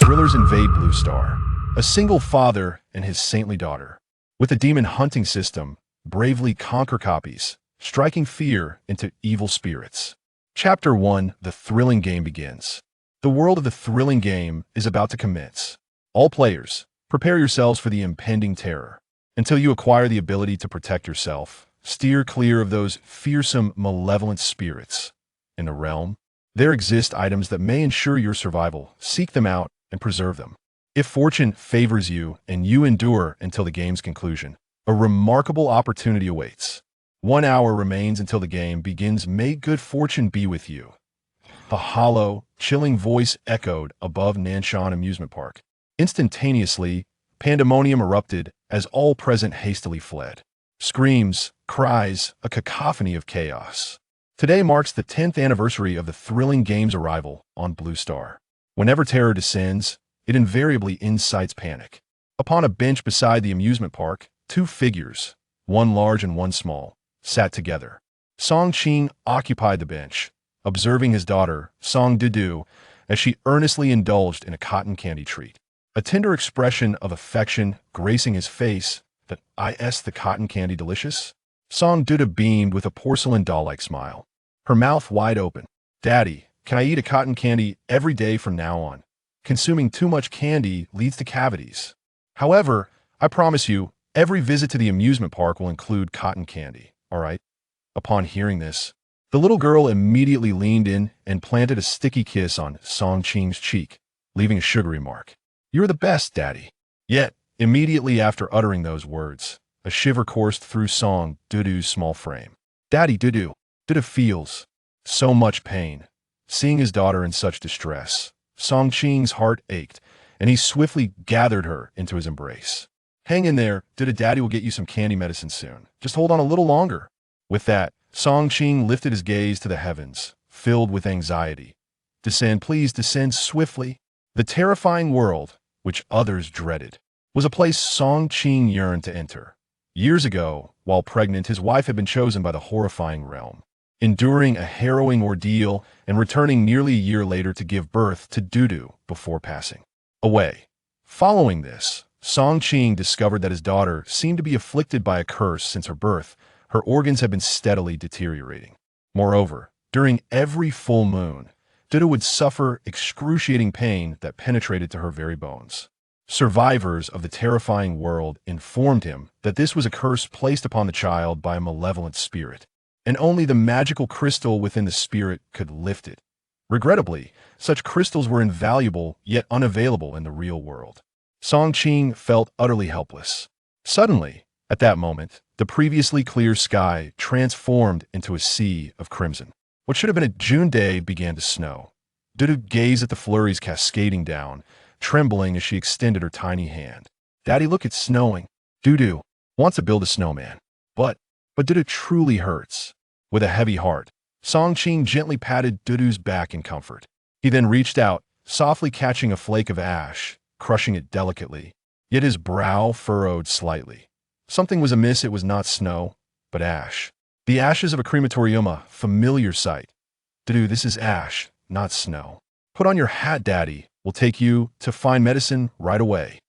thrillers invade Blue Star. A single father and his saintly daughter, with a demon hunting system, bravely conquer copies, striking fear into evil spirits. Chapter 1: The thrilling game begins. The world of the thrilling game is about to commence. All players, prepare yourselves for the impending terror. Until you acquire the ability to protect yourself, steer clear of those fearsome, malevolent spirits. In the realm, there exist items that may ensure your survival. Seek them out and preserve them. If fortune favors you and you endure until the game's conclusion, a remarkable opportunity awaits. 1 hour remains until the game begins. May good fortune be with you. A hollow, chilling voice echoed above Nanshan Amusement Park. Instantaneously, pandemonium erupted as all present hastily fled. Screams, cries, a cacophony of chaos. Today marks the 10th anniversary of the thrilling game's arrival on Blue Star. Whenever terror descends, it invariably incites panic. Upon a bench beside the amusement park, two figures, one large and one small, sat together. Song Qing occupied the bench, observing his daughter, Song Dudu, as she earnestly indulged in a cotton candy treat. A tender expression of affection gracing his face. That is the cotton candy delicious? Song Dudu beamed with a porcelain doll-like smile, her mouth wide open. Daddy, can I eat a cotton candy every day from now on? Consuming too much candy leads to cavities. However, I promise you, every visit to the amusement park will include cotton candy, all right? Upon hearing this, the little girl immediately leaned in and planted a sticky kiss on Song Qing's cheek, leaving a sugary mark. You're the best, Daddy. Yet, immediately after uttering those words, a shiver coursed through Song Dudu's small frame. Daddy Dudu feels so much pain. Seeing his daughter in such distress, Song Qing's heart ached, and he swiftly gathered her into his embrace. Hang in there, Daddy will get you some candy medicine soon. Just hold on a little longer. With that, Song Qing lifted his gaze to the heavens, filled with anxiety. Descend, please descend swiftly. The terrifying world, which others dreaded, was a place Song Qing yearned to enter. Years ago, while pregnant, his wife had been chosen by the horrifying realm, enduring a harrowing ordeal and returning nearly a year later to give birth to Dudu before passing away. Following this, Song Qing discovered that his daughter seemed to be afflicted by a curse since her birth. Her organs had been steadily deteriorating. Moreover, during every full moon, Dudu would suffer excruciating pain that penetrated to her very bones. Survivors of the terrifying world informed him that this was a curse placed upon the child by a malevolent spirit, and only the magical crystal within the spirit could lift it. Regrettably, such crystals were invaluable yet unavailable in the real world. Song Qing felt utterly helpless. Suddenly, at that moment, the previously clear sky transformed into a sea of crimson. What should have been a June day began to snow. Dudu gazed at the flurries cascading down, trembling as she extended her tiny hand. Daddy, look, it's snowing. Dudu wants to build a snowman. But Dudu truly hurts. With a heavy heart, Song Qing gently patted Dudu's back in comfort. He then reached out, softly catching a flake of ash, crushing it delicately. Yet his brow furrowed slightly. Something was amiss. It was not snow, but ash. The ashes of a crematorium, a familiar sight. Dudu, this is ash, not snow. Put on your hat, Daddy. We'll take you to find medicine right away.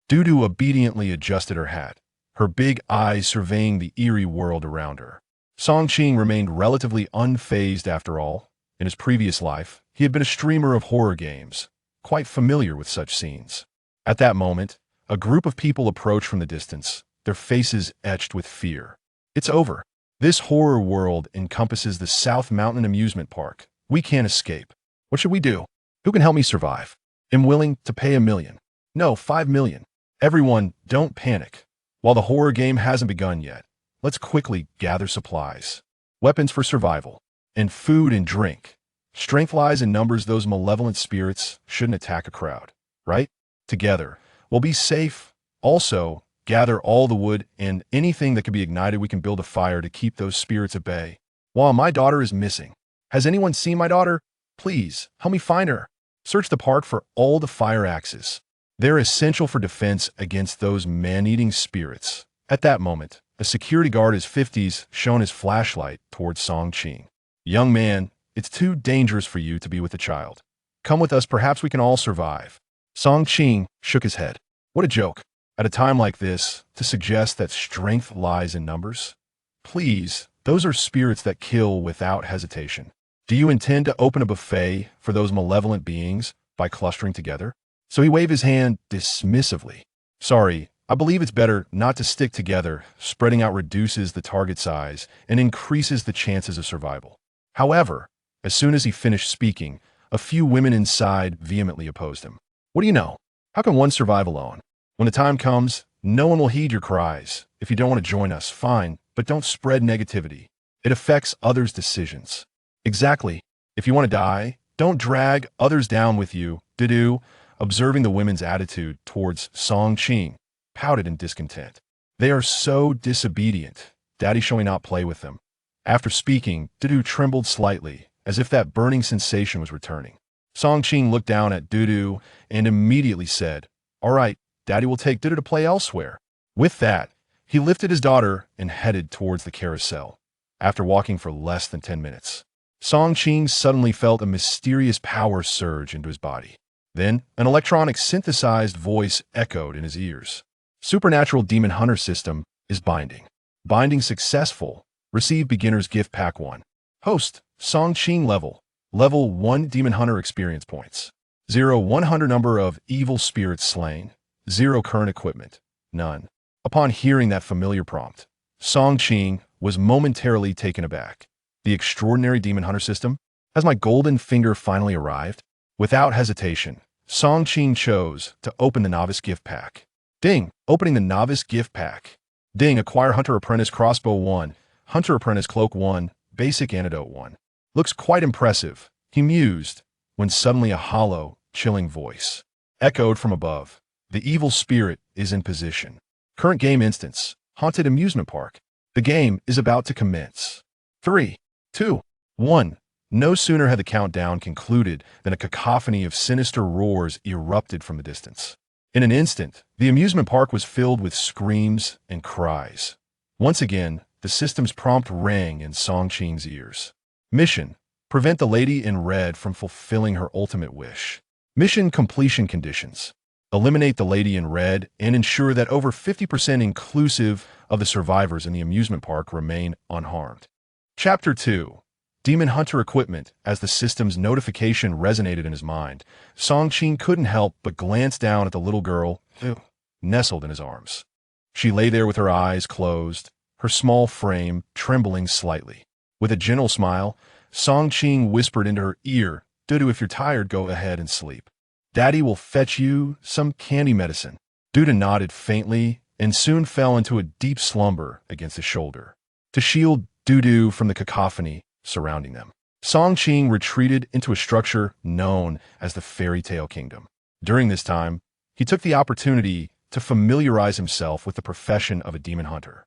Dudu obediently adjusted her hat, her big eyes surveying the eerie world around her. Song Qing remained relatively unfazed after all. In his previous life, he had been a streamer of horror games, quite familiar with such scenes. At that moment, a group of people approached from the distance, their faces etched with fear. It's over. This horror world encompasses the South Mountain Amusement Park. We can't escape. What should we do? Who can help me survive? I'm willing to pay $1 million. No, $5 million. Everyone, don't panic. While the horror game hasn't begun yet, let's quickly gather supplies. Weapons for survival. And food and drink. Strength lies in numbers. Those malevolent spirits shouldn't attack a crowd, right? Together, we'll be safe. Also, gather all the wood and anything that can be ignited. We can build a fire to keep those spirits at bay. While my daughter is missing. Has anyone seen my daughter? Please, help me find her. Search the park for all the fire axes. They're essential for defense against those man-eating spirits. At that moment, a security guard in his 50s shone his flashlight towards Song Qing. Young man, it's too dangerous for you to be with a child. Come with us, perhaps we can all survive. Song Qing shook his head. What a joke. At a time like this, to suggest that strength lies in numbers? Please, those are spirits that kill without hesitation. Do you intend to open a buffet for those malevolent beings by clustering together? So he waved his hand dismissively. Sorry, I believe it's better not to stick together. Spreading out reduces the target size and increases the chances of survival. However, as soon as he finished speaking, a few women inside vehemently opposed him. What do you know? How can one survive alone? When the time comes, no one will heed your cries. If you don't want to join us, fine, but don't spread negativity. It affects others' decisions. Exactly. If you want to die, don't drag others down with you. Didu, observing the women's attitude towards Song Qing, pouted in discontent. They are so disobedient. Daddy, shall we not play with them? After speaking, Didu trembled slightly, as if that burning sensation was returning. Song Qing looked down at Dudu and immediately said, All right, Daddy will take Dudu to play elsewhere. With that, he lifted his daughter and headed towards the carousel. After walking for less than 10 minutes, Song Qing suddenly felt a mysterious power surge into his body. Then, an electronic synthesized voice echoed in his ears. Supernatural Demon Hunter system is binding. Binding successful. Receive Beginner's Gift Pack 1. Host, Song Qing level. Level 1 Demon Hunter experience points. 0 100 number of evil spirits slain. 0 current equipment. None. Upon hearing that familiar prompt, Song Qing was momentarily taken aback. The extraordinary Demon Hunter system? Has my golden finger finally arrived? Without hesitation, Song Qing chose to open the Novice Gift Pack. Ding! Opening the Novice Gift Pack. Ding! Acquire Hunter Apprentice Crossbow 1, Hunter Apprentice Cloak 1, Basic Antidote 1. Looks quite impressive, he mused, when suddenly a hollow, chilling voice echoed from above. The evil spirit is in position. Current game instance, Haunted Amusement Park. The game is about to commence. 3, 2, 1. No sooner had the countdown concluded than a cacophony of sinister roars erupted from the distance. In an instant, the amusement park was filled with screams and cries. Once again, the system's prompt rang in Song Qing's ears. Mission: prevent the Lady in Red from fulfilling her ultimate wish. Mission completion conditions: eliminate the Lady in Red and ensure that over 50% inclusive of the survivors in the amusement park remain unharmed. Chapter 2. Demon Hunter Equipment. As the system's notification resonated in his mind, Song Qing couldn't help but glance down at the little girl nestled in his arms. She lay there with her eyes closed, her small frame trembling slightly. With a gentle smile, Song Qing whispered into her ear, Dudu, if you're tired, go ahead and sleep. Daddy will fetch you some candy medicine. Dudu nodded faintly and soon fell into a deep slumber against his shoulder. To shield Dudu from the cacophony surrounding them, Song Qing retreated into a structure known as the Fairy Tale Kingdom. During this time, he took the opportunity to familiarize himself with the profession of a demon hunter.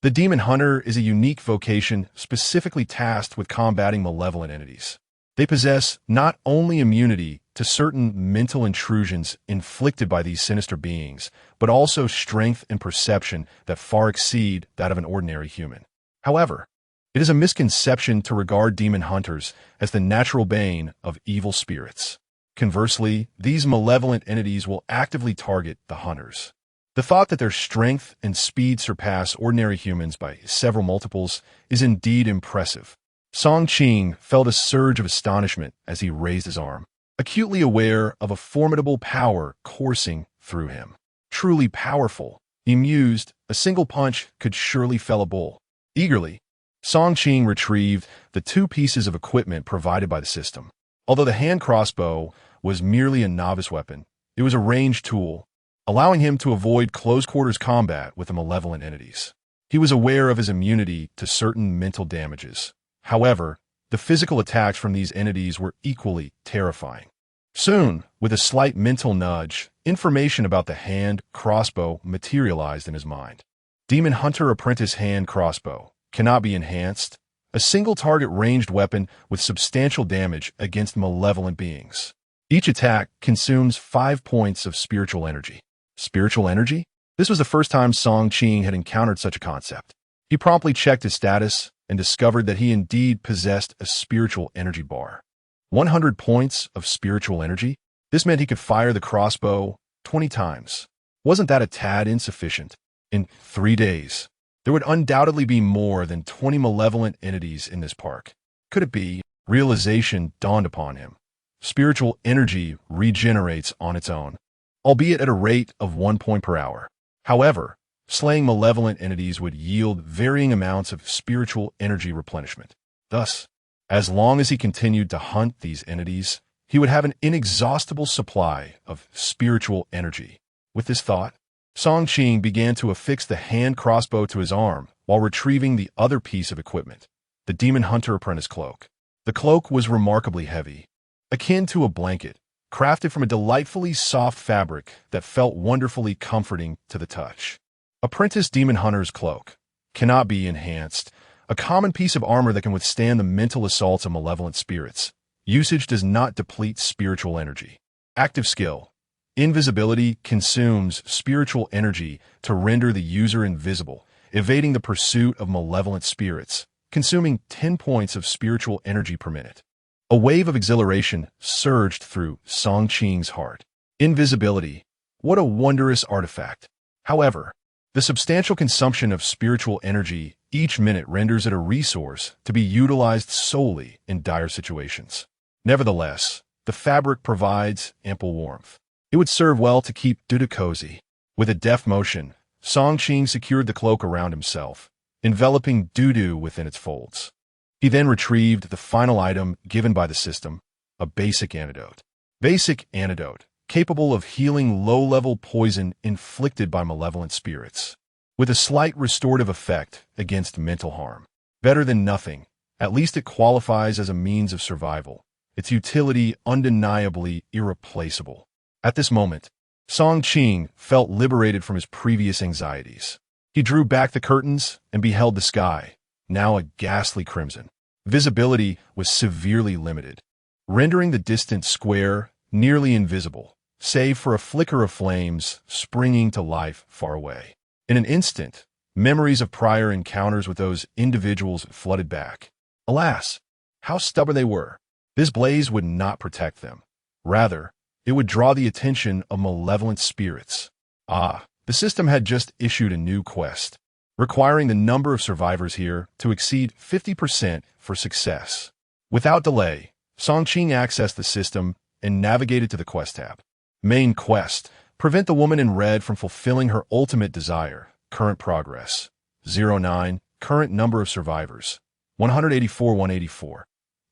The demon hunter is a unique vocation specifically tasked with combating malevolent entities. They possess not only immunity to certain mental intrusions inflicted by these sinister beings, but also strength and perception that far exceed that of an ordinary human. However, it is a misconception to regard demon hunters as the natural bane of evil spirits. Conversely, these malevolent entities will actively target the hunters. The thought that their strength and speed surpass ordinary humans by several multiples is indeed impressive. Song Qing felt a surge of astonishment as he raised his arm, acutely aware of a formidable power coursing through him. Truly powerful, he mused, a single punch could surely fell a bull. Eagerly, Song Qing retrieved the 2 pieces of equipment provided by the system. Although the hand crossbow was merely a novice weapon, it was a ranged tool, allowing him to avoid close-quarters combat with the malevolent entities. He was aware of his immunity to certain mental damages. However, the physical attacks from these entities were equally terrifying. Soon, with a slight mental nudge, information about the hand crossbow materialized in his mind. Demon Hunter Apprentice Hand Crossbow. Cannot be enhanced. A single target ranged weapon with substantial damage against malevolent beings. Each attack consumes 5 points of spiritual energy. Spiritual energy? This was the first time Song Qing had encountered such a concept. He promptly checked his status and discovered that he indeed possessed a spiritual energy bar. 100 points of spiritual energy? This meant he could fire the crossbow 20 times. Wasn't that a tad insufficient? In 3 days, there would undoubtedly be more than 20 malevolent entities in this park. Could it be? Realization dawned upon him. Spiritual energy regenerates on its own, albeit at a rate of 1 point per hour. However, slaying malevolent entities would yield varying amounts of spiritual energy replenishment. Thus, as long as he continued to hunt these entities, he would have an inexhaustible supply of spiritual energy. With this thought, Song Qing began to affix the hand crossbow to his arm while retrieving the other piece of equipment, the Demon Hunter Apprentice cloak. The cloak was remarkably heavy, akin to a blanket, crafted from a delightfully soft fabric that felt wonderfully comforting to the touch. Apprentice Demon Hunter's cloak cannot be enhanced, a common piece of armor that can withstand the mental assaults of malevolent spirits. Usage does not deplete spiritual energy. Active skill. Invisibility consumes spiritual energy to render the user invisible, evading the pursuit of malevolent spirits, consuming 10 points of spiritual energy per minute. A wave of exhilaration surged through Song Qing's heart. Invisibility. What a wondrous artifact. However, the substantial consumption of spiritual energy each minute renders it a resource to be utilized solely in dire situations. Nevertheless, the fabric provides ample warmth. It would serve well to keep Dudu cozy. With a deft motion, Song Qing secured the cloak around himself, enveloping Dudu within its folds. He then retrieved the final item given by the system, a basic antidote. Basic antidote, capable of healing low-level poison inflicted by malevolent spirits, with a slight restorative effect against mental harm. Better than nothing, at least it qualifies as a means of survival, its utility undeniably irreplaceable. At this moment, Song Qing felt liberated from his previous anxieties. He drew back the curtains and beheld the sky, now a ghastly crimson. Visibility was severely limited, rendering the distant square nearly invisible, save for a flicker of flames springing to life far away. In an instant, memories of prior encounters with those individuals flooded back. Alas, how stubborn they were. This blaze would not protect them. Rather, it would draw the attention of malevolent spirits. The system had just issued a new quest, requiring the number of survivors here to exceed 50% for success. Without delay, Song Qing accessed the system and navigated to the quest tab. Main quest: prevent the woman in red from fulfilling her ultimate desire. Current progress: 09. Current number of survivors: 184.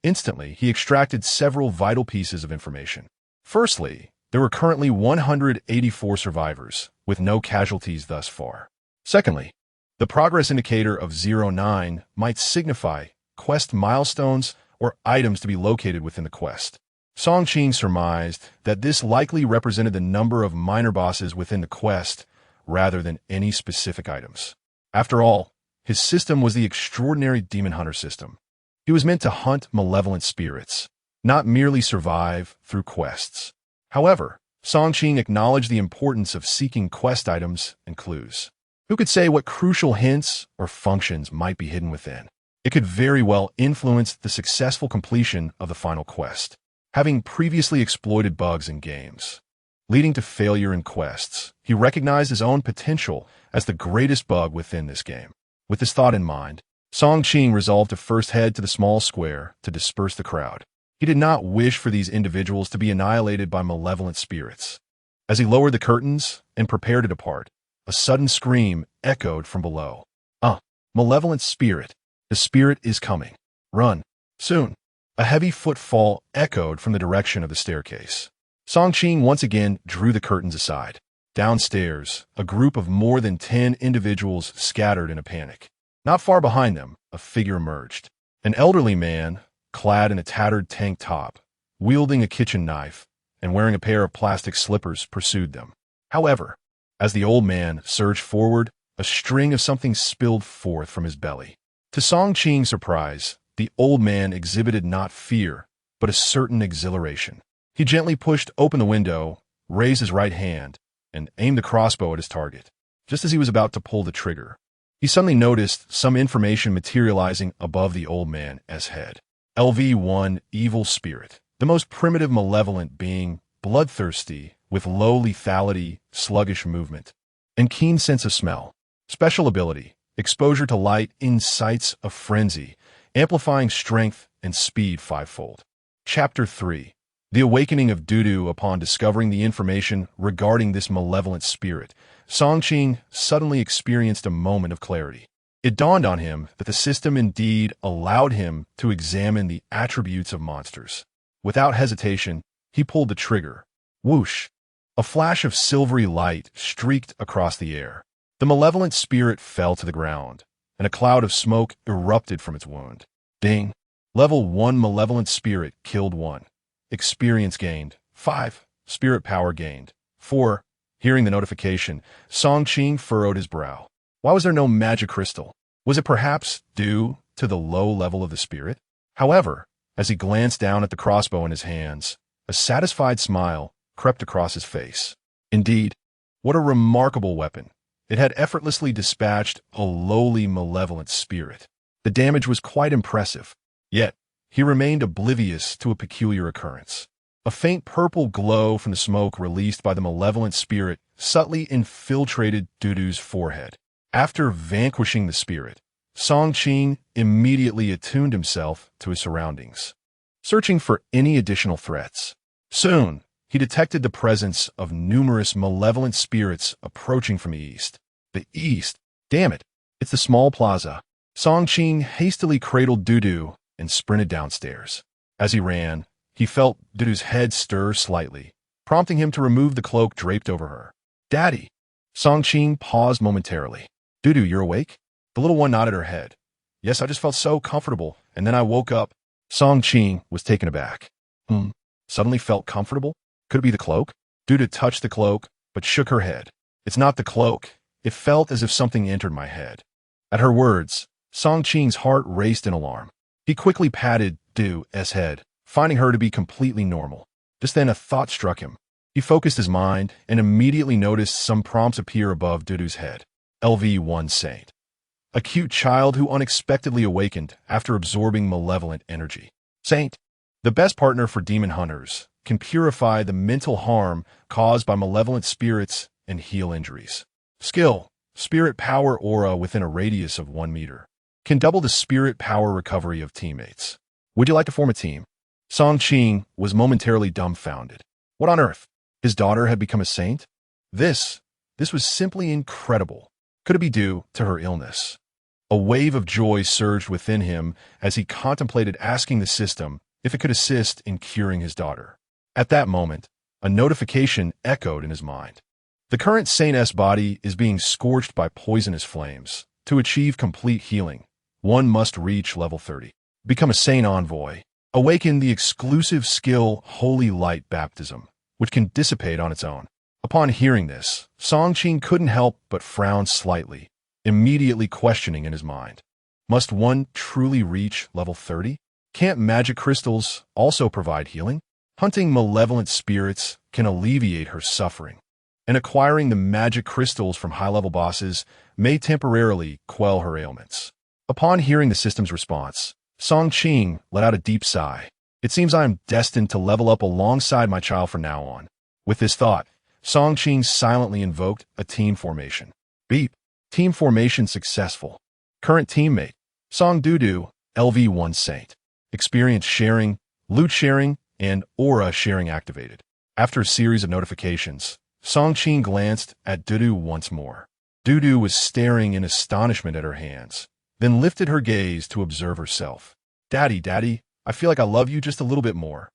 Instantly, he extracted several vital pieces of information. Firstly, there were currently 184 survivors, with no casualties thus far. Secondly, the progress indicator of 09 might signify quest milestones or items to be located within the quest. Song Qing surmised that this likely represented the number of minor bosses within the quest rather than any specific items. After all, his system was the extraordinary Demon Hunter system. He was meant to hunt malevolent spirits, not merely survive through quests. However, Song Qing acknowledged the importance of seeking quest items and clues. Who could say what crucial hints or functions might be hidden within? It could very well influence the successful completion of the final quest. Having previously exploited bugs in games, leading to failure in quests, he recognized his own potential as the greatest bug within this game. With this thought in mind, Song Qing resolved to first head to the small square to disperse the crowd. He did not wish for these individuals to be annihilated by malevolent spirits. As he lowered the curtains and prepared to depart, a sudden scream echoed from below. Malevolent spirit! The spirit is coming. Run! Soon! A heavy footfall echoed from the direction of the staircase. Song Qing once again drew the curtains aside. Downstairs, a group of more than 10 individuals scattered in a panic. Not far behind them, a figure emerged. An elderly man, clad in a tattered tank top, wielding a kitchen knife, and wearing a pair of plastic slippers, pursued them. However, as the old man surged forward, a string of something spilled forth from his belly. To Song Qing's surprise, the old man exhibited not fear, but a certain exhilaration. He gently pushed open the window, raised his right hand, and aimed the crossbow at his target. Just as he was about to pull the trigger, he suddenly noticed some information materializing above the old man's head. LV1 Evil Spirit, the most primitive malevolent being bloodthirsty, with low lethality, sluggish movement, and keen sense of smell. Special ability, exposure to light incites a frenzy, amplifying strength and speed fivefold. Chapter 3. The awakening of Dudu. Upon discovering the information regarding this malevolent spirit, Songqing suddenly experienced a moment of clarity. It dawned on him that the system indeed allowed him to examine the attributes of monsters. Without hesitation, he pulled the trigger. Whoosh! A flash of silvery light streaked across the air. The malevolent spirit fell to the ground, and a cloud of smoke erupted from its wound. Ding! Level 1 Malevolent Spirit killed 1. Experience gained 5. Spirit power gained 4. Hearing the notification, Songqing furrowed his brow. Why was there no magic crystal? Was it perhaps due to the low level of the spirit? However, as he glanced down at the crossbow in his hands, a satisfied smile crept across his face. Indeed, what a remarkable weapon. It had effortlessly dispatched a lowly malevolent spirit. The damage was quite impressive. Yet, he remained oblivious to a peculiar occurrence. A faint purple glow from the smoke released by the malevolent spirit subtly infiltrated Dudu's forehead. After vanquishing the spirit, Songqing immediately attuned himself to his surroundings, searching for any additional threats. Soon, he detected the presence of numerous malevolent spirits approaching from the east. The east? Damn it! It's the small plaza. Songqing hastily cradled Dudu and sprinted downstairs. As he ran, he felt Dudu's head stir slightly, prompting him to remove the cloak draped over her. Daddy! Songqing paused momentarily. Dudu, you're awake? The little one nodded her head. Yes, I just felt so comfortable, and then I woke up. Songqing was taken aback. Suddenly felt comfortable? Could it be the cloak? Dudu touched the cloak, but shook her head. It's not the cloak. It felt as if something entered my head. At her words, Songqing's heart raced in alarm. He quickly patted Dudu's head, finding her to be completely normal. Just then a thought struck him. He focused his mind and immediately noticed some prompts appear above Dudu's head. LV1 Saint. A cute child who unexpectedly awakened after absorbing malevolent energy. Saint, the best partner for demon hunters, can purify the mental harm caused by malevolent spirits and heal injuries. Skill, spirit power aura within a radius of 1 meter. Can double the spirit power recovery of teammates. Would you like to form a team? Songqing was momentarily dumbfounded. What on earth? His daughter had become a saint? This was simply incredible. Could it be due to her illness? A wave of joy surged within him as he contemplated asking the system if it could assist in curing his daughter. At that moment, a notification echoed in his mind. The current Saint's body is being scorched by poisonous flames. To achieve complete healing, one must reach level 30. Become a Saint Envoy. Awaken the exclusive skill Holy Light Baptism, which can dissipate on its own. Upon hearing this, Songqing couldn't help but frown slightly, immediately questioning in his mind. Must one truly reach level 30? Can't magic crystals also provide healing? Hunting malevolent spirits can alleviate her suffering, and acquiring the magic crystals from high-level bosses may temporarily quell her ailments. Upon hearing the system's response, Songqing let out a deep sigh. It seems I am destined to level up alongside my child from now on. With this thought, Songqing silently invoked a team formation. Beep. Team formation successful. Current teammate, Song Dudu, LV1 Saint. Experience sharing, loot sharing, and aura sharing activated. After a series of notifications, Songqing glanced at Dudu once more. Dudu was staring in astonishment at her hands, then lifted her gaze to observe herself. Daddy, I feel like I love you just a little bit more.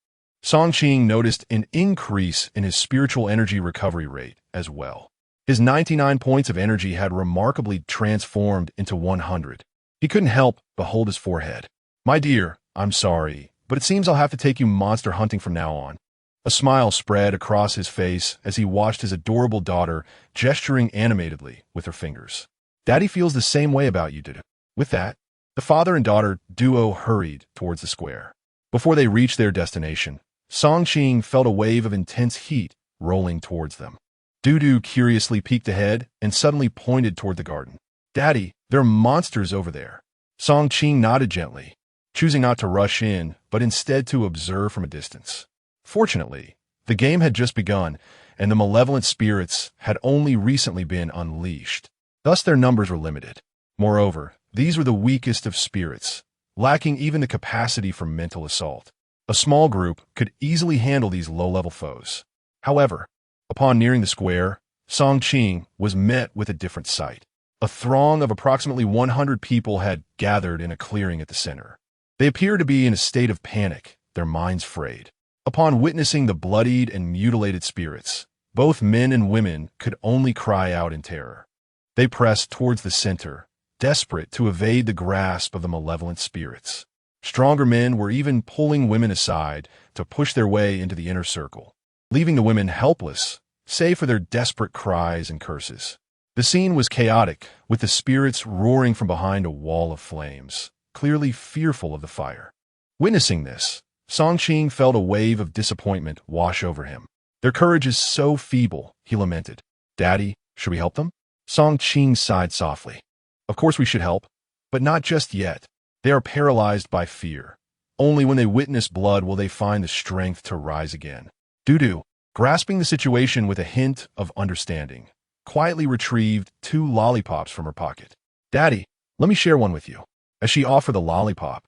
Songqing noticed an increase in his spiritual energy recovery rate as well. His 99 points of energy had remarkably transformed into 100. He couldn't help but hold his forehead. My dear, I'm sorry, but it seems I'll have to take you monster hunting from now on. A smile spread across his face as he watched his adorable daughter gesturing animatedly with her fingers. Daddy feels the same way about you, Dudu. With that, the father and daughter duo hurried towards the square. Before they reached their destination, Songqing felt a wave of intense heat rolling towards them. Dudu curiously peeked ahead and suddenly pointed toward the garden. Daddy, there are monsters over there. Songqing nodded gently, choosing not to rush in, but instead to observe from a distance. Fortunately, The game had just begun, and the malevolent spirits had only recently been unleashed. Thus their numbers were limited. Moreover, these were the weakest of spirits, lacking even the capacity for mental assault. A small group could easily handle these low-level foes. However, upon nearing the square, Song Qing was met with a different sight. A throng of approximately 100 people had gathered in a clearing at the center. They appeared to be in a state of panic, their minds frayed. Upon witnessing the bloodied and mutilated spirits, both men and women could only cry out in terror. They pressed towards the center, desperate to evade the grasp of the malevolent spirits. Stronger men were even pulling women aside to push their way into the inner circle, leaving the women helpless, save for their desperate cries and curses. The scene was chaotic, with the spirits roaring from behind a wall of flames, clearly fearful of the fire. Witnessing this, Song Qing felt a wave of disappointment wash over him. Their courage is so feeble, he lamented. Daddy, should we help them? Song Qing sighed softly. Of course we should help, but not just yet. They are paralyzed by fear. Only when they witness blood will they find the strength to rise again. Dudu, grasping the situation with a hint of understanding, quietly retrieved 2 lollipops from her pocket. Daddy, let me share one with you. As she offered the lollipop,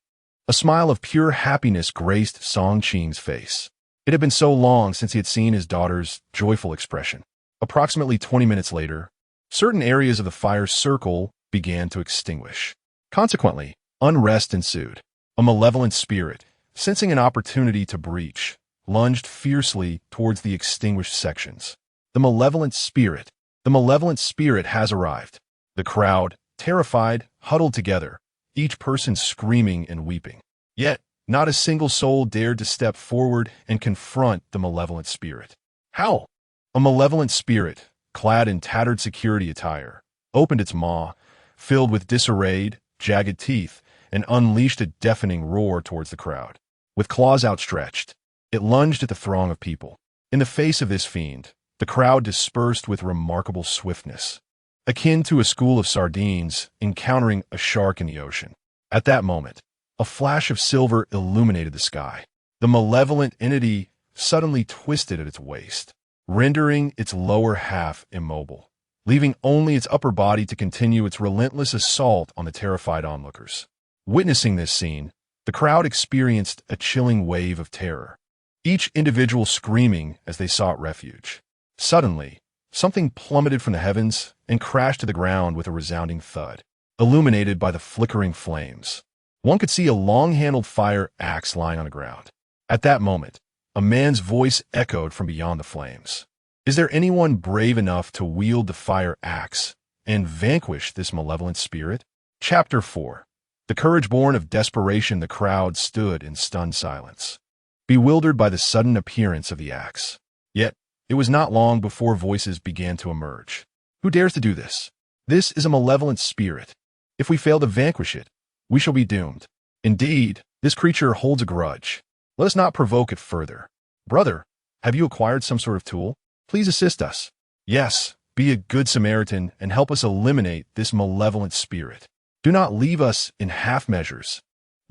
a smile of pure happiness graced Song Qing's face. It had been so long since he had seen his daughter's joyful expression. Approximately 20 minutes later, certain areas of the fire's circle began to extinguish. Consequently, unrest ensued. A malevolent spirit, sensing an opportunity to breach, lunged fiercely towards the extinguished sections. The malevolent spirit has arrived. The crowd, terrified, huddled together, each person screaming and weeping. Yet, not a single soul dared to step forward and confront the malevolent spirit. How? A malevolent spirit, clad in tattered security attire, opened its maw, filled with disarrayed, jagged teeth, and unleashed a deafening roar towards the crowd. With claws outstretched, it lunged at the throng of people. In the face of this fiend, the crowd dispersed with remarkable swiftness, akin to a school of sardines encountering a shark in the ocean. At that moment, a flash of silver illuminated the sky. The malevolent entity suddenly twisted at its waist, rendering its lower half immobile, leaving only its upper body to continue its relentless assault on the terrified onlookers. Witnessing this scene, the crowd experienced a chilling wave of terror, each individual screaming as they sought refuge. Suddenly, something plummeted from the heavens and crashed to the ground with a resounding thud, illuminated by the flickering flames. One could see a long-handled fire axe lying on the ground. At that moment, a man's voice echoed from beyond the flames. Is there anyone brave enough to wield the fire axe and vanquish this malevolent spirit? Chapter 4. The courage born of desperation. The crowd stood in stunned silence, bewildered by the sudden appearance of the axe. Yet, it was not long before voices began to emerge. Who dares to do this? This is a malevolent spirit. If we fail to vanquish it, we shall be doomed. Indeed, this creature holds a grudge. Let us not provoke it further. Brother, have you acquired some sort of tool? Please assist us. Yes, be a good Samaritan and help us eliminate this malevolent spirit. Do not leave us in half measures.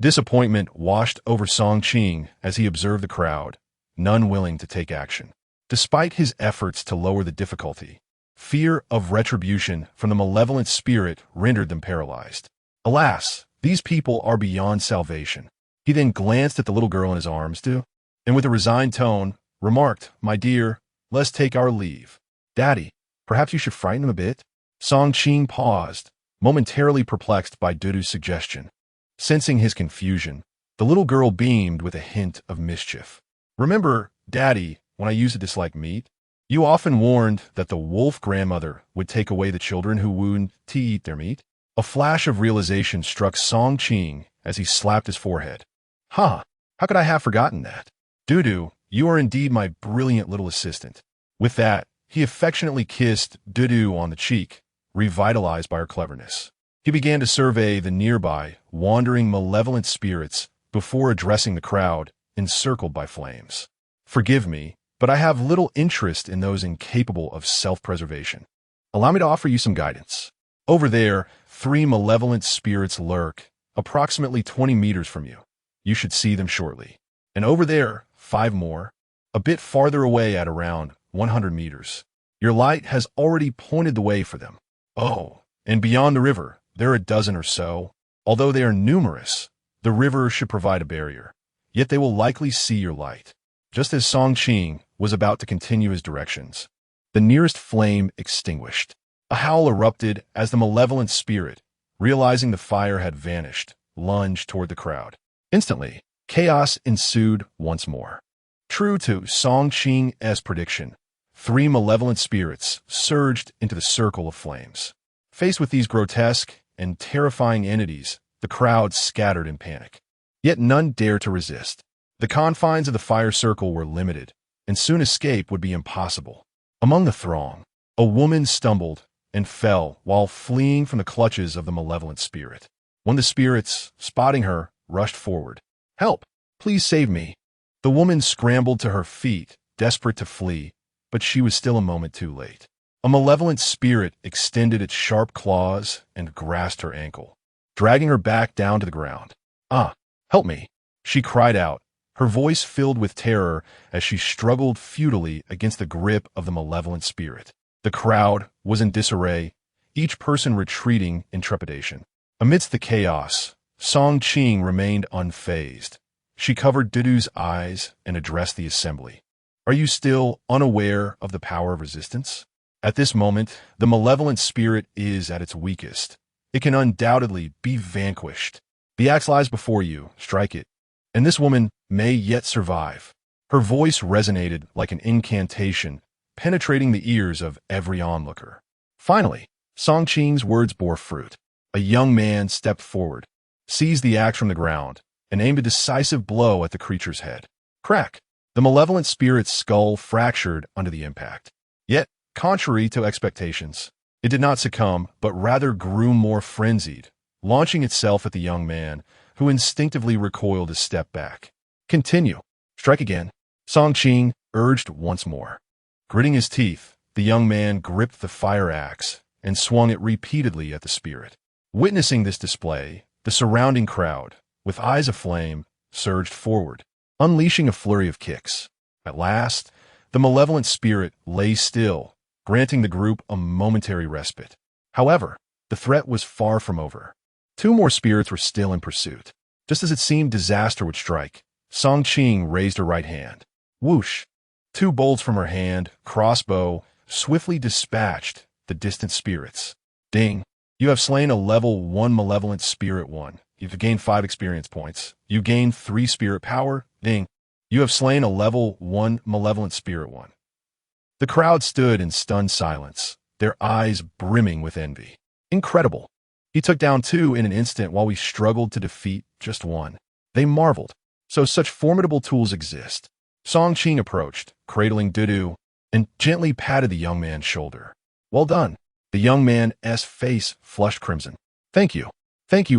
Disappointment washed over Song Qing as he observed the crowd, none willing to take action. Despite his efforts to lower the difficulty, fear of retribution from the malevolent spirit rendered them paralyzed. Alas, these people are beyond salvation. He then glanced at the little girl in his arms, and with a resigned tone, remarked, My dear, let's take our leave. Daddy, perhaps you should frighten them a bit? Song Qing paused, momentarily perplexed by Dudu's suggestion. Sensing his confusion, the little girl beamed with a hint of mischief. Remember, Daddy, when I used to dislike meat, you often warned that the wolf grandmother would take away the children who would eat their meat? A flash of realization struck Song Qing as he slapped his forehead. How could I have forgotten that? Dudu, you are indeed my brilliant little assistant. With that, he affectionately kissed Dudu on the cheek, revitalized by her cleverness. He began to survey the nearby, wandering malevolent spirits before addressing the crowd, encircled by flames. Forgive me, but I have little interest in those incapable of self-preservation. Allow me to offer you some guidance. Over there, 3 malevolent spirits lurk, approximately 20 meters from you. You should see them shortly. And over there, 5 more. a bit farther away at around 100 meters. Your light has already pointed the way for them. Oh, and beyond the river, there are a dozen or so. Although they are numerous, the river should provide a barrier. Yet they will likely see your light. Just as Song Qing was about to continue his directions, the nearest flame extinguished. A howl erupted as the malevolent spirit, realizing the fire had vanished, lunged toward the crowd. Instantly, chaos ensued once more. True to Song Qing's prediction, 3 malevolent spirits surged into the circle of flames. Faced with these grotesque and terrifying entities, the crowd scattered in panic. Yet none dared to resist. The confines of the fire circle were limited, and soon escape would be impossible. Among the throng, a woman stumbled and fell while fleeing from the clutches of the malevolent spirit. One of the spirits, spotting her, rushed forward. "Help! Please save me!" The woman scrambled to her feet, desperate to flee, but she was still a moment too late. A malevolent spirit extended its sharp claws and grasped her ankle, dragging her back down to the ground. "Ah, help me!" she cried out, her voice filled with terror as she struggled futilely against the grip of the malevolent spirit. The crowd was in disarray, each person retreating in trepidation. Amidst the chaos, Song Qing remained unfazed. She covered Dudu's eyes and addressed the assembly. "Are you still unaware of the power of resistance? At this moment, the malevolent spirit is at its weakest. It can undoubtedly be vanquished. The axe lies before you, strike it. And this woman may yet survive." Her voice resonated like an incantation, penetrating the ears of every onlooker. Finally, Song Qing's words bore fruit. A young man stepped forward, seized the axe from the ground, and aimed a decisive blow at the creature's head. Crack! The malevolent spirit's skull fractured under the impact. Yet, contrary to expectations, it did not succumb, but rather grew more frenzied, launching itself at the young man, who instinctively recoiled a step back. "Continue. Strike again," Song Qing urged once more. Gritting his teeth, the young man gripped the fire axe and swung it repeatedly at the spirit. Witnessing this display, the surrounding crowd, with eyes aflame, surged forward, unleashing a flurry of kicks. At last, the malevolent spirit lay still, granting the group a momentary respite. However, the threat was far from over. 2 more spirits were still in pursuit. Just as it seemed disaster would strike, Song Qing raised her right hand. Whoosh! 2 bolts from her hand, crossbow, swiftly dispatched the distant spirits. Ding! You have slain a level 1 malevolent spirit 1. You've gained 5 experience points. You gain 3 spirit power. Ding! You have slain a level 1 malevolent spirit 1. The crowd stood in stunned silence, their eyes brimming with envy. Incredible! He took down 2 in an instant while we struggled to defeat just 1. They marveled. So such formidable tools exist. Song Qing approached, cradling Dudu, and gently patted the young man's shoulder. "Well done." The young man's face flushed crimson. Thank you,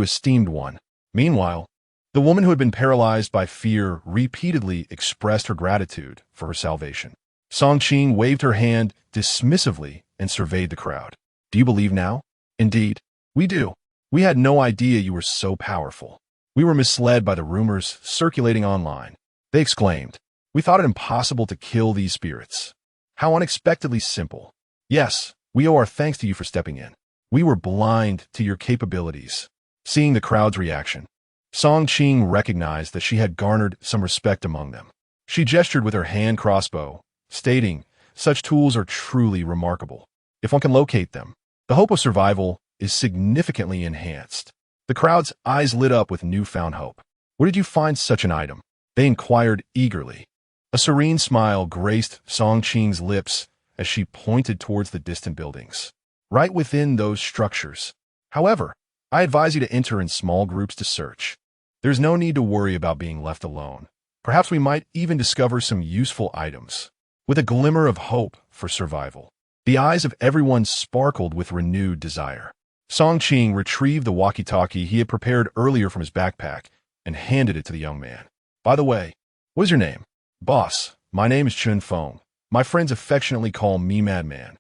esteemed one." Meanwhile, the woman who had been paralyzed by fear repeatedly expressed her gratitude for her salvation. Song Qing waved her hand dismissively and surveyed the crowd. "Do you believe now?" "Indeed, we do. We had no idea you were so powerful. We were misled by the rumors circulating online," they exclaimed. "We thought it impossible to kill these spirits. How unexpectedly simple. Yes, we owe our thanks to you for stepping in. We were blind to your capabilities." Seeing the crowd's reaction, Song Qing recognized that she had garnered some respect among them. She gestured with her hand crossbow, stating, "Such tools are truly remarkable. If one can locate them, the hope of survival is significantly enhanced." The crowd's eyes lit up with newfound hope. "Where did you find such an item?" they inquired eagerly. A serene smile graced Song Qing's lips as she pointed towards the distant buildings. "Right within those structures. However, I advise you to enter in small groups to search. There's no need to worry about being left alone. Perhaps we might even discover some useful items." With a glimmer of hope for survival, the eyes of everyone sparkled with renewed desire. Song Qing retrieved the walkie-talkie he had prepared earlier from his backpack and handed it to the young man. "By the way, what is your name?" "Boss, my name is Chun Feng. My friends affectionately call me Madman."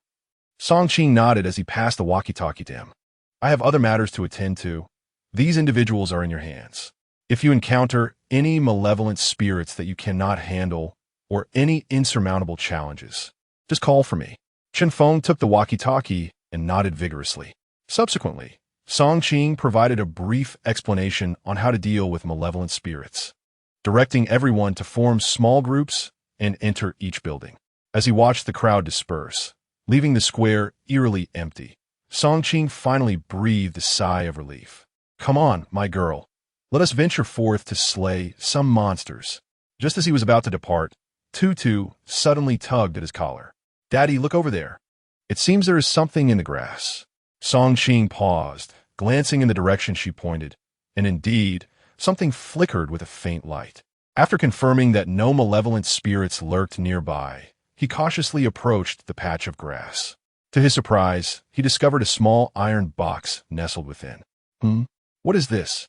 Song Qing nodded as he passed the walkie-talkie to him. "I have other matters to attend to. These individuals are in your hands. If you encounter any malevolent spirits that you cannot handle, or any insurmountable challenges. Just call for me. Chen Feng took the walkie-talkie and nodded vigorously. Subsequently, Song Qing provided a brief explanation on how to deal with malevolent spirits, directing everyone to form small groups and enter each building. As he watched the crowd disperse, leaving the square eerily empty, Song Qing finally breathed a sigh of relief. Come on, my girl. Let us venture forth to slay some monsters. Just as he was about to depart, Tutu suddenly tugged at his collar. Daddy, look over there. It seems there is something in the grass. Song Qing paused, glancing in the direction she pointed, and indeed, something flickered with a faint light. After confirming that no malevolent spirits lurked nearby, he cautiously approached the patch of grass. To his surprise, he discovered a small iron box nestled within. What is this?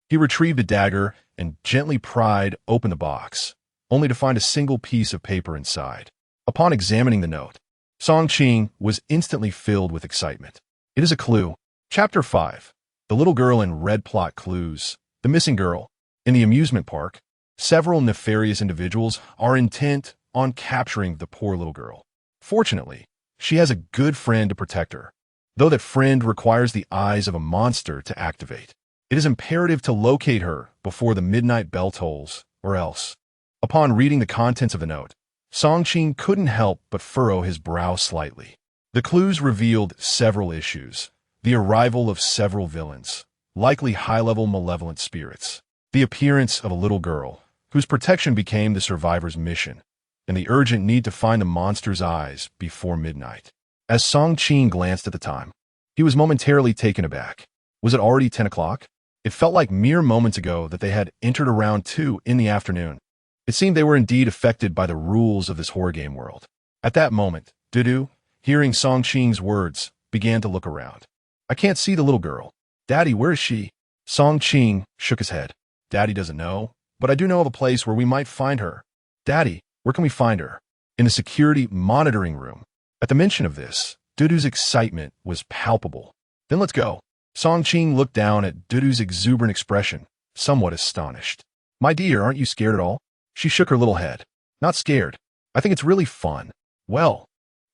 He retrieved a dagger and gently pried open the box, only to find a single piece of paper inside. Upon examining the note, Song Qing was instantly filled with excitement. It is a clue. Chapter 5. The Little Girl in Red Plot Clues. The Missing Girl. In the amusement park, several nefarious individuals are intent on capturing the poor little girl. Fortunately, she has a good friend to protect her, though that friend requires the eyes of a monster to activate. It is imperative to locate her before the midnight bell tolls, or else. Upon reading the contents of the note, Song Qing couldn't help but furrow his brow slightly. The clues revealed several issues: the arrival of several villains, likely high-level malevolent spirits, the appearance of a little girl, whose protection became the survivor's mission, and the urgent need to find the monster's eyes before midnight. As Song Qing glanced at the time, he was momentarily taken aback. Was it already 10 o'clock? It felt like mere moments ago that they had entered around 2 in the afternoon. It seemed they were indeed affected by the rules of this horror game world. At that moment, Dudu, hearing Song Qing's words, began to look around. I can't see the little girl. Daddy, where is she? Song Qing shook his head. Daddy doesn't know, but I do know of a place where we might find her. Daddy, where can we find her? In the security monitoring room. At the mention of this, Dudu's excitement was palpable. Then let's go. Song Qing looked down at Dudu's exuberant expression, somewhat astonished. My dear, aren't you scared at all? She shook her little head. Not scared. I think it's really fun. Well,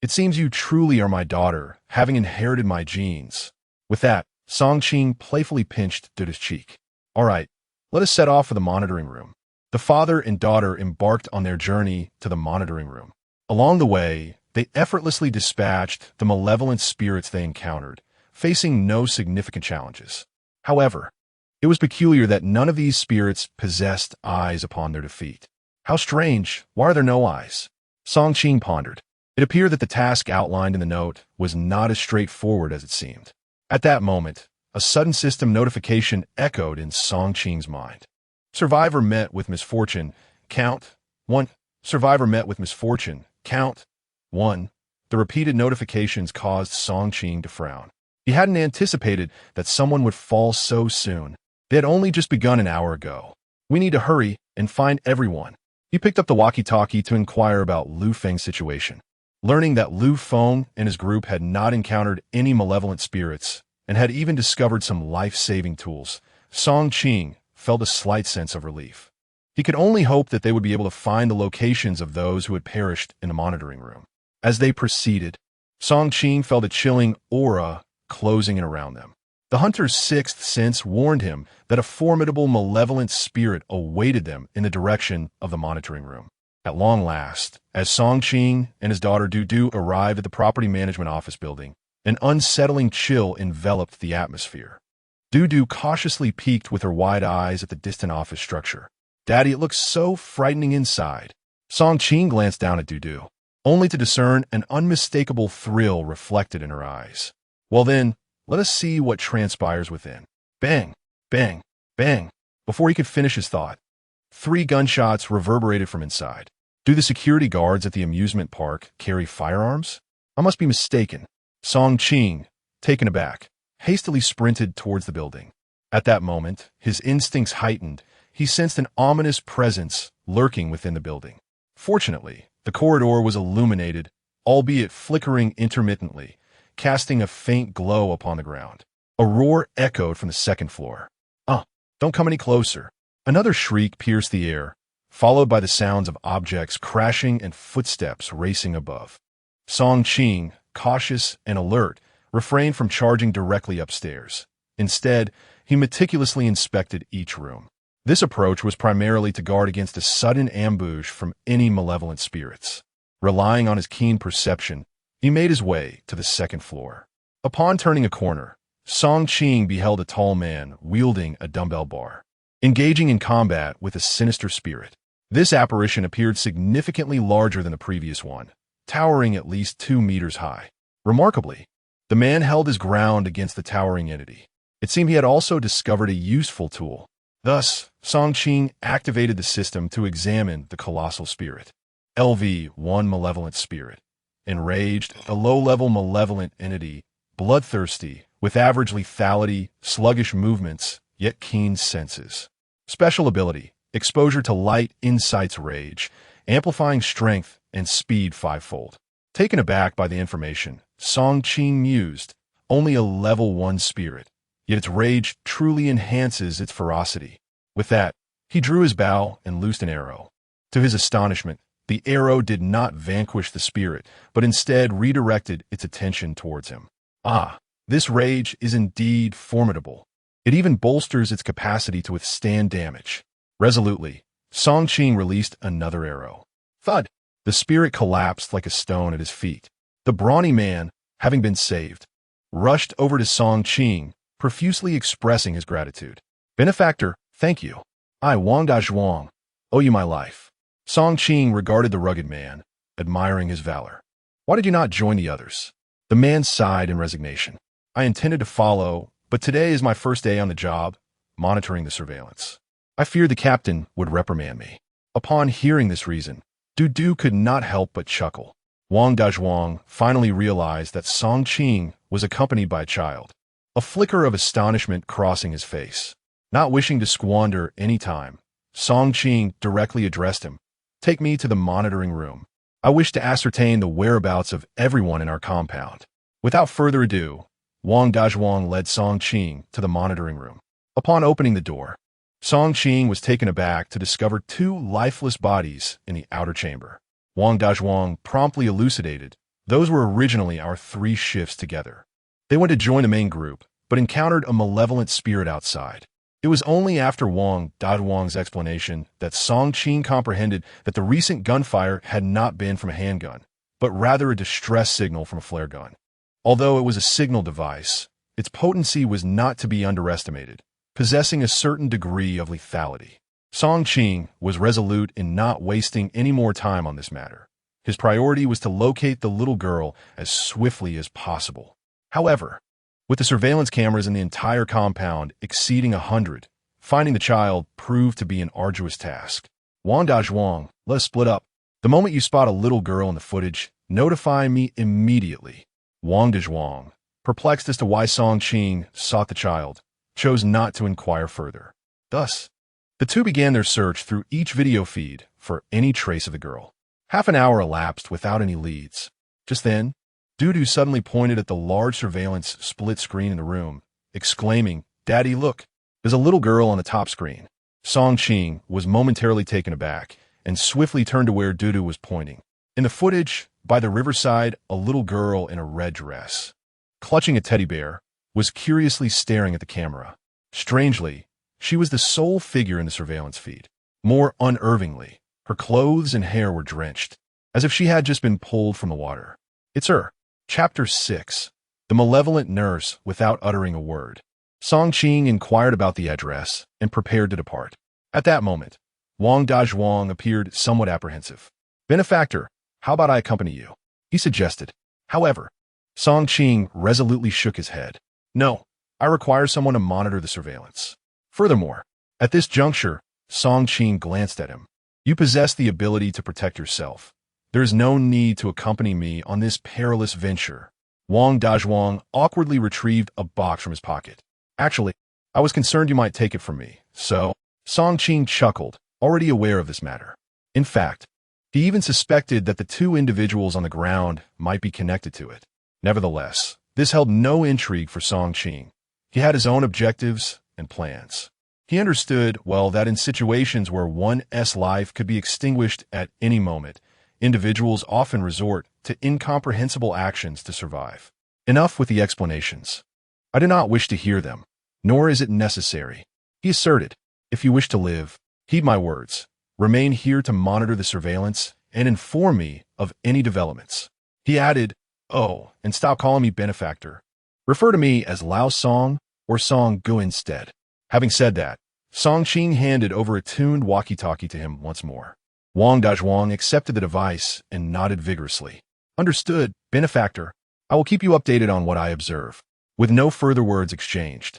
it seems you truly are my daughter, having inherited my genes. With that, Song Qing playfully pinched Dudu's cheek. All right, let us set off for the monitoring room. The father and daughter embarked on their journey to the monitoring room. Along the way, they effortlessly dispatched the malevolent spirits they encountered, facing no significant challenges. However, it was peculiar that none of these spirits possessed eyes upon their defeat. How strange, why are there no eyes? Song Qing pondered. It appeared that the task outlined in the note was not as straightforward as it seemed. At that moment, a sudden system notification echoed in Song Qing's mind. Survivor met with misfortune, count 1. Survivor met with misfortune, count 1. The repeated notifications caused Song Qing to frown. He hadn't anticipated that someone would fall so soon. They had only just begun an hour ago. We need to hurry and find everyone. He picked up the walkie-talkie to inquire about Lu Feng's situation. Learning that Lu Feng and his group had not encountered any malevolent spirits and had even discovered some life-saving tools, Song Qing felt a slight sense of relief. He could only hope that they would be able to find the locations of those who had perished in the monitoring room. As they proceeded, Song Qing felt a chilling aura closing in around them. The hunter's sixth sense warned him that a formidable malevolent spirit awaited them in the direction of the monitoring room. At long last, as Song Qing and his daughter Dudu arrived at the property management office building, an unsettling chill enveloped the atmosphere. Dudu cautiously peeked with her wide eyes at the distant office structure. Daddy, it looks so frightening inside. Song Qing glanced down at Dudu, only to discern an unmistakable thrill reflected in her eyes. Well then, let us see what transpires within. Bang, bang, bang. Before he could finish his thought, 3 gunshots reverberated from inside. Do the security guards at the amusement park carry firearms? I must be mistaken. Song Qing, taken aback, hastily sprinted towards the building. At that moment, his instincts heightened. He sensed an ominous presence lurking within the building. Fortunately, the corridor was illuminated, albeit flickering intermittently, casting a faint glow upon the ground. A roar echoed from the second floor. Don't come any closer. Another shriek pierced the air, followed by the sounds of objects crashing and footsteps racing above. Song Qing, cautious and alert, refrained from charging directly upstairs. Instead, he meticulously inspected each room. This approach was primarily to guard against a sudden ambush from any malevolent spirits. Relying on his keen perception, he made his way to the second floor. Upon turning a corner, Song Qing beheld a tall man wielding a dumbbell bar, engaging in combat with a sinister spirit. This apparition appeared significantly larger than the previous one, towering at least 2 meters high. Remarkably, the man held his ground against the towering entity. It seemed he had also discovered a useful tool. Thus, Song Qing activated the system to examine the colossal spirit. LV-1 Malevolent Spirit. Enraged, a low-level malevolent entity, bloodthirsty, with average lethality, sluggish movements, yet keen senses. Special ability, exposure to light incites rage, amplifying strength and speed 5-fold. Taken aback by the information, Song Qing mused, only a level 1 spirit, yet its rage truly enhances its ferocity. With that, he drew his bow and loosed an arrow. To his astonishment, the arrow did not vanquish the spirit, but instead redirected its attention towards him. Ah, this rage is indeed formidable. It even bolsters its capacity to withstand damage. Resolutely, Song Qing released another arrow. Thud! The spirit collapsed like a stone at his feet. The brawny man, having been saved, rushed over to Song Qing, profusely expressing his gratitude. Benefactor, thank you. I, Wang Dazhuang, owe you my life. Song Qing regarded the rugged man, admiring his valor. Why did you not join the others? The man sighed in resignation. I intended to follow, but today is my first day on the job, monitoring the surveillance. I feared the captain would reprimand me. Upon hearing this reason, Du could not help but chuckle. Wang Dazhuang finally realized that Song Qing was accompanied by a child, a flicker of astonishment crossing his face. Not wishing to squander any time, Song Qing directly addressed him. Take me to the monitoring room. I wish to ascertain the whereabouts of everyone in our compound. Without further ado, Wang Dazhuang led Song Qing to the monitoring room. Upon opening the door, Song Qing was taken aback to discover 2 lifeless bodies in the outer chamber. Wang Dazhuang promptly elucidated, those were originally our 3 shifts together. They went to join the main group, but encountered a malevolent spirit outside. It was only after Wang Dazhuang's explanation that Song Qing comprehended that the recent gunfire had not been from a handgun, but rather a distress signal from a flare gun. Although it was a signal device, its potency was not to be underestimated, possessing a certain degree of lethality. Song Qing was resolute in not wasting any more time on this matter. His priority was to locate the little girl as swiftly as possible. However, with the surveillance cameras in the entire compound exceeding 100, finding the child proved to be an arduous task. Wang Dazhuang, let us split up. The moment you spot a little girl in the footage, notify me immediately. Wang Dazhuang, perplexed as to why Song Qing sought the child, chose not to inquire further. Thus, the 2 began their search through each video feed for any trace of the girl. Half an hour elapsed without any leads. Just then, Du suddenly pointed at the large surveillance split screen in the room, exclaiming, Daddy, look, there's a little girl on the top screen. Song Qing was momentarily taken aback and swiftly turned to where Du was pointing. In the footage, by the riverside, a little girl in a red dress, clutching a teddy bear, was curiously staring at the camera. Strangely, she was the sole figure in the surveillance feed. More unnervingly, her clothes and hair were drenched, as if she had just been pulled from the water. It's her. Chapter 6. The Malevolent Nurse Without Uttering a Word. Song Qing inquired about the address and prepared to depart. At that moment, Wang Dazhuang appeared somewhat apprehensive. Benefactor, how about I accompany you? He suggested. However, Song Qing resolutely shook his head. No, I require someone to monitor the surveillance. Furthermore, at this juncture, Song Qing glanced at him. You possess the ability to protect yourself. There is no need to accompany me on this perilous venture. Wang Dazhuang awkwardly retrieved a box from his pocket. Actually, I was concerned you might take it from me, so... Song Qing chuckled, already aware of this matter. In fact, he even suspected that the 2 individuals on the ground might be connected to it. Nevertheless, this held no intrigue for Song Qing. He had his own objectives and plans. He understood, well, that in situations where one's life could be extinguished at any moment, individuals often resort to incomprehensible actions to survive. Enough with the explanations. I do not wish to hear them, nor is it necessary. He asserted, if you wish to live, heed my words. Remain here to monitor the surveillance and inform me of any developments. He added, oh, and stop calling me benefactor. Refer to me as Lao Song or Song Gu instead. Having said that, Song Qing handed over a tuned walkie-talkie to him once more. Wang Dazhuang accepted the device and nodded vigorously. Understood, benefactor. I will keep you updated on what I observe. With no further words exchanged,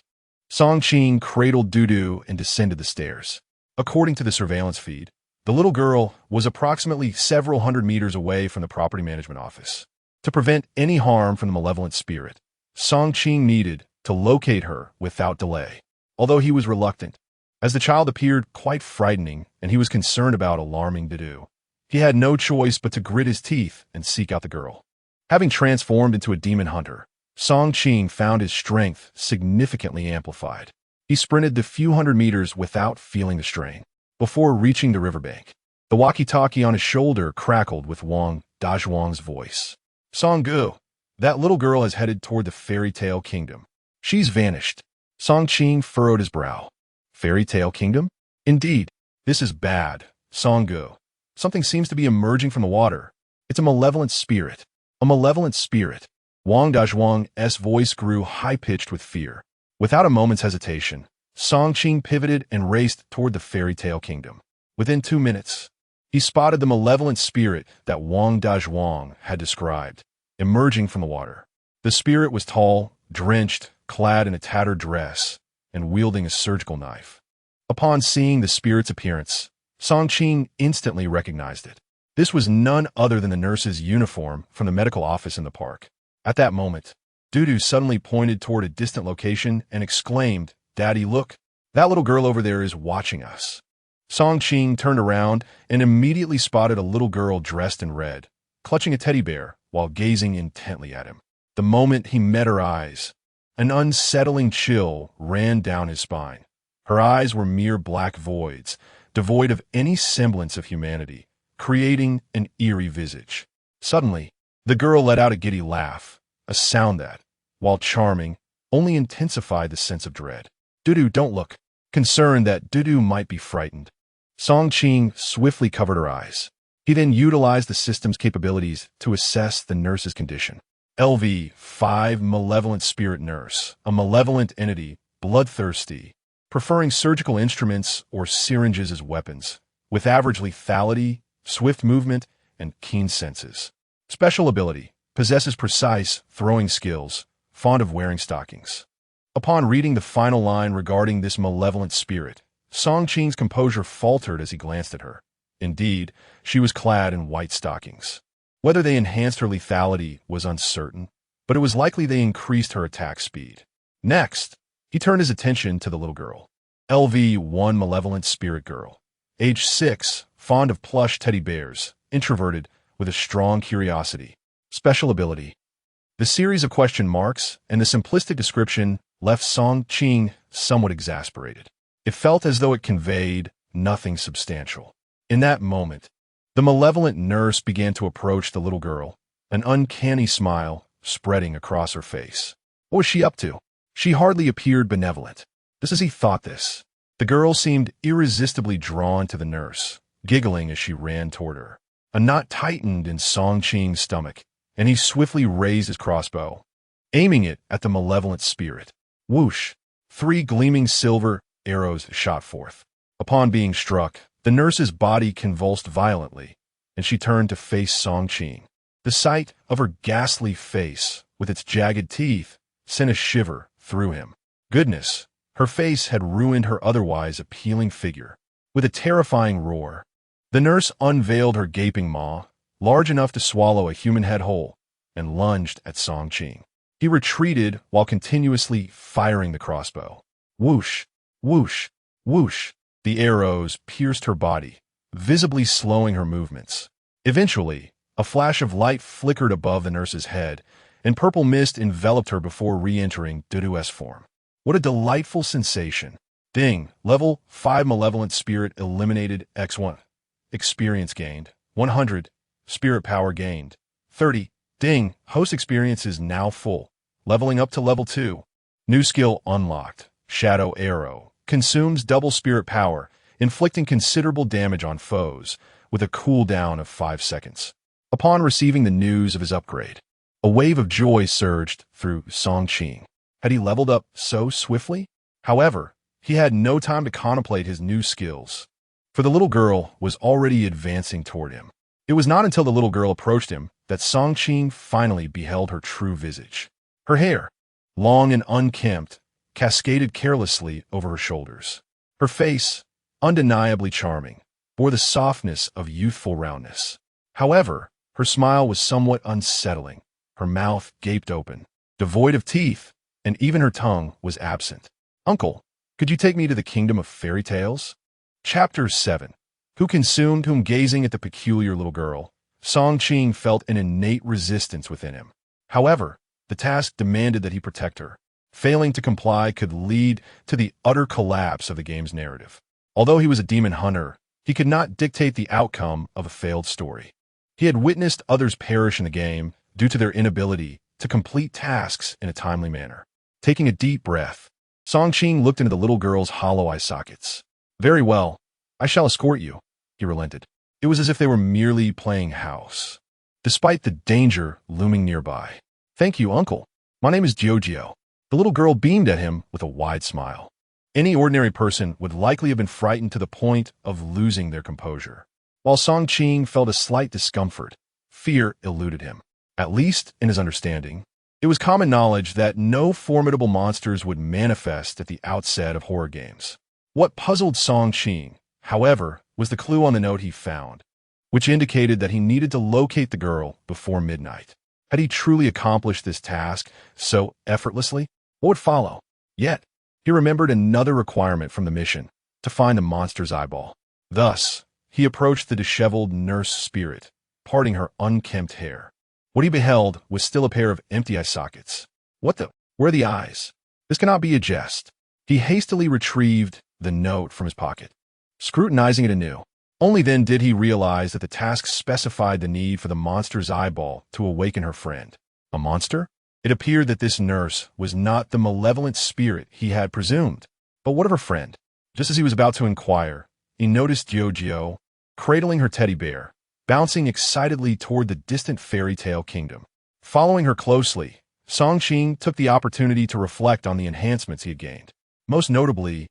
Song Qing cradled Dudu and descended the stairs. According to the surveillance feed, the little girl was approximately several hundred meters away from the property management office. To prevent any harm from the malevolent spirit, Song Qing needed to locate her without delay. Although he was reluctant, as the child appeared quite frightening and he was concerned about alarming Dudu, he had no choice but to grit his teeth and seek out the girl. Having transformed into a demon hunter, Song Qing found his strength significantly amplified. He sprinted the few hundred meters without feeling the strain. Before reaching the riverbank, the walkie-talkie on his shoulder crackled with Wang Dazhuang's voice. Song Gu, that little girl has headed toward the fairy tale kingdom. She's vanished. Song Qing furrowed his brow. Fairy tale kingdom? Indeed, this is bad, Song Gu. Something seems to be emerging from the water. It's a malevolent spirit. A malevolent spirit. Wang Dazhuang's voice grew high-pitched with fear. Without a moment's hesitation, Song Qing pivoted and raced toward the fairy tale kingdom. Within 2 minutes, he spotted the malevolent spirit that Wang Dazhuang had described, emerging from the water. The spirit was tall, drenched, clad in a tattered dress, and wielding a surgical knife. Upon seeing the spirit's appearance, Song Qing instantly recognized it. This was none other than the nurse's uniform from the medical office in the park. At that moment, Dudu suddenly pointed toward a distant location and exclaimed, Daddy, look, that little girl over there is watching us. Song Qing turned around and immediately spotted a little girl dressed in red, clutching a teddy bear while gazing intently at him. The moment he met her eyes, an unsettling chill ran down his spine. Her eyes were mere black voids, devoid of any semblance of humanity, creating an eerie visage. Suddenly, the girl let out a giddy laugh, a sound that, while charming, only intensified the sense of dread. Dudu, don't look. Concerned that Dudu might be frightened, Song Qing swiftly covered her eyes. He then utilized the system's capabilities to assess the nurse's condition. LV-5 Malevolent Spirit Nurse, a malevolent entity, bloodthirsty, preferring surgical instruments or syringes as weapons, with average lethality, swift movement, and keen senses. Special ability, possesses precise throwing skills, fond of wearing stockings. Upon reading the final line regarding this malevolent spirit, Song Qing's composure faltered as he glanced at her. Indeed, she was clad in white stockings. Whether they enhanced her lethality was uncertain, but it was likely they increased her attack speed. Next, he turned his attention to the little girl. LV-1 Malevolent Spirit Girl. Age 6, fond of plush teddy bears, introverted, with a strong curiosity. Special ability. The series of question marks and the simplistic description left Song Qing somewhat exasperated. It felt as though it conveyed nothing substantial. In that moment, the malevolent nurse began to approach the little girl, an uncanny smile spreading across her face. What was she up to? She hardly appeared benevolent. Just as he thought this, the girl seemed irresistibly drawn to the nurse, giggling as she ran toward her. A knot tightened in Song Qing's stomach, and he swiftly raised his crossbow, aiming it at the malevolent spirit. Whoosh! 3 gleaming silver arrows shot forth. Upon being struck, the nurse's body convulsed violently, and she turned to face Song Qing. The sight of her ghastly face, with its jagged teeth, sent a shiver through him. Goodness, her face had ruined her otherwise appealing figure. With a terrifying roar, the nurse unveiled her gaping maw, large enough to swallow a human head whole, and lunged at Song Qing. He retreated while continuously firing the crossbow. Whoosh, whoosh, whoosh. The arrows pierced her body, visibly slowing her movements. Eventually, a flash of light flickered above the nurse's head, and purple mist enveloped her before re-entering Dudu's form. What a delightful sensation! Ding. Level 5 Malevolent Spirit eliminated X1. Experience gained. 100. Spirit power gained. 30. Ding. Host experience is now full. Leveling up to level 2. New skill unlocked. Shadow Arrow. Consumes double spirit power, inflicting considerable damage on foes, with a cooldown of 5 seconds. Upon receiving the news of his upgrade, a wave of joy surged through Song Qing. Had he leveled up so swiftly? However, he had no time to contemplate his new skills, for the little girl was already advancing toward him. It was not until the little girl approached him that Song Qing finally beheld her true visage. Her hair, long and unkempt, cascaded carelessly over her shoulders. Her face, undeniably charming, bore the softness of youthful roundness. However, her smile was somewhat unsettling. Her mouth gaped open, devoid of teeth, and even her tongue was absent. Uncle, could you take me to the kingdom of fairy tales? Chapter 7. Who consumed whom? Gazing at the peculiar little girl, Song Qing felt an innate resistance within him. However, the task demanded that he protect her. Failing to comply could lead to the utter collapse of the game's narrative. Although he was a demon hunter, he could not dictate the outcome of a failed story. He had witnessed others perish in the game due to their inability to complete tasks in a timely manner. Taking a deep breath, Song Qing looked into the little girl's hollow eye sockets. Very well, I shall escort you, he relented. It was as if they were merely playing house, despite the danger looming nearby. Thank you, uncle. My name is Giorgio. The little girl beamed at him with a wide smile. Any ordinary person would likely have been frightened to the point of losing their composure. While Song Qing felt a slight discomfort, fear eluded him. At least in his understanding, it was common knowledge that no formidable monsters would manifest at the outset of horror games. What puzzled Song Qing, however, was the clue on the note he found, which indicated that he needed to locate the girl before midnight. Had he truly accomplished this task so effortlessly? What would follow? Yet, he remembered another requirement from the mission, to find the monster's eyeball. Thus, he approached the disheveled nurse spirit, parting her unkempt hair. What he beheld was still a pair of empty eye sockets. What the? Where are the eyes? This cannot be a jest. He hastily retrieved the note from his pocket, scrutinizing it anew. Only then did he realize that the task specified the need for the monster's eyeball to awaken her friend. A monster? It appeared that this nurse was not the malevolent spirit he had presumed. But what of her friend? Just as he was about to inquire, he noticed Giorgio cradling her teddy bear, bouncing excitedly toward the distant fairy tale kingdom. Following her closely, Song Qing took the opportunity to reflect on the enhancements he had gained. Most notably,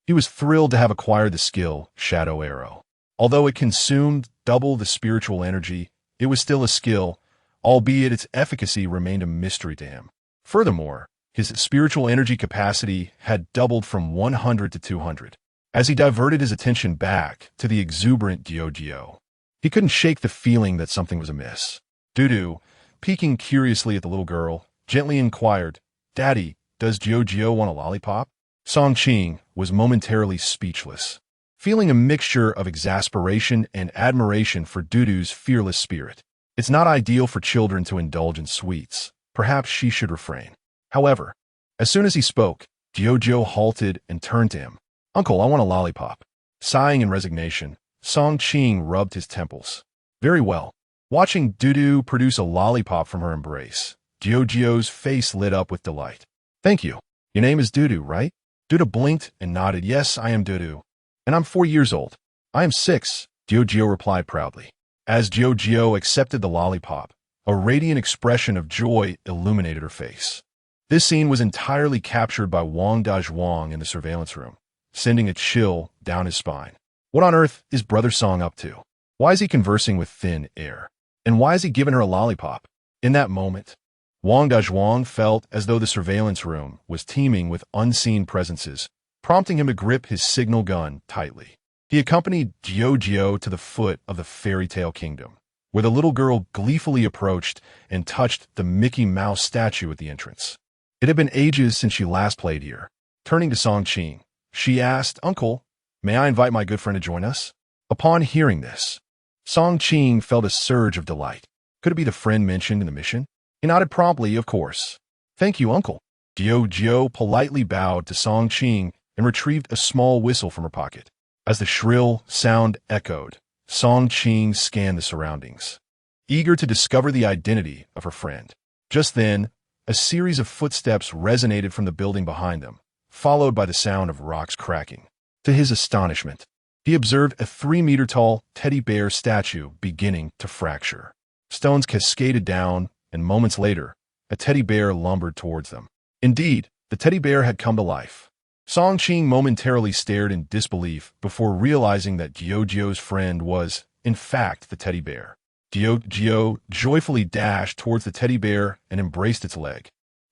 he was thrilled to have acquired the skill Shadow Arrow. Although it consumed double the spiritual energy, it was still a skill, albeit its efficacy remained a mystery to him. Furthermore, his spiritual energy capacity had doubled from 100 to 200. As he diverted his attention back to the exuberant Giorgio, he couldn't shake the feeling that something was amiss. Dudu, peeking curiously at the little girl, gently inquired, "Daddy, does Giorgio want a lollipop?" Song Qing was momentarily speechless, feeling a mixture of exasperation and admiration for Dudu's fearless spirit. It's not ideal for children to indulge in sweets. Perhaps she should refrain. However, as soon as he spoke, Giorgio halted and turned to him. "Uncle, I want a lollipop." Sighing in resignation, Song Qing rubbed his temples. Very well. Watching Dudu produce a lollipop from her embrace, Giorgio's face lit up with delight. "Thank you. Your name is Dudu, right?" Dudu blinked and nodded. "Yes, I am Dudu. And I'm 4 years old." "I am 6, Giorgio replied proudly. As Giorgio accepted the lollipop, a radiant expression of joy illuminated her face. This scene was entirely captured by Wang Dazhuang in the surveillance room, sending a chill down his spine. What on earth is Brother Song up to? Why is he conversing with thin air? And why is he giving her a lollipop? In that moment, Wang Dazhuang felt as though the surveillance room was teeming with unseen presences, prompting him to grip his signal gun tightly. He accompanied Giorgio to the foot of the fairy tale kingdom, where the little girl gleefully approached and touched the Mickey Mouse statue at the entrance. It had been ages since she last played here. Turning to Song Qing, she asked, "Uncle, may I invite my good friend to join us?" Upon hearing this, Song Qing felt a surge of delight. Could it be the friend mentioned in the mission? He nodded promptly, "Of course." "Thank you, uncle." Giorgio politely bowed to Song Qing and retrieved a small whistle from her pocket. As the shrill sound echoed, Song Qing scanned the surroundings, eager to discover the identity of her friend. Just then, a series of footsteps resonated from the building behind them, followed by the sound of rocks cracking. To his astonishment, he observed a 3-meter-tall teddy bear statue beginning to fracture. Stones cascaded down, and moments later, a teddy bear lumbered towards them. Indeed, the teddy bear had come to life. Song Qing momentarily stared in disbelief before realizing that Jiao friend was, in fact, the teddy bear. Jiao joyfully dashed towards the teddy bear and embraced its leg.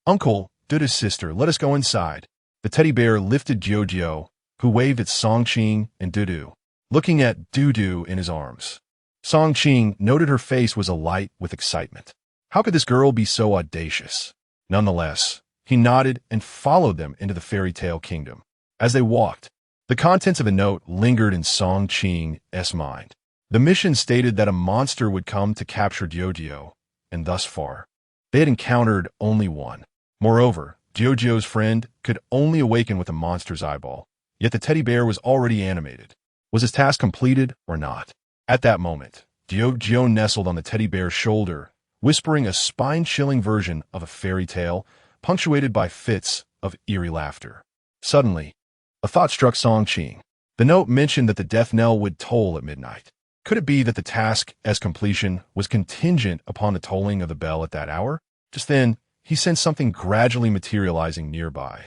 "Uncle, Duda's sister, let us go inside." The teddy bear lifted Jiao, who waved at Song Qing and Dudu, looking at Dudu in his arms. Song Qing noted her face was alight with excitement. How could this girl be so audacious? Nonetheless, he nodded and followed them into the fairy tale kingdom. As they walked, the contents of a note lingered in Song Qing's mind. The mission stated that a monster would come to capture Jiao, and thus far, they had encountered only one. Moreover, Jiao's friend could only awaken with a monster's eyeball, yet the teddy bear was already animated. Was his task completed or not? At that moment, Jiao nestled on the teddy bear's shoulder, whispering a spine-chilling version of a fairy tale, punctuated by fits of eerie laughter. Suddenly, a thought struck Song Qing. The note mentioned that the death knell would toll at midnight. Could it be that the task's completion was contingent upon the tolling of the bell at that hour? Just then, he sensed something gradually materializing nearby.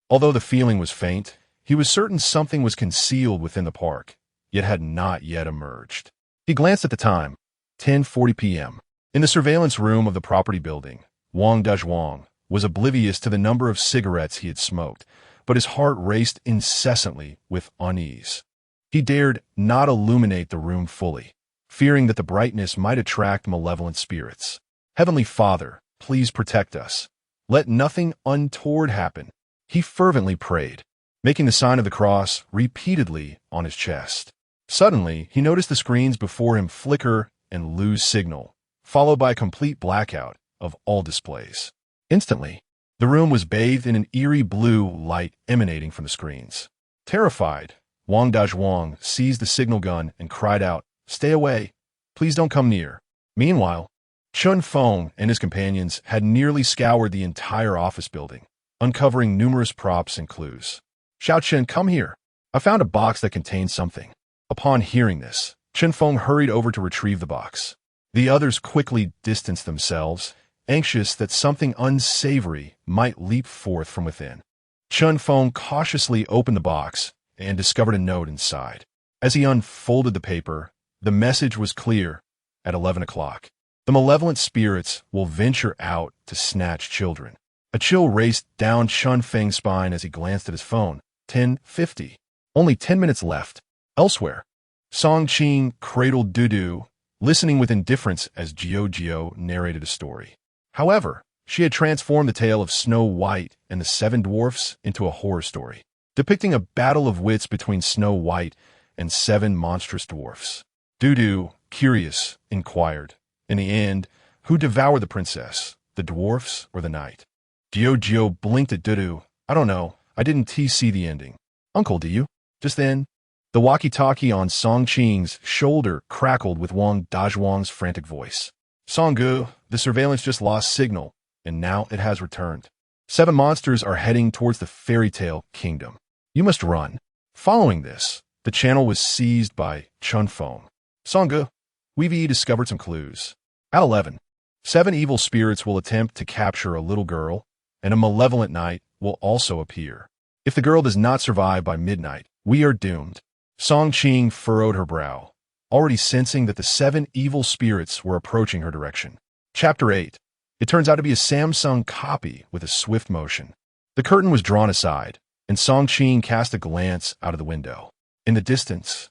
Although the feeling was faint, he was certain something was concealed within the park, yet had not yet emerged. He glanced at the time, 10:40 p.m. In the surveillance room of the property building, Wang Dazhuang was oblivious to the number of cigarettes he had smoked, but his heart raced incessantly with unease. He dared not illuminate the room fully, fearing that the brightness might attract malevolent spirits. "Heavenly Father, please protect us. Let nothing untoward happen," he fervently prayed, making the sign of the cross repeatedly on his chest. Suddenly, he noticed the screens before him flicker and lose signal, followed by a complete blackout of all displays. Instantly, the room was bathed in an eerie blue light emanating from the screens. Terrified, Wang Dazhuang seized the signal gun and cried out, "Stay away! Please don't come near." Meanwhile, Chun Feng and his companions had nearly scoured the entire office building, uncovering numerous props and clues. "Xiao Chen, come here. I found a box that contained something." Upon hearing this, Chun Feng hurried over to retrieve the box. The others quickly distanced themselves, anxious that something unsavory might leap forth from within. Chun Feng cautiously opened the box and discovered a note inside. As he unfolded the paper, the message was clear. At 11 o'clock, the malevolent spirits will venture out to snatch children. A chill raced down Chun Feng's spine as he glanced at his phone. 10:50. Only 10 minutes left. Elsewhere, Song Qing cradled Dudu, listening with indifference as Jiao narrated a story. However, she had transformed the tale of Snow White and the Seven Dwarfs into a horror story, depicting a battle of wits between Snow White and 7 monstrous dwarfs. Dudu, curious, inquired, in the end, who devoured the princess, the dwarfs or the knight? Jiao blinked at Dudu. "I don't know. I didn't see the ending." "Uncle, do you?" Just then, the walkie-talkie on Song Qing's shoulder crackled with Wang Dazhuang's frantic voice. "Songgu, the surveillance just lost signal, and now it has returned. 7 monsters are heading towards the fairy tale kingdom. You must run." Following this, the channel was seized by Chun Feng. "Songgu, we've discovered some clues. At 11, 7 evil spirits will attempt to capture a little girl, and a malevolent knight will also appear. If the girl does not survive by midnight, we are doomed." Song Qing furrowed her brow, already sensing that the 7 evil spirits were approaching her direction. Chapter 8. It turns out to be a Samsung copy with a swift motion. The curtain was drawn aside, and Song Qing cast a glance out of the window. In the distance,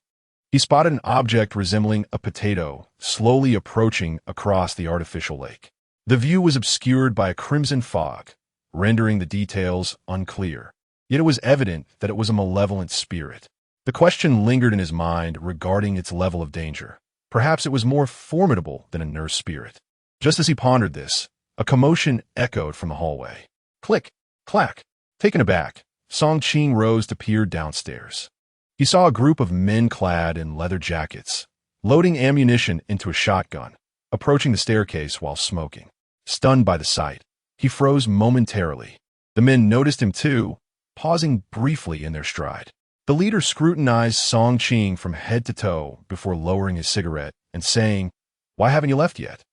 he spotted an object resembling a potato slowly approaching across the artificial lake. The view was obscured by a crimson fog, rendering the details unclear. Yet it was evident that it was a malevolent spirit. The question lingered in his mind regarding its level of danger. Perhaps it was more formidable than a nurse spirit. Just as he pondered this, a commotion echoed from the hallway. Click, clack. Taken aback, Song Qing rose to peer downstairs. He saw a group of men clad in leather jackets, loading ammunition into a shotgun, approaching the staircase while smoking. Stunned by the sight, he froze momentarily. The men noticed him too, pausing briefly in their stride. The leader scrutinized Song Qing from head to toe before lowering his cigarette and saying, "Why haven't you left yet?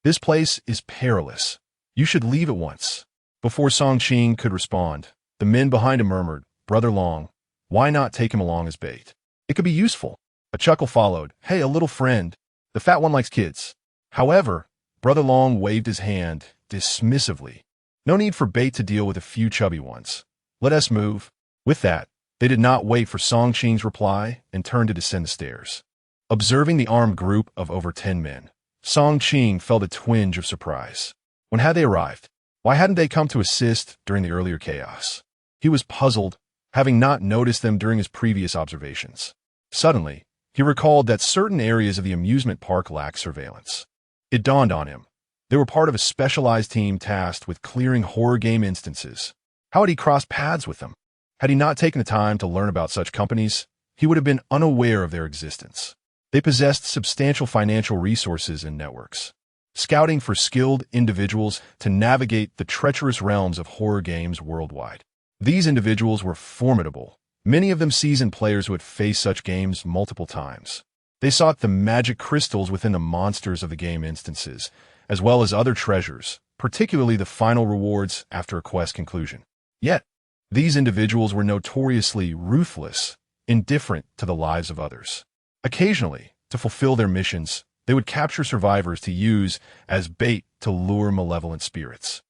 This place is perilous. You should leave at once." Before Song Qing could respond, the men behind him murmured, "Brother Long, why not take him along as bait? It could be useful." A chuckle followed. "Hey, a little friend. The fat one likes kids." However, Brother Long waved his hand dismissively. "No need for bait to deal with a few chubby ones. Let us move." With that, they did not wait for Song Qing's reply and turned to descend the stairs. Observing the armed group of over 10 men, Song Qing felt a twinge of surprise. When had they arrived? Why hadn't they come to assist during the earlier chaos? He was puzzled, having not noticed them during his previous observations. Suddenly, he recalled that certain areas of the amusement park lacked surveillance. It dawned on him. They were part of a specialized team tasked with clearing horror game instances. How had he crossed paths with them? Had he not taken the time to learn about such companies, he would have been unaware of their existence. They possessed substantial financial resources and networks, scouting for skilled individuals to navigate the treacherous realms of horror games worldwide. These individuals were formidable, many of them seasoned players who had faced such games multiple times. They sought the magic crystals within the monsters of the game instances, as well as other treasures, particularly the final rewards after a quest conclusion. Yet, these individuals were notoriously ruthless, indifferent to the lives of others. Occasionally, to fulfill their missions, they would capture survivors to use as bait to lure malevolent spirits.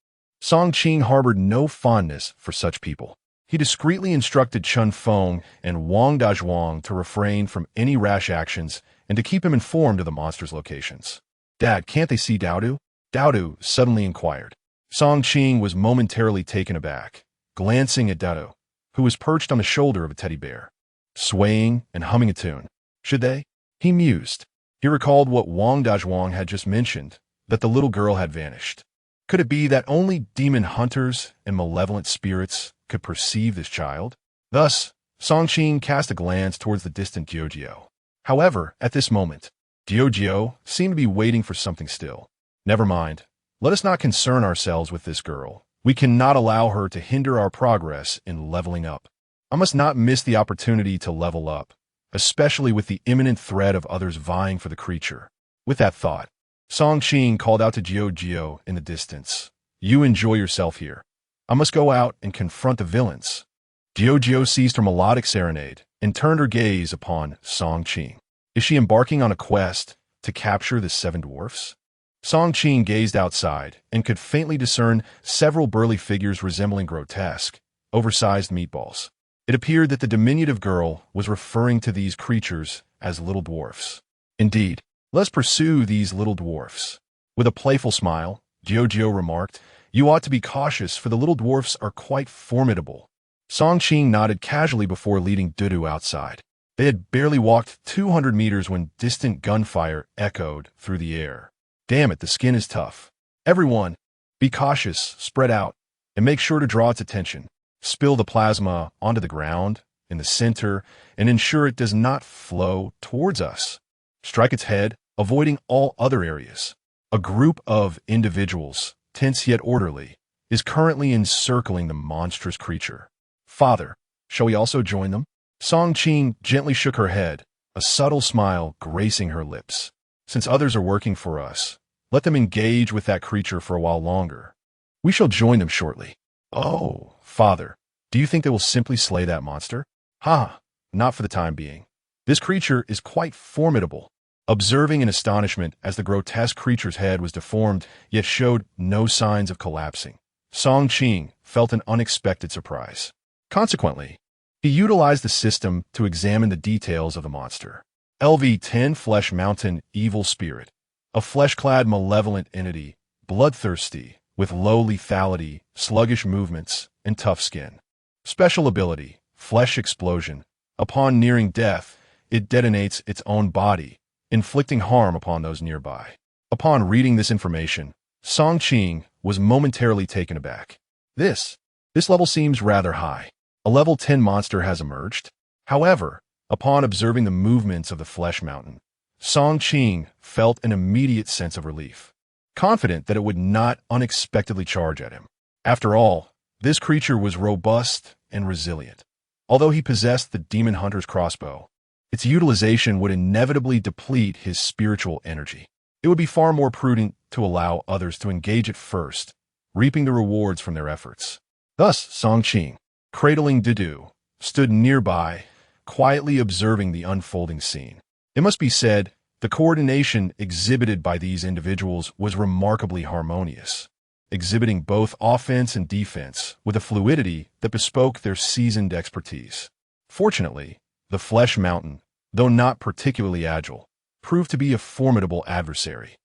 Song Qing harbored no fondness for such people. He discreetly instructed Chun Feng and Wang Dazhuang to refrain from any rash actions and to keep him informed of the monsters' locations. "Dad, can't they see Daodu?" Daodu suddenly inquired. Song Qing was momentarily taken aback, glancing at Daodu, who was perched on the shoulder of a teddy bear, swaying and humming a tune. Should they? He mused. He recalled what Wang Dazhuang had just mentioned, that the little girl had vanished. Could it be that only demon hunters and malevolent spirits could perceive this child? Thus, Song Qing cast a glance towards the distant Jiao. However, at this moment, Jiao seemed to be waiting for something still. "Never mind. Let us not concern ourselves with this girl. We cannot allow her to hinder our progress in leveling up. I must not miss the opportunity to level up, especially with the imminent threat of others vying for the creature." With that thought, Song Qing called out to Jiao in the distance. "You enjoy yourself here. I must go out and confront the villains." Jiao ceased her melodic serenade and turned her gaze upon Song Qing. Is she embarking on a quest to capture the 7 dwarfs? Song Qing gazed outside and could faintly discern several burly figures resembling grotesque, oversized meatballs. It appeared that the diminutive girl was referring to these creatures as little dwarfs. "Indeed, let's pursue these little dwarfs." With a playful smile, Jiao remarked, "You ought to be cautious, for the little dwarfs are quite formidable." Song Qing nodded casually before leading Dudu outside. They had barely walked 200 meters when distant gunfire echoed through the air. "Damn it, the skin is tough. Everyone, be cautious, spread out, and make sure to draw its attention. Spill the plasma onto the ground, in the center, and ensure it does not flow towards us. Strike its head, avoiding all other areas." A group of individuals, tense yet orderly, is currently encircling the monstrous creature. "Father, shall we also join them?" Song Qing gently shook her head, a subtle smile gracing her lips. "Since others are working for us, let them engage with that creature for a while longer. We shall join them shortly." "Oh, Father, do you think they will simply slay that monster?" "Ha, not for the time being. This creature is quite formidable." Observing in astonishment as the grotesque creature's head was deformed yet showed no signs of collapsing, Song Qing felt an unexpected surprise. Consequently, he utilized the system to examine the details of the monster. LV-10 Flesh Mountain Evil Spirit, a flesh-clad malevolent entity, bloodthirsty, with low lethality, sluggish movements, and tough skin. Special ability, Flesh Explosion. Upon nearing death, it detonates its own body, inflicting harm upon those nearby. Upon reading this information, Song Qing was momentarily taken aback. This level seems rather high. A level 10 monster has emerged. However, upon observing the movements of the Flesh Mountain, Song Qing felt an immediate sense of relief, confident that it would not unexpectedly charge at him. After all, this creature was robust and resilient. Although he possessed the demon hunter's crossbow, its utilization would inevitably deplete his spiritual energy. It would be far more prudent to allow others to engage it first, reaping the rewards from their efforts. Thus, Song Qing, cradling Dudu, stood nearby, quietly observing the unfolding scene. It must be said, the coordination exhibited by these individuals was remarkably harmonious, exhibiting both offense and defense with a fluidity that bespoke their seasoned expertise. Fortunately, the Flesh Mountain, though not particularly agile, proved to be a formidable adversary,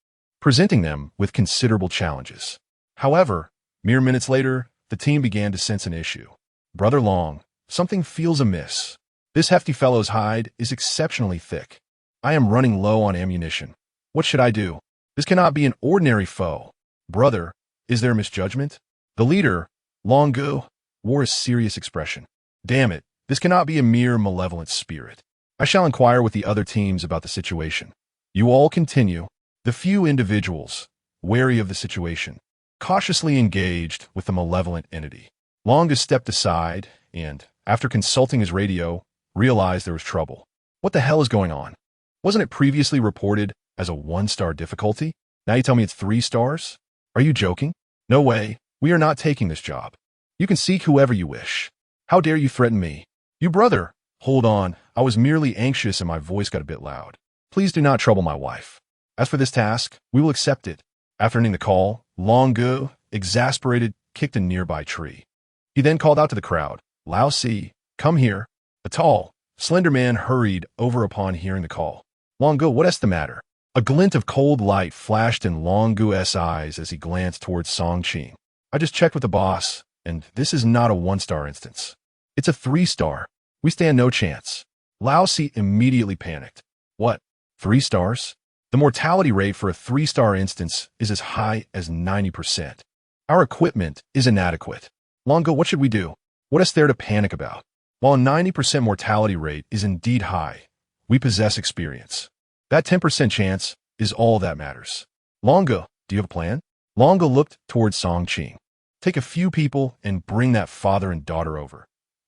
presenting them with considerable challenges. However, mere minutes later, the team began to sense an issue. Brother Long, something feels amiss. This hefty fellow's hide is exceptionally thick. I am running low on ammunition. What should I do? This cannot be an ordinary foe. Brother, is there misjudgment? The leader, Long Gu, wore a serious expression. Damn it, this cannot be a mere malevolent spirit. I shall inquire with the other teams about the situation. You all continue. The few individuals, wary of the situation, cautiously engaged with the malevolent entity. Long Gu stepped aside and, after consulting his radio, realized there was trouble. What the hell is going on? Wasn't it previously reported as a 1-star difficulty? Now you tell me it's 3 stars? Are you joking? No way. We are not taking this job. You can seek whoever you wish. How dare you threaten me? You brother! Hold on. I was merely anxious and my voice got a bit loud. Please do not trouble my wife. As for this task, we will accept it. After ending the call, Long Gu, exasperated, kicked a nearby tree. He then called out to the crowd, Lao Si, come here. A tall, slender man hurried over upon hearing the call. Long Gu, what is the matter? A glint of cold light flashed in Long Gu's eyes as he glanced towards Song Qing. I just checked with the boss, and this is not a 1-star instance. It's a 3-star. We stand no chance. Lao Si immediately panicked. What? 3 stars? The mortality rate for a 3-star instance is as high as 90%. Our equipment is inadequate. Long Gu, what should we do? What is there to panic about? While a 90% mortality rate is indeed high, we possess experience. That 10% chance is all that matters. Long Gu, do you have a plan? Long Gu looked towards Song Qing. Take a few people and bring that father and daughter over.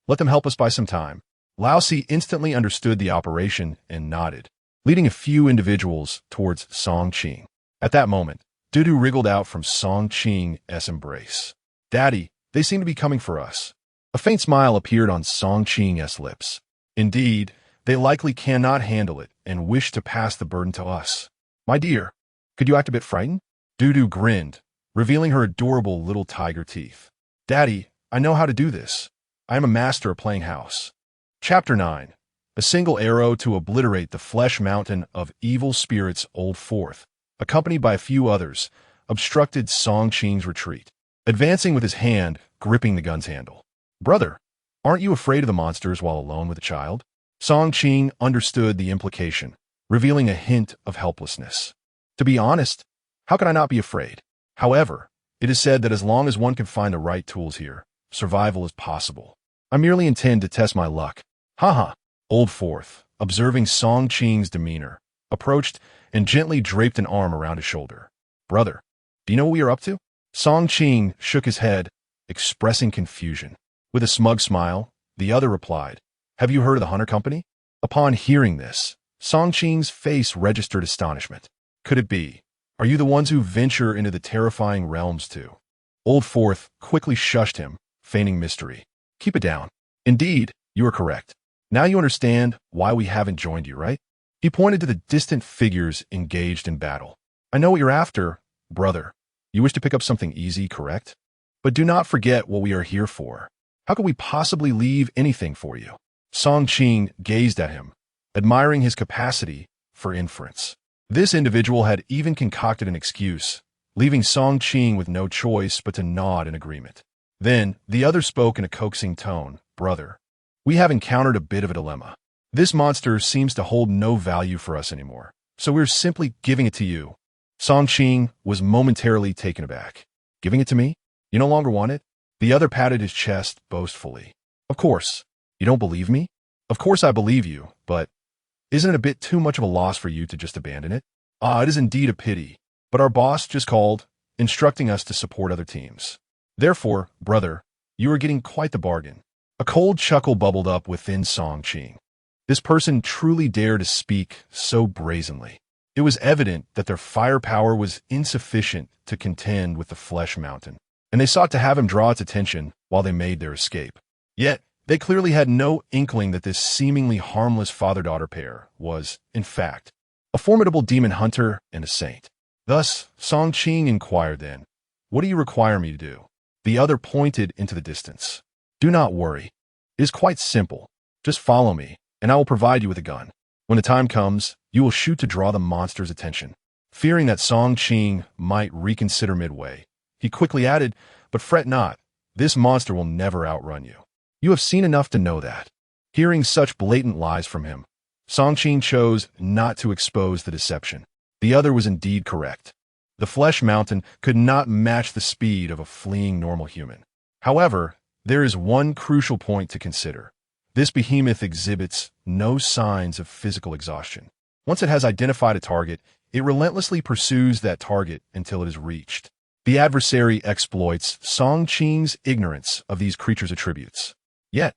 Let them help us buy some time. Lao Si instantly understood the operation and nodded, leading a few individuals towards Song Qing. At that moment, Dudu wriggled out from Song Qing's embrace. Daddy, they seem to be coming for us. A faint smile appeared on Song Qing's lips. Indeed, they likely cannot handle it and wish to pass the burden to us. My dear, could you act a bit frightened? Dudu grinned, revealing her adorable little tiger teeth. Daddy, I know how to do this. I am a master of playing house. Chapter 9. A single arrow to obliterate the Flesh Mountain of evil spirits Old Fourth, accompanied by a few others, obstructed Song Qing's retreat, advancing with his hand gripping the gun's handle. Brother, aren't you afraid of the monsters while alone with a child? Song Qing understood the implication, revealing a hint of helplessness. To be honest, how can I not be afraid? However, it is said that as long as one can find the right tools here, survival is possible. I merely intend to test my luck. Haha. Old Fourth, observing Song Qing's demeanor, approached and gently draped an arm around his shoulder. Brother, do you know what we are up to? Song Qing shook his head, expressing confusion. With a smug smile, the other replied, Have you heard of the Hunter Company? Upon hearing this, Song Qing's face registered astonishment. Could it be? Are you the ones who venture into the terrifying realms too? Old Fourth quickly shushed him, feigning mystery. Keep it down. Indeed, you are correct. Now you understand why we haven't joined you, right? He pointed to the distant figures engaged in battle. I know what you're after, brother. You wish to pick up something easy, correct? But do not forget what we are here for. How could we possibly leave anything for you? Song Qing gazed at him, admiring his capacity for inference. This individual had even concocted an excuse, leaving Song Qing with no choice but to nod in agreement. Then, the other spoke in a coaxing tone. Brother, we have encountered a bit of a dilemma. This monster seems to hold no value for us anymore, so we're simply giving it to you. Song Qing was momentarily taken aback. Giving it to me? You no longer want it? The other patted his chest boastfully. Of course. You don't believe me? Of course I believe you, but isn't it a bit too much of a loss for you to just abandon it? Ah, it is indeed a pity. But our boss just called, instructing us to support other teams. Therefore, brother, you are getting quite the bargain. A cold chuckle bubbled up within Song Qing. This person truly dared to speak so brazenly. It was evident that their firepower was insufficient to contend with the Flesh Mountain, and they sought to have him draw its attention while they made their escape. Yet, they clearly had no inkling that this seemingly harmless father-daughter pair was, in fact, a formidable demon hunter and a saint. Thus, Song Qing inquired then, "What do you require me to do?" The other pointed into the distance. "Do not worry. It is quite simple. Just follow me, and I will provide you with a gun. When the time comes, you will shoot to draw the monster's attention." Fearing that Song Qing might reconsider midway, he quickly added, "But fret not. This monster will never outrun you. You have seen enough to know that." Hearing such blatant lies from him, Song Qing chose not to expose the deception. The other was indeed correct. The Flesh Mountain could not match the speed of a fleeing normal human. However, there is one crucial point to consider. This behemoth exhibits no signs of physical exhaustion. Once it has identified a target, it relentlessly pursues that target until it is reached. The adversary exploits Song Qing's ignorance of these creatures' attributes. Yet,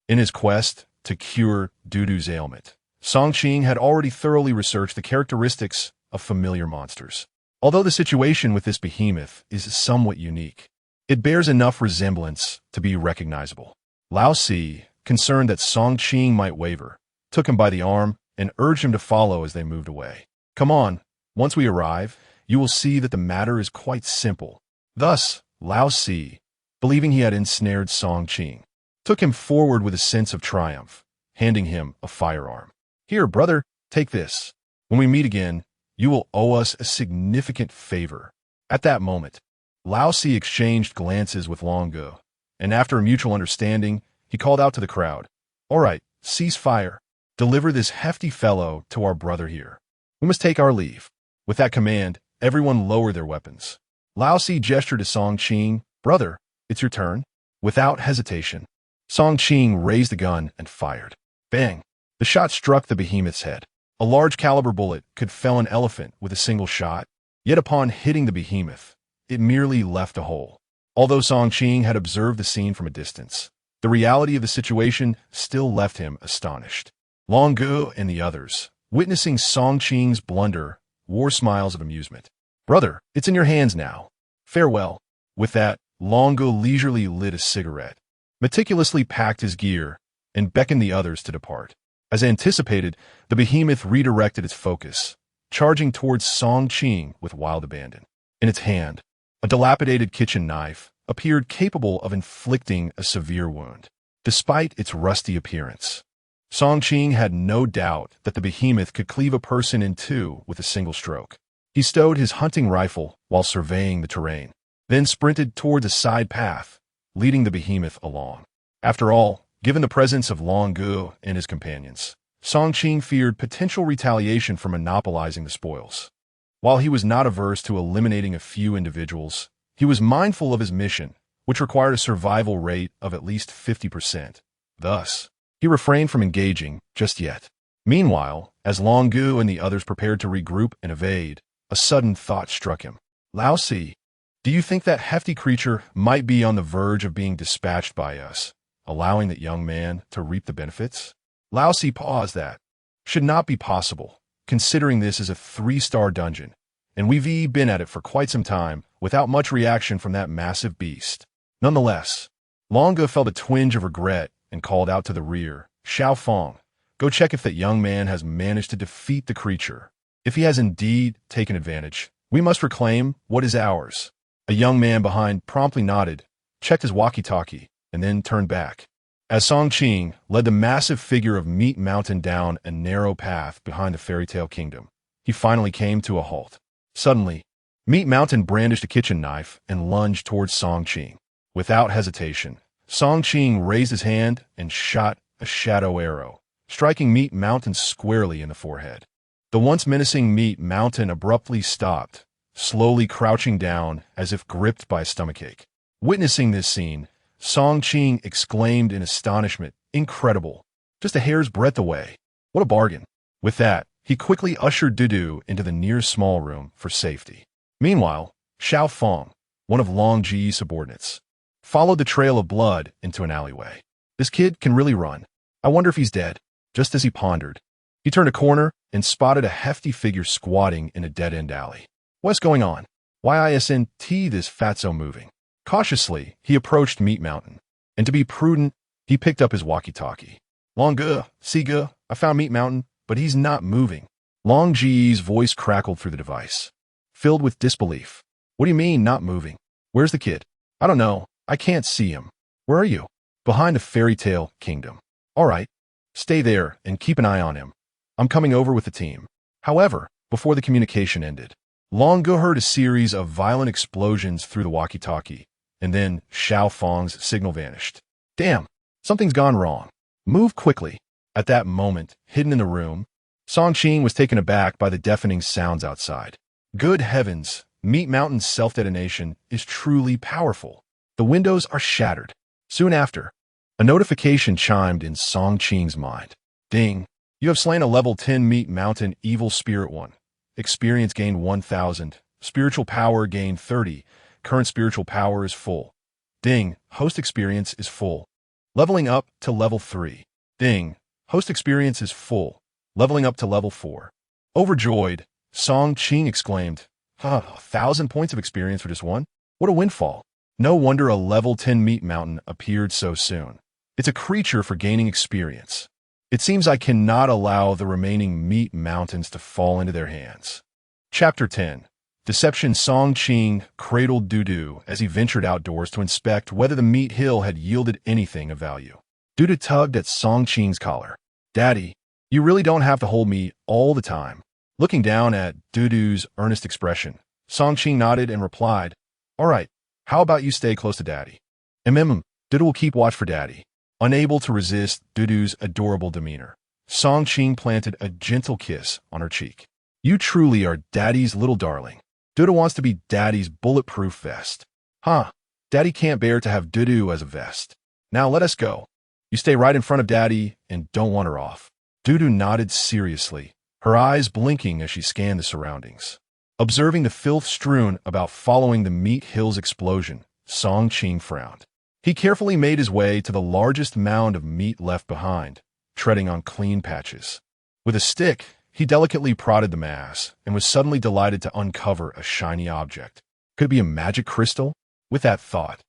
in his quest to cure Dudu's ailment, Song Qing had already thoroughly researched the characteristics of familiar monsters. Although the situation with this behemoth is somewhat unique, it bears enough resemblance to be recognizable. Lao Si, concerned that Song Qing might waver, took him by the arm and urged him to follow as they moved away. "Come on, once we arrive, you will see that the matter is quite simple." Thus, Lao Si, believing he had ensnared Song Qing, took him forward with a sense of triumph, handing him a firearm. "Here, brother, take this. When we meet again, you will owe us a significant favor." At that moment, Lao Si exchanged glances with Long Go, and after a mutual understanding, he called out to the crowd, "All right, cease fire. Deliver this hefty fellow to our brother here. We must take our leave." With that command, everyone lowered their weapons. Lao Si gestured to Song Qing, "Brother, it's your turn." Without hesitation, Song Qing raised the gun and fired. Bang! The shot struck the behemoth's head. A large caliber bullet could fell an elephant with a single shot, yet upon hitting the behemoth, it merely left a hole. Although Song Qing had observed the scene from a distance, the reality of the situation still left him astonished. Long Gu and the others, witnessing Song Qing's blunder, wore smiles of amusement. "Brother, it's in your hands now. Farewell." With that, Long Gu leisurely lit a cigarette, meticulously packed his gear, and beckoned the others to depart. As anticipated, the behemoth redirected its focus, charging towards Song Qing with wild abandon. In its hand, a dilapidated kitchen knife appeared capable of inflicting a severe wound. Despite its rusty appearance, Song Qing had no doubt that the behemoth could cleave a person in two with a single stroke. He stowed his hunting rifle while surveying the terrain, then sprinted towards a side path, leading the behemoth along. After all, given the presence of Long Gu and his companions, Song Qing feared potential retaliation for monopolizing the spoils. While he was not averse to eliminating a few individuals, he was mindful of his mission, which required a survival rate of at least 50%. Thus, he refrained from engaging just yet. Meanwhile, as Long Gu and the others prepared to regroup and evade, a sudden thought struck him. "Lao Si, do you think that hefty creature might be on the verge of being dispatched by us, allowing that young man to reap the benefits?" Lao Si paused. "That should not be possible, considering this is a 3-star dungeon, and we've been at it for quite some time without much reaction from that massive beast." Nonetheless, Long Gu felt a twinge of regret and called out to the rear, "Xiao Fong, go check if that young man has managed to defeat the creature. If he has indeed taken advantage, we must reclaim what is ours." A young man behind promptly nodded, checked his walkie-talkie, and then turned back. As Song Qing led the massive figure of Meat Mountain down a narrow path behind the fairy tale kingdom, he finally came to a halt. Suddenly, Meat Mountain brandished a kitchen knife and lunged towards Song Qing. Without hesitation, Song Qing raised his hand and shot a shadow arrow, striking Meat Mountain squarely in the forehead. The once menacing Meat Mountain abruptly stopped, slowly crouching down as if gripped by a stomachache. Witnessing this scene, Song Qing exclaimed in astonishment. Incredible. Just a hair's breadth away. What a bargain. With that, he quickly ushered Dudu into the nearest small room for safety. Meanwhile, Xiao Feng, one of Long Ji's subordinates, followed the trail of blood into an alleyway. This kid can really run. I wonder if he's dead. Just as he pondered, he turned a corner and spotted a hefty figure squatting in a dead-end alley. What's going on? Why isn't this fatso moving? Cautiously, he approached Meat Mountain, and to be prudent, he picked up his walkie-talkie. Long Siga, I found Meat Mountain, but he's not moving. Long Ji's voice crackled through the device, filled with disbelief. What do you mean, not moving? Where's the kid? I don't know. I can't see him. Where are you? Behind the fairy tale kingdom. All right. Stay there and keep an eye on him. I'm coming over with the team. However, before the communication ended, Long Ge heard a series of violent explosions through the walkie-talkie, and then Xiao Feng's signal vanished. Damn, something's gone wrong. Move quickly. At that moment, hidden in the room, Song Qing was taken aback by the deafening sounds outside. Good heavens, Meat Mountain's self-detonation is truly powerful. The windows are shattered. Soon after, a notification chimed in Song Qing's mind. Ding. You have slain a level 10 Meat Mountain Evil Spirit 1. Experience gained 1,000. Spiritual power gained 30. Current spiritual power is full. Ding. Host experience is full. Leveling up to level 3. Ding. Host experience is full. Leveling up to level 4. Overjoyed, Song Qing exclaimed, 1,000 points of experience for just one? What a windfall. No wonder a level 10 Meat Mountain appeared so soon. It's a creature for gaining experience. It seems I cannot allow the remaining Meat Mountains to fall into their hands. Chapter 10. Deception. Song Qing cradled Dudu as he ventured outdoors to inspect whether the meat hill had yielded anything of value. Dudu tugged at Song Qing's collar. Daddy, you really don't have to hold me all the time. Looking down at Dudu's earnest expression, Song Qing nodded and replied, All right, how about you stay close to Daddy? Dudu will keep watch for Daddy. Unable to resist Dudu's adorable demeanor, Song Qing planted a gentle kiss on her cheek. You truly are Daddy's little darling. Dudu wants to be Daddy's bulletproof vest. Daddy can't bear to have Dudu as a vest. Now let us go. You stay right in front of Daddy and don't wander off. Dudu nodded seriously, her eyes blinking as she scanned the surroundings. Observing the filth strewn about following the meat hill's explosion, Song Qing frowned. He carefully made his way to the largest mound of meat left behind, treading on clean patches. With a stick, he delicately prodded the mass and was suddenly delighted to uncover a shiny object. Could it be a magic crystal? With that thought,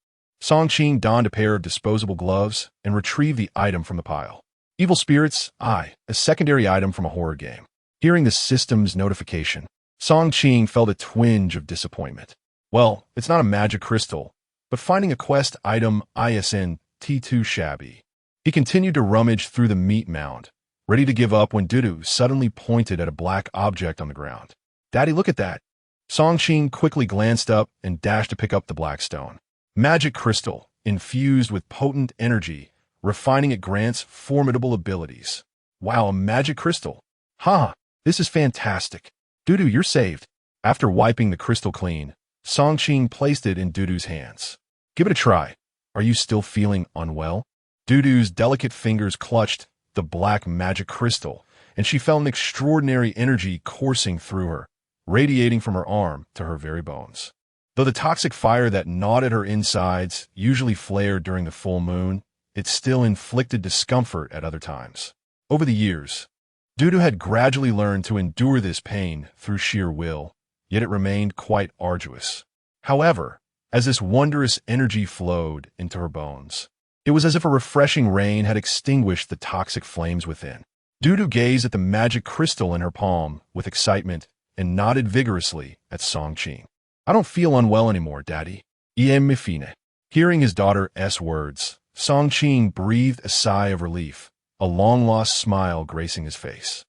Song Qing donned a pair of disposable gloves and retrieved the item from the pile. Evil Spirits, a secondary item from a horror game. Hearing the system's notification, Song Qing felt a twinge of disappointment. Well, it's not a magic crystal, but finding a quest item isn't too shabby. He continued to rummage through the meat mound, ready to give up when Dudu suddenly pointed at a black object on the ground. Daddy, look at that. Song Qing quickly glanced up and dashed to pick up the black stone. Magic crystal, infused with potent energy, refining it grants formidable abilities. Wow, a magic crystal. This is fantastic. Dudu, you're saved. After wiping the crystal clean, Song Qing placed it in Dudu's hands. Give it a try. Are you still feeling unwell? Dudu's delicate fingers clutched the black magic crystal, and she felt an extraordinary energy coursing through her, radiating from her arm to her very bones. Though the toxic fire that gnawed at her insides usually flared during the full moon, it still inflicted discomfort at other times. Over the years, Dudu had gradually learned to endure this pain through sheer will, yet it remained quite arduous. However, as this wondrous energy flowed into her bones, it was as if a refreshing rain had extinguished the toxic flames within. Dudu gazed at the magic crystal in her palm with excitement and nodded vigorously at Song Qing. I don't feel unwell anymore, Daddy. Fine. Hearing his daughter's words, Song Qing breathed a sigh of relief, a long-lost smile gracing his face.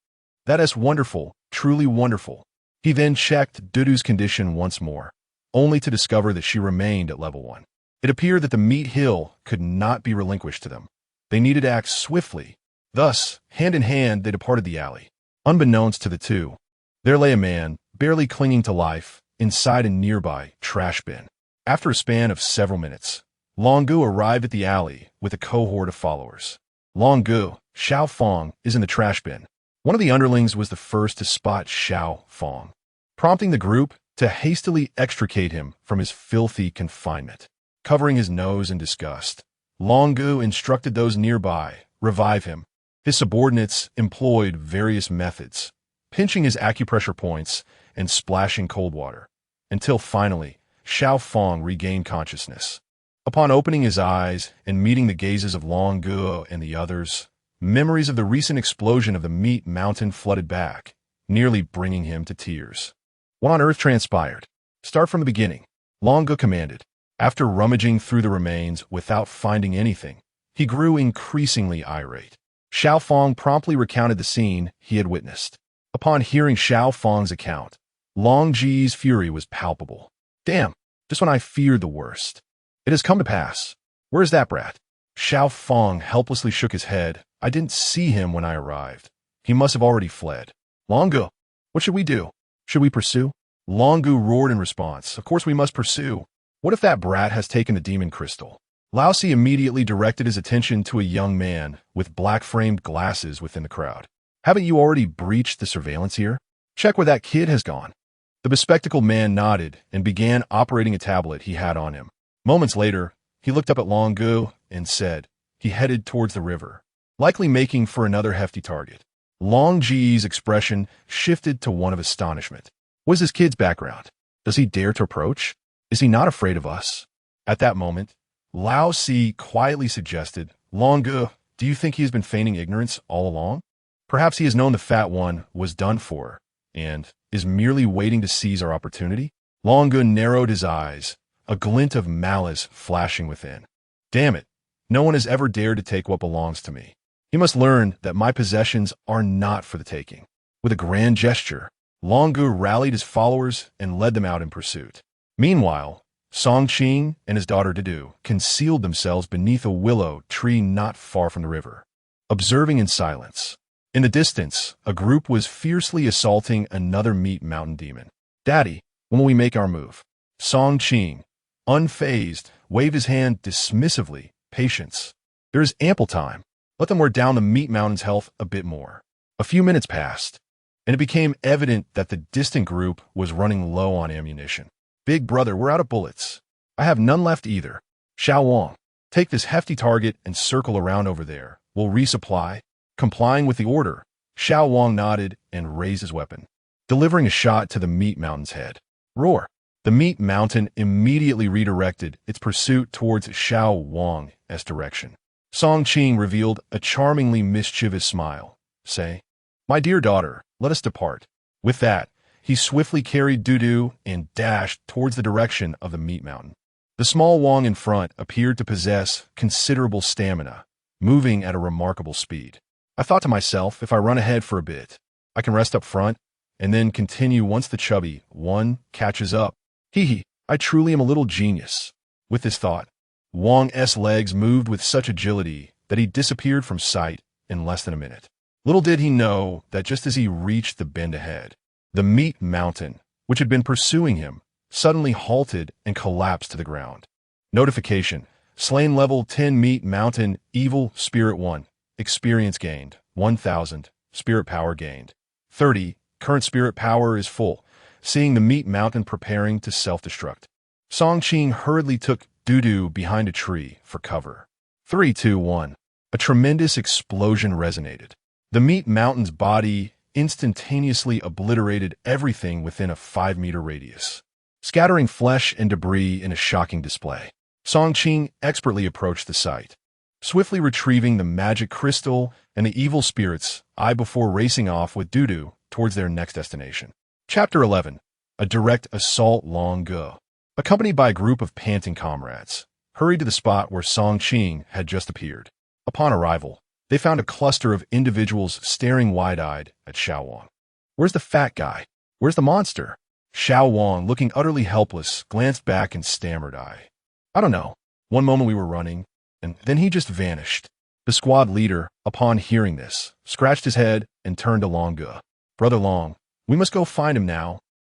That's wonderful, truly wonderful. He then checked Dudu's condition once more, only to discover that she remained at level 1. It appeared that the meat hill could not be relinquished to them. They needed to act swiftly. Thus, hand in hand, they departed the alley. Unbeknownst to the two, there lay a man, barely clinging to life, inside a nearby trash bin. After a span of several minutes, Long Gu arrived at the alley with a cohort of followers. Long Gu, Xiao Fong, is in the trash bin. One of the underlings was the first to spot Xiao Fong, prompting the group to hastily extricate him from his filthy confinement. Covering his nose in disgust, Long Gu instructed those nearby, revive him. His subordinates employed various methods, pinching his acupressure points and splashing cold water, until finally, Xiao Fong regained consciousness. Upon opening his eyes and meeting the gazes of Long Gu and the others, memories of the recent explosion of the meat mountain flooded back, nearly bringing him to tears. What on earth transpired? Start from the beginning, Long Gu commanded. After rummaging through the remains without finding anything, he grew increasingly irate. Xiao Fong promptly recounted the scene he had witnessed. Upon hearing Xiao Fong's account, Long Ji's fury was palpable. Damn, just when I feared the worst. It has come to pass. Where is that brat? Xiao Fong helplessly shook his head. I didn't see him when I arrived. He must have already fled. Long Gu, what should we do? Should we pursue? Long Gu roared in response. Of course we must pursue. What if that brat has taken the demon crystal? Lao Si immediately directed his attention to a young man with black-framed glasses within the crowd. Haven't you already breached the surveillance here? Check where that kid has gone. The bespectacled man nodded and began operating a tablet he had on him. Moments later, he looked up at Long Gu and said he headed towards the river, likely making for another hefty target. Long Ji's expression shifted to one of astonishment. What is this kid's background? Does he dare to approach? Is he not afraid of us? At that moment, Lao Si quietly suggested, Long Gu, do you think he has been feigning ignorance all along? Perhaps he has known the fat one was done for, and is merely waiting to seize our opportunity? Long Gu narrowed his eyes, a glint of malice flashing within. Damn it, no one has ever dared to take what belongs to me. He must learn that my possessions are not for the taking. With a grand gesture, Long Gu rallied his followers and led them out in pursuit. Meanwhile, Song Qing and his daughter Dudu concealed themselves beneath a willow tree not far from the river, observing in silence. In the distance, a group was fiercely assaulting another meat mountain demon. Daddy, when will we make our move? Song Qing, unfazed, waved his hand dismissively. Patience. There is ample time. Let them wear down the meat mountain's health a bit more. A few minutes passed, and it became evident that the distant group was running low on ammunition. Big brother, we're out of bullets. I have none left either. Xiao Wang, take this hefty target and circle around over there. We'll resupply. Complying with the order, Xiao Wang nodded and raised his weapon, delivering a shot to the meat mountain's head. Roar! The meat mountain immediately redirected its pursuit towards Xiao Wang's direction. Song Qing revealed a charmingly mischievous smile. Say, my dear daughter, let us depart. With that, he swiftly carried Dudu and dashed towards the direction of the meat mountain. The small Wang in front appeared to possess considerable stamina, moving at a remarkable speed. I thought to myself, if I run ahead for a bit, I can rest up front and then continue once the chubby one catches up. Hee hee, I truly am a little genius. With this thought, Wang's legs moved with such agility that he disappeared from sight in less than a minute. Little did he know that just as he reached the bend ahead, the meat mountain, which had been pursuing him, suddenly halted and collapsed to the ground. Notification: Slain level 10 meat mountain, evil spirit 1. Experience gained, 1000. Spirit power gained, 30. Current spirit power is full, seeing the meat mountain preparing to self-destruct. Song Qing hurriedly took Dudu behind a tree for cover. 3, 2, 1. A tremendous explosion resonated. The meat mountain's body instantaneously obliterated everything within a 5-meter radius, scattering flesh and debris in a shocking display. Song Qing expertly approached the site, swiftly retrieving the magic crystal and the evil spirit's eye before racing off with Dudu towards their next destination. Chapter 11. A direct assault. Long Gu, accompanied by a group of panting comrades, hurried to the spot where Song Qing had just appeared. Upon arrival, they found a cluster of individuals staring wide-eyed at Xiao Wang. Where's the fat guy? Where's the monster? Xiao Wang, looking utterly helpless, glanced back and stammered, I don't know. One moment we were running, and then he just vanished. The squad leader, upon hearing this, scratched his head and turned to Long Gu. Brother Long, we must go find him now.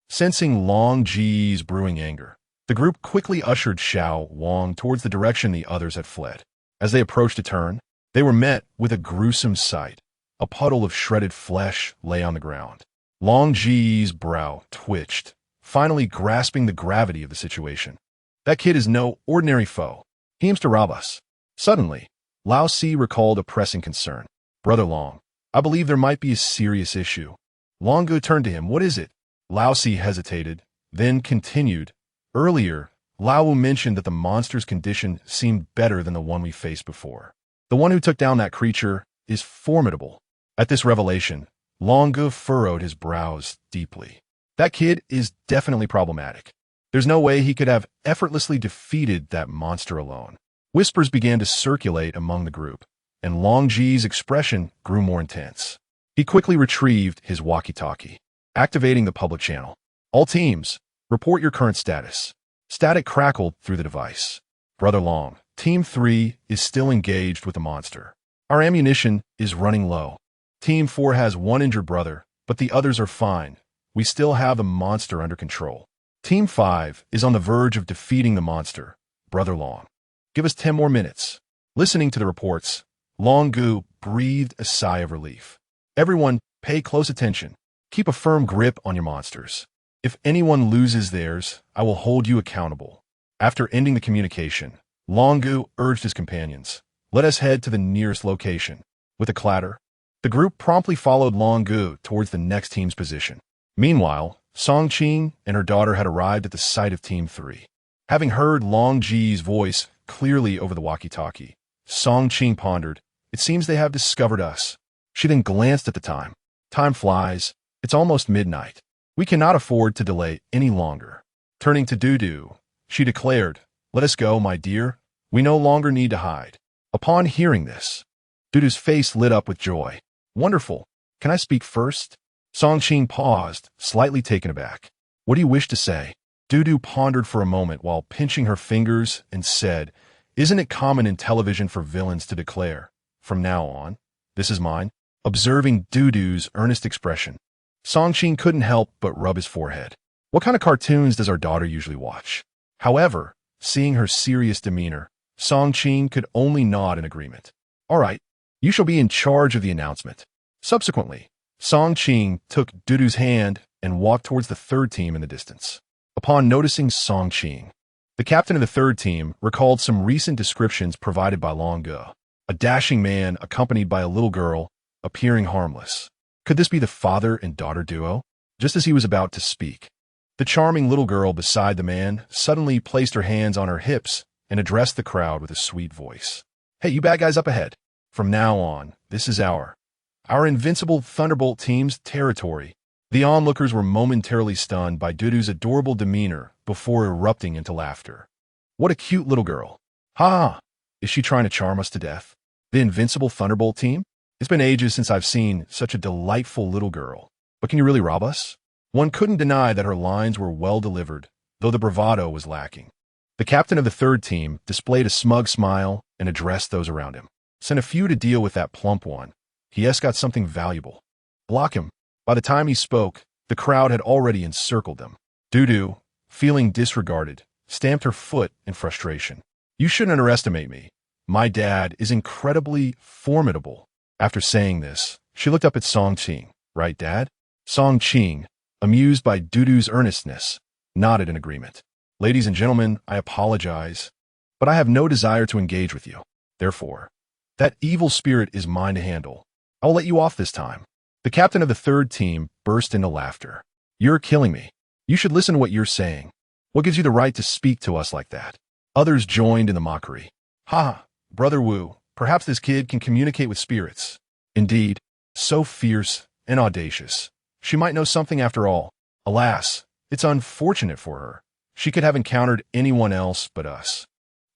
Sensing Long Ji's brewing anger, The group quickly ushered Xiao Wang towards the direction the others had fled. As they approached a turn, they were met with a gruesome sight. A puddle of shredded flesh lay on the ground. Long Ji's brow twitched, finally grasping the gravity of the situation. That kid is no ordinary foe. He aims to rob us. Suddenly, Lao Si recalled a pressing concern. Brother Long, I believe there might be a serious issue. Long Gu turned to him. What is it? Lao Si hesitated, then continued. Earlier, Lao Wu mentioned that the monster's condition seemed better than the one we faced before. The one who took down that creature is formidable. At this revelation, Long Gu furrowed his brows deeply. That kid is definitely problematic. There's no way he could have effortlessly defeated that monster alone. Whispers began to circulate among the group, and Long Ji's expression grew more intense. He quickly retrieved his walkie-talkie, activating the public channel. All teams, report your current status. Static crackled through the device. Brother Long, Team 3 is still engaged with the monster. Our ammunition is running low. Team 4 has one injured brother, but the others are fine. We still have the monster under control. Team 5 is on the verge of defeating the monster. Brother Long, give us 10 more minutes. Listening to the reports, Long Gu breathed a sigh of relief. Everyone, pay close attention. Keep a firm grip on your monsters. If anyone loses theirs, I will hold you accountable. After ending the communication, Long Gu urged his companions, let us head to the nearest location. With a clatter, the group promptly followed Long Gu towards the next team's position. Meanwhile, Song Qing and her daughter had arrived at the site of Team 3. Having heard Long Ji's voice clearly over the walkie-talkie, Song Qing pondered, it seems they have discovered us. She then glanced at the time. Time flies. It's almost midnight. We cannot afford to delay any longer. Turning to Dudu, she declared, let us go, my dear. We no longer need to hide. Upon hearing this, Dudu's face lit up with joy. Wonderful. Can I speak first? Song Qing paused, slightly taken aback. What do you wish to say? Dudu pondered for a moment while pinching her fingers and said, isn't it common in television for villains to declare, from now on, this is mine? Observing Dudu's earnest expression, Song Qing couldn't help but rub his forehead. What kind of cartoons does our daughter usually watch? However, seeing her serious demeanor, Song Qing could only nod in agreement. All right, you shall be in charge of the announcement. Subsequently, Song Qing took Dudu's hand and walked towards the third team in the distance. Upon noticing Song Qing, the captain of the third team recalled some recent descriptions provided by Long Gu. A dashing man accompanied by a little girl, appearing harmless. Could this be the father and daughter duo? Just as he was about to speak, the charming little girl beside the man suddenly placed her hands on her hips and addressed the crowd with a sweet voice. Hey, you bad guys up ahead. From now on, this is our invincible Thunderbolt team's territory. The onlookers were momentarily stunned by Dudu's adorable demeanor before erupting into laughter. What a cute little girl. Ha! Is she trying to charm us to death? The invincible Thunderbolt team? It's been ages since I've seen such a delightful little girl. But can you really rob us? One couldn't deny that her lines were well delivered, though the bravado was lacking. The captain of the third team displayed a smug smile and addressed those around him. Send a few to deal with that plump one. He has got something valuable. Block him. By the time he spoke, the crowd had already encircled them. Dudu, feeling disregarded, stamped her foot in frustration. You shouldn't underestimate me. My dad is incredibly formidable. After saying this, she looked up at Song Qing. Right, Dad? Song Qing, amused by Dudu's earnestness, nodded in agreement. Ladies and gentlemen, I apologize, but I have no desire to engage with you. Therefore, that evil spirit is mine to handle. I will let you off this time. The captain of the third team burst into laughter. You're killing me. You should listen to what you're saying. What gives you the right to speak to us like that? Others joined in the mockery. Ha, Brother Wu. Perhaps this kid can communicate with spirits. Indeed, so fierce and audacious. She might know something after all. Alas, it's unfortunate for her. She could have encountered anyone else but us.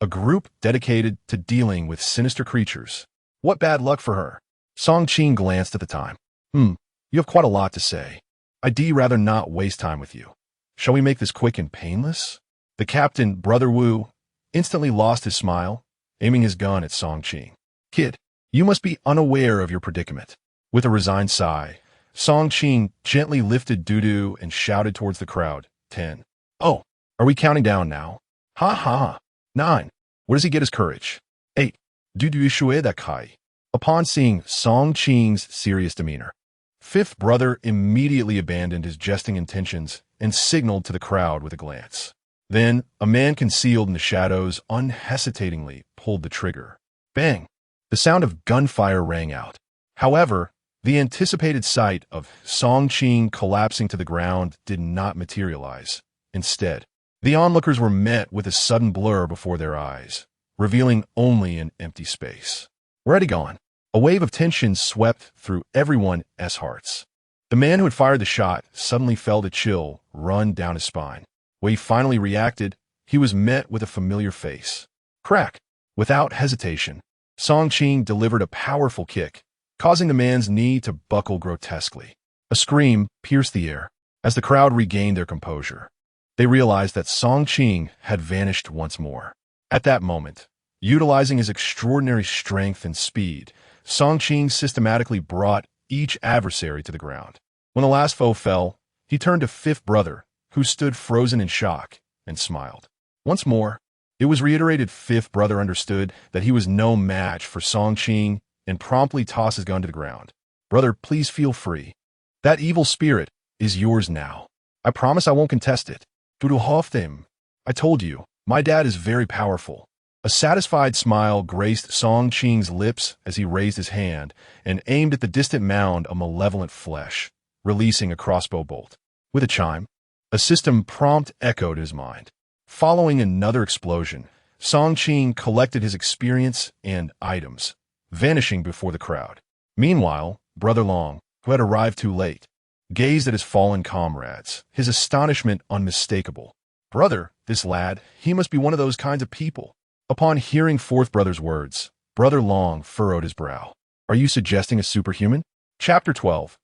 A group dedicated to dealing with sinister creatures. What bad luck for her. Song Qing glanced at the time. You have quite a lot to say. I'd rather not waste time with you. Shall we make this quick and painless? The captain, Brother Wu, instantly lost his smile, aiming his gun at Song Qing. Kid, you must be unaware of your predicament. With a resigned sigh, Song Qing gently lifted Dudu and shouted towards the crowd. 10. Oh, Are we counting down now? Ha ha. 9. Where does he get his courage? 8. Du échouer that kai. Upon seeing Song Qing's serious demeanor, fifth brother immediately abandoned his jesting intentions and signaled to the crowd with a glance. Then, a man concealed in the shadows unhesitatingly pulled the trigger. Bang! The sound of gunfire rang out. However, the anticipated sight of Song Qing collapsing to the ground did not materialize. Instead, the onlookers were met with a sudden blur before their eyes, revealing only an empty space. Where had he gone? A wave of tension swept through everyone's hearts. The man who had fired the shot suddenly felt a chill run down his spine. When he finally reacted, he was met with a familiar face. Crack! Without hesitation, Song Qing delivered a powerful kick, causing the man's knee to buckle grotesquely. A scream pierced the air as the crowd regained their composure. They realized that Song Qing had vanished once more. At that moment, utilizing his extraordinary strength and speed, Song Qing systematically brought each adversary to the ground. When the last foe fell, he turned to fifth brother, who stood frozen in shock, and smiled. Once more, it was reiterated fifth brother understood that he was no match for Song Qing and promptly tossed his gun to the ground. Brother, please feel free. That evil spirit is yours now. I promise I won't contest it. Du hast him. I told you, my dad is very powerful. A satisfied smile graced Song Qing's lips as he raised his hand and aimed at the distant mound of malevolent flesh, releasing a crossbow bolt. With a chime, a system prompt echoed in his mind. Following another explosion, Song Qing collected his experience and items, vanishing before the crowd. Meanwhile, Brother Long, who had arrived too late, gazed at his fallen comrades, his astonishment unmistakable. Brother, this lad, he must be one of those kinds of people. Upon hearing fourth brother's words, Brother Long furrowed his brow. Are you suggesting a superhuman? Chapter 12.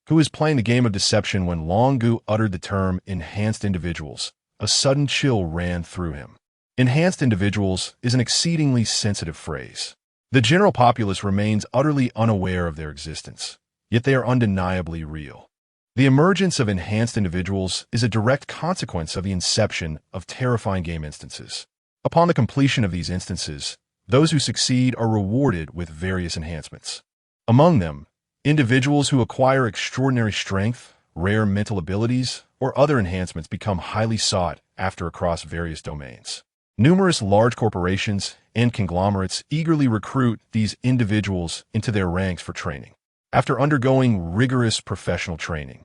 Who is playing the game of deception when Long Gu uttered the term enhanced individuals? A sudden chill ran through him. Enhanced individuals is an exceedingly sensitive phrase. The general populace remains utterly unaware of their existence, yet they are undeniably real. The emergence of enhanced individuals is a direct consequence of the inception of terrifying game instances. Upon the completion of these instances, those who succeed are rewarded with various enhancements. Among them, individuals who acquire extraordinary strength, rare mental abilities, or other enhancements become highly sought after across various domains. Numerous large corporations and conglomerates eagerly recruit these individuals into their ranks for training. After undergoing rigorous professional training,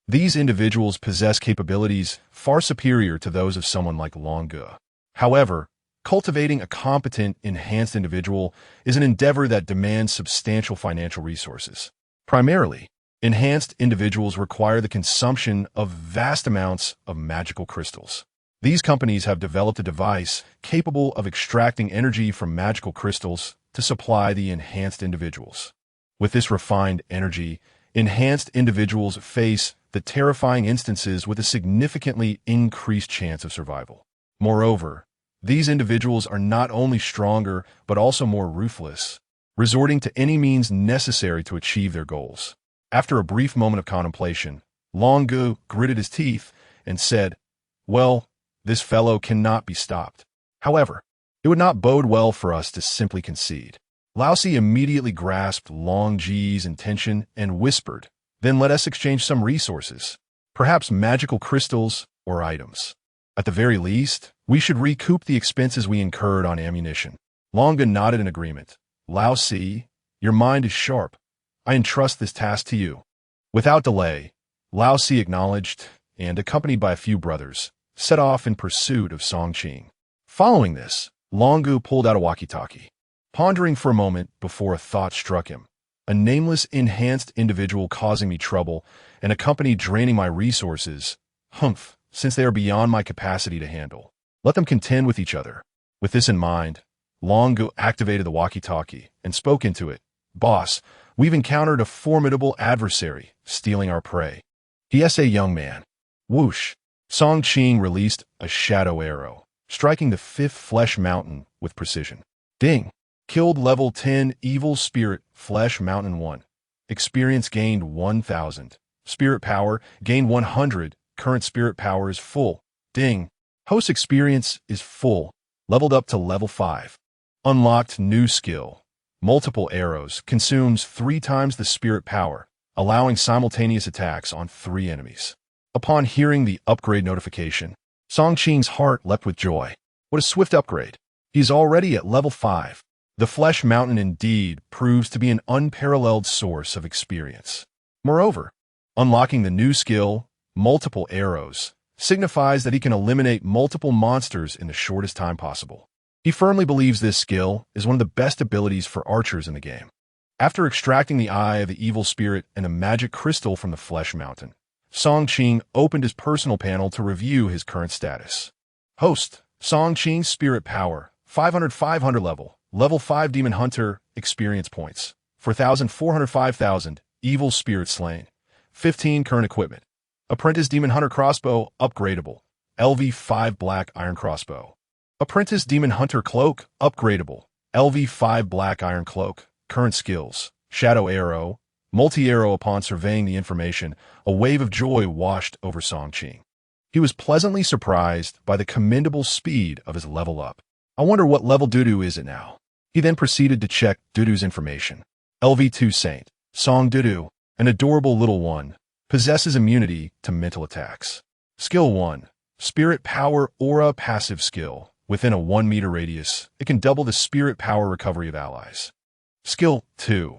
these individuals possess capabilities far superior to those of someone like Long Gu. However, cultivating a competent, enhanced individual is an endeavor that demands substantial financial resources. Primarily, enhanced individuals require the consumption of vast amounts of magical crystals. These companies have developed a device capable of extracting energy from magical crystals to supply the enhanced individuals. With this refined energy, enhanced individuals face the terrifying instances with a significantly increased chance of survival. Moreover, these individuals are not only stronger but also more ruthless, resorting to any means necessary to achieve their goals. After a brief moment of contemplation, Long Gu gritted his teeth and said, "Well, this fellow cannot be stopped. However, it would not bode well for us to simply concede." Lao Si immediately grasped Long Ji's intention and whispered, "Then let us exchange some resources, perhaps magical crystals or items. At the very least, we should recoup the expenses we incurred on ammunition." Long Gu nodded in agreement. "Lao Si, your mind is sharp. I entrust this task to you." Without delay, Lao Si acknowledged and, accompanied by a few brothers, set off in pursuit of Song Qing. Following this, Long Gu pulled out a walkie-talkie. Pondering for a moment before a thought struck him. A nameless, enhanced individual causing me trouble and a company draining my resources. Humph, since they are beyond my capacity to handle. Let them contend with each other. With this in mind, Long Gu activated the walkie-talkie and spoke into it. "Boss, we've encountered a formidable adversary, stealing our prey. He is a young man." Whoosh! Song Qing released a shadow arrow, striking the fifth flesh mountain with precision. Ding! Killed level 10 evil spirit flesh mountain 1. Experience gained 1000. Spirit power gained 100. Current spirit power is full. Ding! Host experience is full, leveled up to level 5. Unlocked new skill. Multiple arrows consumes 3 times the spirit power, allowing simultaneous attacks on 3 enemies. Upon hearing the upgrade notification, Song Qing's heart leapt with joy. What a swift upgrade. He's already at level 5. The Flesh Mountain indeed proves to be an unparalleled source of experience. Moreover, unlocking the new skill, Multiple Arrows, signifies that he can eliminate multiple monsters in the shortest time possible. He firmly believes this skill is one of the best abilities for archers in the game. After extracting the Eye of the Evil Spirit and a magic crystal from the Flesh Mountain, Song Qing opened his personal panel to review his current status. Host, Song Qing's Spirit Power, 500 level 5 Demon Hunter, Experience Points, 4,405,000, Evil Spirit Slain, 15 current equipment. Apprentice Demon Hunter Crossbow, upgradable, LV5 Black Iron Crossbow. Apprentice Demon Hunter Cloak, upgradable, LV5 Black Iron Cloak. Current skills, Shadow Arrow, multi-arrow. Upon surveying the information, a wave of joy washed over Song Qing. He was pleasantly surprised by the commendable speed of his level up. I wonder what level Dudu is at now. He then proceeded to check Dudu's information. LV2 Saint, Song Dudu, an adorable little one, possesses immunity to mental attacks. Skill 1, Spirit Power Aura passive skill. Within a 1 meter radius, it can double the spirit power recovery of allies. Skill 2,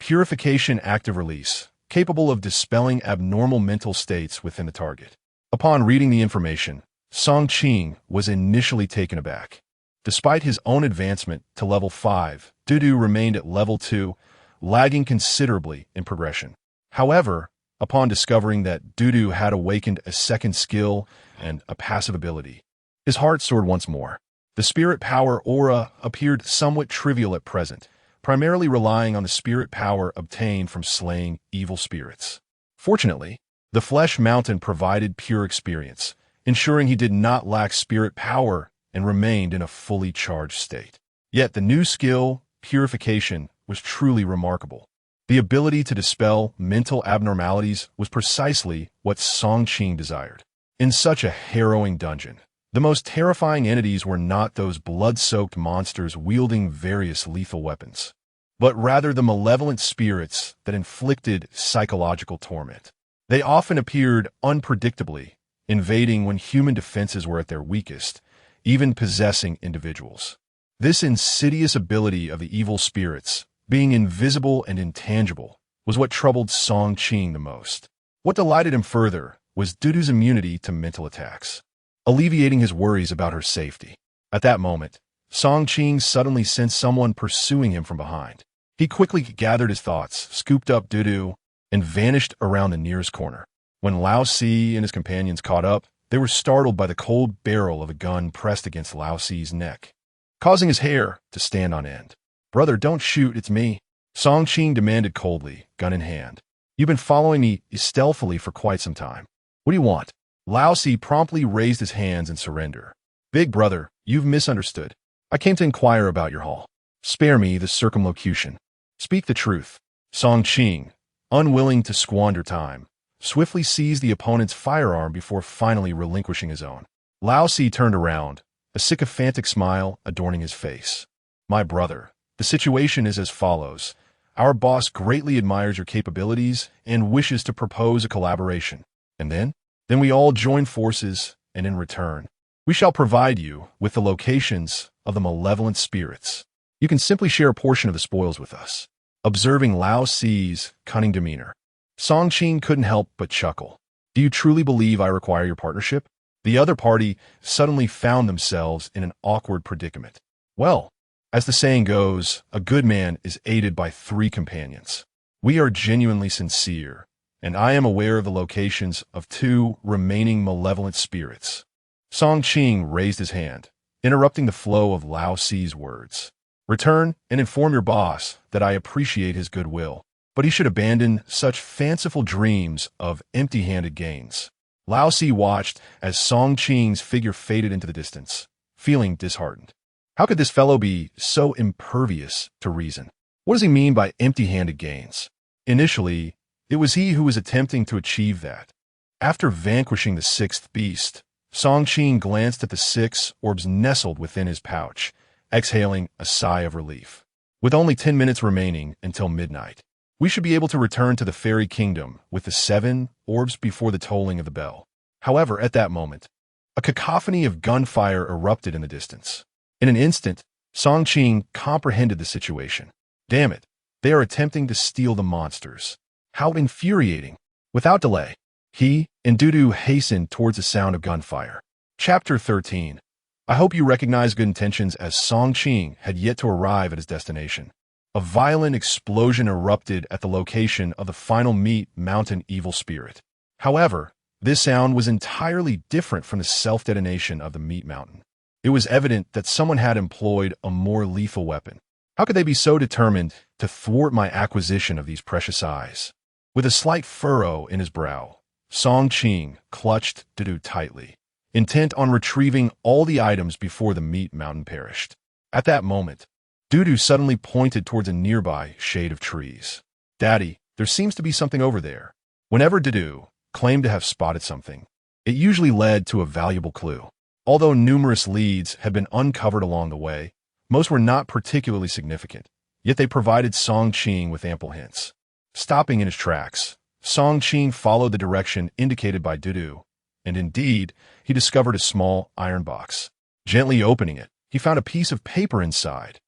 Purification Active Release, capable of dispelling abnormal mental states within the target. Upon reading the information, Song Qing was initially taken aback. Despite his own advancement to level 5, Dudu remained at level 2, lagging considerably in progression. However, upon discovering that Dudu had awakened a second skill and a passive ability, his heart soared once more. The spirit power aura appeared somewhat trivial at present, primarily relying on the spirit power obtained from slaying evil spirits. Fortunately, the Flesh Mountain provided pure experience, ensuring he did not lack spirit power and remained in a fully charged state. Yet the new skill, Purification, was truly remarkable. The ability to dispel mental abnormalities was precisely what Song Qing desired. In such a harrowing dungeon, the most terrifying entities were not those blood-soaked monsters wielding various lethal weapons, but rather the malevolent spirits that inflicted psychological torment. They often appeared unpredictably, invading when human defenses were at their weakest, even possessing individuals. This insidious ability of the evil spirits, being invisible and intangible, was what troubled Song Qing the most. What delighted him further was Dudu's immunity to mental attacks, alleviating his worries about her safety. At that moment, Song Qing suddenly sensed someone pursuing him from behind. He quickly gathered his thoughts, scooped up Dudu, and vanished around the nearest corner. When Lao Si and his companions caught up, they were startled by the cold barrel of a gun pressed against Lao Si's neck, causing his hair to stand on end. "Brother, don't shoot, it's me," Song Qing demanded coldly, gun in hand. "You've been following me stealthily for quite some time. What do you want?" Lao Si promptly raised his hands in surrender. "Big brother, you've misunderstood. I came to inquire about your haul. Spare me the circumlocution. Speak the truth." Song Qing, unwilling to squander time, swiftly seized the opponent's firearm before finally relinquishing his own. Lao Si turned around, a sycophantic smile adorning his face. "My brother, the situation is as follows. Our boss greatly admires your capabilities and wishes to propose a collaboration. And then we all join forces, and in return, we shall provide you with the locations of the malevolent spirits. You can simply share a portion of the spoils with us." Observing Lao Si's cunning demeanor, Song Qing couldn't help but chuckle. "Do you truly believe I require your partnership?" The other party suddenly found themselves in an awkward predicament. Well, as the saying goes, a good man is aided by 3 companions. We are genuinely sincere, and I am aware of the locations of 2 remaining malevolent spirits. Song Qing raised his hand, interrupting the flow of Lao Si's words. "Return and inform your boss that I appreciate his goodwill, but he should abandon such fanciful dreams of empty-handed gains." Lao Si watched as Song Qing's figure faded into the distance, feeling disheartened. How could this fellow be so impervious to reason? What does he mean by empty-handed gains? Initially, it was he who was attempting to achieve that. After vanquishing the 6th beast, Song Qing glanced at the 6 orbs nestled within his pouch, exhaling a sigh of relief. With only 10 minutes remaining until midnight, we should be able to return to the fairy kingdom with the 7 orbs before the tolling of the bell. However, at that moment, a cacophony of gunfire erupted in the distance. In an instant, Song Qing comprehended the situation. Damn it, they are attempting to steal the monsters. How infuriating. Without delay, he and Dudu hastened towards the sound of gunfire. Chapter 13. I hope you recognize good intentions, as Song Qing had yet to arrive at his destination. A violent explosion erupted at the location of the final meat mountain evil spirit. However, this sound was entirely different from the self-detonation of the meat mountain. It was evident that someone had employed a more lethal weapon. How could they be so determined to thwart my acquisition of these precious eyes? With a slight furrow in his brow, Song Qing clutched Dudu tightly, intent on retrieving all the items before the meat mountain perished. At that moment, Dudu suddenly pointed towards a nearby shade of trees. Daddy, there seems to be something over there. Whenever Dudu claimed to have spotted something, it usually led to a valuable clue. Although numerous leads had been uncovered along the way, most were not particularly significant, yet they provided Song Qing with ample hints. Stopping in his tracks, Song Qing followed the direction indicated by Dudu, and indeed, he discovered a small iron box. Gently opening it, he found a piece of paper inside.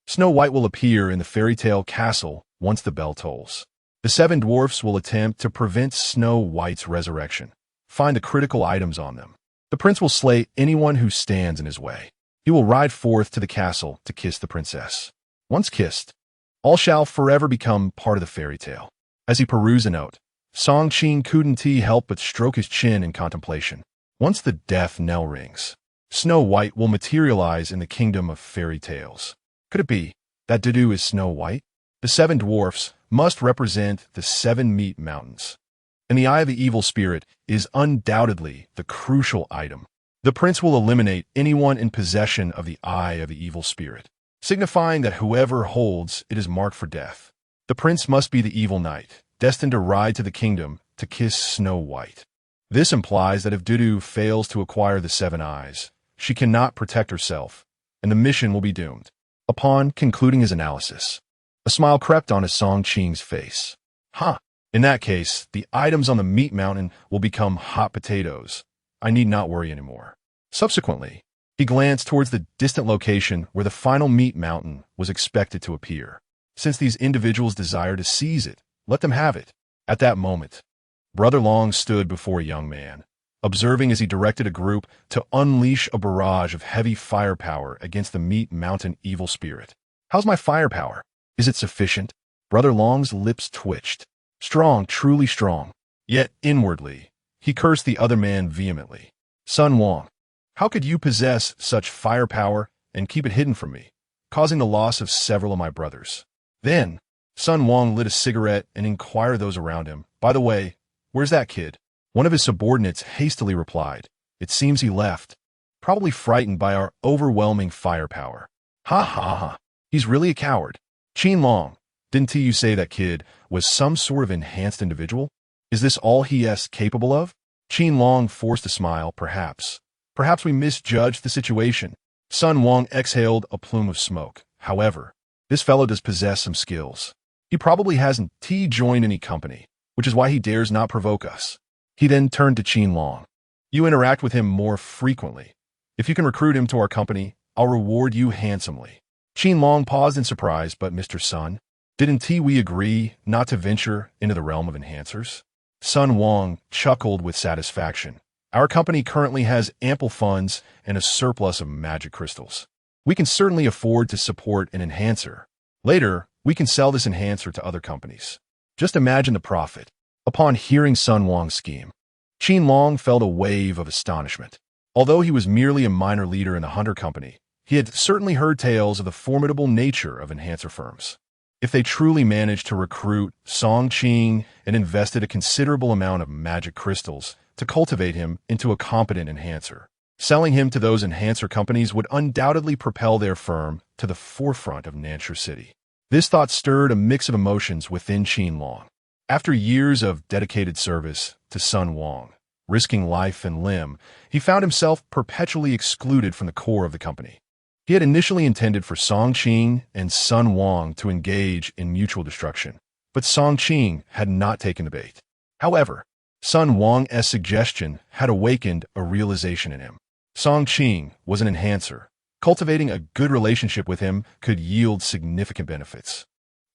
Snow White will appear in the fairy tale castle once the bell tolls. The 7 dwarfs will attempt to prevent Snow White's resurrection. Find the critical items on them. The prince will slay anyone who stands in his way. He will ride forth to the castle to kiss the princess. Once kissed, all shall forever become part of the fairy tale. As he perused the note, Song Qing couldn't help but stroke his chin in contemplation. Once the death knell rings, Snow White will materialize in the kingdom of fairy tales. Could it be that Dudu is Snow White? The 7 dwarfs must represent the 7 meat mountains, and the eye of the evil spirit is undoubtedly the crucial item. The prince will eliminate anyone in possession of the eye of the evil spirit, signifying that whoever holds it is marked for death. The prince must be the evil knight, destined to ride to the kingdom to kiss Snow White. This implies that if Dudu fails to acquire the 7 eyes, she cannot protect herself, and the mission will be doomed. Upon concluding his analysis, a smile crept onto Song Qing's face. In that case, the items on the meat mountain will become hot potatoes. I need not worry anymore. Subsequently, he glanced towards the distant location where the final meat mountain was expected to appear. Since these individuals desire to seize it, let them have it. At that moment, Brother Long stood before a young man, observing as he directed a group to unleash a barrage of heavy firepower against the meat mountain evil spirit. How's my firepower? Is it sufficient? Brother Long's lips twitched. Strong, truly strong. Yet inwardly, he cursed the other man vehemently. Sun Wang, how could you possess such firepower and keep it hidden from me, causing the loss of several of my brothers? Then, Sun Wang lit a cigarette and inquired those around him, by the way, where's that kid? One of his subordinates hastily replied, it seems he left, probably frightened by our overwhelming firepower. Ha ha ha, he's really a coward. Qin Long, didn't you say that kid was some sort of enhanced individual? Is this all he is capable of? Qin Long forced a smile, perhaps. Perhaps we misjudged the situation. Sun Wang exhaled a plume of smoke. However, this fellow does possess some skills. He probably hasn't joined any company, which is why he dares not provoke us. He then turned to Qin Long. You interact with him more frequently. If you can recruit him to our company, I'll reward you handsomely. Qin Long paused in surprise, but Mr. Sun, didn't we agree not to venture into the realm of enhancers? Sun Wang chuckled with satisfaction. Our company currently has ample funds and a surplus of magic crystals. We can certainly afford to support an enhancer. Later, we can sell this enhancer to other companies. Just imagine the profit. Upon hearing Sun Wang's scheme, Qin Long felt a wave of astonishment. Although he was merely a minor leader in the Hunter Company, he had certainly heard tales of the formidable nature of enhancer firms. If they truly managed to recruit Song Qing and invested a considerable amount of magic crystals to cultivate him into a competent enhancer, selling him to those enhancer companies would undoubtedly propel their firm to the forefront of Nanshur City. This thought stirred a mix of emotions within Qin Long. After years of dedicated service to Sun Wang, risking life and limb, he found himself perpetually excluded from the core of the company. He had initially intended for Song Qing and Sun Wang to engage in mutual destruction, but Song Qing had not taken the bait. However, Sun Wang's suggestion had awakened a realization in him. Song Qing was an enhancer. Cultivating a good relationship with him could yield significant benefits.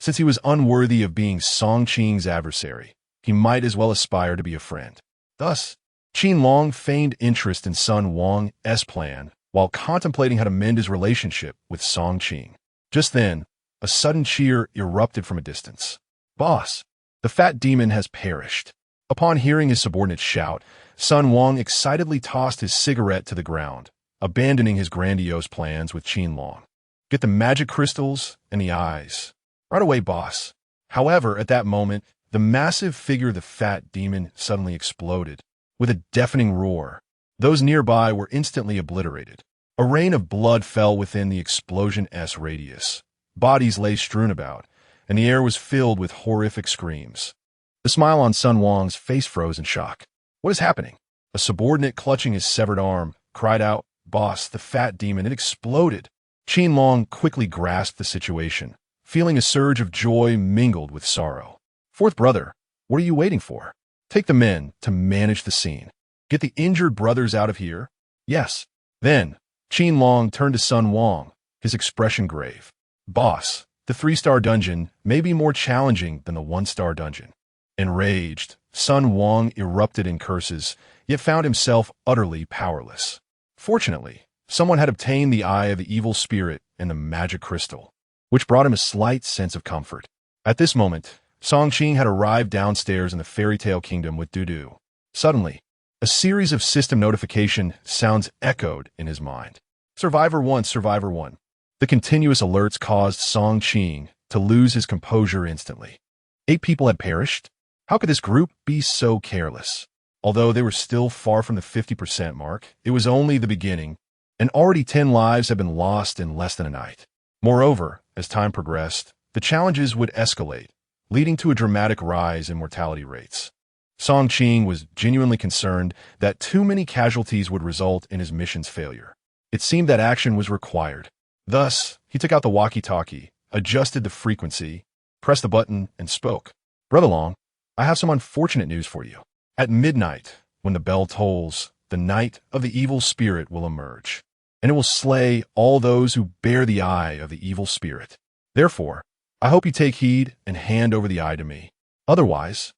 Since he was unworthy of being Song Qing's adversary, he might as well aspire to be a friend. Thus, Qin Long feigned interest in Sun Wang's plan while contemplating how to mend his relationship with Song Qing. Just then, a sudden cheer erupted from a distance. "Boss, the fat demon has perished." Upon hearing his subordinate shout, Sun Wang excitedly tossed his cigarette to the ground, abandoning his grandiose plans with Qin Long. "Get the magic crystals and the eyes. Right away, boss." However, at that moment, the massive figure of the fat demon suddenly exploded. With a deafening roar, those nearby were instantly obliterated. A rain of blood fell within the explosion's radius. Bodies lay strewn about, and the air was filled with horrific screams. The smile on Sun Wang's face froze in shock. "What is happening?" A subordinate clutching his severed arm cried out, "Boss, the fat demon, it exploded." Qin Long quickly grasped the situation, feeling a surge of joy mingled with sorrow. "Fourth brother, what are you waiting for? Take the men to manage the scene. Get the injured brothers out of here." "Yes." Then, Qin Long turned to Sun Wang, his expression grave. "Boss, the 3-star dungeon may be more challenging than the 1-star dungeon." Enraged, Sun Wang erupted in curses, yet found himself utterly powerless. Fortunately, someone had obtained the eye of the evil spirit and the magic crystal, which brought him a slight sense of comfort. At this moment, Song Qing had arrived downstairs in the fairy tale kingdom with Dudu. Suddenly, a series of system notification sounds echoed in his mind. "Survivor 1, Survivor 1. The continuous alerts caused Song Qing to lose his composure instantly. 8 people had perished? How could this group be so careless? Although they were still far from the 50% mark, it was only the beginning, and already 10 lives had been lost in less than a night. Moreover, as time progressed, the challenges would escalate, leading to a dramatic rise in mortality rates. Song Qing was genuinely concerned that too many casualties would result in his mission's failure. It seemed that action was required. Thus, he took out the walkie-talkie, adjusted the frequency, pressed the button, and spoke. "Brother Long, I have some unfortunate news for you. At midnight, when the bell tolls, the night of the evil spirit will emerge, and it will slay all those who bear the eye of the evil spirit. Therefore, I hope you take heed and hand over the eye to me. Otherwise,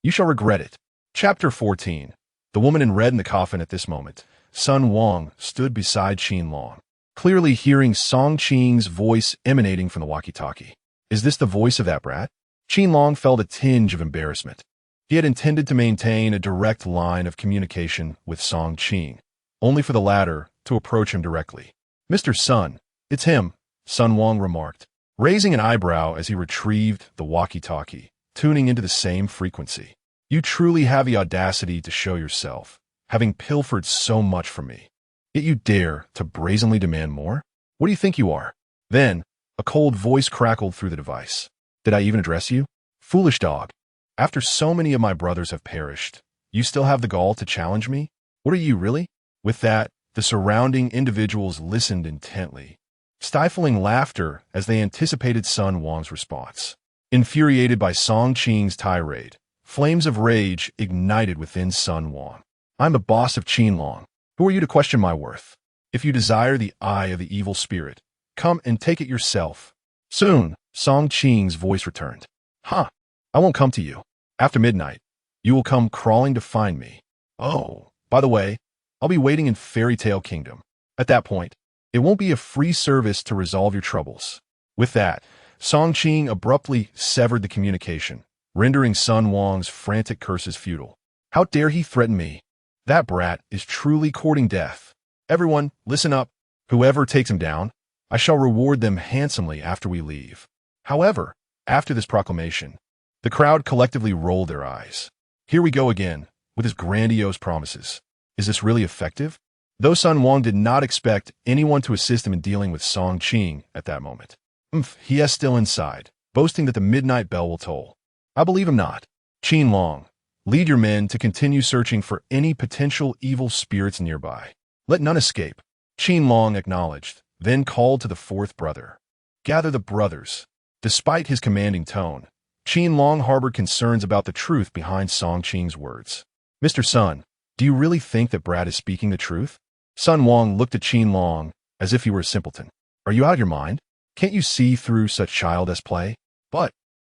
you shall regret it." Chapter 14. The woman in red in the coffin. At this moment, Sun Wang stood beside Qin Long, clearly hearing Song Qing's voice emanating from the walkie-talkie. "Is this the voice of that brat?" Qin Long felt a tinge of embarrassment. He had intended to maintain a direct line of communication with Song Qing, only for the latter to approach him directly. "Mr. Sun, it's him," Sun Wang remarked, raising an eyebrow as he retrieved the walkie-talkie, tuning into the same frequency. "You truly have the audacity to show yourself, having pilfered so much from me. Yet you dare to brazenly demand more? What do you think you are?" Then, a cold voice crackled through the device. "Did I even address you? Foolish dog. After so many of my brothers have perished, you still have the gall to challenge me? What are you, really?" With that, the surrounding individuals listened intently, stifling laughter as they anticipated Sun Wang's response. Infuriated by Song Qing's tirade, flames of rage ignited within Sun Wang. "I'm the boss of Qin Long. Who are you to question my worth? If you desire the eye of the evil spirit, come and take it yourself." Soon, Song Qing's voice returned. "Huh, I won't come to you. After midnight, you will come crawling to find me. Oh, by the way, I'll be waiting in Fairy Tale Kingdom. At that point, it won't be a free service to resolve your troubles." With that, Song Qing abruptly severed the communication, rendering Sun Wang's frantic curses futile. "How dare he threaten me? That brat is truly courting death. Everyone, listen up. Whoever takes him down, I shall reward them handsomely after we leave." However, after this proclamation, the crowd collectively rolled their eyes. Here we go again, with his grandiose promises. Is this really effective? Though Sun Wang did not expect anyone to assist him in dealing with Song Qing at that moment. He is still inside, boasting that the midnight bell will toll. I believe him not. Qin Long, Lead your men to continue searching for any potential evil spirits nearby. Let none escape. Qin Long acknowledged, then called to the fourth brother. Gather the brothers. Despite his commanding tone, Qin Long harbored concerns about the truth behind Song Qing's words. Mr. Sun, do you really think that Brad is speaking the truth? Sun Wang looked at Qin Long as if he were a simpleton. Are you out of your mind? Can't you see through such childish play? But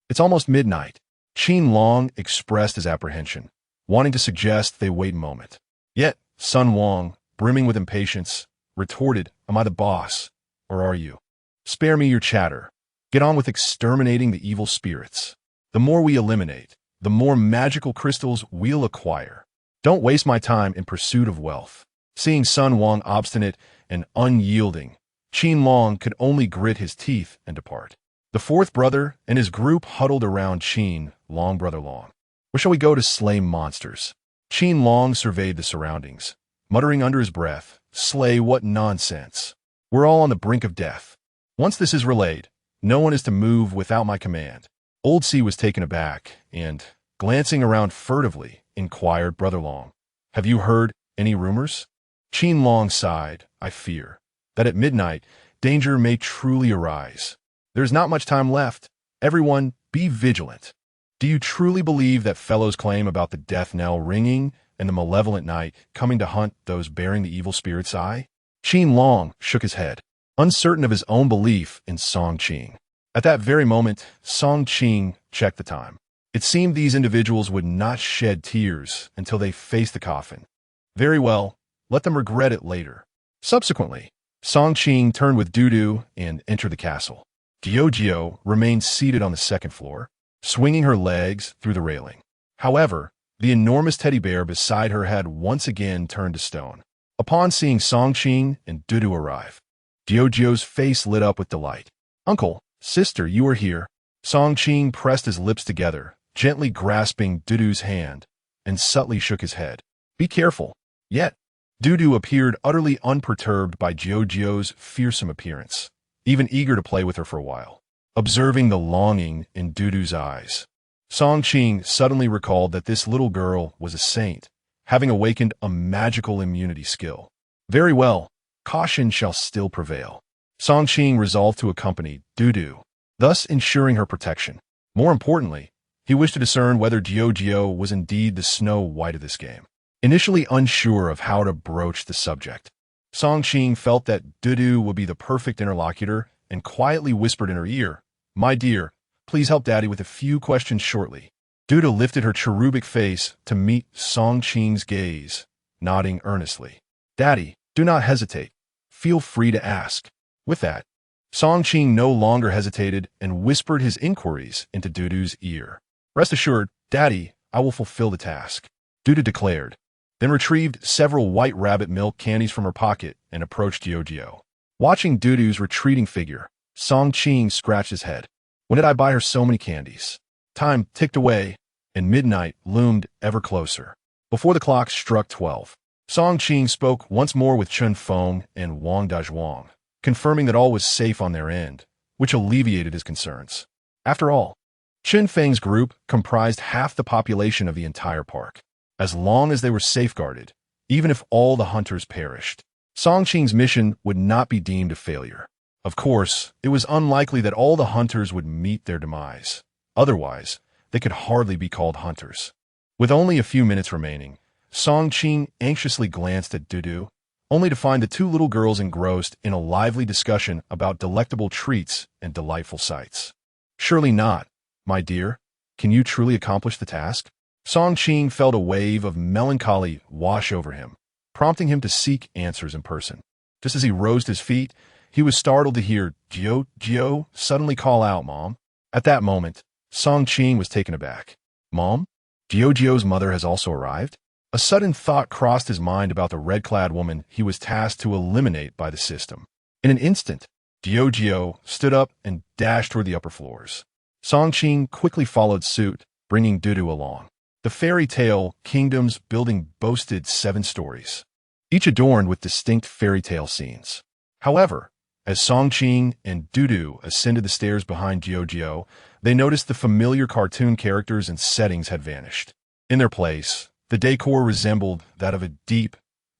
it's almost midnight. Qin Long expressed his apprehension, wanting to suggest they wait a moment. Yet, Sun Wang, brimming with impatience, retorted, Am I the boss, or are you? Spare me your chatter. Get on with exterminating the evil spirits. The more we eliminate, the more magical crystals we'll acquire. Don't waste my time in pursuit of wealth. Seeing Sun Wang obstinate and unyielding, Qin Long could only grit his teeth and depart. The fourth brother and his group huddled around Qin Long Brother Long. Where shall we go to slay monsters? Qin Long surveyed the surroundings, muttering under his breath, Slay what nonsense. We're all on the brink of death. Once this is relayed, no one is to move without my command. Old C was taken aback and, glancing around furtively, inquired Brother Long, Have you heard any rumors? Qin Long sighed, I fear that at midnight, danger may truly arise. There's not much time left. Everyone, be vigilant. Do you truly believe that fellows claim about the death knell ringing and the malevolent night coming to hunt those bearing the evil spirit's eye? Qin Long shook his head, uncertain of his own belief in Song Qing. At that very moment, Song Qing checked the time. It seemed these individuals would not shed tears until they faced the coffin. Very well, let them regret it later. Subsequently, Song Qing turned with Dudu and entered the castle. Jiao remained seated on the second floor, swinging her legs through the railing. However, the enormous teddy bear beside her had once again turned to stone. Upon seeing Song Qing and Dudu arrive, Jiao's face lit up with delight. Uncle, sister, you are here. Song Qing pressed his lips together, gently grasping Dudu's hand, and subtly shook his head. Be careful. Yet, Dudu appeared utterly unperturbed by Jiao's fearsome appearance, even eager to play with her for a while. Observing the longing in Dudu's eyes, Song Qing suddenly recalled that this little girl was a saint, having awakened a magical immunity skill. Very well, caution shall still prevail. Song Qing resolved to accompany Dudu, thus ensuring her protection. More importantly, he wished to discern whether Jiao was indeed the Snow White of this game. Initially unsure of how to broach the subject, Song Qing felt that Dudu would be the perfect interlocutor and quietly whispered in her ear, My dear, please help Daddy with a few questions shortly. Dudu lifted her cherubic face to meet Song Qing's gaze, nodding earnestly. Daddy, do not hesitate. Feel free to ask. With that, Song Qing no longer hesitated and whispered his inquiries into Dudu's ear. Rest assured, Daddy, I will fulfill the task, Dudu declared, then retrieved several white rabbit milk candies from her pocket and approached Jiao. Watching Dudu's retreating figure, Song Qing scratched his head. When did I buy her so many candies? Time ticked away, and midnight loomed ever closer. Before the clock struck 12, Song Qing spoke once more with Chun Feng and Wang Dazhuang, confirming that all was safe on their end, which alleviated his concerns. After all, Chun Feng's group comprised half the population of the entire park. As long as they were safeguarded, even if all the hunters perished, Song Qing's mission would not be deemed a failure. Of course, it was unlikely that all the hunters would meet their demise. Otherwise, they could hardly be called hunters. With only a few minutes remaining, Song Qing anxiously glanced at Dudu, only to find the two little girls engrossed in a lively discussion about delectable treats and delightful sights. Surely not, my dear. Can you truly accomplish the task? Song Qing felt a wave of melancholy wash over him, prompting him to seek answers in person. Just as he rose to his feet, he was startled to hear Jiao suddenly call out, Mom. At that moment, Song Qing was taken aback. Mom? Jiao's mother has also arrived? A sudden thought crossed his mind about the red-clad woman he was tasked to eliminate by the system. In an instant, Jiao stood up and dashed toward the upper floors. Song Qing quickly followed suit, bringing Dudu along. The fairy tale kingdom's building boasted 7 stories, each adorned with distinct fairy tale scenes. However, as Song Qing and Dudu ascended the stairs behind Jiao, they noticed the familiar cartoon characters and settings had vanished. In their place, the decor resembled that of a deep,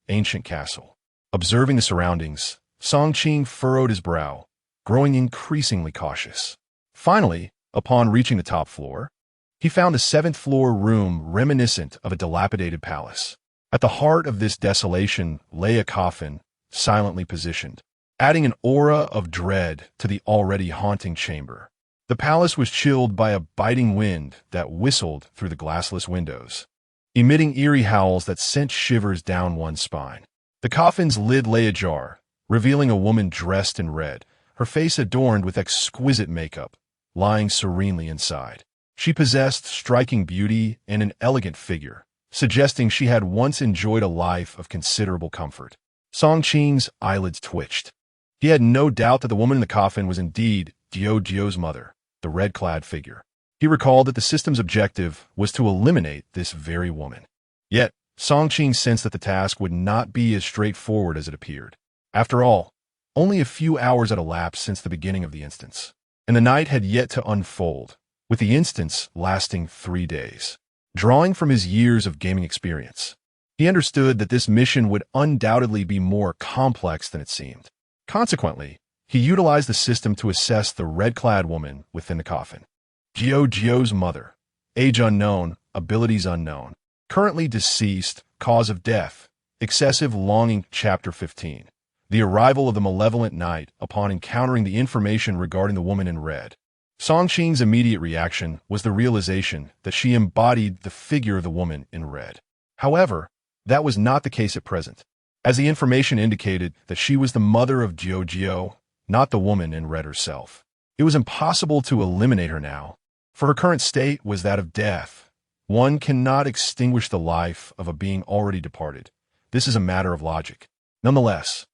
ancient castle. Observing the surroundings, Song Qing furrowed his brow, growing increasingly cautious. Finally, upon reaching the top floor, he found the seventh-floor room reminiscent of a dilapidated palace. At the heart of this desolation lay a coffin, silently positioned, adding an aura of dread to the already haunting chamber. The palace was chilled by a biting wind that whistled through the glassless windows, emitting eerie howls that sent shivers down one's spine. The coffin's lid lay ajar, revealing a woman dressed in red, her face adorned with exquisite makeup, lying serenely inside. She possessed striking beauty and an elegant figure, suggesting she had once enjoyed a life of considerable comfort. Song Qing's eyelids twitched. He had no doubt that the woman in the coffin was indeed Jiu's mother, the red-clad figure. He recalled that the system's objective was to eliminate this very woman. Yet, Song Qing sensed that the task would not be as straightforward as it appeared. After all, only a few hours had elapsed since the beginning of the instance, and the night had yet to unfold, with the instance lasting 3 days. Drawing from his years of gaming experience, he understood that this mission would undoubtedly be more complex than it seemed. Consequently, he utilized the system to assess the red-clad woman within the coffin. Jiu's mother, age unknown, abilities unknown, currently deceased, cause of death, excessive longing. Chapter 15. The arrival of the malevolent knight upon encountering the information regarding the woman in red. Song Qing's immediate reaction was the realization that she embodied the figure of the woman in red. However, that was not the case at present, as the information indicated that she was the mother of Jiu, not the woman in red herself. It was impossible to eliminate her now, for her current state was that of death. One cannot extinguish the life of a being already departed. This is a matter of logic. Nonetheless,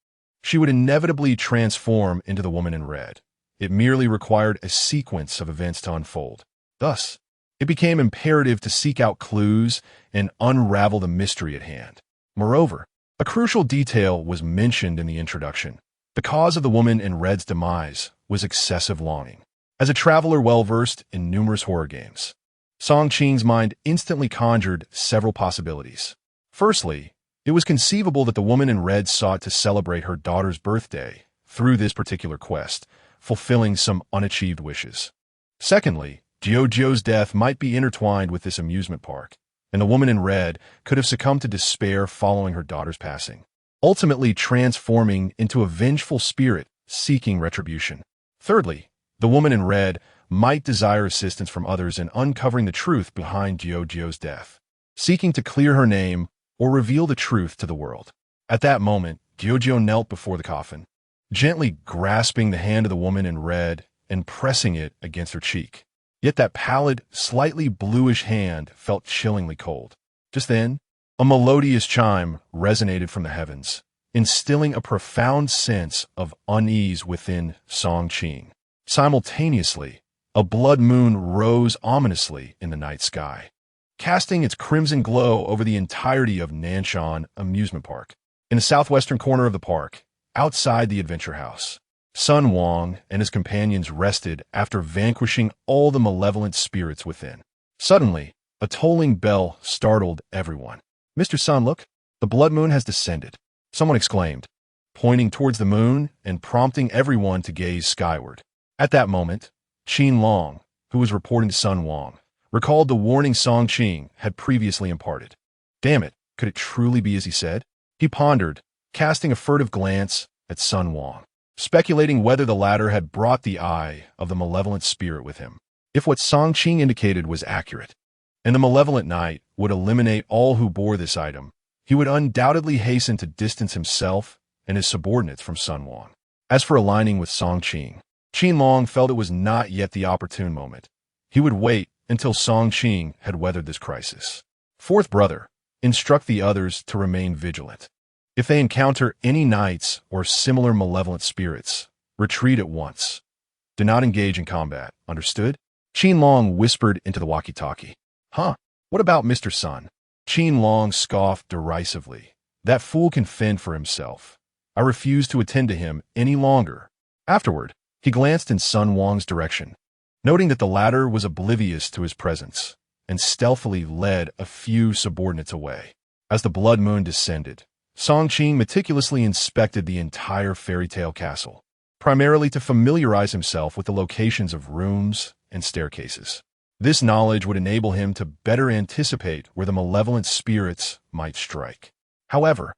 she would inevitably transform into the woman in red. It merely required a sequence of events to unfold. Thus, it became imperative to seek out clues and unravel the mystery at hand. Moreover, a crucial detail was mentioned in the introduction. The cause of the woman in red's demise was excessive longing. As a traveler well-versed in numerous horror games, Song Qing's mind instantly conjured several possibilities. Firstly, it was conceivable that the woman in red sought to celebrate her daughter's birthday through this particular quest, fulfilling some unachieved wishes. Secondly, Jiu's death might be intertwined with this amusement park, and the woman in red could have succumbed to despair following her daughter's passing, ultimately transforming into a vengeful spirit seeking retribution. Thirdly, the woman in red might desire assistance from others in uncovering the truth behind Jiu's death, seeking to clear her name or reveal the truth to the world. At that moment, Jiu knelt before the coffin, gently grasping the hand of the woman in red and pressing it against her cheek. Yet that pallid, slightly bluish hand felt chillingly cold. Just then, a melodious chime resonated from the heavens, instilling a profound sense of unease within Song Qing. Simultaneously, a blood moon rose ominously in the night sky, casting its crimson glow over the entirety of Nanshan Amusement Park. In the southwestern corner of the park, outside the adventure house, Sun Wang and his companions rested after vanquishing all the malevolent spirits within. Suddenly, a tolling bell startled everyone. "Mr. Sun, look, the blood moon has descended," someone exclaimed, pointing towards the moon and prompting everyone to gaze skyward. At that moment, Qin Long, who was reporting to Sun Wang, recalled the warning Song Qing had previously imparted. Damn it, could it truly be as he said? He pondered, casting a furtive glance at Sun Wang, speculating whether the latter had brought the eye of the malevolent spirit with him. If what Song Qing indicated was accurate, and the malevolent knight would eliminate all who bore this item, he would undoubtedly hasten to distance himself and his subordinates from Sun Wang. As for aligning with Song Qing, Qin Long felt it was not yet the opportune moment. He would wait until Song Qing had weathered this crisis. Fourth brother, instruct the others to remain vigilant. If they encounter any knights or similar malevolent spirits, retreat at once. Do not engage in combat, understood? Qin Long whispered into the walkie-talkie. Huh, what about Mr. Sun? Qin Long scoffed derisively. That fool can fend for himself. I refuse to attend to him any longer. Afterward, he glanced in Sun Wang's direction, noting that the latter was oblivious to his presence. and stealthily led a few subordinates away. As the blood moon descended, Song Qing meticulously inspected the entire fairy tale castle, primarily to familiarize himself with the locations of rooms and staircases. This knowledge would enable him to better anticipate where the malevolent spirits might strike. However,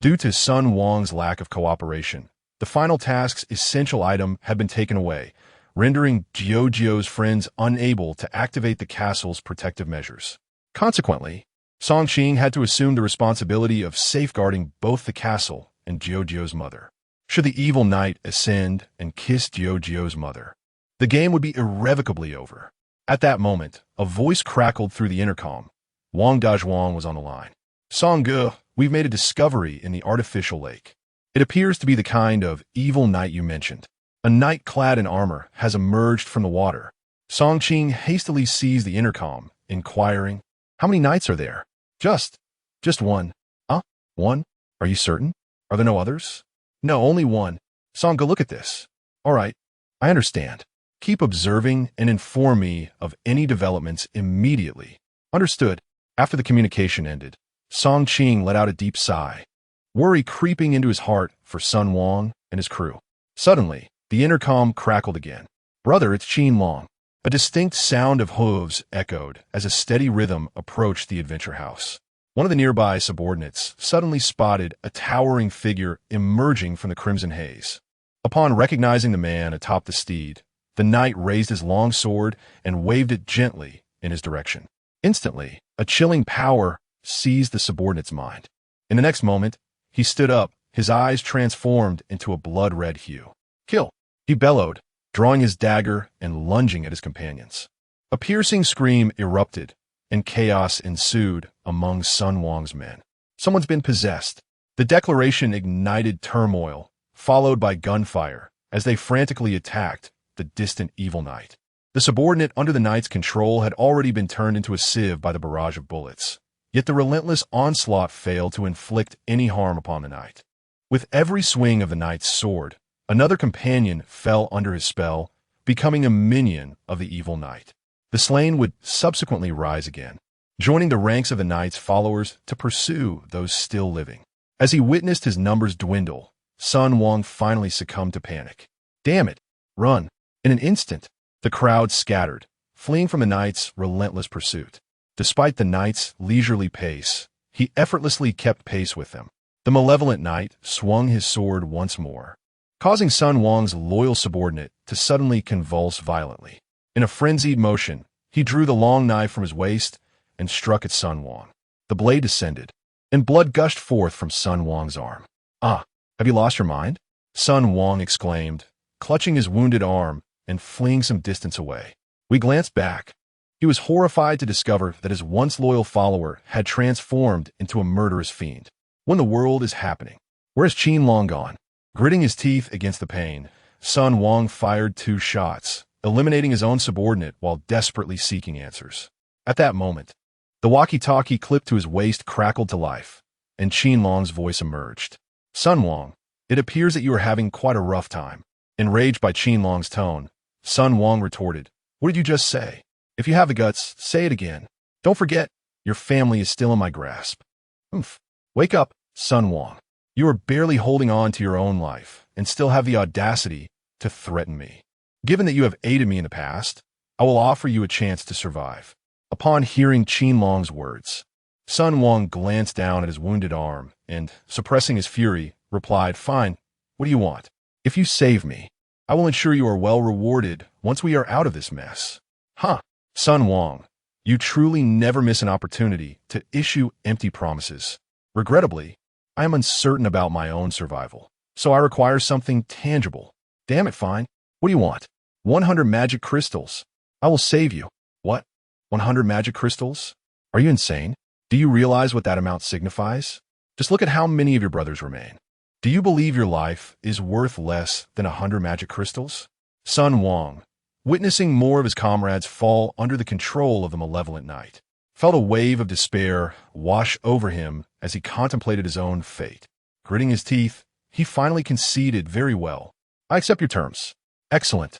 due to Sun Wang's lack of cooperation, the final task's essential item had been taken away, rendering Jiuzhou's friends unable to activate the castle's protective measures. Consequently, Song Qing had to assume the responsibility of safeguarding both the castle and Jiuzhou's mother. Should the evil knight ascend and kiss Jiuzhou's mother, the game would be irrevocably over. At that moment, a voice crackled through the intercom. Wang Dazhuang was on the line. Song Ge, we've made a discovery in the artificial lake. It appears to be the kind of evil knight you mentioned. A knight clad in armor has emerged from the water. Song Qing hastily seized the intercom, inquiring, "How many knights are there?" Just one. Huh? One? Are you certain? Are there no others? No, only one. Song Ge, look at this. All right, I understand. Keep observing and inform me of any developments immediately. Understood. After the communication ended, Song Qing let out a deep sigh, worry creeping into his heart for Sun Wang and his crew. Suddenly, the intercom crackled again. "Brother, it's Qin Long." A distinct sound of hooves echoed as a steady rhythm approached the adventure house. One of the nearby subordinates suddenly spotted a towering figure emerging from the crimson haze. Upon recognizing the man atop the steed, the knight raised his long sword and waved it gently in his direction. Instantly, a chilling power seized the subordinate's mind. In the next moment, he stood up, his eyes transformed into a blood-red hue. "Kill!" he bellowed, drawing his dagger and lunging at his companions. A piercing scream erupted, and chaos ensued among Sun Wang's men. Someone's been possessed. The declaration ignited turmoil, followed by gunfire, as they frantically attacked the distant evil knight. The subordinate under the knight's control had already been turned into a sieve by the barrage of bullets, yet the relentless onslaught failed to inflict any harm upon the knight. With every swing of the knight's sword, another companion fell under his spell, becoming a minion of the evil knight. The slain would subsequently rise again, joining the ranks of the knight's followers to pursue those still living. As he witnessed his numbers dwindle, Sun Wang finally succumbed to panic. "Damn it! Run!" In an instant, the crowd scattered, fleeing from the knight's relentless pursuit. Despite the knight's leisurely pace, he effortlessly kept pace with them. The malevolent knight swung his sword once more, causing Sun Wang's loyal subordinate to suddenly convulse violently. In a frenzied motion, he drew the long knife from his waist and struck at Sun Wang. The blade descended, and blood gushed forth from Sun Wang's arm. "Ah, have you lost your mind?" Sun Wang exclaimed, clutching his wounded arm and fleeing some distance away. We glanced back. He was horrified to discover that his once loyal follower had transformed into a murderous fiend. When the world is happening, where has Qin Long gone? Gritting his teeth against the pain, Sun Wang fired 2 shots, eliminating his own subordinate while desperately seeking answers. At that moment, the walkie-talkie clipped to his waist crackled to life, and Qin Long's voice emerged. "Sun Wang, it appears that you are having quite a rough time." Enraged by Qin Long's tone, Sun Wang retorted, "What did you just say? If you have the guts, say it again. Don't forget, your family is still in my grasp." "Oomph. Wake up, Sun Wang. You are barely holding on to your own life and still have the audacity to threaten me. Given that you have aided me in the past, I will offer you a chance to survive." Upon hearing Qin Long's words, Sun Wang glanced down at his wounded arm and, suppressing his fury, replied, "Fine, what do you want? If you save me, I will ensure you are well rewarded once we are out of this mess." "Huh, Sun Wang, you truly never miss an opportunity to issue empty promises. Regrettably, I am uncertain about my own survival, so I require something tangible." "Damn it, fine. What do you want?" 100 magic crystals. I will save you." "What? 100 magic crystals? Are you insane? Do you realize what that amount signifies? Just look at how many of your brothers remain. Do you believe your life is worth less than 100 magic crystals?" Sun Wang, witnessing more of his comrades fall under the control of the malevolent knight, felt a wave of despair wash over him as he contemplated his own fate. Gritting his teeth, he finally conceded, "Very well. I accept your terms." "Excellent.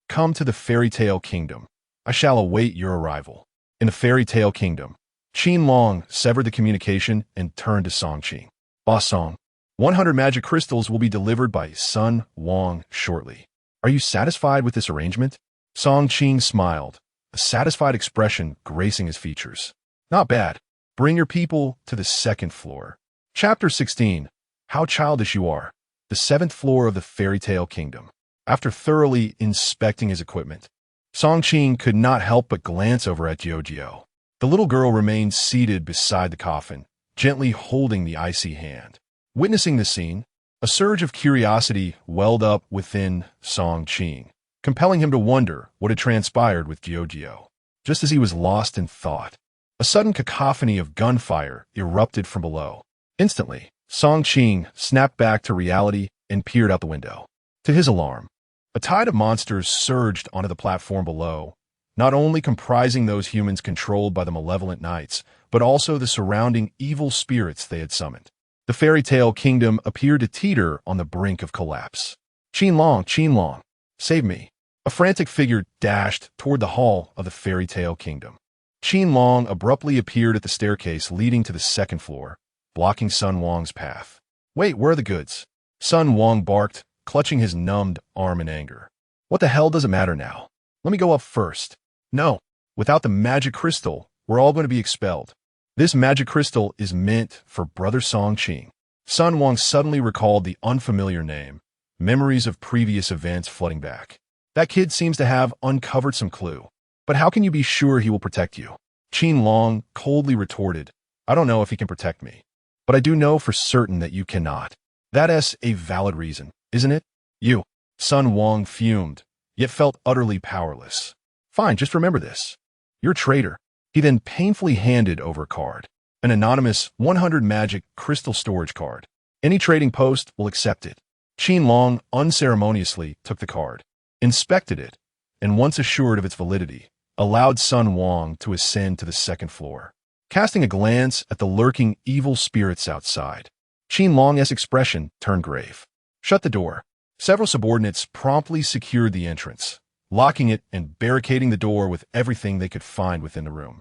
Come to the fairy tale kingdom. I shall await your arrival." In the fairy tale kingdom, Qin Long severed the communication and turned to Song Qing. Boss Song, 100 magic crystals will be delivered by Sun Wang shortly. Are you satisfied with this arrangement? Song Qing smiled, a satisfied expression gracing his features. Not bad. Bring your people to the second floor. Chapter 16. How childish you are. The seventh floor of the fairy tale kingdom. After thoroughly inspecting his equipment, Song Qing could not help but glance over at Jiao. The little girl remained seated beside the coffin, gently holding the icy hand. Witnessing the scene, a surge of curiosity welled up within Song Qing, compelling him to wonder what had transpired with Jiao. Just as he was lost in thought, a sudden cacophony of gunfire erupted from below. Instantly, Song Qing snapped back to reality and peered out the window. To his alarm, a tide of monsters surged onto the platform below, not only comprising those humans controlled by the malevolent knights, but also the surrounding evil spirits they had summoned. The fairy tale kingdom appeared to teeter on the brink of collapse. Qin Long, save me. A frantic figure dashed toward the hall of the fairy tale kingdom. Qin Long abruptly appeared at the staircase leading to the second floor, blocking Sun Wang's path. Wait, where are the goods? Sun Wang barked, clutching his numbed arm in anger. What the hell does it matter now? Let me go up first. No, without the magic crystal, we're all going to be expelled. This magic crystal is meant for Brother Song Qing. Sun Wang suddenly recalled the unfamiliar name, memories of previous events flooding back. That kid seems to have uncovered some clue. But how can you be sure he will protect you? Qin Long coldly retorted, I don't know if he can protect me, but I do know for certain that you cannot. That's a valid reason, isn't it? You. Sun Wang fumed, yet felt utterly powerless. Fine, just remember this. You're a traitor. He then painfully handed over a card, an anonymous 100 magic crystal storage card. Any trading post will accept it. Qin Long unceremoniously took the card, inspected it, and once assured of its validity, allowed Sun Wang to ascend to the second floor. Casting a glance at the lurking evil spirits outside, Qin Long's expression turned grave. Shut the door. Several subordinates promptly secured the entrance, locking it and barricading the door with everything they could find within the room.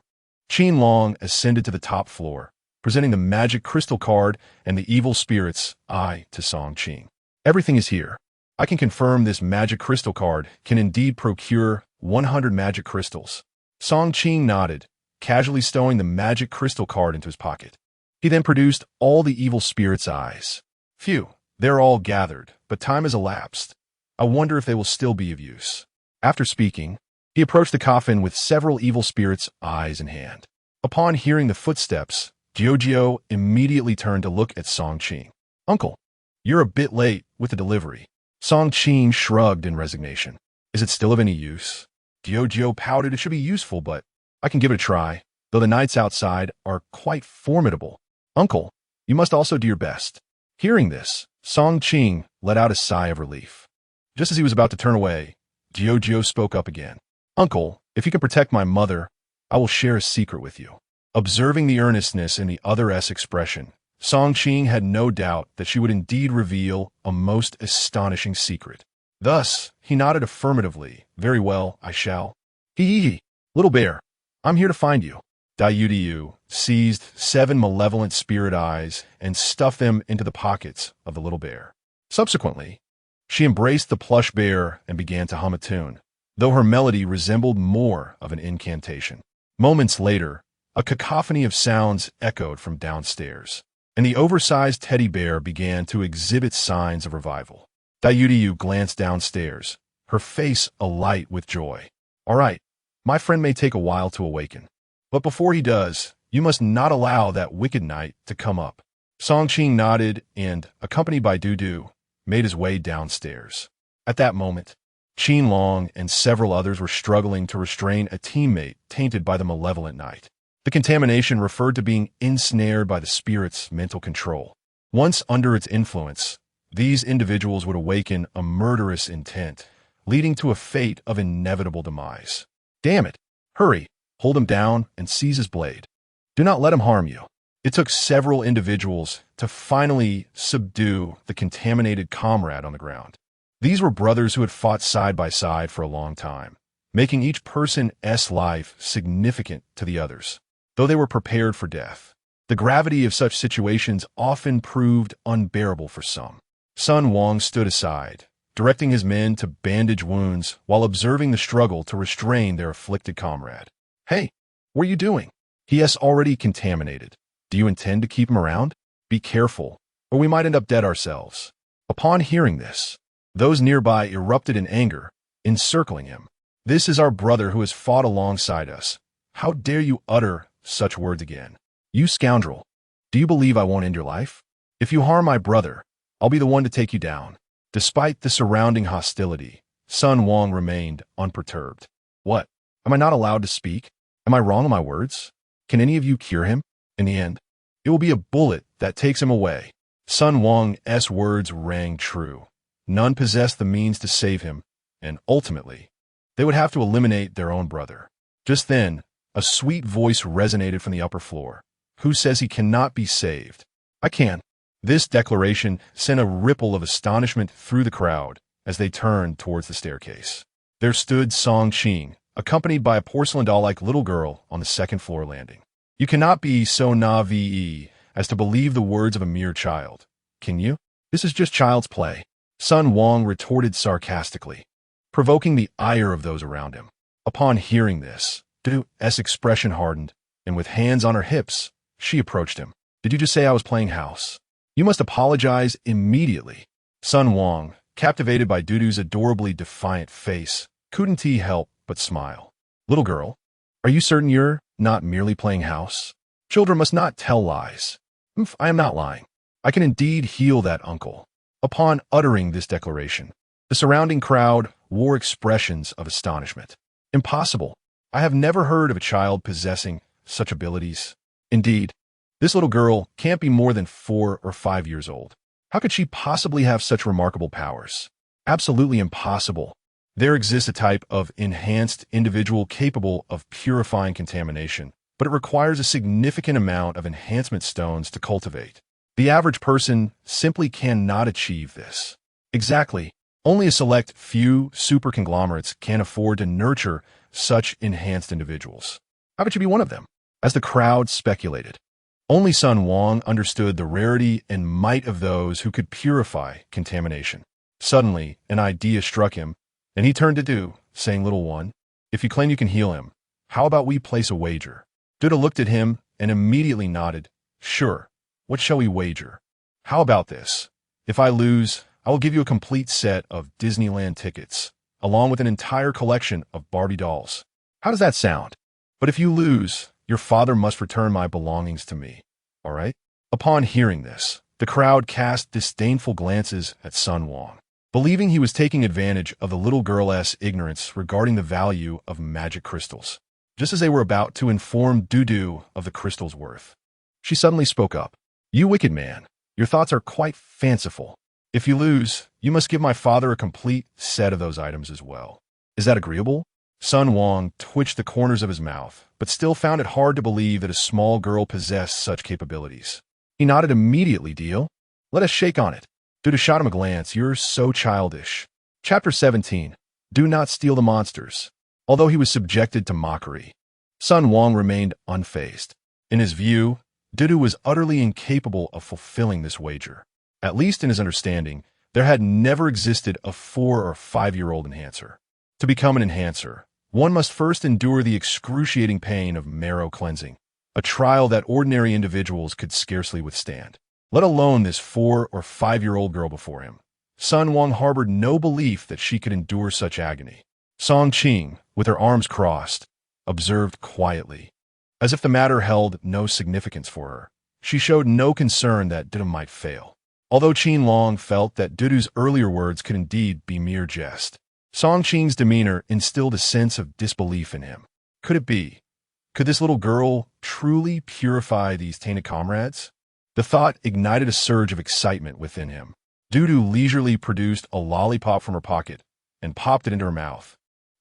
Qin Long ascended to the top floor, presenting the magic crystal card and the evil spirit's eye to Song Qing. Everything is here. I can confirm this magic crystal card can indeed procure 100 magic crystals. Song Qing nodded, casually stowing the magic crystal card into his pocket. He then produced all the evil spirit's eyes. Phew, they're all gathered, but time has elapsed. I wonder if they will still be of use. After speaking, he approached the coffin with several evil spirits' eyes in hand. Upon hearing the footsteps, Jiao immediately turned to look at Song Qing. Uncle, you're a bit late with the delivery. Song Qing shrugged in resignation. Is it still of any use? Jiao pouted. It should be useful, but I can give it a try, though the knights outside are quite formidable. Uncle, you must also do your best. Hearing this, Song Qing let out a sigh of relief. Just as he was about to turn away, Jiao spoke up again. Uncle, if you can protect my mother, I will share a secret with you. Observing the earnestness in the other's expression, Song Qing had no doubt that she would indeed reveal a most astonishing secret. Thus, he nodded affirmatively. Very well, I shall. Hee. Little bear, I'm here to find you. Jiao seized 7 malevolent spirit eyes and stuffed them into the pockets of the little bear. Subsequently, she embraced the plush bear and began to hum a tune, though her melody resembled more of an incantation. Moments later, a cacophony of sounds echoed from downstairs, and the oversized teddy bear began to exhibit signs of revival. Jiao glanced downstairs, her face alight with joy. All right, my friend may take a while to awaken, but before he does, you must not allow that wicked knight to come up. Song Qing nodded and, accompanied by Du, made his way downstairs. At that moment, Qin Long and several others were struggling to restrain a teammate tainted by the malevolent knight. The contamination referred to being ensnared by the spirit's mental control. Once under its influence, these individuals would awaken a murderous intent, leading to a fate of inevitable demise. Damn it! Hurry, hold him down and seize his blade. Do not let him harm you. It took several individuals to finally subdue the contaminated comrade on the ground. These were brothers who had fought side by side for a long time, making each person's life significant to the others, though they were prepared for death. The gravity of such situations often proved unbearable for some. Sun Wang stood aside, directing his men to bandage wounds while observing the struggle to restrain their afflicted comrade. "Hey, what are you doing? He is already contaminated. Do you intend to keep him around? Be careful, or we might end up dead ourselves." Upon hearing this, those nearby erupted in anger, encircling him. "This is our brother who has fought alongside us. How dare you utter such words again? You scoundrel! Do you believe I won't end your life? If you harm my brother, I'll be the one to take you down." Despite the surrounding hostility, Sun Wang remained unperturbed. "What? Am I not allowed to speak? Am I wrong in my words? Can any of you cure him? In the end, it will be a bullet that takes him away." Sun Wang's words rang true. None possessed the means to save him, and ultimately, they would have to eliminate their own brother. Just then, a sweet voice resonated from the upper floor. "Who says he cannot be saved? I can." This declaration sent a ripple of astonishment through the crowd as they turned towards the staircase. There stood Song Qing, accompanied by a porcelain doll-like little girl on the second-floor landing. "You cannot be so naive as to believe the words of a mere child, can you? This is just child's play," Sun Wang retorted sarcastically, provoking the ire of those around him. Upon hearing this, Dudu's expression hardened, and with hands on her hips, she approached him. "Did you just say I was playing house? You must apologize immediately." Sun Wang, captivated by Dudu's adorably defiant face, couldn't he help but smile. "Little girl, are you certain you're not merely playing house? Children must not tell lies." "I am not lying. I can indeed heal that uncle." Upon uttering this declaration, the surrounding crowd wore expressions of astonishment. "Impossible. I have never heard of a child possessing such abilities. Indeed, this little girl can't be more than 4 or 5 years old. How could she possibly have such remarkable powers? Absolutely impossible. There exists a type of enhanced individual capable of purifying contamination, but it requires a significant amount of enhancement stones to cultivate. The average person simply cannot achieve this." "Exactly. Only a select few super conglomerates can afford to nurture such enhanced individuals. How could you be one of them?" As the crowd speculated, only Sun Wang understood the rarity and might of those who could purify contamination. Suddenly, an idea struck him, and he turned to Du, saying, "Little one, if you claim you can heal him, how about we place a wager?" Duda looked at him and immediately nodded. "Sure. What shall we wager? How about this? If I lose, I will give you a complete set of Disneyland tickets, along with an entire collection of Barbie dolls. How does that sound? But if you lose, your father must return my belongings to me. All right?" Upon hearing this, the crowd cast disdainful glances at Sun Wang, believing he was taking advantage of the little girl's ignorance regarding the value of magic crystals. Just as they were about to inform Dudu of the crystal's worth, she suddenly spoke up. "You wicked man, your thoughts are quite fanciful. If you lose, you must give my father a complete set of those items as well. Is that agreeable?" Sun Wang twitched the corners of his mouth, but still found it hard to believe that a small girl possessed such capabilities. He nodded immediately. "Deal? Let us shake on it." Dudu shot him a glance. "You're so childish." Chapter 17. Do not steal the monsters. Although he was subjected to mockery, Sun Wang remained unfazed. In his view, Dudu was utterly incapable of fulfilling this wager. At least in his understanding, there had never existed a 4 or 5-year-old enhancer. To become an enhancer, one must first endure the excruciating pain of marrow cleansing, a trial that ordinary individuals could scarcely withstand, let alone this 4 or 5-year-old girl before him. Sun Wang harbored no belief that she could endure such agony. Song Qing, with her arms crossed, observed quietly. As if the matter held no significance for her, she showed no concern that Dudu might fail. Although Qin Long felt that Dudu's earlier words could indeed be mere jest, Song Qing's demeanor instilled a sense of disbelief in him. Could it be? Could this little girl truly purify these tainted comrades? The thought ignited a surge of excitement within him. Dudu leisurely produced a lollipop from her pocket and popped it into her mouth,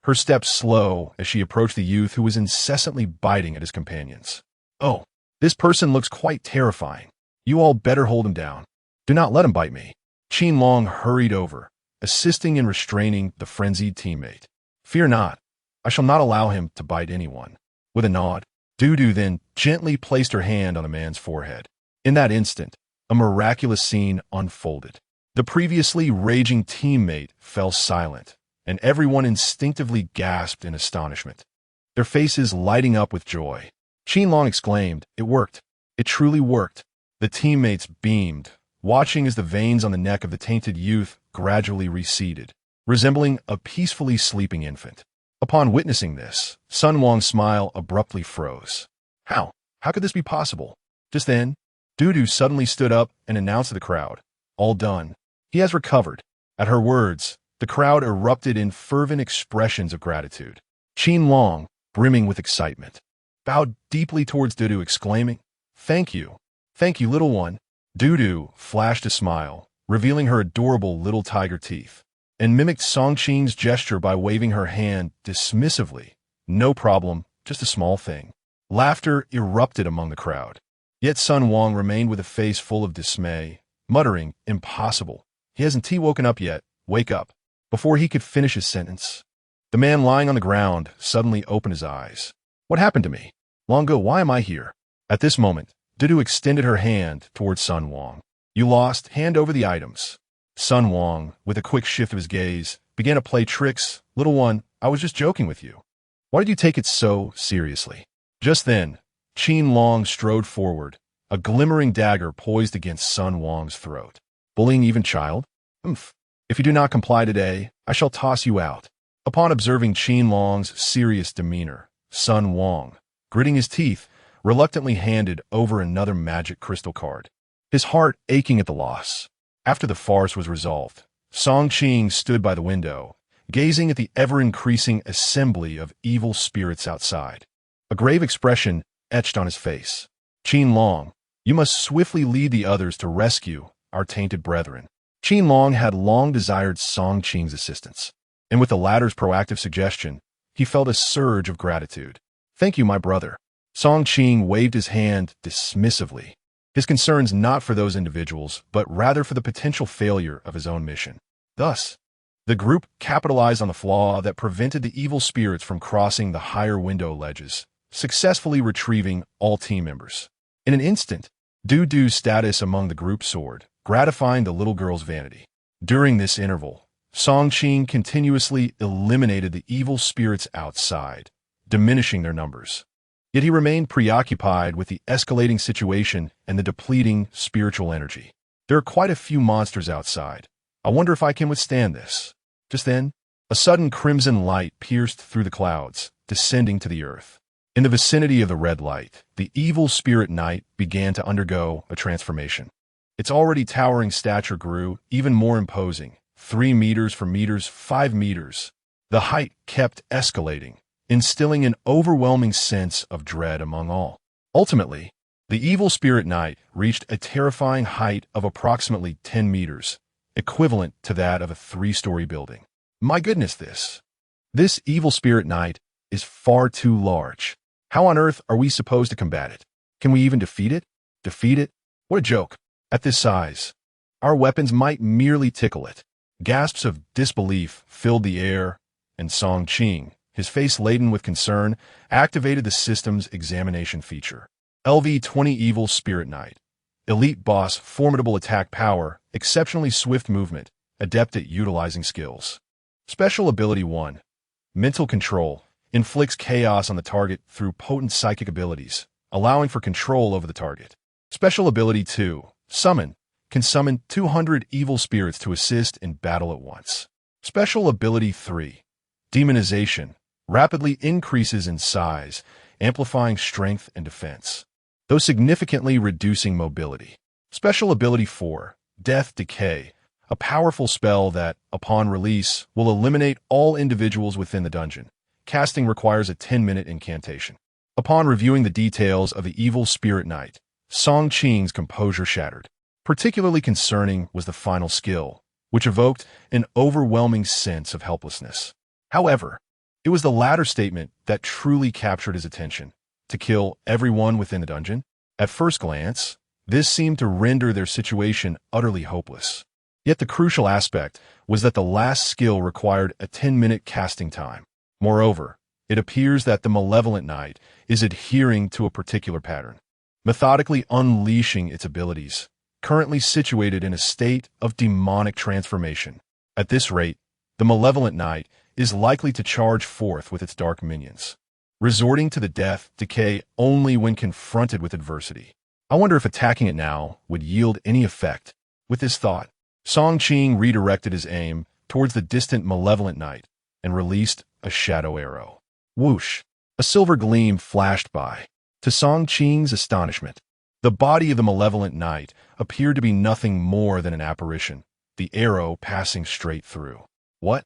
her steps slow as she approached the youth who was incessantly biting at his companions. "Oh, this person looks quite terrifying. You all better hold him down. Do not let him bite me." Qin Long hurried over, assisting in restraining the frenzied teammate. "Fear not. I shall not allow him to bite anyone. With a nod, Dudu then gently placed her hand on the man's forehead. In that instant, a miraculous scene unfolded. The previously raging teammate fell silent, and everyone instinctively gasped in astonishment, their faces lighting up with joy. Qinlong exclaimed, "It worked. It truly worked." The teammates beamed, watching as the veins on the neck of the tainted youth gradually receded, resembling a peacefully sleeping infant. Upon witnessing this, Sun Wang's smile abruptly froze. How? How could this be possible? Just then, Dudu suddenly stood up and announced to the crowd, "All done. He has recovered." At her words, the crowd erupted in fervent expressions of gratitude. Qinlong, brimming with excitement, bowed deeply towards Dudu, exclaiming, "Thank you. Thank you, little one." Dudu flashed a smile, revealing her adorable little tiger teeth, and mimicked Songqing's gesture by waving her hand dismissively. "No problem, just a small thing." Laughter erupted among the crowd. Yet Sun Wang remained with a face full of dismay, muttering, "Impossible. He hasn't woken up yet. Wake up." Before he could finish his sentence, the man lying on the ground suddenly opened his eyes. "What happened to me? Long ago, why am I here?" At this moment, Dudu extended her hand towards Sun Wang. "You lost. Hand over the items." Sun Wang, with a quick shift of his gaze, began to play tricks. "Little one, I was just joking with you. Why did you take it so seriously?" Just then, Qinlong strode forward, a glimmering dagger poised against Sun Wang's throat. "Bullying even child? Umph. If you do not comply today, I shall toss you out." Upon observing Qinlong's serious demeanor, Sun Wang, gritting his teeth, reluctantly handed over another magic crystal card, his heart aching at the loss. After the farce was resolved, Songqing stood by the window, gazing at the ever-increasing assembly of evil spirits outside. A grave expression etched on his face. "Qinlong, you must swiftly lead the others to rescue our tainted brethren." Qinlong had long desired Songqing's assistance, and with the latter's proactive suggestion, he felt a surge of gratitude. "Thank you, my brother." Songqing waved his hand dismissively, his concerns not for those individuals, but rather for the potential failure of his own mission. Thus, the group capitalized on the flaw that prevented the evil spirits from crossing the higher window ledges, successfully retrieving all team members. In an instant, Dudu's status among the group soared, gratifying the little girl's vanity. During this interval, Songqing continuously eliminated the evil spirits outside, diminishing their numbers. Yet he remained preoccupied with the escalating situation and the depleting spiritual energy. "There are quite a few monsters outside. I wonder if I can withstand this." Just then, a sudden crimson light pierced through the clouds, descending to the earth. In the vicinity of the red light, the evil spirit knight began to undergo a transformation. Its already towering stature grew even more imposing, 3 meters for meters, 5 meters. The height kept escalating, instilling an overwhelming sense of dread among all. Ultimately, the evil spirit knight reached a terrifying height of approximately 10 meters, equivalent to that of a 3-story building. My goodness, this evil spirit knight is far too large. How on earth are we supposed to combat it? Can we even defeat it? Defeat it? What a joke. At this size, our weapons might merely tickle it. Gasps of disbelief filled the air, and Songqing, his face laden with concern, activated the system's examination feature. LV-20 Evil Spirit Knight. Elite boss, formidable attack power, exceptionally swift movement, adept at utilizing skills. Special ability 1. Mental control. Inflicts chaos on the target through potent psychic abilities, allowing for control over the target. Special ability 2. Summon. Can summon 200 evil spirits to assist in battle at once. Special ability 3. Demonization. Rapidly increases in size, amplifying strength and defense, though significantly reducing mobility. Special ability 4. Death Decay. A powerful spell that, upon release, will eliminate all individuals within the dungeon. Casting requires a 10-minute incantation. Upon reviewing the details of the evil spirit knight, Songqing's composure shattered. Particularly concerning was the final skill, which evoked an overwhelming sense of helplessness. However, it was the latter statement that truly captured his attention. To kill everyone within the dungeon? At first glance, this seemed to render their situation utterly hopeless. Yet the crucial aspect was that the last skill required a 10-minute casting time. Moreover, It appears that the malevolent knight is adhering to a particular pattern, methodically unleashing its abilities, currently situated in a state of demonic transformation. At this rate, the malevolent knight is likely to charge forth with its dark minions, resorting to the death decay only when confronted with adversity. I wonder if attacking it now would yield any effect. With this thought, Song Qing redirected his aim towards the distant malevolent knight and released a shadow arrow. Whoosh! A silver gleam flashed by. To Song Qing's astonishment, the body of the malevolent knight appeared to be nothing more than an apparition, the arrow passing straight through. What?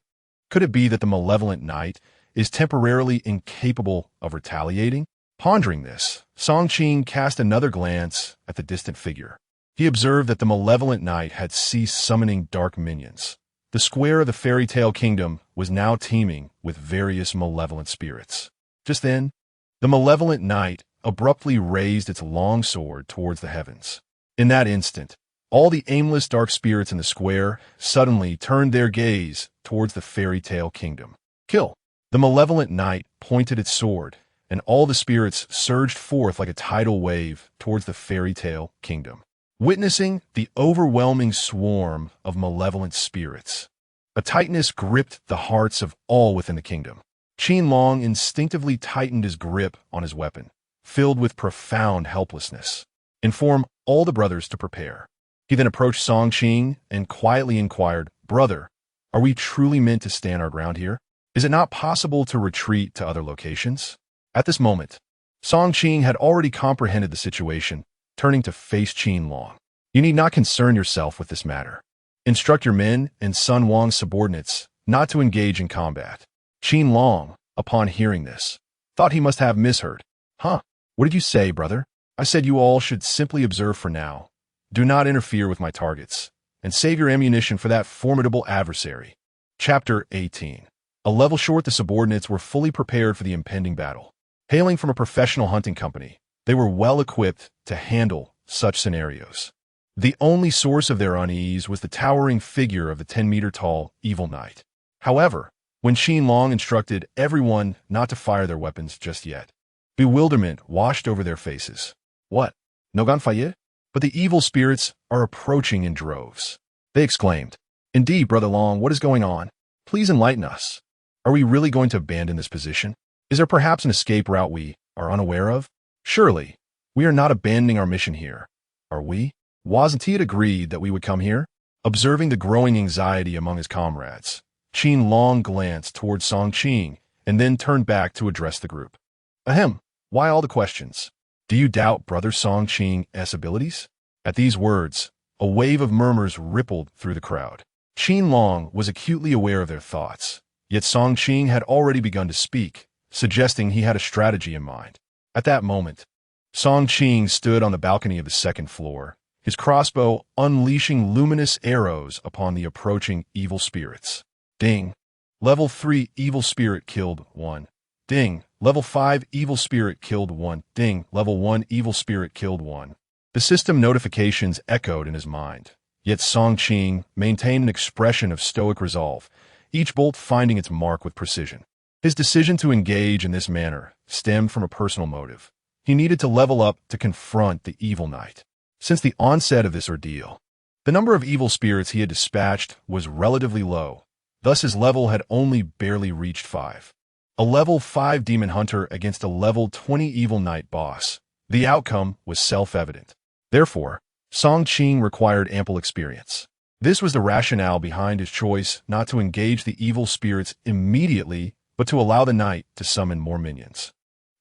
Could it be that the malevolent knight is temporarily incapable of retaliating? Pondering this, Song Qing cast another glance at the distant figure. He observed that the malevolent knight had ceased summoning dark minions. The square of the fairy tale kingdom was now teeming with various malevolent spirits. Just then, the malevolent knight abruptly raised its long sword towards the heavens. In that instant, all the aimless dark spirits in the square suddenly turned their gaze towards the fairy tale kingdom. Kill! The malevolent knight pointed its sword, and all the spirits surged forth like a tidal wave towards the fairy tale kingdom. Witnessing the overwhelming swarm of malevolent spirits, a tightness gripped the hearts of all within the kingdom. Qin Long instinctively tightened his grip on his weapon, filled with profound helplessness. Inform all the brothers to prepare. He then approached Song Qing and quietly inquired, "Brother, are we truly meant to stand our ground here? Is it not possible to retreat to other locations?" At this moment, Song Qing had already comprehended the situation, turning to face Qin Long. "You need not concern yourself with this matter. Instruct your men and Sun Wang's subordinates not to engage in combat." Qin Long, upon hearing this, thought he must have misheard. "Huh? What did you say, brother?" "I said you all should simply observe for now. Do not interfere with my targets, and save your ammunition for that formidable adversary." Chapter 18. A level short, the subordinates were fully prepared for the impending battle. Hailing from a professional hunting company, they were well equipped to handle such scenarios. The only source of their unease was the towering figure of the 10-meter-tall evil knight. However, when Qin Long instructed everyone not to fire their weapons just yet, bewilderment washed over their faces. "What? No gunfire? But the evil spirits are approaching in droves," they exclaimed. "Indeed, Brother Long, what is going on? Please enlighten us. Are we really going to abandon this position? Is there perhaps an escape route we are unaware of? Surely, we are not abandoning our mission here, are we? Wasn't it agreed that we would come here?" Observing the growing anxiety among his comrades, Qin Long glanced towards Song Qing and then turned back to address the group. "Ahem, why all the questions? Do you doubt Brother Song Qing's abilities?" At these words, a wave of murmurs rippled through the crowd. Qin Long was acutely aware of their thoughts, yet Song Qing had already begun to speak, suggesting he had a strategy in mind. At that moment, Song Qing stood on the balcony of the second floor, his crossbow unleashing luminous arrows upon the approaching evil spirits. Ding! Level 3 evil spirit killed 1. Ding! Level 5 evil spirit killed 1. Ding! Level 1 evil spirit killed 1. The system notifications echoed in his mind, yet Song Qing maintained an expression of stoic resolve, each bolt finding its mark with precision. His decision to engage in this manner stemmed from a personal motive. He needed to level up to confront the evil knight. Since the onset of this ordeal, the number of evil spirits he had dispatched was relatively low, thus his level had only barely reached 5. A level 5 demon hunter against a level 20 evil knight boss. The outcome was self-evident. Therefore, Song Qing required ample experience. This was the rationale behind his choice not to engage the evil spirits immediately, but to allow the knight to summon more minions.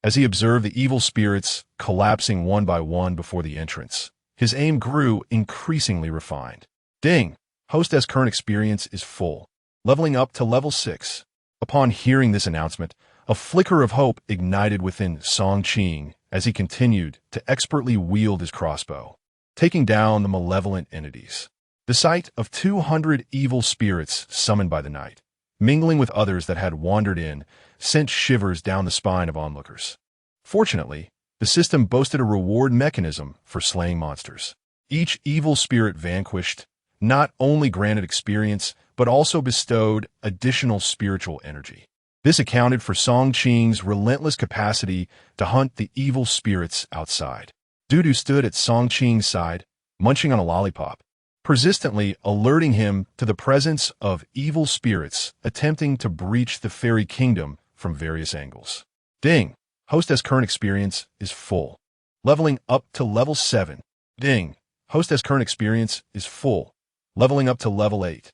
As he observed the evil spirits collapsing one by one before the entrance, his aim grew increasingly refined. Ding! Hostess' current experience is full, leveling up to level 6. Upon hearing this announcement, a flicker of hope ignited within Song Qing as he continued to expertly wield his crossbow, taking down the malevolent entities. The sight of 200 evil spirits summoned by the knight, mingling with others that had wandered in, sent shivers down the spine of onlookers. Fortunately, the system boasted a reward mechanism for slaying monsters. Each evil spirit vanquished not only granted experience, but also bestowed additional spiritual energy. This accounted for Song Qing's relentless capacity to hunt the evil spirits outside. Dudu stood at Song Qing's side, munching on a lollipop, persistently alerting him to the presence of evil spirits attempting to breach the fairy kingdom from various angles. Ding! Hostess current experience is full. Leveling up to level 7. Ding! Hostess current experience is full. Leveling up to level 8.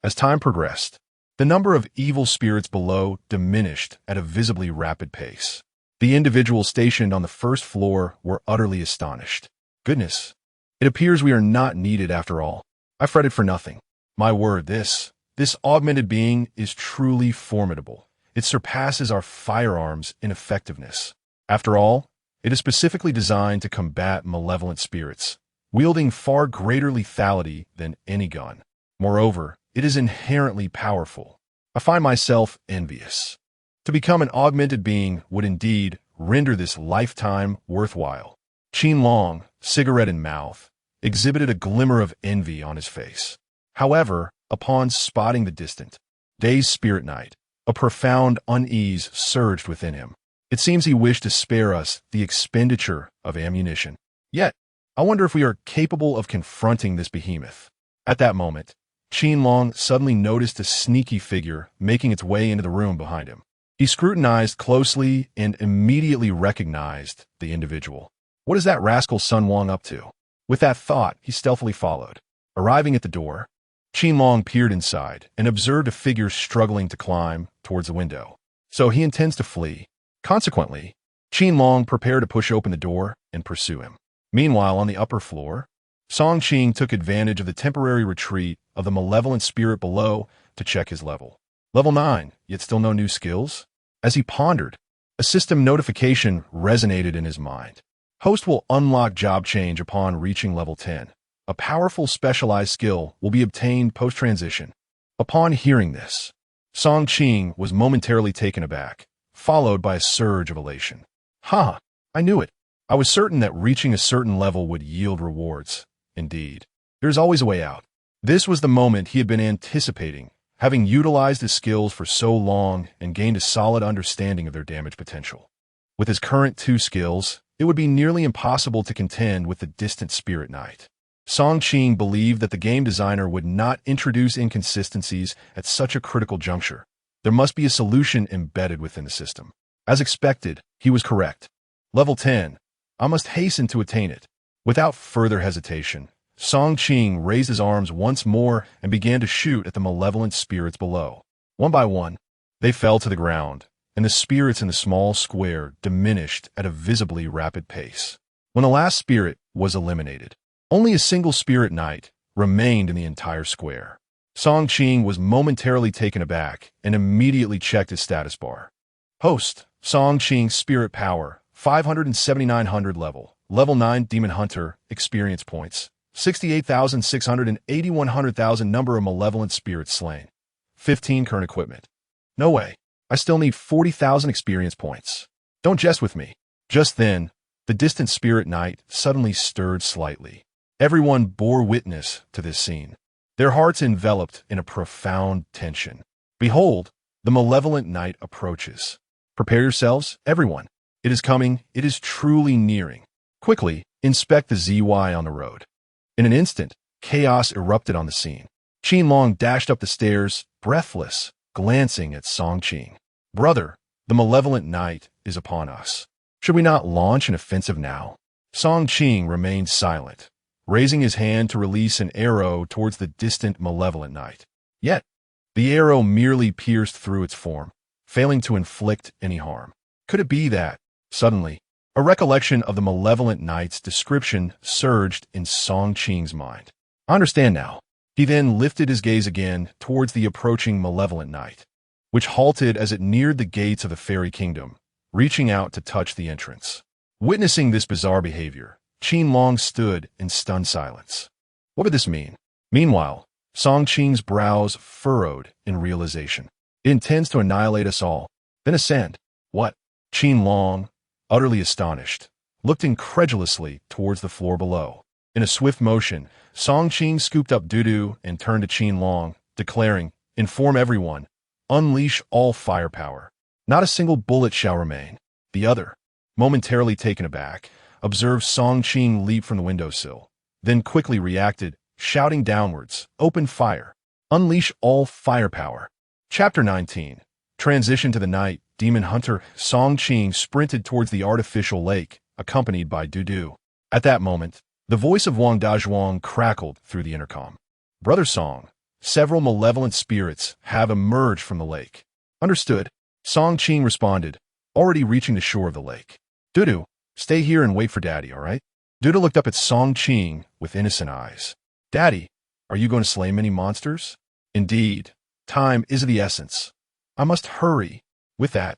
As time progressed, the number of evil spirits below diminished at a visibly rapid pace. The individuals stationed on the first floor were utterly astonished. Goodness, it appears we are not needed after all. I fretted for nothing. My word, this augmented being is truly formidable. It surpasses our firearms in effectiveness. After all, it is specifically designed to combat malevolent spirits, wielding far greater lethality than any gun. Moreover, it is inherently powerful. I find myself envious. To become an augmented being would indeed render this lifetime worthwhile. Qin Long, cigarette in mouth, exhibited a glimmer of envy on his face. However, upon spotting the distant, dazed spirit knight, a profound unease surged within him. It seems he wished to spare us the expenditure of ammunition. Yet, I wonder if we are capable of confronting this behemoth. At that moment, Qin Long suddenly noticed a sneaky figure making its way into the room behind him. He scrutinized closely and immediately recognized the individual. What is that rascal Sun Wang up to? With that thought, he stealthily followed. Arriving at the door, Qin Long peered inside and observed a figure struggling to climb towards the window. So he intends to flee. Consequently, Qin Long prepared to push open the door and pursue him. Meanwhile, on the upper floor, Song Qing took advantage of the temporary retreat of the malevolent spirit below to check his level. Level 9, yet still no new skills? As he pondered, a system notification resonated in his mind. Host will unlock job change upon reaching level 10. A powerful specialized skill will be obtained post-transition. Upon hearing this, Song Qing was momentarily taken aback, followed by a surge of elation. Ha! I knew it. I was certain that reaching a certain level would yield rewards. Indeed, there's always a way out. This was the moment he had been anticipating, having utilized his skills for so long and gained a solid understanding of their damage potential. With his current 2 skills, it would be nearly impossible to contend with the distant spirit knight. Song Qing believed that the game designer would not introduce inconsistencies at such a critical juncture. There must be a solution embedded within the system. As expected, he was correct. Level 10. I must hasten to attain it. Without further hesitation, Song Qing raised his arms once more and began to shoot at the malevolent spirits below. One by one, they fell to the ground, and the spirits in the small square diminished at a visibly rapid pace. When the last spirit was eliminated, only a single spirit knight remained in the entire square. Song Qing was momentarily taken aback and immediately checked his status bar. Host, Song Qing Spirit Power, 5,7,900 level. Level 9 Demon Hunter, experience points, 68,680 100,000 number of malevolent spirits slain. 15 current equipment. No way. I still need 40,000 experience points. Don't jest with me. Just then, the distant spirit knight suddenly stirred slightly. Everyone bore witness to this scene, their hearts enveloped in a profound tension. Behold, the malevolent knight approaches. Prepare yourselves, everyone. It is coming. It is truly nearing. Quickly, inspect the ZY on the road. In an instant, chaos erupted on the scene. Qin Long dashed up the stairs, breathless, glancing at Song Qing. Brother, the malevolent knight is upon us. Should we not launch an offensive now? Song Qing remained silent, raising his hand to release an arrow towards the distant malevolent knight. Yet, the arrow merely pierced through its form, failing to inflict any harm. Could it be that, suddenly, a recollection of the malevolent knight's description surged in Song Qing's mind? I understand now. He then lifted his gaze again towards the approaching malevolent knight, which halted as it neared the gates of the fairy kingdom, reaching out to touch the entrance. Witnessing this bizarre behavior, Qin Long stood in stunned silence. What would this mean? Meanwhile, Song Qing's brows furrowed in realization. It intends to annihilate us all, then ascend. What? Qin Long, utterly astonished, looked incredulously towards the floor below. In a swift motion, Song Qing scooped up Dudu and turned to Qin Long, declaring, "Inform everyone, unleash all firepower. Not a single bullet shall remain. The other, momentarily taken aback, observed Song Qing leap from the windowsill, then quickly reacted, shouting downwards, "Open fire! Unleash all firepower!" Chapter 19. Transition to the night. Demon Hunter Song Qing sprinted towards the artificial lake, accompanied by Dudu. At that moment, the voice of Wang Dazhuang crackled through the intercom. "Brother Song, several malevolent spirits have emerged from the lake." "Understood," Song Qing responded, already reaching the shore of the lake. "Dudu, stay here and wait for Daddy, all right?" Dudu looked up at Song Qing with innocent eyes. "Daddy, are you going to slay many monsters?" "Indeed. Time is of the essence. I must hurry." With that,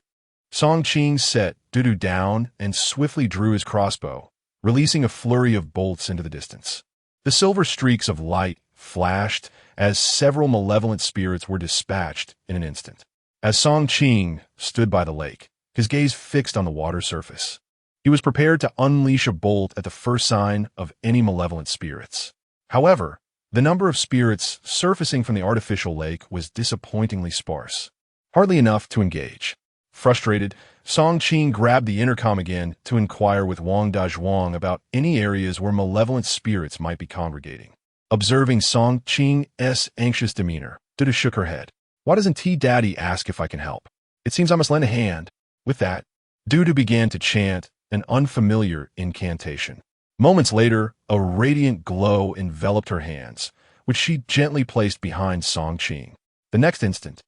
Song Qing set Dudu down and swiftly drew his crossbow, releasing a flurry of bolts into the distance. The silver streaks of light flashed as several malevolent spirits were dispatched in an instant. As Song Qing stood by the lake, his gaze fixed on the water surface, he was prepared to unleash a bolt at the first sign of any malevolent spirits. However, the number of spirits surfacing from the artificial lake was disappointingly sparse, hardly enough to engage. Frustrated, Song Qing grabbed the intercom again to inquire with Wang Dazhuang about any areas where malevolent spirits might be congregating. Observing Song Qing's anxious demeanor, Dudu shook her head. "Why doesn't Daddy ask if I can help? It seems I must lend a hand." With that, Dudu began to chant an unfamiliar incantation. Moments later, a radiant glow enveloped her hands, which she gently placed behind Song Qing. The next instant,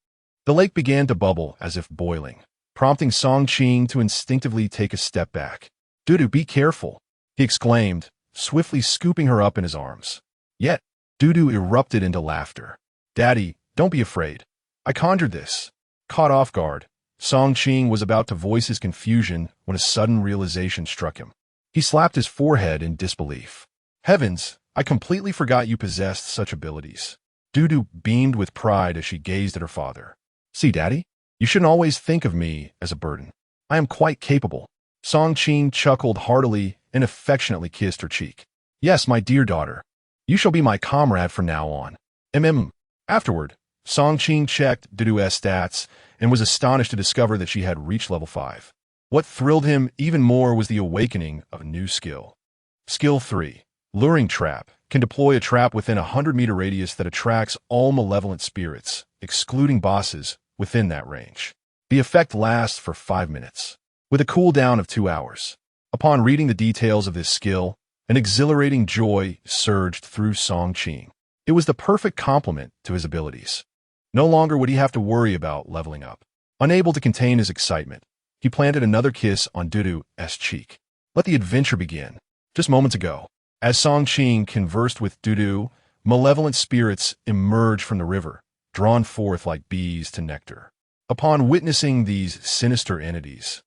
the lake began to bubble as if boiling, prompting Song Qing to instinctively take a step back. "Dudu, be careful," he exclaimed, swiftly scooping her up in his arms. Yet, Dudu erupted into laughter. "Daddy, don't be afraid. I conjured this." Caught off guard, Song Qing was about to voice his confusion when a sudden realization struck him. He slapped his forehead in disbelief. "Heavens, I completely forgot you possessed such abilities." Dudu beamed with pride as she gazed at her father. "See, Daddy, you shouldn't always think of me as a burden. I am quite capable." Song Qing chuckled heartily and affectionately kissed her cheek. "Yes, my dear daughter. You shall be my comrade from now on." Afterward, Song Qing checked Dudu's stats and was astonished to discover that she had reached level 5. What thrilled him even more was the awakening of a new skill. Skill 3. Luring Trap can deploy a trap within a 100-meter radius that attracts all malevolent spirits, excluding bosses, within that range. The effect lasts for 5 minutes, with a cooldown of 2 hours. Upon reading the details of this skill, an exhilarating joy surged through Song Qing. It was the perfect complement to his abilities. No longer would he have to worry about leveling up. Unable to contain his excitement, he planted another kiss on Dudu's cheek. Let the adventure begin. Just moments ago, as Song Qing conversed with Dudu, malevolent spirits emerged from the river, drawn forth like bees to nectar. Upon witnessing these sinister entities,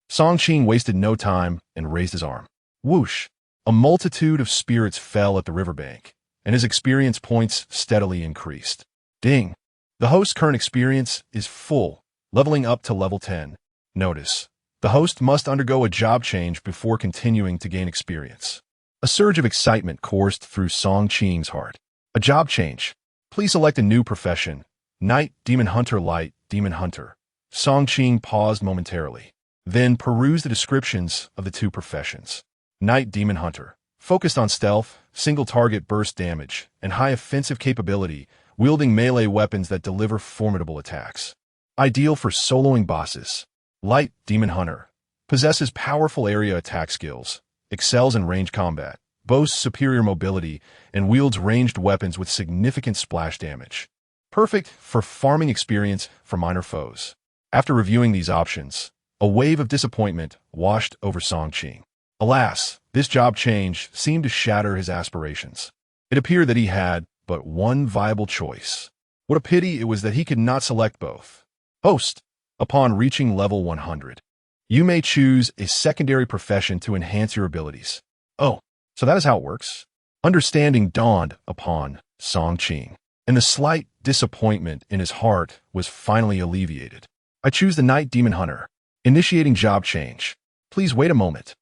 Song Qing wasted no time and raised his arm. Whoosh! A multitude of spirits fell at the riverbank, and his experience points steadily increased. Ding! The host's current experience is full, leveling up to level 10. Notice, the host must undergo a job change before continuing to gain experience. A surge of excitement coursed through Song Qing's heart. A job change. Please select a new profession. Night Demon Hunter, Light Demon Hunter. Song Qing paused momentarily, then perused the descriptions of the two professions. Night Demon Hunter, focused on stealth, single target burst damage, and high offensive capability, wielding melee weapons that deliver formidable attacks. Ideal for soloing bosses. Light Demon Hunter possesses powerful area attack skills, excels in range combat, boasts superior mobility, and wields ranged weapons with significant splash damage. Perfect for farming experience for minor foes. After reviewing these options, a wave of disappointment washed over Song Qing. Alas, this job change seemed to shatter his aspirations. It appeared that he had but one viable choice. What a pity it was that he could not select both. Host. Upon reaching level 100, you may choose a secondary profession to enhance your abilities. Oh, so that is how it works? Understanding dawned upon Song Qing, and the slight disappointment in his heart was finally alleviated. I choose the Night Demon Hunter. Initiating job change. Please wait a moment.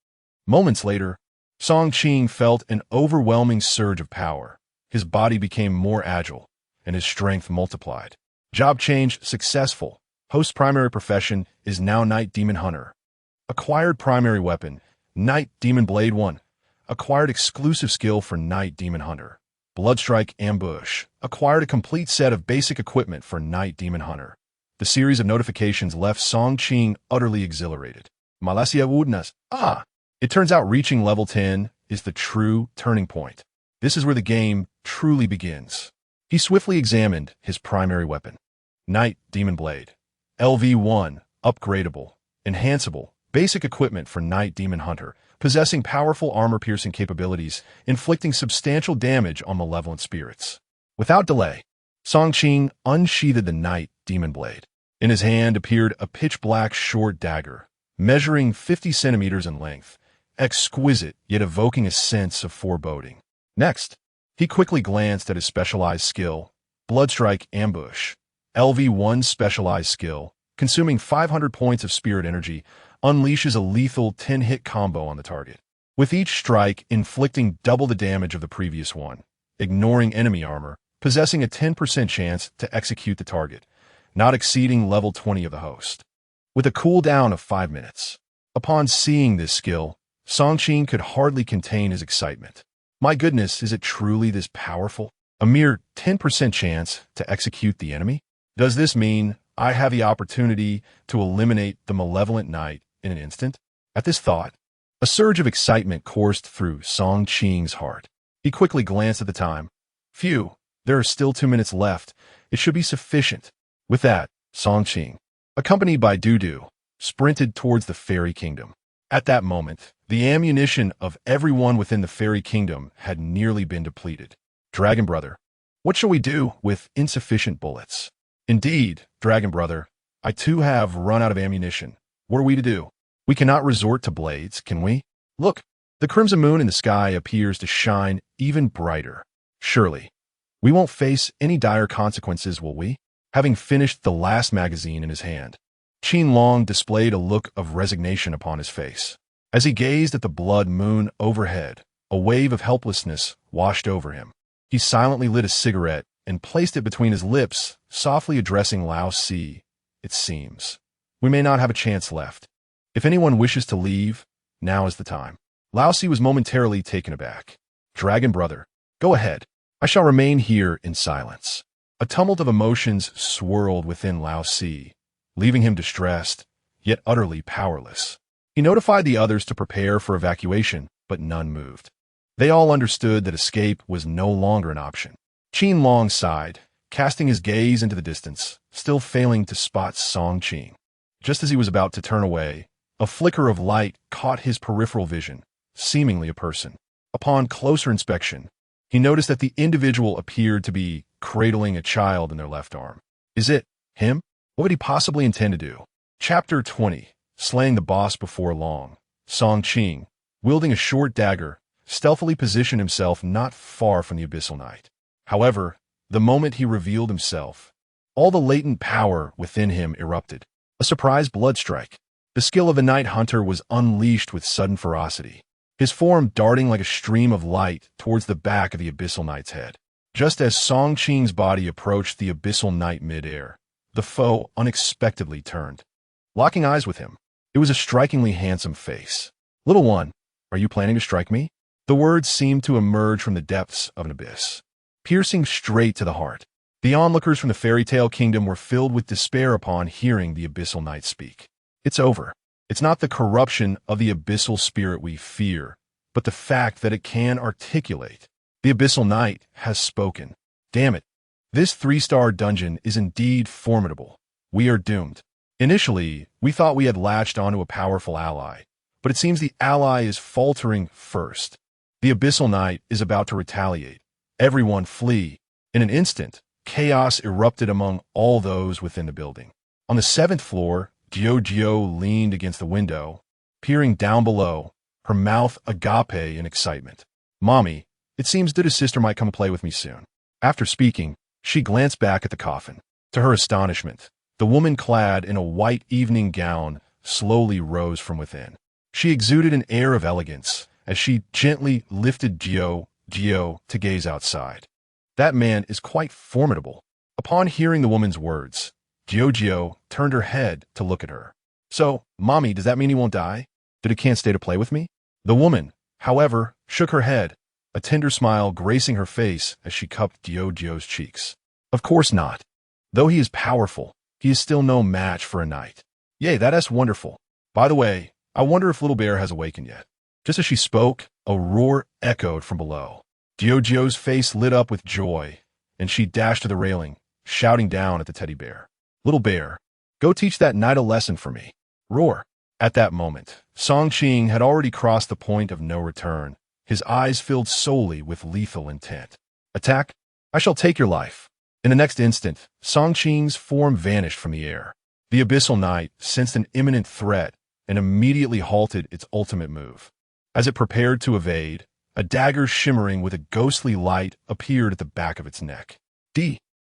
Moments later, Song Qing felt an overwhelming surge of power. His body became more agile, and his strength multiplied. Job change successful. Host primary profession is now Night Demon Hunter. Acquired primary weapon, Night Demon Blade 1. Acquired exclusive skill for Night Demon Hunter. Bloodstrike Ambush. Acquired a complete set of basic equipment for Night Demon Hunter. The series of notifications left Song Qing utterly exhilarated. Malasia Wudnas. It turns out reaching level 10 is the true turning point. This is where the game truly begins. He swiftly examined his primary weapon. Night Demon Blade. LV1. Upgradable. Enhanceable. Basic equipment for Night Demon Hunter, possessing powerful armor-piercing capabilities, inflicting substantial damage on malevolent spirits. Without delay, Song Qing unsheathed the Night Demon Blade. In his hand appeared a pitch-black short dagger, measuring 50 centimeters in length, exquisite yet evoking a sense of foreboding. Next, he quickly glanced at his specialized skill, Bloodstrike Ambush. LV1 specialized skill, consuming 500 points of spirit energy, unleashes a lethal 10-hit combo on the target, with each strike inflicting double the damage of the previous one, ignoring enemy armor, possessing a 10% chance to execute the target, not exceeding level 20 of the host, with a cooldown of 5 minutes. Upon seeing this skill, Song Qing could hardly contain his excitement. My goodness, is it truly this powerful? A mere 10% chance to execute the enemy? Does this mean I have the opportunity to eliminate the malevolent knight in an instant? At this thought, a surge of excitement coursed through Song Qing's heart. He quickly glanced at the time. Phew, there are still 2 minutes left. It should be sufficient. With that, Song Qing, accompanied by Dudu, sprinted towards the fairy kingdom. At that moment, the ammunition of everyone within the fairy kingdom had nearly been depleted. Dragon Brother, what shall we do with insufficient bullets? Indeed, Dragon Brother, I too have run out of ammunition. What are we to do? We cannot resort to blades, can we? Look, the crimson moon in the sky appears to shine even brighter. Surely, we won't face any dire consequences, will we? Having finished the last magazine in his hand, Qin Long displayed a look of resignation upon his face. As he gazed at the blood moon overhead, a wave of helplessness washed over him. He silently lit a cigarette and placed it between his lips, softly addressing Lao Si. It seems we may not have a chance left. If anyone wishes to leave, now is the time. Lao Si was momentarily taken aback. Dragon Brother, go ahead. I shall remain here in silence. A tumult of emotions swirled within Lao Si, leaving him distressed, yet utterly powerless. He notified the others to prepare for evacuation, but none moved. They all understood that escape was no longer an option. Qin Long sighed, casting his gaze into the distance, still failing to spot Song Qing. Just as he was about to turn away, a flicker of light caught his peripheral vision, seemingly a person. Upon closer inspection, he noticed that the individual appeared to be cradling a child in their left arm. Is it him? What would he possibly intend to do? Chapter 20. Slaying the boss before long. Song Qing, wielding a short dagger, stealthily positioned himself not far from the Abyssal Knight. However, the moment he revealed himself, all the latent power within him erupted. A surprise blood strike. The skill of a night hunter was unleashed with sudden ferocity, his form darting like a stream of light towards the back of the Abyssal Knight's head. Just as Song Qing's body approached the Abyssal Knight mid-air, the foe unexpectedly turned. Locking eyes with him, it was a strikingly handsome face. Little one, are you planning to strike me? The words seemed to emerge from the depths of an abyss, piercing straight to the heart. The onlookers from the fairy tale kingdom were filled with despair upon hearing the Abyssal Knight speak. It's over. It's not the corruption of the abyssal spirit we fear, but the fact that it can articulate. The Abyssal Knight has spoken. Damn it. This 3-star dungeon is indeed formidable. We are doomed. Initially, we thought we had latched onto a powerful ally, but it seems the ally is faltering first. The Abyssal Knight is about to retaliate. Everyone flee. In an instant, chaos erupted among all those within the building. On the 7th floor, Gio leaned against the window, peering down below, her mouth agape in excitement. Mommy, it seems Duda's sister might come play with me soon. After speaking, she glanced back at the coffin. To her astonishment, the woman clad in a white evening gown slowly rose from within. She exuded an air of elegance as she gently lifted Gio to gaze outside. That man is quite formidable. Upon hearing the woman's words, Giorgio turned her head to look at her. So, Mommy, does that mean he won't die? That he can't stay to play with me? The woman, however, shook her head, a tender smile gracing her face as she cupped Giorgio's cheeks. Of course not. Though he is powerful, he is still no match for a knight. Yay, that's wonderful. By the way, I wonder if Little Bear has awakened yet. Just as she spoke, a roar echoed from below. Giorgio's face lit up with joy, and she dashed to the railing, shouting down at the teddy bear. Little Bear, go teach that knight a lesson for me. Roar. At that moment, Song Qing had already crossed the point of no return, his eyes filled solely with lethal intent. Attack? I shall take your life. In the next instant, Song Qing's form vanished from the air. The Abyssal Knight sensed an imminent threat and immediately halted its ultimate move. As it prepared to evade, a dagger shimmering with a ghostly light appeared at the back of its neck.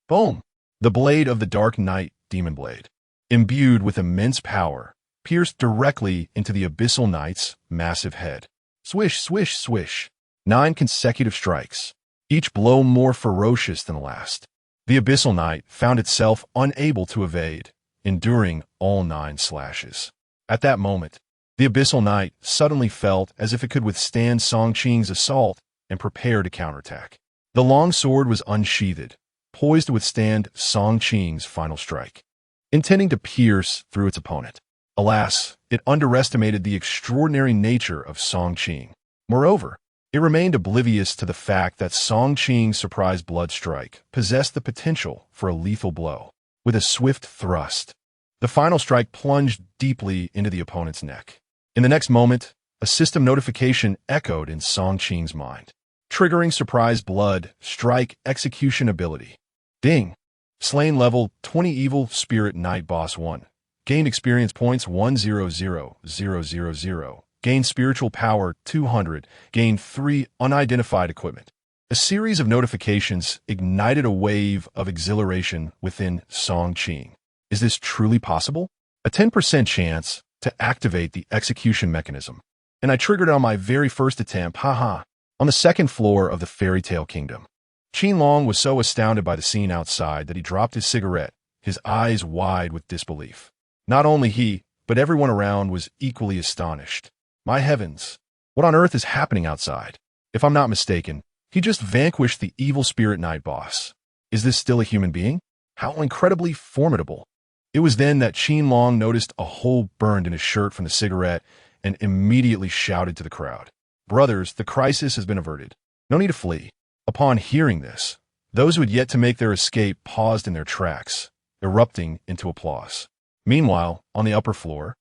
Boom! The blade of the Dark Knight Demon Blade, imbued with immense power, pierced directly into the Abyssal Knight's massive head. Swish, swish, swish. 9 consecutive strikes, each blow more ferocious than the last. The Abyssal Knight found itself unable to evade, enduring all 9 slashes. At that moment, the Abyssal Knight suddenly felt as if it could withstand Song Qing's assault and prepare to counterattack. The long sword was unsheathed, poised to withstand Song Qing's final strike, intending to pierce through its opponent. Alas, it underestimated the extraordinary nature of Song Qing. Moreover, it remained oblivious to the fact that Song Qing's surprise blood strike possessed the potential for a lethal blow. With a swift thrust, the final strike plunged deeply into the opponent's neck. In the next moment, a system notification echoed in Song Qing's mind, triggering surprise blood strike execution ability. Ding! Slain level 20 Evil Spirit Knight Boss 1. Gained experience points 100,000. Gained spiritual power 200. Gained 3 unidentified equipment. A series of notifications ignited a wave of exhilaration within Song Qing. Is this truly possible? A 10% chance to activate the execution mechanism. And I triggered it on my very first attempt, haha, on the second floor of the Fairy Tale Kingdom. Qinlong was so astounded by the scene outside that he dropped his cigarette, his eyes wide with disbelief. Not only he, but everyone around was equally astonished. My heavens, what on earth is happening outside? If I'm not mistaken, he just vanquished the evil spirit knight boss. Is this still a human being? How incredibly formidable. It was then that Qinlong noticed a hole burned in his shirt from the cigarette and immediately shouted to the crowd. Brothers, the crisis has been averted. No need to flee. Upon hearing this, those who had yet to make their escape paused in their tracks, erupting into applause. Meanwhile, on the upper floor,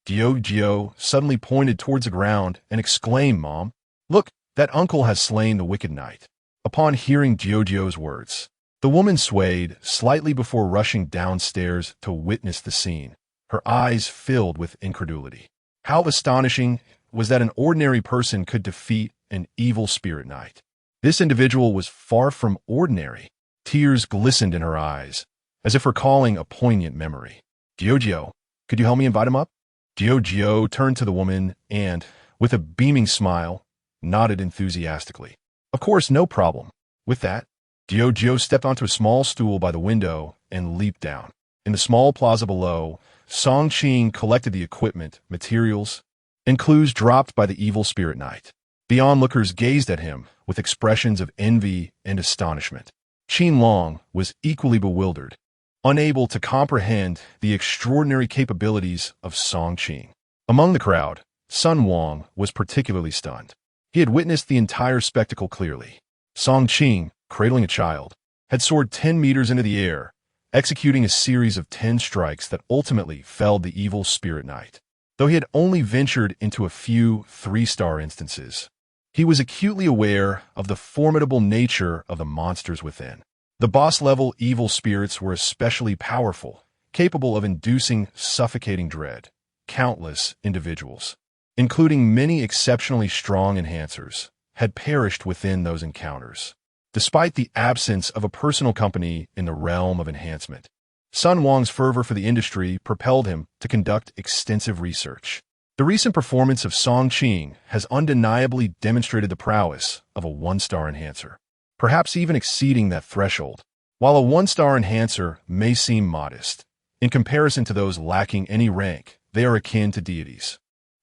Giorgio suddenly pointed towards the ground and exclaimed, Mom, look, that uncle has slain the wicked knight. Upon hearing Giorgio's words, the woman swayed slightly before rushing downstairs to witness the scene, her eyes filled with incredulity. How astonishing was that an ordinary person could defeat an evil spirit knight. This individual was far from ordinary. Tears glistened in her eyes, as if recalling a poignant memory. Giorgio, could you help me invite him up? Giorgio turned to the woman and, with a beaming smile, nodded enthusiastically. Of course, no problem. With that, Giorgio stepped onto a small stool by the window and leaped down. In the small plaza below, Song Qing collected the equipment, materials, and clues dropped by the evil spirit knight. The onlookers gazed at him with expressions of envy and astonishment. Qinlong was equally bewildered, unable to comprehend the extraordinary capabilities of Song Qing. Among the crowd, Sun Wang was particularly stunned. He had witnessed the entire spectacle clearly. Song Qing, cradling a child, had soared 10 meters into the air, executing a series of 10 strikes that ultimately felled the evil spirit knight. Though he had only ventured into a few 3-star instances, he was acutely aware of the formidable nature of the monsters within. The boss-level evil spirits were especially powerful, capable of inducing suffocating dread. Countless individuals, including many exceptionally strong enhancers, had perished within those encounters. Despite the absence of a personal company in the realm of enhancement, Sun Wang's fervor for the industry propelled him to conduct extensive research. The recent performance of Song Qing has undeniably demonstrated the prowess of a 1-star enhancer, perhaps even exceeding that threshold. While a one-star enhancer may seem modest, in comparison to those lacking any rank, they are akin to deities.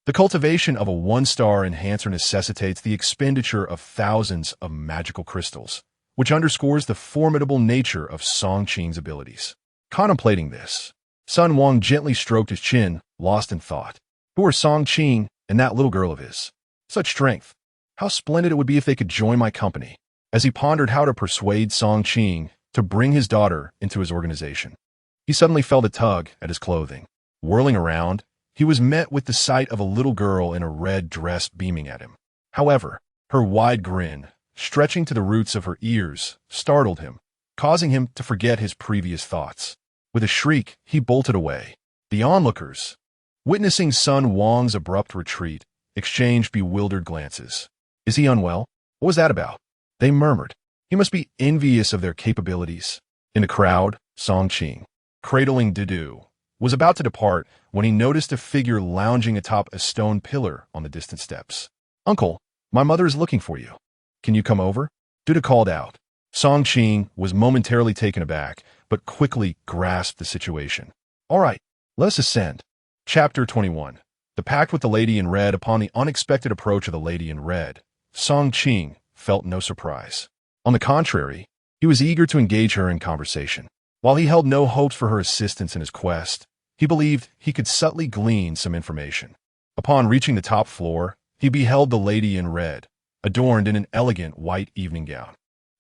The cultivation of a one-star enhancer necessitates the expenditure of thousands of magical crystals, which underscores the formidable nature of Song Qing's abilities. Contemplating this, Sun Wang gently stroked his chin, lost in thought. Who are Song Qing and that little girl of his? Such strength. How splendid it would be if they could join my company. As he pondered how to persuade Song Qing to bring his daughter into his organization, he suddenly felt a tug at his clothing. Whirling around, he was met with the sight of a little girl in a red dress beaming at him. However, her wide grin, stretching to the roots of her ears, startled him, causing him to forget his previous thoughts. With a shriek, he bolted away. The onlookers, witnessing Sun Wang's abrupt retreat, exchanged bewildered glances. Is he unwell? What was that about? They murmured. He must be envious of their capabilities. In the crowd, Song Qing, cradling Dudu, was about to depart when he noticed a figure lounging atop a stone pillar on the distant steps. Uncle, my mother is looking for you. Can you come over? Dudu called out. Song Qing was momentarily taken aback, but quickly grasped the situation. All right, let us ascend. Chapter 21. The pact with the lady in red. Upon the unexpected approach of the lady in red, Song Qing felt no surprise. On the contrary, he was eager to engage her in conversation. While he held no hopes for her assistance in his quest, he believed he could subtly glean some information. Upon reaching the top floor, he beheld the lady in red, adorned in an elegant white evening gown.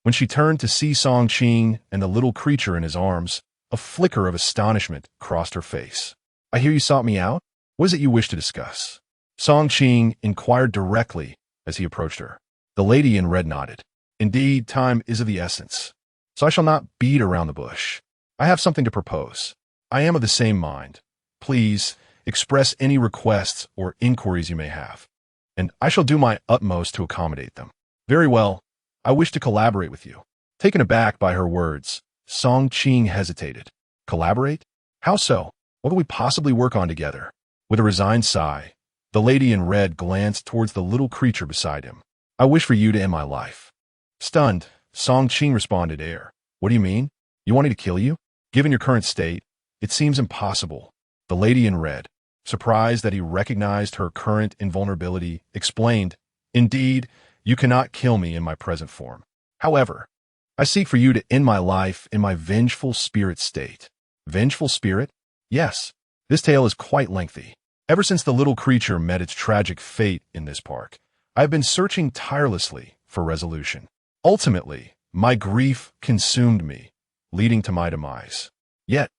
When she turned to see Song Qing and the little creature in his arms, a flicker of astonishment crossed her face. I hear you sought me out? What is it you wish to discuss? Song Qing inquired directly as he approached her. The lady in red nodded. Indeed, time is of the essence, so I shall not beat around the bush. I have something to propose. I am of the same mind. Please express any requests or inquiries you may have, and I shall do my utmost to accommodate them. Very well. I wish to collaborate with you. Taken aback by her words, Song Qing hesitated. Collaborate? How so? What could we possibly work on together? With a resigned sigh, the lady in red glanced towards the little creature beside him. I wish for you to end my life. Stunned, Song Qing responded, What do you mean? You want me to kill you? Given your current state, it seems impossible. The lady in red, surprised that he recognized her current invulnerability, explained, Indeed, you cannot kill me in my present form. However, I seek for you to end my life in my vengeful spirit state. Vengeful spirit? Yes. This tale is quite lengthy. Ever since the little creature met its tragic fate in this park, I have been searching tirelessly for resolution. Ultimately, my grief consumed me, leading to my demise. Yet,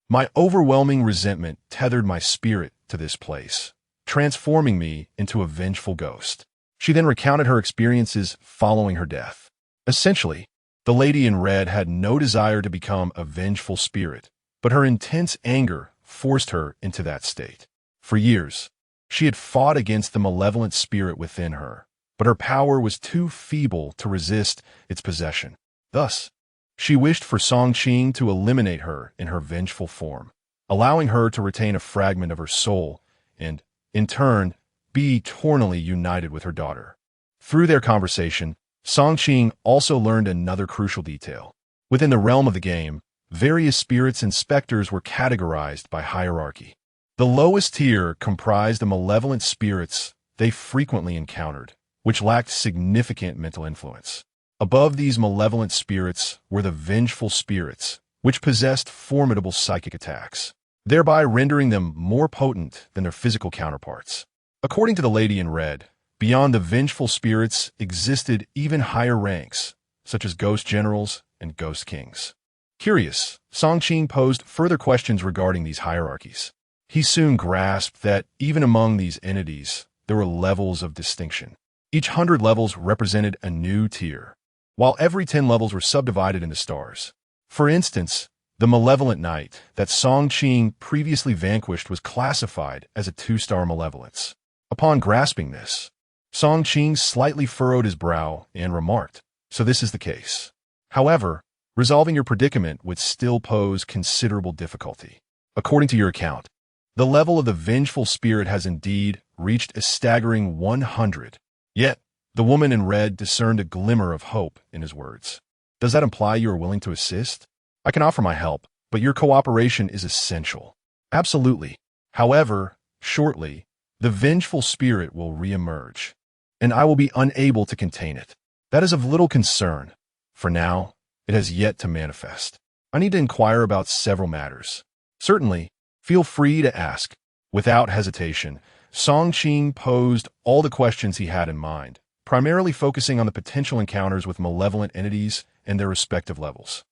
my overwhelming resentment tethered my spirit to this place, transforming me into a vengeful ghost. She then recounted her experiences following her death. Essentially, the lady in red had no desire to become a vengeful spirit, but her intense anger forced her into that state. For years, she had fought against the malevolent spirit within her, but her power was too feeble to resist its possession. Thus, she wished for Song Qing to eliminate her in her vengeful form, allowing her to retain a fragment of her soul and, in turn, be eternally united with her daughter. Through their conversation, Song Qing also learned another crucial detail. Within the realm of the game, various spirits and specters were categorized by hierarchy. The lowest tier comprised the malevolent spirits they frequently encountered, which lacked significant mental influence. Above these malevolent spirits were the vengeful spirits, which possessed formidable psychic attacks, thereby rendering them more potent than their physical counterparts. According to the Lady in Red, beyond the vengeful spirits existed even higher ranks, such as ghost generals and ghost kings. Curious, Song Qing posed further questions regarding these hierarchies. He soon grasped that even among these entities, there were levels of distinction. Each 100 levels represented a new tier, while every 10 levels were subdivided into stars. For instance, the malevolent knight that Song Qing previously vanquished was classified as a 2-star malevolence. Upon grasping this, Song Qing slightly furrowed his brow and remarked, "So this is the case. However, resolving your predicament would still pose considerable difficulty. According to your account, the level of the vengeful spirit has indeed reached a staggering 100. Yet, the woman in red discerned a glimmer of hope in his words. Does that imply you are willing to assist? I can offer my help, but your cooperation is essential. Absolutely. However, shortly, the vengeful spirit will reemerge, and I will be unable to contain it. That is of little concern. For now, it has yet to manifest. I need to inquire about several matters. Certainly, feel free to ask. Without hesitation, Song Qing posed all the questions he had in mind, primarily focusing on the potential encounters with malevolent entities and their respective levels.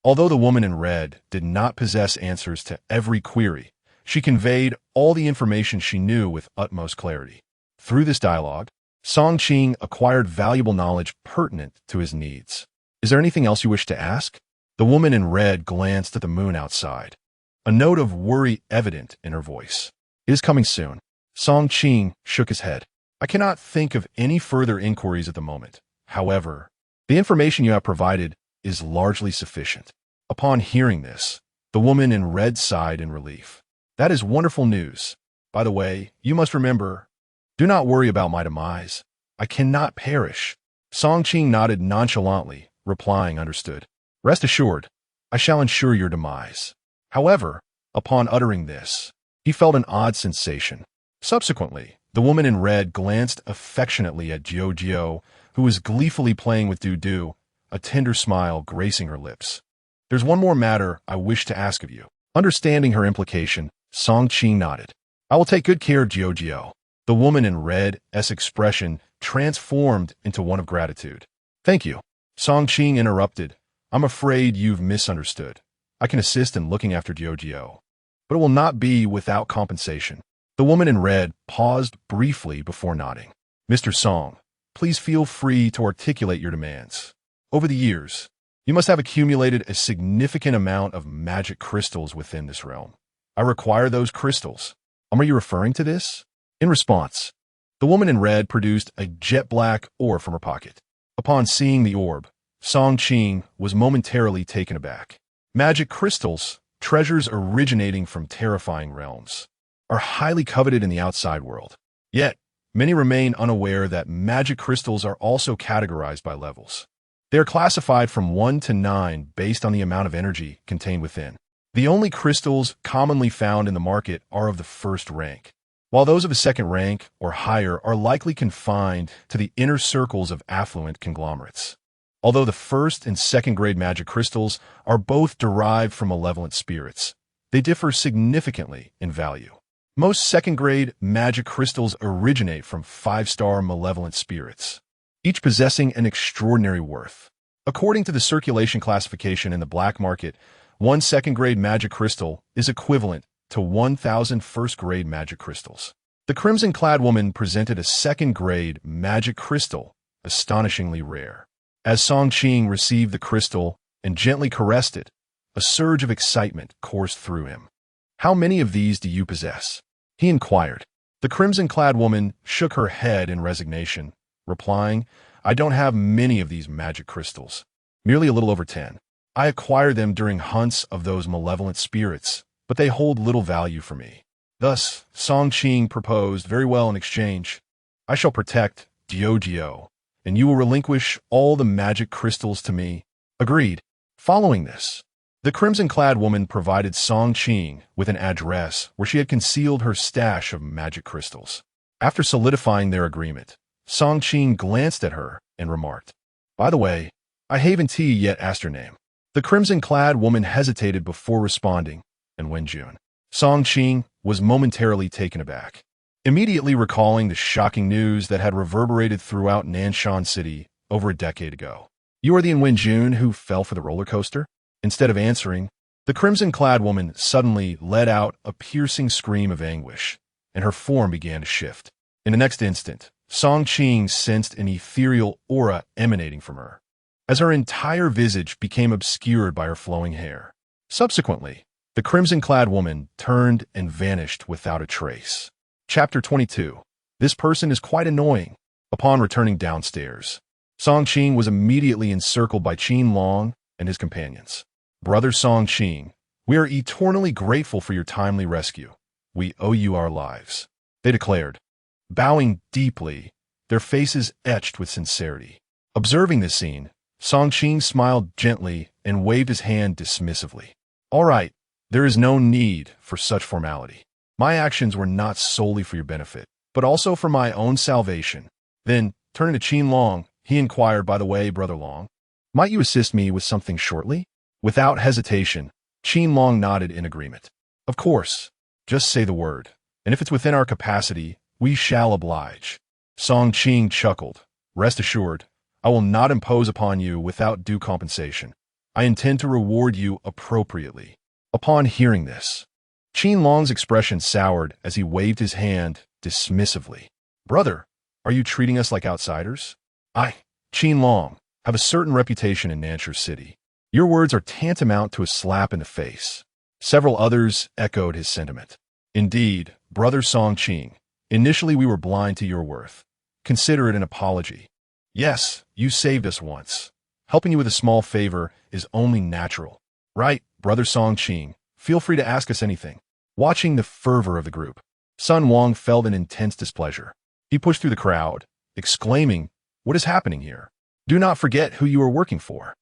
Although the woman in red did not possess answers to every query, she conveyed all the information she knew with utmost clarity. Through this dialogue, Song Qing acquired valuable knowledge pertinent to his needs. Is there anything else you wish to ask? The woman in red glanced at the moon outside, a note of worry evident in her voice. It is coming soon. Song Qing shook his head. I cannot think of any further inquiries at the moment. However, the information you have provided is largely sufficient. Upon hearing this, the woman in red sighed in relief. That is wonderful news. By the way, you must remember, do not worry about my demise. I cannot perish. Song Qing nodded nonchalantly, replying understood. Rest assured, I shall ensure your demise. However, upon uttering this, he felt an odd sensation. Subsequently, the woman in red glanced affectionately at Jiao, who was gleefully playing with Du, a tender smile gracing her lips. There's one more matter I wish to ask of you. Understanding her implication, Song Qing nodded. I will take good care of Jiao. The woman in red's expression transformed into one of gratitude. Thank you. Song Qing interrupted. I'm afraid you've misunderstood. I can assist in looking after Jiao, but it will not be without compensation. The woman in red paused briefly before nodding. Mr. Song, please feel free to articulate your demands. Over the years, you must have accumulated a significant amount of magic crystals within this realm. I require those crystals. Are you referring to this? In response, the woman in red produced a jet black orb from her pocket. Upon seeing the orb, Song Qing was momentarily taken aback. Magic crystals, treasures originating from terrifying realms, are highly coveted in the outside world. Yet, many remain unaware that magic crystals are also categorized by levels. They are classified from 1 to 9 based on the amount of energy contained within. The only crystals commonly found in the market are of the first rank, while those of a second rank or higher are likely confined to the inner circles of affluent conglomerates. Although the first and second grade magic crystals are both derived from malevolent spirits, they differ significantly in value. Most second-grade magic crystals originate from 5-star malevolent spirits, each possessing an extraordinary worth. According to the circulation classification in the black market, one second-grade magic crystal is equivalent to 1,000 first-grade magic crystals. The crimson-clad woman presented a second-grade magic crystal, astonishingly rare. As Song Qing received the crystal and gently caressed it, a surge of excitement coursed through him. How many of these do you possess? He inquired. The crimson-clad woman shook her head in resignation, replying, I don't have many of these magic crystals, merely a little over 10. I acquired them during hunts of those malevolent spirits, but they hold little value for me. Thus, Song Qing proposed, very well in exchange, I shall protect Jiao, and you will relinquish all the magic crystals to me. Agreed. Following this, the crimson-clad woman provided Song Qing with an address where she had concealed her stash of magic crystals. After solidifying their agreement, Song Qing glanced at her and remarked, By the way, I haven't yet asked her name. The crimson-clad woman hesitated before responding, and Wenjun. Song Qing was momentarily taken aback, immediately recalling the shocking news that had reverberated throughout Nanshan City over a decade ago. You are the Wenjun who fell for the roller coaster? Instead of answering, the crimson-clad woman suddenly let out a piercing scream of anguish, and her form began to shift. In the next instant, Song Qing sensed an ethereal aura emanating from her, as her entire visage became obscured by her flowing hair. Subsequently, the crimson-clad woman turned and vanished without a trace. Chapter 22. This person is quite annoying. Upon returning downstairs, Song Qing was immediately encircled by Qin Long and his companions. Brother Song Qing, we are eternally grateful for your timely rescue. We owe you our lives, they declared, bowing deeply, their faces etched with sincerity. Observing this scene, Song Qing smiled gently and waved his hand dismissively. All right, there is no need for such formality. My actions were not solely for your benefit, but also for my own salvation. Then, turning to Qin Long, he inquired, by the way, Brother Long, might you assist me with something shortly? Without hesitation, Qin Long nodded in agreement. Of course, just say the word, and if it's within our capacity, we shall oblige. Song Qing chuckled. Rest assured, I will not impose upon you without due compensation. I intend to reward you appropriately. Upon hearing this, Qin Long's expression soured as he waved his hand dismissively. Brother, are you treating us like outsiders? I, Qin Long, have a certain reputation in Nanshur City. Your words are tantamount to a slap in the face. Several others echoed his sentiment. Indeed, Brother Song Qing, initially we were blind to your worth. Consider it an apology. Yes, you saved us once. Helping you with a small favor is only natural. Right, Brother Song Qing, feel free to ask us anything. Watching the fervor of the group, Sun Wang felt an intense displeasure. He pushed through the crowd, exclaiming, what is happening here? Do not forget who you are working for.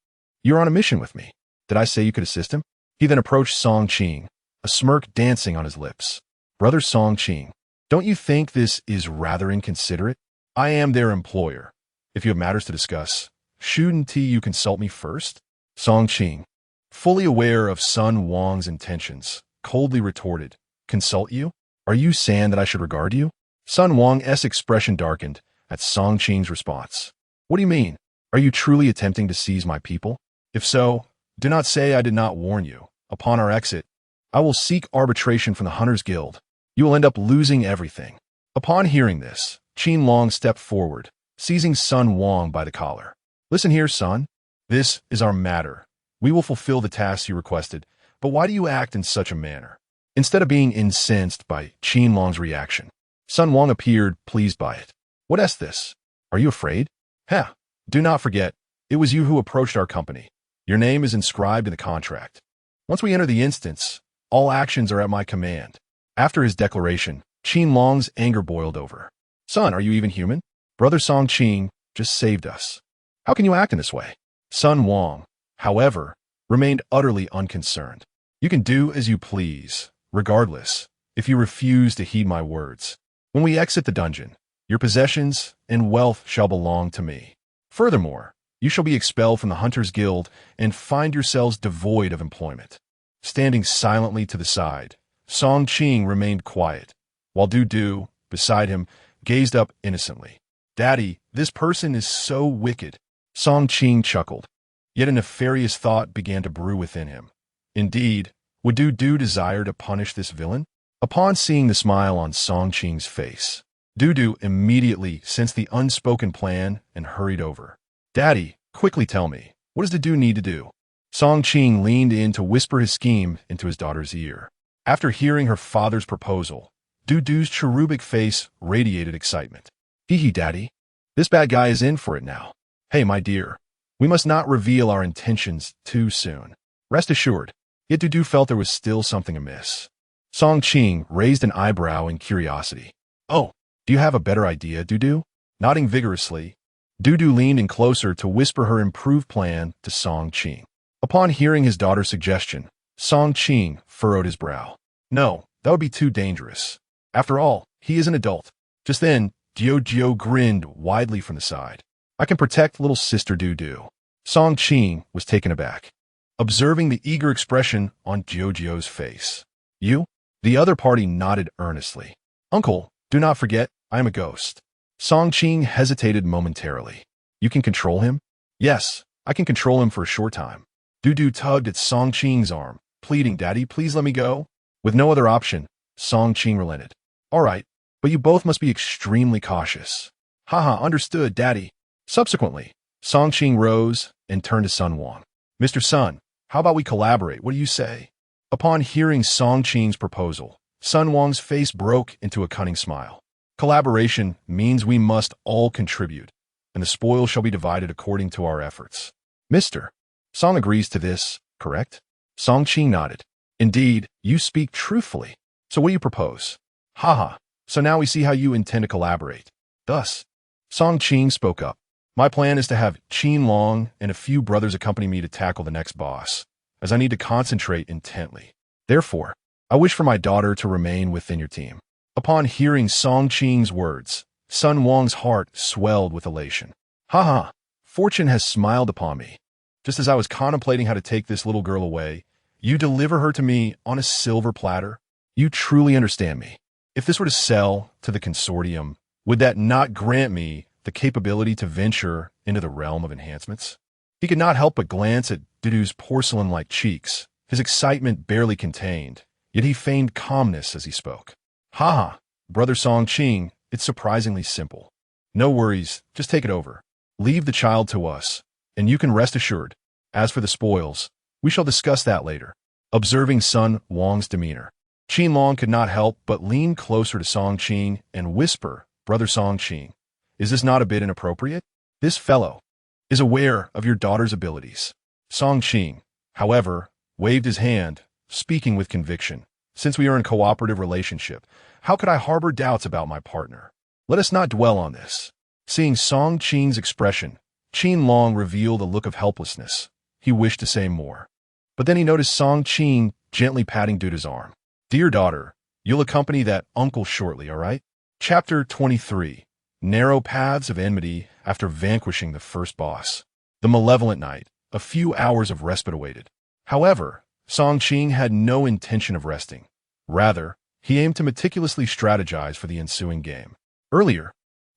You are on a mission with me. Did I say you could assist him? He then approached Song Qing, a smirk dancing on his lips. Brother Song Qing, don't you think this is rather inconsiderate? I am their employer. If you have matters to discuss, shouldn't you consult me first? Song Qing, fully aware of Sun Wang's intentions, coldly retorted, consult you? Are you saying that I should regard you? Sun Wang's expression darkened at Song Qing's response. What do you mean? Are you truly attempting to seize my people? If so, do not say I did not warn you. Upon our exit, I will seek arbitration from the Hunters Guild. You will end up losing everything. Upon hearing this, Qin Long stepped forward, seizing Sun Wang by the collar. Listen here, son. This is our matter. We will fulfill the tasks you requested, but why do you act in such a manner? Instead of being incensed by Qin Long's reaction, Sun Wang appeared pleased by it. What is this? Are you afraid? Heh, do not forget, it was you who approached our company. Your name is inscribed in the contract. Once we enter the instance, all actions are at my command. After his declaration, Qin Long's anger boiled over. Son, are you even human? Brother Song Qing just saved us. How can you act in this way? Sun Wang, however, remained utterly unconcerned. You can do as you please, regardless, if you refuse to heed my words. When we exit the dungeon, your possessions and wealth shall belong to me. Furthermore, you shall be expelled from the Hunters Guild and find yourselves devoid of employment. Standing silently to the side, Song Qing remained quiet, while Du, beside him, gazed up innocently. Daddy, this person is so wicked. Song Qing chuckled. Yet a nefarious thought began to brew within him. Indeed, would Du desire to punish this villain? Upon seeing the smile on Song Qing's face, Du immediately sensed the unspoken plan and hurried over. Daddy, quickly tell me, what does Du need to do? Song Qing leaned in to whisper his scheme into his daughter's ear. After hearing her father's proposal, Du's cherubic face radiated excitement. Hee Daddy, this bad guy is in for it now. Hey, my dear, we must not reveal our intentions too soon. Rest assured, yet Du felt there was still something amiss. Song Qing raised an eyebrow in curiosity. Oh, do you have a better idea, Du? Nodding vigorously, Du leaned in closer to whisper her improved plan to Song Qing. Upon hearing his daughter's suggestion, Song Qing furrowed his brow. No, that would be too dangerous. After all, he is an adult. Just then, Jiu grinned widely from the side. I can protect little sister Du. Song Qing was taken aback, observing the eager expression on Jiu's face. You? The other party nodded earnestly. Uncle, do not forget, I am a ghost. Song Qing hesitated momentarily. You can control him? Yes, I can control him for a short time. Du tugged at Song Qing's arm, pleading, Daddy, please let me go. With no other option, Song Qing relented. All right, but you both must be extremely cautious. Haha, understood, Daddy. Subsequently, Song Qing rose and turned to Sun Wang. Mr. Sun, how about we collaborate? What do you say? Upon hearing Song Qing's proposal, Sun Wang's face broke into a cunning smile. Collaboration means we must all contribute, and the spoil shall be divided according to our efforts. Mr. Song agrees to this, correct? Song Qing nodded. Indeed, you speak truthfully. So what do you propose? Haha, so now we see how you intend to collaborate. Thus, Song Qing spoke up. My plan is to have Qin Long and a few brothers accompany me to tackle the next boss, as I need to concentrate intently. Therefore, I wish for my daughter to remain within your team." Upon hearing Song Qing's words, Sun Wang's heart swelled with elation. "Ha! Fortune has smiled upon me. Just as I was contemplating how to take this little girl away, you deliver her to me on a silver platter? You truly understand me. If this were to sell to the consortium, would that not grant me the capability to venture into the realm of enhancements?" He could not help but glance at Dudu's porcelain-like cheeks, his excitement barely contained, yet he feigned calmness as he spoke. "Ha! Brother Song Qing, it's surprisingly simple. No worries, just take it over. Leave the child to us, and you can rest assured. As for the spoils, we shall discuss that later." Observing Sun Wang's demeanor, Qin Long could not help but lean closer to Song Qing and whisper, "Brother Song Qing, is this not a bit inappropriate? This fellow is aware of your daughter's abilities." Song Qing, however, waved his hand, speaking with conviction. "Since we are in a cooperative relationship, how could I harbor doubts about my partner? Let us not dwell on this." Seeing Song Qing's expression, Qin Long revealed a look of helplessness. He wished to say more, but then he noticed Song Qing gently patting Duda's arm. "Dear daughter, you'll accompany that uncle shortly, all right?" Chapter 23. Narrow Paths of Enmity after vanquishing the first boss. The malevolent night, a few hours of respite awaited. However, Song Qing had no intention of resting. Rather, he aimed to meticulously strategize for the ensuing game. Earlier,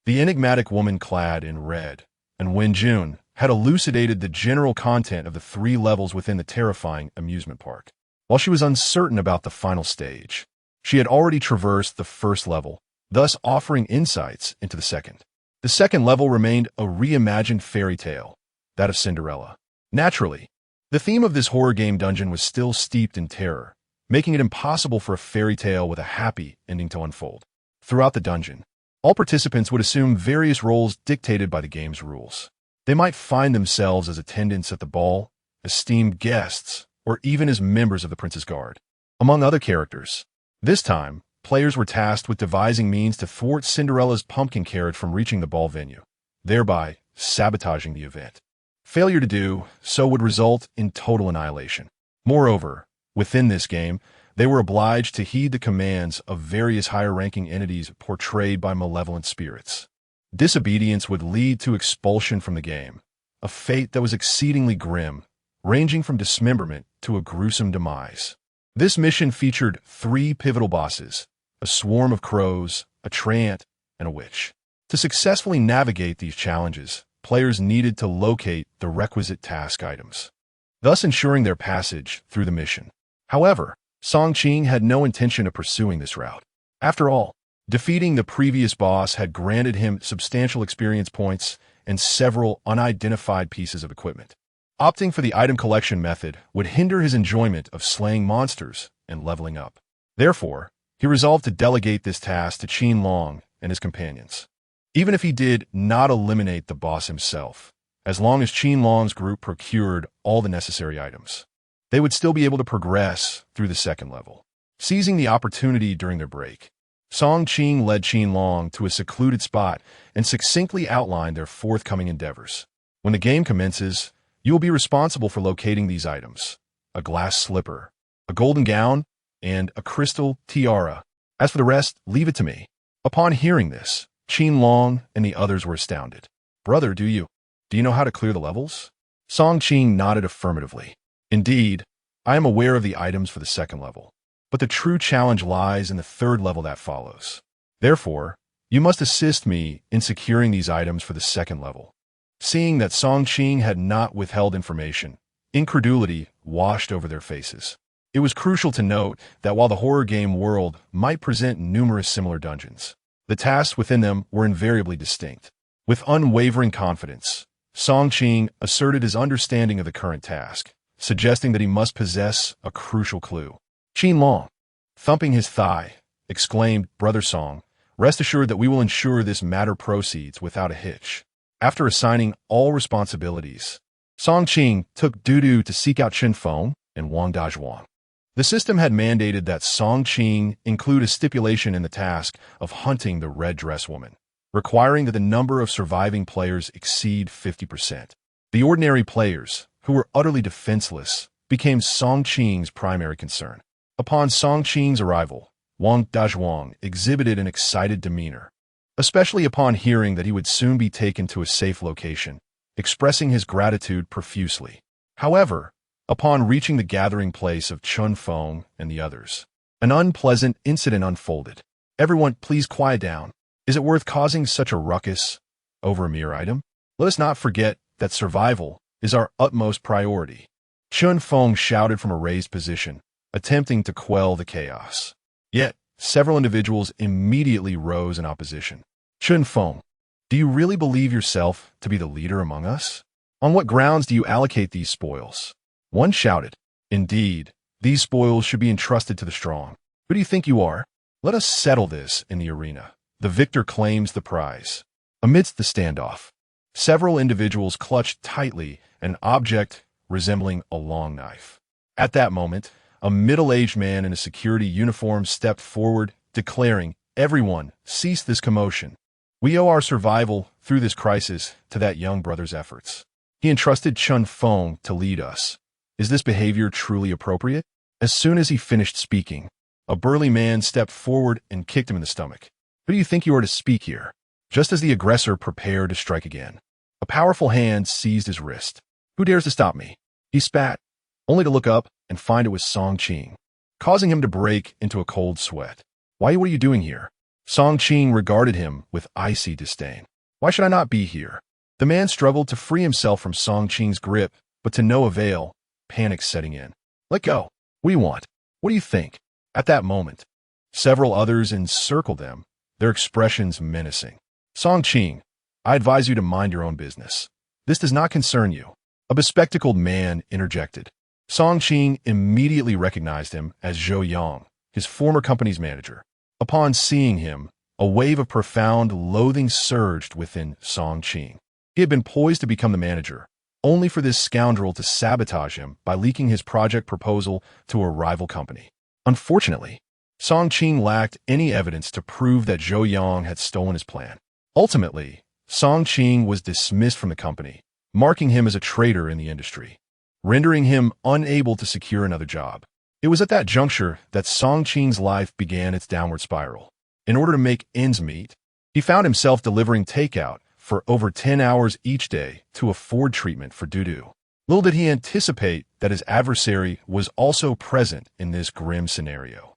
the enigmatic woman clad in red, and Wen Jun, had elucidated the general content of the 3 levels within the terrifying amusement park. While she was uncertain about the final stage, she had already traversed the first level, thus offering insights into the second. The second level remained a reimagined fairy tale, that of Cinderella. Naturally, the theme of this horror game dungeon was still steeped in terror, making it impossible for a fairy tale with a happy ending to unfold. Throughout the dungeon, all participants would assume various roles dictated by the game's rules. They might find themselves as attendants at the ball, esteemed guests, or even as members of the Prince's Guard, among other characters. This time, players were tasked with devising means to thwart Cinderella's pumpkin carriage from reaching the ball venue, thereby sabotaging the event. Failure to do so would result in total annihilation. Moreover, within this game, they were obliged to heed the commands of various higher-ranking entities portrayed by malevolent spirits. Disobedience would lead to expulsion from the game, a fate that was exceedingly grim, ranging from dismemberment to a gruesome demise. This mission featured 3 pivotal bosses, a swarm of crows, a treant, and a witch. To successfully navigate these challenges, players needed to locate the requisite task items, thus ensuring their passage through the mission. However, Song Qing had no intention of pursuing this route. After all, defeating the previous boss had granted him substantial experience points and several unidentified pieces of equipment. Opting for the item collection method would hinder his enjoyment of slaying monsters and leveling up. Therefore, he resolved to delegate this task to Qin Long and his companions. Even if he did not eliminate the boss himself, as long as Qin Long's group procured all the necessary items, they would still be able to progress through the second level. Seizing the opportunity during their break, Song Qing led Qin Long to a secluded spot and succinctly outlined their forthcoming endeavors. When the game commences, you will be responsible for locating these items: a glass slipper, a golden gown, and a crystal tiara. As for the rest, leave it to me. Upon hearing this, Qin Long and the others were astounded. "Brother, do you know how to clear the levels?" Song Qing nodded affirmatively. "Indeed, I am aware of the items for the second level, but the true challenge lies in the third level that follows. Therefore, you must assist me in securing these items for the second level." Seeing that Song Qing had not withheld information, incredulity washed over their faces. It was crucial to note that while the horror game world might present numerous similar dungeons, the tasks within them were invariably distinct. With unwavering confidence, Song Qing asserted his understanding of the current task, suggesting that he must possess a crucial clue. Qin Long, thumping his thigh, exclaimed, "Brother Song, rest assured that we will ensure this matter proceeds without a hitch." After assigning all responsibilities, Song Qing took Dudu to seek out Chen Feng and Wang Dazhuang. The system had mandated that Song Qing include a stipulation in the task of hunting the red dress woman. requiring that the number of surviving players exceed 50%. The ordinary players, who were utterly defenseless, became Song Qing's primary concern. Upon Song Qing's arrival, Wang Dazhuang exhibited an excited demeanor, especially upon hearing that he would soon be taken to a safe location, expressing his gratitude profusely. However, upon reaching the gathering place of Chun Feng and the others, an unpleasant incident unfolded. Everyone, please quiet down. Is it worth causing such a ruckus over a mere item? Let us not forget that survival is our utmost priority. Chun Feng shouted from a raised position, attempting to quell the chaos. Yet, several individuals immediately rose in opposition. Chun Feng, do you really believe yourself to be the leader among us? On what grounds do you allocate these spoils? One shouted, indeed, these spoils should be entrusted to the strong. Who do you think you are? Let us settle this in the arena. The victor claims the prize. Amidst the standoff, several individuals clutched tightly an object resembling a long knife. At that moment, a middle-aged man in a security uniform stepped forward, declaring, everyone, cease this commotion. We owe our survival through this crisis to that young brother's efforts. He entrusted Chun Feng to lead us. Is this behavior truly appropriate? As soon as he finished speaking, a burly man stepped forward and kicked him in the stomach. Who do you think you are to speak here? Just as the aggressor prepared to strike again, a powerful hand seized his wrist. Who dares to stop me? He spat, only to look up and find it was Song Qing, causing him to break into a cold sweat. What are you doing here? Song Qing regarded him with icy disdain. Why should I not be here? The man struggled to free himself from Song Qing's grip, but to no avail, panic setting in. Let go. What do you want? What do you think? At that moment, several others encircled them, their expressions menacing. Song Qing, I advise you to mind your own business. This does not concern you. A bespectacled man interjected. Song Qing immediately recognized him as Zhou Yang, his former company's manager. Upon seeing him, a wave of profound loathing surged within Song Qing. He had been poised to become the manager, only for this scoundrel to sabotage him by leaking his project proposal to a rival company. Unfortunately, Song Qing lacked any evidence to prove that Zhou Yang had stolen his plan. Ultimately, Song Qing was dismissed from the company, marking him as a traitor in the industry, rendering him unable to secure another job. It was at that juncture that Song Qing's life began its downward spiral. In order to make ends meet, he found himself delivering takeout for over 10 hours each day to afford treatment for doo-doo. Little did he anticipate that his adversary was also present in this grim scenario.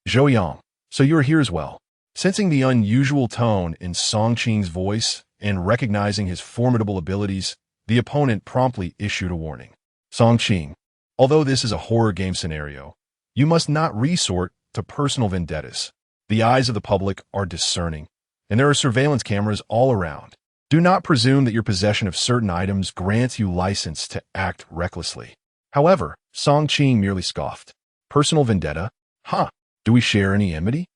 Zhou Yang, so you are here as well. Sensing the unusual tone in Song Qing's voice and recognizing his formidable abilities, the opponent promptly issued a warning. Song Qing, although this is a horror game scenario, you must not resort to personal vendettas. The eyes of the public are discerning, and there are surveillance cameras all around. Do not presume that your possession of certain items grants you license to act recklessly. However, Song Qing merely scoffed. Personal vendetta? Huh? Do we share any enmity?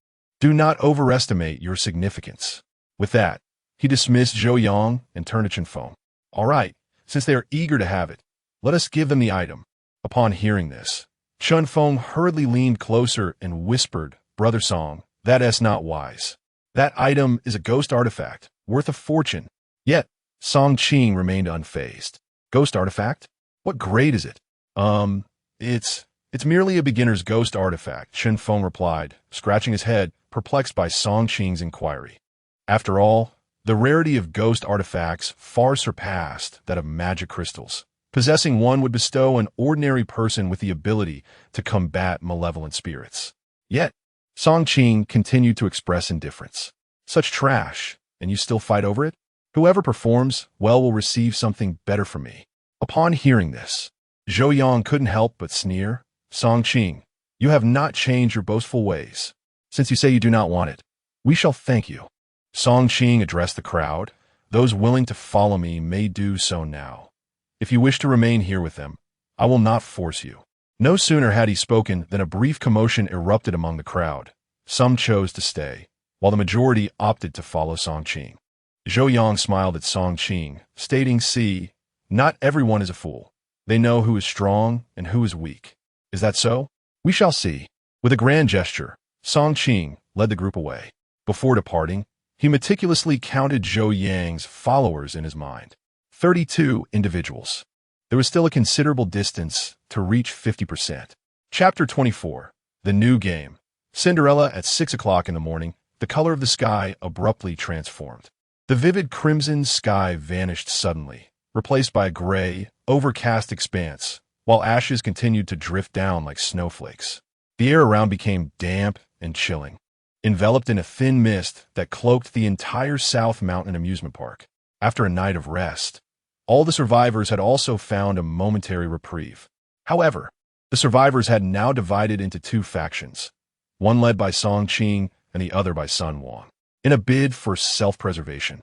Do not overestimate your significance. With that, he dismissed Zhou Yang and turned to Chun Feng. All right, since they are eager to have it, let us give them the item. Upon hearing this, Chun Feng hurriedly leaned closer and whispered, Brother Song, that's not wise. That item is a ghost artifact, worth a fortune. Yet, Song Qing remained unfazed. Ghost artifact? What grade is it? It's merely a beginner's ghost artifact, Chun Feng replied, scratching his head, perplexed by Song Qing's inquiry. After all, the rarity of ghost artifacts far surpassed that of magic crystals. Possessing one would bestow an ordinary person with the ability to combat malevolent spirits. Yet, Song Qing continued to express indifference. Such trash, and you still fight over it? Whoever performs well will receive something better from me. Upon hearing this, Zhou Yang couldn't help but sneer. Song Qing, you have not changed your boastful ways. Since you say you do not want it, we shall thank you. Song Qing addressed the crowd. Those willing to follow me may do so now. If you wish to remain here with them, I will not force you. No sooner had he spoken than a brief commotion erupted among the crowd. Some chose to stay, while the majority opted to follow Song Qing. Zhou Yang smiled at Song Qing, stating, see, not everyone is a fool. They know who is strong and who is weak. Is that so? We shall see. With a grand gesture, Song Qing led the group away. Before departing, He meticulously counted Zhou Yang's followers in his mind. 32 individuals. There was still a considerable distance to reach 50%. Chapter 24. The New Game. Cinderella at 6 o'clock in the morning, the color of the sky abruptly transformed. The vivid crimson sky vanished suddenly, replaced by a gray, overcast expanse, while ashes continued to drift down like snowflakes. The air around became damp and chilling, enveloped in a thin mist that cloaked the entire South Mountain amusement park. After a night of rest, all the survivors had also found a momentary reprieve. However, the survivors had now divided into two factions, one led by Song Qing and the other by Sun Wang. In a bid for self-preservation,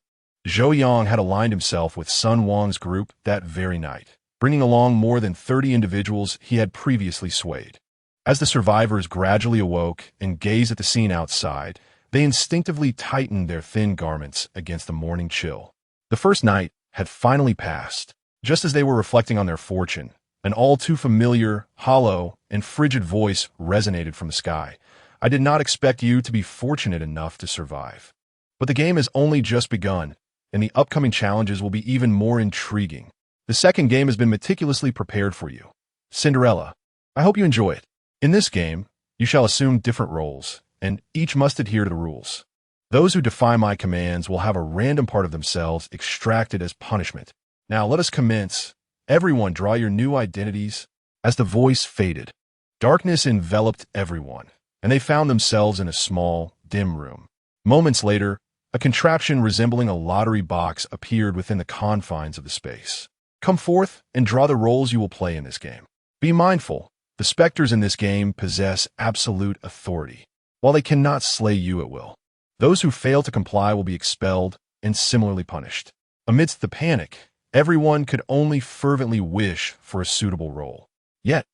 Zhou Yang had aligned himself with Sun Wang's group that very night, bringing along more than 30 individuals he had previously swayed. As the survivors gradually awoke and gazed at the scene outside, they instinctively tightened their thin garments against the morning chill. The first night had finally passed. Just as they were reflecting on their fortune, an all-too-familiar, hollow, and frigid voice resonated from the sky. "I did not expect you to be fortunate enough to survive. But the game has only just begun, and the upcoming challenges will be even more intriguing. The second game has been meticulously prepared for you. Cinderella, I hope you enjoy it. In this game, you shall assume different roles, and each must adhere to the rules. Those who defy my commands will have a random part of themselves extracted as punishment. Now let us commence. Everyone draw your new identities." As the voice faded, darkness enveloped everyone, and they found themselves in a small, dim room. Moments later, a contraption resembling a lottery box appeared within the confines of the space. "Come forth and draw the roles you will play in this game. Be mindful, the specters in this game possess absolute authority, while they cannot slay you at will. Those who fail to comply will be expelled and similarly punished." Amidst the panic, everyone could only fervently wish for a suitable role. Yet,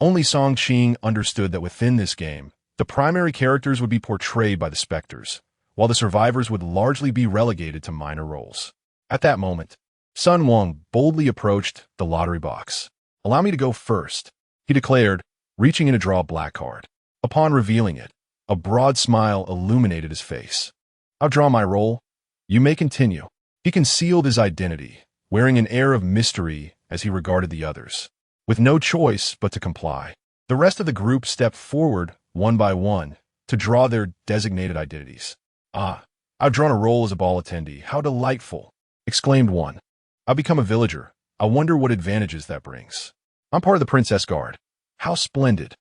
only Song Qing understood that within this game, the primary characters would be portrayed by the specters, while the survivors would largely be relegated to minor roles. At that moment, Sun Wang boldly approached the lottery box. "Allow me to go first," he declared, reaching in to draw a black card. Upon revealing it, a broad smile illuminated his face. "I'll draw my role. You may continue." He concealed his identity, wearing an air of mystery as he regarded the others. With no choice but to comply, the rest of the group stepped forward, one by one, to draw their designated identities. "Ah, I've drawn a role as a ball attendee. How delightful!" exclaimed one. "I'll become a villager. I wonder what advantages that brings. I'm part of the Princess Guard. How splendid.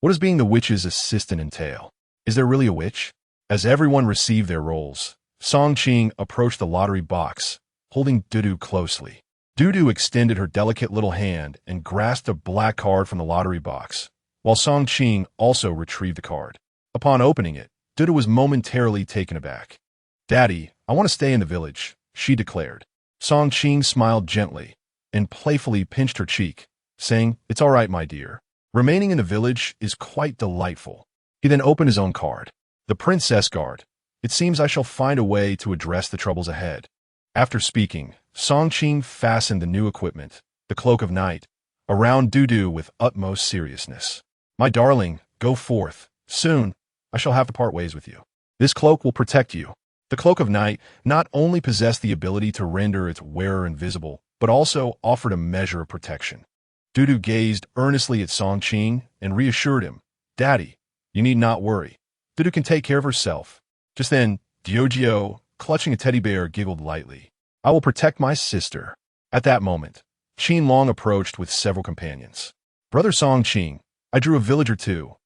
What does being the witch's assistant entail? Is there really a witch?" As everyone received their roles, Song Qing approached the lottery box, holding Dudu closely. Dudu extended her delicate little hand and grasped a black card from the lottery box, while Song Qing also retrieved the card. Upon opening it, Dudu was momentarily taken aback. "Daddy, I want to stay in the village," she declared. Song Qing smiled gently and playfully pinched her cheek, saying, "It's all right, my dear. Remaining in the village is quite delightful." He then opened his own card. "The Princess Guard. It seems I shall find a way to address the troubles ahead." After speaking, Song Qing fastened the new equipment, the Cloak of Night, around Dudu with utmost seriousness. "My darling, go forth. Soon, I shall have to part ways with you. This cloak will protect you." The Cloak of Night not only possessed the ability to render its wearer invisible, but also offered a measure of protection. Dudu gazed earnestly at Song Qing and reassured him, "Daddy, you need not worry. Dudu can take care of herself." Just then, Diogeo, clutching a teddy bear, giggled lightly. "I will protect my sister." At that moment, Qin Long approached with several companions. "Brother Song Qing, I drew a villager too.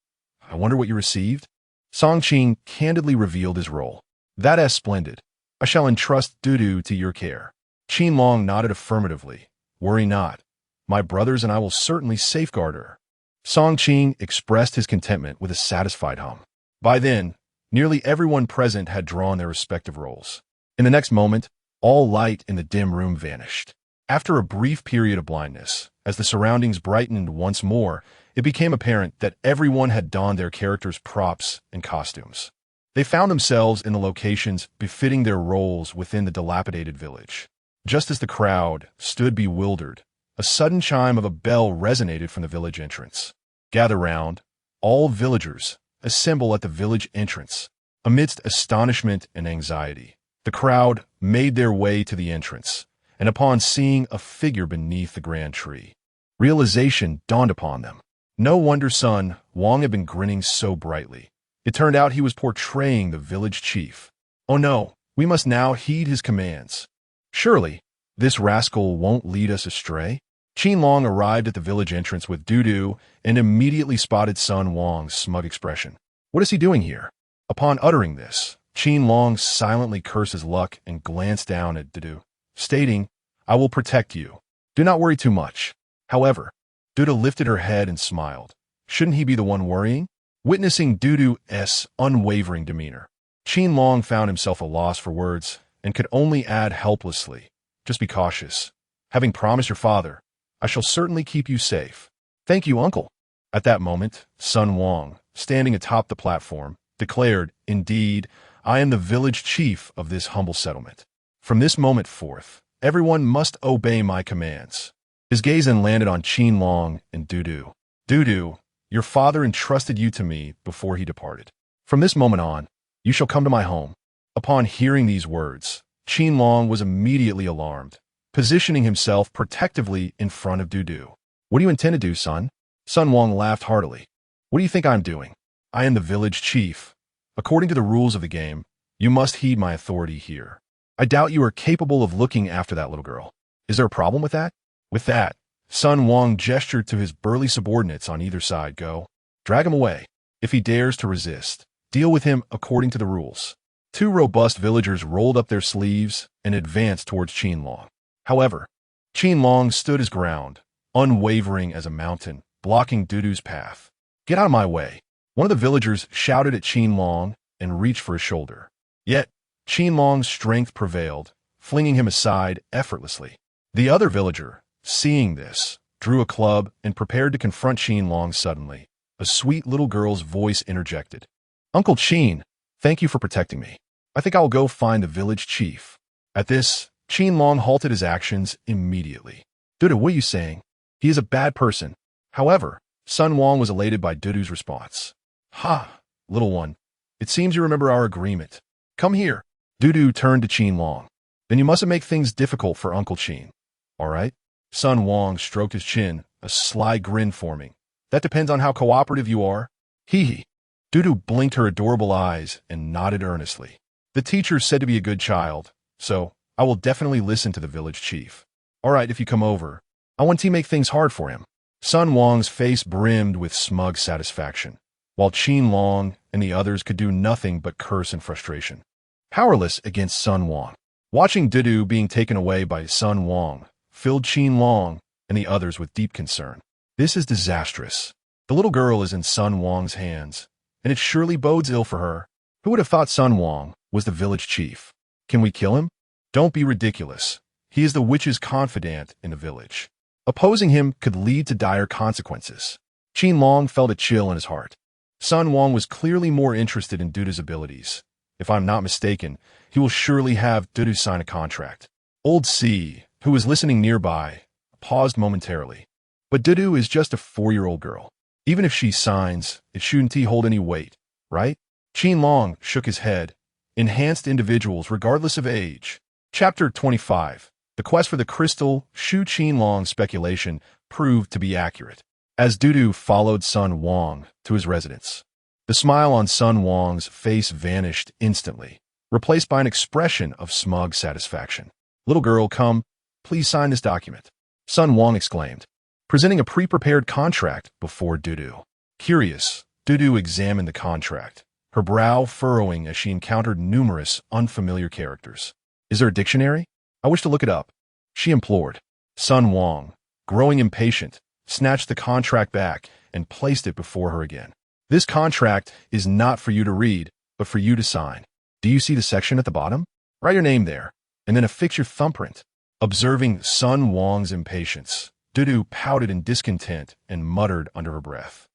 I wonder what you received?" Song Qing candidly revealed his role. "That is splendid. I shall entrust Dudu to your care." Qin Long nodded affirmatively. "Worry not. My brothers and I will certainly safeguard her." Song Qing expressed his contentment with a satisfied hum. By then, nearly everyone present had drawn their respective roles. In the next moment, all light in the dim room vanished. After a brief period of blindness, as the surroundings brightened once more, it became apparent that everyone had donned their characters' props and costumes. They found themselves in the locations befitting their roles within the dilapidated village. Just as the crowd stood bewildered, a sudden chime of a bell resonated from the village entrance. "Gather round, all villagers. Assemble at the village entrance." Amidst astonishment and anxiety, the crowd made their way to the entrance, and upon seeing a figure beneath the grand tree, realization dawned upon them. No wonder Sun Wang had been grinning so brightly. It turned out he was portraying the village chief. Oh no, we must now heed his commands. Surely, this rascal won't lead us astray? Qinlong arrived at the village entrance with Dudu and immediately spotted Sun Wang's smug expression. What is he doing here? Upon uttering this, Qinlong silently cursed his luck and glanced down at Dudu, stating, I will protect you. Do not worry too much. However, Dudu lifted her head and smiled. Shouldn't he be the one worrying? Witnessing Dudu's unwavering demeanor, Qinlong found himself at a loss for words and could only add helplessly, just be cautious. Having promised your father, I shall certainly keep you safe. Thank you, uncle. At that moment, Sun Wang, standing atop the platform, declared, Indeed, I am the village chief of this humble settlement. From this moment forth, everyone must obey my commands. His gaze then landed on Qinlong and Dudu. Dudu, your father entrusted you to me before he departed. From this moment on, you shall come to my home. Upon hearing these words, Qinlong was immediately alarmed, positioning himself protectively in front of Dudu. What do you intend to do, son? Sun Wang laughed heartily. What do you think I'm doing? I am the village chief. According to the rules of the game, you must heed my authority here. I doubt you are capable of looking after that little girl. Is there a problem with that? With that, Sun Wang gestured to his burly subordinates on either side. Go. Drag him away. If he dares to resist, deal with him according to the rules. Two robust villagers rolled up their sleeves and advanced towards Qinlong. However, Qinlong stood his ground, unwavering as a mountain, blocking Dudu's path. Get out of my way. One of the villagers shouted at Qinlong and reached for his shoulder. Yet, Qinlong's strength prevailed, flinging him aside effortlessly. The other villager, seeing this, drew a club and prepared to confront Qinlong suddenly. A sweet little girl's voice interjected. Uncle Qin, thank you for protecting me. I think I'll go find the village chief. At this, Qinlong halted his actions immediately. Dudu, what are you saying? He is a bad person. However, Sun Wang was elated by Dudu's response. Ha, little one, it seems you remember our agreement. Come here. Dudu turned to Qinlong. Then you mustn't make things difficult for Uncle Qin. All right? Sun Wang stroked his chin, a sly grin forming. That depends on how cooperative you are. Hee. Dudu blinked her adorable eyes and nodded earnestly. The teacher's said to be a good child, so I will definitely listen to the village chief. All right, if you come over, I want to make things hard for him. Sun Wang's face brimmed with smug satisfaction, while Qinlong and the others could do nothing but curse in frustration. Powerless against Sun Wang. Watching Dudu being taken away by Sun Wang filled Qinlong and the others with deep concern. This is disastrous. The little girl is in Sun Wang's hands, and it surely bodes ill for her. Who would have thought Sun Wang was the village chief? Can we kill him? Don't be ridiculous. He is the witch's confidant in the village. Opposing him could lead to dire consequences. Qinlong felt a chill in his heart. Sun Wang was clearly more interested in Dudu's abilities. If I'm not mistaken, he will surely have Dudu sign a contract. Old C, who was listening nearby, paused momentarily. But Dudu is just a 4-year-old girl. Even if she signs, it shouldn't hold any weight, right? Qinlong shook his head. Enhanced individuals regardless of age. Chapter 25. The quest for the crystal. Shu Qinlong's speculation proved to be accurate, as Dudu followed Sun Wang to his residence. The smile on Sun Wang's face vanished instantly, replaced by an expression of smug satisfaction. Little girl, come, please sign this document. Sun Wang exclaimed, presenting a pre-prepared contract before Dudu. Curious, Dudu examined the contract, her brow furrowing as she encountered numerous unfamiliar characters. Is there a dictionary? I wish to look it up, she implored. Sun Wang, growing impatient, snatched the contract back and placed it before her again. This contract is not for you to read, but for you to sign. Do you see the section at the bottom? Write your name there, and then affix your thumbprint. Observing Sun Wang's impatience, Dudu pouted in discontent and muttered under her breath.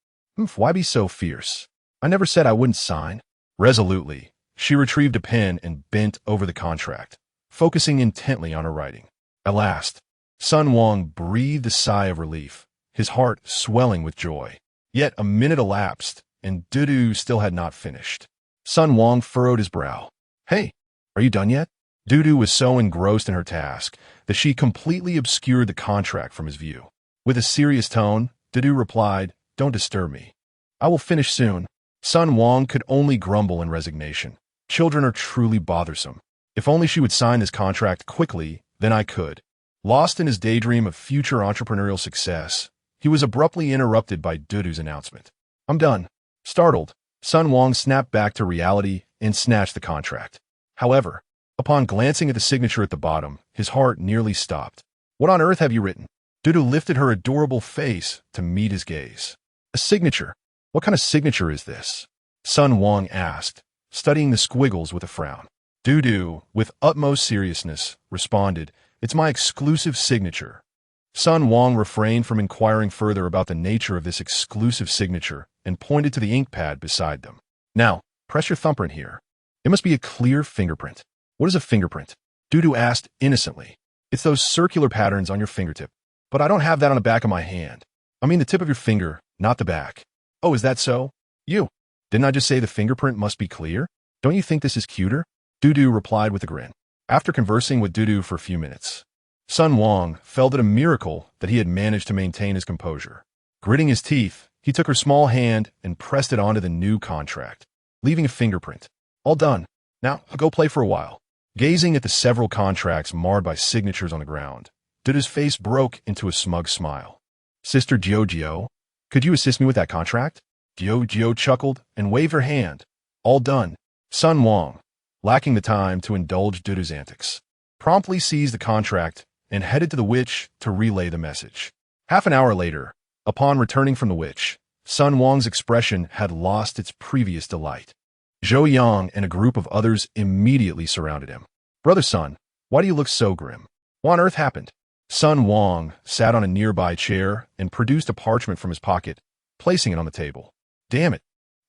Why be so fierce? I never said I wouldn't sign. Resolutely, she retrieved a pen and bent over the contract, focusing intently on her writing. At last, Sun Wang breathed a sigh of relief, his heart swelling with joy. Yet a minute elapsed, and Dudu still had not finished. Sun Wang furrowed his brow. Hey, are you done yet? Dudu was so engrossed in her task that she completely obscured the contract from his view. With a serious tone, Dudu replied, Don't disturb me. I will finish soon. Sun Wang could only grumble in resignation. Children are truly bothersome. If only she would sign this contract quickly, then I could. Lost in his daydream of future entrepreneurial success, he was abruptly interrupted by Dudu's announcement. I'm done. Startled, Sun Wang snapped back to reality and snatched the contract. However, upon glancing at the signature at the bottom, his heart nearly stopped. What on earth have you written? Dudu lifted her adorable face to meet his gaze. A signature. What kind of signature is this? Sun Wang asked, studying the squiggles with a frown. Dudu, with utmost seriousness, responded, It's my exclusive signature. Sun Wang refrained from inquiring further about the nature of this exclusive signature and pointed to the ink pad beside them. Now, press your thumbprint here. It must be a clear fingerprint. What is a fingerprint? Dudu asked innocently. It's those circular patterns on your fingertip. But I don't have that on the back of my hand. I mean the tip of your finger, not the back. Oh, is that so? Didn't I just say the fingerprint must be clear? Don't you think this is cuter? Dudu replied with a grin. After conversing with Dudu for a few minutes, Sun Wang felt it a miracle that he had managed to maintain his composure. Gritting his teeth, he took her small hand and pressed it onto the new contract, leaving a fingerprint. All done. Now, I'll go play for a while. Gazing at the several contracts marred by signatures on the ground, Dudu's face broke into a smug smile. Sister Jiao, could you assist me with that contract? Jiao chuckled and waved her hand. All done. Sun Wang, lacking the time to indulge Dudu's antics, promptly seized the contract and headed to the witch to relay the message. Half an hour later, upon returning from the witch, Sun Wang's expression had lost its previous delight. Zhou Yang and a group of others immediately surrounded him. Brother Sun, why do you look so grim? What on earth happened? Sun Wang sat on a nearby chair and produced a parchment from his pocket, placing it on the table. Damn it.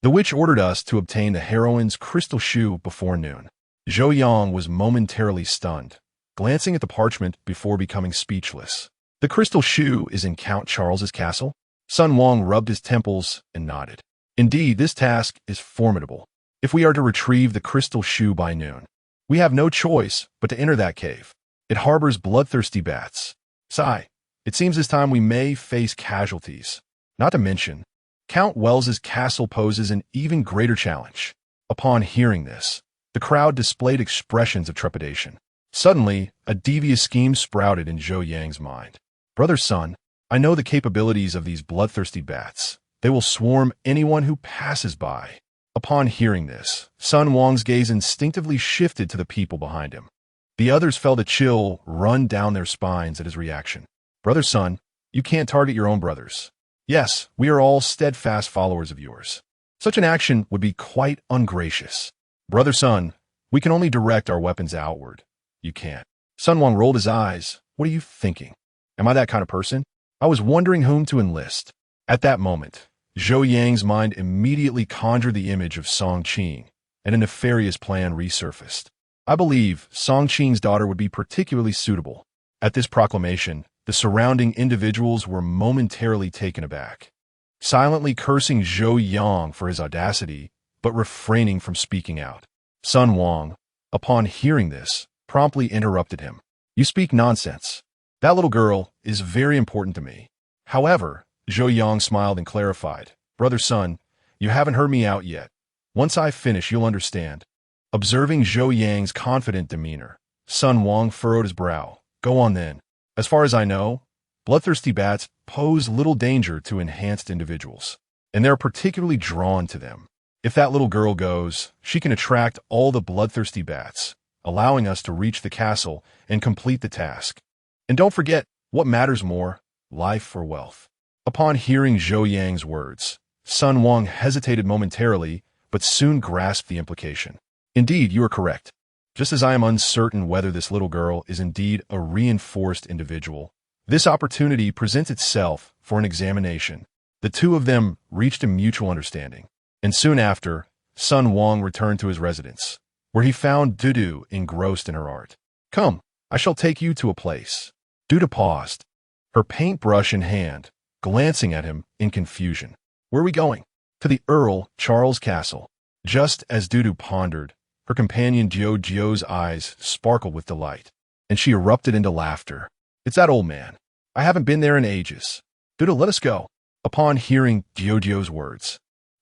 The witch ordered us to obtain the heroine's crystal shoe before noon. Zhou Yang was momentarily stunned, glancing at the parchment before becoming speechless. The crystal shoe is in Count Charles's castle? Sun Wang rubbed his temples and nodded. Indeed, this task is formidable. If we are to retrieve the crystal shoe by noon, we have no choice but to enter that cave. It harbors bloodthirsty bats. Sigh, it seems this time we may face casualties. Not to mention, Count Wells's castle poses an even greater challenge. Upon hearing this, the crowd displayed expressions of trepidation. Suddenly, a devious scheme sprouted in Zhou Yang's mind. Brother Sun, I know the capabilities of these bloodthirsty bats. They will swarm anyone who passes by. Upon hearing this, Sun Wang's gaze instinctively shifted to the people behind him. The others felt a chill run down their spines at his reaction. Brother Sun, you can't target your own brothers. Yes, we are all steadfast followers of yours. Such an action would be quite ungracious. Brother Sun, we can only direct our weapons outward. You can't. Sun Wang rolled his eyes. What are you thinking? Am I that kind of person? I was wondering whom to enlist. At that moment, Zhou Yang's mind immediately conjured the image of Song Qing, and a nefarious plan resurfaced. I believe Song Qing's daughter would be particularly suitable. At this proclamation, the surrounding individuals were momentarily taken aback, silently cursing Zhou Yang for his audacity, but refraining from speaking out. Sun Wang, upon hearing this, promptly interrupted him. You speak nonsense. That little girl is very important to me. However, Zhou Yang smiled and clarified. Brother Sun, you haven't heard me out yet. Once I finish, you'll understand. Observing Zhou Yang's confident demeanor, Sun Wang furrowed his brow. Go on then. As far as I know, bloodthirsty bats pose little danger to enhanced individuals, and they're particularly drawn to them. If that little girl goes, she can attract all the bloodthirsty bats, allowing us to reach the castle and complete the task. And don't forget, what matters more, life or wealth. Upon hearing Zhou Yang's words, Sun Wang hesitated momentarily, but soon grasped the implication. Indeed, you are correct. Just as I am uncertain whether this little girl is indeed a reinforced individual, this opportunity presents itself for an examination. The two of them reached a mutual understanding, and soon after, Sun Wang returned to his residence, where he found Dudu engrossed in her art. Come, I shall take you to a place. Dudu paused, her paintbrush in hand, glancing at him in confusion. Where are we going? To the Earl Charles Castle. Just as Dudu pondered, her companion Jiu's eyes sparkled with delight, and she erupted into laughter. It's that old man. I haven't been there in ages. Dudu, let us go. Upon hearing Jiu's words,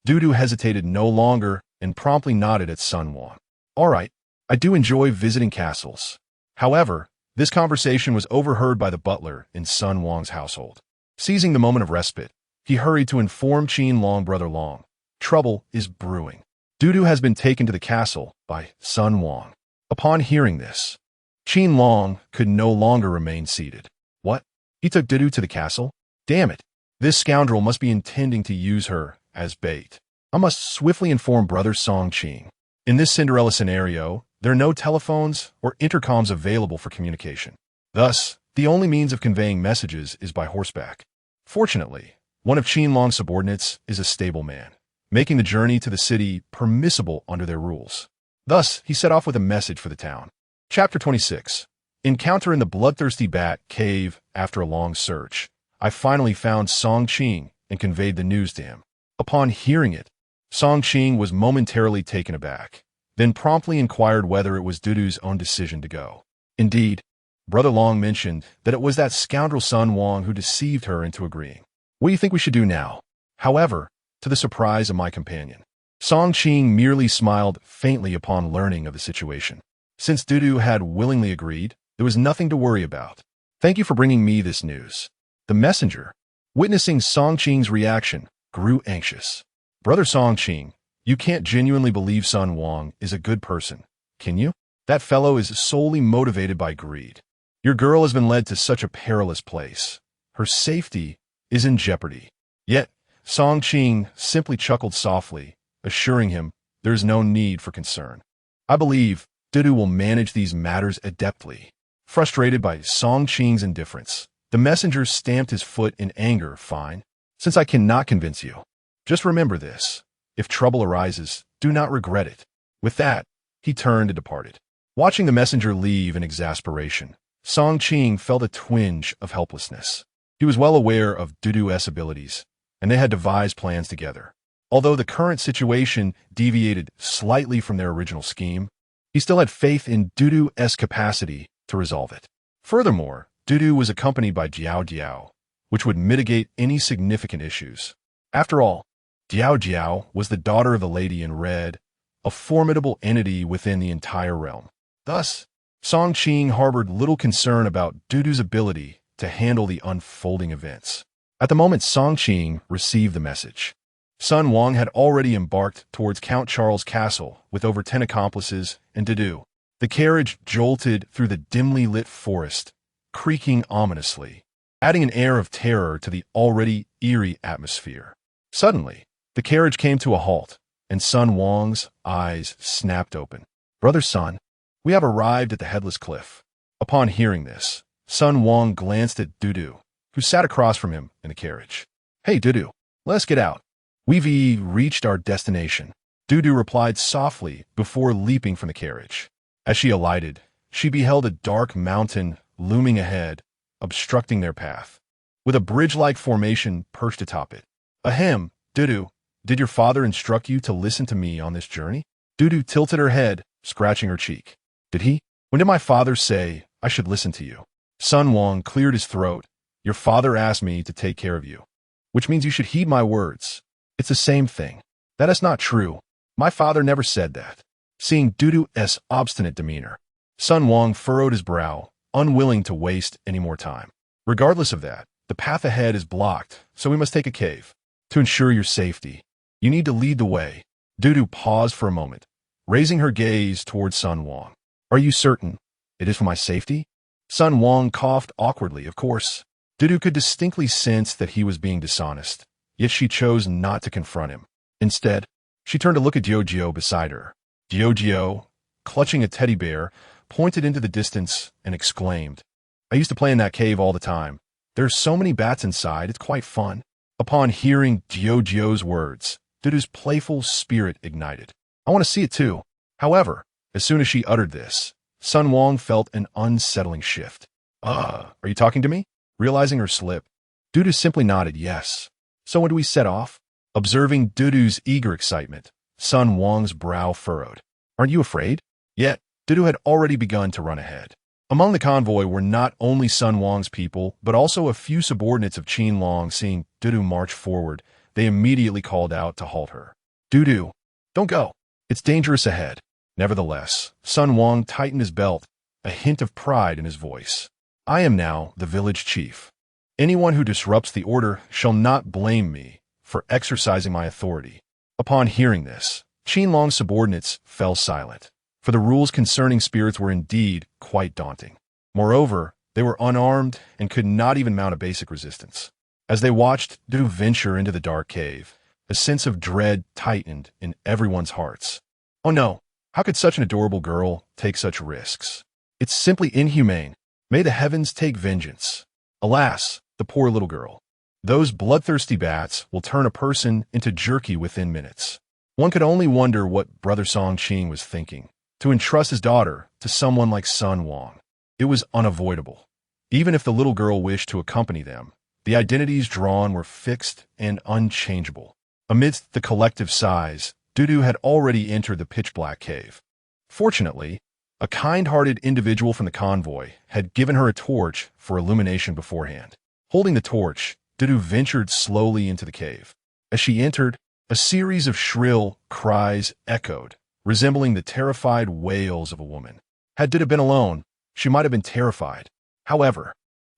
Dudu hesitated no longer and promptly nodded at Sun Wang. All right, I do enjoy visiting castles. However, this conversation was overheard by the butler in Sun Wang's household. Seizing the moment of respite, he hurried to inform Qin Long, Brother Long. Trouble is brewing. Dudu has been taken to the castle by Sun Wang. Upon hearing this, Qin Long could no longer remain seated. What? He took Dudu to the castle? Damn it. This scoundrel must be intending to use her as bait. I must swiftly inform Brother Song Qing. In this Cinderella scenario, there are no telephones or intercoms available for communication. Thus, the only means of conveying messages is by horseback. Fortunately, one of Qin Long's subordinates is a stable man, making the journey to the city permissible under their rules. Thus, he set off with a message for the town. Chapter 26. Encounter in the bloodthirsty bat cave. After a long search, I finally found Song Qing and conveyed the news to him. Upon hearing it, Song Qing was momentarily taken aback, then promptly inquired whether it was Dudu's own decision to go. Indeed, Brother Long mentioned that it was that scoundrel Sun Wang who deceived her into agreeing. What do you think we should do now? However, to the surprise of my companion, Song Qing merely smiled faintly upon learning of the situation. Since Dudu had willingly agreed, there was nothing to worry about. Thank you for bringing me this news. The messenger, witnessing Song Qing's reaction, grew anxious. Brother Song Qing, you can't genuinely believe Sun Wang is a good person, can you? That fellow is solely motivated by greed. Your girl has been led to such a perilous place. Her safety is in jeopardy. Yet, Song Qing simply chuckled softly, assuring him there is no need for concern. I believe Dudu will manage these matters adeptly. Frustrated by Song Qing's indifference, the messenger stamped his foot in anger. Fine, since I cannot convince you. Just remember this. If trouble arises, do not regret it. With that, he turned and departed. Watching the messenger leave in exasperation, Song Qing felt a twinge of helplessness. He was well aware of Dudu's abilities, and they had devised plans together. Although the current situation deviated slightly from their original scheme, he still had faith in Dudu's capacity to resolve it. Furthermore, Dudu was accompanied by Jiao, which would mitigate any significant issues. After all, Jiao was the daughter of the Lady in Red, a formidable entity within the entire realm. Thus, Song Qing harbored little concern about Dudu's ability to handle the unfolding events. At the moment Song Qing received the message, Sun Wang had already embarked towards Count Charles' castle with over 10 accomplices and Dudu. The carriage jolted through the dimly lit forest, creaking ominously, adding an air of terror to the already eerie atmosphere. Suddenly, the carriage came to a halt, and Sun Wang's eyes snapped open. Brother Sun, we have arrived at the Headless Cliff. Upon hearing this, Sun Wang glanced at Dudu, who sat across from him in the carriage. Hey, Dudu, let's get out. We've reached our destination. Dudu replied softly before leaping from the carriage. As she alighted, she beheld a dark mountain looming ahead, obstructing their path, with a bridge-like formation perched atop it. Ahem, Dudu, did your father instruct you to listen to me on this journey? Dudu tilted her head, scratching her cheek. Did he? When did my father say I should listen to you? Sun Wang cleared his throat. Your father asked me to take care of you, which means you should heed my words. It's the same thing. That is not true. My father never said that. Seeing Dudu's obstinate demeanor, Sun Wang furrowed his brow, unwilling to waste any more time. Regardless of that, the path ahead is blocked, so we must take a cave. To ensure your safety, you need to lead the way. Dudu paused for a moment, raising her gaze towards Sun Wang. Are you certain it is for my safety? Sun Wang coughed awkwardly, of course. Dudu could distinctly sense that he was being dishonest, yet she chose not to confront him. Instead, she turned to look at Jiu beside her. Jiu, clutching a teddy bear, pointed into the distance and exclaimed, I used to play in that cave all the time. There are so many bats inside, it's quite fun. Upon hearing Jiu's words, Dudu's playful spirit ignited. I want to see it too. However, as soon as she uttered this, Sun Wang felt an unsettling shift. Are you talking to me? Realizing her slip, Dudu simply nodded yes. So when do we set off? Observing Dudu's eager excitement, Sun Wang's brow furrowed. Aren't you afraid? Yet, Dudu had already begun to run ahead. Among the convoy were not only Sun Wang's people, but also a few subordinates of Qin Long. Seeing Dudu march forward, they immediately called out to halt her. Dudu, don't go. It's dangerous ahead. Nevertheless, Sun Wang tightened his belt, a hint of pride in his voice. I am now the village chief. Anyone who disrupts the order shall not blame me for exercising my authority. Upon hearing this, Qin Long's subordinates fell silent, for the rules concerning spirits were indeed quite daunting. Moreover, they were unarmed and could not even mount a basic resistance. As they watched Dudu venture into the dark cave, a sense of dread tightened in everyone's hearts. Oh no, how could such an adorable girl take such risks? It's simply inhumane. May the heavens take vengeance. Alas, the poor little girl. Those bloodthirsty bats will turn a person into jerky within minutes. One could only wonder what Brother Song Qing was thinking, to entrust his daughter to someone like Sun Wang. It was unavoidable. Even if the little girl wished to accompany them, the identities drawn were fixed and unchangeable. Amidst the collective sighs, Dudu had already entered the pitch-black cave. Fortunately, a kind-hearted individual from the convoy had given her a torch for illumination beforehand. Holding the torch, Dudu ventured slowly into the cave. As she entered, a series of shrill cries echoed, resembling the terrified wails of a woman. Had Dudu been alone, she might have been terrified. However,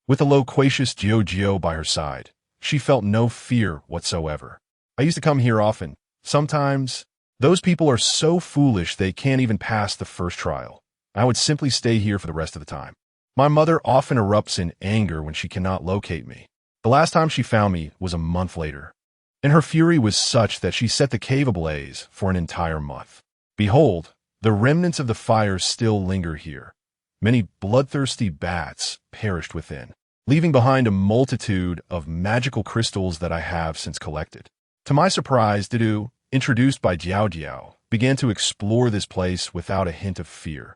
with a loquacious Jiao by her side, she felt no fear whatsoever. I used to come here often. Sometimes, those people are so foolish they can't even pass the first trial. I would simply stay here for the rest of the time. My mother often erupts in anger when she cannot locate me. The last time she found me was a month later, and her fury was such that she set the cave ablaze for an entire month. Behold, the remnants of the fire still linger here. Many bloodthirsty bats perished within, leaving behind a multitude of magical crystals that I have since collected. To my surprise, Dudu, introduced by Jiao, began to explore this place without a hint of fear.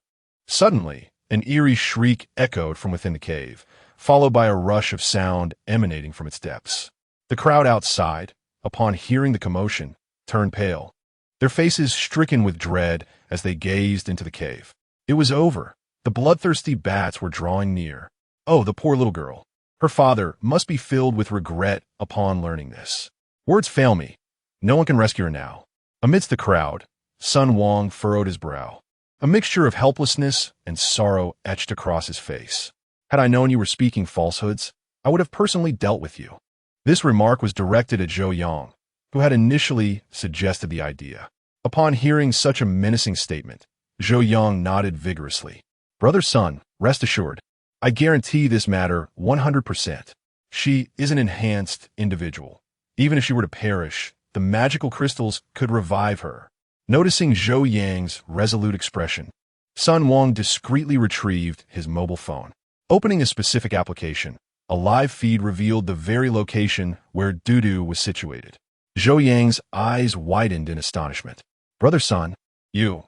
Suddenly, an eerie shriek echoed from within the cave, followed by a rush of sound emanating from its depths. The crowd outside, upon hearing the commotion, turned pale, their faces stricken with dread as they gazed into the cave. It was over. The bloodthirsty bats were drawing near. Oh, the poor little girl. Her father must be filled with regret upon learning this. Words fail me. No one can rescue her now. Amidst the crowd, Sun Wang furrowed his brow. A mixture of helplessness and sorrow etched across his face. Had I known you were speaking falsehoods, I would have personally dealt with you. This remark was directed at Zhou Yang, who had initially suggested the idea. Upon hearing such a menacing statement, Zhou Yang nodded vigorously. Brother Sun, rest assured, I guarantee this matter 100%. She is an enhanced individual. Even if she were to perish, the magical crystals could revive her. Noticing Zhou Yang's resolute expression, Sun Wang discreetly retrieved his mobile phone. Opening a specific application, a live feed revealed the very location where Dudu was situated. Zhou Yang's eyes widened in astonishment. Brother Sun, you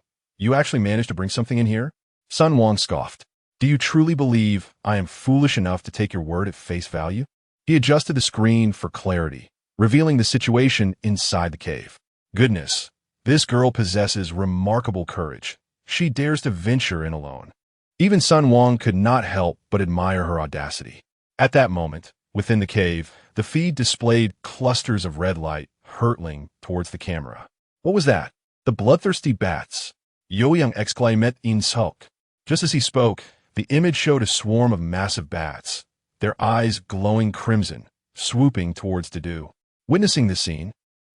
actually managed to bring something in here? Sun Wang scoffed. Do you truly believe I am foolish enough to take your word at face value? He adjusted the screen for clarity, revealing the situation inside the cave. Goodness, this girl possesses remarkable courage. She dares to venture in alone. Even Sun Wang could not help but admire her audacity. At that moment, within the cave, the feed displayed clusters of red light hurtling towards the camera. What was that? The bloodthirsty bats. Youyang exclaimed in sulk. Just as he spoke, the image showed a swarm of massive bats, their eyes glowing crimson, swooping towards Dudu. Witnessing the scene,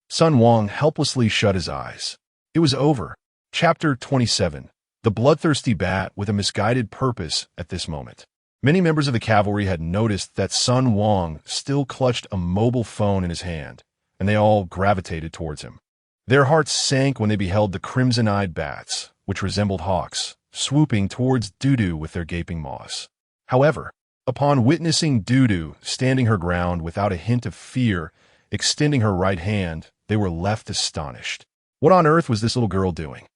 Sun Wang helplessly shut his eyes. It was over. Chapter 27. The bloodthirsty bat with a misguided purpose at this moment. Many members of the cavalry had noticed that Sun Wang still clutched a mobile phone in his hand, and they all gravitated towards him. Their hearts sank when they beheld the crimson-eyed bats, which resembled hawks, swooping towards Dudu with their gaping maws. However, upon witnessing Dudu standing her ground without a hint of fear, extending her right hand, they were left astonished. What on earth was this little girl doing?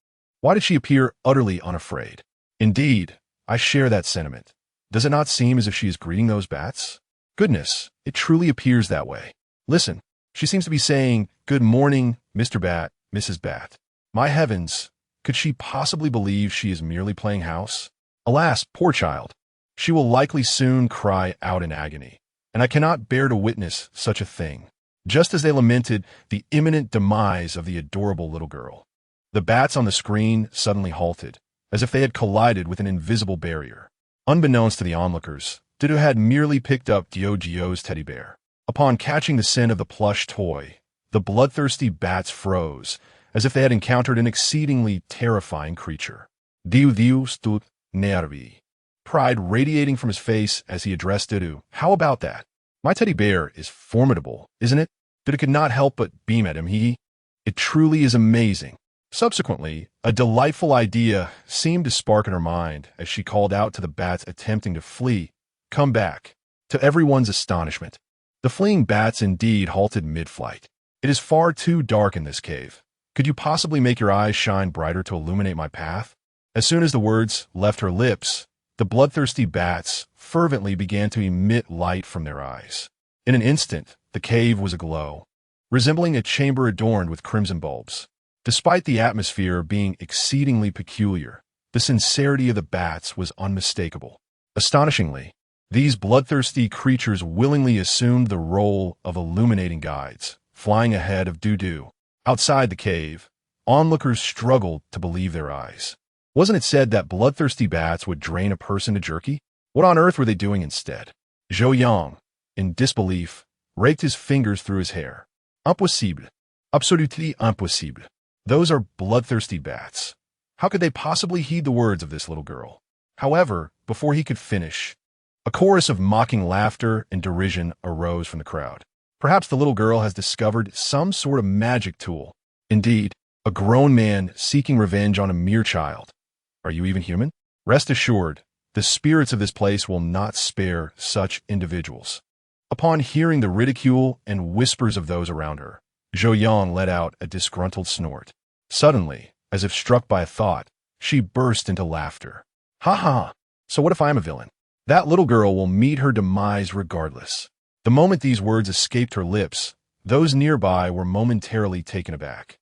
Why did she appear utterly unafraid? Indeed, I share that sentiment. Does it not seem as if she is greeting those bats? Goodness, it truly appears that way. Listen, she seems to be saying, "Good morning, Mr. Bat, Mrs. Bat." My heavens, could she possibly believe she is merely playing house? Alas, poor child. She will likely soon cry out in agony, and I cannot bear to witness such a thing. Just as they lamented the imminent demise of the adorable little girl, the bats on the screen suddenly halted, as if they had collided with an invisible barrier. Unbeknownst to the onlookers, Dudu had merely picked up Diogio's teddy bear. Upon catching the scent of the plush toy, the bloodthirsty bats froze, as if they had encountered an exceedingly terrifying creature. Diu stut nervi. Pride radiating from his face as he addressed Dudu. How about that? My teddy bear is formidable, isn't it? Dudu could not help but beam at him. It truly is amazing. Subsequently, a delightful idea seemed to spark in her mind as she called out to the bats attempting to flee, "Come back." To everyone's astonishment, the fleeing bats indeed halted mid-flight. "It is far too dark in this cave. Could you possibly make your eyes shine brighter to illuminate my path?" As soon as the words left her lips, the bloodthirsty bats fervently began to emit light from their eyes. In an instant, the cave was aglow, resembling a chamber adorned with crimson bulbs. Despite the atmosphere being exceedingly peculiar, the sincerity of the bats was unmistakable. Astonishingly, these bloodthirsty creatures willingly assumed the role of illuminating guides, flying ahead of Dudu. Outside the cave, onlookers struggled to believe their eyes. Wasn't it said that bloodthirsty bats would drain a person to jerky? What on earth were they doing instead? Zhou Yang, in disbelief, raked his fingers through his hair. Impossible. Absolutely impossible. Those are bloodthirsty bats. How could they possibly heed the words of this little girl? However, before he could finish, a chorus of mocking laughter and derision arose from the crowd. Perhaps the little girl has discovered some sort of magic tool. Indeed, a grown man seeking revenge on a mere child. Are you even human? Rest assured, the spirits of this place will not spare such individuals. Upon hearing the ridicule and whispers of those around her, Zhou Yang let out a disgruntled snort. Suddenly, as if struck by a thought, she burst into laughter. "Ha ha! So what if I'm a villain? That little girl will meet her demise regardless." The moment these words escaped her lips, those nearby were momentarily taken aback.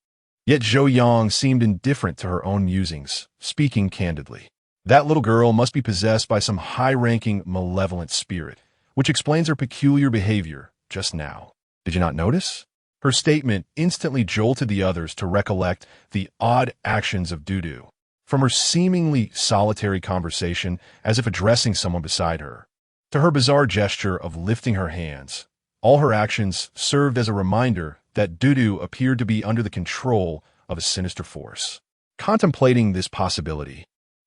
Yet Zhou Yang seemed indifferent to her own musings, speaking candidly. That little girl must be possessed by some high-ranking, malevolent spirit, which explains her peculiar behavior just now. Did you not notice? Her statement instantly jolted the others to recollect the odd actions of Dudu, from her seemingly solitary conversation as if addressing someone beside her, to her bizarre gesture of lifting her hands. All her actions served as a reminder that Dudu appeared to be under the control of a sinister force. Contemplating this possibility,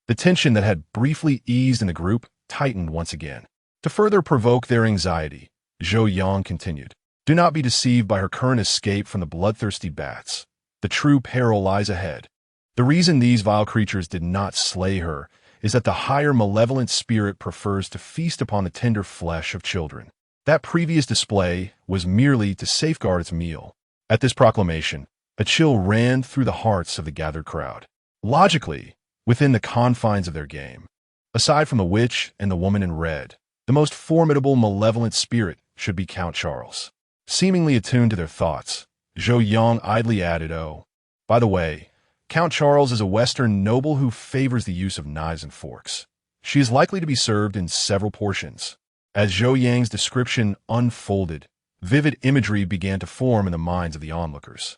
the tension that had briefly eased in the group tightened once again. To further provoke their anxiety, Zhou Yang continued, "Do not be deceived by her current escape from the bloodthirsty bats. The true peril lies ahead. The reason these vile creatures did not slay her is that the higher malevolent spirit prefers to feast upon the tender flesh of children. That previous display was merely to safeguard its meal." At this proclamation, a chill ran through the hearts of the gathered crowd. Logically, within the confines of their game, aside from the witch and the woman in red, the most formidable malevolent spirit should be Count Charles. Seemingly attuned to their thoughts, Zhou Yang idly added, "Oh, by the way, Count Charles is a Western noble who favors the use of knives and forks. She is likely to be served in several portions." As Zhou Yang's description unfolded, vivid imagery began to form in the minds of the onlookers.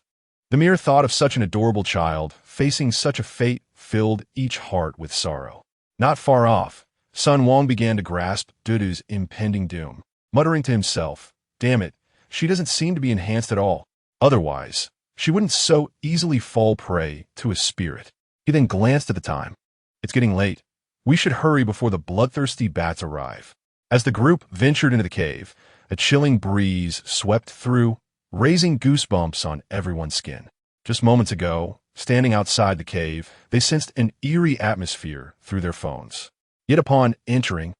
The mere thought of such an adorable child facing such a fate filled each heart with sorrow. Not far off, Sun Wang began to grasp Dudu's impending doom, muttering to himself, "Damn it, she doesn't seem to be enhanced at all. Otherwise, she wouldn't so easily fall prey to a spirit." He then glanced at the time. "It's getting late. We should hurry before the bloodthirsty bats arrive." As the group ventured into the cave, a chilling breeze swept through, raising goosebumps on everyone's skin. Just moments ago, standing outside the cave, they sensed an eerie atmosphere through their phones. Yet upon entering,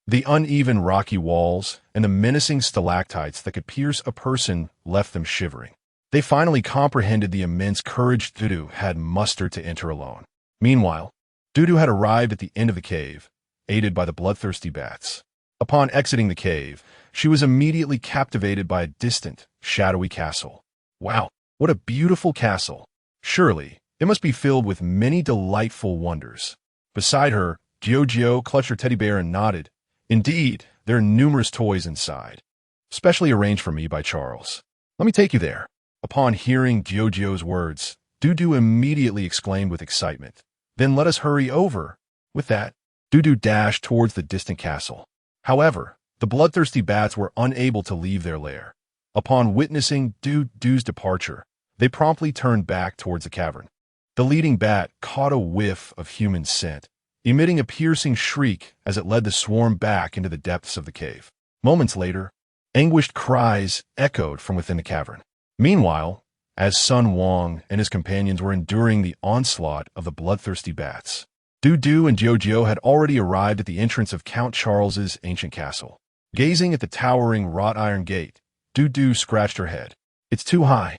the uneven rocky walls and the menacing stalactites that could pierce a person left them shivering. They finally comprehended the immense courage Dudu had mustered to enter alone. Meanwhile, Dudu had arrived at the end of the cave, aided by the bloodthirsty bats. Upon exiting the cave, she was immediately captivated by a distant, shadowy castle. Wow, what a beautiful castle! Surely, It must be filled with many delightful wonders. Beside her, Giorgio clutched her teddy bear and nodded. Indeed, there are numerous toys inside, specially arranged for me by Charles. Let me take you there. Upon hearing Giorgio's words, Dudu immediately exclaimed with excitement. Then let us hurry over. With that, Dudu dashed towards the distant castle. However, the bloodthirsty bats were unable to leave their lair. Upon witnessing Dudu's departure, they promptly turned back towards the cavern. The leading bat caught a whiff of human scent, emitting a piercing shriek as it led the swarm back into the depths of the cave. Moments later, anguished cries echoed from within the cavern. Meanwhile, as Sun Wang and his companions were enduring the onslaught of the bloodthirsty bats, Dudu and Giorgio had already arrived at the entrance of Count Charles's ancient castle. Gazing at the towering wrought iron gate, Dudu scratched her head. It's too high.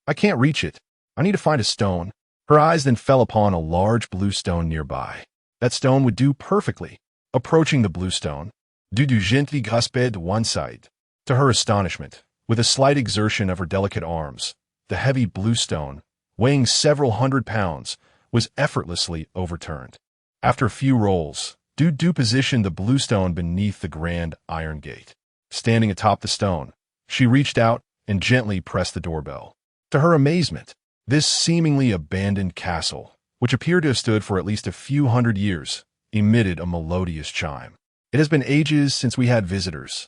I can't reach it. I need to find a stone. Her eyes then fell upon a large blue stone nearby. That stone would do perfectly. Approaching the blue stone, Dudu gently grasped one side. To her astonishment, with a slight exertion of her delicate arms, the heavy blue stone, weighing several hundred pounds, was effortlessly overturned. After a few rolls, Dudu positioned the blue stone beneath the grand iron gate. Standing atop the stone, she reached out and gently pressed the doorbell. To her amazement, this seemingly abandoned castle, which appeared to have stood for at least a few hundred years, emitted a melodious chime. It has been ages since we had visitors.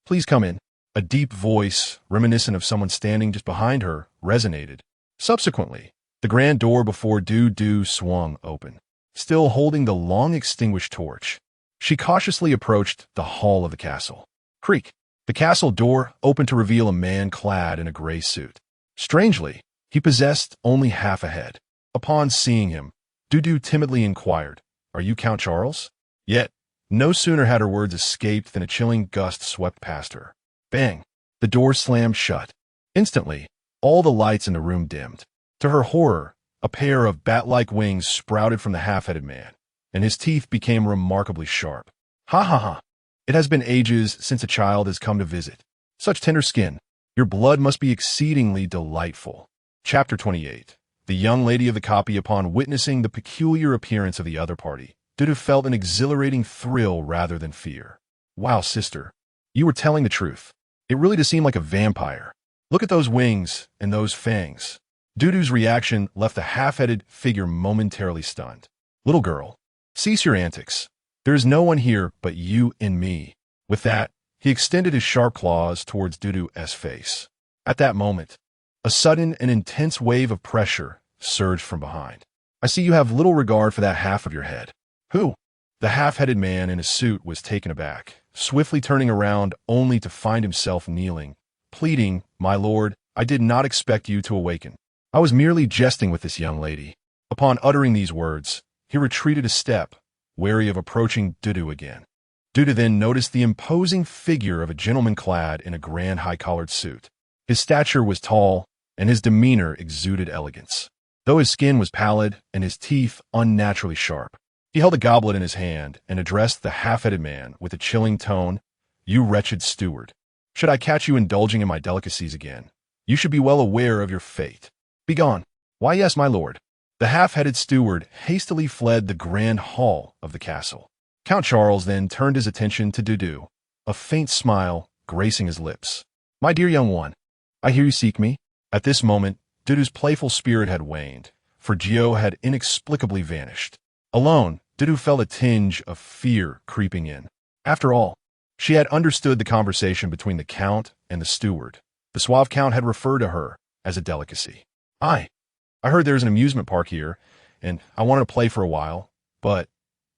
Please come in. A deep voice, reminiscent of someone standing just behind her, resonated. Subsequently, the grand door before Dudu swung open. Still holding the long-extinguished torch, she cautiously approached the hall of the castle. Creak. The castle door opened to reveal a man clad in a gray suit. Strangely, he possessed only half a head. Upon seeing him, Dudu timidly inquired, "Are you Count Charles?" Yet, no sooner had her words escaped than a chilling gust swept past her. Bang! The door slammed shut. Instantly, all the lights in the room dimmed. To her horror, a pair of bat-like wings sprouted from the half-headed man, and his teeth became remarkably sharp. Ha ha ha! It has been ages since a child has come to visit. Such tender skin. Your blood must be exceedingly delightful. Chapter 28. The young lady of the copy, upon witnessing the peculiar appearance of the other party, Dudu felt an exhilarating thrill rather than fear. Wow, sister. You were telling the truth. It really does seem like a vampire. Look at those wings and those fangs. Dudu's reaction left the half-headed figure momentarily stunned. Little girl, cease your antics. There is no one here but you and me. With that, he extended his sharp claws towards Dudu's face. At that moment, a sudden and intense wave of pressure surged from behind. I see you have little regard for that half of your head. Who? The half-headed man in a suit was taken aback, swiftly turning around only to find himself kneeling, pleading, "My lord, I did not expect you to awaken. I was merely jesting with this young lady." Upon uttering these words, he retreated a step, wary of approaching Dudu again. Dudu then noticed the imposing figure of a gentleman clad in a grand high-collared suit. His stature was tall, and his demeanor exuded elegance, though his skin was pallid and his teeth unnaturally sharp. He held a goblet in his hand and addressed the half-headed man with a chilling tone, "You wretched steward, should I catch you indulging in my delicacies again, you should be well aware of your fate. Begone." "Why, yes, my lord." The half-headed steward hastily fled the grand hall of the castle. Count Charles then turned his attention to Dudu, a faint smile gracing his lips. "My dear young one, I hear you seek me." At this moment, Dudu's playful spirit had waned, for Gio had inexplicably vanished. Alone, Dudu felt a tinge of fear creeping in. After all, she had understood the conversation between the count and the steward. The suave count had referred to her as a delicacy. I heard there's an amusement park here, and I wanted to play for a while, but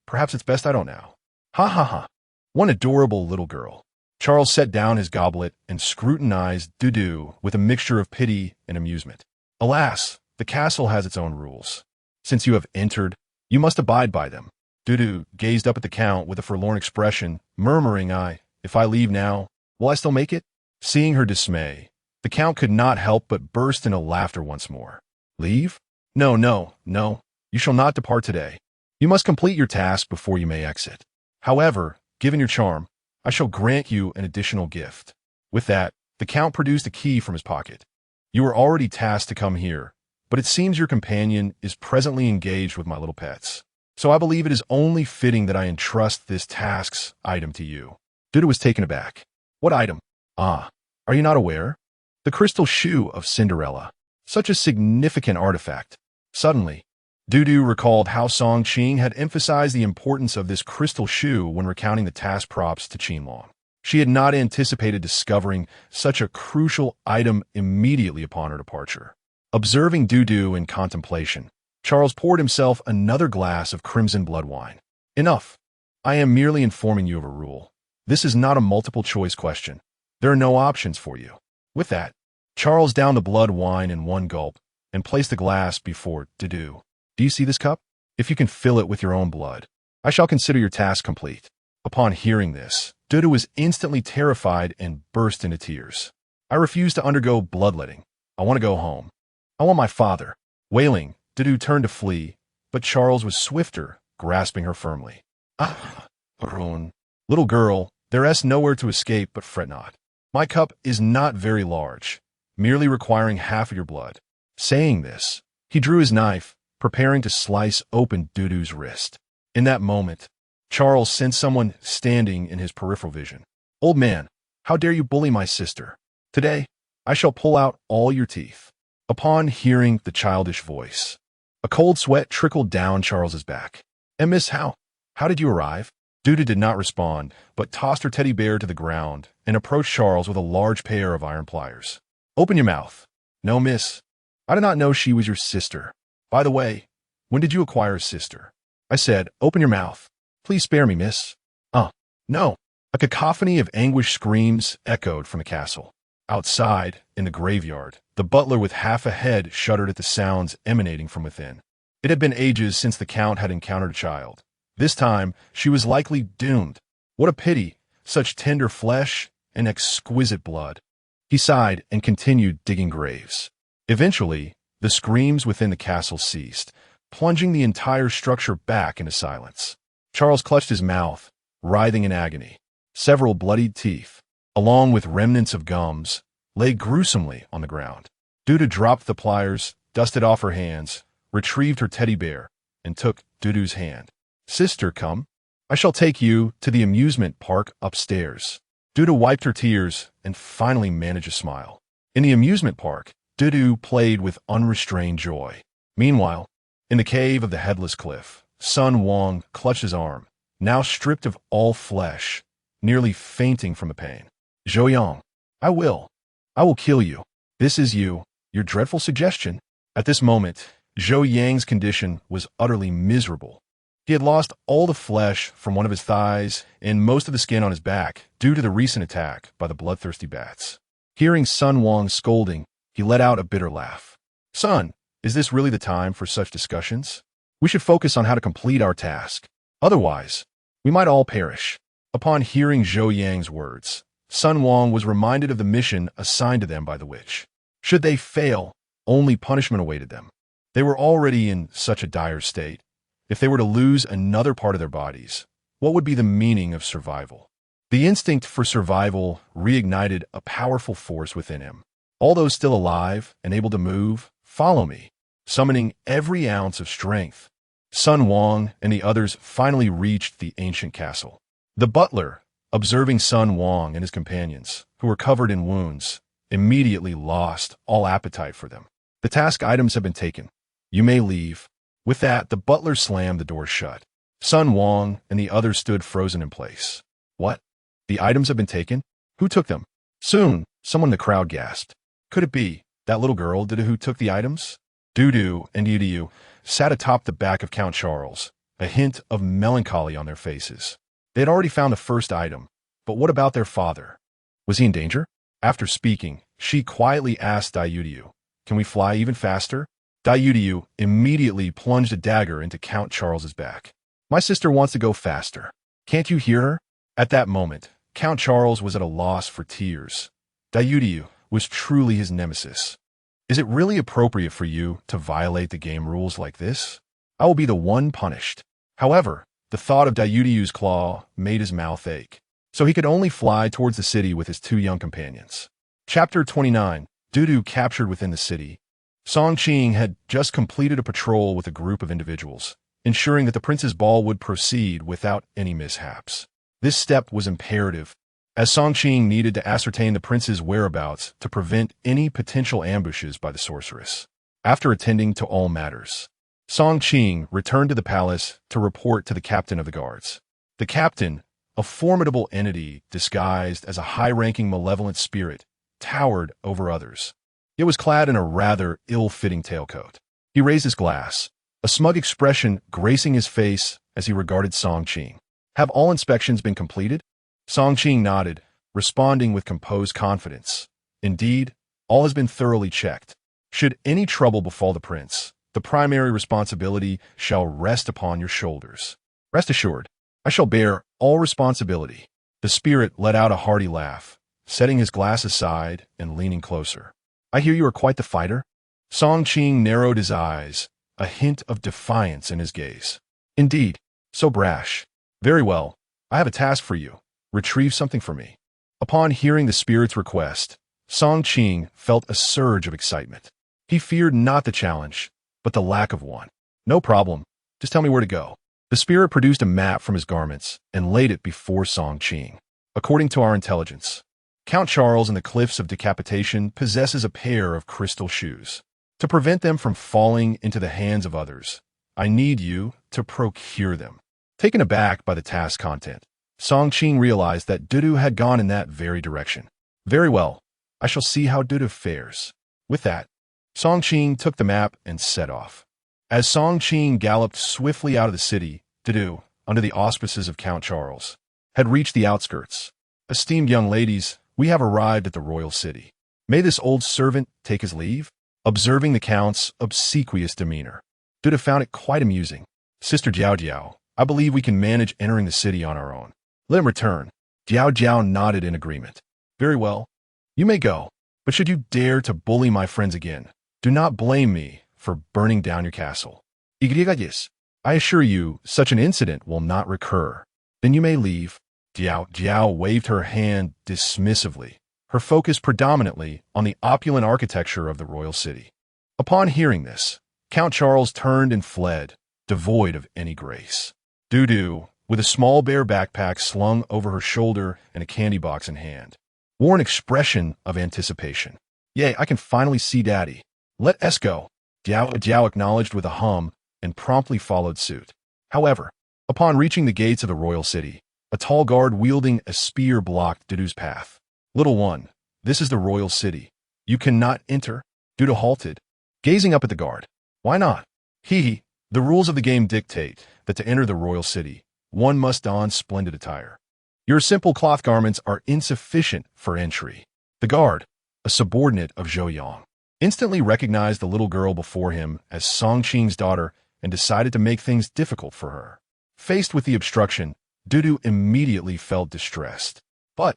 perhaps it's best I don't now. Ha ha ha. One adorable little girl. Charles set down his goblet and scrutinized Dudu with a mixture of pity and amusement. Alas, the castle has its own rules. Since you have entered, you must abide by them. Dudu gazed up at the count with a forlorn expression, murmuring, if I leave now, will I still make it?" Seeing her dismay, the count could not help but burst into laughter once more. "Leave? No, no, no. You shall not depart today. You must complete your task before you may exit. However, given your charm, I shall grant you an additional gift." With that, the count produced a key from his pocket. "You were already tasked to come here, but it seems your companion is presently engaged with my little pets. So I believe it is only fitting that I entrust this task's item to you." Dudu was taken aback. "What item? Ah, are you not aware? The crystal shoe of Cinderella. Such a significant artifact." Suddenly, Dudu recalled how Song Qing had emphasized the importance of this crystal shoe when recounting the task props to Qinlong. She had not anticipated discovering such a crucial item immediately upon her departure. Observing Dudu in contemplation, Charles poured himself another glass of crimson blood wine. "Enough. I am merely informing you of a rule. This is not a multiple-choice question. There are no options for you." With that, Charles downed the blood wine in one gulp and placed the glass before Dudu. "Do you see this cup? If you can fill it with your own blood, I shall consider your task complete." Upon hearing this, Dudu was instantly terrified and burst into tears. "I refuse to undergo bloodletting. I want to go home. I want my father." Wailing, Dudu turned to flee, but Charles was swifter, grasping her firmly. "Ah, Arun. Little girl, there is nowhere to escape, but fret not. My cup is not very large, merely requiring half of your blood." Saying this, he drew his knife, preparing to slice open Dudu's wrist. In that moment, Charles sensed someone standing in his peripheral vision. "Old man, how dare you bully my sister? Today, I shall pull out all your teeth." Upon hearing the childish voice, a cold sweat trickled down Charles's back. "And Miss, how did you arrive?" Dudu did not respond, but tossed her teddy bear to the ground and approached Charles with a large pair of iron pliers. "Open your mouth." "No, miss. I did not know she was your sister. By the way, when did you acquire a sister?" "I said, open your mouth. Please spare me, miss." No." A cacophony of anguished screams echoed from the castle. Outside, in the graveyard, the butler with half a head shuddered at the sounds emanating from within. It had been ages since the Count had encountered a child. This time, she was likely doomed. What a pity, such tender flesh and exquisite blood. He sighed and continued digging graves. Eventually, the screams within the castle ceased, plunging the entire structure back into silence. Charles clutched his mouth, writhing in agony. Several bloodied teeth, along with remnants of gums, lay gruesomely on the ground. Dudu dropped the pliers, dusted off her hands, retrieved her teddy bear, and took Dudu's hand. "Sister, come. I shall take you to the amusement park upstairs." Dudu wiped her tears and finally managed a smile. In the amusement park, Dudu played with unrestrained joy. Meanwhile, in the cave of the Headless Cliff, Sun Wang clutched his arm, now stripped of all flesh, nearly fainting from the pain. "Zhou I will kill you. This is your dreadful suggestion." At this moment, Zhou Yang's condition was utterly miserable. He had lost all the flesh from one of his thighs and most of the skin on his back due to the recent attack by the bloodthirsty bats. Hearing Sun Wang scolding, he let out a bitter laugh. "Son, is this really the time for such discussions? We should focus on how to complete our task. Otherwise, we might all perish." Upon hearing Zhou Yang's words, Sun Wang was reminded of the mission assigned to them by the witch. Should they fail, only punishment awaited them. They were already in such a dire state. If they were to lose another part of their bodies, what would be the meaning of survival? The instinct for survival reignited a powerful force within him. "All those still alive and able to move, follow me." Summoning every ounce of strength, Sun Wang and the others finally reached the ancient castle. The butler, observing Sun Wang and his companions, who were covered in wounds, immediately lost all appetite for them. "The task items have been taken. You may leave." With that, the butler slammed the door shut. Sun Wang and the others stood frozen in place. "What? The items have been taken? Who took them?" Soon, someone in the crowd gasped. "Could it be that little girl who took the items?" Dudu and Yudiu sat atop the back of Count Charles, a hint of melancholy on their faces. They had already found the first item, but what about their father? Was he in danger? After speaking, she quietly asked Daiudiu, "Can we fly even faster?" Daiudiu immediately plunged a dagger into Count Charles's back. "My sister wants to go faster. Can't you hear her?" At that moment, Count Charles was at a loss for tears. Daiudiu was truly his nemesis. "Is it really appropriate for you to violate the game rules like this? I will be the one punished." However, the thought of Daiudiu's claw made his mouth ache, so he could only fly towards the city with his two young companions. Chapter 29. Dudu captured within the city. Song Qing had just completed a patrol with a group of individuals, ensuring that the prince's ball would proceed without any mishaps. This step was imperative, as Song Qing needed to ascertain the prince's whereabouts to prevent any potential ambushes by the sorceress. After attending to all matters, Song Qing returned to the palace to report to the captain of the guards. The captain, a formidable entity disguised as a high-ranking malevolent spirit, towered over others. It was clad in a rather ill-fitting tailcoat. He raised his glass, a smug expression gracing his face as he regarded Song Qing. "Have all inspections been completed?" Song Qing nodded, responding with composed confidence. "Indeed, all has been thoroughly checked. Should any trouble befall the prince, the primary responsibility shall rest upon your shoulders. Rest assured, I shall bear all responsibility." The spirit let out a hearty laugh, setting his glass aside and leaning closer. "I hear you are quite the fighter?" Song Qing narrowed his eyes, a hint of defiance in his gaze. "Indeed, so brash. Very well, I have a task for you. Retrieve something for me." Upon hearing the spirit's request, Song Qing felt a surge of excitement. He feared not the challenge, but the lack of one. "No problem. Just tell me where to go." The spirit produced a map from his garments and laid it before Song Qing. "According to our intelligence, Count Charles in the Cliffs of Decapitation possesses a pair of crystal shoes. To prevent them from falling into the hands of others, I need you to procure them." Taken aback by the task content, Song Qing realized that Dudu had gone in that very direction. "Very well, I shall see how Dudu fares." With that, Song Qing took the map and set off. As Song Qing galloped swiftly out of the city, Dudu, under the auspices of Count Charles, had reached the outskirts. "Esteemed young ladies, we have arrived at the royal city. May this old servant take his leave?" Observing the count's obsequious demeanor, Dudu found it quite amusing. "Sister Jiao Jiao, I believe we can manage entering the city on our own. Let him return." Jiao Jiao nodded in agreement. "Very well. You may go, but should you dare to bully my friends again, do not blame me for burning down your castle. Igrigalles, I assure you such an incident will not recur. Then you may leave." Jiao Jiao waved her hand dismissively, her focus predominantly on the opulent architecture of the royal city. Upon hearing this, Count Charles turned and fled, devoid of any grace. Dudu, with a small bear backpack slung over her shoulder and a candy box in hand, wore an expression of anticipation. "Yay, I can finally see Daddy. Let us go." Jiao Jiao acknowledged with a hum and promptly followed suit. However, upon reaching the gates of the royal city, a tall guard wielding a spear blocked Dudu's path. "Little one, this is the royal city. You cannot enter." Dudu halted, gazing up at the guard. "Why not?" "Hee. The rules of the game dictate that to enter the royal city, one must don splendid attire. Your simple cloth garments are insufficient for entry." The guard, a subordinate of Zhou Yang, instantly recognized the little girl before him as Song Qing's daughter and decided to make things difficult for her. Faced with the obstruction, Dudu immediately felt distressed. But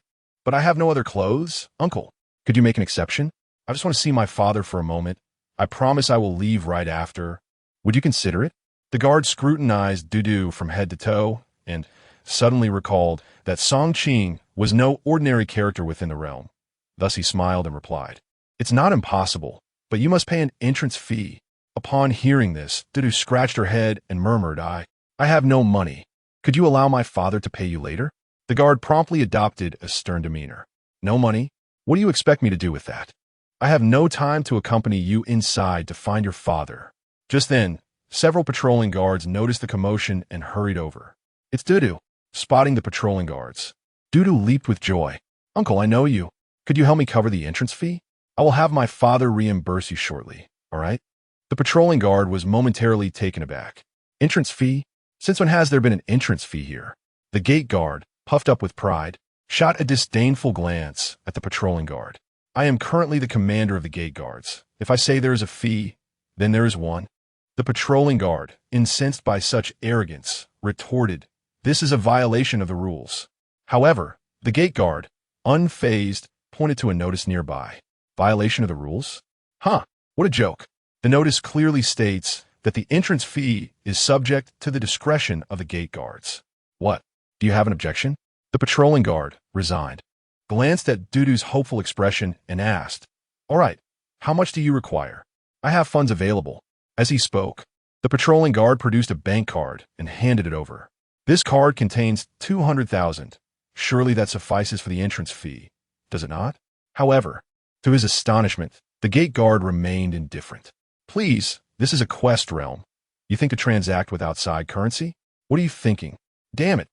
I have no other clothes, uncle. Could you make an exception? I just want to see my father for a moment. I promise I will leave right after. Would you consider it?" The guard scrutinized Dudu from head to toe and suddenly recalled that Song Qing was no ordinary character within the realm. Thus he smiled and replied, "It's not impossible, but you must pay an entrance fee." Upon hearing this, Dudu scratched her head and murmured, I have no money. Could you allow my father to pay you later?" The guard promptly adopted a stern demeanor. "No money? What do you expect me to do with that? I have no time to accompany you inside to find your father." Just then, several patrolling guards noticed the commotion and hurried over. "It's Dudu." Spotting the patrolling guards, Dudu leaped with joy. "Uncle, I know you. Could you help me cover the entrance fee? I will have my father reimburse you shortly, all right?" The patrolling guard was momentarily taken aback. "Entrance fee? Since when has there been an entrance fee here?" The gate guard, puffed up with pride, shot a disdainful glance at the patrolling guard. "I am currently the commander of the gate guards. If I say there is a fee, then there is one." The patrolling guard, incensed by such arrogance, retorted, "This is a violation of the rules." However, the gate guard, unfazed, pointed to a notice nearby. "Violation of the rules? Huh, what a joke." The notice clearly states that the entrance fee is subject to the discretion of the gate guards. "What? Do you have an objection?" The patrolling guard, resigned, glanced at Dudu's hopeful expression and asked, "All right, how much do you require?" I have funds available. As he spoke, the patrolling guard produced a bank card and handed it over. This card contains 200,000. Surely that suffices for the entrance fee, does it not? However, to his astonishment, the gate guard remained indifferent. Please, this is a quest realm. You think to transact with outside currency? What are you thinking? Damn it.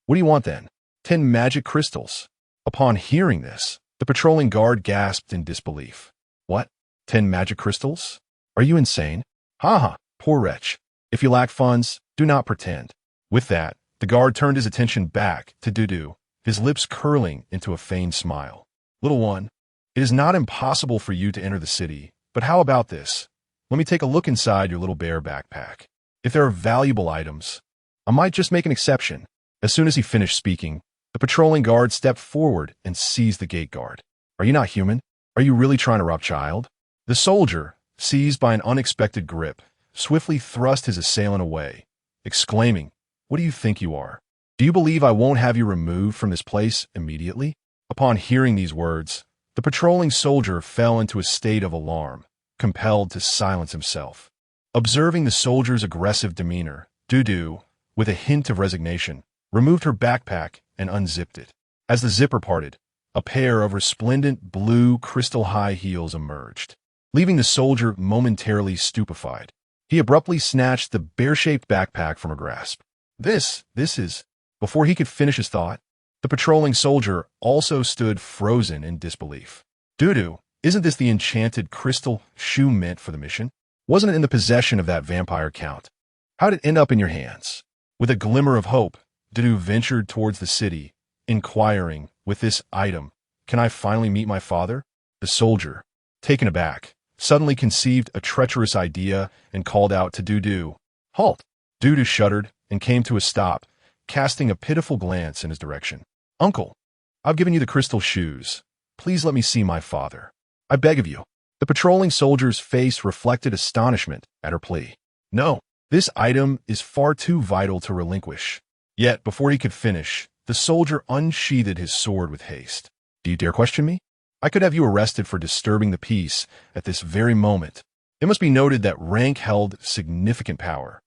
What do you want then? 10 magic crystals. Upon hearing this, the patrolling guard gasped in disbelief. What? 10 magic crystals? Are you insane? Ha ha, poor wretch. If you lack funds, do not pretend. With that, the guard turned his attention back to Dudu, his lips curling into a feigned smile. Little one, it is not impossible for you to enter the city, but how about this? Let me take a look inside your little bear backpack. If there are valuable items, I might just make an exception. As soon as he finished speaking, the patrolling guard stepped forward and seized the gate guard. Are you not human? Are you really trying to rob child? The soldier, seized by an unexpected grip, swiftly thrust his assailant away, exclaiming, What do you think you are? Do you believe I won't have you removed from this place immediately? Upon hearing these words, the patrolling soldier fell into a state of alarm, compelled to silence himself. Observing the soldier's aggressive demeanor, Dudu, with a hint of resignation, removed her backpack and unzipped it. As the zipper parted, a pair of resplendent blue crystal high heels emerged, leaving the soldier momentarily stupefied. He abruptly snatched the bear-shaped backpack from her grasp. This is... Before he could finish his thought, the patrolling soldier also stood frozen in disbelief. Dudu, isn't this the enchanted crystal shoe meant for the mission? Wasn't it in the possession of that vampire count? How did it end up in your hands? With a glimmer of hope, Dudu ventured towards the city, inquiring, with this item, can I finally meet my father? The soldier, taken aback, suddenly conceived a treacherous idea and called out to Dudu, Halt! Dudu shuddered and came to a stop, casting a pitiful glance in his direction. Uncle, I've given you the crystal shoes. Please let me see my father. I beg of you. The patrolling soldier's face reflected astonishment at her plea. No, this item is far too vital to relinquish. Yet, before he could finish, the soldier unsheathed his sword with haste. Do you dare question me? I could have you arrested for disturbing the peace at this very moment. It must be noted that rank held significant power.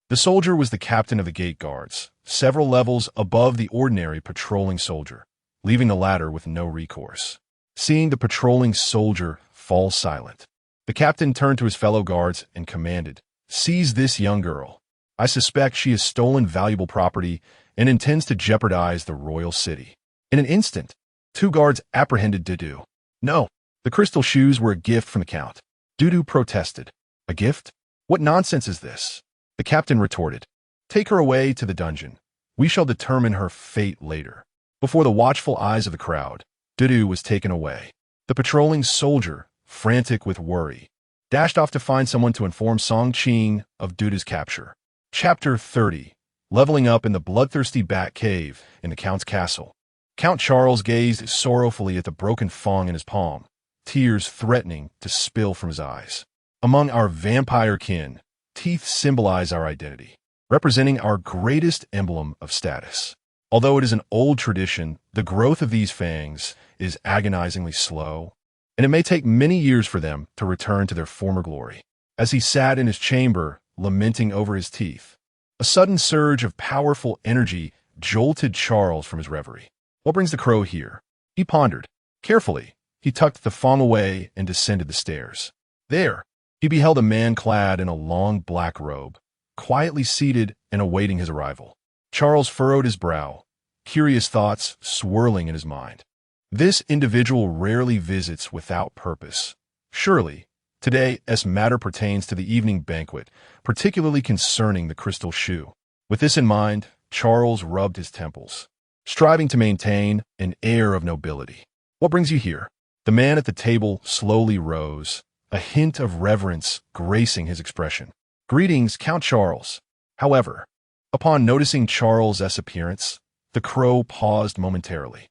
The soldier was the captain of the gate guards, several levels above the ordinary patrolling soldier, leaving the latter with no recourse. Seeing the patrolling soldier fall silent, the captain turned to his fellow guards and commanded, Seize this young girl. I suspect she has stolen valuable property and intends to jeopardize the royal city. In an instant, 2 guards apprehended Dudu. No, the crystal shoes were a gift from the count. Dudu protested. A gift? What nonsense is this? The captain retorted. Take her away to the dungeon. We shall determine her fate later. Before the watchful eyes of the crowd, Dudu was taken away. The patrolling soldier, frantic with worry, dashed off to find someone to inform Song Qing of Dudu's capture. Chapter 30. Leveling up in the bloodthirsty bat cave in the Count's castle. Count Charles gazed sorrowfully at the broken fong in his palm, tears threatening to spill from his eyes. Among our vampire kin, teeth symbolize our identity, representing our greatest emblem of status. Although it is an old tradition, the growth of these fangs is agonizingly slow, and it may take many years for them to return to their former glory. As he sat in his chamber, lamenting over his teeth, a sudden surge of powerful energy jolted Charles from his reverie. What brings the crow here? He pondered. Carefully, he tucked the fong away and descended the stairs. There, he beheld a man clad in a long black robe, quietly seated and awaiting his arrival. Charles furrowed his brow, curious thoughts swirling in his mind. This individual rarely visits without purpose. Surely, today, as matter pertains to the evening banquet, particularly concerning the crystal shoe. With this in mind, Charles rubbed his temples, striving to maintain an air of nobility. What brings you here? The man at the table slowly rose, a hint of reverence gracing his expression. Greetings, Count Charles. However, upon noticing Charles's appearance, the crow paused momentarily.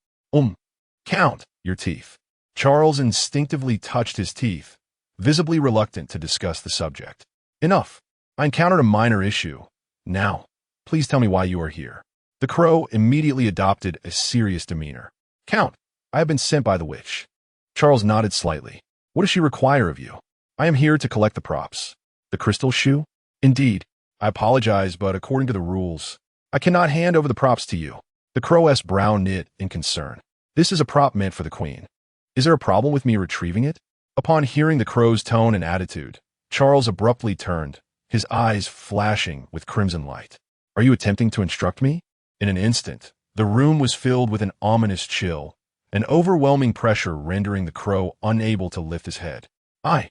Count, your teeth. Charles instinctively touched his teeth, visibly reluctant to discuss the subject. Enough. I encountered a minor issue. Now, please tell me why you are here. The crow immediately adopted a serious demeanor. Count, I have been sent by the witch. Charles nodded slightly. What does she require of you? I am here to collect the props. The crystal shoe? Indeed. I apologize, but according to the rules, I cannot hand over the props to you. The crow's brow knit in concern. This is a prop meant for the queen. Is there a problem with me retrieving it? Upon hearing the crow's tone and attitude, Charles abruptly turned, his eyes flashing with crimson light. Are you attempting to instruct me? In an instant, the room was filled with an ominous chill, an overwhelming pressure rendering the crow unable to lift his head. I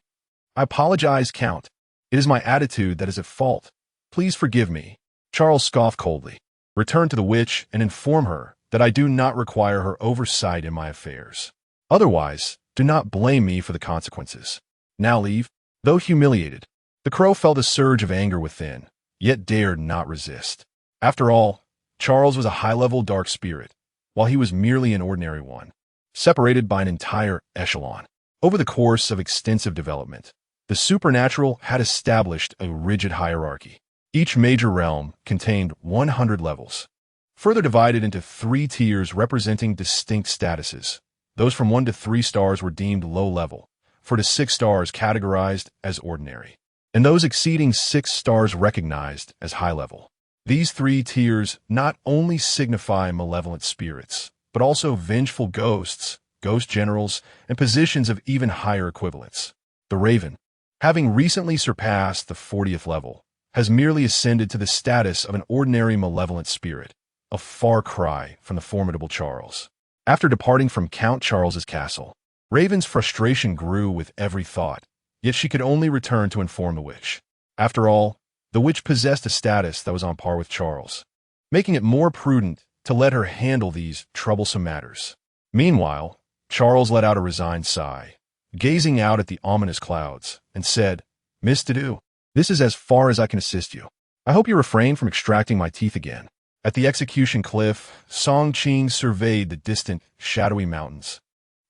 apologize, Count. It is my attitude that is at fault. Please forgive me. Charles scoffed coldly. Return to the witch and inform her that I do not require her oversight in my affairs. Otherwise, do not blame me for the consequences. Now leave. Though humiliated, the crow felt a surge of anger within, yet dared not resist. After all, Charles was a high-level dark spirit, while he was merely an ordinary one, separated by an entire echelon. Over the course of extensive development, the supernatural had established a rigid hierarchy. Each major realm contained 100 levels, further divided into 3 tiers representing distinct statuses. Those from 1 to 3 stars were deemed low-level, 4 to 6 stars categorized as ordinary, and those exceeding 6 stars recognized as high-level. These 3 tiers not only signify malevolent spirits, but also vengeful ghosts, ghost generals, and positions of even higher equivalents. The Raven, having recently surpassed the 40th level, has merely ascended to the status of an ordinary malevolent spirit, a far cry from the formidable Charles. After departing from Count Charles's castle, Raven's frustration grew with every thought, yet she could only return to inform the witch. After all, the witch possessed a status that was on par with Charles, making it more prudent to let her handle these troublesome matters. Meanwhile, Charles let out a resigned sigh, gazing out at the ominous clouds, and said, Miss To-Do, this is as far as I can assist you. I hope you refrain from extracting my teeth again. At the execution cliff, Song Qing surveyed the distant, shadowy mountains,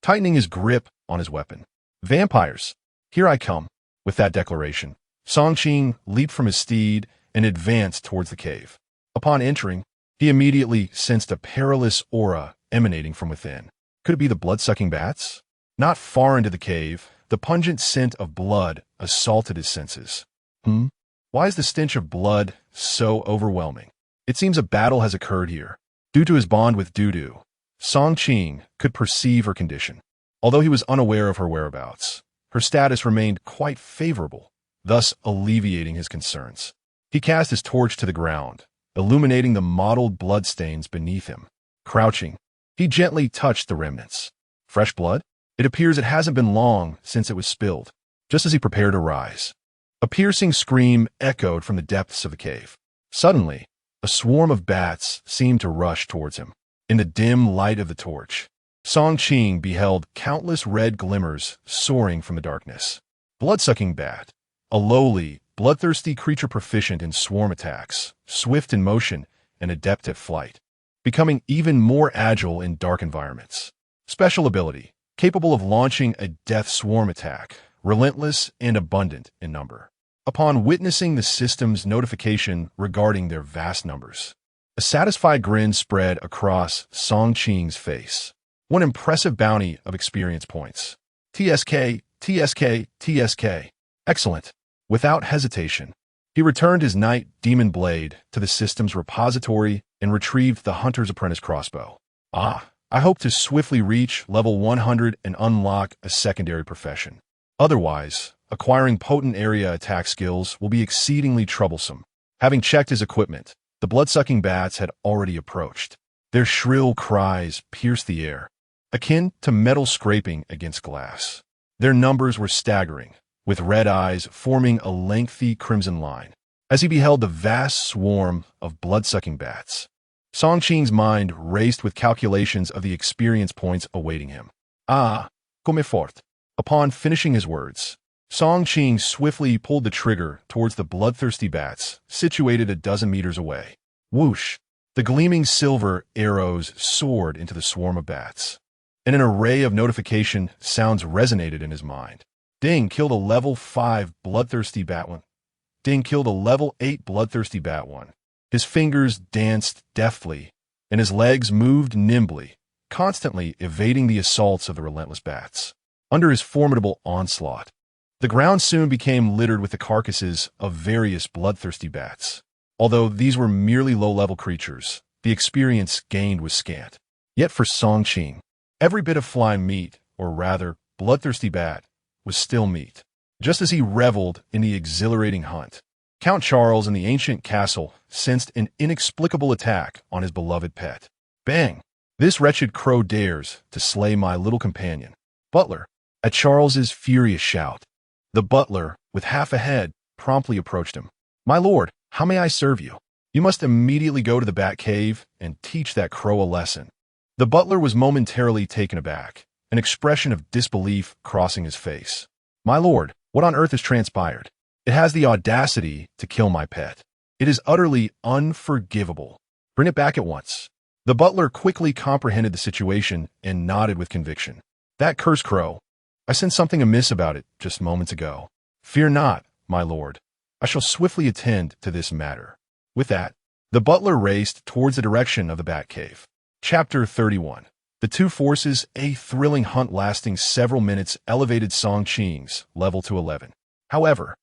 tightening his grip on his weapon. Vampires, here I come. With that declaration, Song Qing leaped from his steed and advanced towards the cave. Upon entering, he immediately sensed a perilous aura emanating from within. Could it be the blood-sucking bats? Not far into the cave, the pungent scent of blood assaulted his senses. Why is the stench of blood so overwhelming? It seems a battle has occurred here. Due to his bond with Dudu, Song Qing could perceive her condition. Although he was unaware of her whereabouts, her status remained quite favorable, thus alleviating his concerns. He cast his torch to the ground, illuminating the mottled bloodstains beneath him. Crouching, he gently touched the remnants. Fresh blood? It appears it hasn't been long since it was spilled. Just as he prepared to rise, a piercing scream echoed from the depths of the cave. Suddenly, a swarm of bats seemed to rush towards him. In the dim light of the torch, Song Qing beheld countless red glimmers soaring from the darkness. Blood-sucking bat, a lowly, bloodthirsty creature proficient in swarm attacks, swift in motion, and adept at flight, becoming even more agile in dark environments. Special ability, capable of launching a death swarm attack, relentless and abundant in number. Upon witnessing the system's notification regarding their vast numbers, a satisfied grin spread across Song Qing's face. One impressive bounty of experience points. TSK, TSK, TSK. Excellent. Without hesitation, he returned his Night Demon Blade to the system's repository and retrieved the Hunter's Apprentice crossbow. I hope to swiftly reach level 100 and unlock a secondary profession. Otherwise, acquiring potent area attack skills will be exceedingly troublesome. Having checked his equipment, the blood-sucking bats had already approached. Their shrill cries pierced the air, akin to metal scraping against glass. Their numbers were staggering, with red eyes forming a lengthy crimson line. As he beheld the vast swarm of blood-sucking bats, Song Qing's mind raced with calculations of the experience points awaiting him. Come fort. Upon finishing his words, Song Qing swiftly pulled the trigger towards the bloodthirsty bats, situated a dozen meters away. Whoosh! The gleaming silver arrows soared into the swarm of bats, and an array of notification sounds resonated in his mind. Ding killed a level 5 bloodthirsty bat one. Ding killed a level 8 bloodthirsty bat one. His fingers danced deftly, and his legs moved nimbly, constantly evading the assaults of the relentless bats. Under his formidable onslaught, The ground soon became littered with the carcasses of various bloodthirsty bats. Although these were merely low-level creatures, the experience gained was scant. Yet for Song Qing, every bit of flying meat, or rather, bloodthirsty bat, was still meat. Just as he reveled in the exhilarating hunt, Count Charles in the ancient castle sensed an inexplicable attack on his beloved pet. Bang! This wretched crow dares to slay my little companion. Butler! At Charles's furious shout, the butler, with half a head, promptly approached him. My lord, how may I serve you? You must immediately go to the bat cave and teach that crow a lesson. The butler was momentarily taken aback, an expression of disbelief crossing his face. My lord, what on earth has transpired? It has the audacity to kill my pet. It is utterly unforgivable. Bring it back at once. The butler quickly comprehended the situation and nodded with conviction. That cursed crow. I sensed something amiss about it just moments ago. Fear not, my lord. I shall swiftly attend to this matter. With that, the butler raced towards the direction of the bat cave. Chapter 31. The two forces, a thrilling hunt lasting several minutes, elevated Song Qing's level to 11. However,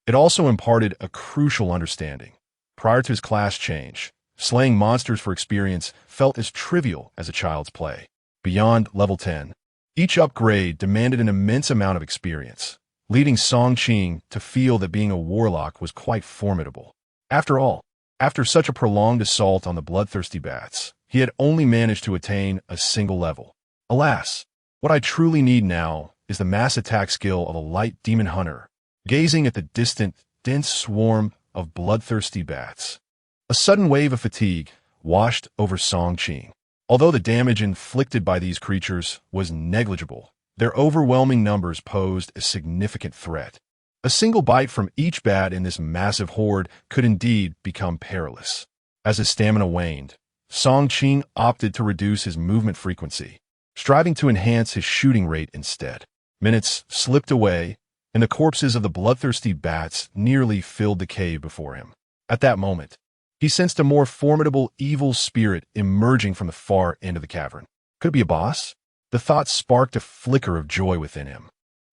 it also imparted a crucial understanding. Prior to his class change, slaying monsters for experience felt as trivial as a child's play. Beyond level 10, each upgrade demanded an immense amount of experience, leading Song Qing to feel that being a warlock was quite formidable. After all, after such a prolonged assault on the bloodthirsty bats, he had only managed to attain a single level. Alas, what I truly need now is the mass attack skill of a light demon hunter, gazing at the distant, dense swarm of bloodthirsty bats. A sudden wave of fatigue washed over Song Qing. Although the damage inflicted by these creatures was negligible, their overwhelming numbers posed a significant threat. A single bite from each bat in this massive horde could indeed become perilous. As his stamina waned, Song Qing opted to reduce his movement frequency, striving to enhance his shooting rate instead. Minutes slipped away, and the corpses of the bloodthirsty bats nearly filled the cave before him. At that moment, he sensed a more formidable evil spirit emerging from the far end of the cavern. Could it be a boss? The thought sparked a flicker of joy within him.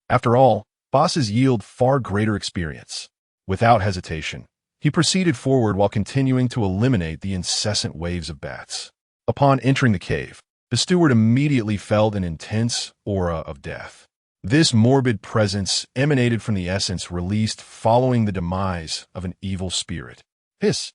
After all, bosses yield far greater experience. Without hesitation, he proceeded forward while continuing to eliminate the incessant waves of bats. Upon entering the cave, the steward immediately felt an intense aura of death. This morbid presence emanated from the essence released following the demise of an evil spirit. Hiss!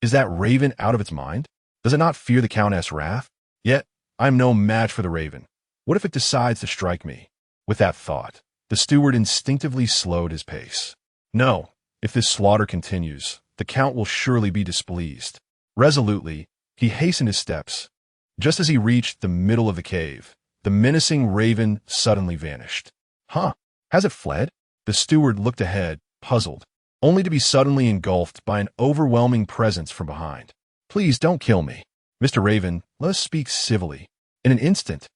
Is that raven out of its mind? Does it not fear the Countess' wrath? Yet, I am no match for the raven. What if it decides to strike me? With that thought, the steward instinctively slowed his pace. No, if this slaughter continues, the Count will surely be displeased. Resolutely, he hastened his steps. Just as he reached the middle of the cave, the menacing raven suddenly vanished. Huh? Has it fled? The steward looked ahead, puzzled, only to be suddenly engulfed by an overwhelming presence from behind. Please don't kill me. Mr. Raven, let us speak civilly. In an instant,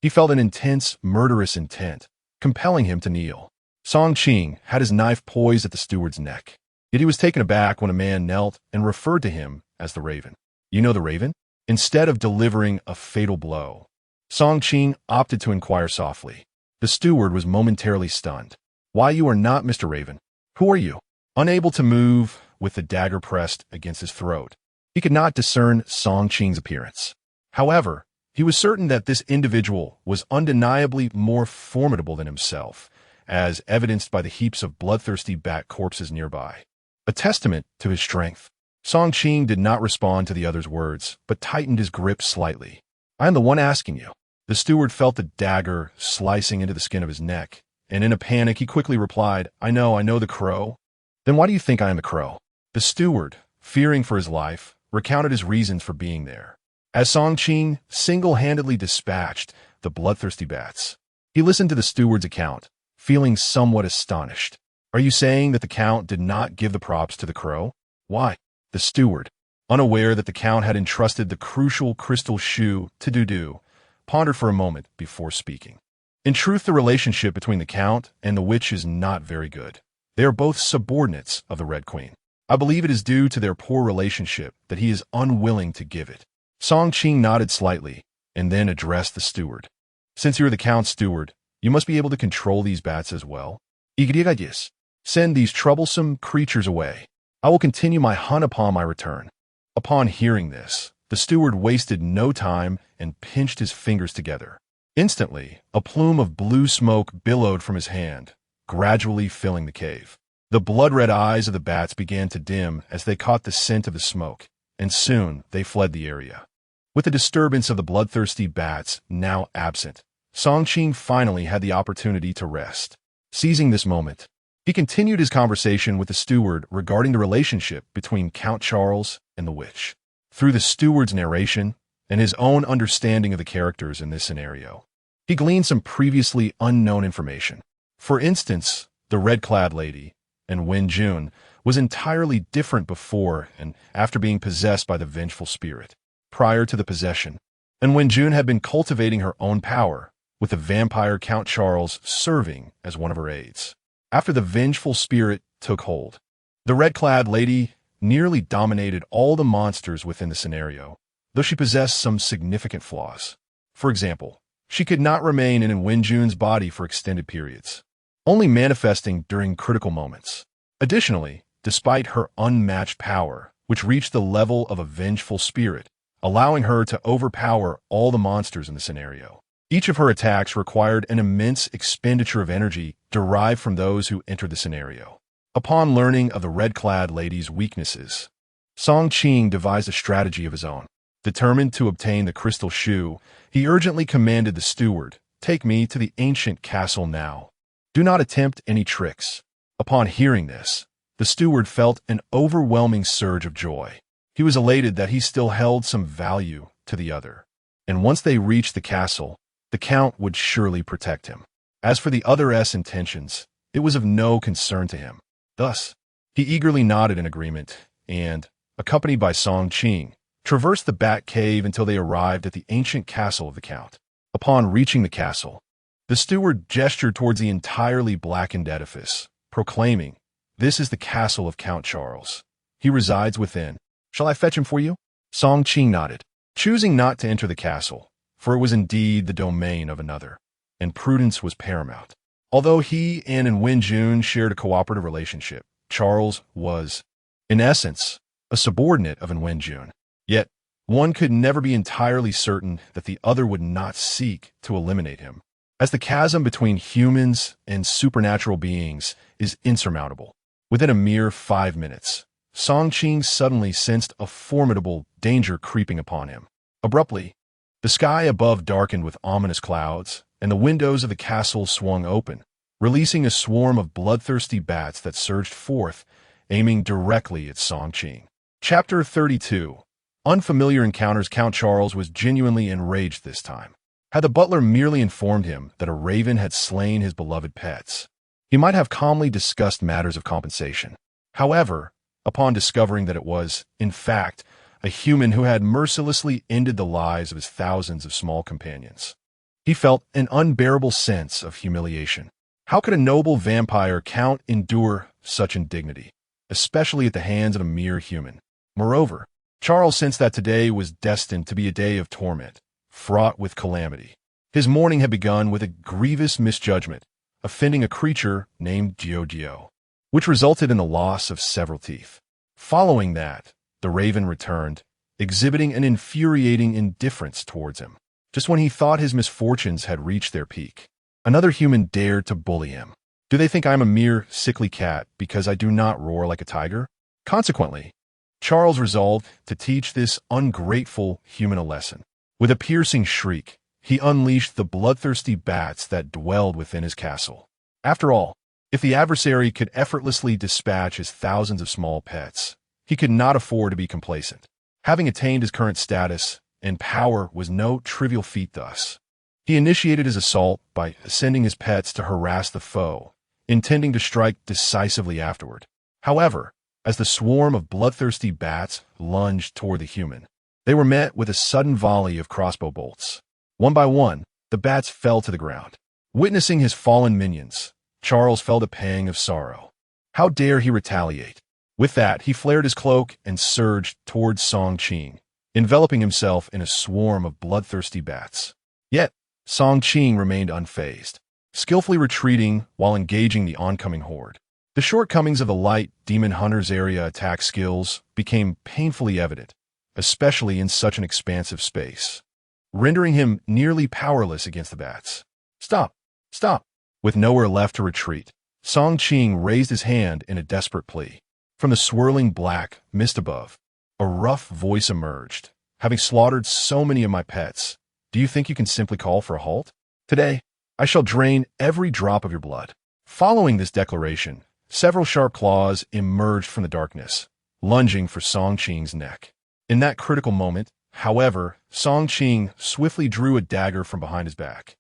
he felt an intense, murderous intent, compelling him to kneel. Song Qing had his knife poised at the steward's neck, yet he was taken aback when a man knelt and referred to him as the Raven. You know the Raven? Instead of delivering a fatal blow, Song Qing opted to inquire softly. The steward was momentarily stunned. Why, you are not Mr. Raven. Who are you? Unable to move, with the dagger pressed against his throat, he could not discern Song Qing's appearance. However, he was certain that this individual was undeniably more formidable than himself, as evidenced by the heaps of bloodthirsty bat corpses nearby. A testament to his strength. Song Qing did not respond to the other's words, but tightened his grip slightly. I am the one asking you. The steward felt the dagger slicing into the skin of his neck, and in a panic he quickly replied, I know the crow. Then why do you think I am the crow? The steward, fearing for his life, recounted his reasons for being there. As Song Qing single-handedly dispatched the bloodthirsty bats, he listened to the steward's account, feeling somewhat astonished. Are you saying that the Count did not give the props to the crow? Why? The steward, unaware that the Count had entrusted the crucial crystal shoe to Dudu, pondered for a moment before speaking. In truth, the relationship between the Count and the witch is not very good. They are both subordinates of the Red Queen. I believe it is due to their poor relationship that he is unwilling to give it. Song Qing nodded slightly, and then addressed the steward. Since you're the Count's steward, you must be able to control these bats as well. Igdiagis. Send these troublesome creatures away. I will continue my hunt upon my return. Upon hearing this, the steward wasted no time and pinched his fingers together. Instantly, a plume of blue smoke billowed from his hand, gradually filling the cave. The blood-red eyes of the bats began to dim as they caught the scent of the smoke, and soon they fled the area. With the disturbance of the bloodthirsty bats now absent, Songqing finally had the opportunity to rest. Seizing this moment, he continued his conversation with the steward regarding the relationship between Count Charles and the witch. Through the steward's narration and his own understanding of the characters in this scenario, he gleaned some previously unknown information. For instance, the red-clad lady, and Wen Jun, was entirely different before and after being possessed by the vengeful spirit. Prior to the possession, and Wen Jun had been cultivating her own power, with the vampire Count Charles serving as one of her aides. After the vengeful spirit took hold, the red-clad lady nearly dominated all the monsters within the scenario, though she possessed some significant flaws. For example, she could not remain in Wen Jun's body for extended periods, only manifesting during critical moments. Additionally, despite her unmatched power, which reached the level of a vengeful spirit, allowing her to overpower all the monsters in the scenario, each of her attacks required an immense expenditure of energy derived from those who entered the scenario. Upon learning of the red-clad lady's weaknesses, Songqing devised a strategy of his own. Determined to obtain the crystal shoe, he urgently commanded the steward, "Take me to the ancient castle now. Do not attempt any tricks." Upon hearing this, the steward felt an overwhelming surge of joy. He was elated that he still held some value to the other, and once they reached the castle, the Count would surely protect him. As for the other's intentions, it was of no concern to him. Thus, he eagerly nodded in agreement and, accompanied by Songqing, traversed the Bat Cave until they arrived at the ancient castle of the Count. Upon reaching the castle, the steward gestured towards the entirely blackened edifice, proclaiming, "This is the castle of Count Charles. He resides within. Shall I fetch him for you?" Songqing nodded, choosing not to enter the castle, for it was indeed the domain of another, and prudence was paramount. Although he and Wen Jun shared a cooperative relationship, Charles was, in essence, a subordinate of Wen Jun. Yet, one could never be entirely certain that the other would not seek to eliminate him, as the chasm between humans and supernatural beings is insurmountable. Within a mere 5 minutes, Songqing suddenly sensed a formidable danger creeping upon him. Abruptly, the sky above darkened with ominous clouds, and the windows of the castle swung open, releasing a swarm of bloodthirsty bats that surged forth, aiming directly at Songqing. Chapter 32. Unfamiliar Encounters. Count Charles was genuinely enraged this time. Had the butler merely informed him that a raven had slain his beloved pets, he might have calmly discussed matters of compensation. However, upon discovering that it was, in fact, a human who had mercilessly ended the lives of his thousands of small companions, he felt an unbearable sense of humiliation. How could a noble vampire count endure such indignity, especially at the hands of a mere human? Moreover, Charles sensed that today was destined to be a day of torment, fraught with calamity. His morning had begun with a grievous misjudgment, offending a creature named Gio, which resulted in the loss of several teeth. Following that, the raven returned, exhibiting an infuriating indifference towards him. Just when he thought his misfortunes had reached their peak, another human dared to bully him. Do they think I am a mere sickly cat because I do not roar like a tiger? Consequently, Charles resolved to teach this ungrateful human a lesson. With a piercing shriek, he unleashed the bloodthirsty bats that dwelled within his castle. After all, if the adversary could effortlessly dispatch his thousands of small pets, he could not afford to be complacent. Having attained his current status and power was no trivial feat thus. He initiated his assault by sending his pets to harass the foe, intending to strike decisively afterward. However, as the swarm of bloodthirsty bats lunged toward the human, they were met with a sudden volley of crossbow bolts. One by one, the bats fell to the ground. Witnessing his fallen minions, Charles felt a pang of sorrow. How dare he retaliate? With that, he flared his cloak and surged towards Songqing, enveloping himself in a swarm of bloodthirsty bats. Yet, Songqing remained unfazed. skillfully retreating while engaging the oncoming horde. The shortcomings of the light demon hunter's area attack skills became painfully evident, especially in such an expansive space, rendering him nearly powerless against the bats. Stop! Stop! With nowhere left to retreat, Song Qing raised his hand in a desperate plea. From the swirling black mist above, a rough voice emerged. Having slaughtered so many of my pets, do you think you can simply call for a halt? Today, I shall drain every drop of your blood. Following this declaration, several sharp claws emerged from the darkness, lunging for Song Qing's neck. In that critical moment, however, Song Qing swiftly drew a dagger from behind his back.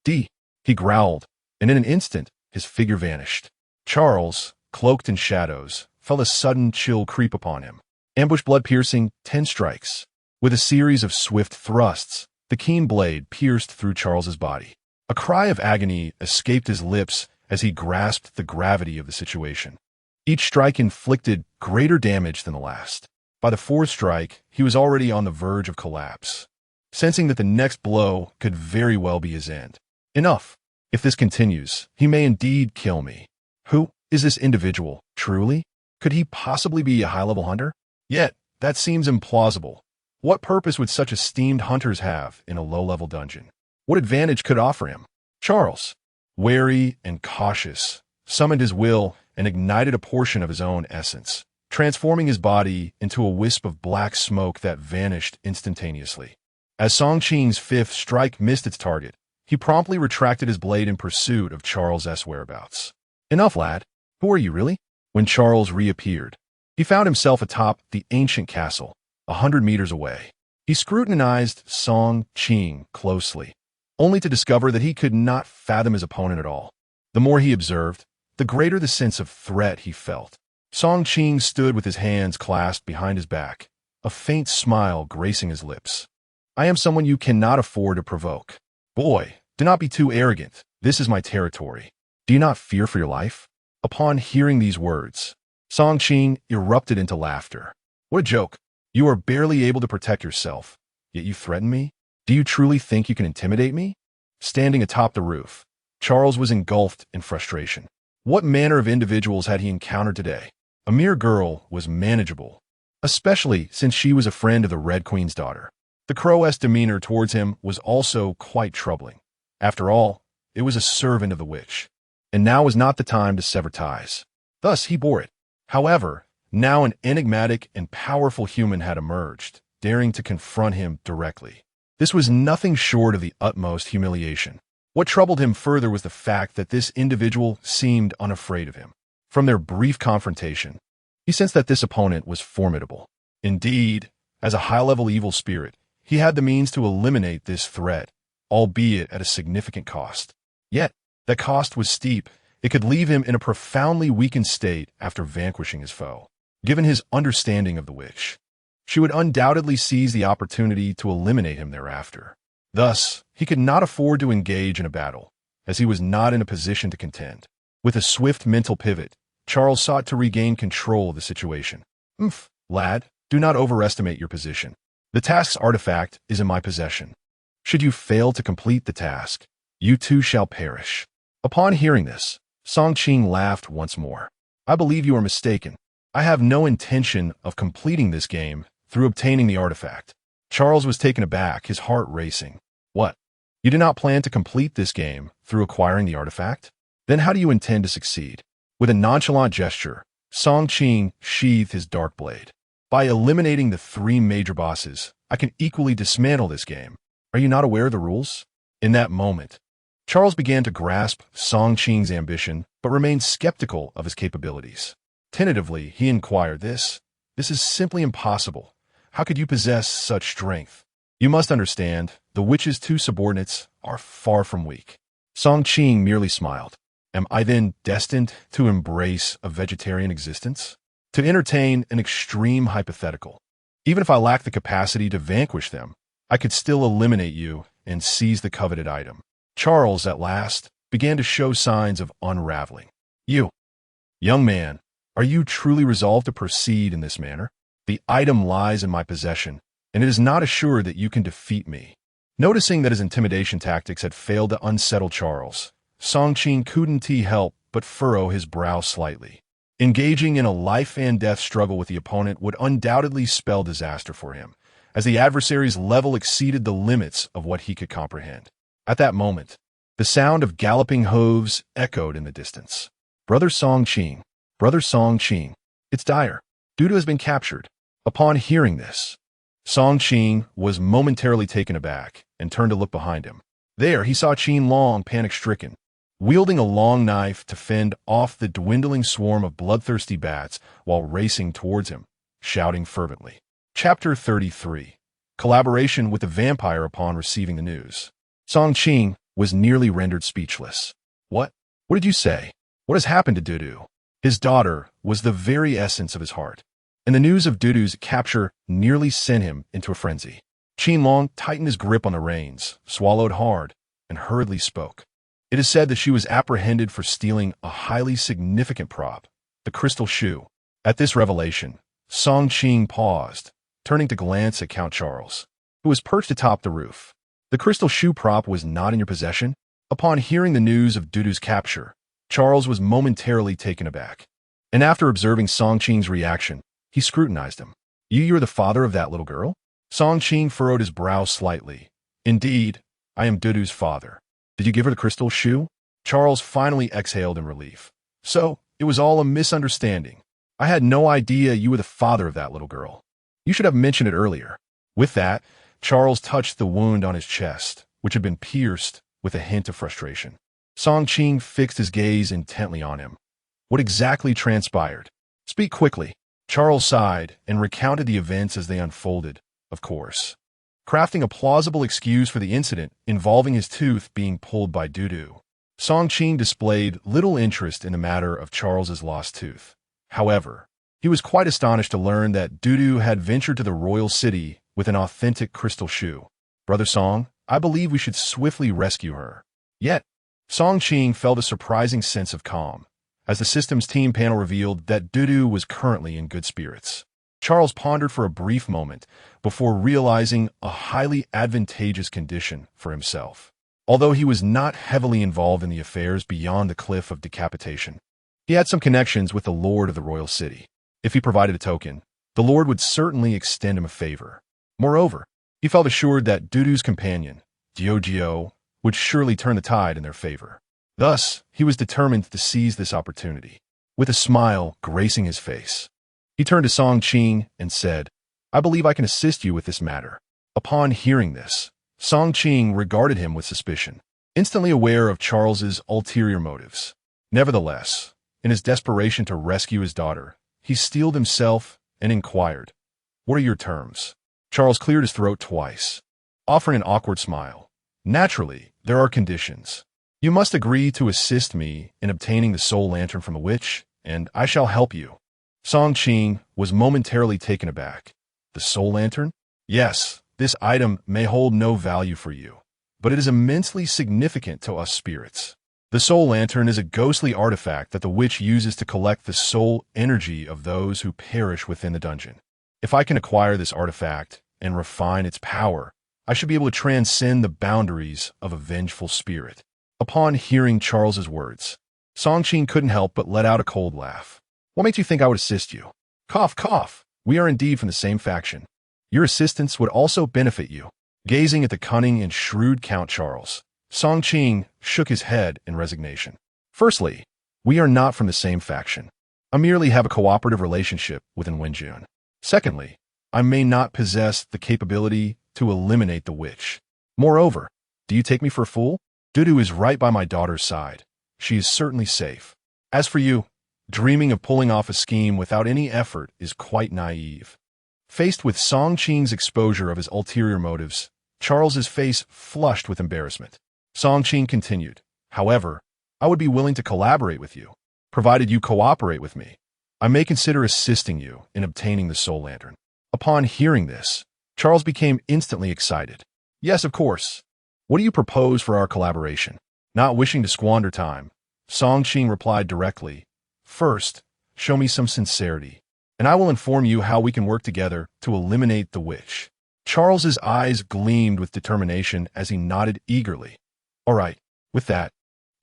He growled, and in an instant, his figure vanished. Charles, cloaked in shadows, felt a sudden chill creep upon him. Ambush blood-piercing 10 strikes. With a series of swift thrusts, the keen blade pierced through Charles's body. A cry of agony escaped his lips as he grasped the gravity of the situation. Each strike inflicted greater damage than the last. By the fourth strike, he was already on the verge of collapse, sensing that the next blow could very well be his end. Enough! If this continues, he may indeed kill me. Who is this individual, truly? Could he possibly be a high-level hunter? Yet, that seems implausible. What purpose would such esteemed hunters have in a low-level dungeon? What advantage could offer him? Charles, wary and cautious, summoned his will and ignited a portion of his own essence, transforming his body into a wisp of black smoke that vanished instantaneously. As Song Qing's fifth strike missed its target, he promptly retracted his blade in pursuit of Charles' whereabouts. Enough, lad. Who are you, really? When Charles reappeared, he found himself atop the ancient castle, 100 meters away. He scrutinized Song Qing closely, only to discover that he could not fathom his opponent at all. The more he observed, the greater the sense of threat he felt. Song Qing stood with his hands clasped behind his back, a faint smile gracing his lips. I am someone you cannot afford to provoke. Boy, do not be too arrogant. This is my territory. Do you not fear for your life? Upon hearing these words, Song Qing erupted into laughter. What a joke. You are barely able to protect yourself, yet you threaten me? Do you truly think you can intimidate me? Standing atop the roof, Charles was engulfed in frustration. What manner of individuals had he encountered today? A mere girl was manageable, especially since she was a friend of the Red Queen's daughter. The Crow-esque demeanor towards him was also quite troubling. After all, it was a servant of the witch, and now was not the time to sever ties. Thus he bore it. However, now an enigmatic and powerful human had emerged, daring to confront him directly. This was nothing short of the utmost humiliation. What troubled him further was the fact that this individual seemed unafraid of him. From their brief confrontation, he sensed that this opponent was formidable. Indeed, as a high-level evil spirit, he had the means to eliminate this threat, albeit at a significant cost. Yet, that cost was steep. It could leave him in a profoundly weakened state after vanquishing his foe. Given his understanding of the witch, she would undoubtedly seize the opportunity to eliminate him thereafter. Thus, he could not afford to engage in a battle, as he was not in a position to contend. With a swift mental pivot, Charles sought to regain control of the situation. Lad, do not overestimate your position. The task's artifact is in my possession. Should you fail to complete the task, you too shall perish. Upon hearing this, Song Qing laughed once more. I believe you are mistaken. I have no intention of completing this game through obtaining the artifact. Charles was taken aback, his heart racing. What? You do not plan to complete this game through acquiring the artifact? Then how do you intend to succeed? With a nonchalant gesture, Song Qing sheathed his dark blade. By eliminating the 3 major bosses, I can equally dismantle this game. Are you not aware of the rules? In that moment, Charles began to grasp Song Qing's ambition, but remained skeptical of his capabilities. Tentatively, he inquired, This is simply impossible. How could you possess such strength? You must understand, the witch's 2 subordinates are far from weak. Song Qing merely smiled. Am I then destined to embrace a vegetarian existence? To entertain an extreme hypothetical. Even if I lack the capacity to vanquish them, I could still eliminate you and seize the coveted item. Charles, at last, began to show signs of unraveling. You, young man, are you truly resolved to proceed in this manner? The item lies in my possession, and it is not assured that you can defeat me. Noticing that his intimidation tactics had failed to unsettle Charles, Song Qing couldn't help but furrow his brow slightly. Engaging in a life-and-death struggle with the opponent would undoubtedly spell disaster for him, as the adversary's level exceeded the limits of what he could comprehend. At that moment, the sound of galloping hooves echoed in the distance. Brother Song Qing, Brother Song Qing, it's dire. Dudu has been captured. Upon hearing this, Song Qing was momentarily taken aback and turned to look behind him. There, he saw Qin Long panic-stricken, wielding a long knife to fend off the dwindling swarm of bloodthirsty bats while racing towards him, shouting fervently. Chapter 33. Collaboration with the vampire upon receiving the news. Song Qing was nearly rendered speechless. What? What did you say? What has happened to Dudu? His daughter was the very essence of his heart, and the news of Dudu's capture nearly sent him into a frenzy. Qin Long tightened his grip on the reins, swallowed hard, and hurriedly spoke. It is said that she was apprehended for stealing a highly significant prop, the crystal shoe. At this revelation, Song Qing paused, turning to glance at Count Charles, who was perched atop the roof. The crystal shoe prop was not in your possession? Upon hearing the news of Dudu's capture, Charles was momentarily taken aback, and after observing Song Qing's reaction, he scrutinized him. You're the father of that little girl? Song Qing furrowed his brow slightly. Indeed, I am Dudu's father. Did you give her the crystal shoe? Charles finally exhaled in relief. So, it was all a misunderstanding. I had no idea you were the father of that little girl. You should have mentioned it earlier. With that, Charles touched the wound on his chest, which had been pierced with a hint of frustration. Song Qing fixed his gaze intently on him. What exactly transpired? Speak quickly. Charles sighed and recounted the events as they unfolded, of course, crafting a plausible excuse for the incident involving his tooth being pulled by Dudu. Song Qing displayed little interest in the matter of Charles's lost tooth. However, he was quite astonished to learn that Dudu had ventured to the royal city with an authentic crystal shoe. Brother Song, I believe we should swiftly rescue her. Yet, Song Qing felt a surprising sense of calm, as the systems team panel revealed that Dudu was currently in good spirits. Charles pondered for a brief moment before realizing a highly advantageous condition for himself. Although he was not heavily involved in the affairs beyond the cliff of decapitation, he had some connections with the Lord of the Royal City. If he provided a token, the Lord would certainly extend him a favor. Moreover, he felt assured that Dudu's companion, Diogeo, would surely turn the tide in their favor. Thus, he was determined to seize this opportunity. With a smile gracing his face, he turned to Song Qing and said, I believe I can assist you with this matter. Upon hearing this, Song Qing regarded him with suspicion, instantly aware of Charles's ulterior motives. Nevertheless, in his desperation to rescue his daughter, he steeled himself and inquired, What are your terms? Charles cleared his throat twice, offering an awkward smile. Naturally, there are conditions. You must agree to assist me in obtaining the soul lantern from the witch, and I shall help you. Song Qing was momentarily taken aback. The soul lantern? Yes, this item may hold no value for you, but it is immensely significant to us spirits. The soul lantern is a ghostly artifact that the witch uses to collect the soul energy of those who perish within the dungeon. If I can acquire this artifact and refine its power, I should be able to transcend the boundaries of a vengeful spirit. Upon hearing Charles's words, Song Qing couldn't help but let out a cold laugh. What makes you think I would assist you? Cough, cough. We are indeed from the same faction. Your assistance would also benefit you. Gazing at the cunning and shrewd Count Charles, Song Qing shook his head in resignation. Firstly, we are not from the same faction. I merely have a cooperative relationship with Wenjun. Secondly, I may not possess the capability to eliminate the witch. Moreover, do you take me for a fool? Dudu is right by my daughter's side. She is certainly safe. As for you, dreaming of pulling off a scheme without any effort is quite naive. Faced with Song Qing's exposure of his ulterior motives, Charles's face flushed with embarrassment. Song Qing continued, However, I would be willing to collaborate with you, provided you cooperate with me. I may consider assisting you in obtaining the soul lantern. Upon hearing this, Charles became instantly excited. Yes, of course. What do you propose for our collaboration? Not wishing to squander time, Song Qing replied directly, First, show me some sincerity, and I will inform you how we can work together to eliminate the witch. Charles's eyes gleamed with determination as he nodded eagerly. All right, with that,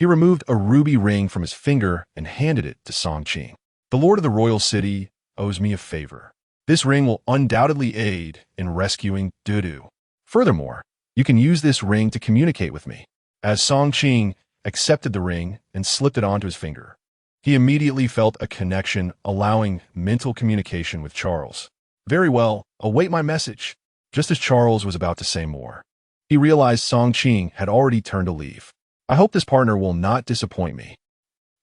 He removed a ruby ring from his finger and handed it to Song Qing. The Lord of the Royal City owes me a favor. This ring will undoubtedly aid in rescuing Dudu. Furthermore, you can use this ring to communicate with me. As Song Qing accepted the ring and slipped it onto his finger, he immediately felt a connection, allowing mental communication with Charles. Very well, await my message. Just as Charles was about to say more, he realized Song Qing had already turned to leave. I hope this partner will not disappoint me.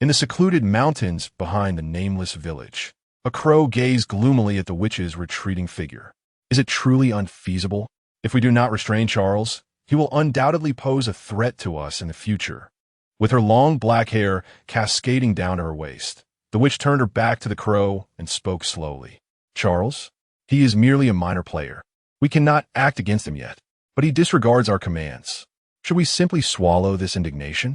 In the secluded mountains behind the nameless village, a crow gazed gloomily at the witch's retreating figure. Is it truly unfeasible? If we do not restrain Charles, he will undoubtedly pose a threat to us in the future. With her long black hair cascading down to her waist, the witch turned her back to the crow and spoke slowly. Charles? He is merely a minor player. We cannot act against him yet, but he disregards our commands. Should we simply swallow this indignation?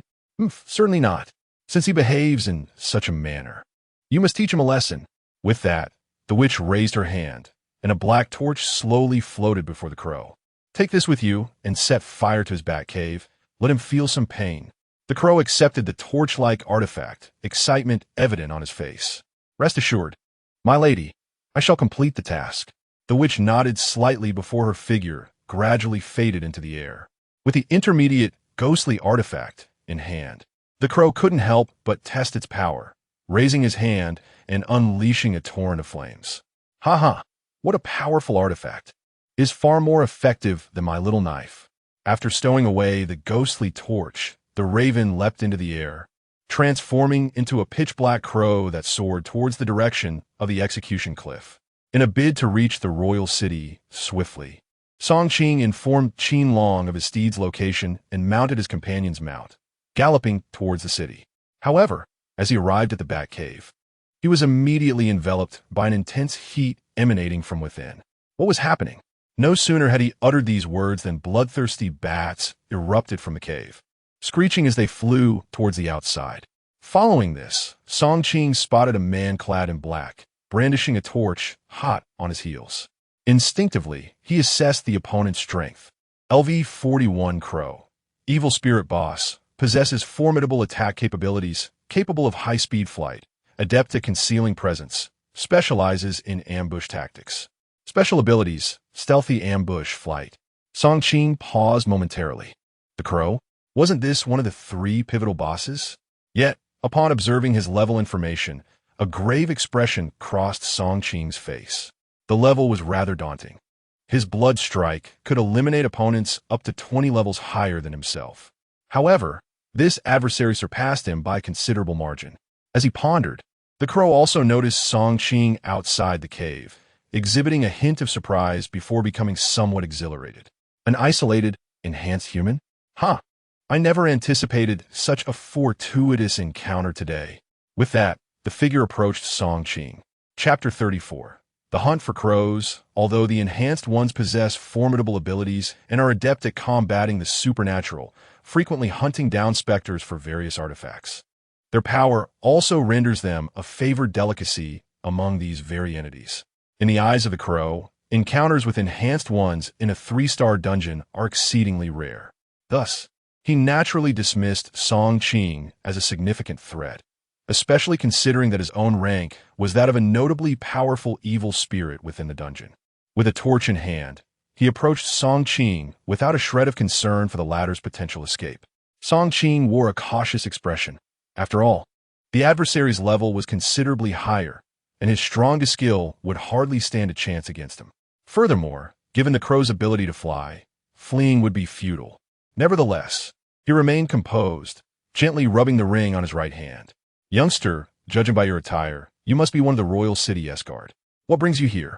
Certainly not, since he behaves in such a manner. You must teach him a lesson. With that, the witch raised her hand, and a black torch slowly floated before the crow. Take this with you and set fire to his bat cave. Let him feel some pain. The crow accepted the torch-like artifact, excitement evident on his face. Rest assured, my lady, I shall complete the task. The witch nodded slightly before her figure gradually faded into the air. With the intermediate, ghostly artifact in hand, the crow couldn't help but test its power, raising his hand and unleashing a torrent of flames. What a powerful artifact. It is far more effective than my little knife. After stowing away the ghostly torch, the raven leapt into the air, transforming into a pitch-black crow that soared towards the direction of the execution cliff. In a bid to reach the royal city swiftly, Song Qing informed Qin Long of his steed's location and mounted his companion's mount, galloping towards the city. However, as he arrived at the bat cave, he was immediately enveloped by an intense heat emanating from within. What was happening? No sooner had he uttered these words than bloodthirsty bats erupted from the cave, screeching as they flew towards the outside. Following this, Song Qing spotted a man clad in black, brandishing a torch, hot on his heels. Instinctively, he assessed the opponent's strength. LV-41 Crow, evil spirit boss, possesses formidable attack capabilities, capable of high-speed flight, adept at concealing presence, specializes in ambush tactics. Special abilities, stealthy ambush flight. Song Qing paused momentarily. The crow? Wasn't this one of the 3 pivotal bosses? Yet, upon observing his level information, a grave expression crossed Song Qing's face. The level was rather daunting. His blood strike could eliminate opponents up to 20 levels higher than himself. However, this adversary surpassed him by a considerable margin. As he pondered, the crow also noticed Song Qing outside the cave, exhibiting a hint of surprise before becoming somewhat exhilarated. An isolated, enhanced human? I never anticipated such a fortuitous encounter today. With that, the figure approached Song Qing. Chapter 34. The Hunt for Crows. Although the enhanced ones possess formidable abilities and are adept at combating the supernatural, frequently hunting down specters for various artifacts, their power also renders them a favored delicacy among these very entities. In the eyes of the crow, encounters with enhanced ones in a 3-star dungeon are exceedingly rare. Thus, he naturally dismissed Song Qing as a significant threat, especially considering that his own rank was that of a notably powerful evil spirit within the dungeon. With a torch in hand, he approached Song Qing without a shred of concern for the latter's potential escape. Song Qing wore a cautious expression. After all, the adversary's level was considerably higher, and his strongest skill would hardly stand a chance against him. Furthermore, given the crow's ability to fly, fleeing would be futile. Nevertheless, he remained composed, gently rubbing the ring on his right hand. Youngster, judging by your attire, you must be one of the royal city escort. What brings you here?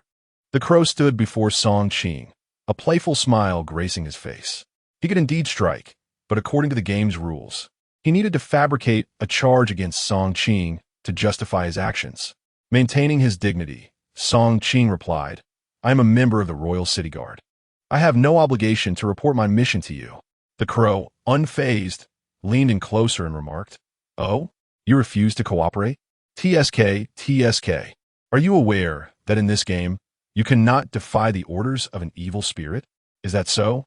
The crow stood before Song Qing, a playful smile gracing his face. He could indeed strike, but according to the game's rules, he needed to fabricate a charge against Song Qing to justify his actions. Maintaining his dignity, Song Qing replied, I am a member of the Royal City Guard. I have no obligation to report my mission to you. The crow, unfazed, leaned in closer and remarked, Oh? You refuse to cooperate? TSK. Are you aware that in this game, you cannot defy the orders of an evil spirit? Is that so?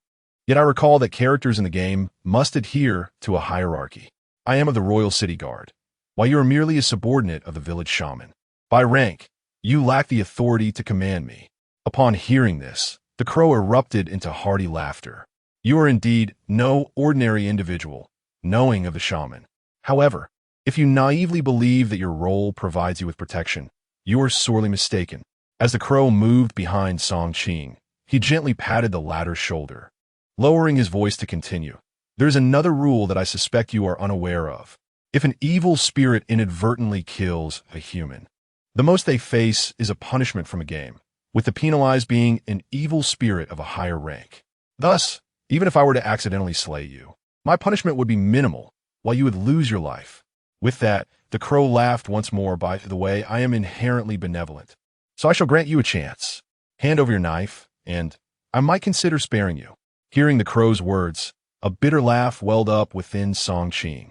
Yet I recall that characters in the game must adhere to a hierarchy. I am of the Royal City Guard, while you are merely a subordinate of the village shaman. By rank, you lack the authority to command me." Upon hearing this, the crow erupted into hearty laughter. "You are indeed no ordinary individual, knowing of the shaman. However, if you naively believe that your role provides you with protection, you are sorely mistaken." As the crow moved behind Song Qing, he gently patted the latter's shoulder, lowering his voice to continue. "There is another rule that I suspect you are unaware of. If an evil spirit inadvertently kills a human, the most they face is a punishment from a game, with the penalized being an evil spirit of a higher rank. Thus, even if I were to accidentally slay you, my punishment would be minimal, while you would lose your life." With that, the crow laughed once more. "By the way, I am inherently benevolent, so I shall grant you a chance. Hand over your knife, and I might consider sparing you." Hearing the crow's words, a bitter laugh welled up within Song Qing.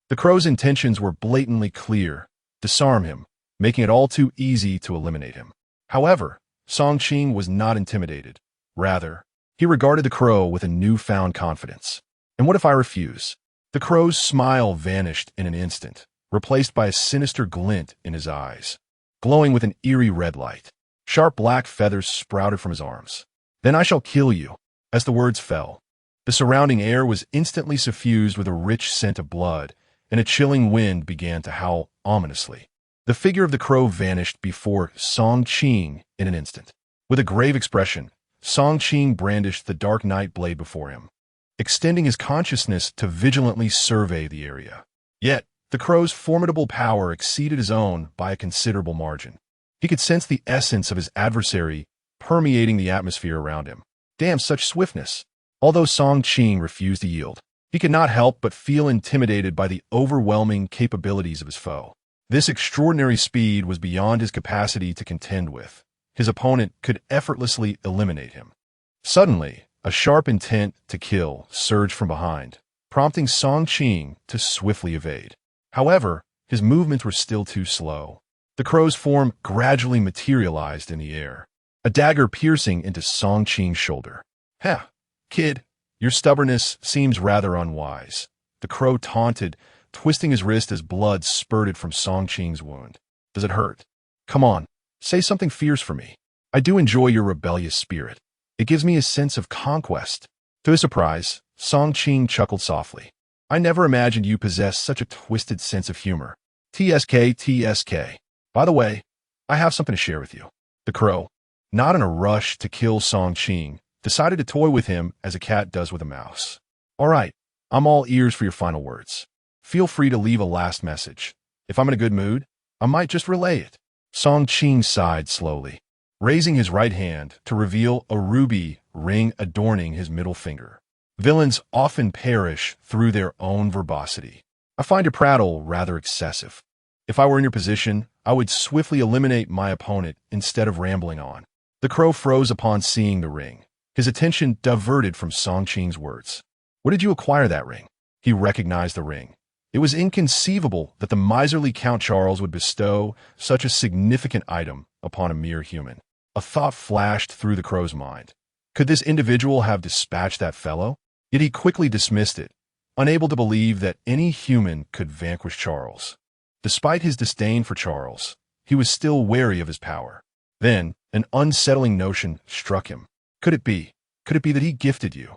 The crow's intentions were blatantly clear: disarm him, making it all too easy to eliminate him. However, Song Qing was not intimidated. Rather, he regarded the crow with a newfound confidence. "And what if I refuse?" The crow's smile vanished in an instant, replaced by a sinister glint in his eyes, glowing with an eerie red light. Sharp black feathers sprouted from his arms. "Then I shall kill you." As the words fell, the surrounding air was instantly suffused with a rich scent of blood, and a chilling wind began to howl ominously. The figure of the crow vanished before Song Qing in an instant. With a grave expression, Song Qing brandished the dark night blade before him, extending his consciousness to vigilantly survey the area. Yet, the crow's formidable power exceeded his own by a considerable margin. He could sense the essence of his adversary permeating the atmosphere around him. Damn, such swiftness! Although Song Qing refused to yield, he could not help but feel intimidated by the overwhelming capabilities of his foe. This extraordinary speed was beyond his capacity to contend with. His opponent could effortlessly eliminate him. Suddenly, a sharp intent to kill surged from behind, prompting Song Qing to swiftly evade. However, his movements were still too slow. The crow's form gradually materialized in the air, a dagger piercing into Song Qing's shoulder. "Heh, kid, your stubbornness seems rather unwise," the crow taunted, twisting his wrist as blood spurted from Song Qing's wound. "Does it hurt? Come on, say something fierce for me. I do enjoy your rebellious spirit. It gives me a sense of conquest." To his surprise, Song Qing chuckled softly. "I never imagined you possessed such a twisted sense of humor. TSK, TSK. By the way, I have something to share with you." The crow, not in a rush to kill Song Qing, decided to toy with him as a cat does with a mouse. "All right, I'm all ears for your final words. Feel free to leave a last message. If I'm in a good mood, I might just relay it." Song Qing sighed slowly, raising his right hand to reveal a ruby ring adorning his middle finger. "Villains often perish through their own verbosity. I find your prattle rather excessive. If I were in your position, I would swiftly eliminate my opponent instead of rambling on." The crow froze upon seeing the ring, his attention diverted from Song Qing's words. "Where did you acquire that ring?" He recognized the ring. It was inconceivable that the miserly Count Charles would bestow such a significant item upon a mere human. A thought flashed through the crow's mind. Could this individual have dispatched that fellow? Yet he quickly dismissed it, unable to believe that any human could vanquish Charles. Despite his disdain for Charles, he was still wary of his power. Then, an unsettling notion struck him. Could it be that he gifted you?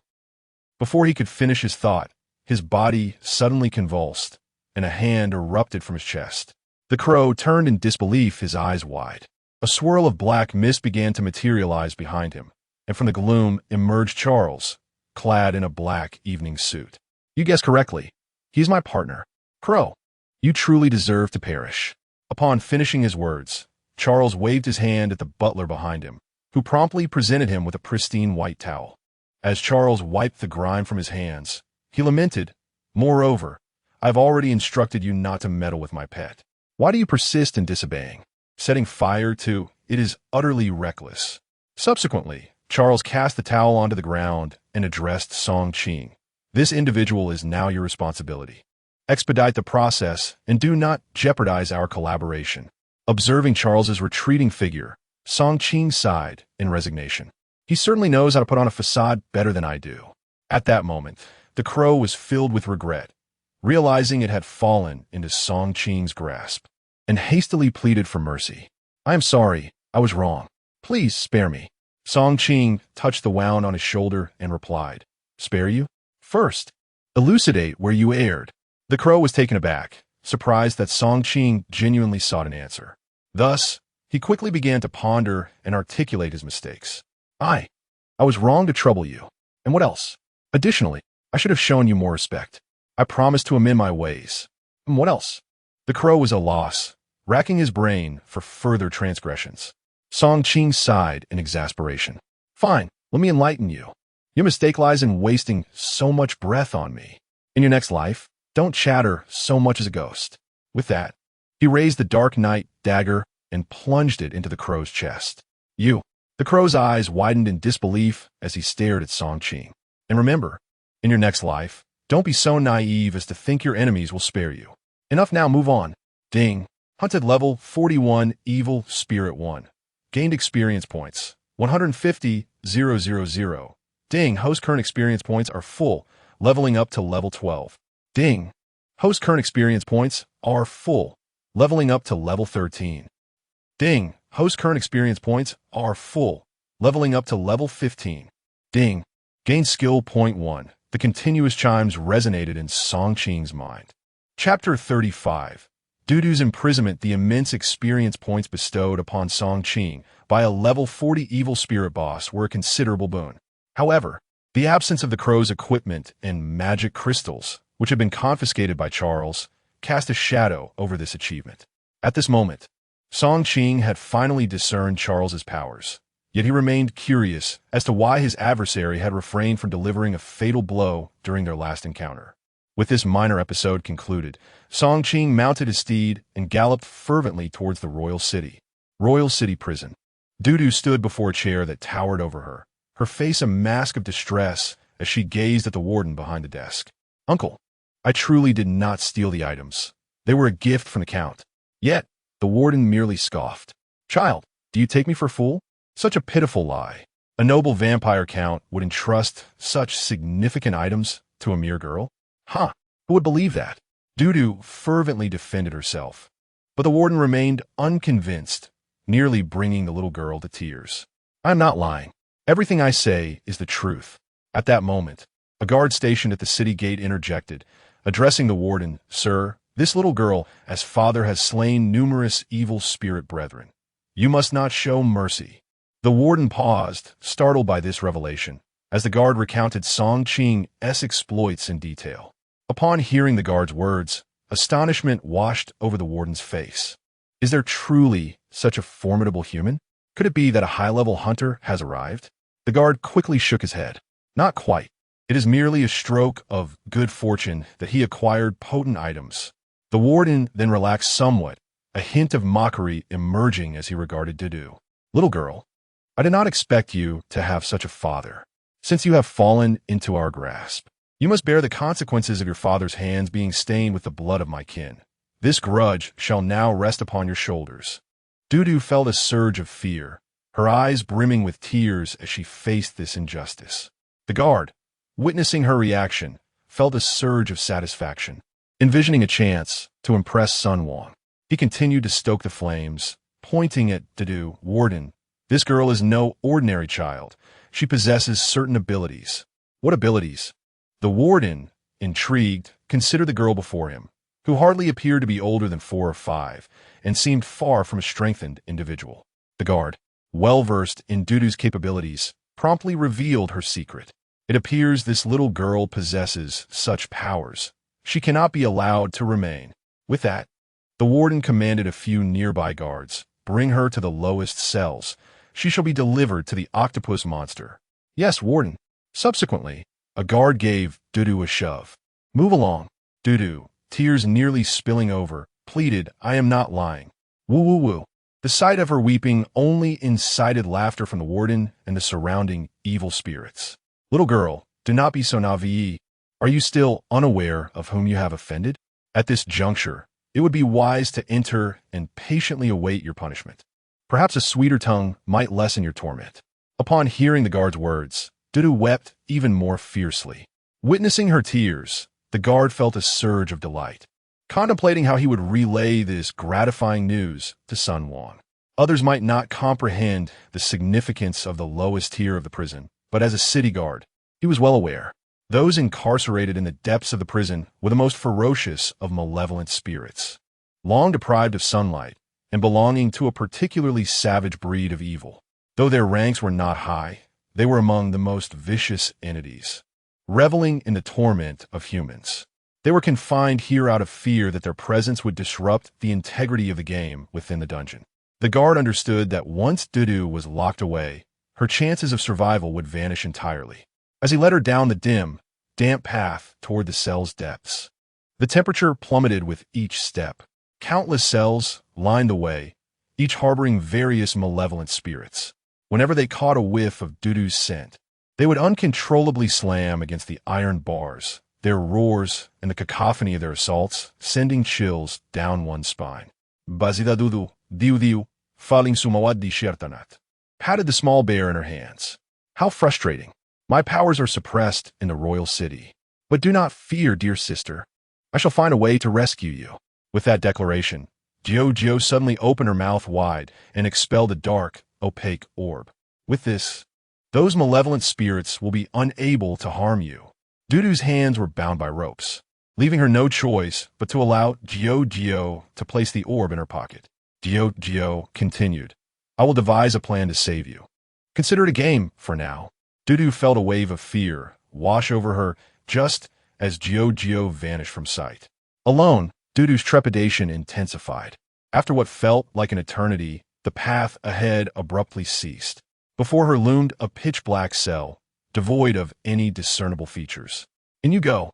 Before he could finish his thought, his body suddenly convulsed, and a hand erupted from his chest. The crow turned in disbelief, his eyes wide. A swirl of black mist began to materialize behind him, and from the gloom emerged Charles, clad in a black evening suit. "You guessed correctly. He's my partner. Crow, you truly deserve to perish." Upon finishing his words, Charles waved his hand at the butler behind him, who promptly presented him with a pristine white towel. As Charles wiped the grime from his hands, he lamented, "Moreover, I've already instructed you not to meddle with my pet. Why do you persist in disobeying? Setting fire to it is utterly reckless." Subsequently, Charles cast the towel onto the ground and addressed Song Qing. "This individual is now your responsibility. Expedite the process and do not jeopardize our collaboration." Observing Charles's retreating figure, Song Qing sighed in resignation. "He certainly knows how to put on a facade better than I do." At that moment, the crow was filled with regret, realizing it had fallen into Song Qing's grasp, and hastily pleaded for mercy. "I am sorry, I was wrong. Please spare me." Song Qing touched the wound on his shoulder and replied, "Spare you? First, elucidate where you erred." The crow was taken aback, surprised that Song Qing genuinely sought an answer. Thus, he quickly began to ponder and articulate his mistakes. I was wrong to trouble you. And what else? Additionally, I should have shown you more respect. I promised to amend my ways. And what else? The crow was at a loss, racking his brain for further transgressions. Song Qing sighed in exasperation. "Fine, let me enlighten you. Your mistake lies in wasting so much breath on me. In your next life, don't chatter so much as a ghost." With that, he raised the dark night dagger and plunged it into the crow's chest. "You." The crow's eyes widened in disbelief as he stared at Song Qing. "And remember, in your next life, don't be so naive as to think your enemies will spare you. Enough now, move on." Ding. Hunted level 41, Evil Spirit 1. Gained experience points, 150,000. Ding. Host current experience points are full, leveling up to level 12. Ding. Host current experience points are full, leveling up to level 13. Ding. Host current experience points are full, leveling up to level 15. Ding. Gain skill point 1. The continuous chimes resonated in Song Qing's mind. Chapter 35. Dudu's imprisonment. The immense experience points bestowed upon Song Qing by a level 40 evil spirit boss were a considerable boon. However, the absence of the crow's equipment and magic crystals, which had been confiscated by Charles, cast a shadow over this achievement. At this moment, Song Qing had finally discerned Charles's powers, yet he remained curious as to why his adversary had refrained from delivering a fatal blow during their last encounter. With this minor episode concluded, Song Qing mounted his steed and galloped fervently towards the Royal City Prison. Dudu stood before a chair that towered over her, her face a mask of distress as she gazed at the warden behind the desk. "Uncle, I truly did not steal the items. They were a gift from the Count." Yet, the warden merely scoffed. "Child, do you take me for a fool? Such a pitiful lie. A noble vampire count would entrust such significant items to a mere girl? Huh, who would believe that?" Dudu fervently defended herself, but the warden remained unconvinced, nearly bringing the little girl to tears. "I am not lying. Everything I say is the truth." At that moment, a guard stationed at the city gate interjected, addressing the warden, "Sir, this little girl, as father, has slain numerous evil spirit brethren. You must not show mercy." The warden paused, startled by this revelation, as the guard recounted Song Qing's exploits in detail. Upon hearing the guard's words, astonishment washed over the warden's face. Is there truly such a formidable human? Could it be that a high-level hunter has arrived? The guard quickly shook his head. Not quite. It is merely a stroke of good fortune that he acquired potent items. The warden then relaxed somewhat, a hint of mockery emerging as he regarded Dudu. "Little girl, I did not expect you to have such a father. Since you have fallen into our grasp, you must bear the consequences of your father's hands being stained with the blood of my kin. This grudge shall now rest upon your shoulders." Dudu felt a surge of fear, her eyes brimming with tears as she faced this injustice. The guard, witnessing her reaction, felt a surge of satisfaction. Envisioning a chance to impress Sun Wang, he continued to stoke the flames, pointing at Dudu. "Warden, this girl is no ordinary child. She possesses certain abilities." "What abilities?" The warden, intrigued, considered the girl before him, who hardly appeared to be older than 4 or 5, and seemed far from a strengthened individual. The guard, well-versed in Dudu's capabilities, promptly revealed her secret. "It appears this little girl possesses such powers. She cannot be allowed to remain." With that, the warden commanded a few nearby guards, "Bring her to the lowest cells. She shall be delivered to the octopus monster." "Yes, warden." Subsequently, a guard gave Dudu a shove. "Move along." Dudu, tears nearly spilling over, pleaded, "I am not lying." "Woo woo woo." The sight of her weeping only incited laughter from the warden and the surrounding evil spirits. "Little girl, do not be so naive. Are you still unaware of whom you have offended? At this juncture, it would be wise to enter and patiently await your punishment. Perhaps a sweeter tongue might lessen your torment." Upon hearing the guard's words, Dudu wept even more fiercely. Witnessing her tears, The guard felt a surge of delight, contemplating how he would relay this gratifying news to Sun Wang. Others might not comprehend the significance of the lowest tier of the prison, but as a city guard, he was well aware. Those incarcerated in the depths of the prison were the most ferocious of malevolent spirits, long deprived of sunlight and belonging to a particularly savage breed of evil. Though their ranks were not high, they were among the most vicious entities, reveling in the torment of humans. They were confined here out of fear that their presence would disrupt the integrity of the game within the dungeon. The guard understood that once Dudu was locked away, her chances of survival would vanish entirely. As he led her down the dim, damp path toward the cell's depths, the temperature plummeted with each step. Countless cells lined the way, each harboring various malevolent spirits. Whenever they caught a whiff of Dudu's scent, they would uncontrollably slam against the iron bars, their roars and the cacophony of their assaults sending chills down one's spine. Bazida Dudu, diu, faling sumawad di Shertanat, patted the small bear in her hands. How frustrating. My powers are suppressed in the royal city. But do not fear, dear sister. I shall find a way to rescue you. With that declaration, Jiao suddenly opened her mouth wide and expelled a dark, opaque orb. With this, those malevolent spirits will be unable to harm you. Dudu's hands were bound by ropes, leaving her no choice but to allow Jiao to place the orb in her pocket. Jiao continued, I will devise a plan to save you. Consider it a game for now. Dudu felt a wave of fear wash over her just as Jiao vanished from sight. Alone, Dudu's trepidation intensified. After what felt like an eternity, the path ahead abruptly ceased. Before her loomed a pitch-black cell, devoid of any discernible features. In you go.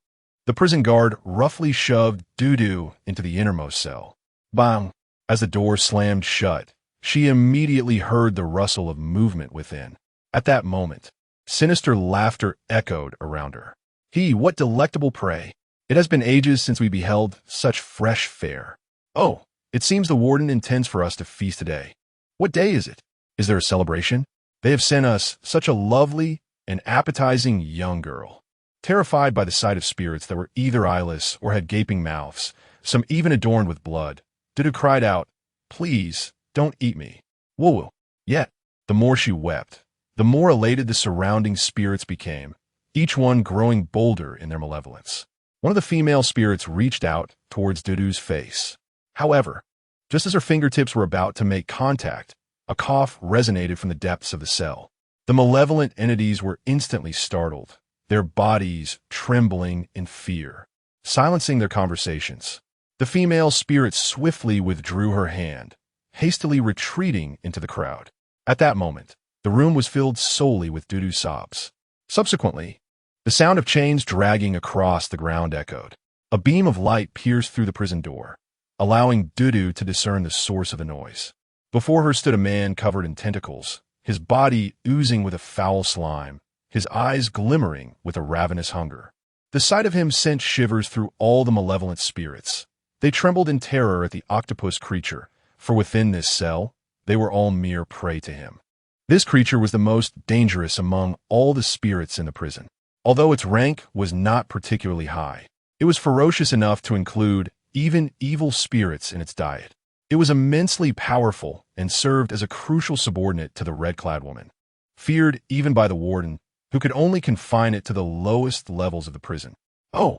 The prison guard roughly shoved Dudu into the innermost cell. Bang! As the door slammed shut, she immediately heard the rustle of movement within. At that moment, sinister laughter echoed around her. What delectable prey! It has been ages since we beheld such fresh fare. Oh, it seems the warden intends for us to feast today. What day is it? Is there a celebration? They have sent us such a lovely and appetizing young girl. Terrified by the sight of spirits that were either eyeless or had gaping mouths, some even adorned with blood, Dudu cried out, Please, don't eat me. Woo-woo. Yet, the more she wept, the more elated the surrounding spirits became, each one growing bolder in their malevolence. One of the female spirits reached out towards Dudu's face. However, just as her fingertips were about to make contact, a cough resonated from the depths of the cell. The malevolent entities were instantly startled, their bodies trembling in fear, silencing their conversations. The female spirit swiftly withdrew her hand, hastily retreating into the crowd. At that moment, the room was filled solely with Dudu's sobs. Subsequently, the sound of chains dragging across the ground echoed. A beam of light pierced through the prison door, allowing Dudu to discern the source of the noise. Before her stood a man covered in tentacles, his body oozing with a foul slime, his eyes glimmering with a ravenous hunger. The sight of him sent shivers through all the malevolent spirits. They trembled in terror at the octopus creature, for within this cell, they were all mere prey to him. This creature was the most dangerous among all the spirits in the prison. Although its rank was not particularly high, it was ferocious enough to include even evil spirits in its diet. It was immensely powerful and served as a crucial subordinate to the red-clad woman, feared even by the warden, who could only confine it to the lowest levels of the prison. Oh,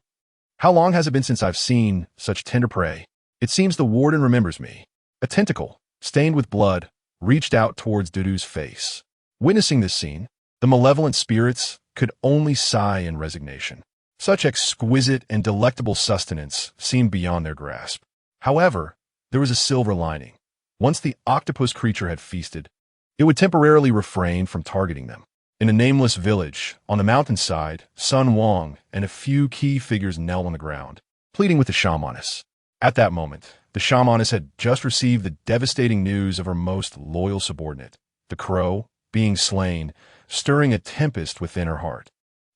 how long has it been since I've seen such tender prey? It seems the warden remembers me. A tentacle, stained with blood, reached out towards Dudu's face. Witnessing this scene, the malevolent spirits could only sigh in resignation. Such exquisite and delectable sustenance seemed beyond their grasp. However, there was a silver lining. Once the octopus creature had feasted, it would temporarily refrain from targeting them. In a nameless village, on the mountainside, Sun Wang and a few key figures knelt on the ground, pleading with the shamaness. At that moment, the shamaness had just received the devastating news of her most loyal subordinate, the crow, being slain, stirring a tempest within her heart.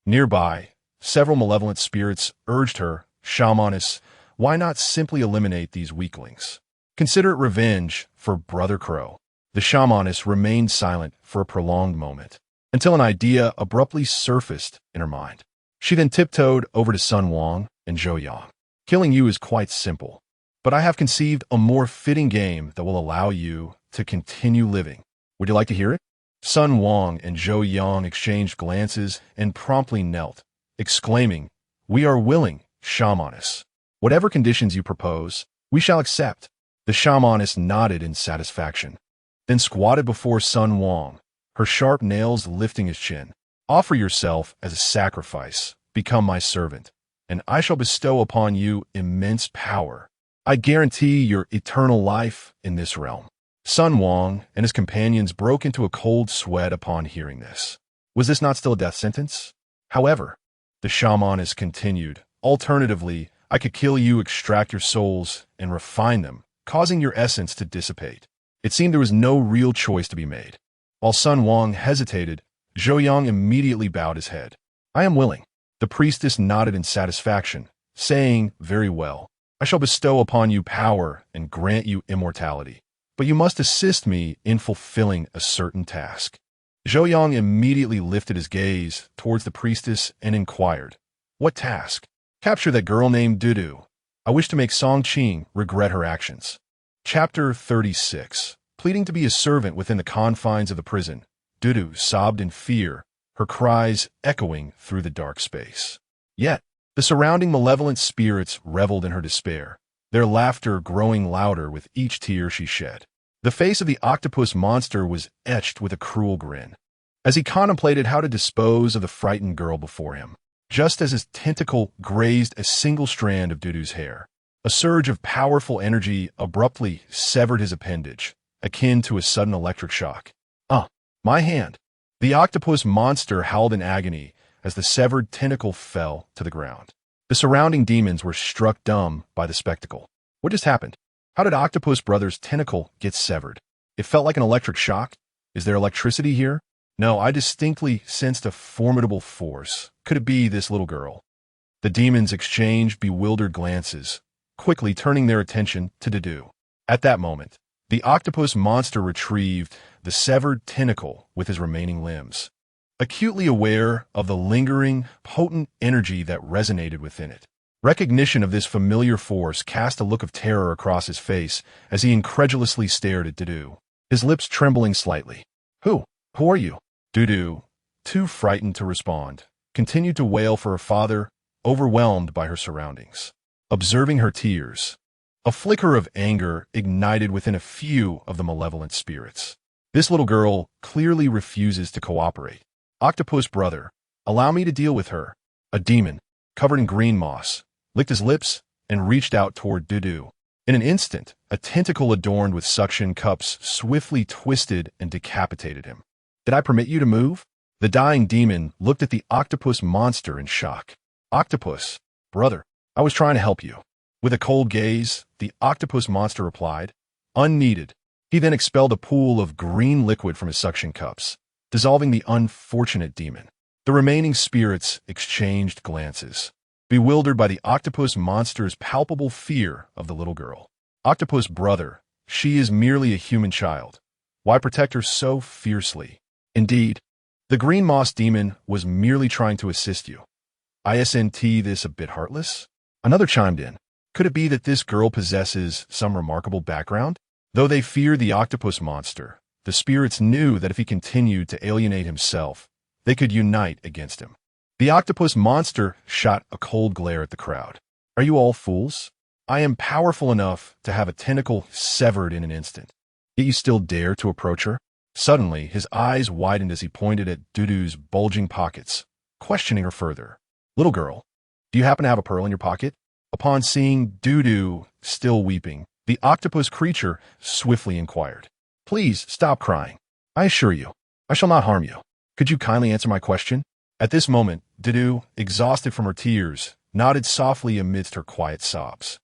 Nearby, several malevolent spirits urged her, shamaness, why not simply eliminate these weaklings? Consider it revenge for Brother Crow. The shamaness remained silent for a prolonged moment, until an idea abruptly surfaced in her mind. She then tiptoed over to Sun Wang and Zhou Yang. Killing you is quite simple, but I have conceived a more fitting game that will allow you to continue living. Would you like to hear it? Sun Wang and Zhou Yang exchanged glances and promptly knelt, exclaiming, "We are willing, shamaness. Whatever conditions you propose, we shall accept." The shamaness nodded in satisfaction, then squatted before Sun Wang, her sharp nails lifting his chin. "Offer yourself as a sacrifice, become my servant, and I shall bestow upon you immense power. I guarantee your eternal life in this realm." Sun Wang and his companions broke into a cold sweat upon hearing this. Was this not still a death sentence? However, the shamaness continued, "Alternatively, I could kill you, extract your souls, and refine them, causing your essence to dissipate." It seemed there was no real choice to be made. While Sun Wang hesitated, Zhou Yang immediately bowed his head. "I am willing." The priestess nodded in satisfaction, saying, "Very well. I shall bestow upon you power and grant you immortality. But you must assist me in fulfilling a certain task." Zhou Yang immediately lifted his gaze towards the priestess and inquired, "What task?" "Capture that girl named Dudu. I wish to make Song Qing regret her actions." Chapter 36. Pleading to be a servant within the confines of the prison, Dudu sobbed in fear, her cries echoing through the dark space. Yet, the surrounding malevolent spirits reveled in her despair, their laughter growing louder with each tear she shed. The face of the octopus monster was etched with a cruel grin, as he contemplated how to dispose of the frightened girl before him. Just as his tentacle grazed a single strand of Dudu's hair, a surge of powerful energy abruptly severed his appendage, akin to a sudden electric shock. My hand!" The octopus monster howled in agony as the severed tentacle fell to the ground. The surrounding demons were struck dumb by the spectacle. What just happened? How did Octopus Brother's tentacle get severed? It felt like an electric shock. Is there electricity here? No, I distinctly sensed a formidable force. Could it be this little girl? The demons exchanged bewildered glances, quickly turning their attention to Dudu. At that moment, the octopus monster retrieved the severed tentacle with his remaining limbs, acutely aware of the lingering, potent energy that resonated within it. Recognition of this familiar force cast a look of terror across his face as he incredulously stared at Dudu, his lips trembling slightly. Who are you?" Dudu, too frightened to respond, continued to wail for her father, overwhelmed by her surroundings. Observing her tears, a flicker of anger ignited within a few of the malevolent spirits. "This little girl clearly refuses to cooperate. Octopus Brother, allow me to deal with her." A demon, covered in green moss, licked his lips and reached out toward Dudu. In an instant, a tentacle adorned with suction cups swiftly twisted and decapitated him. "Did I permit you to move?" The dying demon looked at the octopus monster in shock. "Octopus Brother, I was trying to help you." With a cold gaze, the octopus monster replied, "Unneeded." He then expelled a pool of green liquid from his suction cups, dissolving the unfortunate demon. The remaining spirits exchanged glances, bewildered by the octopus monster's palpable fear of the little girl. "Octopus Brother, she is merely a human child. Why protect her so fiercely?" "Indeed, the green moss demon was merely trying to assist you. Isn't this a bit heartless?" Another chimed in. "Could it be that this girl possesses some remarkable background?" Though they feared the octopus monster, the spirits knew that if he continued to alienate himself, they could unite against him. The octopus monster shot a cold glare at the crowd. "Are you all fools? I am powerful enough to have a tentacle severed in an instant. Yet you still dare to approach her?" Suddenly, his eyes widened as he pointed at Dudu's bulging pockets, questioning her further. "Little girl, do you happen to have a pearl in your pocket?" Upon seeing Dudu still weeping, the octopus creature swiftly inquired. "Please stop crying. I assure you, I shall not harm you. Could you kindly answer my question?" At this moment, Dudu, exhausted from her tears, nodded softly amidst her quiet sobs.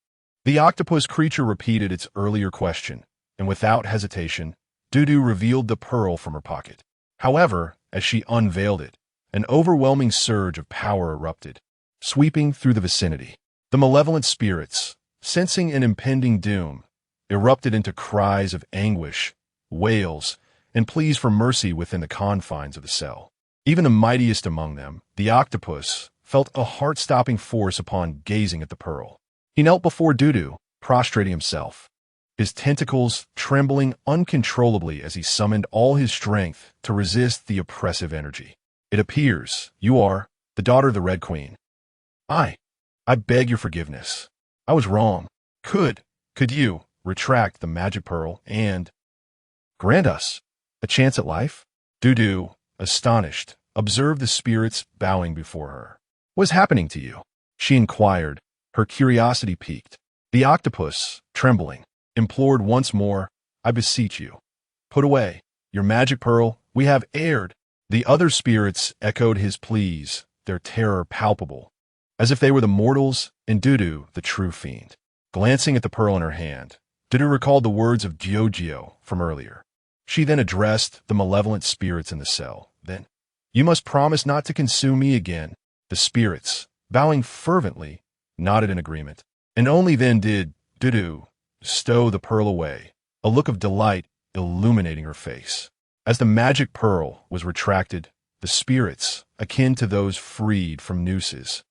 The octopus creature repeated its earlier question, and without hesitation, Dudu revealed the pearl from her pocket. However, as she unveiled it, an overwhelming surge of power erupted, sweeping through the vicinity. The malevolent spirits, sensing an impending doom, erupted into cries of anguish, wails, and pleas for mercy within the confines of the cell. Even the mightiest among them, the octopus, felt a heart-stopping force upon gazing at the pearl. He knelt before Dudu, prostrating himself, his tentacles trembling uncontrollably as he summoned all his strength to resist the oppressive energy. It appears you are the daughter of the Red Queen. I beg your forgiveness. I was wrong. Could you retract the magic pearl and grant us a chance at life? Dudu, astonished, observed the spirits bowing before her. What is happening to you? She inquired, her curiosity piqued. The octopus, trembling, implored once more, I beseech you, put away your magic pearl, we have erred. The other spirits echoed his pleas, their terror palpable, as if they were the mortals and Dudu the true fiend. Glancing at the pearl in her hand, Dudu recalled the words of Giorgio from earlier. She then addressed the malevolent spirits in the cell. Then, you must promise not to consume me again. The spirits, bowing fervently, nodded in agreement. And only then did Dudu stow the pearl away, a look of delight illuminating her face. As the magic pearl was retracted, the spirits, akin to those freed from nooses,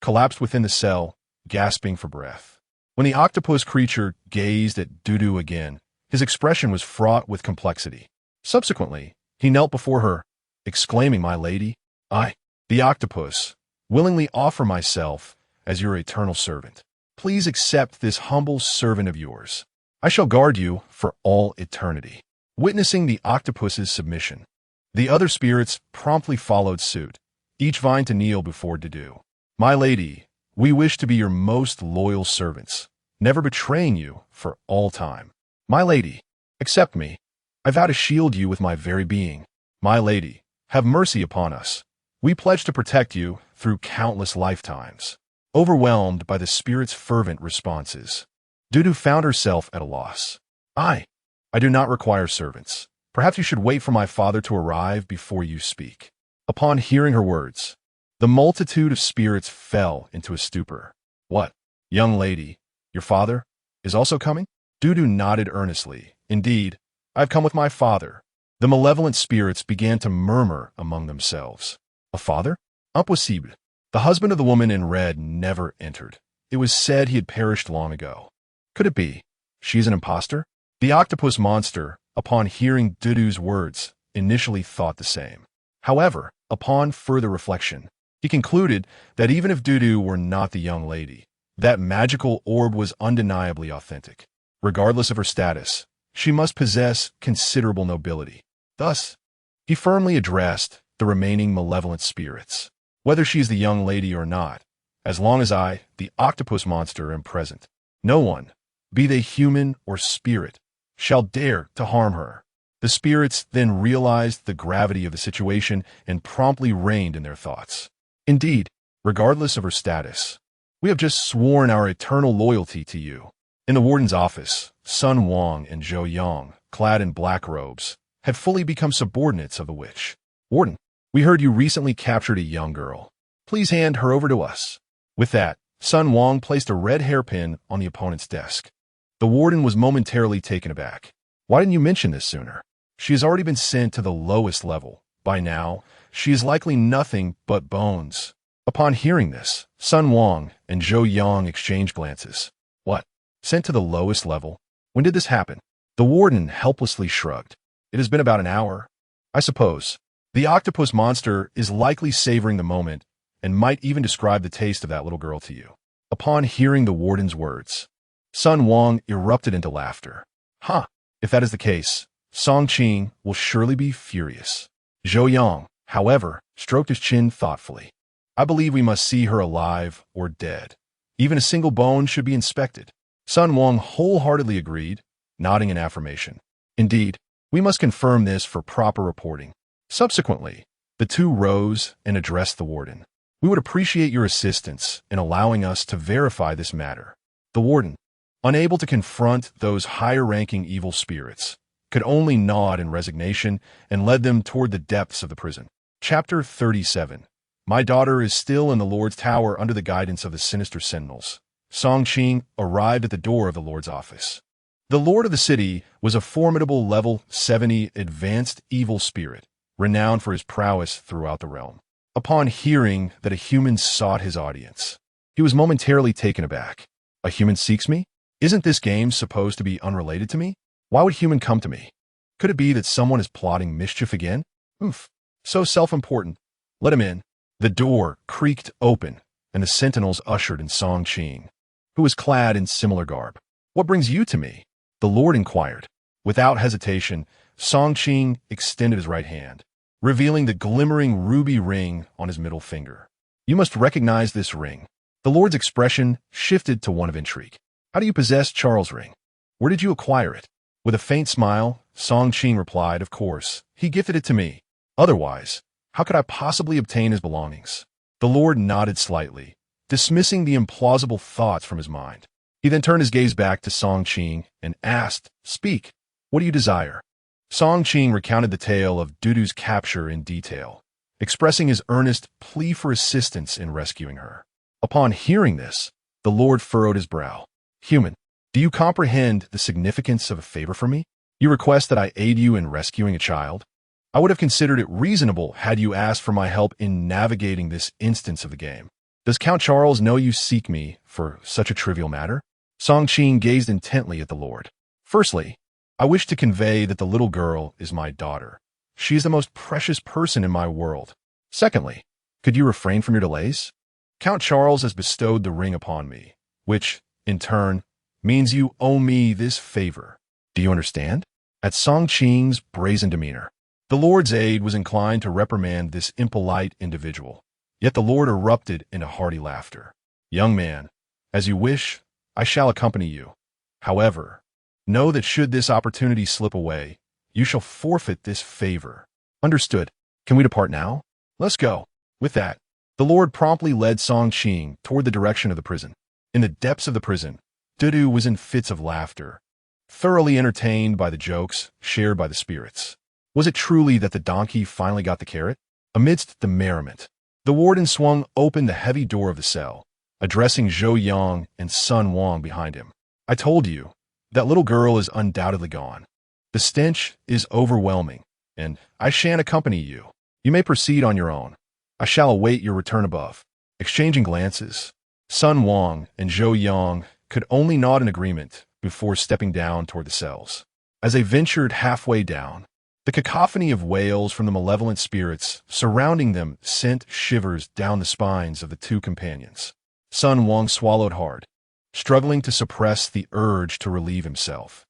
collapsed within the cell, gasping for breath. When the octopus creature gazed at Dudu again, his expression was fraught with complexity. Subsequently, he knelt before her, exclaiming, My lady, I, the octopus, willingly offer myself as your eternal servant. Please accept this humble servant of yours. I shall guard you for all eternity. Witnessing the octopus's submission, the other spirits promptly followed suit, each vying to kneel before Dudu. My lady, we wish to be your most loyal servants, never betraying you for all time. My lady, accept me. I vow to shield you with my very being. My lady, have mercy upon us. We pledge to protect you through countless lifetimes. Overwhelmed by the spirit's fervent responses, Dudu found herself at a loss. I do not require servants. Perhaps you should wait for my father to arrive before you speak. Upon hearing her words, the multitude of spirits fell into a stupor. What, young lady, your father is also coming? Dudu nodded earnestly. Indeed, I have come with my father. The malevolent spirits began to murmur among themselves. A father? Impossible. The husband of the woman in red never entered. It was said he had perished long ago. Could it be? She is an impostor? The octopus monster, upon hearing Dudu's words, initially thought the same. However, upon further reflection, he concluded that even if Dudu were not the young lady, that magical orb was undeniably authentic. Regardless of her status, she must possess considerable nobility. Thus, he firmly addressed the remaining malevolent spirits. Whether she is the young lady or not, as long as I, the octopus monster, am present, no one, be they human or spirit, shall dare to harm her. The spirits then realized the gravity of the situation and promptly reined in their thoughts. Indeed, regardless of her status, we have just sworn our eternal loyalty to you. In the warden's office, Sun Wang and Zhou Yang, clad in black robes, had fully become subordinates of the witch. Warden, we heard you recently captured a young girl. Please hand her over to us. With that, Sun Wang placed a red hairpin on the opponent's desk. The warden was momentarily taken aback. Why didn't you mention this sooner? She has already been sent to the lowest level. By now, she is likely nothing but bones. Upon hearing this, Sun Wang and Zhou Yang exchanged glances. What? Sent to the lowest level? When did this happen? The warden helplessly shrugged. It has been about an hour. I suppose. The octopus monster is likely savoring the moment and might even describe the taste of that little girl to you. Upon hearing the warden's words, Sun Wang erupted into laughter. If that is the case, Song Qing will surely be furious. Zhou Yang, however, stroked his chin thoughtfully. I believe we must see her alive or dead. Even a single bone should be inspected. Sun Wang wholeheartedly agreed, nodding in affirmation. Indeed, we must confirm this for proper reporting. Subsequently, the two rose and addressed the warden. We would appreciate your assistance in allowing us to verify this matter. The warden, unable to confront those higher-ranking evil spirits, could only nod in resignation and led them toward the depths of the prison. Chapter 37. My daughter is still in the Lord's tower under the guidance of the sinister sentinels. Song Qing arrived at the door of the Lord's office. The Lord of the city was a formidable level 70 advanced evil spirit, renowned for his prowess throughout the realm. upon hearing that a human sought his audience. He was momentarily taken aback. A human seeks me? Isn't this game supposed to be unrelated to me? Why would a human come to me? Could it be that someone is plotting mischief again? Oof. So self-important. Let him in. The door creaked open, and the sentinels ushered in Song Qing, who was clad in similar garb. What brings you to me? The Lord inquired. Without hesitation, Song Qing extended his right hand, revealing the glimmering ruby ring on his middle finger. You must recognize this ring. The Lord's expression shifted to one of intrigue. How do you possess Charles' ring? Where did you acquire it? With a faint smile, Song Qing replied, of course, he gifted it to me. Otherwise, how could I possibly obtain his belongings? The Lord nodded slightly, dismissing the implausible thoughts from his mind. He then turned his gaze back to Song Qing and asked, speak, what do you desire? Song Qing recounted the tale of Dudu's capture in detail, expressing his earnest plea for assistance in rescuing her. Upon hearing this, the Lord furrowed his brow. Human, do you comprehend the significance of a favor from me? You request that I aid you in rescuing a child? I would have considered it reasonable had you asked for my help in navigating this instance of the game. Does Count Charles know you seek me for such a trivial matter? Song Qing gazed intently at the Lord. Firstly, I wish to convey that the little girl is my daughter. She is the most precious person in my world. Secondly, could you refrain from your delays? Count Charles has bestowed the ring upon me, which, in turn, means you owe me this favor. Do you understand? At Song Qing's brazen demeanor, the Lord's aide was inclined to reprimand this impolite individual. Yet the Lord erupted into hearty laughter. Young man, as you wish, I shall accompany you. However, know that should this opportunity slip away, you shall forfeit this favor. Understood. Can we depart now? Let's go. With that, the Lord promptly led Song Qing toward the direction of the prison. In the depths of the prison, Dudu was in fits of laughter, thoroughly entertained by the jokes shared by the spirits. Was it truly that the donkey finally got the carrot? Amidst the merriment, the warden swung open the heavy door of the cell, addressing Zhou Yang and Sun Wang behind him. I told you, that little girl is undoubtedly gone. The stench is overwhelming, and I shan't accompany you. You may proceed on your own. I shall await your return above. Exchanging glances, Sun Wang and Zhou Yang could only nod in agreement before stepping down toward the cells. As they ventured halfway down, the cacophony of wails from the malevolent spirits surrounding them sent shivers down the spines of the two companions. Sun Wang swallowed hard, struggling to suppress the urge to relieve himself.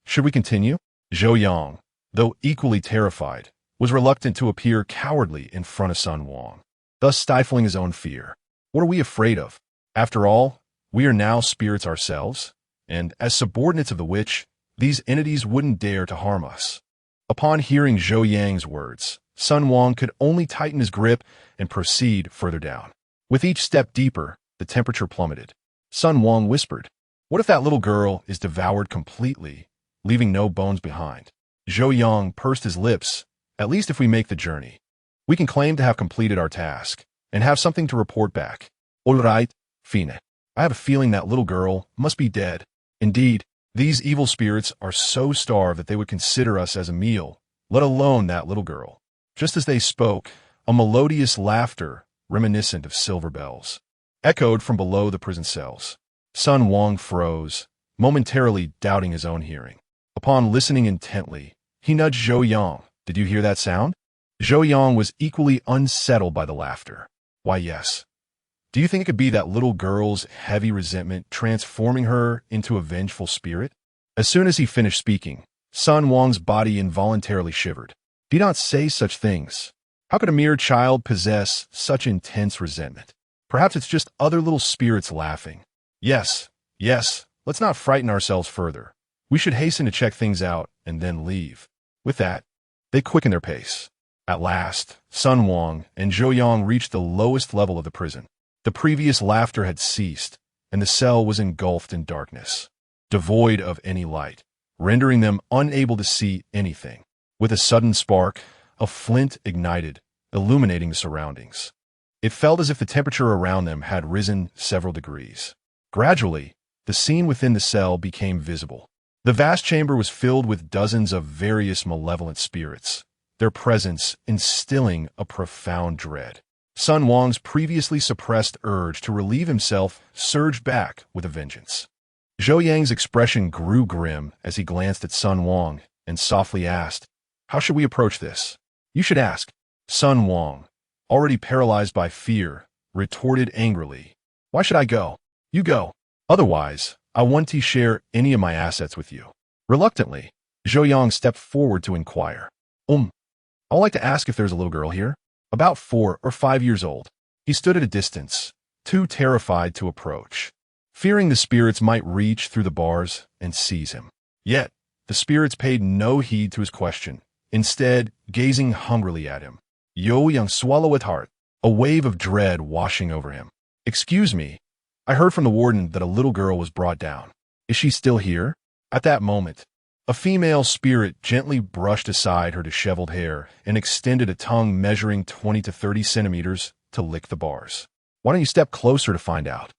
Should we continue? Zhou Yang, though equally terrified, was reluctant to appear cowardly in front of Sun Wang, thus stifling his own fear. What are we afraid of? After all, we are now spirits ourselves, and as subordinates of the witch, these entities wouldn't dare to harm us. Upon hearing Zhou Yang's words, Sun Wang could only tighten his grip and proceed further down. With each step deeper, the temperature plummeted. Sun Wang whispered, what if that little girl is devoured completely, leaving no bones behind? Zhou Yang pursed his lips. At least if we make the journey, we can claim to have completed our task and have something to report back. All right, Fine. I have a feeling that little girl must be dead. Indeed, these evil spirits are so starved that they would consider us as a meal, let alone that little girl. Just as they spoke, a melodious laughter, reminiscent of silver bells, echoed from below the prison cells. Sun Wang froze, momentarily doubting his own hearing. Upon listening intently, he nudged Zhou Yang. Did you hear that sound? Zhou Yang was equally unsettled by the laughter. Why, yes. Do you think it could be that little girl's heavy resentment transforming her into a vengeful spirit? As soon as he finished speaking, Sun Wang's body involuntarily shivered. Do not say such things. How could a mere child possess such intense resentment? Perhaps it's just other little spirits laughing. Yes, let's not frighten ourselves further. We should hasten to check things out and then leave. With that, they quickened their pace. At last, Sun Wang and Zhou Yang reached the lowest level of the prison. The previous laughter had ceased, and the cell was engulfed in darkness, devoid of any light, rendering them unable to see anything. With a sudden spark, a flint ignited, illuminating the surroundings. It felt as if the temperature around them had risen several degrees. Gradually, the scene within the cell became visible. The vast chamber was filled with dozens of various malevolent spirits, their presence instilling a profound dread. Sun Wang's previously suppressed urge to relieve himself surged back with a vengeance. Zhou Yang's expression grew grim as he glanced at Sun Wang and softly asked, "How should we approach this?" "You should ask." Sun Wang, already paralyzed by fear, retorted angrily, "Why should I go? You go. Otherwise, I won't share any of my assets with you." Reluctantly, Zhou Yang stepped forward to inquire, I'd like to ask if there's a little girl here, about 4 or 5 years old." He stood at a distance, too terrified to approach, fearing the spirits might reach through the bars and seize him. Yet, the spirits paid no heed to his question, instead gazing hungrily at him. Zhou Yang swallowed hard, a wave of dread washing over him. "Excuse me, I heard from the warden that a little girl was brought down. Is she still here?" At that moment, a female spirit gently brushed aside her disheveled hair and extended a tongue measuring 20 to 30 centimeters to lick the bars. "Why don't you step closer to find out?"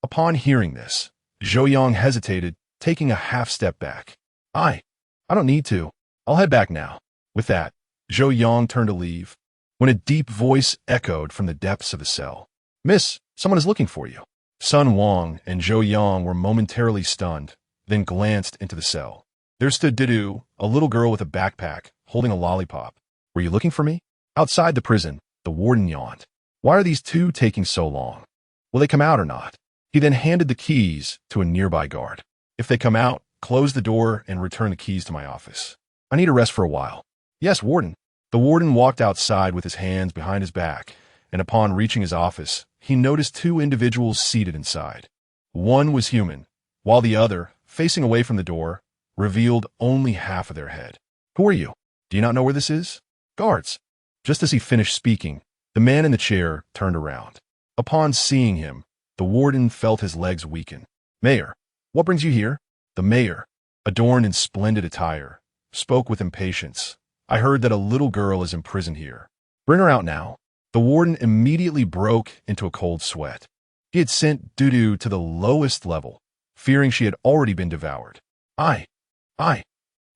Upon hearing this, Zhou Yang hesitated, taking a half step back. I don't need to. I'll head back now." With that, Zhou Yang turned to leave, when a deep voice echoed from the depths of the cell. "Miss, someone is looking for you." Sun Wang and Zhou Yang were momentarily stunned, then glanced into the cell. There stood Didu, a little girl with a backpack, holding a lollipop. "Were you looking for me?" Outside the prison, the warden yawned. "Why are these two taking so long? Will they come out or not?" He then handed the keys to a nearby guard. "If they come out, close the door and return the keys to my office. I need a rest for a while." "Yes, warden." The warden walked outside with his hands behind his back, and upon reaching his office, he noticed 2 individuals seated inside. One was human, while the other, facing away from the door, revealed only half of their head. "Who are you? Do you not know where this is?" "Guards." Just as he finished speaking, the man in the chair turned around. Upon seeing him, the warden felt his legs weaken. "Mayor, what brings you here?" The mayor, adorned in splendid attire, spoke with impatience. "I heard that a little girl is imprisoned here. Bring her out now." The warden immediately broke into a cold sweat. He had sent Dudu to the lowest level, fearing she had already been devoured. I.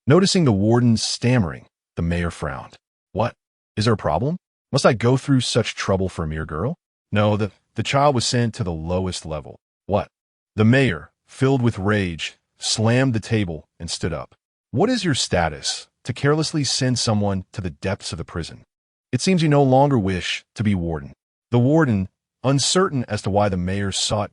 Noticing the warden's stammering, the mayor frowned. "What? Is there a problem? Must I go through such trouble for a mere girl?" "No, the child was sent to the lowest level." "What?" The mayor, filled with rage, slammed the table and stood up. "What is your status to carelessly send someone to the depths of the prison? It seems you no longer wish to be warden." The warden, uncertain as to why the mayor sought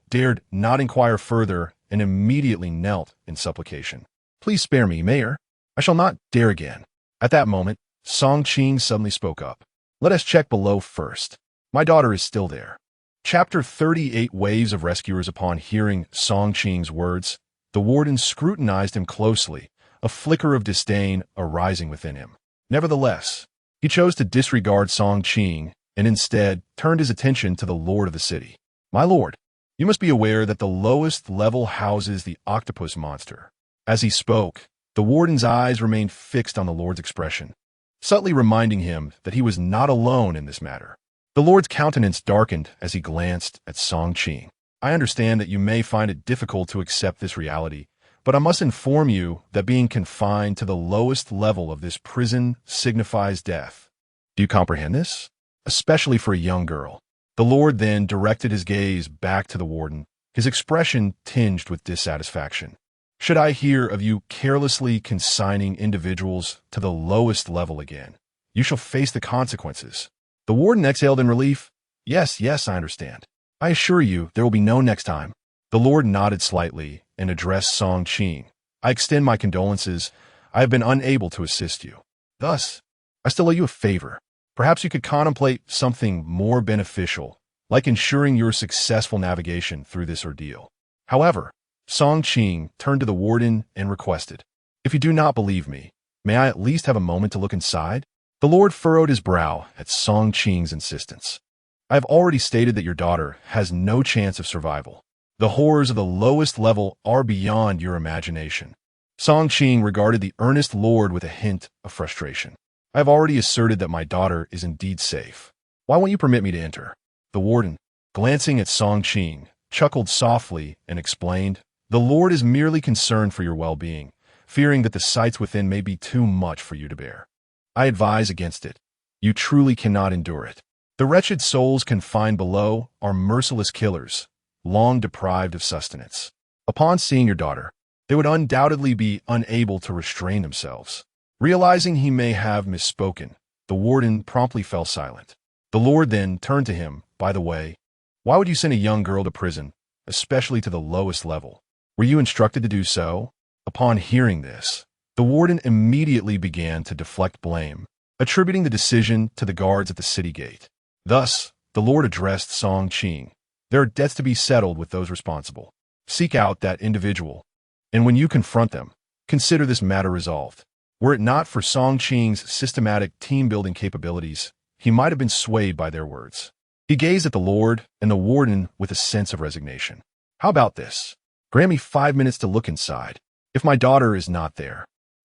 dared not inquire further and immediately knelt in supplication. "Please spare me, mayor. I shall not dare again." At that moment, Song Qing suddenly spoke up. "Let us check below first. My daughter is still there." Chapter 38 Waves of Rescuers. Upon hearing Song Qing's words, the warden scrutinized him closely, a flicker of disdain arising within him. Nevertheless, he chose to disregard Song Qing and instead turned his attention to the lord of the city. "My lord, you must be aware that the lowest level houses the octopus monster." As he spoke, the warden's eyes remained fixed on the lord's expression, subtly reminding him that he was not alone in this matter. The lord's countenance darkened as he glanced at Song Qing. "I understand that you may find it difficult to accept this reality, but I must inform you that being confined to the lowest level of this prison signifies death. Do you comprehend this? Especially for a young girl." The lord then directed his gaze back to the warden, his expression tinged with dissatisfaction. "Should I hear of you carelessly consigning individuals to the lowest level again, you shall face the consequences." The warden exhaled in relief. Yes, I understand. I assure you there will be no next time." The lord nodded slightly and addressed Song Qing. "I extend my condolences. I have been unable to assist you. Thus, I still owe you a favor. Perhaps you could contemplate something more beneficial, like ensuring your successful navigation through this ordeal." However, Song Qing turned to the warden and requested, "If you do not believe me, may I at least have a moment to look inside?" The lord furrowed his brow at Song Qing's insistence. "I have already stated that your daughter has no chance of survival. The horrors of the lowest level are beyond your imagination." Song Qing regarded the earnest lord with a hint of frustration. "I have already asserted that my daughter is indeed safe. Why won't you permit me to enter?" The warden, glancing at Song Qing, chuckled softly and explained, "The lord is merely concerned for your well-being, fearing that the sights within may be too much for you to bear." I advise against it. You truly cannot endure it. The wretched souls confined below are merciless killers, long deprived of sustenance. Upon seeing your daughter, they would undoubtedly be unable to restrain themselves. Realizing he may have misspoken, the warden promptly fell silent. The Lord then turned to him. By the way, why would you send a young girl to prison, especially to the lowest level? Were you instructed to do so? Upon hearing this, the warden immediately began to deflect blame, attributing the decision to the guards at the city gate. Thus, the Lord addressed Song Qing. There are debts to be settled with those responsible. Seek out that individual, and when you confront them, consider this matter resolved. Were it not for Song Qing's systematic team-building capabilities, he might have been swayed by their words. He gazed at the Lord and the warden with a sense of resignation. How about this? Grant me 5 minutes to look inside. If my daughter is not there,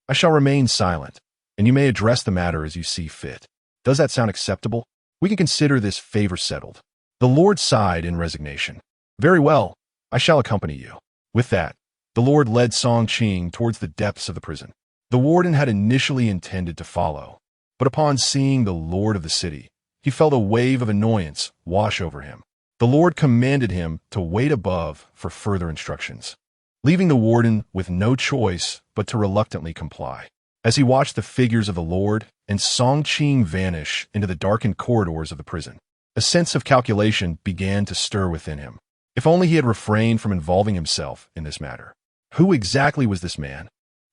I shall remain silent, and you may address the matter as you see fit. Does that sound acceptable? We can consider this favor settled. The Lord sighed in resignation. Very well, I shall accompany you. With that, the Lord led Song Qing towards the depths of the prison. The warden had initially intended to follow, but upon seeing the Lord of the city, he felt a wave of annoyance wash over him. The Lord commanded him to wait above for further instructions, leaving the warden with no choice but to reluctantly comply. As he watched the figures of the Lord and Song Qing vanish into the darkened corridors of the prison, a sense of calculation began to stir within him. If only he had refrained from involving himself in this matter. Who exactly was this man,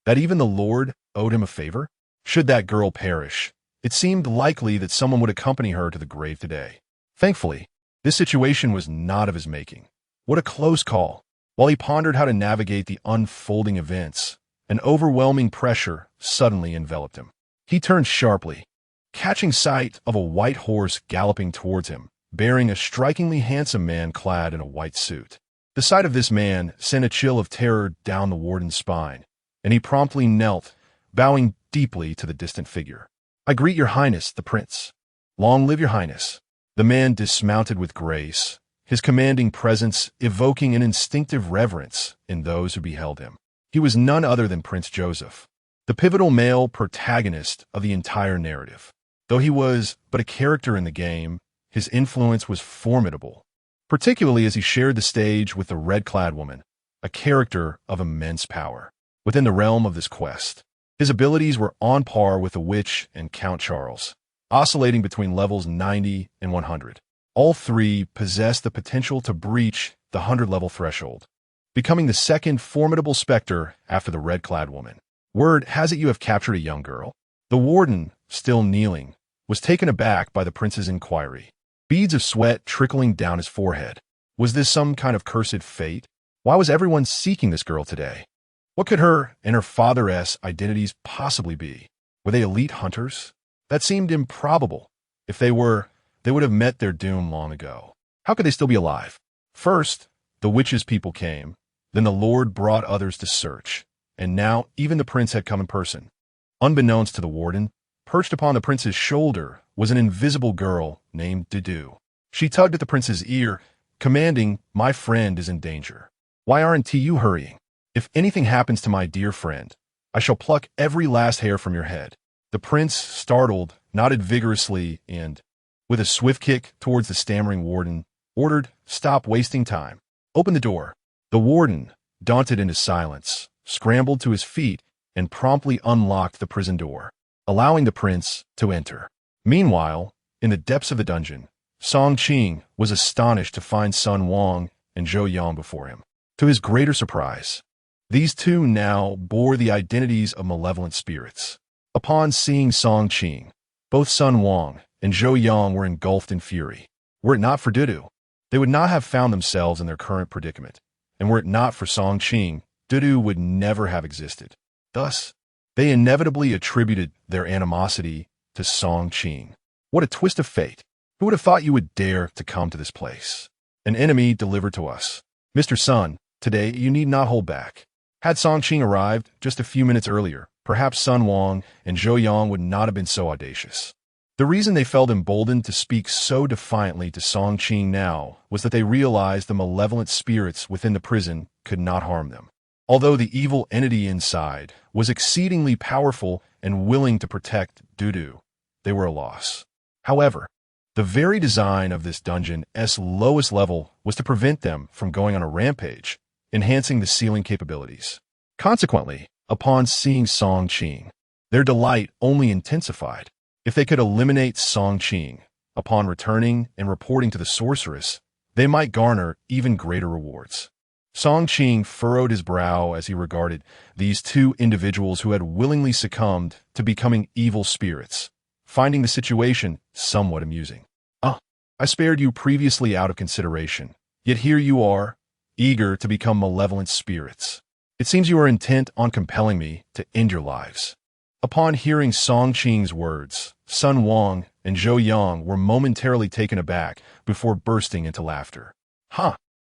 that even the Lord owed him a favor? Should that girl perish, it seemed likely that someone would accompany her to the grave today. Thankfully, this situation was not of his making. What a close call! While he pondered how to navigate the unfolding events, an overwhelming pressure suddenly enveloped him. He turned sharply, catching sight of a white horse galloping towards him, bearing a strikingly handsome man clad in a white suit. The sight of this man sent a chill of terror down the warden's spine, and he promptly knelt, bowing deeply to the distant figure. I greet your highness, the prince. Long live your highness. The man dismounted with grace, his commanding presence evoking an instinctive reverence in those who beheld him. He was none other than Prince Joseph, the pivotal male protagonist of the entire narrative. Though he was but a character in the game, his influence was formidable, particularly as he shared the stage with the red-clad woman, a character of immense power. Within the realm of this quest, his abilities were on par with the Witch and Count Charles, oscillating between levels 90 and 100. All three possessed the potential to breach the 100-level threshold, becoming the second formidable specter after the red-clad woman. Word has it you have captured a young girl. The warden, still kneeling, was taken aback by the prince's inquiry, beads of sweat trickling down his forehead. Was this some kind of cursed fate? Why was everyone seeking this girl today? What could her and her father's identities possibly be? Were they elite hunters? That seemed improbable. If they were, they would have met their doom long ago. How could they still be alive? First, the witch's people came, then the Lord brought others to search, and now even the prince had come in person. Unbeknownst to the warden, perched upon the prince's shoulder was an invisible girl named Dudu. She tugged at the prince's ear, commanding, "My friend is in danger. Why aren't you hurrying? If anything happens to my dear friend, I shall pluck every last hair from your head." The prince, startled, nodded vigorously and, with a swift kick towards the stammering warden, ordered, "Stop wasting time. Open the door." The warden, daunted into silence, scrambled to his feet and promptly unlocked the prison door, allowing the prince to enter. Meanwhile, in the depths of the dungeon, Song Qing was astonished to find Sun Wang and Zhou Yang before him. To his greater surprise, these two now bore the identities of malevolent spirits. Upon seeing Song Qing, both Sun Wang and Zhou Yang were engulfed in fury. Were it not for Dudu, they would not have found themselves in their current predicament, and were it not for Song Qing, Dudu would never have existed. Thus, they inevitably attributed their animosity to Song Qing. What a twist of fate! Who would have thought you would dare to come to this place? An enemy delivered to us. Mr. Sun, today you need not hold back. Had Song Qing arrived just a few minutes earlier, perhaps Sun Wang and Zhou Yang would not have been so audacious. The reason they felt emboldened to speak so defiantly to Song Qing now was that they realized the malevolent spirits within the prison could not harm them. Although the evil entity inside was exceedingly powerful and willing to protect Dudu, they were a loss. However, the very design of this dungeon's lowest level was to prevent them from going on a rampage, enhancing the ceiling capabilities. Consequently, upon seeing Song Qing, their delight only intensified. If they could eliminate Song Qing upon returning and reporting to the sorceress, they might garner even greater rewards. Song Qing furrowed his brow as he regarded these two individuals who had willingly succumbed to becoming evil spirits, finding the situation somewhat amusing. I spared you previously out of consideration, yet here you are, eager to become malevolent spirits. It seems you are intent on compelling me to end your lives. Upon hearing Song Qing's words, Sun Wang and Zhou Yang were momentarily taken aback before bursting into laughter.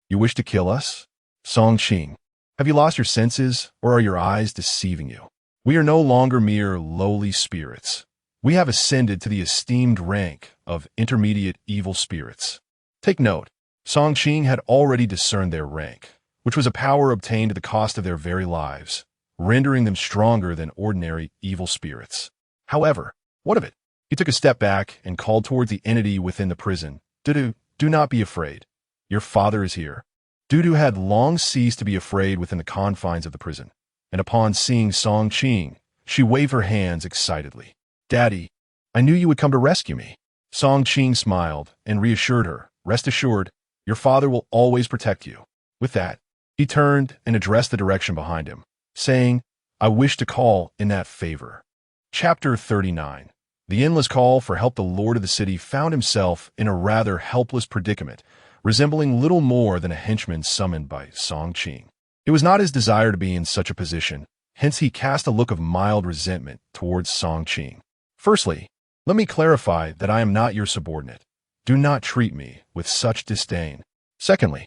You wish to kill us? Song Qing, have you lost your senses, or are your eyes deceiving you? We are no longer mere lowly spirits. We have ascended to the esteemed rank of intermediate evil spirits. Take note, Song Qing had already discerned their rank, which was a power obtained at the cost of their very lives, rendering them stronger than ordinary evil spirits. However, what of it? He took a step back and called towards the entity within the prison. Dudu, do not be afraid. Your father is here. Dudu had long ceased to be afraid within the confines of the prison, and upon seeing Song Qing, she waved her hands excitedly. Daddy, I knew you would come to rescue me. Song Qing smiled and reassured her. Rest assured, your father will always protect you. With that, he turned and addressed the direction behind him, saying, I wish to call in that favor. Chapter 39. The endless call for help. The lord of the city found himself in a rather helpless predicament, resembling little more than a henchman summoned by Song Qing. It was not his desire to be in such a position, hence he cast a look of mild resentment towards Song Qing. Firstly, let me clarify that I am not your subordinate. Do not treat me with such disdain. Secondly,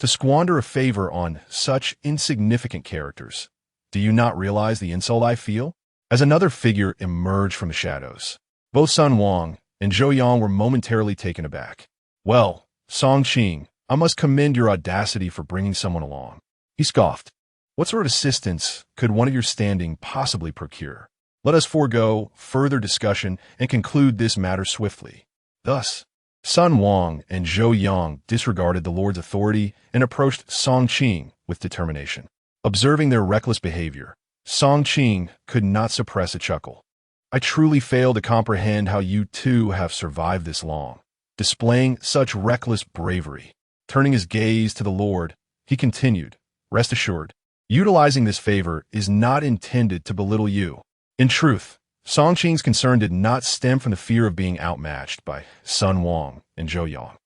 to squander a favor on such insignificant characters. Do you not realize the insult I feel? As another figure emerged from the shadows, both Sun Wang and Zhou Yang were momentarily taken aback. Well, Song Qing, I must commend your audacity for bringing someone along. He scoffed. What sort of assistance could one of your standing possibly procure? Let us forego further discussion and conclude this matter swiftly. Thus, Sun Wang and Zhou Yang disregarded the Lord's authority and approached Song Qing with determination. Observing their reckless behavior, Song Qing could not suppress a chuckle. I truly fail to comprehend how you two have survived this long, displaying such reckless bravery. Turning his gaze to the Lord, he continued, Rest assured, utilizing this favor is not intended to belittle you. In truth, Song Qing's concern did not stem from the fear of being outmatched by Sun Wang and Zhou Yang,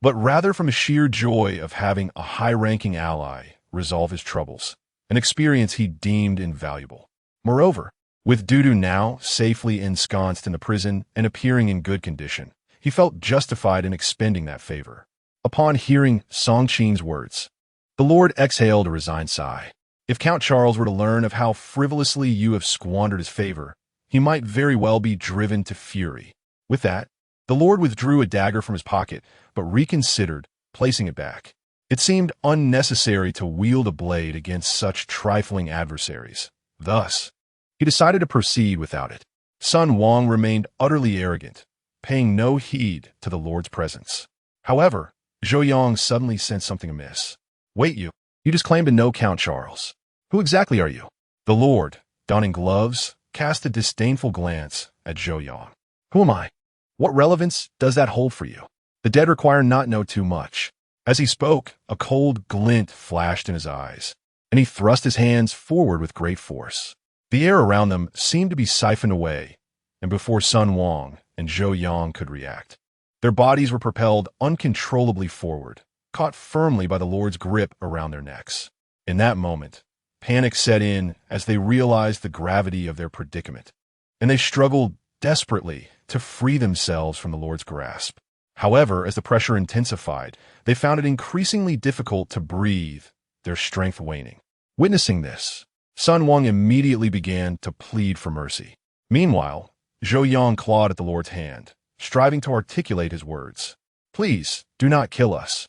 but rather from a sheer joy of having a high-ranking ally resolve his troubles, an experience he deemed invaluable. Moreover, with Dudu now safely ensconced in the prison and appearing in good condition, he felt justified in expending that favor. Upon hearing Song Qing's words, the Lord exhaled a resigned sigh. If Count Charles were to learn of how frivolously you have squandered his favor, he might very well be driven to fury. With that, the Lord withdrew a dagger from his pocket, but reconsidered, placing it back. It seemed unnecessary to wield a blade against such trifling adversaries. Thus, he decided to proceed without it. Sun Wang remained utterly arrogant, paying no heed to the Lord's presence. However, Zhou Yang suddenly sensed something amiss. Wait, you just claim to know Count Charles. Who exactly are you? The Lord, donning gloves, cast a disdainful glance at Zhou Yang. Who am I? What relevance does that hold for you? The dead require not know too much. As he spoke, a cold glint flashed in his eyes, and he thrust his hands forward with great force. The air around them seemed to be siphoned away, and before Sun Wang and Zhou Yang could react, their bodies were propelled uncontrollably forward, caught firmly by the Lord's grip around their necks. In that moment, panic set in as they realized the gravity of their predicament, and they struggled desperately to free themselves from the Lord's grasp. However, as the pressure intensified, they found it increasingly difficult to breathe, their strength waning. Witnessing this, Sun Wang immediately began to plead for mercy. Meanwhile, Zhou Yang clawed at the Lord's hand, striving to articulate his words. Please, do not kill us.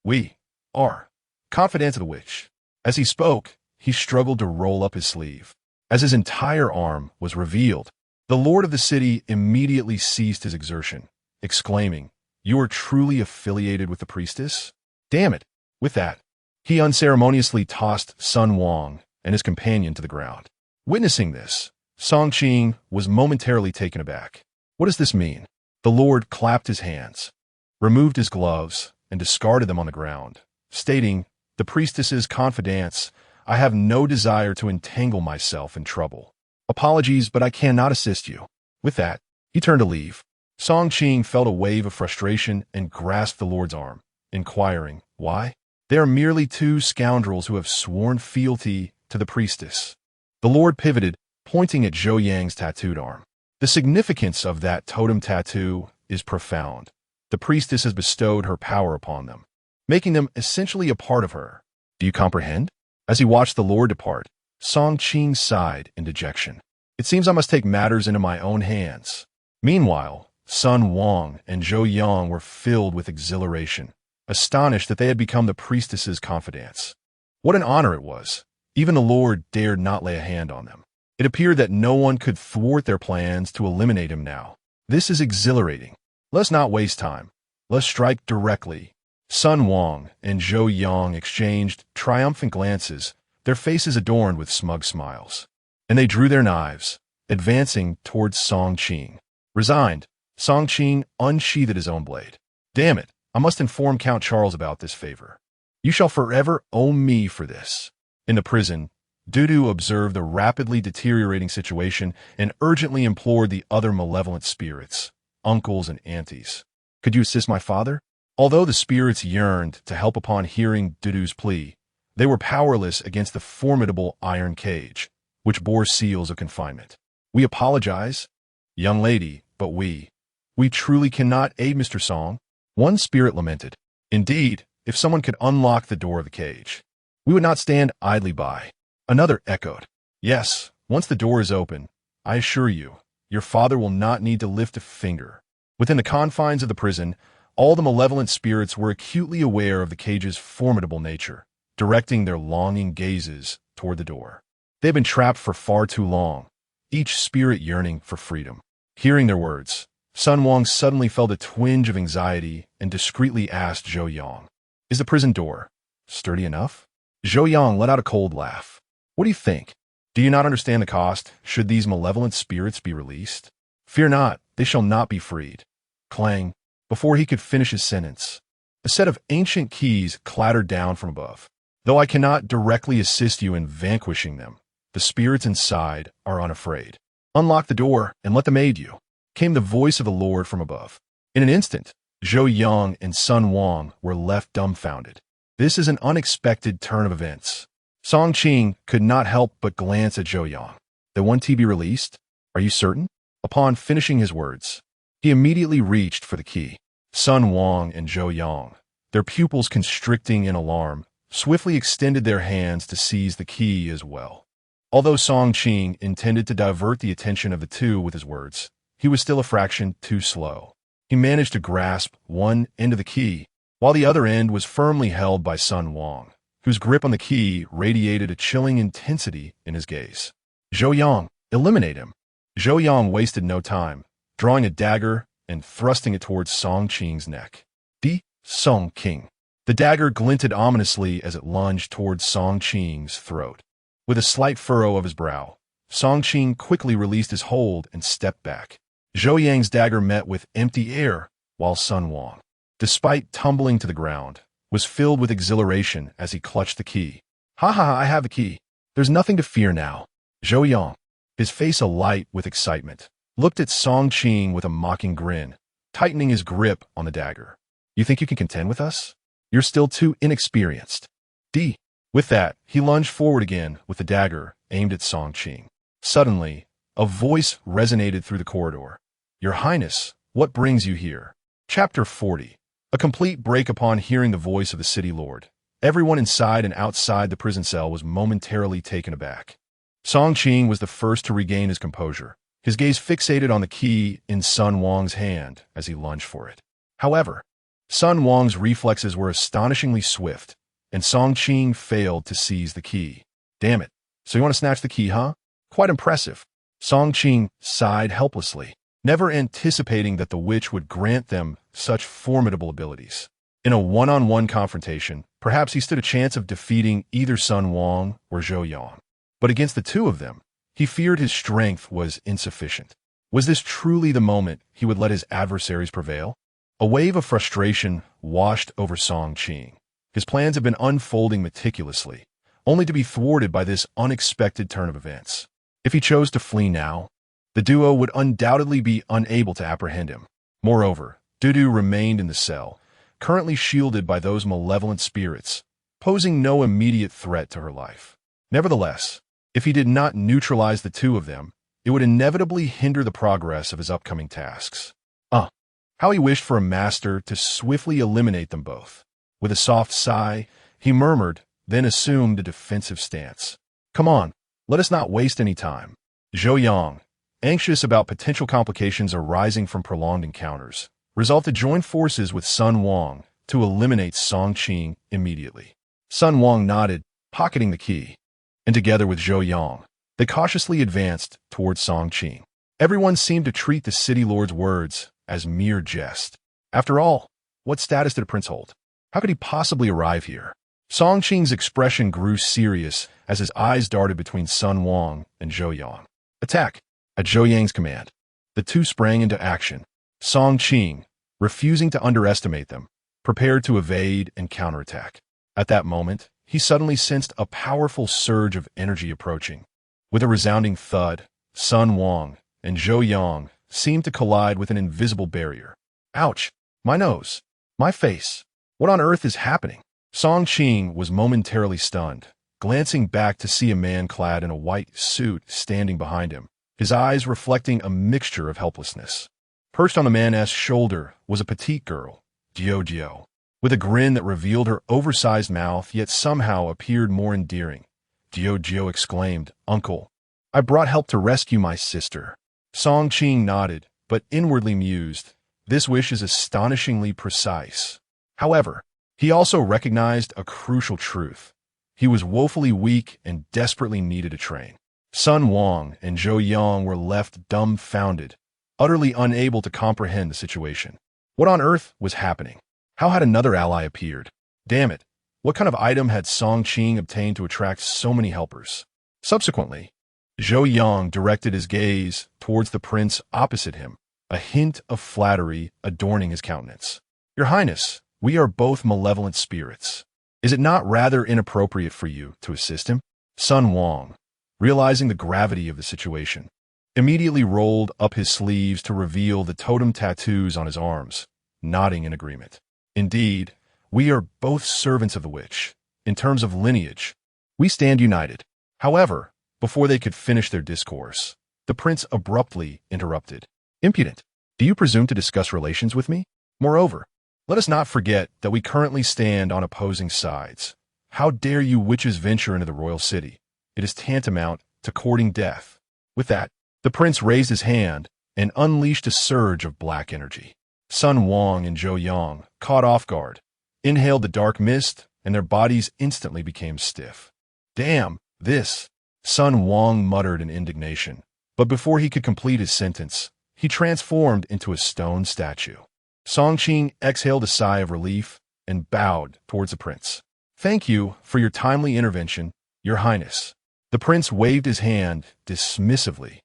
We are confidants of the witch. As he spoke, he struggled to roll up his sleeve. As his entire arm was revealed, the lord of the city immediately ceased his exertion, exclaiming, "You are truly affiliated with the priestess? Damn it!" With that, he unceremoniously tossed Sun Wang and his companion to the ground. Witnessing this, Song Qing was momentarily taken aback. What does this mean? The lord clapped his hands, removed his gloves, and discarded them on the ground, stating, "The priestess's confidence, I have no desire to entangle myself in trouble. Apologies, but I cannot assist you." With that, he turned to leave. Song Qing felt a wave of frustration and grasped the lord's arm, inquiring, "Why?" "They are merely two scoundrels who have sworn fealty to the priestess." The lord pivoted, pointing at Zhou Yang's tattooed arm. "The significance of that totem tattoo is profound. The priestess has bestowed her power upon them, making them essentially a part of her. Do you comprehend?" As he watched the lord depart, Song Qing sighed in dejection. "It seems I must take matters into my own hands." Meanwhile, Sun Wang and Zhou Yang were filled with exhilaration, astonished that they had become the priestess's confidants. What an honor it was! Even the lord dared not lay a hand on them. It appeared that no one could thwart their plans to eliminate him now. This is exhilarating. Let's not waste time. Let's strike directly. Sun Wang and Zhou Yang exchanged triumphant glances, their faces adorned with smug smiles. And they drew their knives, advancing towards Song Qing. Resigned, Song Qing unsheathed his own blade. "Damn it, I must inform Count Charles about this favor. You shall forever owe me for this." In the prison, Dudu observed the rapidly deteriorating situation and urgently implored the other malevolent spirits, uncles and aunties. "Could you assist my father?" Although the spirits yearned to help upon hearing Dudu's plea, they were powerless against the formidable iron cage, which bore seals of confinement. "We apologize, young lady, but we truly cannot aid Mr. Song," one spirit lamented. "Indeed, if someone could unlock the door of the cage, we would not stand idly by." Another echoed, "Yes, once the door is open, I assure you, your father will not need to lift a finger." Within the confines of the prison, all the malevolent spirits were acutely aware of the cage's formidable nature, directing their longing gazes toward the door. They had been trapped for far too long, each spirit yearning for freedom. Hearing their words, Sun Wang suddenly felt a twinge of anxiety and discreetly asked Zhou Yang, "Is the prison door sturdy enough?" Zhou Yang let out a cold laugh. "What do you think? Do you not understand the cost should these malevolent spirits be released? Fear not, they shall not be freed." Clang! Before he could finish his sentence, a set of ancient keys clattered down from above. "Though I cannot directly assist you in vanquishing them, the spirits inside are unafraid. Unlock the door and let them aid you," came the voice of the Lord from above. In an instant, Zhou Yang and Sun Wang were left dumbfounded. This is an unexpected turn of events. Song Qing could not help but glance at Zhou Yang. "The 1T be released? Are you certain?" Upon finishing his words, he immediately reached for the key. Sun Wang and Zhou Yang, their pupils constricting in alarm, swiftly extended their hands to seize the key as well. Although Song Qing intended to divert the attention of the two with his words, he was still a fraction too slow. He managed to grasp one end of the key, while the other end was firmly held by Sun Wang, whose grip on the key radiated a chilling intensity in his gaze. "Zhou Yang, eliminate him!" Zhou Yang wasted no time, drawing a dagger and thrusting it towards Song Qing's neck. "Di Song Qing." The dagger glinted ominously as it lunged towards Song Qing's throat. With a slight furrow of his brow, Song Qing quickly released his hold and stepped back. Zhou Yang's dagger met with empty air, while Sun Wang, despite tumbling to the ground, was filled with exhilaration as he clutched the key. "Ha ha, I have the key. There's nothing to fear now." Zhou Yang, his face alight with excitement, looked at Song Qing with a mocking grin, tightening his grip on the dagger. "You think you can contend with us? You're still too inexperienced." D. With that, he lunged forward again with the dagger aimed at Song Qing. Suddenly, a voice resonated through the corridor. "Your Highness, what brings you here?" Chapter 40. A complete break upon hearing the voice of the city lord. Everyone inside and outside the prison cell was momentarily taken aback. Song Qing was the first to regain his composure, his gaze fixated on the key in Sun Wang's hand as he lunged for it. However, Sun Wang's reflexes were astonishingly swift, and Song Qing failed to seize the key. Damn it. So you want to snatch the key, huh? Quite impressive. Song Qing sighed helplessly, never anticipating that the witch would grant them such formidable abilities. In a one-on-one confrontation, perhaps he stood a chance of defeating either Sun Wang or Zhou Yang. But against the two of them, he feared his strength was insufficient. Was this truly the moment he would let his adversaries prevail? A wave of frustration washed over Song Qing. His plans had been unfolding meticulously, only to be thwarted by this unexpected turn of events. If he chose to flee now, the duo would undoubtedly be unable to apprehend him. Moreover, Dudu remained in the cell, currently shielded by those malevolent spirits, posing no immediate threat to her life. Nevertheless, if he did not neutralize the two of them, it would inevitably hinder the progress of his upcoming tasks. How he wished for a master to swiftly eliminate them both. With a soft sigh, he murmured, then assumed a defensive stance. Come on, let us not waste any time. Zhou Yang, anxious about potential complications arising from prolonged encounters, resolved to join forces with Sun Wang to eliminate Song Qing immediately. Sun Wang nodded, pocketing the key, and together with Zhou Yang, they cautiously advanced towards Song Qing. Everyone seemed to treat the city lord's words as mere jest. After all, what status did a prince hold? How could he possibly arrive here? Song Qing's expression grew serious as his eyes darted between Sun Wang and Zhou Yang. Attack! At Zhou Yang's command, the two sprang into action. Song Qing, refusing to underestimate them, prepared to evade and counterattack. At that moment, he suddenly sensed a powerful surge of energy approaching. With a resounding thud, Sun Wang and Zhou Yang seemed to collide with an invisible barrier. Ouch! My nose! My face! What on earth is happening? Song Qing was momentarily stunned, glancing back to see a man clad in a white suit standing behind him, his eyes reflecting a mixture of helplessness. Perched on the man's shoulder was a petite girl, Jiao, with a grin that revealed her oversized mouth yet somehow appeared more endearing. Jiao exclaimed, "Uncle, I brought help to rescue my sister." Song Qing nodded, but inwardly mused, this wish is astonishingly precise. However, he also recognized a crucial truth. He was woefully weak and desperately needed a train. Sun Wang and Zhou Yang were left dumbfounded, utterly unable to comprehend the situation. What on earth was happening? How had another ally appeared? Damn it, what kind of item had Song Qing obtained to attract so many helpers? Subsequently, Zhou Yang directed his gaze towards the prince opposite him, a hint of flattery adorning his countenance. Your Highness, we are both malevolent spirits. Is it not rather inappropriate for you to assist him? Sun Wang, realizing the gravity of the situation, immediately rolled up his sleeves to reveal the totem tattoos on his arms, nodding in agreement. Indeed, we are both servants of the witch. In terms of lineage, we stand united. However, before they could finish their discourse, the prince abruptly interrupted. Impudent! Do you presume to discuss relations with me? Moreover, let us not forget that we currently stand on opposing sides. How dare you witches venture into the royal city? It is tantamount to courting death. With that, the prince raised his hand and unleashed a surge of black energy. Sun Wang and Zhou Yang, caught off guard, inhaled the dark mist, and their bodies instantly became stiff. Damn, this! Sun Wang muttered in indignation, but before he could complete his sentence, he transformed into a stone statue. Song Qing exhaled a sigh of relief and bowed towards the prince. Thank you for your timely intervention, Your Highness. The prince waved his hand dismissively,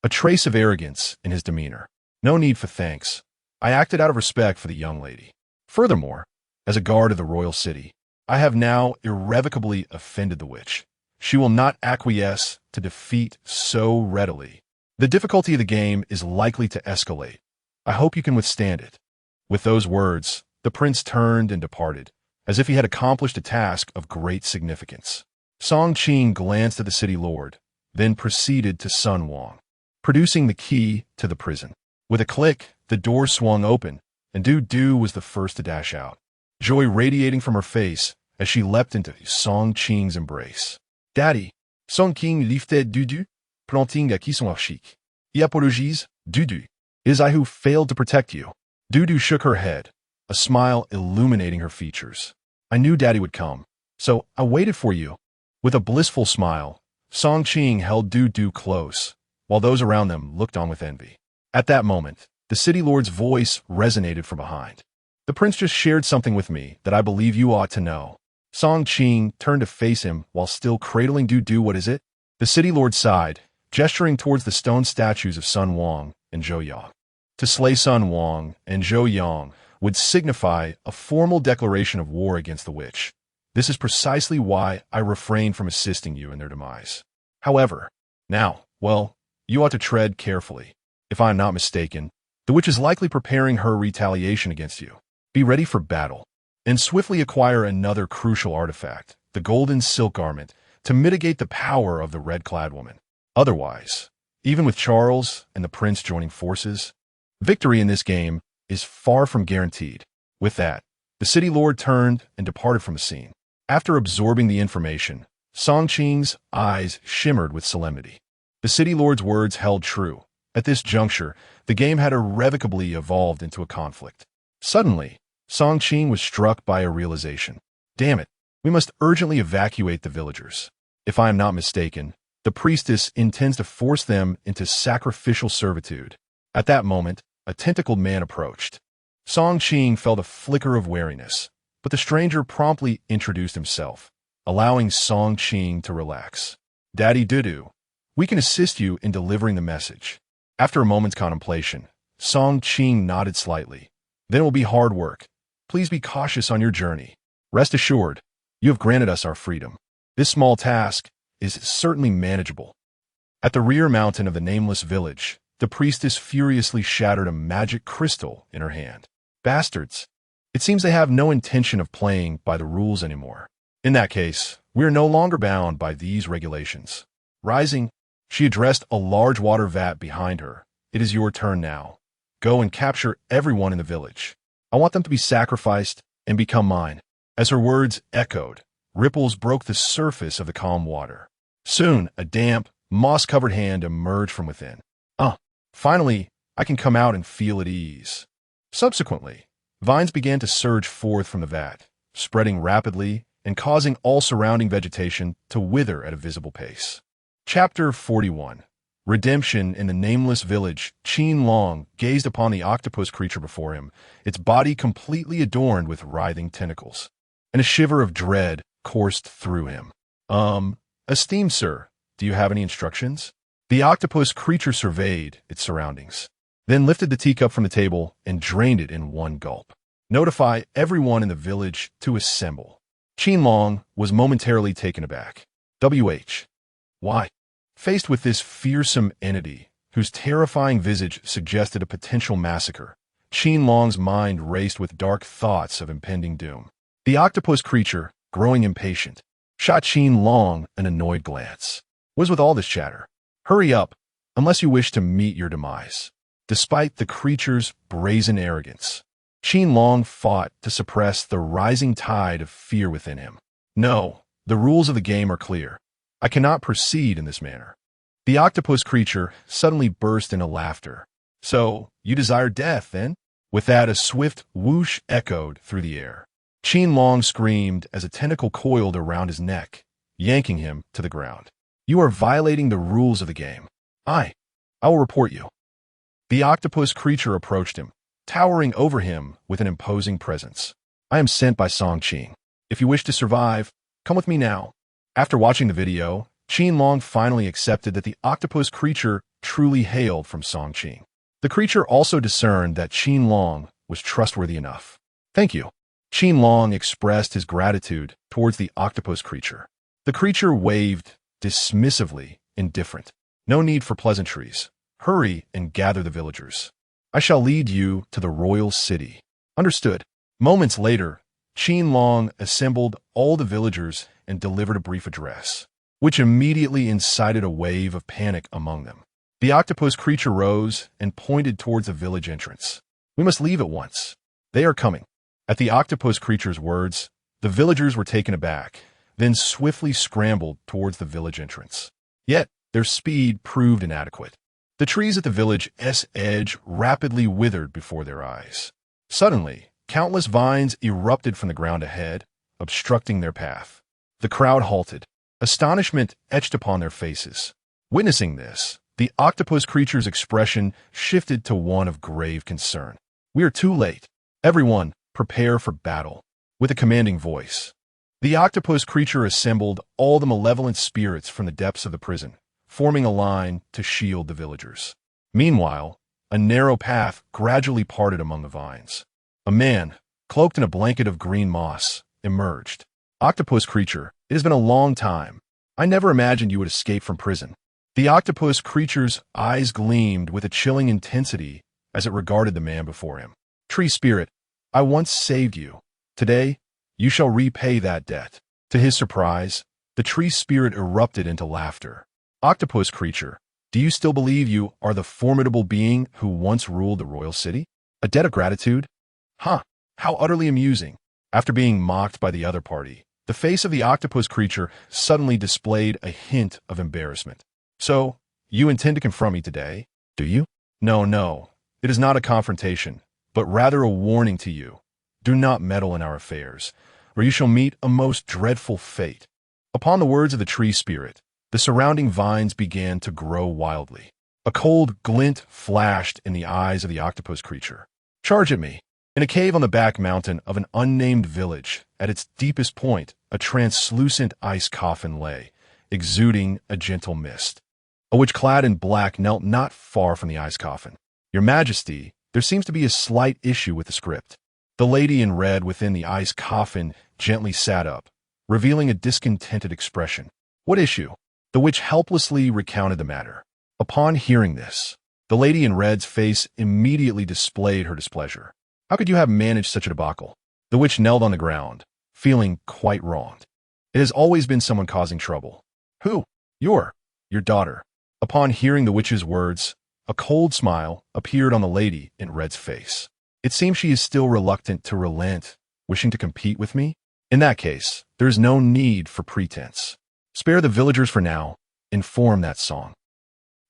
a trace of arrogance in his demeanor. No need for thanks. I acted out of respect for the young lady. Furthermore, as a guard of the royal city, I have now irrevocably offended the witch. She will not acquiesce to defeat so readily. The difficulty of the game is likely to escalate. I hope you can withstand it. With those words, the prince turned and departed, as if he had accomplished a task of great significance. Song Qing glanced at the city lord, then proceeded to Sun Wang, producing the key to the prison. With a click, the door swung open, and Du was the first to dash out, joy radiating from her face as she leapt into Song Qing's embrace. Daddy, Song Qing lifted Du, planting à qui son archique. Y apologies, Du. It is I who failed to protect you. Du shook her head, a smile illuminating her features. I knew Daddy would come, so I waited for you. With a blissful smile, Song Qing held Du close, while those around them looked on with envy. At that moment, the city lord's voice resonated from behind. The prince just shared something with me that I believe you ought to know. Song Qing turned to face him while still cradling Du. What is it? The city lord sighed, gesturing towards the stone statues of Sun Wang and Zhou Yang. To slay Sun Wang and Zhou Yang would signify a formal declaration of war against the witch. This is precisely why I refrained from assisting you in their demise. However, now, well, you ought to tread carefully. If I am not mistaken, the witch is likely preparing her retaliation against you. Be ready for battle, and swiftly acquire another crucial artifact, the golden silk garment, to mitigate the power of the red-clad woman. Otherwise, even with Charles and the prince joining forces, victory in this game is far from guaranteed. With that, the city lord turned and departed from the scene. After absorbing the information, Song Qing's eyes shimmered with solemnity. The city lord's words held true. At this juncture, the game had irrevocably evolved into a conflict. Suddenly, Song Qing was struck by a realization. Damn it, we must urgently evacuate the villagers. If I am not mistaken, the priestess intends to force them into sacrificial servitude. At that moment, a tentacled man approached. Song Qing felt a flicker of wariness, but the stranger promptly introduced himself, allowing Song Qing to relax. Daddy Dudu, we can assist you in delivering the message. After a moment's contemplation, Song Qing nodded slightly. Then it will be hard work. Please be cautious on your journey. Rest assured, you have granted us our freedom. This small task is certainly manageable. At the rear mountain of the nameless village, the priestess furiously shattered a magic crystal in her hand. Bastards! It seems they have no intention of playing by the rules anymore. In that case, we are no longer bound by these regulations. Rising, she addressed a large water vat behind her. It is your turn now. Go and capture everyone in the village. I want them to be sacrificed and become mine. As her words echoed, ripples broke the surface of the calm water. Soon, a damp, moss-covered hand emerged from within. Finally, I can come out and feel at ease. Subsequently, vines began to surge forth from the vat, spreading rapidly and causing all surrounding vegetation to wither at a visible pace. Chapter 41. Redemption. In the nameless village, Qin Long gazed upon the octopus creature before him, its body completely adorned with writhing tentacles, and a shiver of dread coursed through him. Esteemed sir, do you have any instructions? The octopus creature surveyed its surroundings, then lifted the teacup from the table and drained it in one gulp. Notify everyone in the village to assemble. Qin Long was momentarily taken aback. Why? Faced with this fearsome entity, whose terrifying visage suggested a potential massacre, Qin Long's mind raced with dark thoughts of impending doom. The octopus creature, growing impatient, shot Qin Long an annoyed glance. What is with all this chatter? Hurry up, unless you wish to meet your demise. Despite the creature's brazen arrogance, Qin Long fought to suppress the rising tide of fear within him. No, the rules of the game are clear. I cannot proceed in this manner. The octopus creature suddenly burst into laughter. So, you desire death, then? With that, a swift whoosh echoed through the air. Qin Long screamed as a tentacle coiled around his neck, yanking him to the ground. You are violating the rules of the game. I will report you. The octopus creature approached him, towering over him with an imposing presence. I am sent by Song Qing. If you wish to survive, come with me now. After watching the video, Qin Long finally accepted that the octopus creature truly hailed from Song Qing. The creature also discerned that Qin Long was trustworthy enough. Thank you. Qin Long expressed his gratitude towards the octopus creature. The creature waved dismissively, indifferent. No need for pleasantries. Hurry and gather the villagers. I shall lead you to the royal city. Understood. Moments later, Qin Long assembled all the villagers and delivered a brief address, which immediately incited a wave of panic among them. The octopus creature rose and pointed towards the village entrance. We must leave at once. They are coming. At the octopus creature's words, the villagers were taken aback, then swiftly scrambled towards the village entrance. Yet, their speed proved inadequate. The trees at the village's edge rapidly withered before their eyes. Suddenly, countless vines erupted from the ground ahead, obstructing their path. The crowd halted, astonishment etched upon their faces. Witnessing this, the octopus creature's expression shifted to one of grave concern. "We are too late. Everyone, prepare for battle." With a commanding voice, the octopus creature assembled all the malevolent spirits from the depths of the prison, forming a line to shield the villagers. Meanwhile, a narrow path gradually parted among the vines. A man, cloaked in a blanket of green moss, emerged. "Octopus creature, it has been a long time. I never imagined you would escape from prison." The octopus creature's eyes gleamed with a chilling intensity as it regarded the man before him. "Tree spirit, I once saved you. Today, you shall repay that debt." To his surprise, the tree spirit erupted into laughter. "Octopus creature, do you still believe you are the formidable being who once ruled the royal city? A debt of gratitude? Huh, how utterly amusing." After being mocked by the other party, the face of the octopus creature suddenly displayed a hint of embarrassment. "So, you intend to confront me today, do you?" No, it is not a confrontation, but rather a warning to you. Do not meddle in our affairs, or you shall meet a most dreadful fate." Upon the words of the tree spirit, the surrounding vines began to grow wildly. A cold glint flashed in the eyes of the octopus creature. "Charge at me." In a cave on the back mountain of an unnamed village, at its deepest point, a translucent ice coffin lay, exuding a gentle mist. A witch clad in black knelt not far from the ice coffin. "Your Majesty, there seems to be a slight issue with the script." The lady in red within the ice coffin gently sat up, revealing a discontented expression. "What issue?" The witch helplessly recounted the matter. Upon hearing this, the lady in red's face immediately displayed her displeasure. "How could you have managed such a debacle?" The witch knelt on the ground, feeling quite wronged. "It has always been someone causing trouble." "Who?" Your daughter." Upon hearing the witch's words, a cold smile appeared on the lady in red's face. "It seems she is still reluctant to relent, wishing to compete with me. In that case, there is no need for pretense. Spare the villagers for now. Inform that song.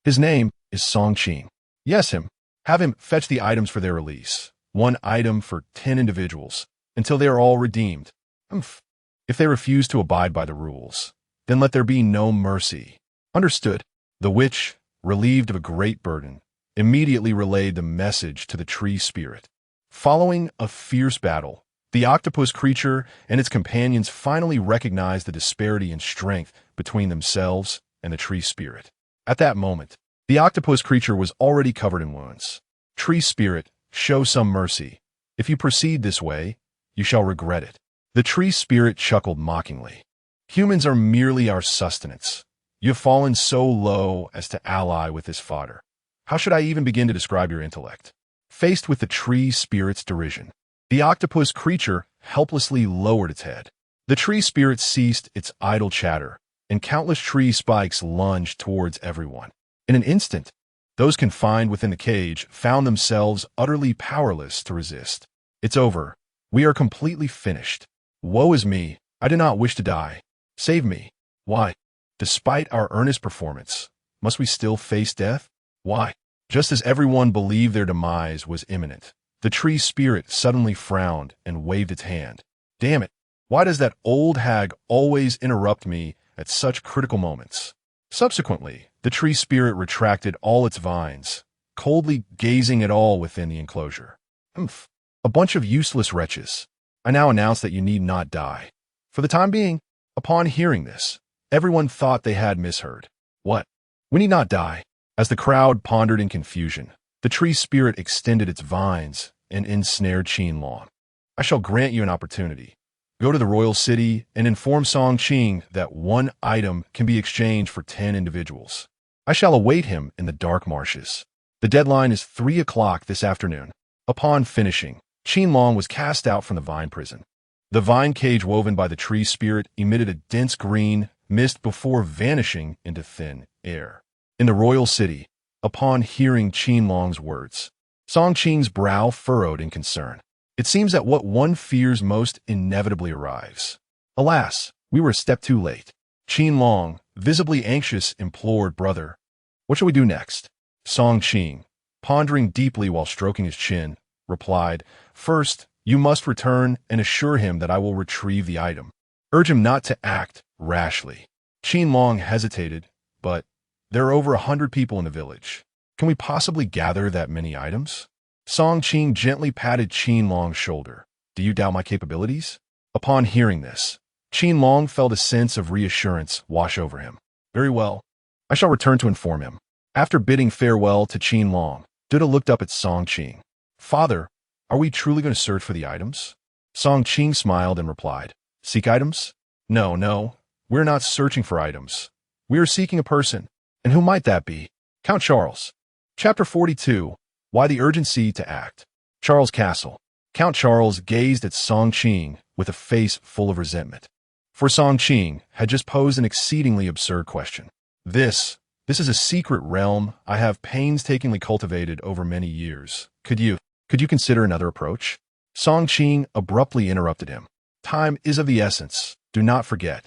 His name is Song Ching. Yes, him. Have him fetch the items for their release. 1 item for 10 individuals, until they are all redeemed. If they refuse to abide by the rules, then let there be no mercy." "Understood." The witch, relieved of a great burden, immediately relayed the message to the tree spirit. Following a fierce battle, the octopus creature and its companions finally recognized the disparity in strength between themselves and the tree spirit. At that moment, the octopus creature was already covered in wounds. "Tree spirit, show some mercy. If you proceed this way, you shall regret it." The tree spirit chuckled mockingly. "Humans are merely our sustenance. You have fallen so low as to ally with this fodder. How should I even begin to describe your intellect?" Faced with the tree spirit's derision, the octopus creature helplessly lowered its head. The tree spirit ceased its idle chatter, and countless tree spikes lunged towards everyone. In an instant, those confined within the cage found themselves utterly powerless to resist. "It's over. We are completely finished. Woe is me. I do not wish to die. Save me." "Why? Despite our earnest performance, must we still face death? Why?" Just as everyone believed their demise was imminent, the tree spirit suddenly frowned and waved its hand. "Damn it, why does that old hag always interrupt me at such critical moments?" Subsequently, the tree spirit retracted all its vines, coldly gazing at all within the enclosure. A bunch of useless wretches. I now announce that you need not die." For the time being, upon hearing this, everyone thought they had misheard. "What? We need not die?" As the crowd pondered in confusion, the tree spirit extended its vines and ensnared Qin Long. "I shall grant you an opportunity. Go to the royal city and inform Song Ching that 1 item can be exchanged for 10 individuals. I shall await him in the dark marshes. The deadline is 3 o'clock this afternoon." Upon finishing, Qin Long was cast out from the vine prison. The vine cage woven by the tree spirit emitted a dense green mist before vanishing into thin air. In the royal city, upon hearing Qin Long's words, Song Ching's brow furrowed in concern. It seems that what one fears most inevitably arrives. Alas, we were a step too late. Qin Long, visibly anxious, implored, "Brother, what shall we do next?" Song Ching, pondering deeply while stroking his chin, replied, "First, you must return and assure him that I will retrieve the item. Urge him not to act rashly. Qin Long hesitated, but there are over 100 people in the village. Can we possibly gather that many items? Song Qing gently patted Qin Long's shoulder. Do you doubt my capabilities? Upon hearing this, Qin Long felt a sense of reassurance wash over him. Very well. I shall return to inform him. After bidding farewell to Qin Long, Duda looked up at Song Qing. Father, are we truly going to search for the items? Song Qing smiled and replied, Seek items? No, no, we're not searching for items. We are seeking a person. And who might that be? Count Charles. Chapter 42. Why the urgency to act. Charles Castle. Count Charles gazed at Song Qing with a face full of resentment. For Song Qing had just posed an exceedingly absurd question. This is a secret realm I have painstakingly cultivated over many years. Could you consider another approach? Song Qing abruptly interrupted him. Time is of the essence. Do not forget.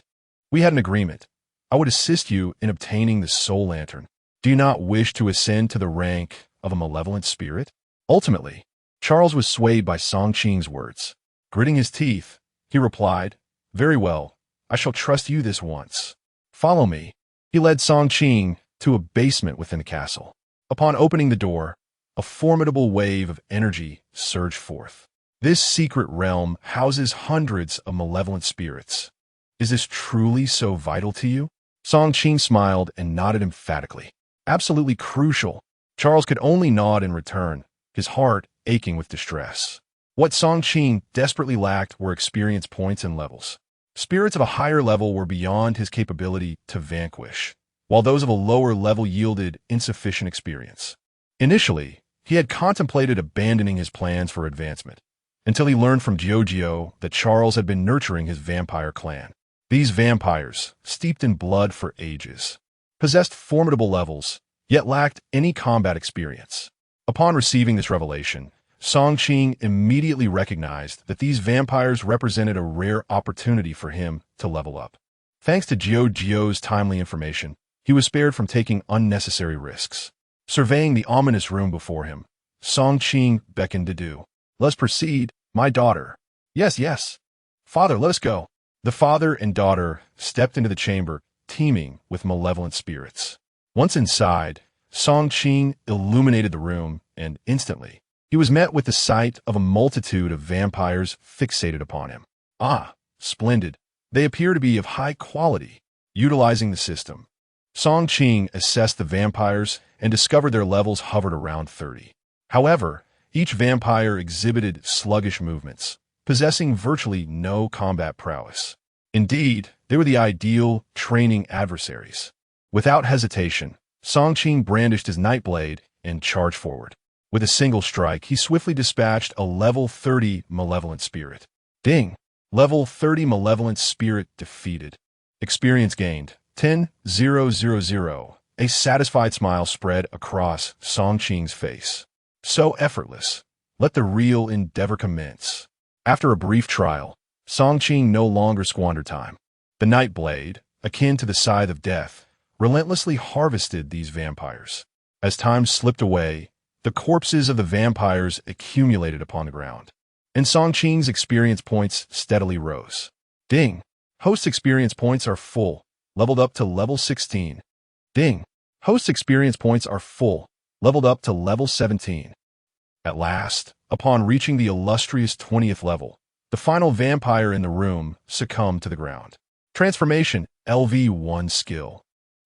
We had an agreement. I would assist you in obtaining the soul lantern. Do you not wish to ascend to the rank of a malevolent spirit? Ultimately, Charles was swayed by Song Qing's words. Gritting his teeth, he replied, Very well, I shall trust you this once. Follow me. He led Song Qing to a basement within the castle. Upon opening the door, a formidable wave of energy surged forth. This secret realm houses hundreds of malevolent spirits. Is this truly so vital to you? Song Qing smiled and nodded emphatically. Absolutely crucial. Charles could only nod in return, his heart aching with distress. What Song Qing desperately lacked were experience points and levels. Spirits of a higher level were beyond his capability to vanquish, while those of a lower level yielded insufficient experience. Initially, he had contemplated abandoning his plans for advancement, until he learned from Jiao that Charles had been nurturing his vampire clan. These vampires, steeped in blood for ages, possessed formidable levels, yet lacked any combat experience. Upon receiving this revelation, Song Qing immediately recognized that these vampires represented a rare opportunity for him to level up. Thanks to Jiao's timely information, he was spared from taking unnecessary risks. Surveying the ominous room before him, Song Qing beckoned to do. Let's proceed, my daughter. Yes. Father, let us go. The father and daughter stepped into the chamber, teeming with malevolent spirits. Once inside, Song Qing illuminated the room, and instantly, he was met with the sight of a multitude of vampires fixated upon him. Ah, splendid. They appear to be of high quality. Utilizing the system, Song Qing assessed the vampires and discovered their levels hovered around 30. However, each vampire exhibited sluggish movements, possessing virtually no combat prowess. Indeed, they were the ideal training adversaries. Without hesitation, Song Qing brandished his Nightblade and charged forward. With a single strike, he swiftly dispatched a level 30 malevolent spirit. Ding! Level 30 malevolent spirit defeated. Experience gained, 10,000. A satisfied smile spread across Song Qing's face. So effortless. Let the real endeavor commence. After a brief trial, Song Qing no longer squandered time. The Nightblade, akin to the Scythe of Death, relentlessly harvested these vampires. As time slipped away, the corpses of the vampires accumulated upon the ground, and Song Qing's experience points steadily rose. Ding! Host experience points are full, leveled up to level 16. Ding! Host experience points are full, leveled up to level 17. At last, upon reaching the illustrious 20th level, the final vampire in the room succumbed to the ground. Transformation, LV1 skill.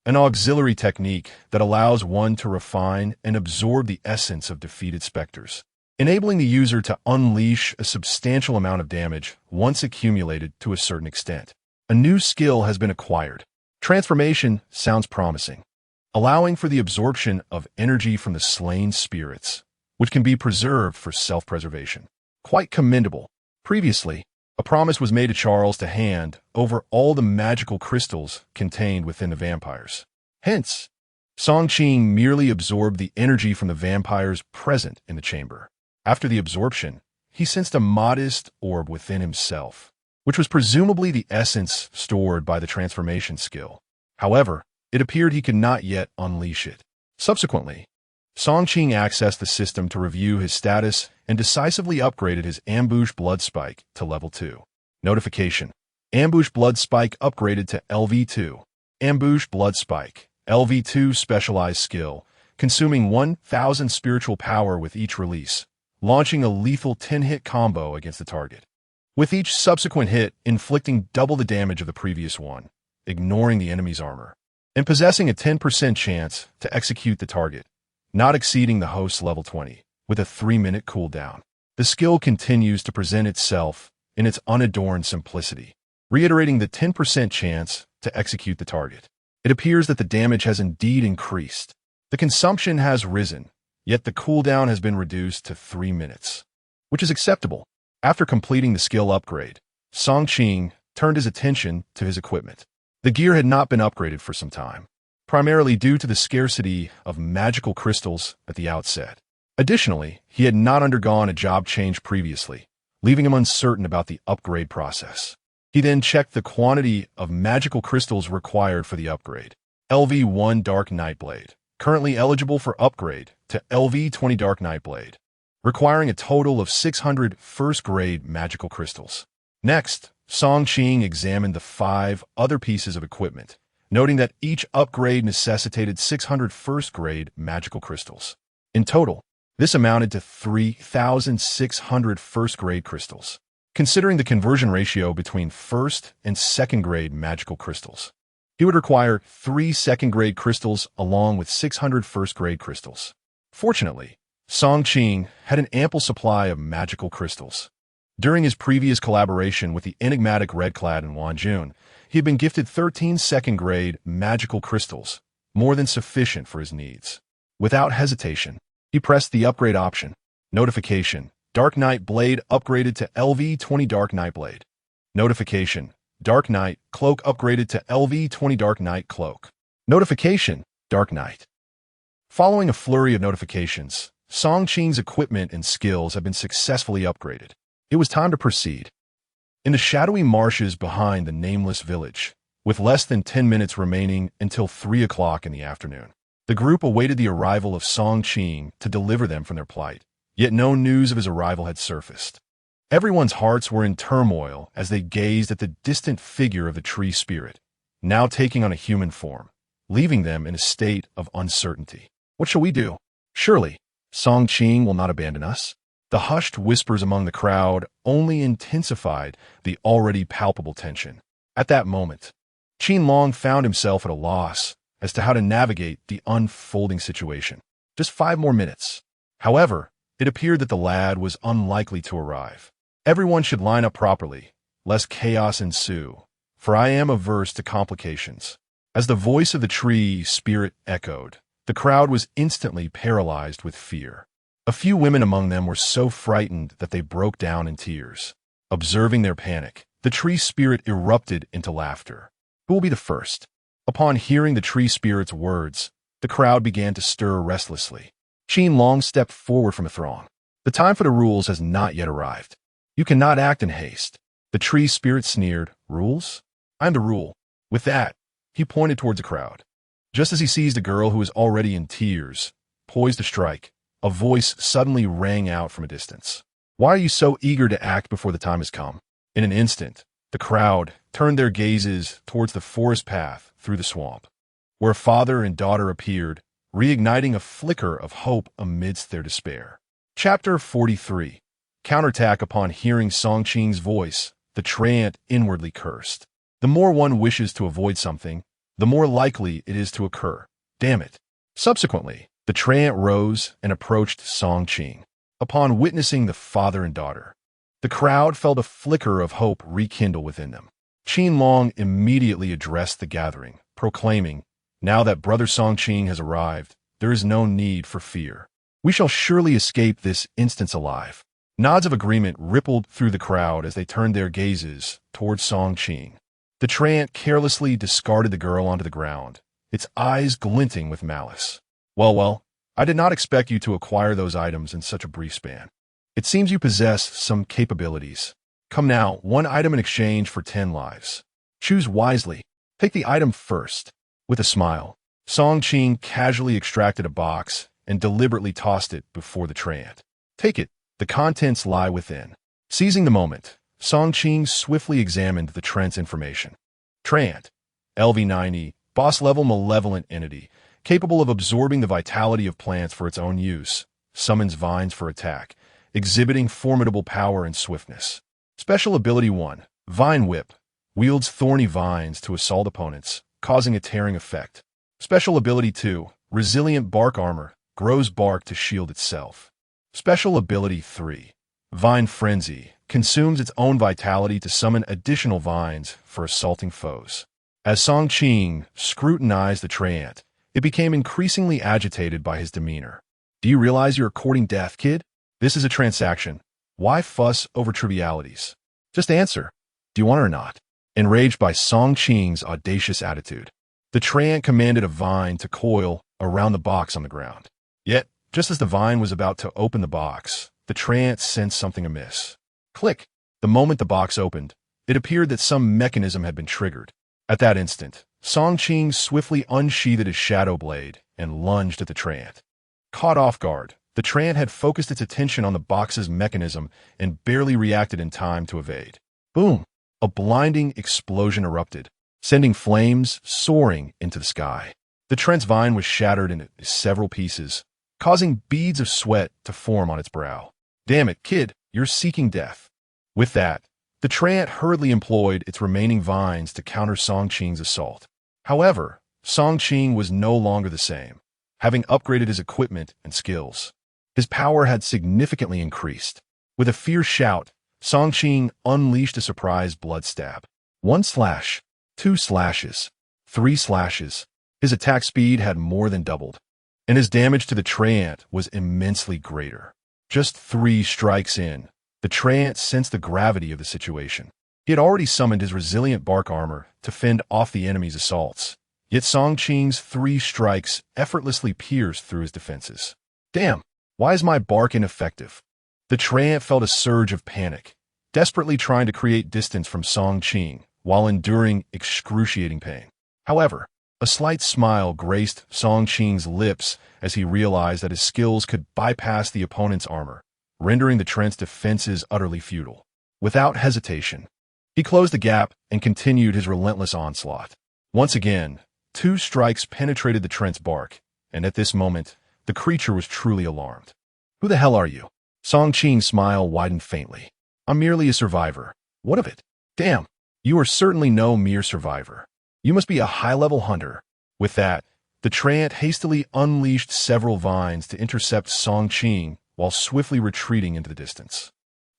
An auxiliary technique that allows one to refine and absorb the essence of defeated specters, enabling the user to unleash a substantial amount of damage once accumulated to a certain extent. A new skill has been acquired. Transformation sounds promising, allowing for the absorption of energy from the slain spirits, which can be preserved for self-preservation. Quite commendable. Previously, a promise was made to Charles to hand over all the magical crystals contained within the vampires. Hence, Song Qing merely absorbed the energy from the vampires present in the chamber. After the absorption, he sensed a modest orb within himself, which was presumably the essence stored by the transformation skill. However, it appeared he could not yet unleash it. Subsequently, Song Qing accessed the system to review his status and decisively upgraded his Ambush Blood Spike to level 2. Notification: Ambush Blood Spike upgraded to LV2. Ambush Blood Spike, LV2 specialized skill, consuming 1,000 spiritual power with each release, launching a lethal 10-hit combo against the target. With each subsequent hit inflicting double the damage of the previous one, ignoring the enemy's armor, and possessing a 10% chance to execute the target, not exceeding the host's level 20, with a 3-minute cooldown. The skill continues to present itself in its unadorned simplicity, reiterating the 10% chance to execute the target. It appears that the damage has indeed increased. The consumption has risen, yet the cooldown has been reduced to 3 minutes, which is acceptable. After completing the skill upgrade, Song Qing turned his attention to his equipment. The gear had not been upgraded for some time, primarily due to the scarcity of magical crystals at the outset. Additionally, he had not undergone a job change previously, leaving him uncertain about the upgrade process. He then checked the quantity of magical crystals required for the upgrade. LV1 Dark Nightblade, currently eligible for upgrade to LV20 Dark Nightblade, requiring a total of 600 first-grade magical crystals. Next, Song Qing examined the 5 other pieces of equipment, noting that each upgrade necessitated 600 first-grade magical crystals. In total, this amounted to 3,600 first-grade crystals, considering the conversion ratio between first and second-grade magical crystals. He would require 3 second-grade crystals along with 600 first-grade crystals. Fortunately, Song Qing had an ample supply of magical crystals. During his previous collaboration with the enigmatic Redclad in Wanjun, he had been gifted 13 second-grade magical crystals, more than sufficient for his needs. Without hesitation, he pressed the upgrade option. Notification: Dark Knight Blade upgraded to LV20 Dark Knight Blade. Notification: Dark Knight Cloak upgraded to LV20 Dark Knight Cloak. Notification: Dark Knight. Following a flurry of notifications, Song Qing's equipment and skills have been successfully upgraded. It was time to proceed. In the shadowy marshes behind the nameless village, with less than 10 minutes remaining until 3 o'clock in the afternoon, the group awaited the arrival of Song Qing to deliver them from their plight, yet no news of his arrival had surfaced. Everyone's hearts were in turmoil as they gazed at the distant figure of the tree spirit, now taking on a human form, leaving them in a state of uncertainty. What shall we do? Surely, Song Qing will not abandon us. The hushed whispers among the crowd only intensified the already palpable tension. At that moment, Qin Long found himself at a loss as to how to navigate the unfolding situation. Just 5 more minutes. However, it appeared that the lad was unlikely to arrive. Everyone should line up properly, lest chaos ensue, for I am averse to complications. As the voice of the tree spirit echoed, the crowd was instantly paralyzed with fear. A few women among them were so frightened that they broke down in tears. Observing their panic, the tree spirit erupted into laughter. Who will be the first? Upon hearing the tree spirit's words, the crowd began to stir restlessly. Qin Long stepped forward from a throng. The time for the rules has not yet arrived. You cannot act in haste. The tree spirit sneered. Rules? I'm the rule. With that, he pointed towards the crowd. Just as he seized a girl who was already in tears, poised to strike, a voice suddenly rang out from a distance. Why are you so eager to act before the time has come? In an instant, the crowd turned their gazes towards the forest path through the swamp, where father and daughter appeared, reigniting a flicker of hope amidst their despair. Chapter 43. Counterattack. Upon hearing Song Qing's voice, the treant inwardly cursed. The more one wishes to avoid something, the more likely it is to occur. Damn it. Subsequently, the treant rose and approached Song Qing. Upon witnessing the father and daughter, the crowd felt a flicker of hope rekindle within them. Qin Long immediately addressed the gathering, proclaiming, "Now that Brother Song Qing has arrived, there is no need for fear. We shall surely escape this instance alive." Nods of agreement rippled through the crowd as they turned their gazes towards Song Qing. The treant carelessly discarded the girl onto the ground, its eyes glinting with malice. Well, I did not expect you to acquire those items in such a brief span. It seems you possess some capabilities. Come now, 1 item in exchange for 10 lives. Choose wisely. Take the item first. With a smile, Song Qing casually extracted a box and deliberately tossed it before the treant. Take it. The contents lie within. Seizing the moment, Song Qing swiftly examined the treant's information. Treant, LV90, boss-level malevolent entity, capable of absorbing the vitality of plants for its own use, summons vines for attack, exhibiting formidable power and swiftness. Special Ability 1, Vine Whip, wields thorny vines to assault opponents, causing a tearing effect. Special Ability 2, Resilient Bark Armor, grows bark to shield itself. Special Ability 3, Vine Frenzy, consumes its own vitality to summon additional vines for assaulting foes. As Song Qing scrutinized the treant, it became increasingly agitated by his demeanor. Do you realize you're courting death, kid? This is a transaction. Why fuss over trivialities? Just answer. Do you want it or not? Enraged by Song Qing's audacious attitude, the treant commanded a vine to coil around the box on the ground. Yet, just as the vine was about to open the box, the treant sensed something amiss. Click! The moment the box opened, it appeared that some mechanism had been triggered. At that instant, Song Qing swiftly unsheathed his shadow blade and lunged at the treant. Caught off guard, the treant had focused its attention on the box's mechanism and barely reacted in time to evade. Boom! A blinding explosion erupted, sending flames soaring into the sky. The treant's vine was shattered into several pieces, causing beads of sweat to form on its brow. Damn it, kid, you're seeking death. With that, the treant hurriedly employed its remaining vines to counter Song Qing's assault. However, Song Qing was no longer the same, having upgraded his equipment and skills. His power had significantly increased. With a fierce shout, Song Qing unleashed a surprise blood stab. 1 slash, 2 slashes, 3 slashes. His attack speed had more than doubled, and his damage to the treant was immensely greater. Just 3 strikes in, the treant sensed the gravity of the situation. He had already summoned his resilient bark armor to fend off the enemy's assaults, yet Song Qing's 3 strikes effortlessly pierced through his defenses. Damn, why is my bark ineffective? The treant felt a surge of panic, desperately trying to create distance from Song Qing while enduring excruciating pain. However, a slight smile graced Song Qing's lips as he realized that his skills could bypass the opponent's armor, rendering the treant's defenses utterly futile. Without hesitation, he closed the gap and continued his relentless onslaught. Once again, 2 strikes penetrated the treant's bark, and at this moment, the creature was truly alarmed. Who the hell are you? Song Qing's smile widened faintly. I'm merely a survivor. What of it? Damn, you are certainly no mere survivor. You must be a high-level hunter. With that, the treant hastily unleashed several vines to intercept Song Qing while swiftly retreating into the distance.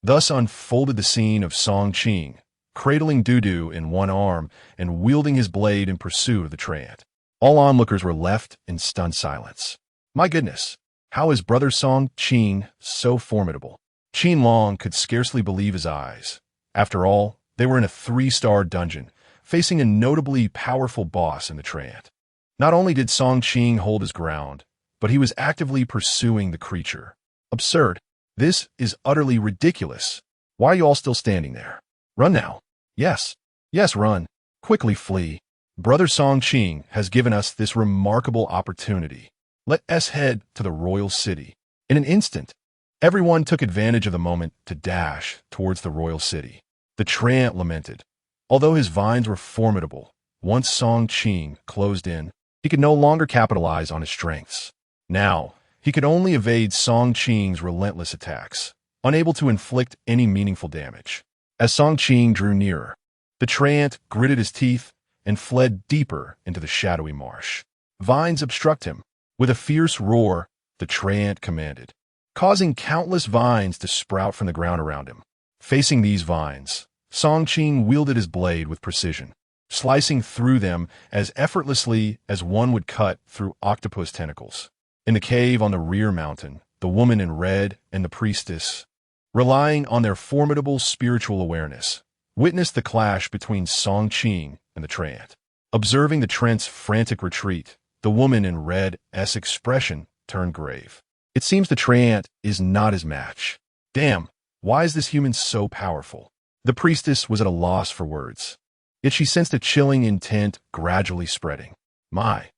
Thus unfolded the scene of Song Qing, cradling Dudu in one arm and wielding his blade in pursuit of the treant. All onlookers were left in stunned silence. My goodness, how is brother Song Qing so formidable? Qin Long could scarcely believe his eyes. After all, they were in a 3-star dungeon, facing a notably powerful boss in the treant. Not only did Song Qing hold his ground, but he was actively pursuing the creature. Absurd. This is utterly ridiculous. Why are you all still standing there? Run now. Yes. Yes, run. Quickly flee. Brother Song Qing has given us this remarkable opportunity. Let us head to the royal city. In an instant, everyone took advantage of the moment to dash towards the royal city. The treant lamented. Although his vines were formidable, once Song Qing closed in, he could no longer capitalize on his strengths. Now, he could only evade Song Qing's relentless attacks, unable to inflict any meaningful damage. As Song Qing drew nearer, the treant gritted his teeth and fled deeper into the shadowy marsh. Vines obstruct him. With a fierce roar, the treant commanded, causing countless vines to sprout from the ground around him. Facing these vines, Song Qing wielded his blade with precision, slicing through them as effortlessly as one would cut through octopus tentacles. In the cave on the rear mountain, the woman in red and the priestess, relying on their formidable spiritual awareness, witnessed the clash between Song Qing and the treant. Observing the treant's frantic retreat, the woman in red's expression turned grave. It seems the treant is not his match. Damn, why is this human so powerful? The priestess was at a loss for words. Yet she sensed a chilling intent gradually spreading. My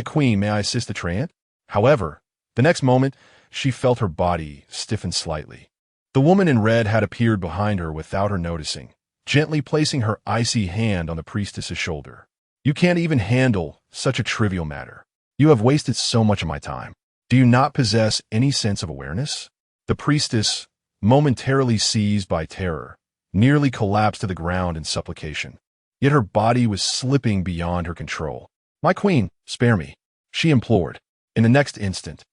queen, may I assist the treant? However, the next moment, she felt her body stiffen slightly. The woman in red had appeared behind her without her noticing, gently placing her icy hand on the priestess's shoulder. You can't even handle such a trivial matter. You have wasted so much of my time. Do you not possess any sense of awareness? The priestess, momentarily seized by terror, nearly collapsed to the ground in supplication. Yet her body was slipping beyond her control. My queen, spare me, she implored. In the next instant,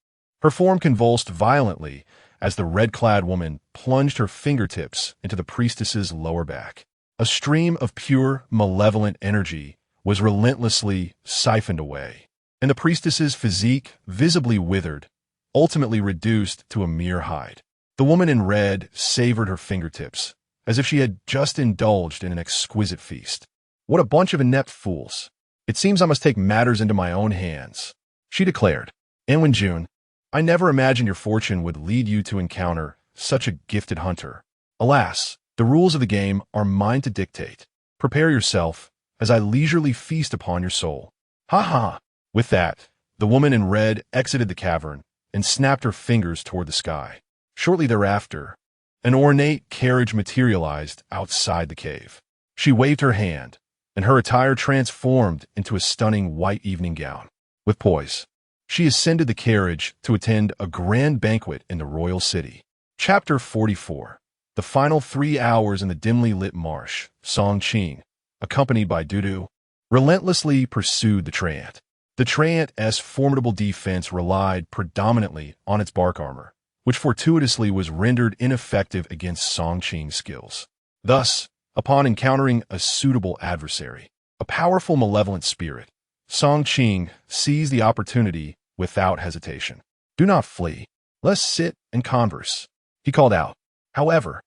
her form convulsed violently as the red-clad woman plunged her fingertips into the priestess's lower back. A stream of pure, malevolent energy was relentlessly siphoned away, and the priestess's physique visibly withered, ultimately reduced to a mere hide. The woman in red savored her fingertips, as if she had just indulged in an exquisite feast. What a bunch of inept fools. It seems I must take matters into my own hands, she declared. And when June, I never imagined your fortune would lead you to encounter such a gifted hunter. Alas, the rules of the game are mine to dictate. Prepare yourself, as I leisurely feast upon your soul. Ha ha! With that, the woman in red exited the cavern and snapped her fingers toward the sky. Shortly thereafter, an ornate carriage materialized outside the cave. She waved her hand, and her attire transformed into a stunning white evening gown. With poise, she ascended the carriage to attend a grand banquet in the royal city. Chapter 44. The final 3 hours in the dimly lit marsh, Song Qing, accompanied by Dudu, relentlessly pursued the Treant. The Treant's formidable defense relied predominantly on its bark armor, which fortuitously was rendered ineffective against Song Qing's skills. Thus, upon encountering a suitable adversary, a powerful malevolent spirit, Song Qing seized the opportunity without hesitation. Do not flee. Let's sit and converse, he called out. However,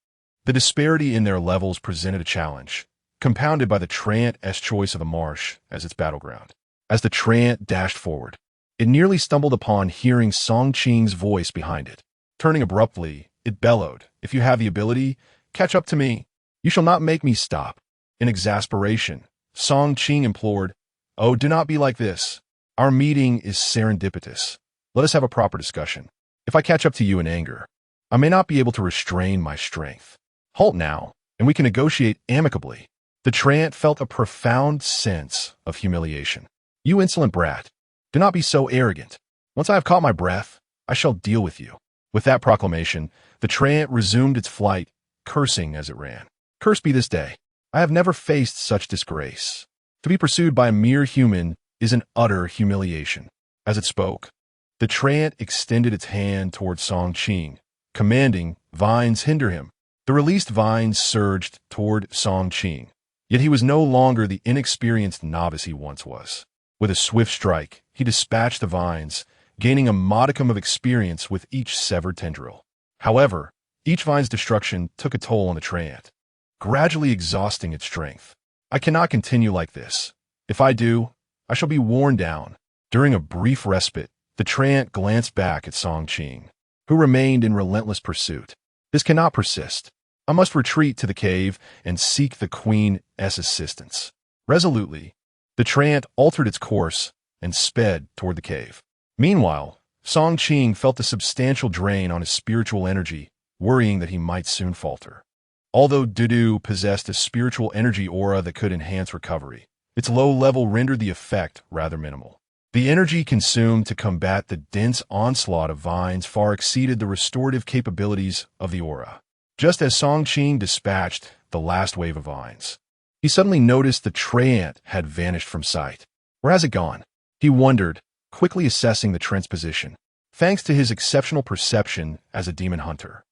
the disparity in their levels presented a challenge, compounded by the Treant's choice of the marsh as its battleground. As the Treant dashed forward, it nearly stumbled upon hearing Song Qing's voice behind it. Turning abruptly, it bellowed, "If you have the ability, catch up to me. You shall not make me stop." In exasperation, Song Qing implored, "Oh, do not be like this. Our meeting is serendipitous. Let us have a proper discussion. If I catch up to you in anger, I may not be able to restrain my strength. Halt now, and we can negotiate amicably." The Treant felt a profound sense of humiliation. "You insolent brat, do not be so arrogant. Once I have caught my breath, I shall deal with you." With that proclamation, the Treant resumed its flight, cursing as it ran. "Cursed be this day. I have never faced such disgrace. To be pursued by a mere human is an utter humiliation." As it spoke, the Treant extended its hand toward Song Qing, commanding vines hinder him. The released vines surged toward Song Qing, yet he was no longer the inexperienced novice he once was. With a swift strike, he dispatched the vines, gaining a modicum of experience with each severed tendril. However, each vine's destruction took a toll on the Treant, gradually exhausting its strength. "I cannot continue like this. If I do, I shall be worn down." During a brief respite, the Treant glanced back at Song Qing, who remained in relentless pursuit. "This cannot persist. I must retreat to the cave and seek the Queen's assistance." Resolutely, the Treant altered its course and sped toward the cave. Meanwhile, Song Qing felt a substantial drain on his spiritual energy, worrying that he might soon falter. Although Dudu possessed a spiritual energy aura that could enhance recovery, its low level rendered the effect rather minimal. The energy consumed to combat the dense onslaught of vines far exceeded the restorative capabilities of the aura. Just as Song Qing dispatched the last wave of vines, he suddenly noticed the Treant had vanished from sight. Where has it gone? He wondered, quickly assessing the Treant's position. Thanks to his exceptional perception as a demon hunter,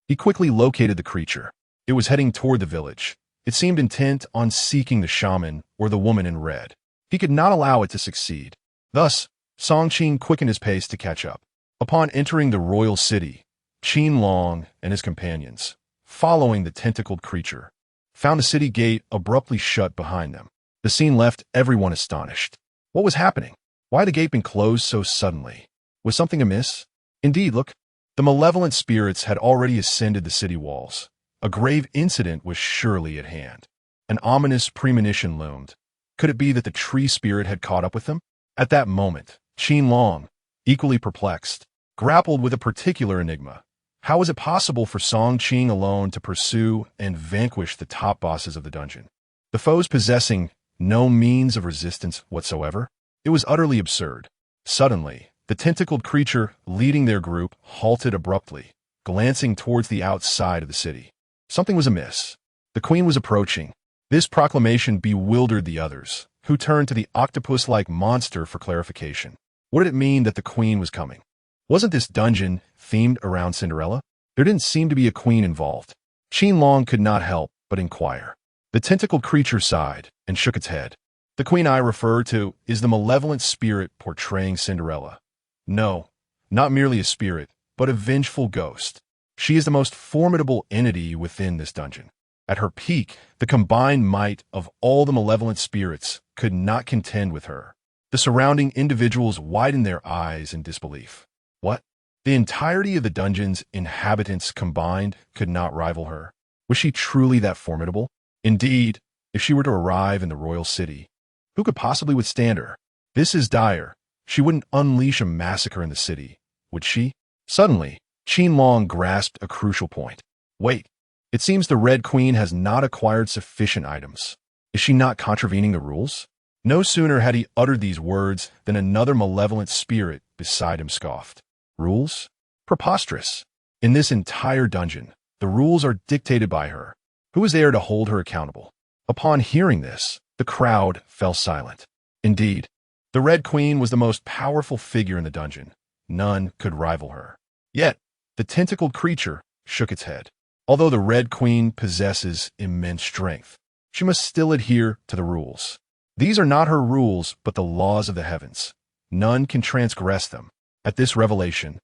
he quickly located the creature. It was heading toward the village. It seemed intent on seeking the shaman or the woman in red. He could not allow it to succeed. Thus, Song Qing quickened his pace to catch up. Upon entering the royal city, Qin Long and his companions, following the tentacled creature, found the city gate abruptly shut behind them. The scene left everyone astonished. What was happening? Why had the gate been closed so suddenly? Was something amiss? Indeed, look, the malevolent spirits had already ascended the city walls. A grave incident was surely at hand. An ominous premonition loomed. Could it be that the tree spirit had caught up with them? At that moment, Qin Long, equally perplexed, grappled with a particular enigma. How was it possible for Song Qing alone to pursue and vanquish the top bosses of the dungeon? The foes possessing no means of resistance whatsoever? It was utterly absurd. Suddenly, the tentacled creature leading their group halted abruptly, glancing towards the outside of the city. Something was amiss. The queen was approaching. This proclamation bewildered the others, who turned to the octopus-like monster for clarification. What did it mean that the queen was coming? Wasn't this dungeon themed around Cinderella? There didn't seem to be a queen involved. Qinlong could not help but inquire. The tentacled creature sighed and shook its head. The queen I refer to is the malevolent spirit portraying Cinderella. No, not merely a spirit, but a vengeful ghost. She is the most formidable entity within this dungeon. At her peak, the combined might of all the malevolent spirits could not contend with her. The surrounding individuals widened their eyes in disbelief. What? The entirety of the dungeon's inhabitants combined could not rival her. Was she truly that formidable? Indeed, if she were to arrive in the royal city, who could possibly withstand her? This is dire. She wouldn't unleash a massacre in the city, would she? Suddenly, Qinlong grasped a crucial point. Wait, it seems the Red Queen has not acquired sufficient items. Is she not contravening the rules? No sooner had he uttered these words than another malevolent spirit beside him scoffed. Rules? Preposterous. In this entire dungeon, the rules are dictated by her. Who is there to hold her accountable? Upon hearing this, the crowd fell silent. Indeed, the Red Queen was the most powerful figure in the dungeon. None could rival her. Yet, the tentacled creature shook its head. Although the Red Queen possesses immense strength, she must still adhere to the rules. These are not her rules, but the laws of the heavens. None can transgress them. At this revelation,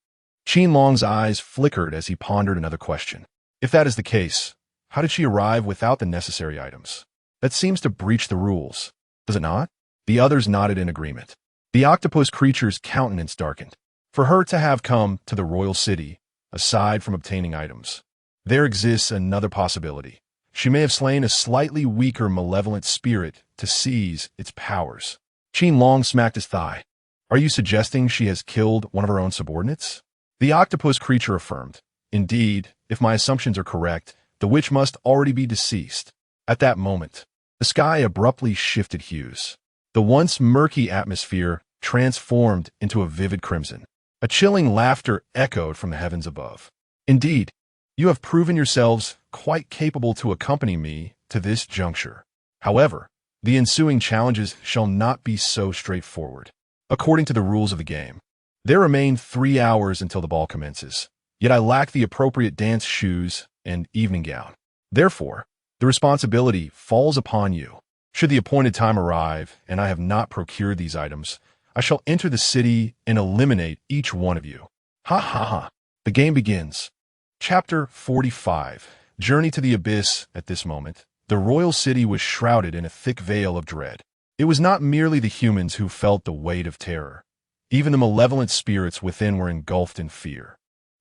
Qinlong's eyes flickered as he pondered another question. If that is the case, how did she arrive without the necessary items? That seems to breach the rules, does it not? The others nodded in agreement. The octopus creature's countenance darkened. For her to have come to the royal city, aside from obtaining items, there exists another possibility. She may have slain a slightly weaker malevolent spirit to seize its powers. Qinlong smacked his thigh. Are you suggesting she has killed one of her own subordinates? The octopus creature affirmed. Indeed, if my assumptions are correct, the witch must already be deceased. At that moment, the sky abruptly shifted hues. The once murky atmosphere transformed into a vivid crimson. A chilling laughter echoed from the heavens above. Indeed, you have proven yourselves quite capable to accompany me to this juncture. However, the ensuing challenges shall not be so straightforward. According to the rules of the game, there remain 3 hours until the ball commences, yet I lack the appropriate dance shoes and evening gown. Therefore, the responsibility falls upon you. Should the appointed time arrive and I have not procured these items, I shall enter the city and eliminate each one of you. Ha ha ha. The game begins. Chapter 45. Journey to the Abyss. At this moment, the royal city was shrouded in a thick veil of dread. It was not merely the humans who felt the weight of terror. Even the malevolent spirits within were engulfed in fear.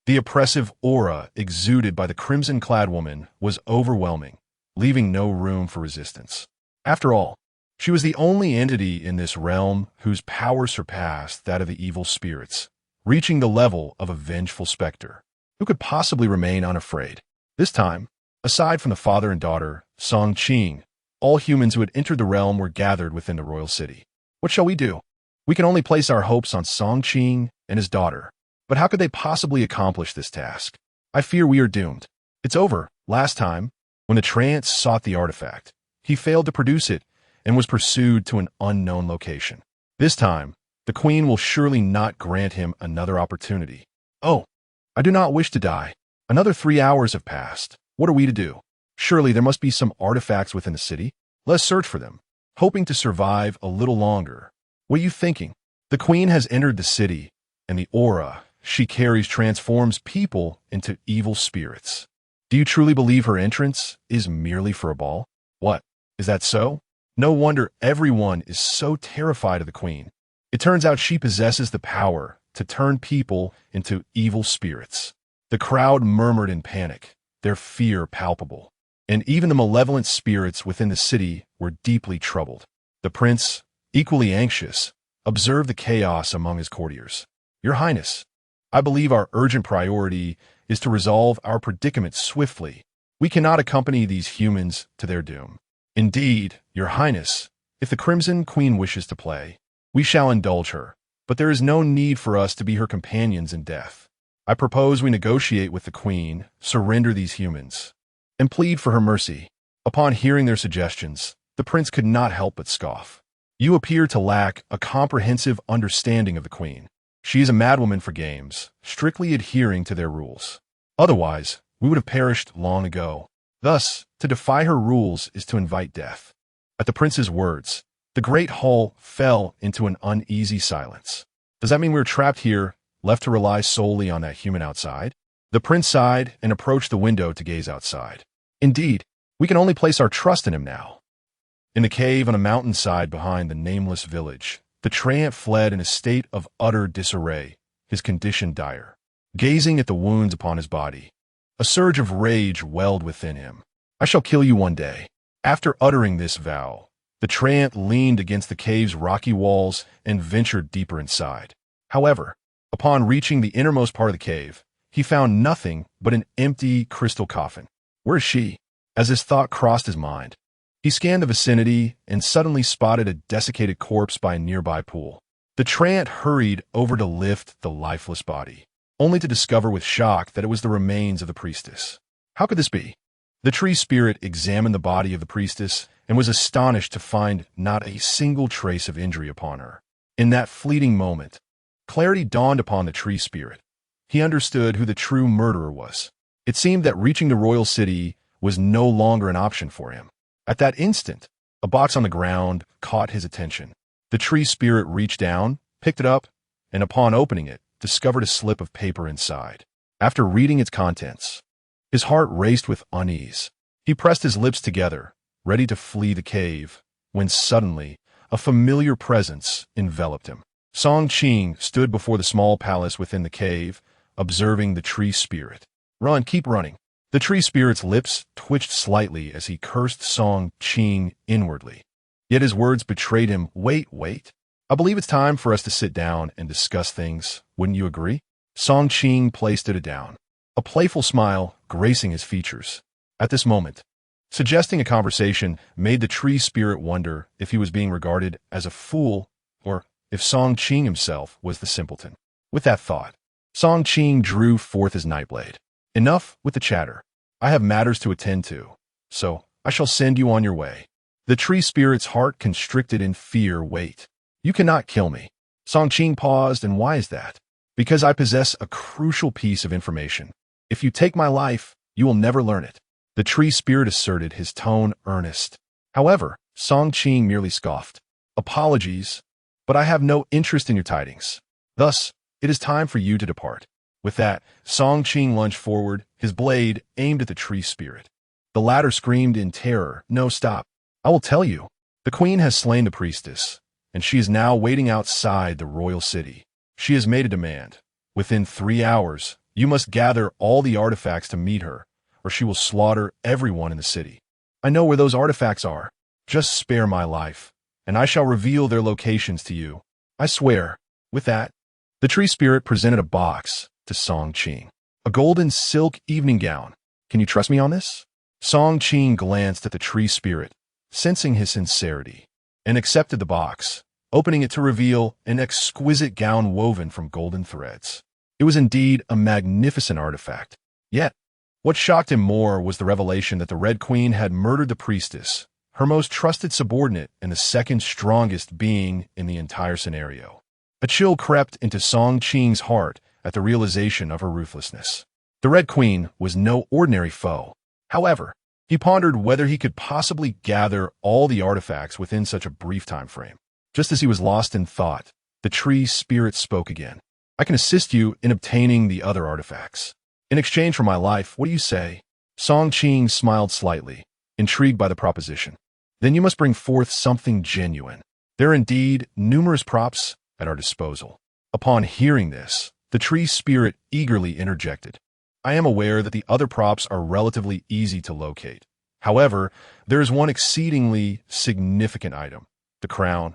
The oppressive aura exuded by the crimson-clad woman was overwhelming, leaving no room for resistance. After all, she was the only entity in this realm whose power surpassed that of the evil spirits, reaching the level of a vengeful specter. Who could possibly remain unafraid? This time, aside from the father and daughter, Song Qing, all humans who had entered the realm were gathered within the royal city. What shall we do? We can only place our hopes on Song Qing and his daughter. But how could they possibly accomplish this task? I fear we are doomed. It's over. Last time, when the trance sought the artifact, he failed to produce it and was pursued to an unknown location. This time, the queen will surely not grant him another opportunity. Oh, I do not wish to die. Another 3 hours have passed. What are we to do? Surely there must be some artifacts within the city. Let's search for them, hoping to survive a little longer. What are you thinking? The queen has entered the city, and the aura she carries transforms people into evil spirits. Do you truly believe her entrance is merely for a ball? What? Is that so? No wonder everyone is so terrified of the queen. It turns out she possesses the power to turn people into evil spirits. The crowd murmured in panic, their fear palpable. And even the malevolent spirits within the city were deeply troubled. The prince, equally anxious, observed the chaos among his courtiers. Your Highness, I believe our urgent priority is to resolve our predicament swiftly. We cannot accompany these humans to their doom. Indeed, Your Highness, If the Crimson Queen wishes to play, we shall indulge her, but there is no need for us to be her companions in death. I propose we negotiate with the Queen, surrender these humans, and plead for her mercy." Upon hearing their suggestions, the prince could not help but scoff. "You appear to lack a comprehensive understanding of the Queen. She is a madwoman for games, strictly adhering to their rules. Otherwise, we would have perished long ago. Thus, to defy her rules is to invite death." At the prince's words, the great hall fell into an uneasy silence. "Does that mean we're trapped here, left to rely solely on that human outside?" The prince sighed and approached the window to gaze outside. "Indeed, we can only place our trust in him now." In the cave on a mountainside behind the nameless village, the Treant fled in a state of utter disarray, his condition dire. Gazing at the wounds upon his body, a surge of rage welled within him. "I shall kill you one day." After uttering this vow, the Treant leaned against the cave's rocky walls and ventured deeper inside. However, upon reaching the innermost part of the cave, he found nothing but an empty crystal coffin. "Where is she?" As his thought crossed his mind, he scanned the vicinity and suddenly spotted a desiccated corpse by a nearby pool. The Treant hurried over to lift the lifeless body, only to discover with shock that it was the remains of the priestess. How could this be? The tree spirit examined the body of the priestess and was astonished to find not a single trace of injury upon her. In that fleeting moment, clarity dawned upon the tree spirit. He understood who the true murderer was. It seemed that reaching the royal city was no longer an option for him. At that instant, a box on the ground caught his attention. The tree spirit reached down, picked it up, and upon opening it, discovered a slip of paper inside. After reading its contents, his heart raced with unease. He pressed his lips together, ready to flee the cave, when suddenly a familiar presence enveloped him. Song Qing stood before the small palace within the cave, observing the tree spirit. "Run, keep running." The tree spirit's lips twitched slightly as he cursed Song Qing inwardly. Yet his words betrayed him. Wait. I believe it's time for us to sit down and discuss things. Wouldn't you agree?" Song Qing placed it down, a playful smile gracing his features. At this moment, suggesting a conversation made the tree spirit wonder if he was being regarded as a fool or if Song Qing himself was the simpleton. With that thought, Song Qing drew forth his nightblade. "Enough with the chatter. I have matters to attend to, so I shall send you on your way." The tree spirit's heart constricted in fear. "Wait. You cannot kill me." Song Qing paused. "And why is that?" "Because I possess a crucial piece of information. If you take my life, you will never learn it." The tree spirit asserted, his tone earnest. However, Song Qing merely scoffed. "Apologies, but I have no interest in your tidings. Thus, it is time for you to depart." With that, Song Qing lunged forward, his blade aimed at the tree spirit. The latter screamed in terror. "No, stop. I will tell you. The queen has slain the priestess, and she is now waiting outside the royal city. She has made a demand. Within 3 hours, you must gather all the artifacts to meet her, or she will slaughter everyone in the city. I know where those artifacts are. Just spare my life, and I shall reveal their locations to you. I swear." With that, the tree spirit presented a box to Song Qing. "A golden silk evening gown. Can you trust me on this?" Song Qing glanced at the tree spirit, sensing his sincerity, and accepted the box, opening it to reveal an exquisite gown woven from golden threads. It was indeed a magnificent artifact. Yet, what shocked him more was the revelation that the Red Queen had murdered the priestess, her most trusted subordinate and the second strongest being in the entire scenario. A chill crept into Song Qing's heart at the realization of her ruthlessness. The Red Queen was no ordinary foe. However, he pondered whether he could possibly gather all the artifacts within such a brief time frame. Just as he was lost in thought, the tree spirit spoke again. "I can assist you in obtaining the other artifacts. In exchange for my life, what do you say?" Song Qing smiled slightly, intrigued by the proposition. "Then you must bring forth something genuine. There are indeed numerous props at our disposal." Upon hearing this, the tree spirit eagerly interjected. "I am aware that the other props are relatively easy to locate. However, there is one exceedingly significant item, the crown,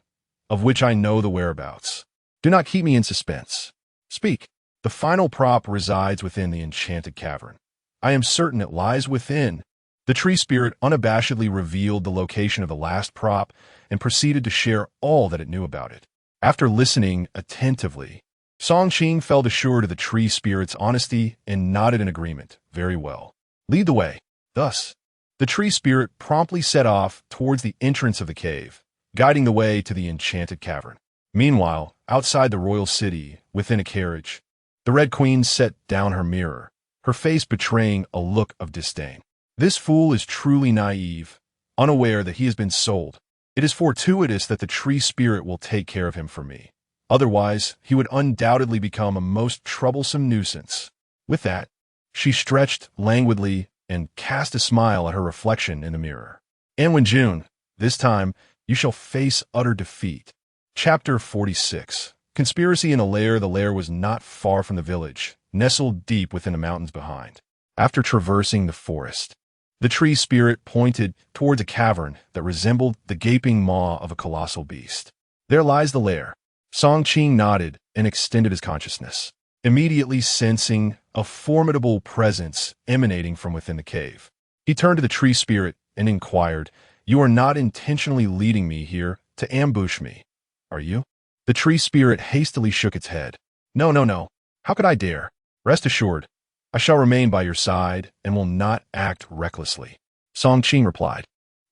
of which I know the whereabouts. Do not keep me in suspense. Speak." "The final prop resides within the enchanted cavern. I am certain it lies within The tree spirit unabashedly revealed the location of the last prop and proceeded to share all that it knew about it. After listening attentively, Songqing felt assured of the tree spirit's honesty and nodded in agreement. Very well. Lead the way. Thus, the tree spirit promptly set off towards the entrance of the cave, guiding the way to the enchanted cavern. Meanwhile, outside the royal city, within a carriage, the Red Queen set down her mirror, her face betraying a look of disdain. This fool is truly naive, unaware that he has been sold. It is fortuitous that the tree spirit will take care of him for me. Otherwise, he would undoubtedly become a most troublesome nuisance. With that, she stretched languidly and cast a smile at her reflection in the mirror. And when June, this time, you shall face utter defeat. Chapter 46. Conspiracy in a lair. The lair was not far from the village, nestled deep within the mountains behind. After traversing the forest, the tree spirit pointed towards a cavern that resembled the gaping maw of a colossal beast. There lies the lair. Songqing nodded and extended his consciousness, immediately sensing a formidable presence emanating from within the cave. He turned to the tree spirit and inquired, "You are not intentionally leading me here to ambush me, are you?" The tree spirit hastily shook its head. No, no, no. How could I dare? Rest assured, I shall remain by your side and will not act recklessly. Songqing replied.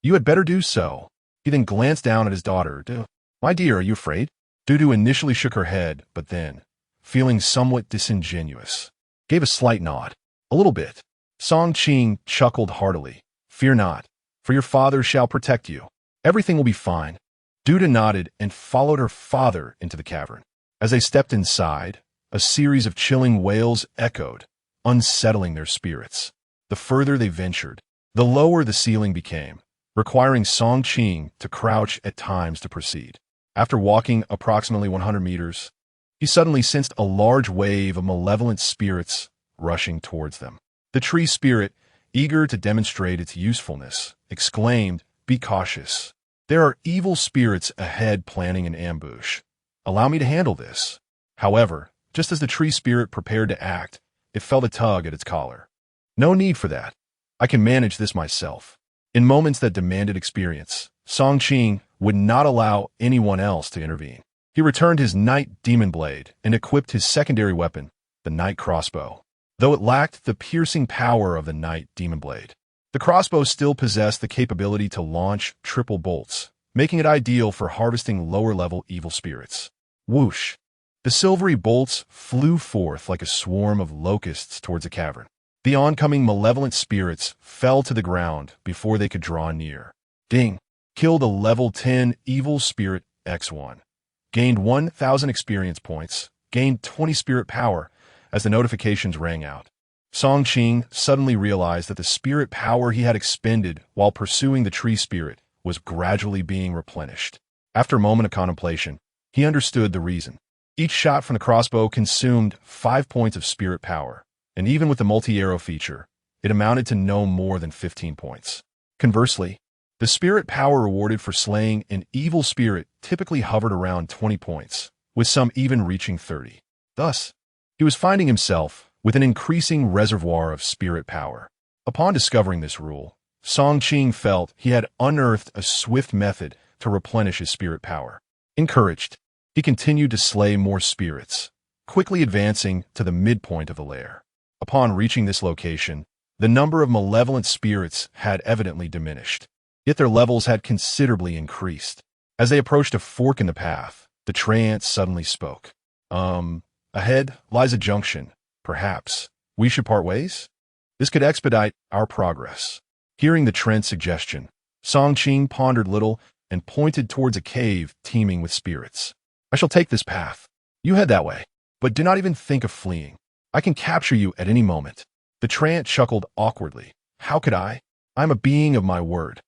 You had better do so. He then glanced down at his daughter. My dear, are you afraid? Dudu initially shook her head, but then, feeling somewhat disingenuous, gave a slight nod. A little bit. Songqing chuckled heartily. Fear not, for your father shall protect you. Everything will be fine. Duda nodded and followed her father into the cavern. As they stepped inside, a series of chilling wails echoed, unsettling their spirits. The further they ventured, the lower the ceiling became, requiring Songqing to crouch at times to proceed. After walking approximately 100 meters, he suddenly sensed a large wave of malevolent spirits rushing towards them. The tree spirit, eager to demonstrate its usefulness, exclaimed, Be cautious. There are evil spirits ahead planning an ambush. Allow me to handle this. However, just as the tree spirit prepared to act, it felt a tug at its collar. No need for that. I can manage this myself. In moments that demanded experience, Songqing would not allow anyone else to intervene. He returned his night demon blade and equipped his secondary weapon, the night crossbow. Though it lacked the piercing power of the night demon blade, the crossbow still possessed the capability to launch triple bolts, making it ideal for harvesting lower-level evil spirits. Whoosh! The silvery bolts flew forth like a swarm of locusts towards the cavern. The oncoming malevolent spirits fell to the ground before they could draw near. Ding! Killed a level 10 evil spirit X1. Gained 1,000 experience points. Gained 20 spirit power as the notifications rang out. Songqing suddenly realized that the spirit power he had expended while pursuing the tree spirit was gradually being replenished. After a moment of contemplation, he understood the reason. Each shot from the crossbow consumed 5 points of spirit power, and even with the multi-arrow feature, it amounted to no more than 15 points. Conversely, the spirit power rewarded for slaying an evil spirit typically hovered around 20 points, with some even reaching 30. Thus, he was finding himself with an increasing reservoir of spirit power. Upon discovering this rule, Songqing felt he had unearthed a swift method to replenish his spirit power. Encouraged, he continued to slay more spirits, quickly advancing to the midpoint of the lair. Upon reaching this location, the number of malevolent spirits had evidently diminished, yet their levels had considerably increased. As they approached a fork in the path, the treant suddenly spoke. Ahead lies a junction. Perhaps we should part ways? This could expedite our progress. Hearing the treant's suggestion, Songqing pondered little and pointed towards a cave teeming with spirits. I shall take this path. You head that way, but do not even think of fleeing. I can capture you at any moment. The treant chuckled awkwardly. How could I? I'm a being of my word.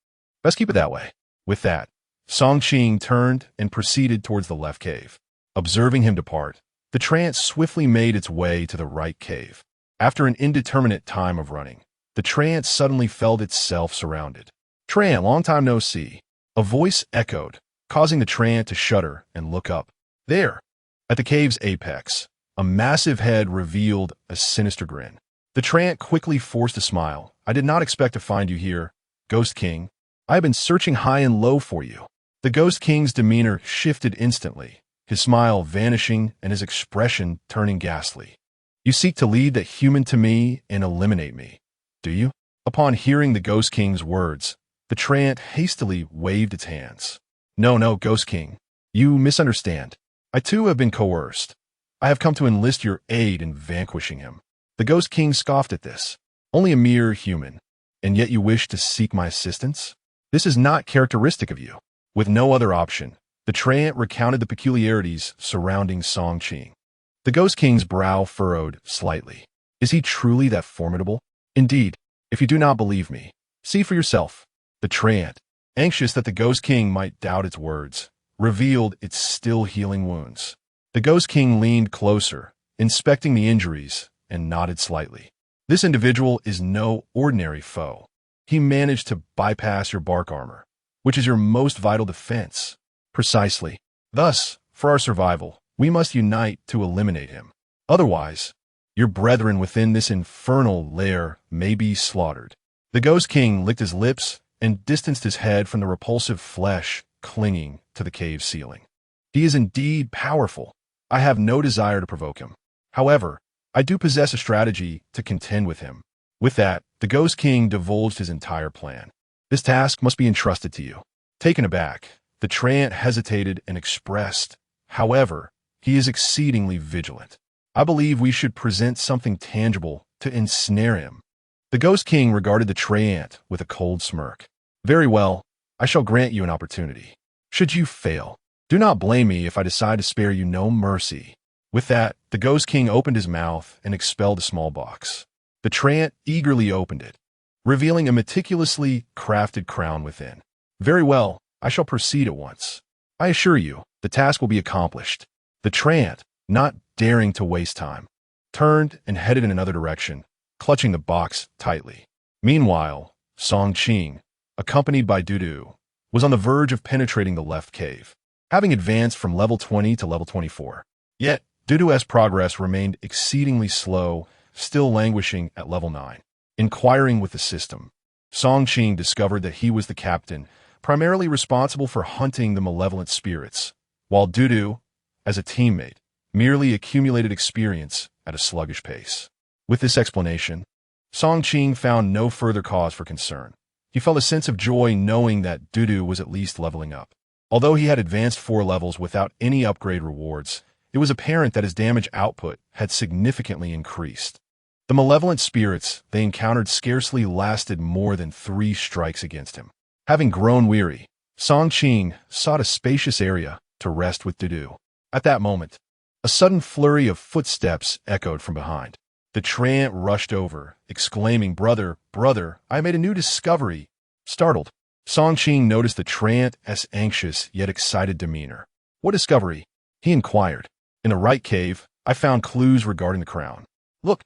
Best keep it that way. With that, Songqing turned and proceeded towards the left cave. Observing him depart, the treant swiftly made its way to the right cave. After an indeterminate time of running, the treant suddenly felt itself surrounded. Treant, long time no see. A voice echoed, causing the treant to shudder and look up. There, at the cave's apex, a massive head revealed a sinister grin. The Trant quickly forced a smile. I did not expect to find you here, Ghost King. I have been searching high and low for you. The Ghost King's demeanor shifted instantly, his smile vanishing and his expression turning ghastly. You seek to lead the human to me and eliminate me, do you? Upon hearing the Ghost King's words, the Trant hastily waved its hands. No, no, Ghost King. You misunderstand. I too have been coerced. I have come to enlist your aid in vanquishing him. The Ghost King scoffed at this. Only a mere human, and yet you wish to seek my assistance? This is not characteristic of you. With no other option, the Trant recounted the peculiarities surrounding Song Qing. The Ghost King's brow furrowed slightly. Is he truly that formidable? Indeed, if you do not believe me, see for yourself. The Trant, anxious that the Ghost King might doubt its words, revealed its still healing wounds. The Ghost King leaned closer, inspecting the injuries, and nodded slightly. This individual is no ordinary foe. He managed to bypass your bark armor, which is your most vital defense. Precisely. Thus, for our survival, we must unite to eliminate him. Otherwise, your brethren within this infernal lair may be slaughtered. The Ghost King licked his lips and distanced his head from the repulsive flesh clinging to the cave ceiling. He is indeed powerful. I have no desire to provoke him. However, I do possess a strategy to contend with him. With that, the Ghost King divulged his entire plan. This task must be entrusted to you. Taken aback, the Trant hesitated and expressed, however, he is exceedingly vigilant. I believe we should present something tangible to ensnare him. The Ghost King regarded the Trant with a cold smirk. Very well, I shall grant you an opportunity. Should you fail, do not blame me if I decide to spare you no mercy. With that, the Ghost King opened his mouth and expelled a small box. The Trant eagerly opened it, revealing a meticulously crafted crown within. Very well, I shall proceed at once. I assure you, the task will be accomplished. The Trant, not daring to waste time, turned and headed in another direction, clutching the box tightly. Meanwhile, Song Qing, accompanied by Dudu, was on the verge of penetrating the left cave, having advanced from level 20 to level 24. Yet, Dudu's progress remained exceedingly slow, still languishing at level 9. Inquiring with the system, Song Qing discovered that he was the captain, primarily responsible for hunting the malevolent spirits, while Dudu, as a teammate, merely accumulated experience at a sluggish pace. With this explanation, Song Qing found no further cause for concern. He felt a sense of joy knowing that Dudu was at least leveling up. Although he had advanced 4 levels without any upgrade rewards, it was apparent that his damage output had significantly increased. The malevolent spirits they encountered scarcely lasted more than 3 strikes against him. Having grown weary, Song Qing sought a spacious area to rest with Dudu. At that moment, a sudden flurry of footsteps echoed from behind. The Trant rushed over, exclaiming, "Brother, brother, I made a new discovery." Startled, Song Qing noticed the Trant's anxious yet excited demeanor. "What discovery?" he inquired. "In the right cave, I found clues regarding the crown. Look."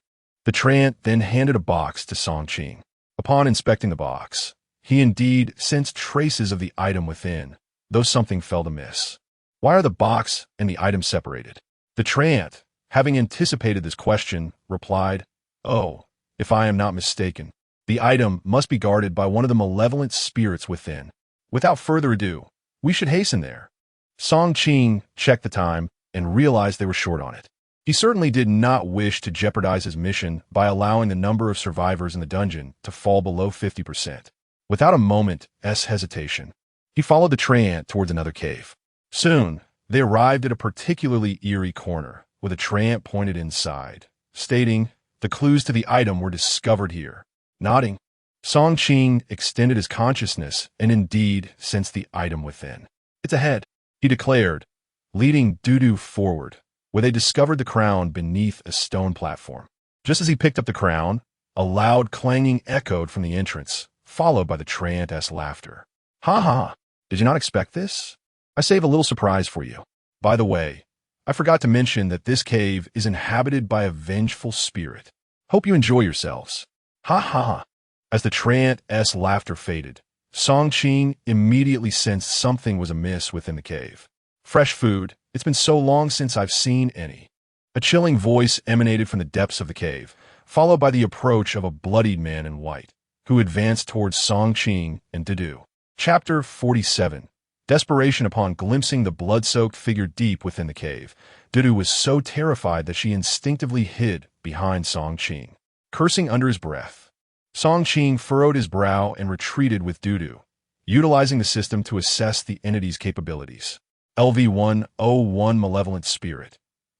The Trant then handed a box to Song Qing. Upon inspecting the box, he indeed sensed traces of the item within, though something felt amiss. Why are the box and the item separated? The Trant, having anticipated this question, replied, "Oh, if I am not mistaken, the item must be guarded by one of the malevolent spirits within. Without further ado, we should hasten there." Song Qing checked the time and realized they were short on it. He certainly did not wish to jeopardize his mission by allowing the number of survivors in the dungeon to fall below 50%. Without a moment's hesitation, he followed the Trant towards another cave. Soon, they arrived at a particularly eerie corner, with a Trant pointed inside, stating, "The clues to the item were discovered here." Nodding, Song Qing extended his consciousness and indeed sensed the item within. "It's ahead," he declared, leading Dudu forward, where they discovered the crown beneath a stone platform. Just as he picked up the crown, a loud clanging echoed from the entrance, followed by the Trant's laughter. "Ha ha! Did you not expect this? I save a little surprise for you. By the way, I forgot to mention that this cave is inhabited by a vengeful spirit. Hope you enjoy yourselves." Ha ha ha! As the Trant's laughter faded, Song Qing immediately sensed something was amiss within the cave. "Fresh food. It's been so long since I've seen any." A chilling voice emanated from the depths of the cave, followed by the approach of a bloodied man in white, who advanced towards Song Qing and Dudu. Chapter 47. Desperation. Upon glimpsing the blood-soaked figure deep within the cave, Dudu was so terrified that she instinctively hid behind Song Qing, cursing under his breath. Song Qing furrowed his brow and retreated with Dudu, utilizing the system to assess the entity's capabilities. LV-101 Malevolent Spirit.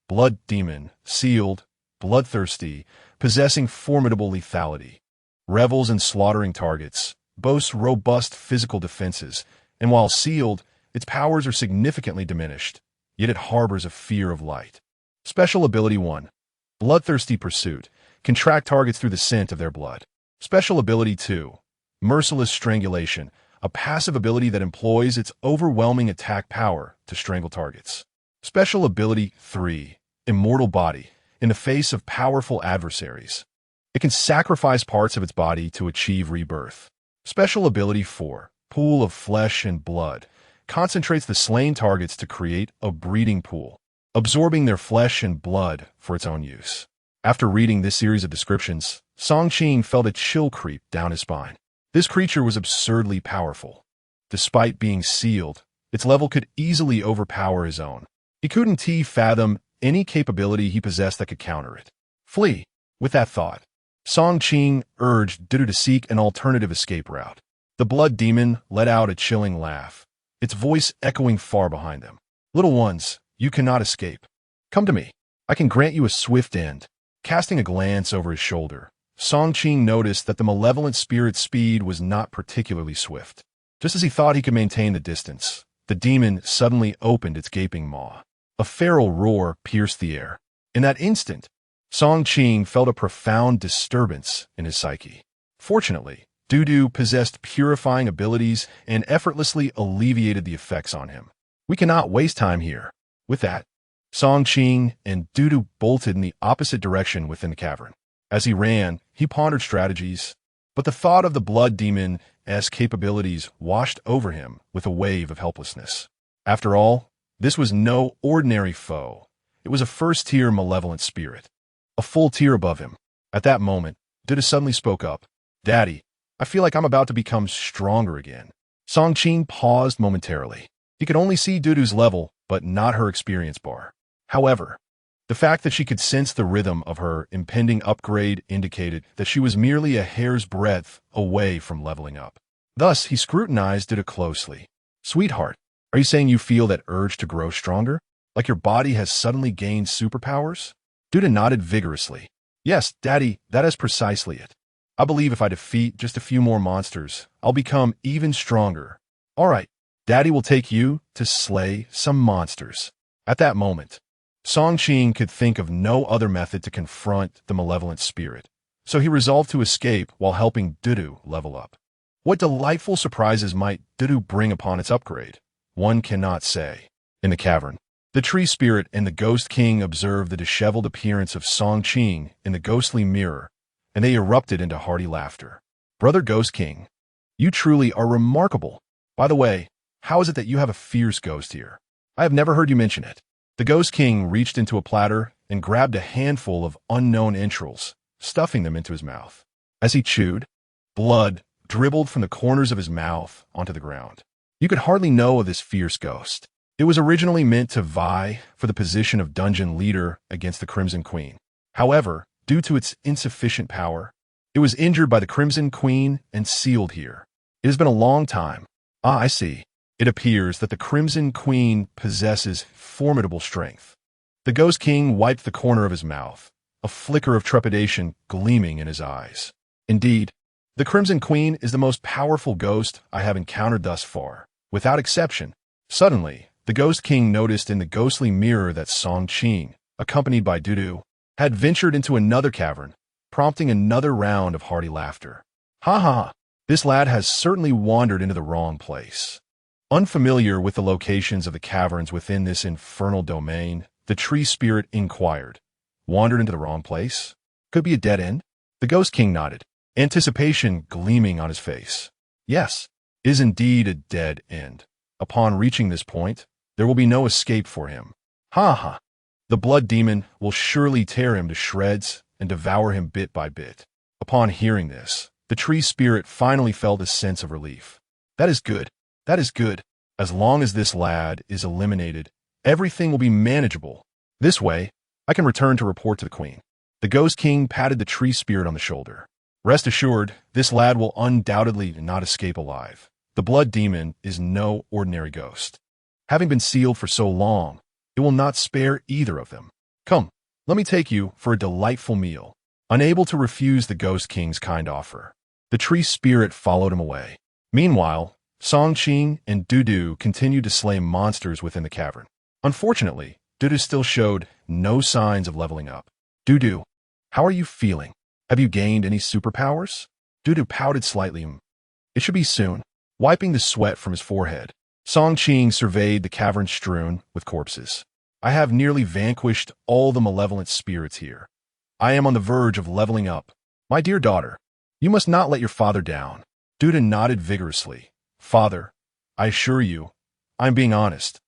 Blood Demon, sealed, bloodthirsty, possessing formidable lethality. Revels in slaughtering targets, boasts robust physical defenses, and while sealed, its powers are significantly diminished, yet it harbors a fear of light. Special Ability 1. Bloodthirsty Pursuit. Can track targets through the scent of their blood. Special Ability 2. Merciless Strangulation. A passive ability that employs its overwhelming attack power to strangle targets. Special Ability 3. Immortal Body. In the face of powerful adversaries, it can sacrifice parts of its body to achieve rebirth. Special Ability 4. Pool of Flesh and Blood. Concentrates the slain targets to create a breeding pool, absorbing their flesh and blood for its own use. After reading this series of descriptions, Song Qing felt a chill creep down his spine. This creature was absurdly powerful. Despite being sealed, its level could easily overpower his own. He couldn't fathom any capability he possessed that could counter it. Flee. With that thought, Song Qing urged Dudu to seek an alternative escape route. The blood demon let out a chilling laugh, its voice echoing far behind them. Little ones, you cannot escape. Come to me. I can grant you a swift end. Casting a glance over his shoulder, Song Qing noticed that the malevolent spirit's speed was not particularly swift. Just as he thought he could maintain the distance, the demon suddenly opened its gaping maw. A feral roar pierced the air. In that instant, Song Qing felt a profound disturbance in his psyche. Fortunately, Dudu possessed purifying abilities and effortlessly alleviated the effects on him. We cannot waste time here. With that, Song Qing and Dudu bolted in the opposite direction within the cavern. As he ran, he pondered strategies, but the thought of the blood demon's capabilities washed over him with a wave of helplessness. After all, this was no ordinary foe. It was a first-tier malevolent spirit, a full tier above him. At that moment, Dudu suddenly spoke up. Daddy, I feel like I'm about to become stronger again. Song Qing paused momentarily. He could only see Dudu's level, but not her experience bar. However, the fact that she could sense the rhythm of her impending upgrade indicated that she was merely a hair's breadth away from leveling up. Thus, he scrutinized Dudu closely. Sweetheart, are you saying you feel that urge to grow stronger? Like your body has suddenly gained superpowers? Dudu nodded vigorously. Yes, Daddy, that is precisely it. I believe if I defeat just a few more monsters, I'll become even stronger. All right, Daddy will take you to slay some monsters. At that moment, Song Qing could think of no other method to confront the malevolent spirit, so he resolved to escape while helping Dudu level up. What delightful surprises might Dudu bring upon its upgrade? One cannot say. In the cavern, the tree spirit and the ghost king observed the disheveled appearance of Song Qing in the ghostly mirror, and they erupted into hearty laughter. Brother Ghost King, you truly are remarkable. By the way, how is it that you have a fierce ghost here? I have never heard you mention it. The Ghost King reached into a platter and grabbed a handful of unknown entrails, stuffing them into his mouth. As he chewed, blood dribbled from the corners of his mouth onto the ground. You could hardly know of this fierce ghost. It was originally meant to vie for the position of dungeon leader against the Crimson Queen. However, due to its insufficient power, it was injured by the Crimson Queen and sealed here. It has been a long time. Ah, I see. It appears that the Crimson Queen possesses formidable strength. The Ghost King wiped the corner of his mouth, a flicker of trepidation gleaming in his eyes. Indeed, the Crimson Queen is the most powerful ghost I have encountered thus far. Without exception, suddenly, the Ghost King noticed in the ghostly mirror that Song Qing, accompanied by Dudu, had ventured into another cavern, prompting another round of hearty laughter. Ha ha! This lad has certainly wandered into the wrong place. Unfamiliar with the locations of the caverns within this infernal domain, the tree spirit inquired. Wandered into the wrong place? Could be a dead end? The Ghost King nodded, anticipation gleaming on his face. Yes, it is indeed a dead end. Upon reaching this point, there will be no escape for him. Ha ha! The blood demon will surely tear him to shreds and devour him bit by bit. Upon hearing this, the tree spirit finally felt a sense of relief. That is good. That is good. As long as this lad is eliminated, everything will be manageable. This way, I can return to report to the queen. The Ghost King patted the tree spirit on the shoulder. Rest assured, this lad will undoubtedly not escape alive. The blood demon is no ordinary ghost. Having been sealed for so long, it will not spare either of them. Come, let me take you for a delightful meal. Unable to refuse the Ghost King's kind offer, the tree spirit followed him away. Meanwhile, Song-Ching and Dudu continued to slay monsters within the cavern. Unfortunately, Dudu still showed no signs of leveling up. Dudu, how are you feeling? Have you gained any superpowers? Dudu pouted slightly. It should be soon. Wiping the sweat from his forehead, Song-Ching surveyed the cavern strewn with corpses. I have nearly vanquished all the malevolent spirits here. I am on the verge of leveling up. My dear daughter, you must not let your father down. Dudu nodded vigorously. Father, I assure you, I'm being honest.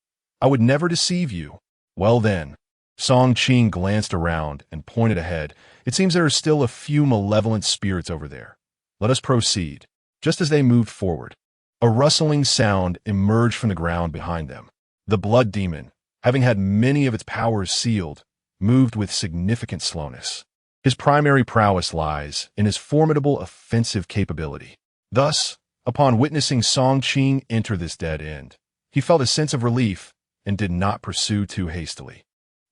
I would never deceive you. Well then, Song-Ching glanced around and pointed ahead. It seems there are still a few malevolent spirits over there. Let us proceed. Just as they moved forward, a rustling sound emerged from the ground behind them. The blood demon, having had many of its powers sealed, moved with significant slowness. His primary prowess lies in his formidable offensive capability. Thus, upon witnessing Song-Ching enter this dead end, he felt a sense of relief and did not pursue too hastily.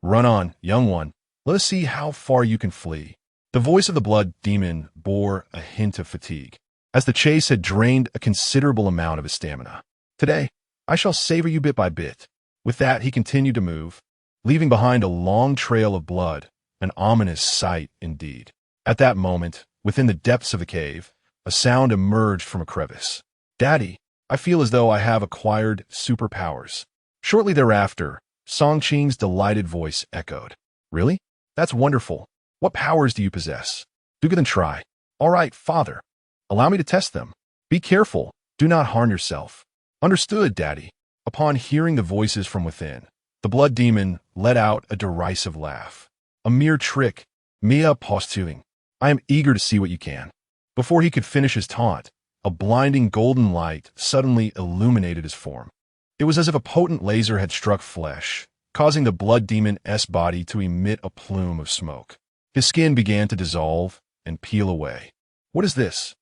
Run on, young one. Let us see how far you can flee. The voice of the blood demon bore a hint of fatigue, as the chase had drained a considerable amount of his stamina. Today, I shall savor you bit by bit. With that, he continued to move, leaving behind a long trail of blood, an ominous sight indeed. At that moment, within the depths of the cave, a sound emerged from a crevice. Daddy, I feel as though I have acquired superpowers. Shortly thereafter, Song-Ching's delighted voice echoed. Really? That's wonderful. What powers do you possess? Do good and try. All right, father. Allow me to test them. Be careful. Do not harm yourself. Understood, Daddy. Upon hearing the voices from within, the blood demon let out a derisive laugh. A mere trick. Mia posturing. I am eager to see what you can. Before he could finish his taunt, a blinding golden light suddenly illuminated his form. It was as if a potent laser had struck flesh, causing the blood demon's body to emit a plume of smoke. His skin began to dissolve and peel away. What is this?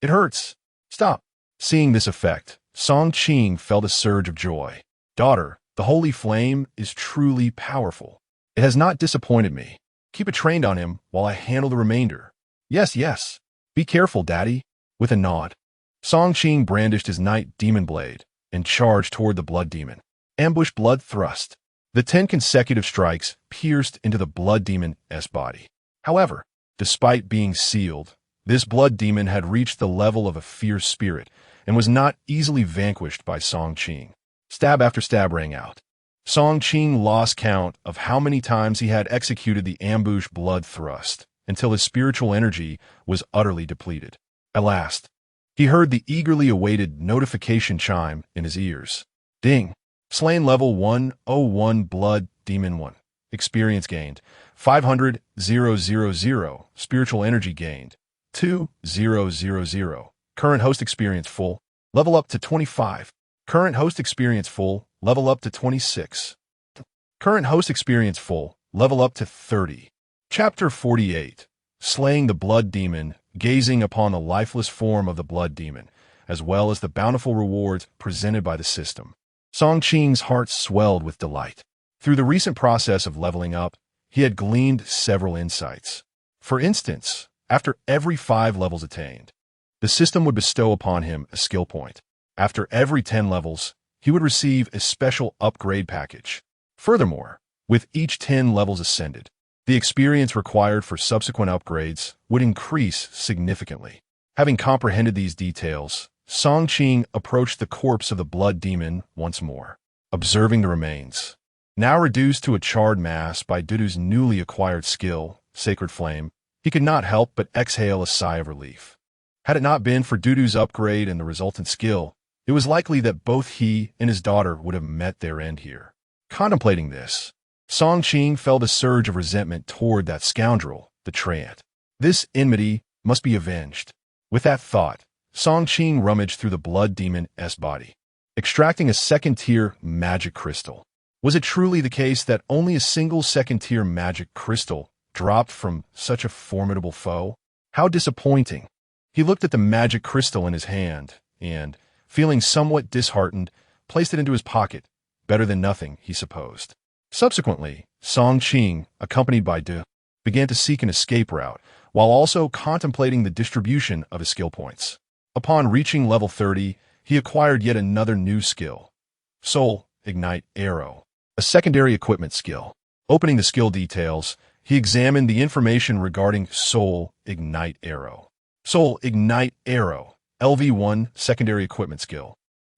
It hurts. Stop. Seeing this effect, Song-Ching felt a surge of joy. Daughter, the holy flame is truly powerful. It has not disappointed me. Keep it trained on him while I handle the remainder. Yes, yes. Be careful, Daddy. With a nod, Song-Ching brandished his night demon blade and charged toward the blood demon. Ambush blood thrust. The 10 consecutive strikes pierced into the blood demon's body. However, despite being sealed, this blood demon had reached the level of a fierce spirit and was not easily vanquished by Song-Ching. Stab after stab rang out. Song-Ching lost count of how many times he had executed the ambush blood thrust until his spiritual energy was utterly depleted. At last, he heard the eagerly awaited notification chime in his ears. Ding! Slain level 101 blood demon 1. Experience gained. 500,000. Spiritual energy gained. 2,000. Current host experience full. Level up to 25. Current host experience full. Level up to 26. Current host experience full. Level up to 30. Chapter 48. Slaying the blood demon. Gazing upon the lifeless form of the blood demon, as well as the bountiful rewards presented by the system, Song-Ching's heart swelled with delight. Through the recent process of leveling up, he had gleaned several insights. For instance, after every 5 levels attained, the system would bestow upon him a skill point. After every 10 levels, he would receive a special upgrade package. Furthermore, with each 10 levels ascended, the experience required for subsequent upgrades would increase significantly. Having comprehended these details, Song-Ching approached the corpse of the blood demon once more, observing the remains. Now reduced to a charred mass by Dudu's newly acquired skill, Sacred Flame, he could not help but exhale a sigh of relief. Had it not been for Dudu's upgrade and the resultant skill, it was likely that both he and his daughter would have met their end here. Contemplating this, Song-Ching felt a surge of resentment toward that scoundrel the Treant. This enmity must be avenged. With that thought, Song Qing rummaged through the blood demon's body, extracting a second-tier magic crystal. Was it truly the case that only a single second-tier magic crystal dropped from such a formidable foe? How disappointing. He looked at the magic crystal in his hand and, feeling somewhat disheartened, placed it into his pocket. Better than nothing, he supposed. Subsequently, Song Qing, accompanied by De, began to seek an escape route, while also contemplating the distribution of his skill points. Upon reaching level 30, he acquired yet another new skill, Soul Ignite Arrow, a secondary equipment skill. Opening the skill details, he examined the information regarding Soul Ignite Arrow. Soul Ignite Arrow, LV1 secondary equipment skill.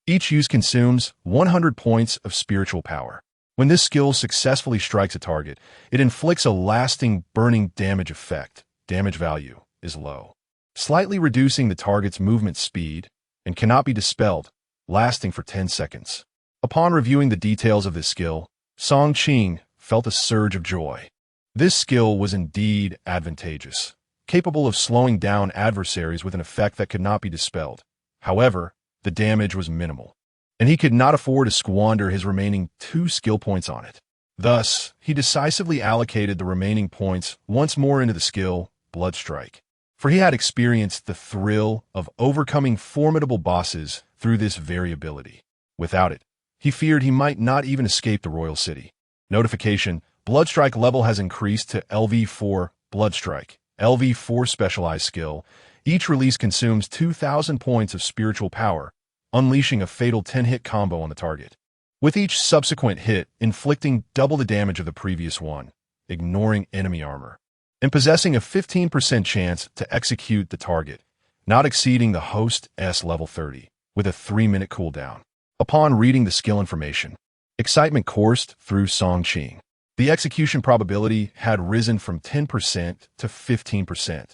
Each use consumes 100 points of spiritual power. When this skill successfully strikes a target, it inflicts a lasting burning damage effect. Damage value is low, slightly reducing the target's movement speed, and cannot be dispelled, lasting for 10 seconds. Upon reviewing the details of this skill, Song Qing felt a surge of joy. This skill was indeed advantageous, capable of slowing down adversaries with an effect that could not be dispelled. However, the damage was minimal, and he could not afford to squander his remaining 2 skill points on it. Thus, he decisively allocated the remaining points once more into the skill Blood Strike, for he had experienced the thrill of overcoming formidable bosses through this variability. Without it, he feared he might not even escape the Royal City. Notification: Blood Strike level has increased to LV4. Blood Strike, LV4 specialized skill. Each release consumes 2,000 points of spiritual power, unleashing a fatal 10-hit combo on the target, with each subsequent hit inflicting double the damage of the previous one, ignoring enemy armor, and possessing a 15% chance to execute the target, not exceeding the host's level 30, with a 3-minute cooldown. Upon reading the skill information, excitement coursed through Song Qing. The execution probability had risen from 10% to 15%.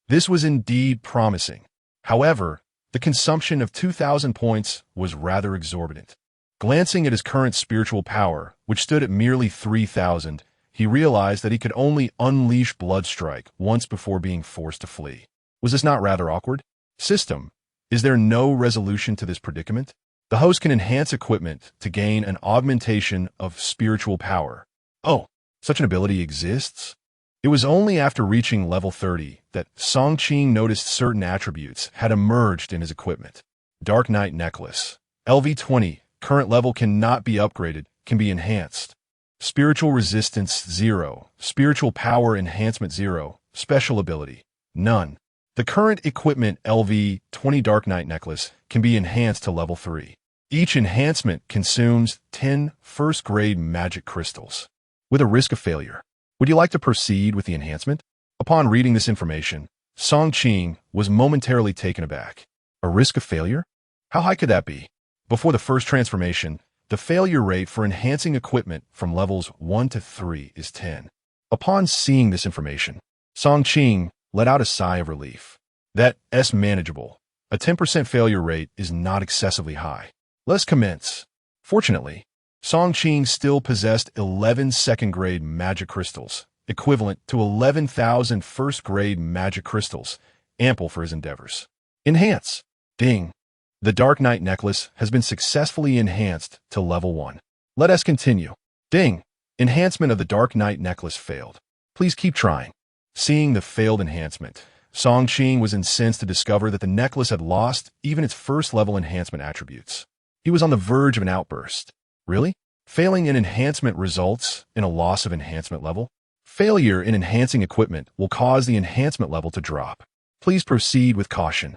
This was indeed promising. However, the consumption of 2,000 points was rather exorbitant. Glancing at his current spiritual power, which stood at merely 3,000, he realized that he could only unleash Blood Strike once before being forced to flee. Was this not rather awkward? System, is there no resolution to this predicament? The host can enhance equipment to gain an augmentation of spiritual power. Oh, such an ability exists? It was only after reaching level 30 that Song Qing noticed certain attributes had emerged in his equipment. Dark Knight Necklace, LV20, current level cannot be upgraded, can be enhanced. Spiritual Resistance 0, Spiritual Power Enhancement 0, Special Ability, none. The current equipment LV20 Dark Knight Necklace can be enhanced to level 3. Each enhancement consumes 10 first-grade magic crystals, with a risk of failure. Would you like to proceed with the enhancement? Upon reading this information, Song Qing was momentarily taken aback. A risk of failure? How high could that be? Before the first transformation, the failure rate for enhancing equipment from levels 1 to 3 is 10. Upon seeing this information, Song Qing let out a sigh of relief. That's manageable. A 10% failure rate is not excessively high. Let's commence. Fortunately, Song Qing still possessed 11 second-grade magic crystals, equivalent to 11,000 first-grade magic crystals, ample for his endeavors. Enhance. Ding. The Dark Knight Necklace has been successfully enhanced to level 1. Let us continue. Ding. Enhancement of the Dark Knight Necklace failed. Please keep trying. Seeing the failed enhancement, Song Qing was incensed to discover that the necklace had lost even its first-level enhancement attributes. He was on the verge of an outburst. Really? Failing in enhancement results in a loss of enhancement level? Failure in enhancing equipment will cause the enhancement level to drop. Please proceed with caution.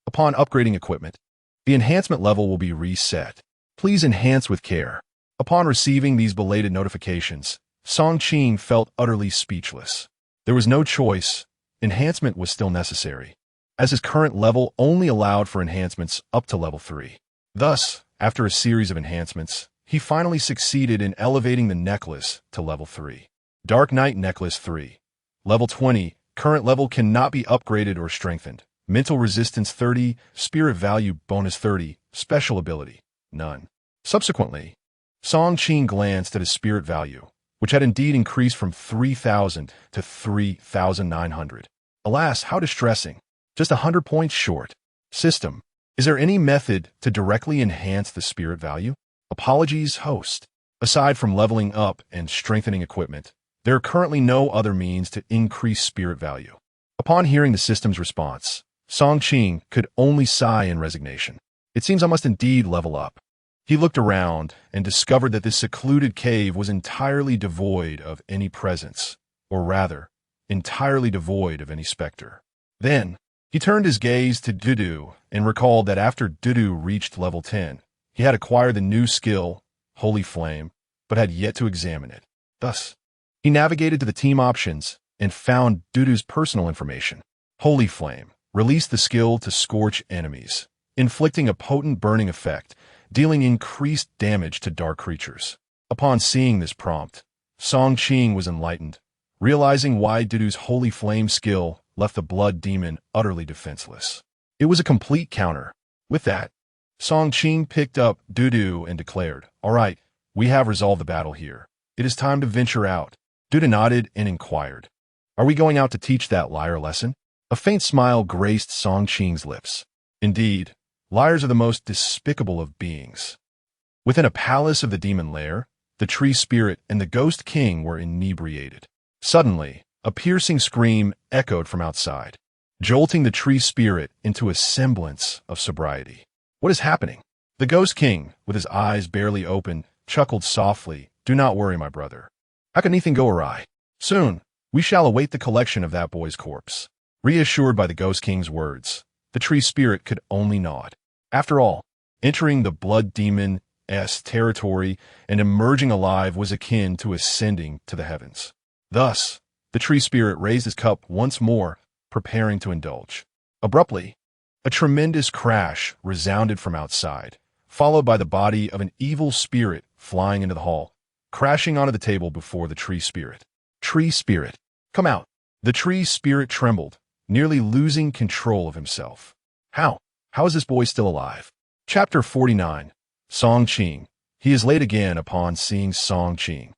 Upon upgrading equipment, the enhancement level will be reset. Please enhance with care. Upon receiving these belated notifications, Song Qing felt utterly speechless. There was no choice. Enhancement was still necessary, as his current level only allowed for enhancements up to level 3. Thus, after a series of enhancements, he finally succeeded in elevating the necklace to level 3. Dark Knight Necklace 3. Level 20. Current level cannot be upgraded or strengthened. Mental Resistance 30. Spirit Value Bonus 30. Special Ability, none. Subsequently, Song Qing glanced at his spirit value, which had indeed increased from 3,000 to 3,900. Alas, how distressing. Just 100 points short. System. Is there any method to directly enhance the spirit value? Apologies, host. Aside from leveling up and strengthening equipment, there are currently no other means to increase spirit value. Upon hearing the system's response, Song Qing could only sigh in resignation. It seems I must indeed level up. He looked around and discovered that this secluded cave was entirely devoid of any presence, or rather, entirely devoid of any specter. Then, he turned his gaze to Dudu and recalled that after Dudu reached level 10, he had acquired the new skill, Holy Flame, but had yet to examine it. Thus, he navigated to the team options and found Dudu's personal information. Holy Flame released the skill to scorch enemies, inflicting a potent burning effect, dealing increased damage to dark creatures. Upon seeing this prompt, Song Qing was enlightened, realizing why Dudu's Holy Flame skill left the blood demon utterly defenseless. It was a complete counter. With that, Song Qing picked up Dudu and declared, "All right, we have resolved the battle here. It is time to venture out." Dudu nodded and inquired, "Are we going out to teach that liar lesson?" A faint smile graced Song Qing's lips. Indeed, liars are the most despicable of beings. Within a palace of the demon lair, the tree spirit and the ghost king were inebriated. Suddenly, a piercing scream echoed from outside, jolting the tree spirit into a semblance of sobriety. "What is happening?" The ghost king, with his eyes barely open, chuckled softly. "Do not worry, my brother. How can anything go awry? Soon, we shall await the collection of that boy's corpse." Reassured by the ghost king's words, the tree spirit could only nod. After all, entering the blood demon's territory and emerging alive was akin to ascending to the heavens. Thus, the tree spirit raised his cup once more, preparing to indulge. Abruptly, a tremendous crash resounded from outside, followed by the body of an evil spirit flying into the hall, crashing onto the table before the tree spirit. "Tree spirit, come out!" The tree spirit trembled, nearly losing control of himself. How is this boy still alive? Chapter 49. Song Qing. He is late again upon seeing Song Qing.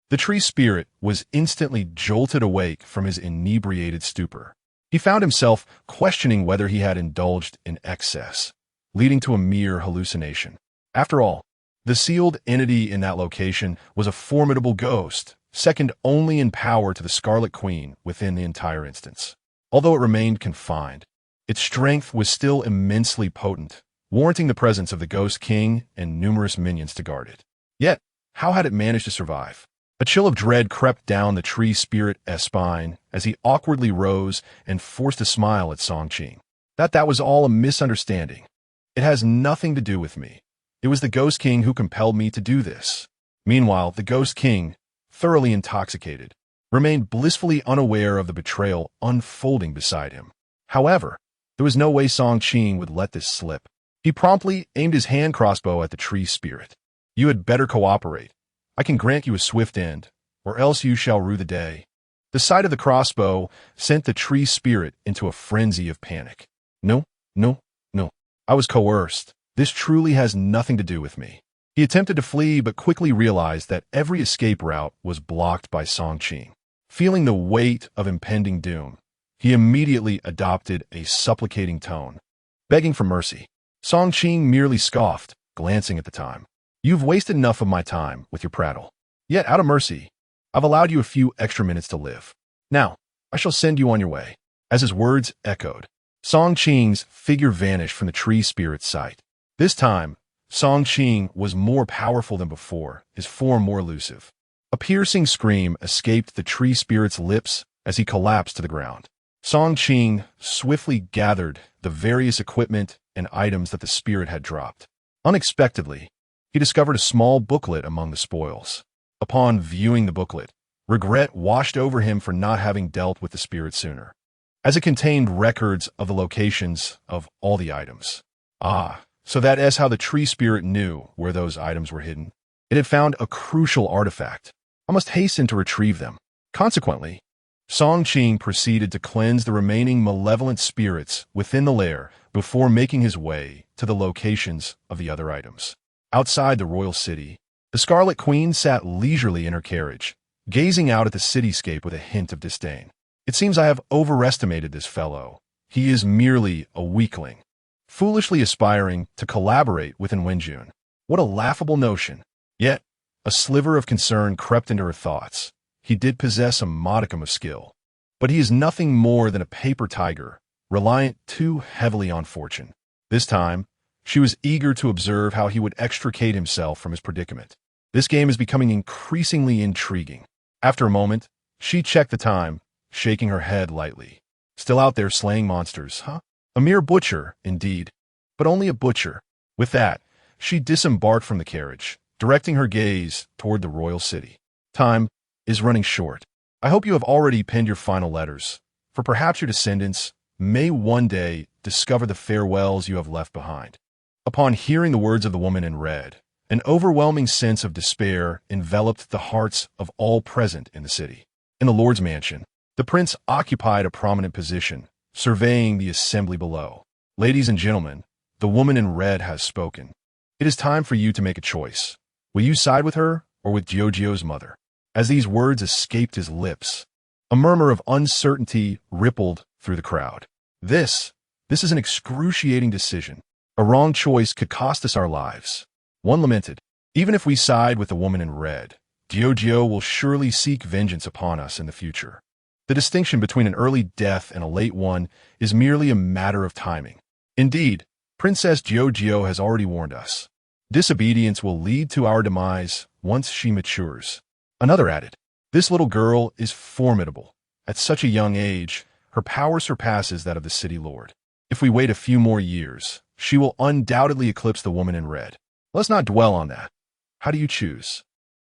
The tree spirit was instantly jolted awake from his inebriated stupor. He found himself questioning whether he had indulged in excess, leading to a mere hallucination. After all, the sealed entity in that location was a formidable ghost, second only in power to the Scarlet Queen within the entire instance. Although it remained confined, its strength was still immensely potent, warranting the presence of the Ghost King and numerous minions to guard it. Yet, how had it managed to survive? A chill of dread crept down the tree spirit's spine as he awkwardly rose and forced a smile at Song Qing. That was all a misunderstanding. It has nothing to do with me. It was the Ghost King who compelled me to do this. Meanwhile, the Ghost King, thoroughly intoxicated, remained blissfully unaware of the betrayal unfolding beside him. However, there was no way Song Qing would let this slip. He promptly aimed his hand crossbow at the tree spirit. "You had better cooperate. I can grant you a swift end, or else you shall rue the day." The sight of the crossbow sent the tree spirit into a frenzy of panic. No. I was coerced. This truly has nothing to do with me." He attempted to flee but quickly realized that every escape route was blocked by Song Qing. Feeling the weight of impending doom, he immediately adopted a supplicating tone, begging for mercy. Song Qing merely scoffed, glancing at the time. "You've wasted enough of my time with your prattle. Yet, out of mercy, I've allowed you a few extra minutes to live. Now, I shall send you on your way." As his words echoed, Song Qing's figure vanished from the tree spirit's sight. This time, Song Qing was more powerful than before, his form more elusive. A piercing scream escaped the tree spirit's lips as he collapsed to the ground. Song Qing swiftly gathered the various equipment and items that the spirit had dropped. Unexpectedly, he discovered a small booklet among the spoils. Upon viewing the booklet, regret washed over him for not having dealt with the spirit sooner, as it contained records of the locations of all the items. So that is how the tree spirit knew where those items were hidden. It had found a crucial artifact. I must hasten to retrieve them. Consequently, Song Qing proceeded to cleanse the remaining malevolent spirits within the lair before making his way to the locations of the other items. Outside the royal city, the Scarlet Queen sat leisurely in her carriage, gazing out at the cityscape with a hint of disdain. It seems I have overestimated this fellow. He is merely a weakling, foolishly aspiring to collaborate with Wenjun. What a laughable notion. Yet, a sliver of concern crept into her thoughts. He did possess a modicum of skill, but he is nothing more than a paper tiger, reliant too heavily on fortune. This time, she was eager to observe how he would extricate himself from his predicament. This game is becoming increasingly intriguing. After a moment, she checked the time, shaking her head lightly. Still out there slaying monsters, huh? A mere butcher, indeed, but only a butcher. With that, she disembarked from the carriage, directing her gaze toward the royal city. Time is running short. I hope you have already penned your final letters, for perhaps your descendants may one day discover the farewells you have left behind. Upon hearing the words of the woman in red, an overwhelming sense of despair enveloped the hearts of all present in the city. In the Lord's mansion, the prince occupied a prominent position, surveying the assembly below. Ladies and gentlemen, the woman in red has spoken. It is time for you to make a choice. Will you side with her or with Giorgio's mother? As these words escaped his lips, a murmur of uncertainty rippled through the crowd. This is an excruciating decision. A wrong choice could cost us our lives. One lamented, even if we side with the woman in red, Giorgio will surely seek vengeance upon us in the future. The distinction between an early death and a late one is merely a matter of timing. Indeed, Princess Giorgio has already warned us. Disobedience will lead to our demise once she matures. Another added, this little girl is formidable. At such a young age, her power surpasses that of the city lord. If we wait a few more years, she will undoubtedly eclipse the woman in red. Let's not dwell on that. How do you choose?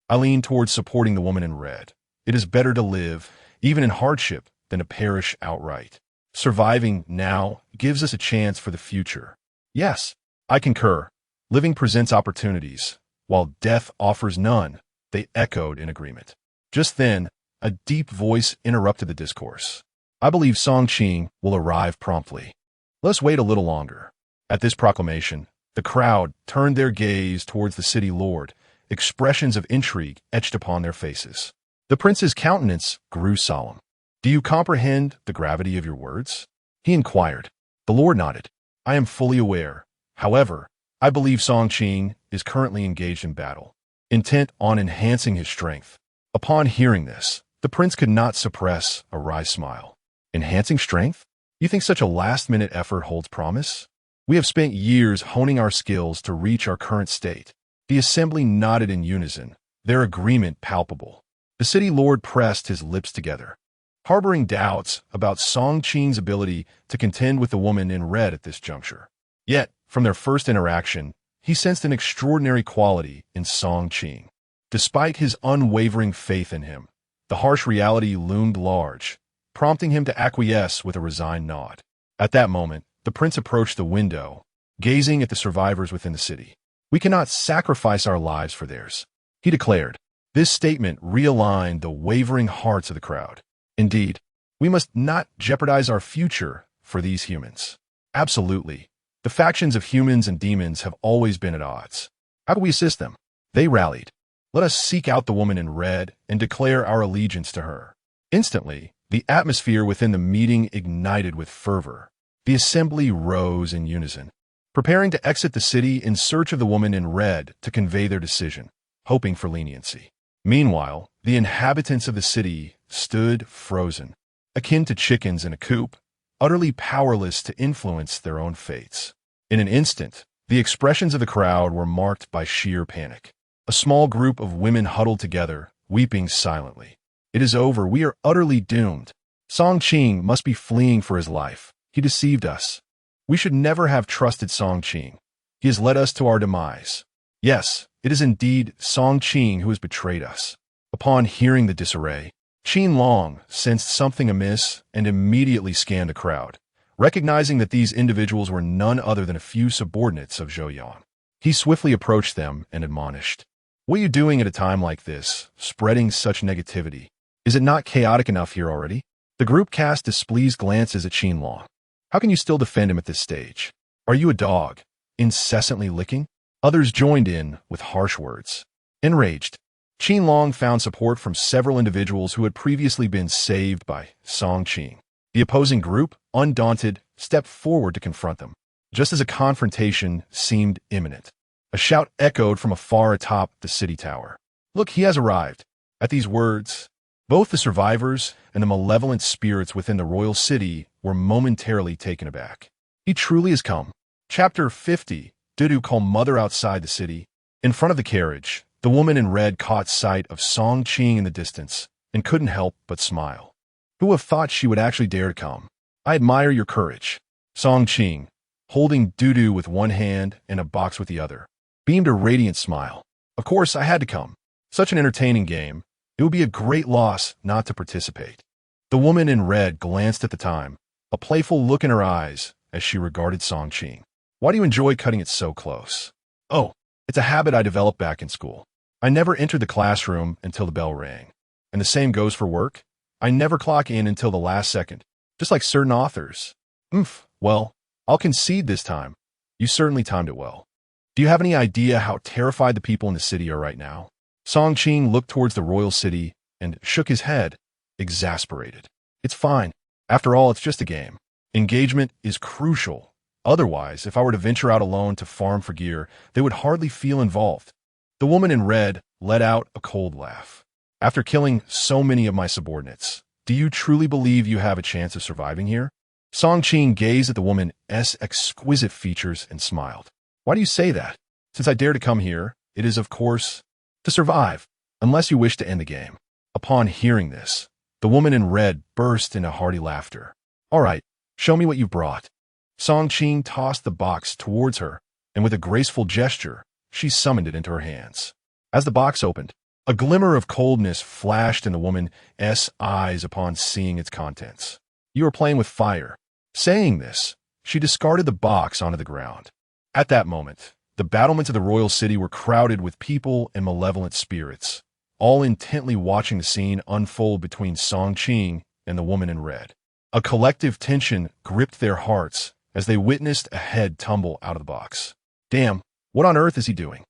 I lean towards supporting the woman in red. It is better to live, even in hardship, than to perish outright. Surviving now gives us a chance for the future. Yes, I concur. Living presents opportunities, while death offers none, they echoed in agreement. Just then, a deep voice interrupted the discourse. I believe Song Qing will arrive promptly. Let's wait a little longer. At this proclamation, the crowd turned their gaze towards the city lord, expressions of intrigue etched upon their faces. The prince's countenance grew solemn. Do you comprehend the gravity of your words? He inquired. The lord nodded. I am fully aware. However, I believe Song Qing is currently engaged in battle, intent on enhancing his strength. Upon hearing this, the prince could not suppress a wry smile. Enhancing strength? You think such a last-minute effort holds promise? We have spent years honing our skills to reach our current state. The assembly nodded in unison, their agreement palpable. The city lord pressed his lips together, harboring doubts about Song Qing's ability to contend with the woman in red at this juncture. Yet, from their first interaction, he sensed an extraordinary quality in Song Qing. Despite his unwavering faith in him, the harsh reality loomed large, prompting him to acquiesce with a resigned nod. At that moment, the prince approached the window, gazing at the survivors within the city. We cannot sacrifice our lives for theirs, he declared. This statement realigned the wavering hearts of the crowd. Indeed, we must not jeopardize our future for these humans. Absolutely. The factions of humans and demons have always been at odds. How can we assist them? They rallied. Let us seek out the woman in red and declare our allegiance to her. Instantly, the atmosphere within the meeting ignited with fervor. The assembly rose in unison, preparing to exit the city in search of the woman in red to convey their decision, hoping for leniency. Meanwhile, the inhabitants of the city stood frozen, akin to chickens in a coop, utterly powerless to influence their own fates. In an instant, the expressions of the crowd were marked by sheer panic. A small group of women huddled together, weeping silently. It is over. We are utterly doomed. Song Qing must be fleeing for his life. He deceived us. We should never have trusted Song Qing. He has led us to our demise. Yes, it is indeed Song Qing who has betrayed us. Upon hearing the disarray, Qin Long sensed something amiss and immediately scanned the crowd, recognizing that these individuals were none other than a few subordinates of Zhou Yang. He swiftly approached them and admonished, "What are you doing at a time like this, spreading such negativity? Is it not chaotic enough here already?" The group cast displeased glances at Qin Long. How can you still defend him at this stage? Are you a dog, incessantly licking? Others joined in with harsh words. Enraged, Qinglong found support from several individuals who had previously been saved by Song Qing. The opposing group, undaunted, stepped forward to confront them. Just as a confrontation seemed imminent, a shout echoed from afar atop the city tower. "Look, he has arrived." At these words, both the survivors and the malevolent spirits within the royal city were momentarily taken aback. "He truly has come." Chapter 50. Dudu called mother outside the city. In front of the carriage, the woman in red caught sight of Song Qing in the distance and couldn't help but smile. "Who would have thought she would actually dare to come? I admire your courage." Song Qing, holding Dudu with one hand and a box with the other, beamed a radiant smile. "Of course, I had to come. Such an entertaining game. It would be a great loss not to participate." The woman in red glanced at the time, a playful look in her eyes as she regarded Song Qing. "Why do you enjoy cutting it so close?" "Oh, it's a habit I developed back in school. I never entered the classroom until the bell rang. And the same goes for work. I never clock in until the last second, just like certain authors." Well, I'll concede this time. You certainly timed it well. Do you have any idea how terrified the people in the city are right now?" Song Qing looked towards the royal city and shook his head, exasperated. "It's fine. After all, it's just a game. Engagement is crucial. Otherwise, if I were to venture out alone to farm for gear, they would hardly feel involved." The woman in red let out a cold laugh. "After killing so many of my subordinates, do you truly believe you have a chance of surviving here?" Song Qing gazed at the woman's exquisite features and smiled. "Why do you say that? Since I dare to come here, it is, of course, to survive, unless you wish to end the game." Upon hearing this, the woman in red burst into hearty laughter. "All right, show me what you brought." Song Qing tossed the box towards her, and with a graceful gesture, she summoned it into her hands. As the box opened, a glimmer of coldness flashed in the woman's eyes upon seeing its contents. "You are playing with fire." Saying this, she discarded the box onto the ground. At that moment, the battlements of the royal city were crowded with people and malevolent spirits, all intently watching the scene unfold between Song Qing and the woman in red. A collective tension gripped their hearts as they witnessed a head tumble out of the box. "Damn, what on earth is he doing?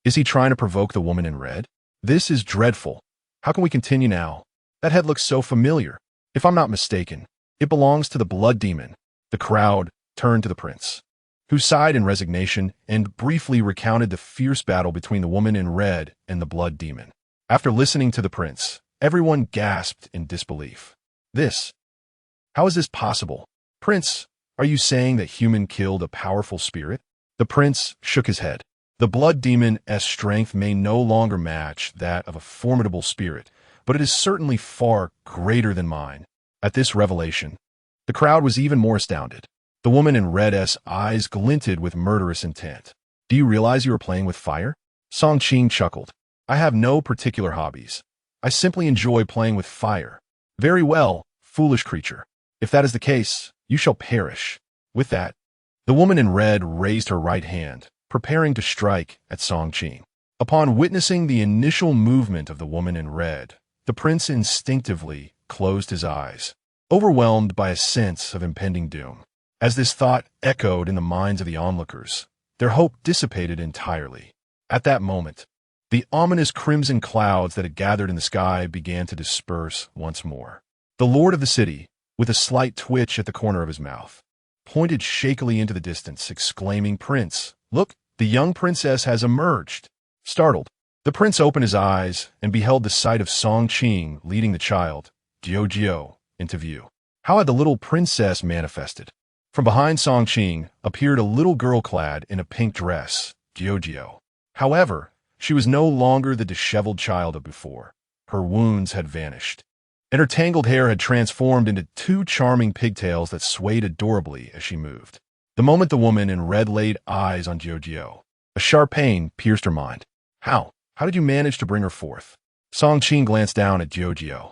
Is he trying to provoke the woman in red? This is dreadful. How can we continue now? That head looks so familiar. If I'm not mistaken, it belongs to the blood demon." The crowd turned to the prince, who sighed in resignation and briefly recounted the fierce battle between the woman in red and the blood demon. After listening to the prince, everyone gasped in disbelief. How is this possible? Prince, are you saying that human killed a powerful spirit?" The prince shook his head. "The blood demon's strength may no longer match that of a formidable spirit, but it is certainly far greater than mine." At this revelation, the crowd was even more astounded. The woman in red's eyes glinted with murderous intent. "Do you realize you are playing with fire?" Song Qing chuckled. "I have no particular hobbies. I simply enjoy playing with fire." "Very well, foolish creature. If that is the case, you shall perish." With that, the woman in red raised her right hand, preparing to strike at Song Qing. Upon witnessing the initial movement of the woman in red, the prince instinctively closed his eyes, overwhelmed by a sense of impending doom. As this thought echoed in the minds of the onlookers, their hope dissipated entirely. At that moment, the ominous crimson clouds that had gathered in the sky began to disperse once more. The lord of the city, with a slight twitch at the corner of his mouth, pointed shakily into the distance, exclaiming, "Prince, look, the young princess has emerged." Startled, the prince opened his eyes and beheld the sight of Song Qing leading the child, Jiao, into view. How had the little princess manifested? From behind Song Qing appeared a little girl clad in a pink dress, Jiao. However, she was no longer the disheveled child of before. Her wounds had vanished, and her tangled hair had transformed into two charming pigtails that swayed adorably as she moved. The moment the woman in red laid eyes on Jiao, a sharp pain pierced her mind. How did you manage to bring her forth?" Song Qing glanced down at Jiao,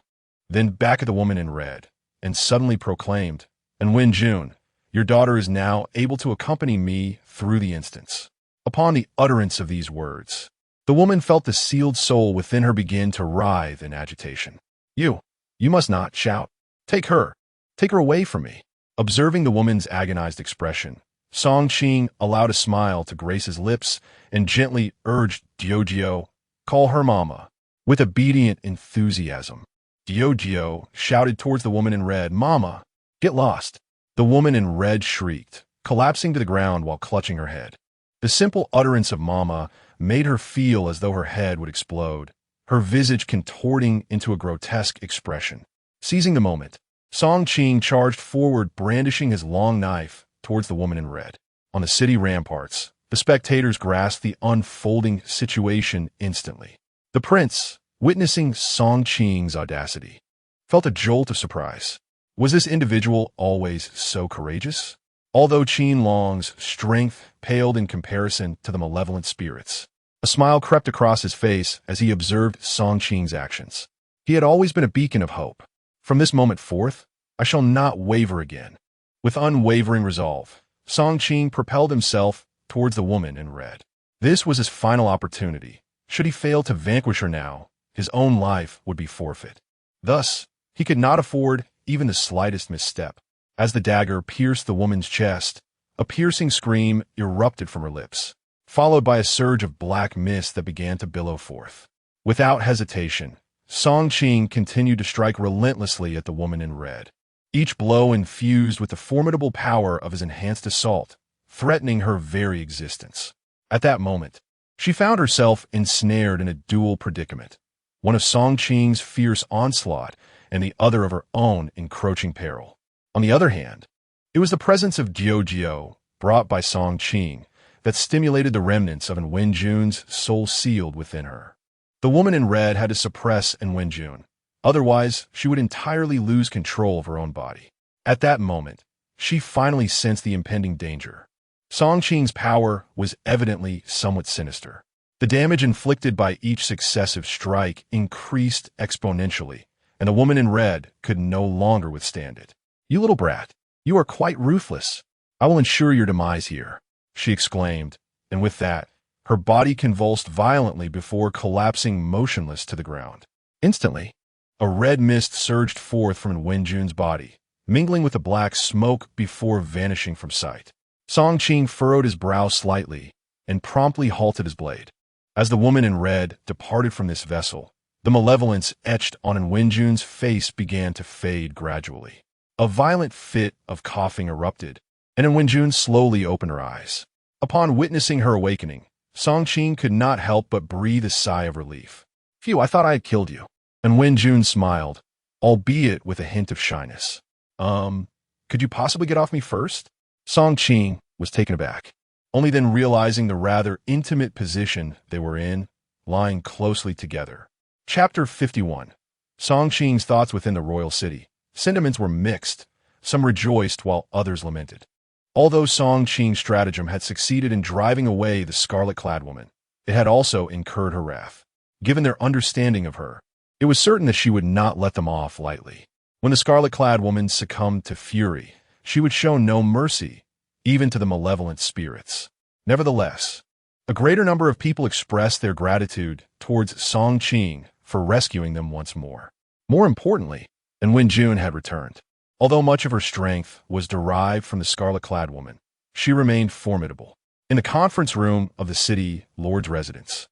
then back at the woman in red, and suddenly proclaimed, "And Wen Jun, your daughter is now able to accompany me through the instance." Upon the utterance of these words, the woman felt the sealed soul within her begin to writhe in agitation. You must not shout. Take her away from me." Observing the woman's agonized expression, Song Qing allowed a smile to grace his lips and gently urged Jiao, "Call her mama." with obedient enthusiasm. Gio shouted towards the woman in red, "Mama, get lost." The woman in red shrieked, collapsing to the ground while clutching her head. The simple utterance of "Mama" made her feel as though her head would explode, her visage contorting into a grotesque expression. Seizing the moment, Song Qing charged forward, brandishing his long knife towards the woman in red. On the city ramparts, the spectators grasped the unfolding situation instantly. The prince, witnessing Song Qing's audacity, felt a jolt of surprise. Was this individual always so courageous? Although Qin Long's strength paled in comparison to the malevolent spirits, a smile crept across his face as he observed Song Qing's actions. He had always been a beacon of hope. From this moment forth, I shall not waver again. With unwavering resolve, Song Qing propelled himself towards the woman in red. This was his final opportunity. Should he fail to vanquish her now, his own life would be forfeit. Thus, he could not afford even the slightest misstep. As the dagger pierced the woman's chest, a piercing scream erupted from her lips, followed by a surge of black mist that began to billow forth. Without hesitation, Song Qing continued to strike relentlessly at the woman in red, each blow infused with the formidable power of his enhanced assault, threatening her very existence. At that moment, she found herself ensnared in a dual predicament, one of Song Qing's fierce onslaught and the other of her own encroaching peril. On the other hand, it was the presence of Gio, brought by Song Qing, that stimulated the remnants of Wenjun's soul sealed within her. The woman in red had to suppress Wenjun, otherwise she would entirely lose control of her own body. At that moment, she finally sensed the impending danger. Song Qing's power was evidently somewhat sinister. The damage inflicted by each successive strike increased exponentially, and the woman in red could no longer withstand it. "You little brat, you are quite ruthless. I will ensure your demise here," she exclaimed, and with that, her body convulsed violently before collapsing motionless to the ground. Instantly, a red mist surged forth from Wenjun's body, mingling with the black smoke before vanishing from sight. Song Qing furrowed his brow slightly and promptly halted his blade. As the woman in red departed from this vessel, the malevolence etched on Wenjun's face began to fade gradually. A violent fit of coughing erupted, and Wenjun slowly opened her eyes. Upon witnessing her awakening, Song Qing could not help but breathe a sigh of relief. "Phew, I thought I had killed you." And Wenjun smiled, albeit with a hint of shyness. Could you possibly get off me first?" Song Qing was taken aback, only then realizing the rather intimate position they were in, lying closely together. Chapter 51. Song Qing's thoughts within the royal city. Sentiments were mixed. Some rejoiced while others lamented. Although Song Qing's stratagem had succeeded in driving away the scarlet-clad woman, it had also incurred her wrath. Given their understanding of her, it was certain that she would not let them off lightly. When the scarlet-clad woman succumbed to fury, she would show no mercy, even to the malevolent spirits. Nevertheless, a greater number of people expressed their gratitude towards Song Qing for rescuing them once more. More importantly, Wenjun had returned. Although much of her strength was derived from the scarlet-clad woman, she remained formidable. In the conference room of the city lord's residence,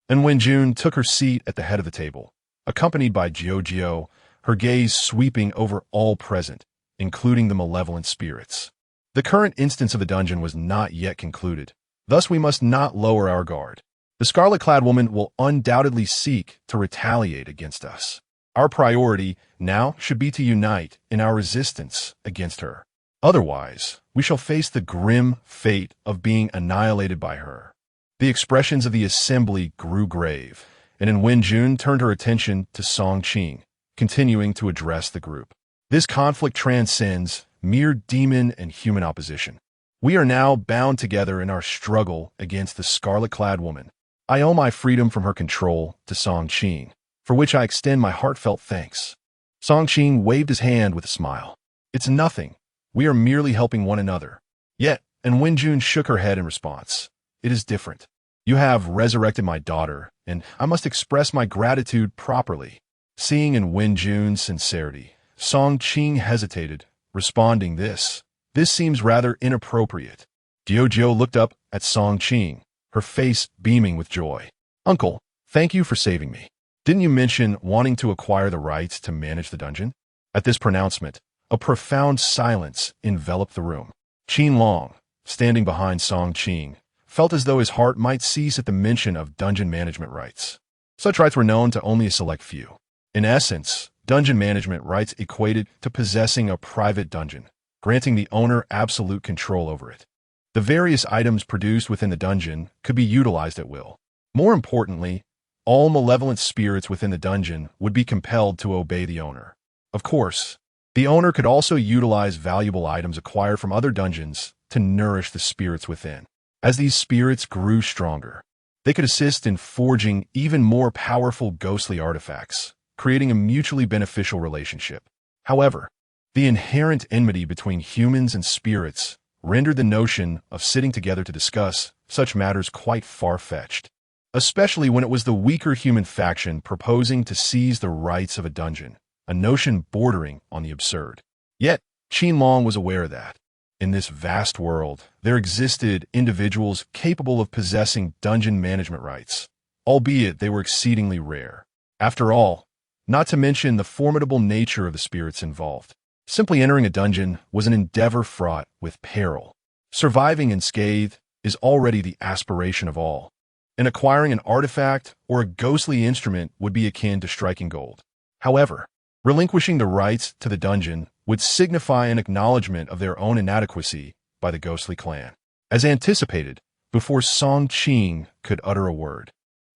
Wenjun took her seat at the head of the table, accompanied by Gio, her gaze sweeping over all present, including the malevolent spirits. The current instance of the dungeon was not yet concluded, thus we must not lower our guard. The scarlet-clad woman will undoubtedly seek to retaliate against us. Our priority now should be to unite in our resistance against her. Otherwise, we shall face the grim fate of being annihilated by her. The expressions of the assembly grew grave, and Wenjun turned her attention to Song Qing, continuing to address the group. This conflict transcends mere demon and human opposition. We are now bound together in our struggle against the scarlet-clad woman. I owe my freedom from her control to Song Qing, for which I extend my heartfelt thanks." Song Qing waved his hand with a smile. "It's nothing. We are merely helping one another." Yet, Wenjun shook her head in response. "It is different. You have resurrected my daughter, and I must express my gratitude properly." Seeing in Wenjun's sincerity, Song Qing hesitated, responding, This seems rather inappropriate." Gio looked up at Song Qing, her face beaming with joy. "Uncle, thank you for saving me." Didn't you mention wanting to acquire the rights to manage the dungeon? At this pronouncement, a profound silence enveloped the room. Qin Long, standing behind Song Qing, felt as though his heart might cease at the mention of dungeon management rights. Such rights were known to only a select few. In essence, dungeon management rights equated to possessing a private dungeon, granting the owner absolute control over it. The various items produced within the dungeon could be utilized at will. More importantly, all malevolent spirits within the dungeon would be compelled to obey the owner. Of course, the owner could also utilize valuable items acquired from other dungeons to nourish the spirits within. As these spirits grew stronger, they could assist in forging even more powerful ghostly artifacts, creating a mutually beneficial relationship. However, the inherent enmity between humans and spirits rendered the notion of sitting together to discuss such matters quite far-fetched, especially when it was the weaker human faction proposing to seize the rights of a dungeon, a notion bordering on the absurd. Yet, Qin Long was aware that, in this vast world, there existed individuals capable of possessing dungeon management rights, albeit they were exceedingly rare. After all, not to mention the formidable nature of the spirits involved. Simply entering a dungeon was an endeavor fraught with peril. Surviving unscathed is already the aspiration of all, and acquiring an artifact or a ghostly instrument would be akin to striking gold. However, relinquishing the rights to the dungeon would signify an acknowledgement of their own inadequacy by the ghostly clan. As anticipated, before Song Qing could utter a word,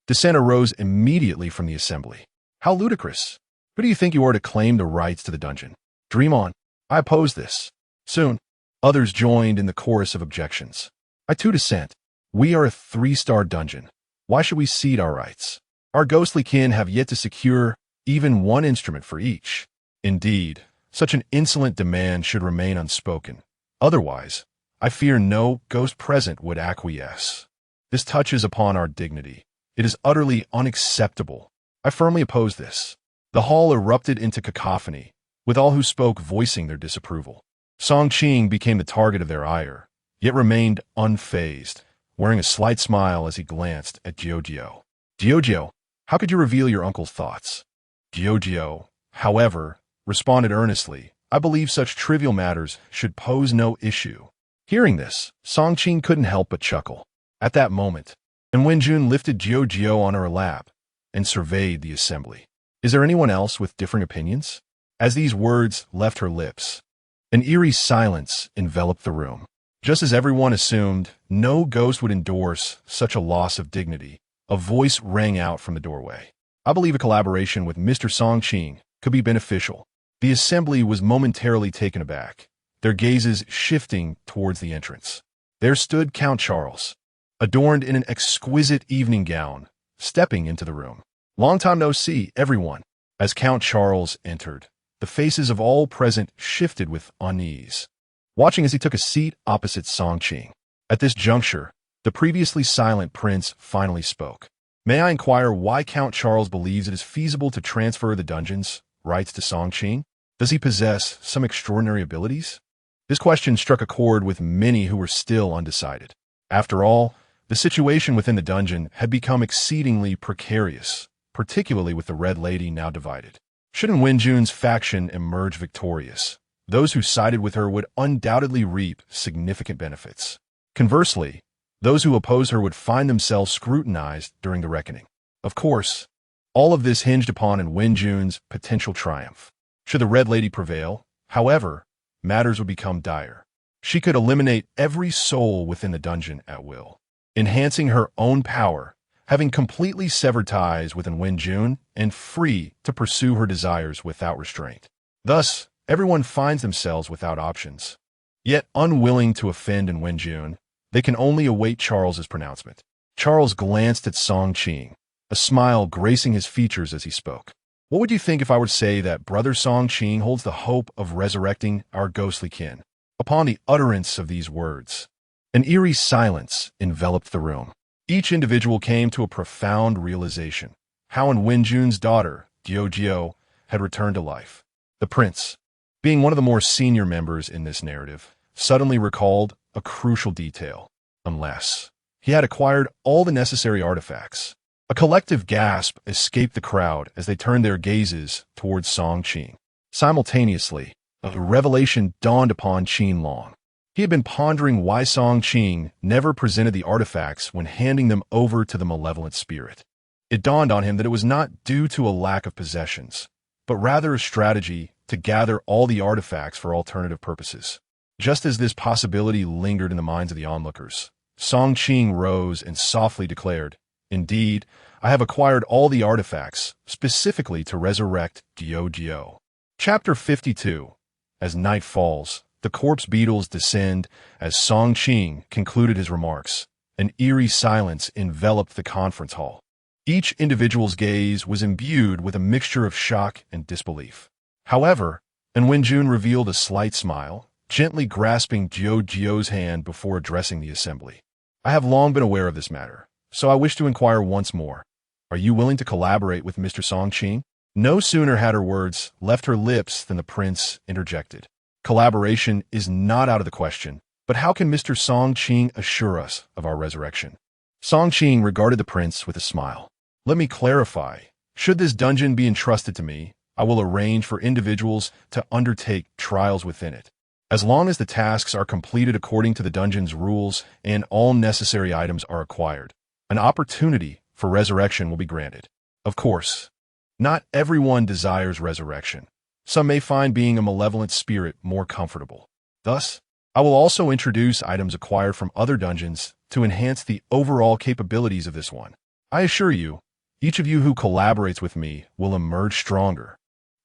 dissent arose immediately from the assembly. How ludicrous! Who do you think you are to claim the rights to the dungeon? Dream on. I oppose this. Soon, others joined in the chorus of objections. I too dissent. We are a 3-star dungeon. Why should we cede our rights? Our ghostly kin have yet to secure even one instrument for each. Indeed, such an insolent demand should remain unspoken. Otherwise, I fear no ghost present would acquiesce. This touches upon our dignity. It is utterly unacceptable. I firmly oppose this. The hall erupted into cacophony, with all who spoke voicing their disapproval. Song Qing became the target of their ire, yet remained unfazed, wearing a slight smile as he glanced at Jiao. Jiao, how could you reveal your uncle's thoughts? Jiao, however, responded earnestly, I believe such trivial matters should pose no issue. Hearing this, Song Qing couldn't help but chuckle. At that moment, and Wenjun lifted Jiao on her lap and surveyed the assembly. Is there anyone else with differing opinions? As these words left her lips, an eerie silence enveloped the room. Just as everyone assumed no ghost would endorse such a loss of dignity, a voice rang out from the doorway. I believe a collaboration with Mr. Song Qing could be beneficial. The assembly was momentarily taken aback, their gazes shifting towards the entrance. There stood Count Charles, adorned in an exquisite evening gown, stepping into the room. Long time no see, everyone. As Count Charles entered, the faces of all present shifted with unease, watching as he took a seat opposite Song Qing. At this juncture, the previously silent prince finally spoke. May I inquire why Count Charles believes it is feasible to transfer the dungeon's rights to Song Qing? Does he possess some extraordinary abilities? This question struck a chord with many who were still undecided. After all, the situation within the dungeon had become exceedingly precarious, particularly with the Red Lady now divided. Shouldn't Wenjun's faction emerge victorious, those who sided with her would undoubtedly reap significant benefits. Conversely, those who oppose her would find themselves scrutinized during the reckoning. Of course, all of this hinged upon Wenjun's potential triumph. Should the Red Lady prevail, however, matters would become dire. She could eliminate every soul within the dungeon at will, enhancing her own power, having completely severed ties with Wenjun and free to pursue her desires without restraint. Thus, everyone finds themselves without options. Yet unwilling to offend Wenjun, they can only await Charles's pronouncement. Charles glanced at Song Qing, a smile gracing his features as he spoke. What would you think if I were to say that Brother Song Qing holds the hope of resurrecting our ghostly kin? Upon the utterance of these words, an eerie silence enveloped the room. Each individual came to a profound realization, how Wenjun's daughter, Jiao, had returned to life. The prince, being one of the more senior members in this narrative, suddenly recalled a crucial detail. Unless he had acquired all the necessary artifacts, A collective gasp escaped the crowd as they turned their gazes towards Song Qing. Simultaneously, a revelation dawned upon Qin Long. He had been pondering why Song Qing never presented the artifacts when handing them over to the malevolent spirit. It dawned on him that it was not due to a lack of possessions, but rather a strategy to gather all the artifacts for alternative purposes. Just as this possibility lingered in the minds of the onlookers, Song Qing rose and softly declared, "Indeed, I have acquired all the artifacts, specifically to resurrect Jiao." Chapter 52. As night falls, the corpse beetles descend. As Song Qing concluded his remarks, an eerie silence enveloped the conference hall. Each individual's gaze was imbued with a mixture of shock and disbelief. However, Wenjun revealed a slight smile, gently grasping Jiao's hand before addressing the assembly. "I have long been aware of this matter, so I wish to inquire once more. Are you willing to collaborate with Mr. Song Qing?" No sooner had her words left her lips than the prince interjected. "Collaboration is not out of the question, but how can Mr. Song Qing assure us of our resurrection?" Song Qing regarded the prince with a smile. "Let me clarify. Should this dungeon be entrusted to me, I will arrange for individuals to undertake trials within it. As long as the tasks are completed according to the dungeon's rules and all necessary items are acquired, an opportunity for resurrection will be granted. Of course, not everyone desires resurrection. Some may find being a malevolent spirit more comfortable. Thus, I will also introduce items acquired from other dungeons to enhance the overall capabilities of this one. I assure you, each of you who collaborates with me will emerge stronger."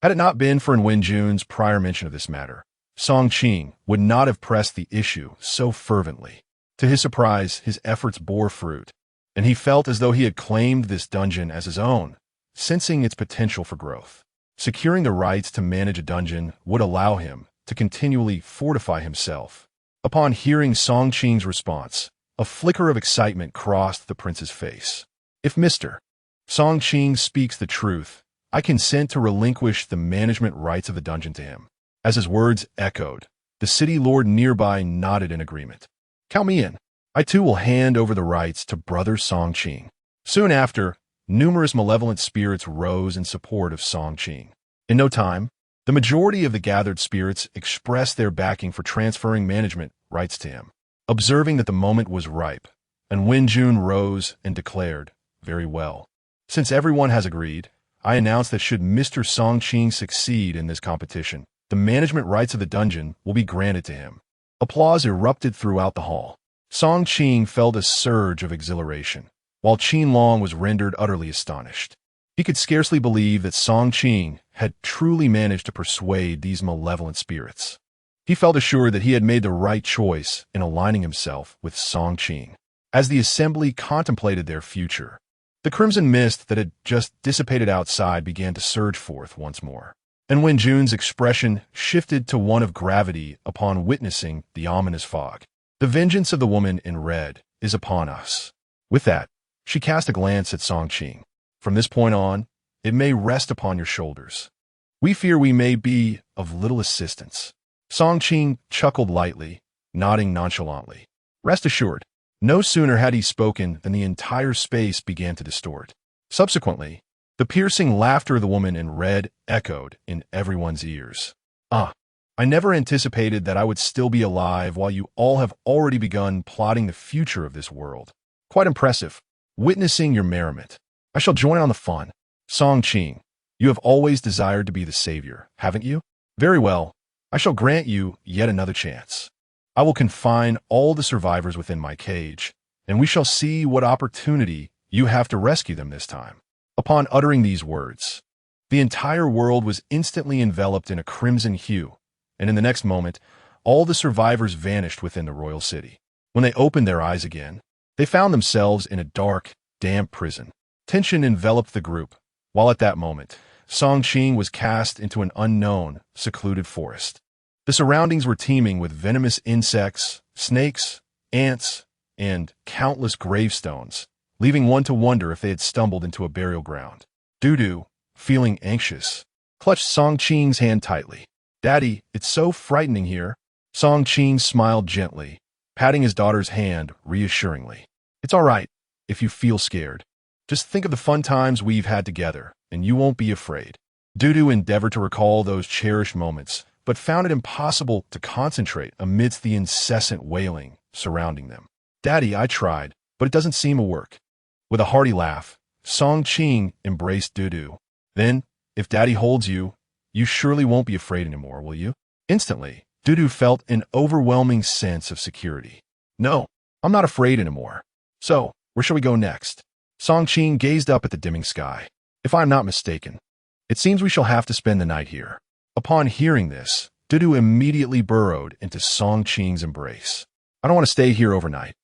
Had it not been for Wenjun's prior mention of this matter, Song Qing would not have pressed the issue so fervently. To his surprise, his efforts bore fruit, and he felt as though he had claimed this dungeon as his own, sensing its potential for growth. Securing the rights to manage a dungeon would allow him to continually fortify himself. Upon hearing Song Qing's response, a flicker of excitement crossed the prince's face. "If Mr. Song Qing speaks the truth, I consent to relinquish the management rights of the dungeon to him." As his words echoed, the city lord nearby nodded in agreement. "Count me in. I too will hand over the rights to brother Song Qing." Soon after, numerous malevolent spirits rose in support of Song Qing. In no time, the majority of the gathered spirits expressed their backing for transferring management rights to him. Observing that the moment was ripe, Wenjun rose and declared, "Very well. Since everyone has agreed, I announce that should Mr. Song Qing succeed in this competition, the management rights of the dungeon will be granted to him." Applause erupted throughout the hall. Song Qing felt a surge of exhilaration, while Qin Long was rendered utterly astonished. He could scarcely believe that Song Qing had truly managed to persuade these malevolent spirits. He felt assured that he had made the right choice in aligning himself with Song Qing. As the assembly contemplated their future, the crimson mist that had just dissipated outside began to surge forth once more, and Wenjun's expression shifted to one of gravity upon witnessing the ominous fog. "The vengeance of the woman in red is upon us." With that, she cast a glance at Song Qing. "From this point on, it may rest upon your shoulders. We fear we may be of little assistance." Song Qing chuckled lightly, nodding nonchalantly. Rest assured, no sooner had he spoken than the entire space began to distort. Subsequently, the piercing laughter of the woman in red echoed in everyone's ears. "Ah, I never anticipated that I would still be alive while you all have already begun plotting the future of this world. Quite impressive. Witnessing your merriment. I shall join on the fun. Song Qing, you have always desired to be the savior, haven't you? Very well. I shall grant you yet another chance. I will confine all the survivors within my cage, and we shall see what opportunity you have to rescue them this time." Upon uttering these words, the entire world was instantly enveloped in a crimson hue, and in the next moment, all the survivors vanished within the royal city. When they opened their eyes again, they found themselves in a dark, damp prison. Tension enveloped the group, while at that moment, Song Qing was cast into an unknown, secluded forest. The surroundings were teeming with venomous insects, snakes, ants, and countless gravestones, leaving one to wonder if they had stumbled into a burial ground. Dudu, feeling anxious, clutched Song Qing's hand tightly. "Daddy, it's so frightening here." Song Qing smiled gently, patting his daughter's hand reassuringly. "It's all right if you feel scared. Just think of the fun times we've had together, and you won't be afraid. Dudu endeavored to recall those cherished moments, but found it impossible to concentrate amidst the incessant wailing surrounding them. Daddy, I tried, but it doesn't seem to work. With a hearty laugh, Song Qing embraced Dudu. Then, if Daddy holds you, you surely won't be afraid anymore, will you? Instantly, Dudu felt an overwhelming sense of security. No, I'm not afraid anymore. So, where shall we go next? Song Qing gazed up at the dimming sky. If I'm not mistaken, it seems we shall have to spend the night here. Upon hearing this, Dudu immediately burrowed into Song Qing's embrace. I don't want to stay here overnight.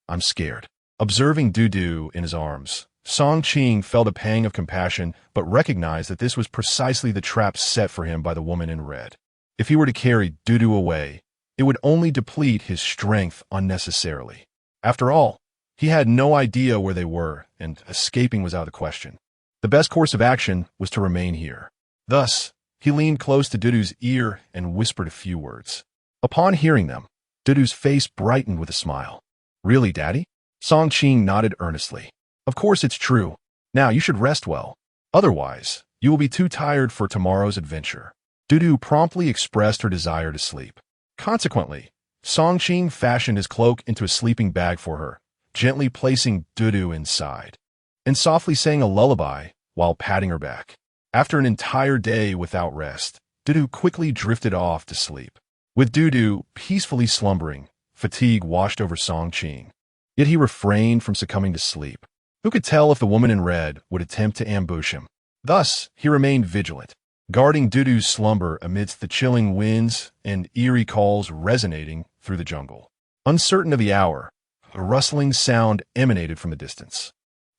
I'm scared. Observing Dudu in his arms, Song Qing felt a pang of compassion but recognized that this was precisely the trap set for him by the woman in red. If he were to carry Dudu away, it would only deplete his strength unnecessarily. After all, he had no idea where they were, and escaping was out of the question. The best course of action was to remain here. Thus, he leaned close to Dudu's ear and whispered a few words. Upon hearing them, Dudu's face brightened with a smile. Really, Daddy? Song Qing nodded earnestly. Of course it's true. Now you should rest well. Otherwise, you will be too tired for tomorrow's adventure. Dudu promptly expressed her desire to sleep. Consequently, Song Qing fashioned his cloak into a sleeping bag for her, gently placing Dudu inside, and softly sang a lullaby while patting her back. After an entire day without rest, Dudu quickly drifted off to sleep. With Dudu peacefully slumbering, fatigue washed over Song Qing. Yet he refrained from succumbing to sleep. Who could tell if the woman in red would attempt to ambush him? Thus, he remained vigilant, guarding Dudu's slumber amidst the chilling winds and eerie calls resonating through the jungle. Uncertain of the hour, a rustling sound emanated from the distance.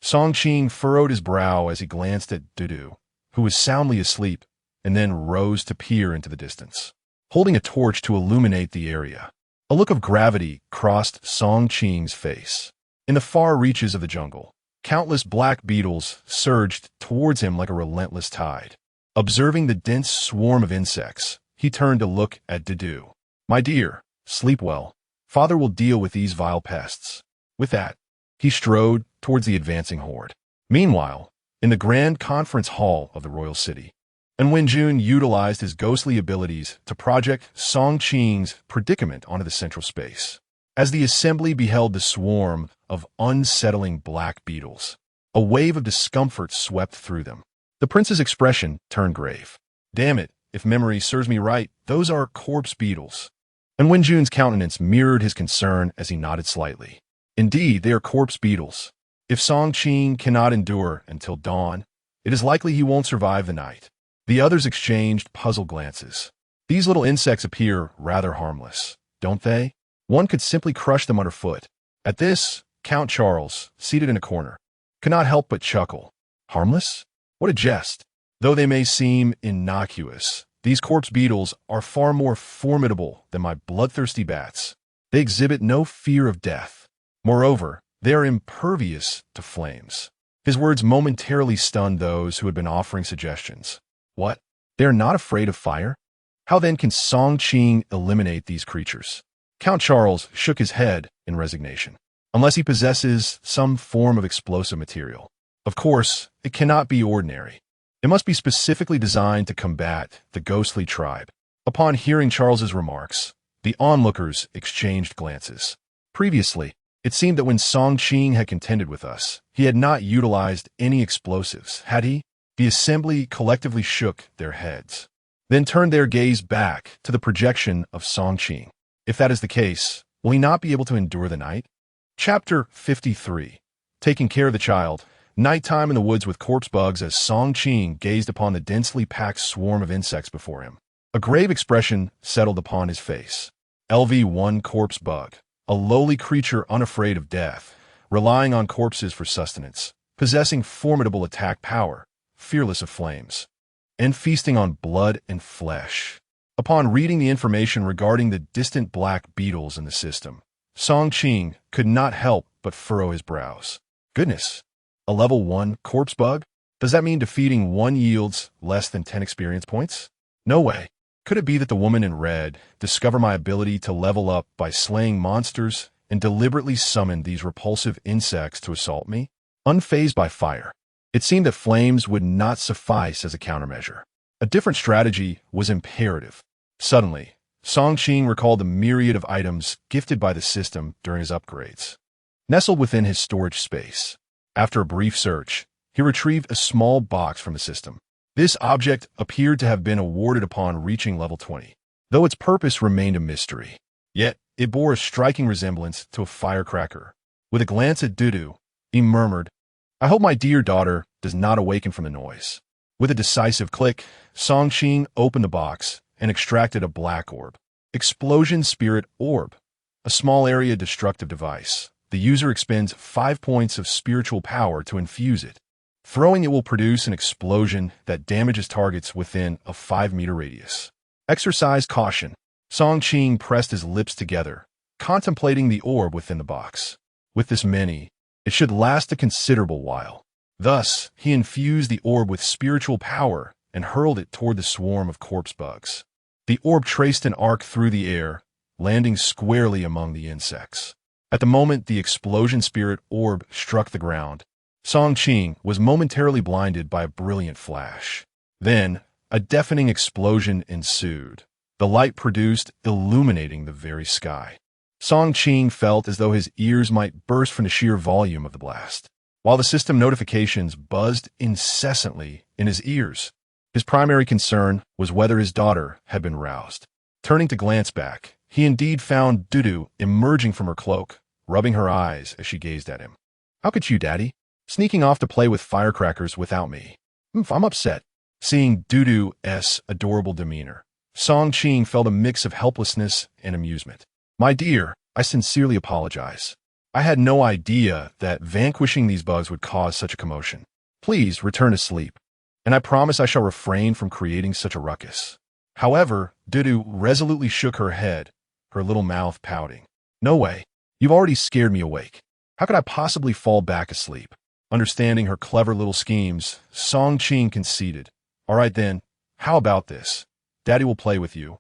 Song Qing furrowed his brow as he glanced at Dudu, who was soundly asleep, and then rose to peer into the distance, holding a torch to illuminate the area. A look of gravity crossed Song Qing's face. In the far reaches of the jungle, countless black beetles surged towards him like a relentless tide. Observing the dense swarm of insects, he turned to look at Dudu. My dear, sleep well. Father will deal with these vile pests. With that, he strode towards the advancing horde. Meanwhile, in the grand conference hall of the royal city, and Wenjun utilized his ghostly abilities to project Song Qing's predicament onto the central space. As the assembly beheld the swarm of unsettling black beetles, a wave of discomfort swept through them. The prince's expression turned grave. Damn it, if memory serves me right, those are corpse beetles. And Wenjun's countenance mirrored his concern as he nodded slightly. Indeed, they are corpse beetles. If Song Qing cannot endure until dawn, it is likely he won't survive the night. The others exchanged puzzled glances. These little insects appear rather harmless, don't they? One could simply crush them underfoot. At this, Count Charles, seated in a corner, could not help but chuckle. Harmless? What a jest. Though they may seem innocuous, these corpse beetles are far more formidable than my bloodthirsty bats. They exhibit no fear of death. Moreover, they are impervious to flames. His words momentarily stunned those who had been offering suggestions. What? They are not afraid of fire? How then can Song Qing eliminate these creatures? Count Charles shook his head in resignation. Unless he possesses some form of explosive material. Of course, it cannot be ordinary. It must be specifically designed to combat the ghostly tribe. Upon hearing Charles's remarks, the onlookers exchanged glances. Previously, it seemed that when Song Qing had contended with us, he had not utilized any explosives, had he? The assembly collectively shook their heads, then turned their gaze back to the projection of Song Qing. If that is the case, will he not be able to endure the night? Chapter 53. Taking care of the child. Nighttime in the woods with corpse bugs as Song Qing gazed upon the densely packed swarm of insects before him. A grave expression settled upon his face. LV-1 corpse bug, a lowly creature unafraid of death, relying on corpses for sustenance, possessing formidable attack power, fearless of flames, and feasting on blood and flesh. Upon reading the information regarding the distant black beetles in the system, Song Qing could not help but furrow his brows. Goodness, a level 1 corpse bug? Does that mean defeating one yields less than 10 experience points? No way. Could it be that the woman in red discovered my ability to level up by slaying monsters and deliberately summoned these repulsive insects to assault me? unfazed by fire. It seemed that flames would not suffice as a countermeasure. A different strategy was imperative. Suddenly, Song Qing recalled the myriad of items gifted by the system during his upgrades. Nestled within his storage space, after a brief search, he retrieved a small box from the system. This object appeared to have been awarded upon reaching level 20, though its purpose remained a mystery. Yet, it bore a striking resemblance to a firecracker. With a glance at Dudu, he murmured, "I hope my dear daughter does not awaken from the noise." With a decisive click, Song Qing opened the box and extracted a black orb. Explosion Spirit Orb, a small area destructive device. The user expends 5 points of spiritual power to infuse it. Throwing it will produce an explosion that damages targets within a 5-meter radius. Exercise caution. Song Qing pressed his lips together, contemplating the orb within the box. With this many, it should last a considerable while. Thus, he infused the orb with spiritual power and hurled it toward the swarm of corpse bugs. The orb traced an arc through the air, landing squarely among the insects. At the moment the explosion spirit orb struck the ground, Song Qing was momentarily blinded by a brilliant flash. Then, a deafening explosion ensued, the light produced illuminating the very sky. Song Qing felt as though his ears might burst from the sheer volume of the blast. While the system notifications buzzed incessantly in his ears, his primary concern was whether his daughter had been roused. Turning to glance back, he indeed found Dudu emerging from her cloak, rubbing her eyes as she gazed at him. "How could you, Daddy? Sneaking off to play with firecrackers without me. I'm upset." Seeing Dudu's adorable demeanor, Song Qing felt a mix of helplessness and amusement. "My dear, I sincerely apologize. I had no idea that vanquishing these bugs would cause such a commotion. Please return to sleep, and I promise I shall refrain from creating such a ruckus." However, Dudu resolutely shook her head, her little mouth pouting. "No way. You've already scared me awake. How could I possibly fall back asleep?" Understanding her clever little schemes, Song Qing conceded. "All right then, how about this? Daddy will play with you.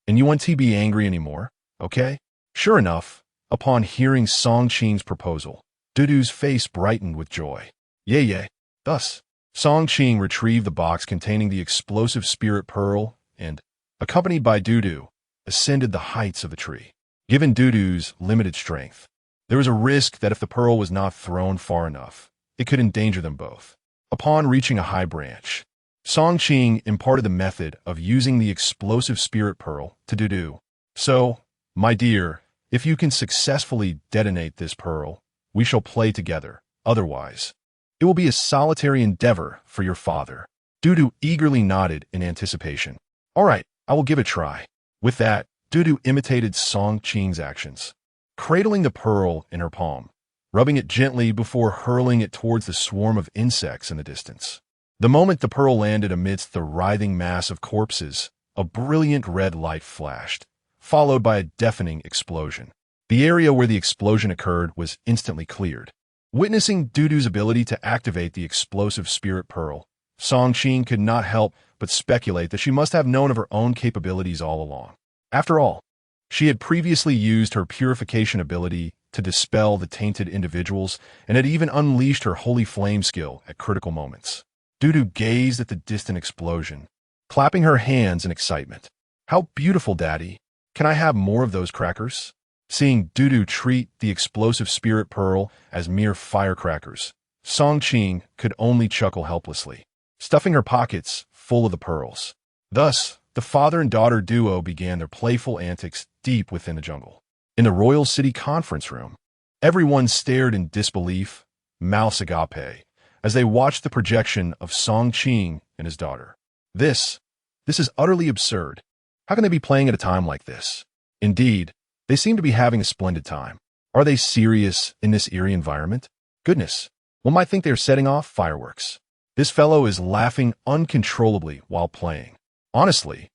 And you won't be angry anymore, okay?" Sure enough, upon hearing Song Qing's proposal, Dudu's face brightened with joy. Yay. Thus, Song Qing retrieved the box containing the explosive spirit pearl and, accompanied by Dudu, ascended the heights of the tree. Given Dudu's limited strength, there was a risk that if the pearl was not thrown far enough, it could endanger them both. Upon reaching a high branch, Song Qing imparted the method of using the explosive spirit pearl to Dudu. "So, my dear, if you can successfully detonate this pearl, we shall play together. Otherwise, it will be a solitary endeavor for your father." Dudu eagerly nodded in anticipation. "All right, I will give it a try." With that, Dudu imitated Song Qing's actions, cradling the pearl in her palm, rubbing it gently before hurling it towards the swarm of insects in the distance. The moment the pearl landed amidst the writhing mass of corpses, a brilliant red light flashed, followed by a deafening explosion. The area where the explosion occurred was instantly cleared. Witnessing Dudu's ability to activate the explosive spirit pearl, Song Qing could not help but speculate that she must have known of her own capabilities all along. After all, she had previously used her purification ability to dispel the tainted individuals and had even unleashed her holy flame skill at critical moments. Dudu gazed at the distant explosion, clapping her hands in excitement. "How beautiful, Daddy! Can I have more of those crackers?" Seeing Dudu treat the explosive spirit pearl as mere firecrackers, Song Qing could only chuckle helplessly, stuffing her pockets full of the pearls. Thus, the father and daughter duo began their playful antics deep within the jungle. In the Royal City conference room, everyone stared in disbelief, mouths agape, as they watched the projection of Song Qing and his daughter. This is utterly absurd. How can they be playing at a time like this? Indeed, they seem to be having a splendid time. Are they serious in this eerie environment? Goodness, one might think they are setting off fireworks. This fellow is laughing uncontrollably while playing. Honestly,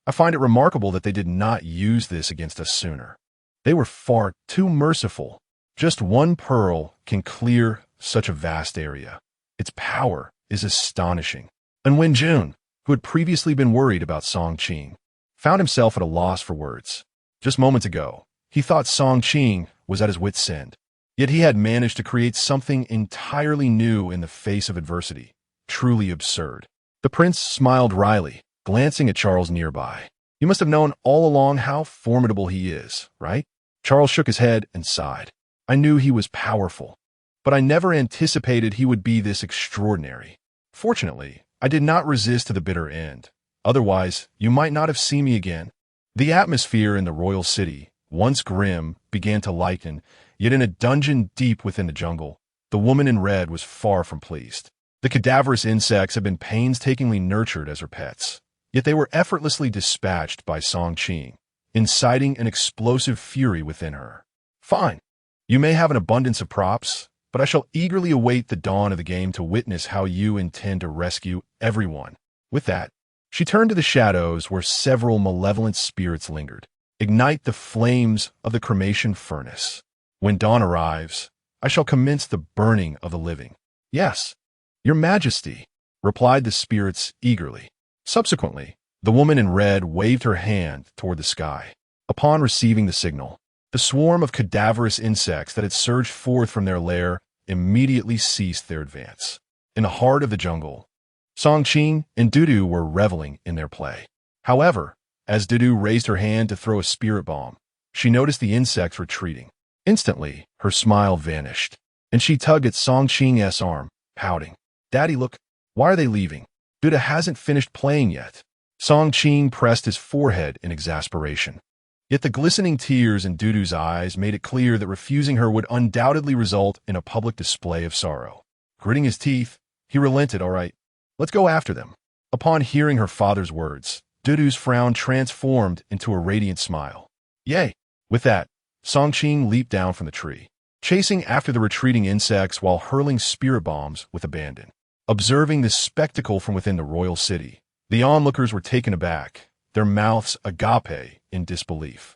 I find it remarkable that they did not use this against us sooner. They were far too merciful. Just one pearl can clear such a vast area. Its power is astonishing. And Wen Jun, who had previously been worried about Song Qing, found himself at a loss for words. Just moments ago, he thought Song Qing was at his wit's end. Yet he had managed to create something entirely new in the face of adversity. Truly absurd. The prince smiled wryly, glancing at Charles nearby. You must have known all along how formidable he is, right? Charles shook his head and sighed. I knew he was powerful, but I never anticipated he would be this extraordinary. Fortunately, I did not resist to the bitter end. Otherwise, you might not have seen me again. The atmosphere in the royal city, once grim, began to lighten, yet in a dungeon deep within the jungle, the woman in red was far from pleased. The cadaverous insects had been painstakingly nurtured as her pets, yet they were effortlessly dispatched by Song Qing, inciting an explosive fury within her. Fine. You may have an abundance of props, but I shall eagerly await the dawn of the game to witness how you intend to rescue everyone. With that, she turned to the shadows where several malevolent spirits lingered. Ignite the flames of the cremation furnace. When dawn arrives, I shall commence the burning of the living. Yes, Your Majesty, replied the spirits eagerly. Subsequently, the woman in red waved her hand toward the sky. Upon receiving the signal, the swarm of cadaverous insects that had surged forth from their lair immediately ceased their advance. In the heart of the jungle, Song Qing and Dudu were reveling in their play. However, as Dudu raised her hand to throw a spirit bomb, she noticed the insects retreating. Instantly, her smile vanished, and she tugged at Song Qing's arm, pouting. Daddy, look, why are they leaving? Dudu hasn't finished playing yet. Song Qing pressed his forehead in exasperation. Yet the glistening tears in Dudu's eyes made it clear that refusing her would undoubtedly result in a public display of sorrow. Gritting his teeth, he relented. All right, let's go after them. Upon hearing her father's words, Dudu's frown transformed into a radiant smile. Yay! With that, Song Qing leaped down from the tree, chasing after the retreating insects while hurling spirit bombs with abandon. Observing this spectacle from within the royal city, the onlookers were taken aback, their mouths agape in disbelief.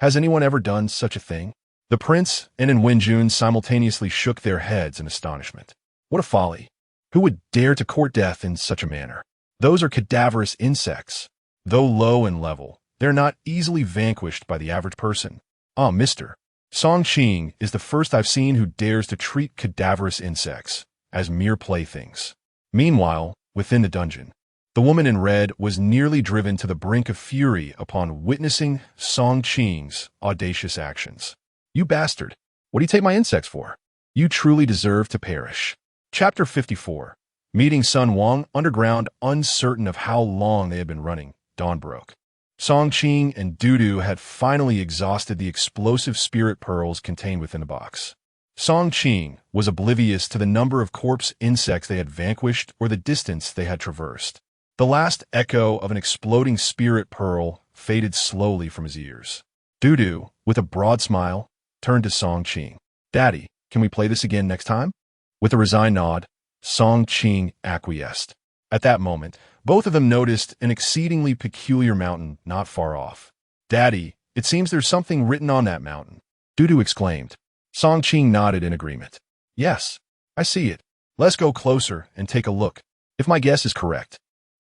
Has anyone ever done such a thing? The prince and Wenjun simultaneously shook their heads in astonishment. What a folly! Who would dare to court death in such a manner? Those are cadaverous insects. Though low in level, they're not easily vanquished by the average person. Ah, mister. Song Qing is the first I've seen who dares to treat cadaverous insects as mere playthings. Meanwhile, within the dungeon, the woman in red was nearly driven to the brink of fury upon witnessing Song Qing's audacious actions. You bastard! What do you take my insects for? You truly deserve to perish. Chapter 54. Meeting Sun Wang underground, uncertain of how long they had been running, dawn broke. Song Qing and Dudu had finally exhausted the explosive spirit pearls contained within the box. Song Qing was oblivious to the number of corpse insects they had vanquished or the distance they had traversed. The last echo of an exploding spirit pearl faded slowly from his ears. Dudu, with a broad smile, turned to Song Qing. Daddy, can we play this again next time? With a resigned nod, Song Qing acquiesced. At that moment, both of them noticed an exceedingly peculiar mountain not far off. Daddy, it seems there's something written on that mountain, Dudu exclaimed. Song Qing nodded in agreement. Yes, I see it. Let's go closer and take a look. If my guess is correct,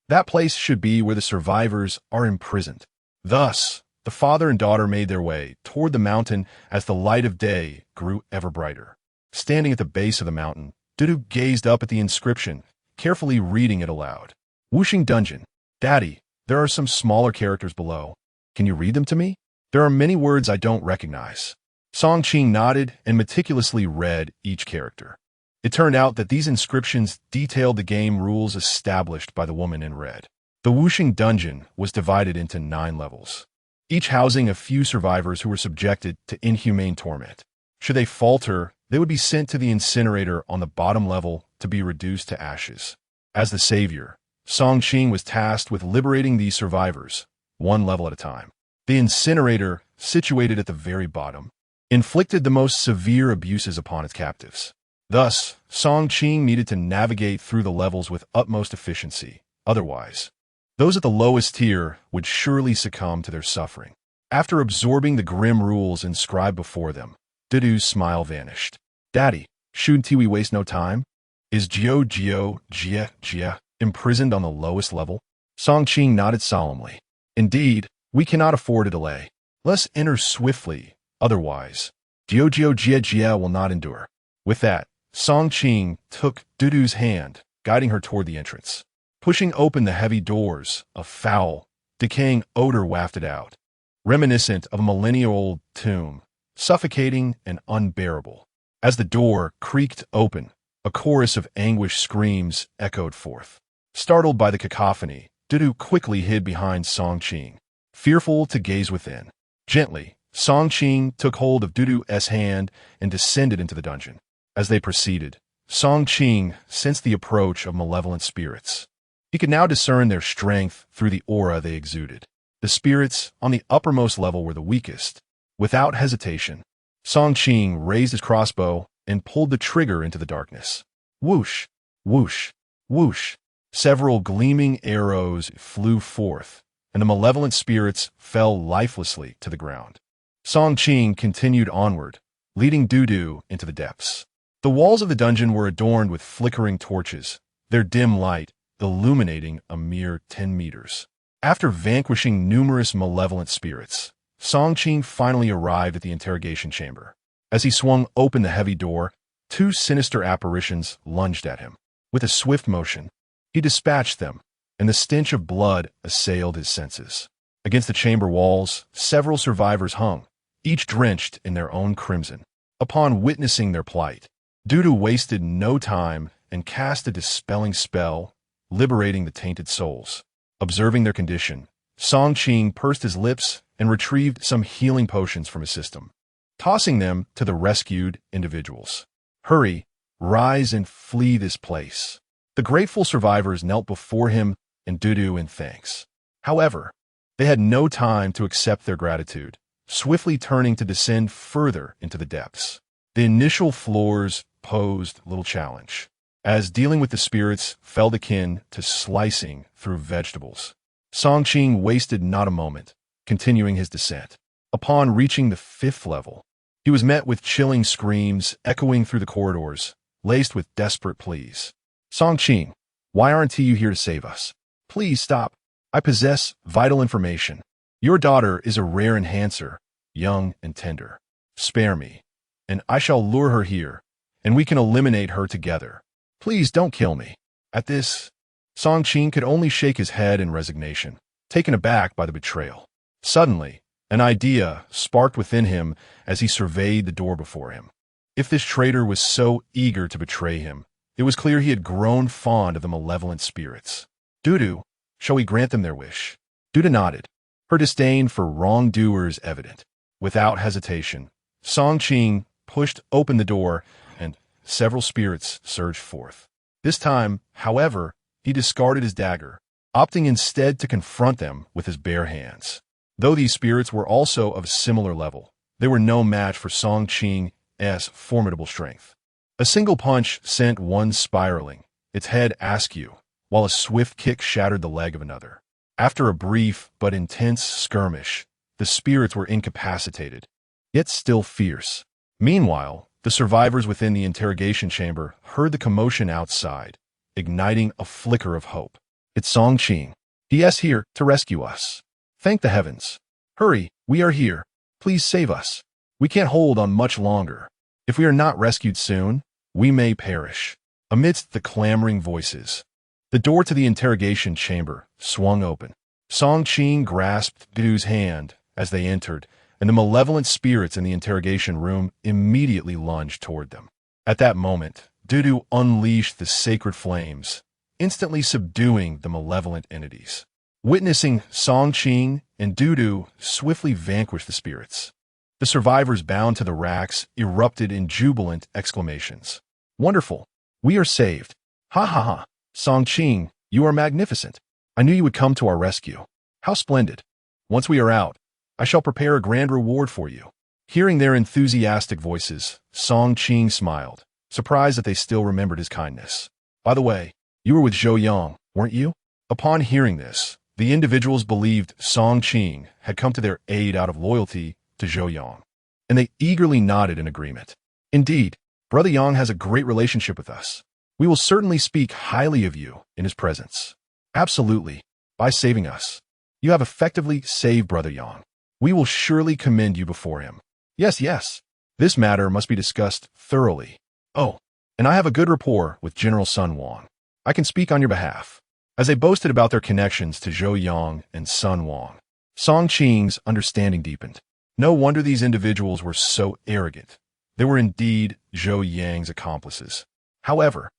that place should be where the survivors are imprisoned. Thus, the father and daughter made their way toward the mountain as the light of day grew ever brighter. Standing at the base of the mountain, Dudu gazed up at the inscription, carefully reading it aloud. Wuxing Dungeon. Daddy, there are some smaller characters below. Can you read them to me? There are many words I don't recognize. Song Qing nodded and meticulously read each character. It turned out that these inscriptions detailed the game rules established by the woman in red. The Wuxing Dungeon was divided into 9 levels, each housing a few survivors who were subjected to inhumane torment. Should they falter, they would be sent to the incinerator on the bottom level to be reduced to ashes. As the savior, Song Qing was tasked with liberating these survivors, one level at a time. The incinerator, situated at the very bottom, inflicted the most severe abuses upon its captives. Thus, Song Qing needed to navigate through the levels with utmost efficiency. Otherwise, those at the lowest tier would surely succumb to their suffering. After absorbing the grim rules inscribed before them, Dudu's smile vanished. Daddy, shouldn't we waste no time? Is Jia imprisoned on the lowest level? Song Qing nodded solemnly. Indeed, we cannot afford a delay. Let's enter swiftly, otherwise, Jia will not endure. With that, Song Qing took Dudu's hand, guiding her toward the entrance. Pushing open the heavy doors, a foul, decaying odor wafted out, reminiscent of a millennia-old tomb, suffocating and unbearable. As the door creaked open, a chorus of anguished screams echoed forth. Startled by the cacophony, Dudu quickly hid behind Song Qing, fearful to gaze within. Gently, Song Qing took hold of Dudu's hand and descended into the dungeon. As they proceeded, Song Qing sensed the approach of malevolent spirits. He could now discern their strength through the aura they exuded. The spirits on the uppermost level were the weakest. Without hesitation, Song Qing raised his crossbow and pulled the trigger into the darkness. Whoosh, whoosh, whoosh. Several gleaming arrows flew forth, and the malevolent spirits fell lifelessly to the ground. Song Qing continued onward, leading Dudu into the depths. The walls of the dungeon were adorned with flickering torches, their dim light illuminating a mere 10 meters. After vanquishing numerous malevolent spirits, Song Qing finally arrived at the interrogation chamber. As he swung open the heavy door, two sinister apparitions lunged at him. With a swift motion, he dispatched them, and the stench of blood assailed his senses. Against the chamber walls, several survivors hung, each drenched in their own crimson. Upon witnessing their plight, Dudu wasted no time and cast a dispelling spell, liberating the tainted souls. Observing their condition, Song Qing pursed his lips and retrieved some healing potions from his system, tossing them to the rescued individuals. Hurry, rise and flee this place. The grateful survivors knelt before him and Dudu in thanks. However, they had no time to accept their gratitude, swiftly turning to descend further into the depths. The initial floors posed little challenge, as dealing with the spirits felt akin to slicing through vegetables. Song Qing wasted not a moment, continuing his descent. Upon reaching the 5th level, he was met with chilling screams echoing through the corridors, laced with desperate pleas. Song Qing, why aren't you here to save us? Please stop. I possess vital information. Your daughter is a rare enhancer, young and tender. Spare me, and I shall lure her here, and we can eliminate her together. Please don't kill me. At this, Song Qing could only shake his head in resignation, taken aback by the betrayal. Suddenly, an idea sparked within him as he surveyed the door before him. If this traitor was so eager to betray him, it was clear he had grown fond of the malevolent spirits. Dudu, shall we grant them their wish? Dudu nodded, her disdain for wrongdoers evident. Without hesitation, Song Qing pushed open the door and several spirits surged forth. This time, however, he discarded his dagger, opting instead to confront them with his bare hands. Though these spirits were also of similar level, they were no match for Song Qing's formidable strength. A single punch sent one spiraling, its head askew, while a swift kick shattered the leg of another. After a brief but intense skirmish, the spirits were incapacitated, yet still fierce. Meanwhile, the survivors within the interrogation chamber heard the commotion outside, igniting a flicker of hope. It's Song Qing. He is here to rescue us. Thank the heavens. Hurry, we are here. Please save us. We can't hold on much longer. If we are not rescued soon, we may perish. Amidst the clamoring voices, the door to the interrogation chamber swung open. Song Qing grasped Dudu's hand as they entered, and the malevolent spirits in the interrogation room immediately lunged toward them. At that moment, Dudu unleashed the sacred flames, instantly subduing the malevolent entities. Witnessing Song Qing and Dudu swiftly vanquish the spirits, the survivors bound to the racks erupted in jubilant exclamations. Wonderful! We are saved! Ha ha ha! Song Qing, you are magnificent! I knew you would come to our rescue. How splendid! Once we are out, I shall prepare a grand reward for you. Hearing their enthusiastic voices, Song Qing smiled, surprised that they still remembered his kindness. By the way, you were with Zhou Yang, weren't you? Upon hearing this, the individuals believed Song Qing had come to their aid out of loyalty to Zhou Yang, and they eagerly nodded in agreement. Indeed, Brother Yang has a great relationship with us. We will certainly speak highly of you in his presence. Absolutely, by saving us. You have effectively saved Brother Yang. We will surely commend you before him. Yes, yes. This matter must be discussed thoroughly. Oh, and I have a good rapport with General Sun Wang. I can speak on your behalf. As they boasted about their connections to Zhou Yang and Sun Wang, Song Qing's understanding deepened. No wonder these individuals were so arrogant. They were indeed Zhou Yang's accomplices. However,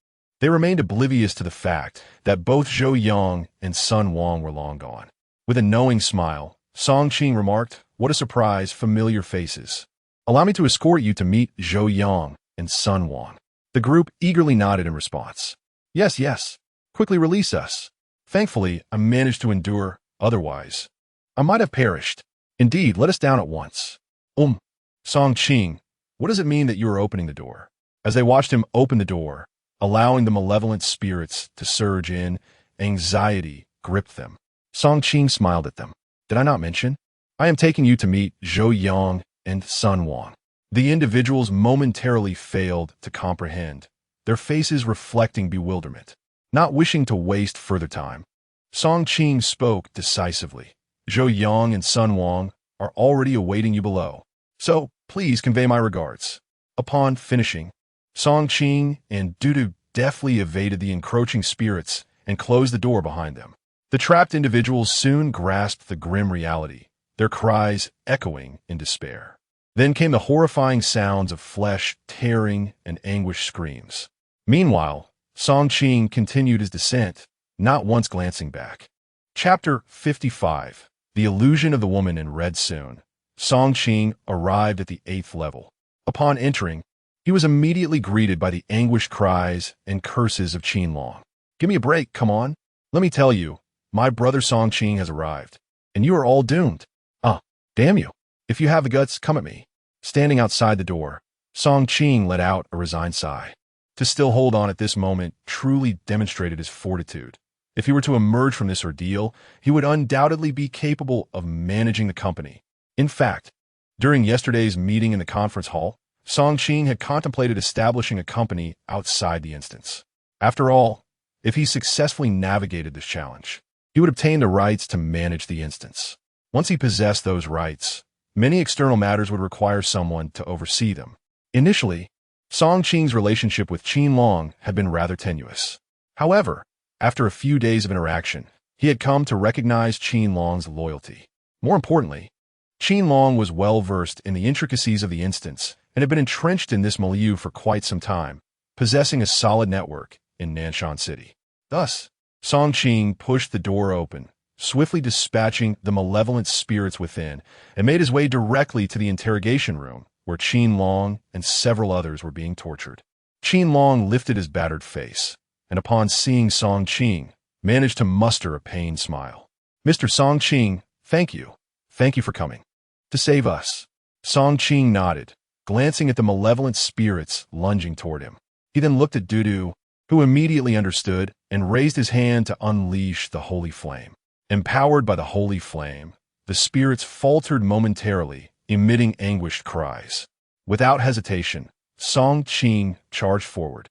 they remained oblivious to the fact that both Zhou Yang and Sun Wang were long gone. With a knowing smile, Song Qing remarked, "What a surprise, familiar faces. Allow me to escort you to meet Zhou Yang and Sun Wang." The group eagerly nodded in response. Yes, yes. Quickly release us. Thankfully, I managed to endure. Otherwise, I might have perished. Indeed, let us down at once. Song Qing, what does it mean that you are opening the door? As they watched him open the door, allowing the malevolent spirits to surge in, anxiety gripped them. Song Qing smiled at them. Did I not mention? I am taking you to meet Zhou Yang and Sun Wang. The individuals momentarily failed to comprehend, their faces reflecting bewilderment. Not wishing to waste further time, Song Qing spoke decisively. Zhou Yang and Sun Wang are already awaiting you below, so please convey my regards. Upon finishing, Song Qing and Dudu deftly evaded the encroaching spirits and closed the door behind them. The trapped individuals soon grasped the grim reality, their cries echoing in despair. Then came the horrifying sounds of flesh tearing and anguished screams. Meanwhile, Song Qing continued his descent, not once glancing back. Chapter 55. The Illusion of the Woman in Red. Soon, Song Qing arrived at the 8th level. Upon entering, he was immediately greeted by the anguished cries and curses of Qin Long. Give me a break, come on. Let me tell you, my brother Song Qing has arrived, and you are all doomed. Damn you. If you have the guts, come at me. Standing outside the door, Song Qing let out a resigned sigh. To still hold on at this moment truly demonstrated his fortitude. If he were to emerge from this ordeal, he would undoubtedly be capable of managing the company. In fact, during yesterday's meeting in the conference hall, Song Qing had contemplated establishing a company outside the instance. After all, if he successfully navigated this challenge, he would obtain the rights to manage the instance. Once he possessed those rights, many external matters would require someone to oversee them. Initially, Song Qing's relationship with Qin Long had been rather tenuous. However, after a few days of interaction, he had come to recognize Qin Long's loyalty. More importantly, Qin Long was well versed in the intricacies of the instance and had been entrenched in this milieu for quite some time, possessing a solid network in Nanshan City. Thus, Song Qing pushed the door open, swiftly dispatching the malevolent spirits within, and made his way directly to the interrogation room, where Qin Long and several others were being tortured. Qin Long lifted his battered face, and upon seeing Song Qing, managed to muster a pained smile. Mr. Song Qing, thank you. Thank you for coming. To save us. Song Qing nodded, glancing at the malevolent spirits lunging toward him. He then looked at Dudu, who immediately understood and raised his hand to unleash the holy flame. Empowered by the holy flame, the spirits faltered momentarily, emitting anguished cries. Without hesitation, Song Qing charged forward,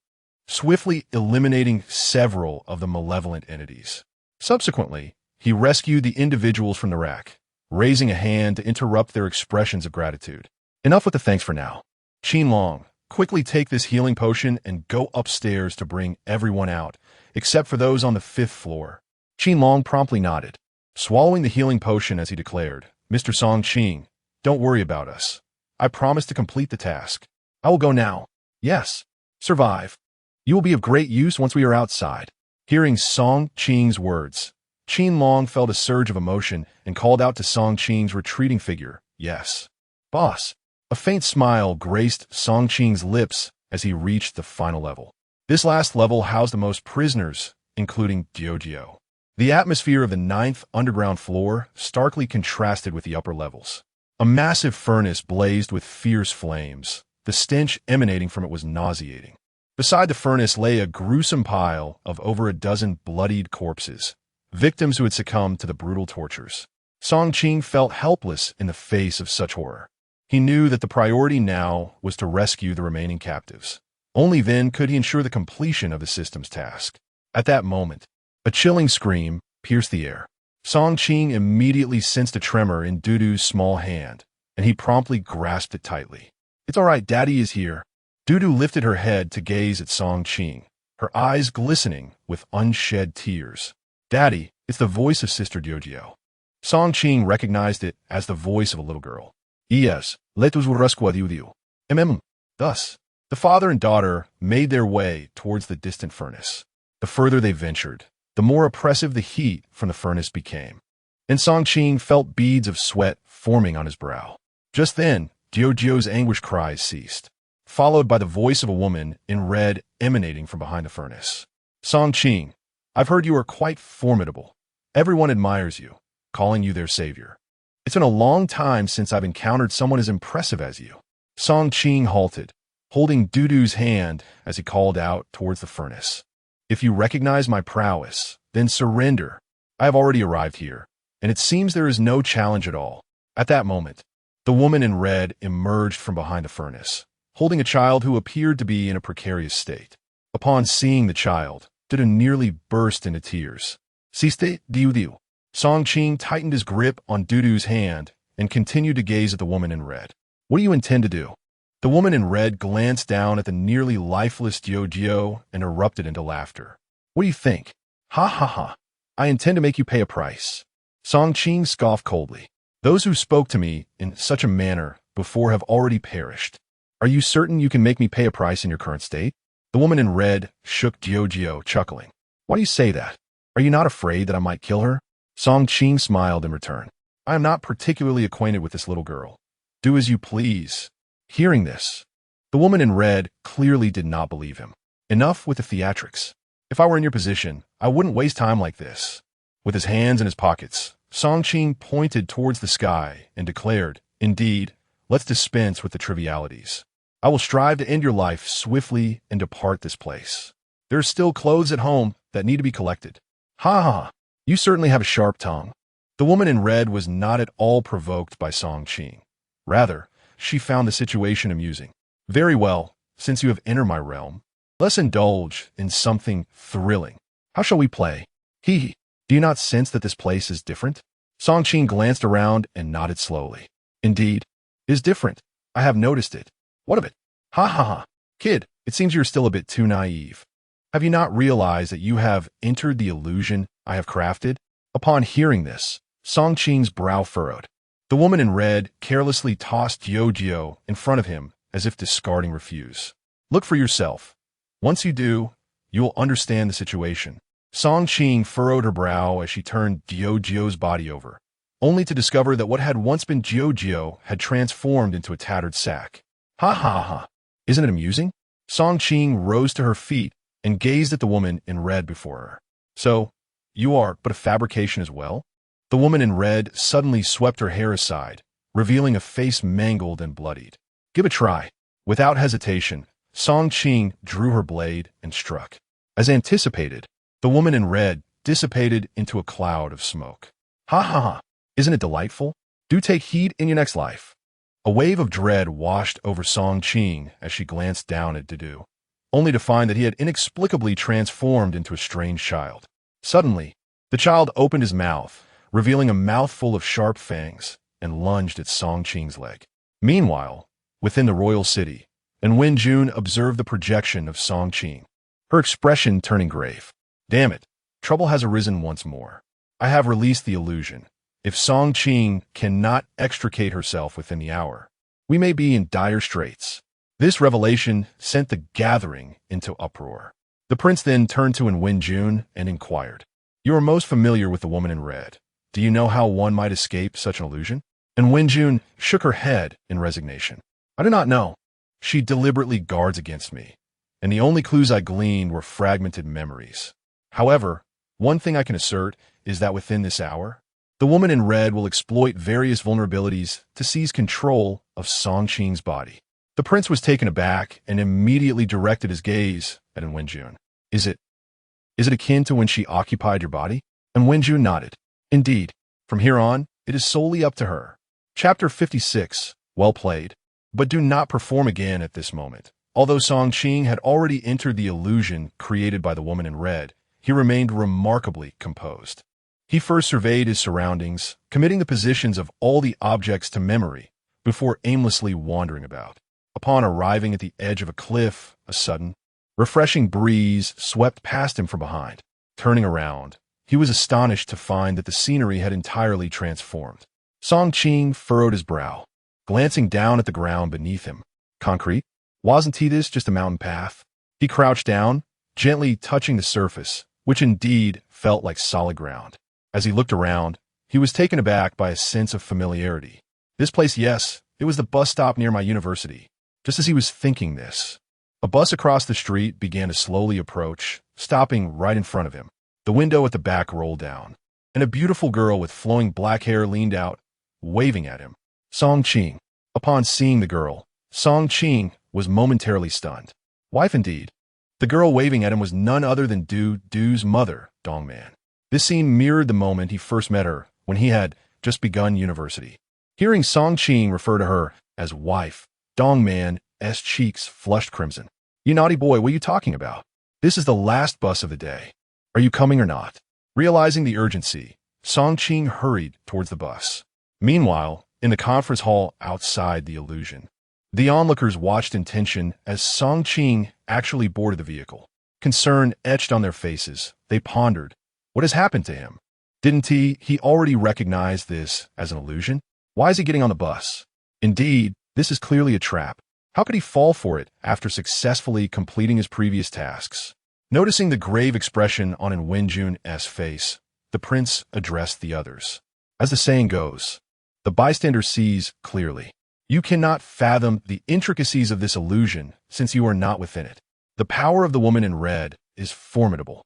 swiftly eliminating several of the malevolent entities. Subsequently, he rescued the individuals from the rack, raising a hand to interrupt their expressions of gratitude. Enough with the thanks for now. Qin Long, quickly take this healing potion and go upstairs to bring everyone out, except for those on the 5th floor. Qin Long promptly nodded, swallowing the healing potion as he declared, Mr. Song Qing, don't worry about us. I promise to complete the task. I will go now. Yes. Survive. You will be of great use once we are outside. Hearing Song Qing's words, Qin Long felt a surge of emotion and called out to Song Qing's retreating figure, yes. Boss. A faint smile graced Song Qing's lips as he reached the final level. This last level housed the most prisoners, including Diogeo. The atmosphere of the 9th underground floor starkly contrasted with the upper levels. A massive furnace blazed with fierce flames. The stench emanating from it was nauseating. Beside the furnace lay a gruesome pile of over a dozen bloodied corpses, victims who had succumbed to the brutal tortures. Song Qing felt helpless in the face of such horror. He knew that the priority now was to rescue the remaining captives. Only then could he ensure the completion of the system's task. At that moment, a chilling scream pierced the air. Song Qing immediately sensed a tremor in Dudu's small hand, and he promptly grasped it tightly. It's all right, Daddy is here. Dudu lifted her head to gaze at Song Qing, her eyes glistening with unshed tears. Daddy, it's the voice of Sister Diogio. Song Qing recognized it as the voice of a little girl. Yes, letus urasqua diudiu. Thus, the father and daughter made their way towards the distant furnace. The further they ventured, the more oppressive the heat from the furnace became, and Song Qing felt beads of sweat forming on his brow. Just then, Diogio's anguished cries ceased, followed by the voice of a woman in red emanating from behind the furnace. Song Qing, I've heard you are quite formidable. Everyone admires you, calling you their savior. It's been a long time since I've encountered someone as impressive as you. Song Qing halted, holding Dudu's hand as he called out towards the furnace. If you recognize my prowess, then surrender. I have already arrived here, and it seems there is no challenge at all. At that moment, the woman in red emerged from behind the furnace, holding a child who appeared to be in a precarious state. Upon seeing the child, Dudu nearly burst into tears. Siste diu. Song Qing tightened his grip on Dudu's hand and continued to gaze at the woman in red. What do you intend to do? The woman in red glanced down at the nearly lifeless Diogio and erupted into laughter. What do you think? Ha ha ha. I intend to make you pay a price. Song Qing scoffed coldly. Those who spoke to me in such a manner before have already perished. Are you certain you can make me pay a price in your current state? The woman in red shook Diogio, chuckling. Why do you say that? Are you not afraid that I might kill her? Song Qing smiled in return. I am not particularly acquainted with this little girl. Do as you please. Hearing this, the woman in red clearly did not believe him. Enough with the theatrics. If I were in your position, I wouldn't waste time like this. With his hands in his pockets, Song Qing pointed towards the sky and declared, Indeed, let's dispense with the trivialities. I will strive to end your life swiftly and depart this place. There are still clothes at home that need to be collected. Ha ha ha. You certainly have a sharp tongue. The woman in red was not at all provoked by Song Qing. Rather, she found the situation amusing. Very well, since you have entered my realm, let's indulge in something thrilling. How shall we play? Hee hee. Do you not sense that this place is different? Song Qing glanced around and nodded slowly. Indeed, it is different. I have noticed it. What of it? Ha ha ha. Kid, it seems you're still a bit too naive. Have you not realized that you have entered the illusion I have crafted? Upon hearing this, Song Qing's brow furrowed. The woman in red carelessly tossed Diogio in front of him as if discarding refuse. Look for yourself. Once you do, you will understand the situation. Song Qing furrowed her brow as she turned Diogio's body over, only to discover that what had once been Diogio had transformed into a tattered sack. Ha ha ha. Isn't it amusing? Song Qing rose to her feet and gazed at the woman in red before her. So, you are but a fabrication as well? The woman in red suddenly swept her hair aside, revealing a face mangled and bloodied. Give a try. Without hesitation, Song Qing drew her blade and struck. As anticipated, the woman in red dissipated into a cloud of smoke. Ha ha ha. Isn't it delightful? Do take heed in your next life. A wave of dread washed over Song Qing as she glanced down at Dudu, only to find that he had inexplicably transformed into a strange child. Suddenly, the child opened his mouth, revealing a mouthful of sharp fangs, and lunged at Song Qing's leg. Meanwhile, within the royal city, and Wenjun observed the projection of Song Qing, her expression turning grave. Damn it, trouble has arisen once more. I have released the illusion. If Song Qing cannot extricate herself within the hour, we may be in dire straits. This revelation sent the gathering into uproar. The prince then turned to Wenjun and inquired, You are most familiar with the woman in red. Do you know how one might escape such an illusion? And Wenjun shook her head in resignation. I do not know. She deliberately guards against me, and the only clues I gleaned were fragmented memories. However, one thing I can assert is that within this hour, the woman in red will exploit various vulnerabilities to seize control of Song Qing's body. The prince was taken aback and immediately directed his gaze at Wenjun. Is it akin to when she occupied your body? And Wenjun nodded. Indeed, from here on, it is solely up to her. Chapter 56. Well played. But do not perform again at this moment. Although Song Qing had already entered the illusion created by the woman in red, he remained remarkably composed. He first surveyed his surroundings, committing the positions of all the objects to memory before aimlessly wandering about. Upon arriving at the edge of a cliff, a sudden, refreshing breeze swept past him from behind. Turning around, he was astonished to find that the scenery had entirely transformed. Song Qing furrowed his brow, glancing down at the ground beneath him. Concrete? Wasn't this just a mountain path? He crouched down, gently touching the surface, which indeed felt like solid ground. As he looked around, he was taken aback by a sense of familiarity. This place, yes, it was the bus stop near my university. Just as he was thinking this, a bus across the street began to slowly approach, stopping right in front of him. The window at the back rolled down, and a beautiful girl with flowing black hair leaned out, waving at him. Song Qing. Upon seeing the girl, Song Qing was momentarily stunned. Wife indeed. The girl waving at him was none other than Du's mother, Dongman. This scene mirrored the moment he first met her when he had just begun university. Hearing Song Qing refer to her as wife, Dongman's cheeks flushed crimson. You naughty boy, what are you talking about? This is the last bus of the day. Are you coming or not? Realizing the urgency, Song Qing hurried towards the bus. Meanwhile, in the conference hall outside the illusion, the onlookers watched in tension as Song Qing actually boarded the vehicle. Concern etched on their faces, they pondered, what has happened to him? Didn't he already recognize this as an illusion? Why is he getting on the bus? Indeed, this is clearly a trap. How could he fall for it after successfully completing his previous tasks? Noticing the grave expression on Wenjun's face, the prince addressed the others. As the saying goes, the bystander sees clearly. You cannot fathom the intricacies of this illusion since you are not within it. The power of the woman in red is formidable,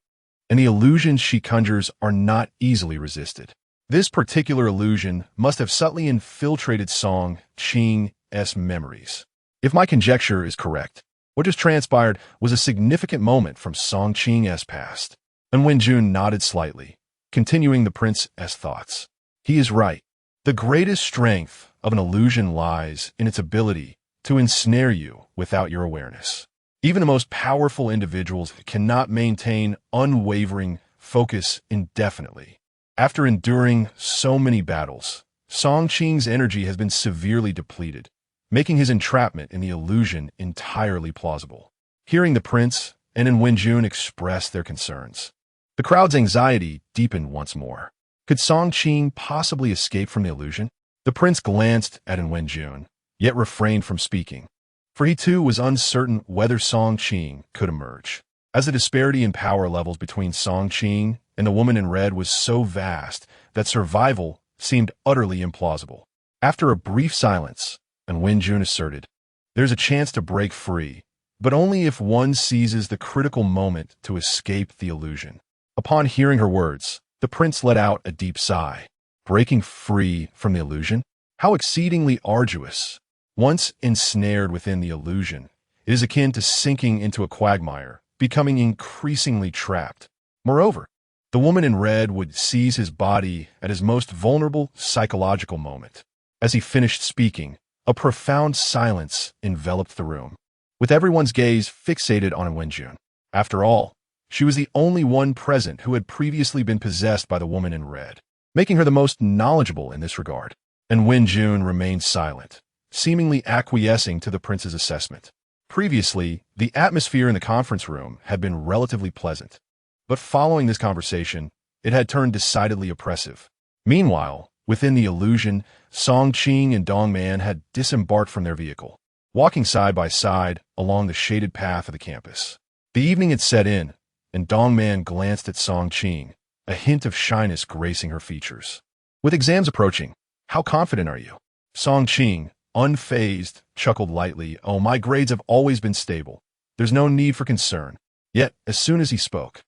and the illusions she conjures are not easily resisted. This particular illusion must have subtly infiltrated Song Qing's memories. If my conjecture is correct, what just transpired was a significant moment from Song Qing's past. And Wenjun nodded slightly, continuing the prince's thoughts. He is right. The greatest strength of an illusion lies in its ability to ensnare you without your awareness. Even the most powerful individuals cannot maintain unwavering focus indefinitely. After enduring so many battles, Song Qing's energy has been severely depleted, making his entrapment in the illusion entirely plausible. Hearing the prince and Wenjun express their concerns, the crowd's anxiety deepened once more. Could Song Qing possibly escape from the illusion? The prince glanced at Wenjun, yet refrained from speaking, for he too was uncertain whether Song Qing could emerge. As the disparity in power levels between Song Qing and the woman in red was so vast that survival seemed utterly implausible. After a brief silence, Wenjun asserted, "There's a chance to break free, but only if one seizes the critical moment to escape the illusion." Upon hearing her words, the prince let out a deep sigh. Breaking free from the illusion? How exceedingly arduous. Once ensnared within the illusion, it is akin to sinking into a quagmire, becoming increasingly trapped. Moreover, the woman in red would seize his body at his most vulnerable psychological moment. As he finished speaking, a profound silence enveloped the room, with everyone's gaze fixated on Wenjun. After all, she was the only one present who had previously been possessed by the woman in red, making her the most knowledgeable in this regard. And Wenjun remained silent, seemingly acquiescing to the prince's assessment. Previously, the atmosphere in the conference room had been relatively pleasant, but following this conversation, it had turned decidedly oppressive. Meanwhile, within the illusion, Song Qing and Dongman had disembarked from their vehicle, walking side by side along the shaded path of the campus. The evening had set in, and Dongman glanced at Song Qing, a hint of shyness gracing her features. With exams approaching, how confident are you? Song Qing, unfazed, chuckled lightly. Oh, my grades have always been stable. There's no need for concern. Yet, as soon as he spoke,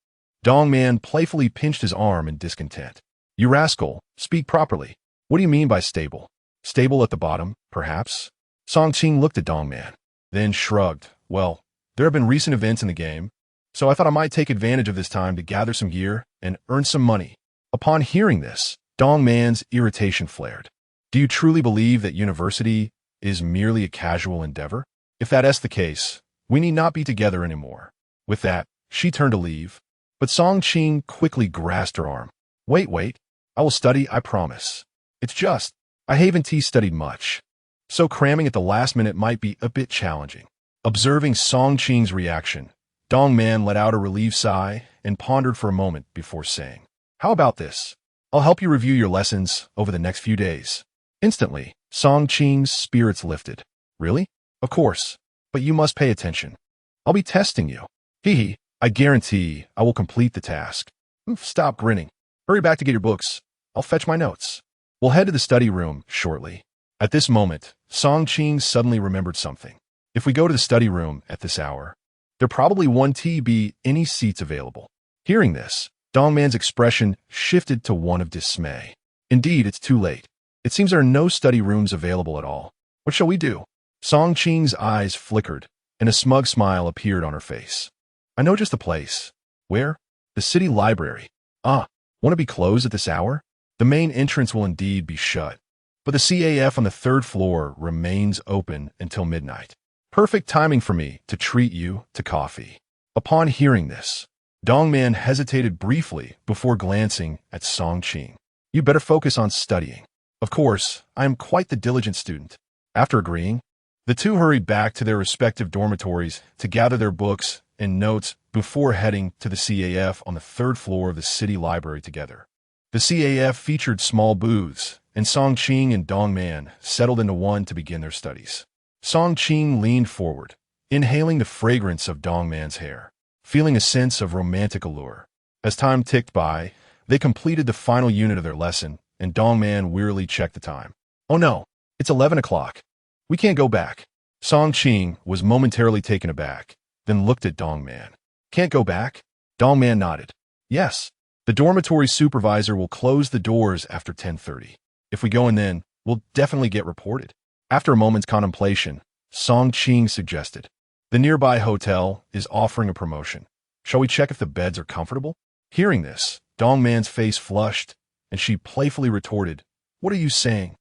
Dongman playfully pinched his arm in discontent. You rascal, speak properly. What do you mean by stable? Stable at the bottom, perhaps? Song Qing looked at Dongman, then shrugged. Well, there have been recent events in the game, so I thought I might take advantage of this time to gather some gear and earn some money. Upon hearing this, Dongman's irritation flared. Do you truly believe that university is merely a casual endeavor? If that is the case, we need not be together anymore. With that, she turned to leave, but Song Qing quickly grasped her arm. Wait, I will study, I promise. It's just, I haven't studied much. so cramming at the last minute might be a bit challenging. Observing Song Qing's reaction, Dong Man let out a relieved sigh and pondered for a moment before saying, "How about this? I'll help you review your lessons over the next few days." Instantly, Song Qing's spirits lifted. "Really? Of course. But you must pay attention. I'll be testing you. Hee. I guarantee I will complete the task." Stop grinning. Hurry back to get your books. I'll fetch my notes. We'll head to the study room shortly. At this moment, Song Qing suddenly remembered something. If we go to the study room at this hour, there probably won't be any seats available. Hearing this, Dong Man's expression shifted to one of dismay. Indeed, it's too late. It seems there are no study rooms available at all. What shall we do? Song Qing's eyes flickered, and a smug smile appeared on her face. "I know just the place." "Where?" "The city library." "Ah, won't it be closed at this hour?" "The main entrance will indeed be shut, but the CAF on the third floor remains open until midnight. Perfect timing for me to treat you to coffee." Upon hearing this, Dong Man hesitated briefly before glancing at Song Qing. "You better focus on studying." "Of course, I am quite the diligent student." After agreeing, the two hurried back to their respective dormitories to gather their books and notes before heading to the CAF on the third floor of the city library together. The CAF featured small booths, and Song Qing and Dong Man settled into one to begin their studies. Song Qing leaned forward, inhaling the fragrance of Dong Man's hair, feeling a sense of romantic allure. As time ticked by, they completed the final unit of their lesson, and Dong Man wearily checked the time. "Oh no, it's 11 o'clock. We can't go back." Song Qing was momentarily taken aback, then looked at Dong Man. "Can't go back?" Dong Man nodded. "Yes. The dormitory supervisor will close the doors after 10:30. If we go in then, we'll definitely get reported." After a moment's contemplation, Song Qing suggested, "The nearby hotel is offering a promotion. Shall we check if the beds are comfortable?" Hearing this, Dong Man's face flushed, and she playfully retorted, "What are you saying?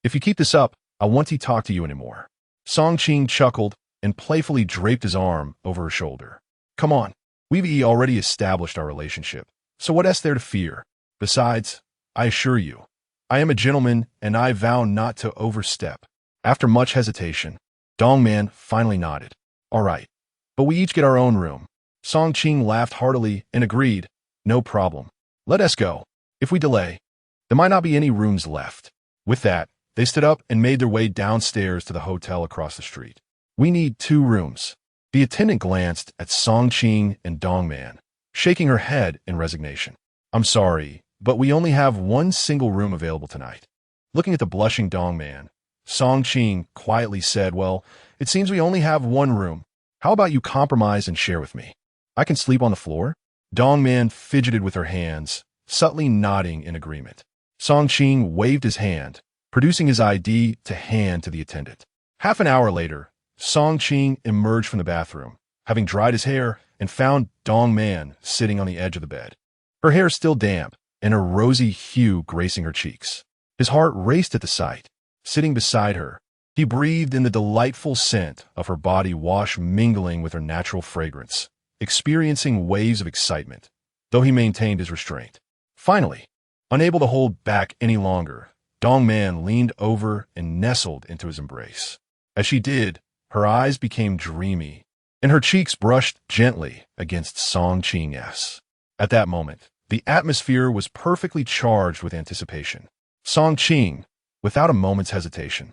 If you keep this up, I won't talk to you anymore." Song Qing chuckled and playfully draped his arm over her shoulder. "Come on, we've already established our relationship, so what is there to fear? Besides, I assure you, I am a gentleman and I vow not to overstep." After much hesitation, Dong Man finally nodded. "All right, but we each get our own room." Song Qing laughed heartily and agreed, "No problem. Let us go. If we delay, there might not be any rooms left." With that, they stood up and made their way downstairs to the hotel across the street. "We need 2 rooms." The attendant glanced at Song Qing and Dong Man, shaking her head in resignation. "I'm sorry, but we only have 1 single room available tonight." Looking at the blushing Dong Man, Song Qing quietly said, "Well, it seems we only have 1 room. How about you compromise and share with me? I can sleep on the floor?" Dong Man fidgeted with her hands, subtly nodding in agreement. Song Qing waved his hand, producing his ID to hand to the attendant. Half an hour later, Song Qing emerged from the bathroom, having dried his hair, and found Dong Man sitting on the edge of the bed. Her hair still damp, and her rosy hue gracing her cheeks. His heart raced at the sight. Sitting beside her, he breathed in the delightful scent of her body wash mingling with her natural fragrance, experiencing waves of excitement, though he maintained his restraint. Finally, unable to hold back any longer, Dong Man leaned over and nestled into his embrace. As she did, her eyes became dreamy, and her cheeks brushed gently against Song Qing's. At that moment, the atmosphere was perfectly charged with anticipation. Song Qing, without a moment's hesitation,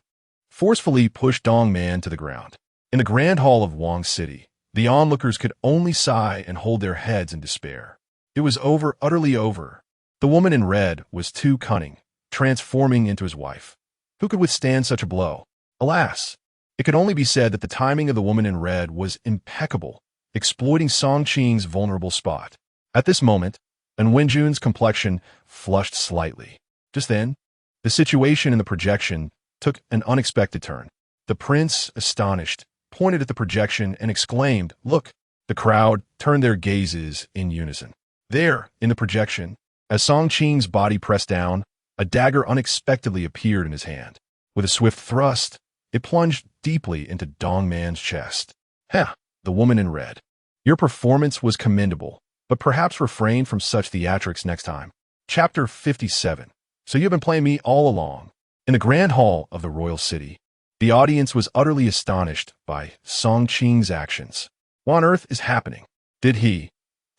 forcefully pushed Dong Man to the ground. In the grand hall of Wang City, the onlookers could only sigh and hold their heads in despair. It was over, utterly over. The woman in red was too cunning, transforming into his wife. Who could withstand such a blow? Alas, it could only be said that the timing of the woman in red was impeccable, exploiting Song Qing's vulnerable spot. At this moment, An Wenjun's complexion flushed slightly. Just then, the situation in the projection took an unexpected turn. The prince, astonished, pointed at the projection and exclaimed, "Look!" The crowd turned their gazes in unison. There, in the projection, as Song Qing's body pressed down, a dagger unexpectedly appeared in his hand. With a swift thrust, it plunged deeply into Dong Man's chest. "Heh, the woman in red. Your performance was commendable, but perhaps refrain from such theatrics next time." Chapter 57. So you've been playing me all along. In the grand hall of the royal city, The audience was utterly astonished by Song Qing's actions. What on earth is happening? Did he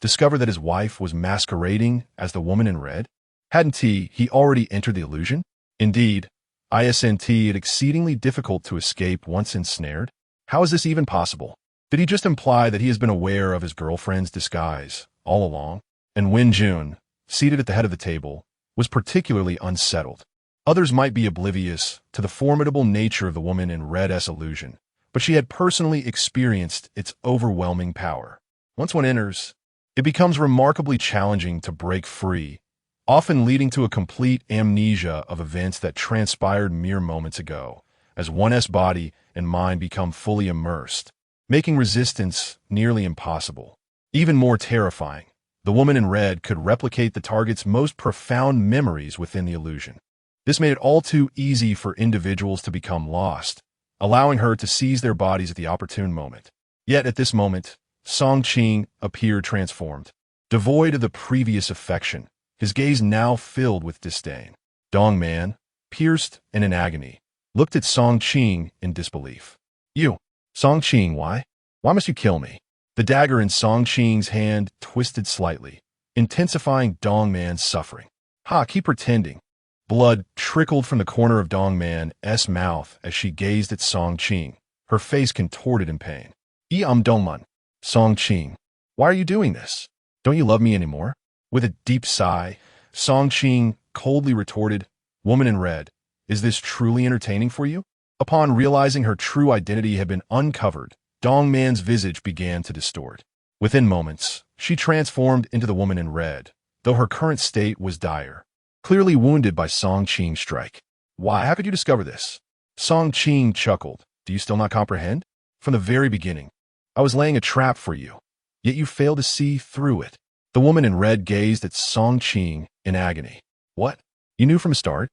discover that his wife was masquerading as the woman in red? Hadn't he already entered the illusion? Indeed, isn't it exceedingly difficult to escape once ensnared? How is this even possible? Did he just imply that he has been aware of his girlfriend's disguise all along? And Wen Jun, seated at the head of the table, was particularly unsettled. Others might be oblivious to the formidable nature of the woman in red's illusion, but she had personally experienced its overwhelming power. Once one enters, it becomes remarkably challenging to break free, often leading to a complete amnesia of events that transpired mere moments ago, as one's body and mind become fully immersed, making resistance nearly impossible. Even more terrifying, the woman in red could replicate the target's most profound memories within the illusion. This made it all too easy for individuals to become lost, allowing her to seize their bodies at the opportune moment. Yet at this moment, Song Qing appeared transformed. Devoid of the previous affection, his gaze now filled with disdain. Dong Man, pierced and in agony, looked at Song Qing in disbelief. You, Song Qing, why? Why must you kill me? The dagger in Song Qing's hand twisted slightly, intensifying Dong Man's suffering. Ha, keep pretending. Blood trickled from the corner of Dong Man's mouth as she gazed at Song Qing, her face contorted in pain. Dongman, Song Qing, why are you doing this? Don't you love me anymore? With a deep sigh, Song Qing coldly retorted, Woman in red, is this truly entertaining for you? Upon realizing her true identity had been uncovered, Dong Man's visage began to distort. Within moments, she transformed into the woman in red, though her current state was dire. Clearly wounded by Song Qing's strike. Why, how could you discover this? Song Qing chuckled. Do you still not comprehend? From the very beginning, I was laying a trap for you, yet you failed to see through it. The woman in red gazed at Song Qing in agony. What? You knew from the start?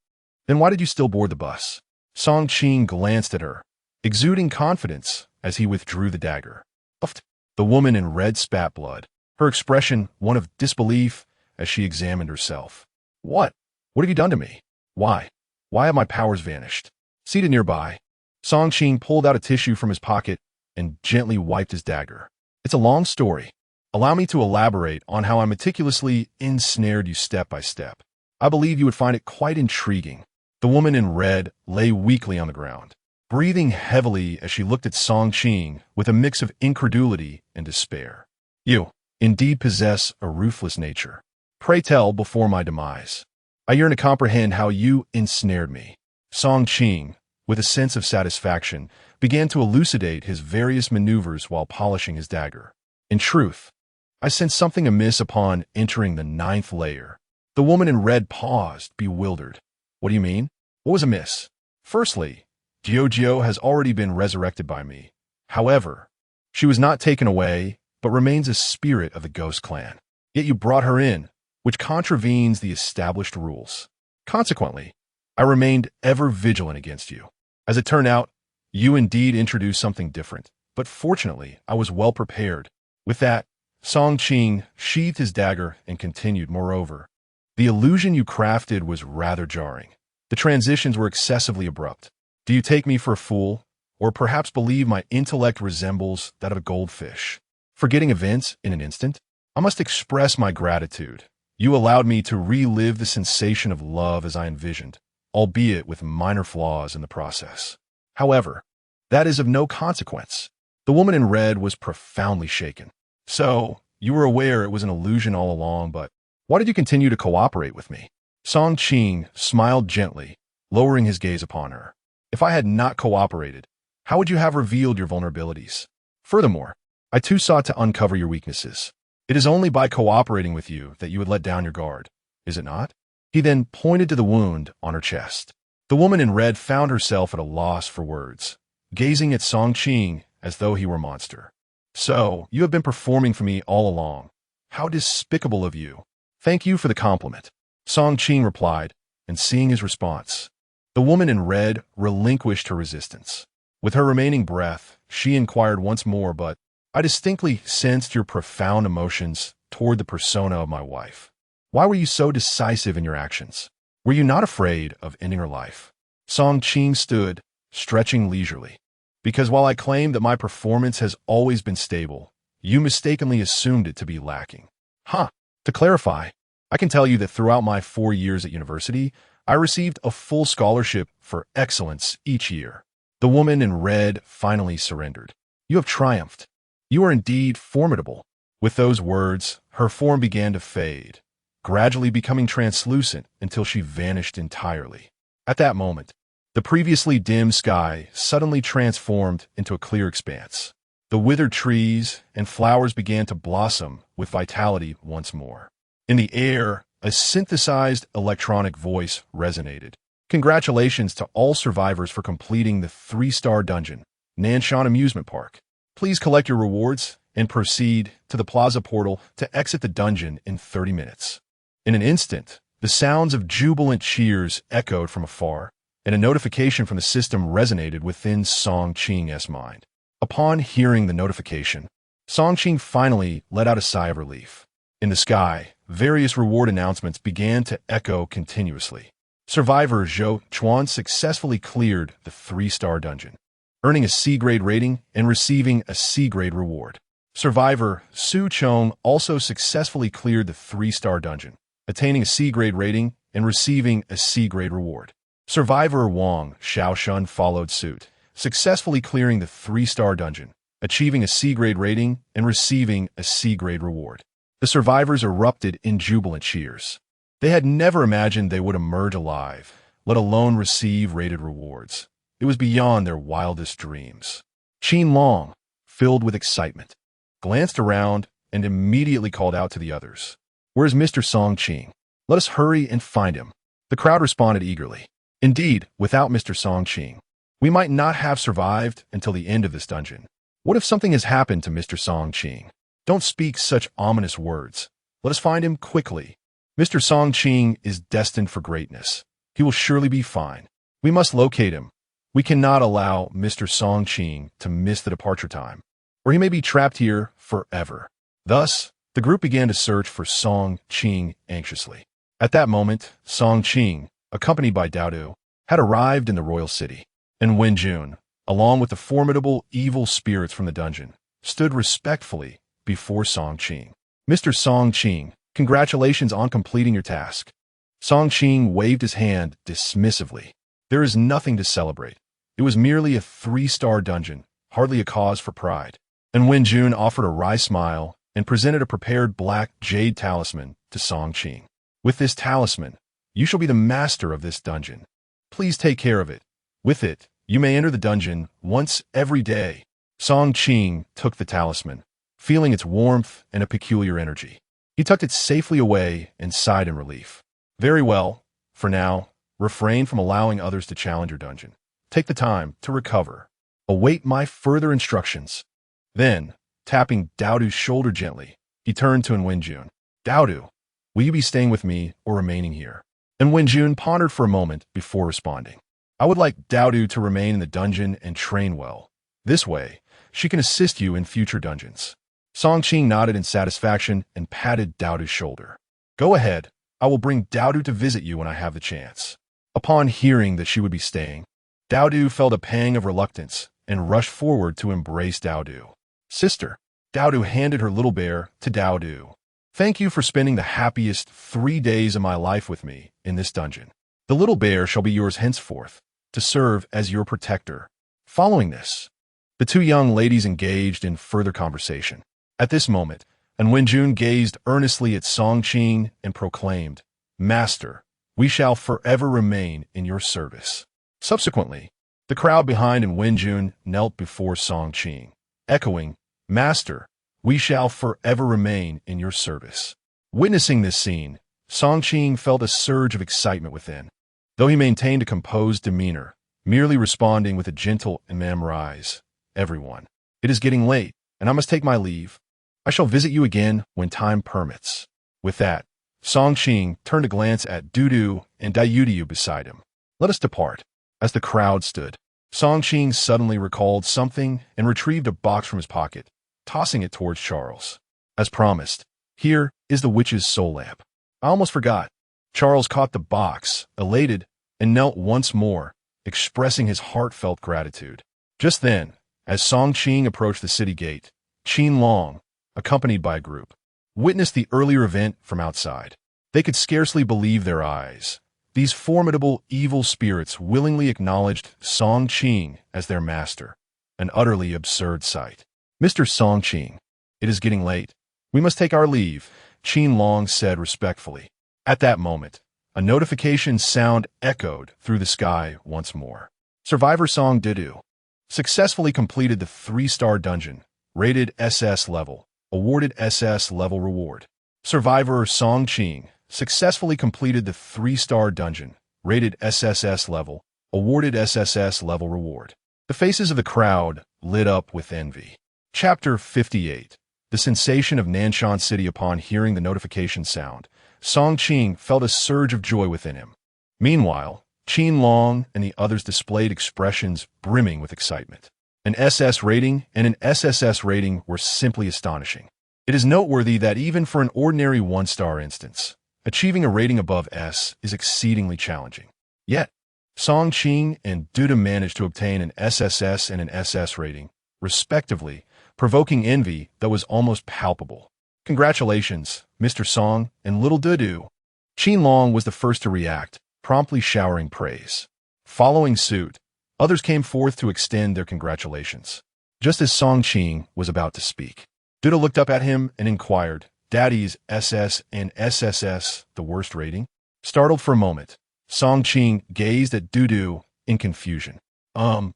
Then why did you still board the bus? Song Qing glanced at her, exuding confidence as he withdrew the dagger. Uffed. The woman in red spat blood, her expression one of disbelief as she examined herself. What? What have you done to me? Why? Why have my powers vanished? Seated nearby, Song Qing pulled out a tissue from his pocket and gently wiped his dagger. It's a long story. Allow me to elaborate on how I meticulously ensnared you step by step. I believe you would find it quite intriguing. The woman in red lay weakly on the ground, breathing heavily as she looked at Song Qing with a mix of incredulity and despair. You, indeed, possess a ruthless nature. Pray tell before my demise. I yearn to comprehend how you ensnared me. Song Qing, with a sense of satisfaction, began to elucidate his various maneuvers while polishing his dagger. In truth, I sensed something amiss upon entering the 9th layer. The woman in red paused, bewildered. What do you mean? What was amiss? Firstly, Jiao has already been resurrected by me. However, she was not taken away, but remains a spirit of the Ghost Clan. Yet you brought her in, which contravenes the established rules. Consequently, I remained ever vigilant against you. As it turned out, you indeed introduced something different, but fortunately, I was well prepared. With that, Song Qing sheathed his dagger and continued, moreover. The illusion you crafted was rather jarring. The transitions were excessively abrupt. Do you take me for a fool, or perhaps believe my intellect resembles that of a goldfish? Forgetting events in an instant? I must express my gratitude. You allowed me to relive the sensation of love as I envisioned, albeit with minor flaws in the process. However, that is of no consequence. The woman in red was profoundly shaken. So, you were aware it was an illusion all along, but why did you continue to cooperate with me? Song Qing smiled gently, lowering his gaze upon her. If I had not cooperated, how would you have revealed your vulnerabilities? Furthermore, I too sought to uncover your weaknesses. It is only by cooperating with you that you would let down your guard, is it not? He then pointed to the wound on her chest. The woman in red found herself at a loss for words, gazing at Song Qing as though he were a monster. So, you have been performing for me all along. How despicable of you. Thank you for the compliment. Song Qing replied, and seeing his response, the woman in red relinquished her resistance. With her remaining breath, she inquired once more, but I distinctly sensed your profound emotions toward the persona of my wife. Why were you so decisive in your actions? Were you not afraid of ending her life? Song Qing stood, stretching leisurely. Because while I claim that my performance has always been stable, you mistakenly assumed it to be lacking. Huh. To clarify, I can tell you that throughout my 4 years at university, I received a full scholarship for excellence each year. The woman in red finally surrendered. You have triumphed. You are indeed formidable. With those words, her form began to fade, gradually becoming translucent until she vanished entirely. At that moment, the previously dim sky suddenly transformed into a clear expanse. The withered trees and flowers began to blossom with vitality once more. In the air, a synthesized electronic voice resonated. Congratulations to all survivors for completing the 3-star dungeon, Nanshan Amusement Park. Please collect your rewards and proceed to the plaza portal to exit the dungeon in 30 minutes. In an instant, the sounds of jubilant cheers echoed from afar, and a notification from the system resonated within Song Qing's mind. Upon hearing the notification, Song Qing finally let out a sigh of relief. In the sky, various reward announcements began to echo continuously. Survivor Zhou Chuan successfully cleared the 3-star dungeon, earning a C-grade rating and receiving a C-grade reward. Survivor Su Chong also successfully cleared the 3-star dungeon, attaining a C-grade rating and receiving a C-grade reward. Survivor Wang Xiaoshun followed suit, successfully clearing the 3-star dungeon, achieving a C-grade rating and receiving a C-grade reward. The survivors erupted in jubilant cheers. They had never imagined they would emerge alive, let alone receive rated rewards. It was beyond their wildest dreams. Qin Long, filled with excitement, glanced around and immediately called out to the others. "Where's Mr. Song Qing? Let us hurry and find him." The crowd responded eagerly. Indeed, without Mr. Song Qing, we might not have survived until the end of this dungeon. What if something has happened to Mr. Song Qing? Don't speak such ominous words. Let us find him quickly. Mr. Song Qing is destined for greatness. He will surely be fine. We must locate him. We cannot allow Mr. Song Qing to miss the departure time, or he may be trapped here forever. Thus, the group began to search for Song Qing anxiously. At that moment, Song Qing, accompanied by Daodu, had arrived in the royal city, and Wenjun, along with the formidable evil spirits from the dungeon, stood respectfully before Song Qing. "Mr. Song Qing, congratulations on completing your task." Song Qing waved his hand dismissively. "There is nothing to celebrate. It was merely a 3-star dungeon, hardly a cause for pride." And Wenjun offered a wry smile and presented a prepared black jade talisman to Song Qing. "With this talisman, you shall be the master of this dungeon. Please take care of it. With it, you may enter the dungeon once every day." Song Qing took the talisman, feeling its warmth and a peculiar energy. He tucked it safely away and sighed in relief. "Very well. For now, refrain from allowing others to challenge your dungeon. Take the time to recover. Await my further instructions." Then, tapping Daodu's shoulder gently, he turned to Wenjun. "Daodu, will you be staying with me or remaining here?" And Wenjun pondered for a moment before responding. "I would like Daodu to remain in the dungeon and train well. This way, she can assist you in future dungeons." Song Qing nodded in satisfaction and patted Daodu's shoulder. "Go ahead. I will bring Daodu to visit you when I have the chance." Upon hearing that she would be staying, Daodu felt a pang of reluctance and rushed forward to embrace Daodu. "Sister." Daodu handed her little bear to Daodu. "Thank you for spending the happiest 3 days of my life with me in this dungeon. The little bear shall be yours henceforth, to serve as your protector." Following this, the two young ladies engaged in further conversation. At this moment, Wenjun gazed earnestly at Song Qing and proclaimed, "Master, we shall forever remain in your service." Subsequently, the crowd behind Wenjun knelt before Song Qing, echoing, "Master, we shall forever remain in your service." Witnessing this scene, Song Qing felt a surge of excitement within. Though he maintained a composed demeanor, merely responding with a gentle and memorize, "Everyone, it is getting late, and I must take my leave. I shall visit you again when time permits." With that, Song Qing turned a glance at Dudu and Dayudiu beside him. "Let us depart." As the crowd stood, Song Qing suddenly recalled something and retrieved a box from his pocket, tossing it towards Charles. "As promised, here is the witch's soul lamp. I almost forgot." Charles caught the box, elated, and knelt once more, expressing his heartfelt gratitude. Just then, as Song Qing approached the city gate, Qin Long, accompanied by a group, witnessed the earlier event from outside. They could scarcely believe their eyes. These formidable evil spirits willingly acknowledged Song Qing as their master, an utterly absurd sight. "Mr. Song Qing, it is getting late. We must take our leave," Qin Long said respectfully. At that moment, a notification sound echoed through the sky once more. Survivor Song Didu successfully completed the 3-star dungeon, rated SS level, awarded SS level reward. Survivor Song Qing successfully completed the 3-star dungeon, rated SSS level, awarded SSS level reward. The faces of the crowd lit up with envy. Chapter 58. The sensation of Nanshan City. Upon hearing the notification sound, Song Qing felt a surge of joy within him. Meanwhile, Qin Long and the others displayed expressions brimming with excitement. An SS rating and an SSS rating were simply astonishing. It is noteworthy that even for an ordinary 1-star instance, achieving a rating above S is exceedingly challenging. Yet, Song Qing and Duda managed to obtain an SSS and an SS rating, respectively, provoking envy that was almost palpable. "Congratulations, Mr. Song and little Dudu." Qin Long was the first to react, promptly showering praise. Following suit, others came forth to extend their congratulations. Just as Song Qing was about to speak, Duda looked up at him and inquired, "Daddy's SS and SSS the worst rating?" Startled for a moment, Song Qing gazed at Dudu in confusion. Why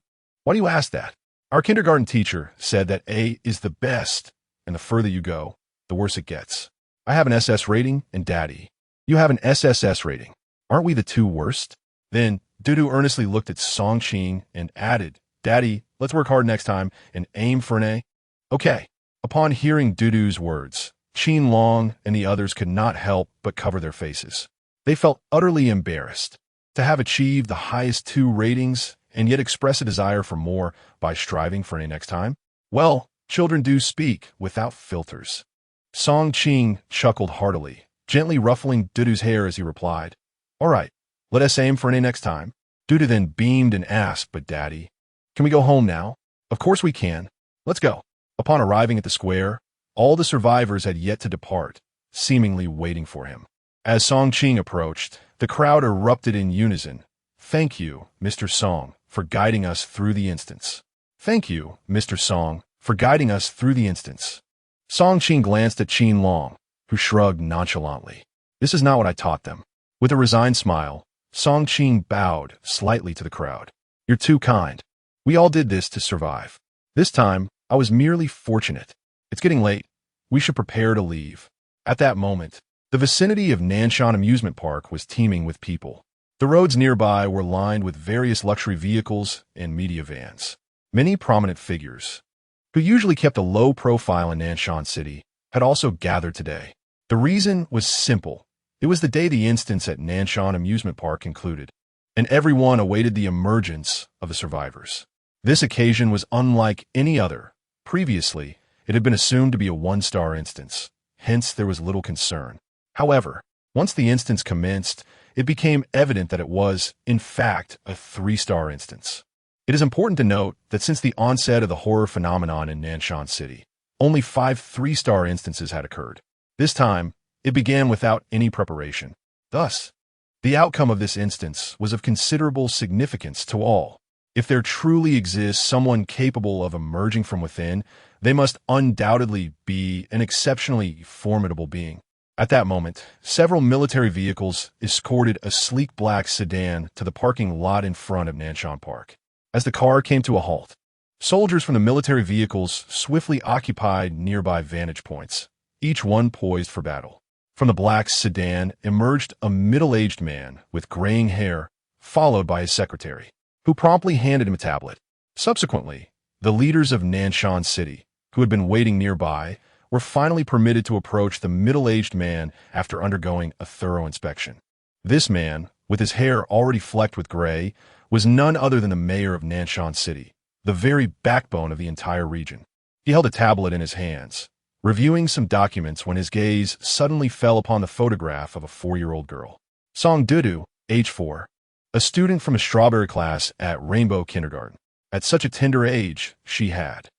do you ask that? Our kindergarten teacher said that A is the best, and the further you go, the worse it gets. I have an SS rating, and Daddy, you have an SSS rating. Aren't we the 2 worst?" Then Dudu earnestly looked at Song Qing and added, "Daddy, let's work hard next time and aim for an A." "Okay." Upon hearing Dudu's words, Qin Long and the others could not help but cover their faces. They felt utterly embarrassed to have achieved the highest 2 ratings and yet express a desire for more by striving for an A next time. Well, children do speak without filters. Song Qing chuckled heartily, gently ruffling Dudu's hair as he replied, "All right, let us aim for an A next time." Dudu then beamed and asked, "But Daddy, can we go home now?" "Of course we can. Let's go." Upon arriving at the square, all the survivors had yet to depart, seemingly waiting for him. As Song Qing approached, the crowd erupted in unison. "Thank you, Mr. Song, for guiding us through the instance. Thank you, Mr. Song, for guiding us through the instance." Song Qing glanced at Qin Long, who shrugged nonchalantly. "This is not what I taught them." With a resigned smile, Song Qing bowed slightly to the crowd. "You're too kind. We all did this to survive. This time, I was merely fortunate. It's getting late. We should prepare to leave." At that moment, the vicinity of Nanshan Amusement Park was teeming with people. The roads nearby were lined with various luxury vehicles and media vans. Many prominent figures, who usually kept a low profile in Nanshan City, had also gathered today. The reason was simple. It was the day the instance at Nanshan Amusement Park concluded, and everyone awaited the emergence of the survivors. This occasion was unlike any other. Previously, it had been assumed to be a 1-star instance, hence there was little concern. However, once the instance commenced, it became evident that it was, in fact, a 3-star instance. It is important to note that since the onset of the horror phenomenon in Nanshan City, only 5 3-star instances had occurred. This time, it began without any preparation. Thus, the outcome of this instance was of considerable significance to all. If there truly exists someone capable of emerging from within, they must undoubtedly be an exceptionally formidable being. At that moment, several military vehicles escorted a sleek black sedan to the parking lot in front of Nanshan Park. As the car came to a halt, soldiers from the military vehicles swiftly occupied nearby vantage points, each one poised for battle. From the black sedan emerged a middle-aged man with graying hair, followed by his secretary, who promptly handed him a tablet. Subsequently, the leaders of Nanshan City, who had been waiting nearby, were finally permitted to approach the middle-aged man after undergoing a thorough inspection. This man, with his hair already flecked with gray, was none other than the mayor of Nanshan City, the very backbone of the entire region. He held a tablet in his hands, reviewing some documents when his gaze suddenly fell upon the photograph of a 4-year-old girl. Song Dudu, age 4. a student from a strawberry class at Rainbow Kindergarten. At such a tender age, she had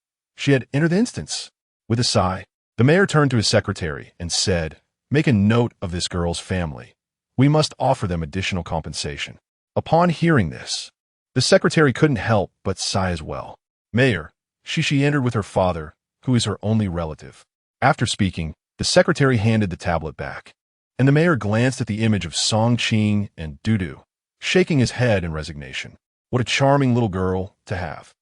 entered the instance. With a sigh, the mayor turned to his secretary and said, "Make a note of this girl's family. We must offer them additional compensation." Upon hearing this, the secretary couldn't help but sigh as well. "Mayor," she entered with her father, who is her only relative. After speaking, the secretary handed the tablet back, and the mayor glanced at the image of Song Ching and Dudu, shaking his head in resignation. What a charming little girl to have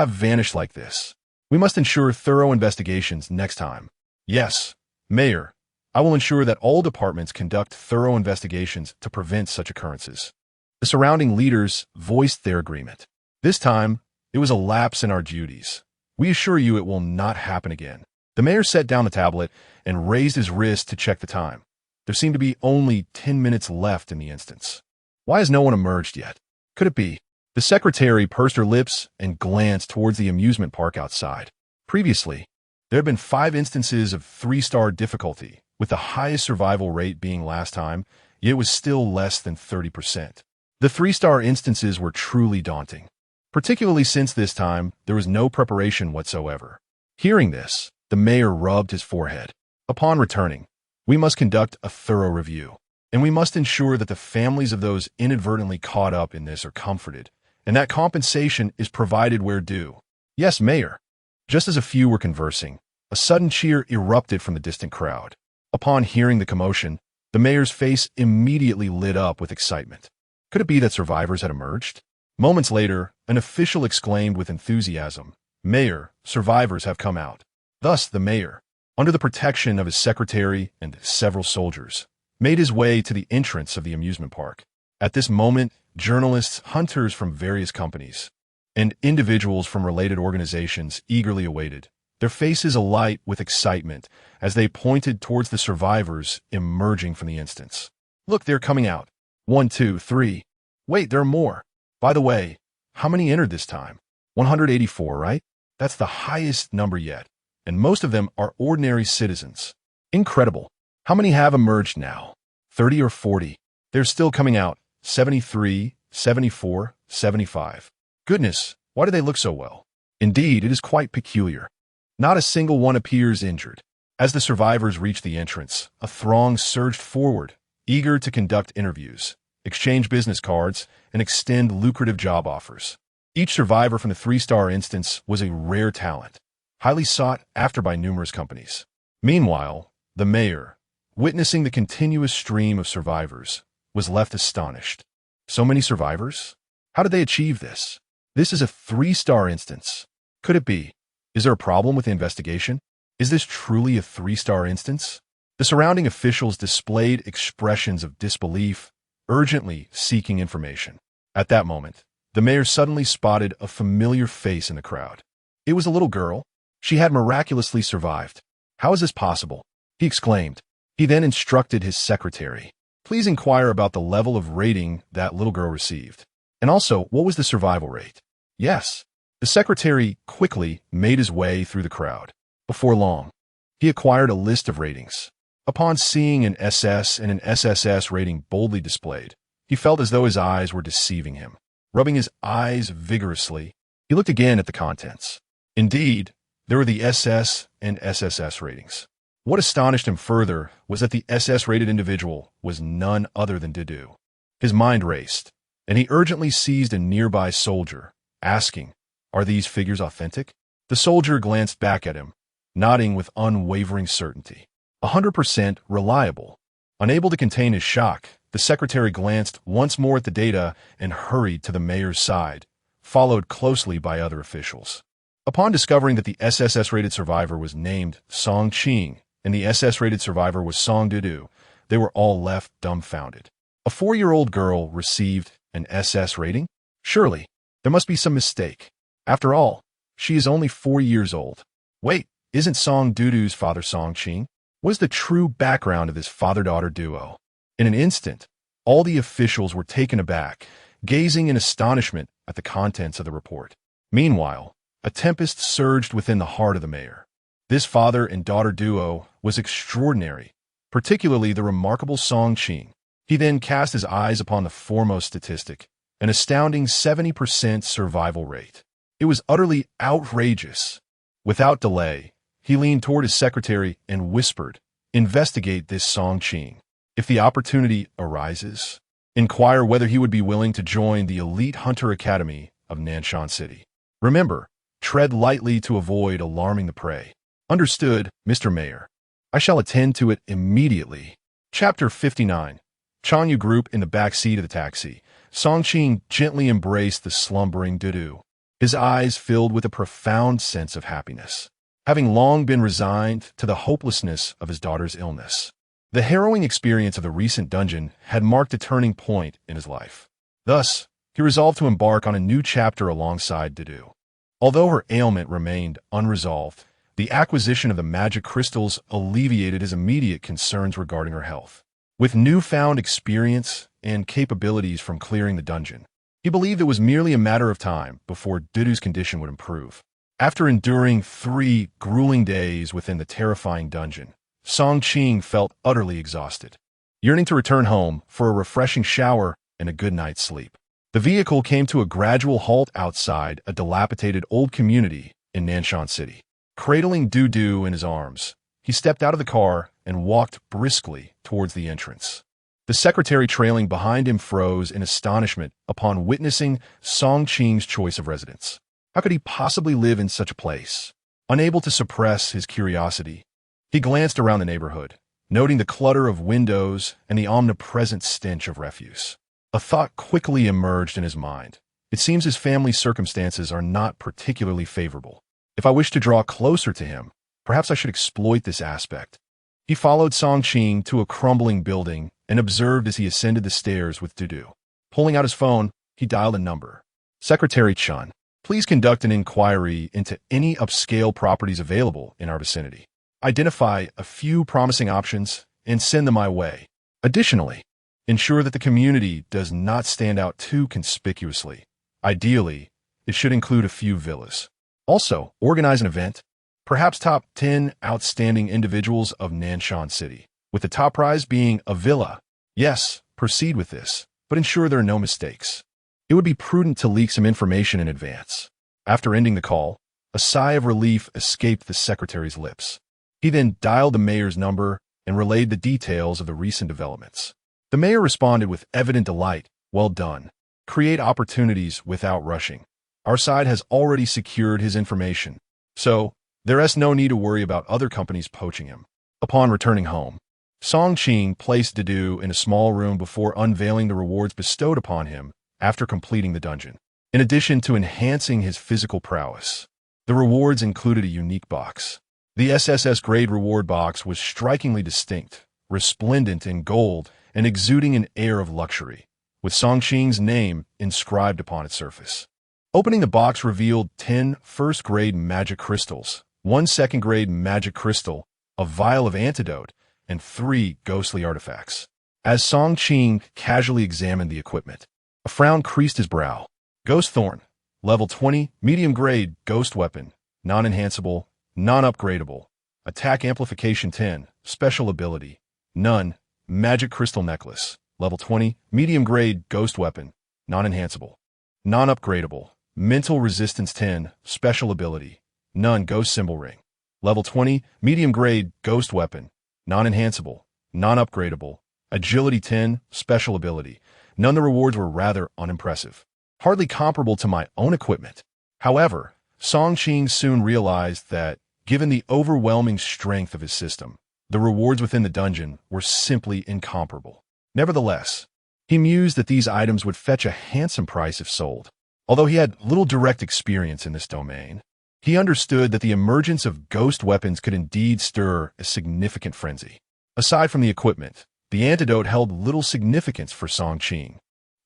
vanished like this. We must ensure thorough investigations next time. Yes, Mayor, I will ensure that all departments conduct thorough investigations to prevent such occurrences. The surrounding leaders voiced their agreement. This time, it was a lapse in our duties. We assure you it will not happen again. The mayor set down the tablet and raised his wrist to check the time. There seemed to be only 10 minutes left in the instance. Why has no one emerged yet? Could it be? The secretary pursed her lips and glanced towards the amusement park outside. Previously, there had been 5 instances of 3-star difficulty, with the highest survival rate being last time, yet it was still less than 30%. The 3-star instances were truly daunting, particularly since this time there was no preparation whatsoever. Hearing this, the mayor rubbed his forehead. Upon returning, we must conduct a thorough review, and we must ensure that the families of those inadvertently caught up in this are comforted, and that compensation is provided where due. Yes, Mayor. Just as a few were conversing, a sudden cheer erupted from the distant crowd. Upon hearing the commotion, the mayor's face immediately lit up with excitement. Could it be that survivors had emerged? Moments later, an official exclaimed with enthusiasm, "Mayor, survivors have come out." Thus, the mayor, under the protection of his secretary and several soldiers, made his way to the entrance of the amusement park. At this moment, journalists, hunters from various companies, and individuals from related organizations eagerly awaited, their faces alight with excitement as they pointed towards the survivors emerging from the instance. "Look, they're coming out. 1, 2, 3. Wait, there are more. By the way, how many entered this time? 184, right? That's the highest number yet, and most of them are ordinary citizens. Incredible. How many have emerged now? 30 or 40? They're still coming out. 73, 74, 75. Goodness, why do they look so well? Indeed, it is quite peculiar. Not a single one appears injured." As the survivors reached the entrance, a throng surged forward, eager to conduct interviews, exchange business cards, and extend lucrative job offers. Each survivor from the 3-star instance was a rare talent, highly sought after by numerous companies. Meanwhile, the mayor, witnessing the continuous stream of survivors, was left astonished. So many survivors? How did they achieve this? This is a 3-star instance. Could it be? Is there a problem with the investigation? Is this truly a 3-star instance? The surrounding officials displayed expressions of disbelief, urgently seeking information. At that moment, the mayor suddenly spotted a familiar face in the crowd. It was a little girl. She had miraculously survived. "How is this possible?" he exclaimed. He then instructed his secretary, "Please inquire about the level of rating that little girl received. And also, what was the survival rate?" Yes. The secretary quickly made his way through the crowd. Before long, he acquired a list of ratings. Upon seeing an SS and an SSS rating boldly displayed, he felt as though his eyes were deceiving him. Rubbing his eyes vigorously, he looked again at the contents. Indeed, there were the SS and SSS ratings. What astonished him further was that the SS-rated individual was none other than Dudu. His mind raced, and he urgently seized a nearby soldier, asking, "Are these figures authentic?" The soldier glanced back at him, nodding with unwavering certainty. 100% reliable. Unable to contain his shock, the secretary glanced once more at the data and hurried to the mayor's side, followed closely by other officials. Upon discovering that the SSS-rated survivor was named Song Ching and the SS-rated survivor was Song Dudu, they were all left dumbfounded. A 4-year-old girl received an SS rating? Surely, there must be some mistake. After all, she is only 4 years old. Wait, isn't Song Dudu's father Song Ching? What is the true background of this father-daughter duo? In an instant, all the officials were taken aback, gazing in astonishment at the contents of the report. Meanwhile, a tempest surged within the heart of the mayor. This father and daughter duo was extraordinary, particularly the remarkable Song Ching. He then cast his eyes upon the foremost statistic, an astounding 70% survival rate. It was utterly outrageous. Without delay, he leaned toward his secretary and whispered, "Investigate this Song Qing. If the opportunity arises, inquire whether he would be willing to join the elite hunter academy of Nanshan City. Remember, tread lightly to avoid alarming the prey." "Understood, Mr. Mayor. I shall attend to it immediately." Chapter 59. Chanyu Group in the back seat of the taxi. Song Qing gently embraced the slumbering Dudu. His eyes filled with a profound sense of happiness, having long been resigned to the hopelessness of his daughter's illness. The harrowing experience of the recent dungeon had marked a turning point in his life. Thus, he resolved to embark on a new chapter alongside Dudu. Although her ailment remained unresolved, the acquisition of the magic crystals alleviated his immediate concerns regarding her health. With newfound experience and capabilities from clearing the dungeon, he believed it was merely a matter of time before Dudu's condition would improve. After enduring 3 grueling days within the terrifying dungeon, Song Qing felt utterly exhausted, yearning to return home for a refreshing shower and a good night's sleep. The vehicle came to a gradual halt outside a dilapidated old community in Nanshan City. Cradling Dudu in his arms, he stepped out of the car and walked briskly towards the entrance. The secretary trailing behind him froze in astonishment upon witnessing Song Qing's choice of residence. How could he possibly live in such a place? Unable to suppress his curiosity, he glanced around the neighborhood, noting the clutter of windows and the omnipresent stench of refuse. A thought quickly emerged in his mind. It seems his family's circumstances are not particularly favorable. If I wish to draw closer to him, perhaps I should exploit this aspect. He followed Song Qing to a crumbling building and observed as he ascended the stairs with Dudu. Pulling out his phone, he dialed a number. "Secretary Chun, please conduct an inquiry into any upscale properties available in our vicinity. Identify a few promising options and send them my way. Additionally, ensure that the community does not stand out too conspicuously. Ideally, it should include a few villas. Also, organize an event, perhaps top 10 outstanding individuals of Nanshan City, with the top prize being a villa. Yes, proceed with this, but ensure there are no mistakes. It would be prudent to leak some information in advance." After ending the call, a sigh of relief escaped the secretary's lips. He then dialed the mayor's number and relayed the details of the recent developments. The mayor responded with evident delight. "Well done. Create opportunities without rushing. Our side has already secured his information, so there is no need to worry about other companies poaching him." Upon returning home, Song Qing placed Dudu in a small room before unveiling the rewards bestowed upon him after completing the dungeon. In addition to enhancing his physical prowess, the rewards included a unique box. The SSS grade reward box was strikingly distinct, resplendent in gold and exuding an air of luxury, with Song Qing's name inscribed upon its surface. Opening the box revealed 10 first-grade magic crystals, 1 second-grade magic crystal, a vial of antidote, and 3 ghostly artifacts. As Song Qing casually examined the equipment, a frown creased his brow. Ghost Thorn, level 20, medium-grade ghost weapon, non-enhanceable, non-upgradable. Attack amplification 10, special ability, none. Magic crystal necklace, level 20, medium-grade ghost weapon, non-enhanceable, non-upgradable. Mental resistance 10, special ability, none. Ghost symbol ring, level 20, medium-grade ghost weapon, non-enhanceable, non-upgradable. Agility 10, special ability, none. The rewards were rather unimpressive, hardly comparable to my own equipment. However, Song Qing soon realized that, given the overwhelming strength of his system, the rewards within the dungeon were simply incomparable. Nevertheless, he mused that these items would fetch a handsome price if sold. Although he had little direct experience in this domain, he understood that the emergence of ghost weapons could indeed stir a significant frenzy. Aside from the equipment, the antidote held little significance for Song Qing.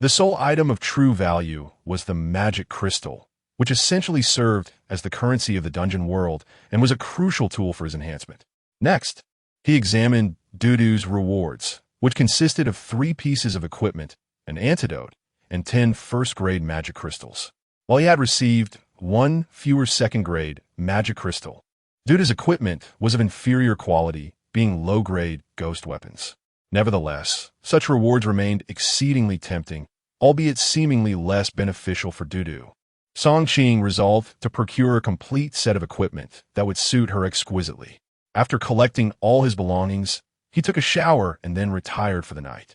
The sole item of true value was the magic crystal, which essentially served as the currency of the dungeon world and was a crucial tool for his enhancement. Next, he examined Dudu's rewards, which consisted of 3 pieces of equipment, an antidote, and 10 first-grade magic crystals. While he had received 1 fewer second-grade magic crystal, Dudu's equipment was of inferior quality, being low-grade ghost weapons. Nevertheless, such rewards remained exceedingly tempting, albeit seemingly less beneficial for Dudu. Song Qing resolved to procure a complete set of equipment that would suit her exquisitely. After collecting all his belongings, he took a shower and then retired for the night.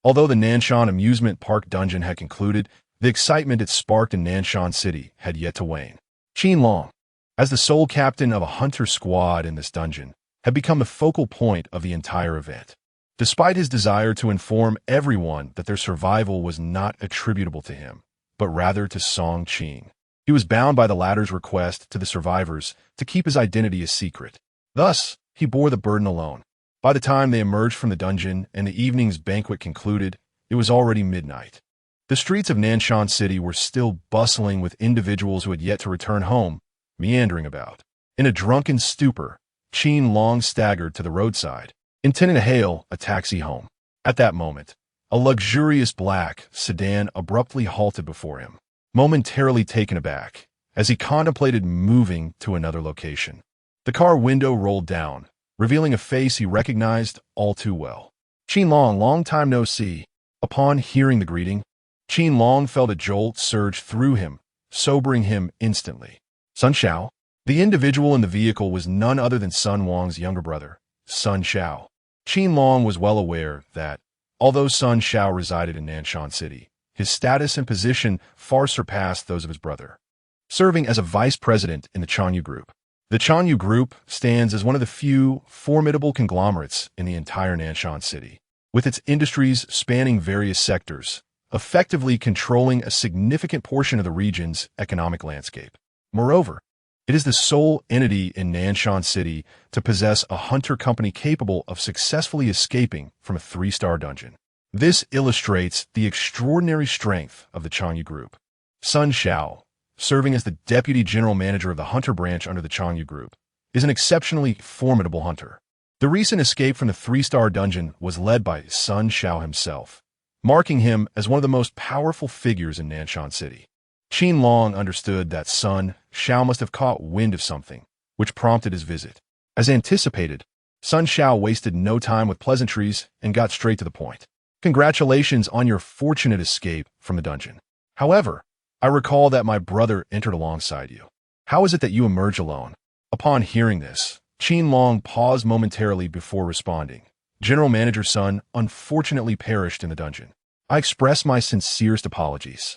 Although the Nanshan amusement park dungeon had concluded, the excitement it sparked in Nanshan City had yet to wane. Qin Long, as the sole captain of a hunter squad in this dungeon, had become the focal point of the entire event. Despite his desire to inform everyone that their survival was not attributable to him, but rather to Song Qing, he was bound by the latter's request to the survivors to keep his identity a secret. Thus, he bore the burden alone. By the time they emerged from the dungeon and the evening's banquet concluded, it was already midnight. The streets of Nanshan City were still bustling with individuals who had yet to return home, meandering about. In a drunken stupor, Qin Long staggered to the roadside, intending to hail a taxi home. At that moment, a luxurious black sedan abruptly halted before him, momentarily taken aback, as he contemplated moving to another location. The car window rolled down, revealing a face he recognized all too well. Qin Long, long time no see. Upon hearing the greeting, Qin Long felt a jolt surge through him, sobering him instantly. Sun Xiao? The individual in the vehicle was none other than Sun Wang's younger brother, Sun Xiao. Qin Long was well aware that, although Sun Xiao resided in Nanshan City, his status and position far surpassed those of his brother. Serving as a vice president in the Chanyu Group. The Chanyu Group stands as one of the few formidable conglomerates in the entire Nanshan City, with its industries spanning various sectors, effectively controlling a significant portion of the region's economic landscape. Moreover, it is the sole entity in Nanshan City to possess a hunter company capable of successfully escaping from a 3-star dungeon. This illustrates the extraordinary strength of the Chanyu Group. Sun Xiao, serving as the deputy general manager of the hunter branch under the Chanyu Group, is an exceptionally formidable hunter. The recent escape from the 3-star dungeon was led by Sun Xiao himself, marking him as one of the most powerful figures in Nanshan City. Qin Long understood that Sun Xiao must have caught wind of something, which prompted his visit. As anticipated, Sun Xiao wasted no time with pleasantries and got straight to the point. Congratulations on your fortunate escape from the dungeon. However, I recall that my brother entered alongside you. How is it that you emerge alone? Upon hearing this, Qin Long paused momentarily before responding. General Manager Sun unfortunately perished in the dungeon. I express my sincerest apologies.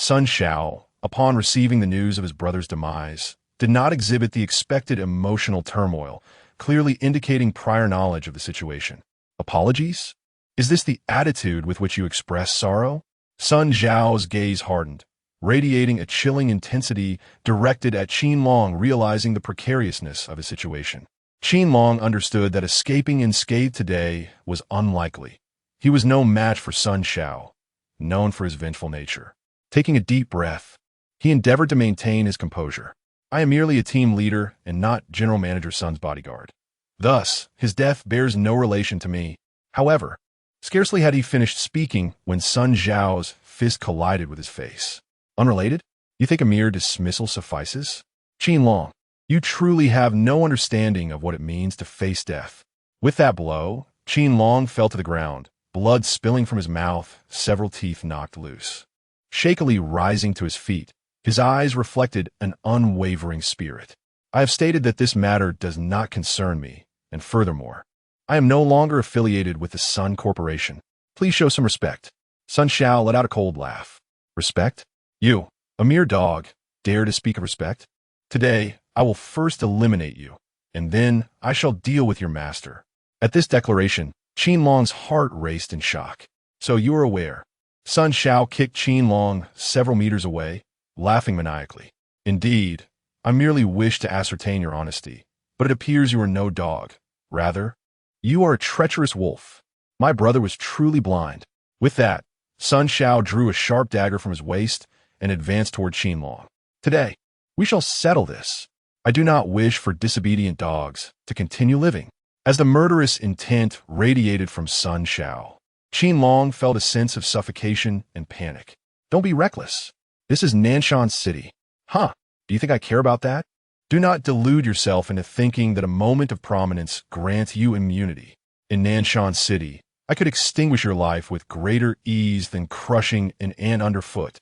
Sun Xiao, upon receiving the news of his brother's demise, did not exhibit the expected emotional turmoil, clearly indicating prior knowledge of the situation. Apologies? Is this the attitude with which you express sorrow? Sun Xiao's gaze hardened, radiating a chilling intensity directed at Qin Long, realizing the precariousness of his situation. Qin Long understood that escaping unscathed today was unlikely. He was no match for Sun Xiao, known for his vengeful nature. Taking a deep breath, he endeavored to maintain his composure. I am merely a team leader and not General Manager Sun's bodyguard. Thus, his death bears no relation to me. However, scarcely had he finished speaking when Sun Xiao's fist collided with his face. Unrelated? You think a mere dismissal suffices? Qin Long, you truly have no understanding of what it means to face death. With that blow, Qin Long fell to the ground, blood spilling from his mouth, several teeth knocked loose. Shakily rising to his feet, his eyes reflected an unwavering spirit. I have stated that this matter does not concern me, and furthermore, I am no longer affiliated with the Sun Corporation. Please show some respect. Sun Xiao let out a cold laugh. Respect? You, a mere dog, dare to speak of respect? Today, I will first eliminate you, and then I shall deal with your master. At this declaration, Qin Long's heart raced in shock. So you are aware. Sun Xiao kicked Qin Long several meters away, laughing maniacally. Indeed, I merely wish to ascertain your honesty, but it appears you are no dog. Rather, you are a treacherous wolf. My brother was truly blind. With that, Sun Xiao drew a sharp dagger from his waist and advanced toward Qin Long. Today, we shall settle this. I do not wish for disobedient dogs to continue living. As the murderous intent radiated from Sun Xiao, Qin Long felt a sense of suffocation and panic. Don't be reckless. This is Nanshan City. Huh, do you think I care about that? Do not delude yourself into thinking that a moment of prominence grants you immunity. In Nanshan City, I could extinguish your life with greater ease than crushing an ant underfoot.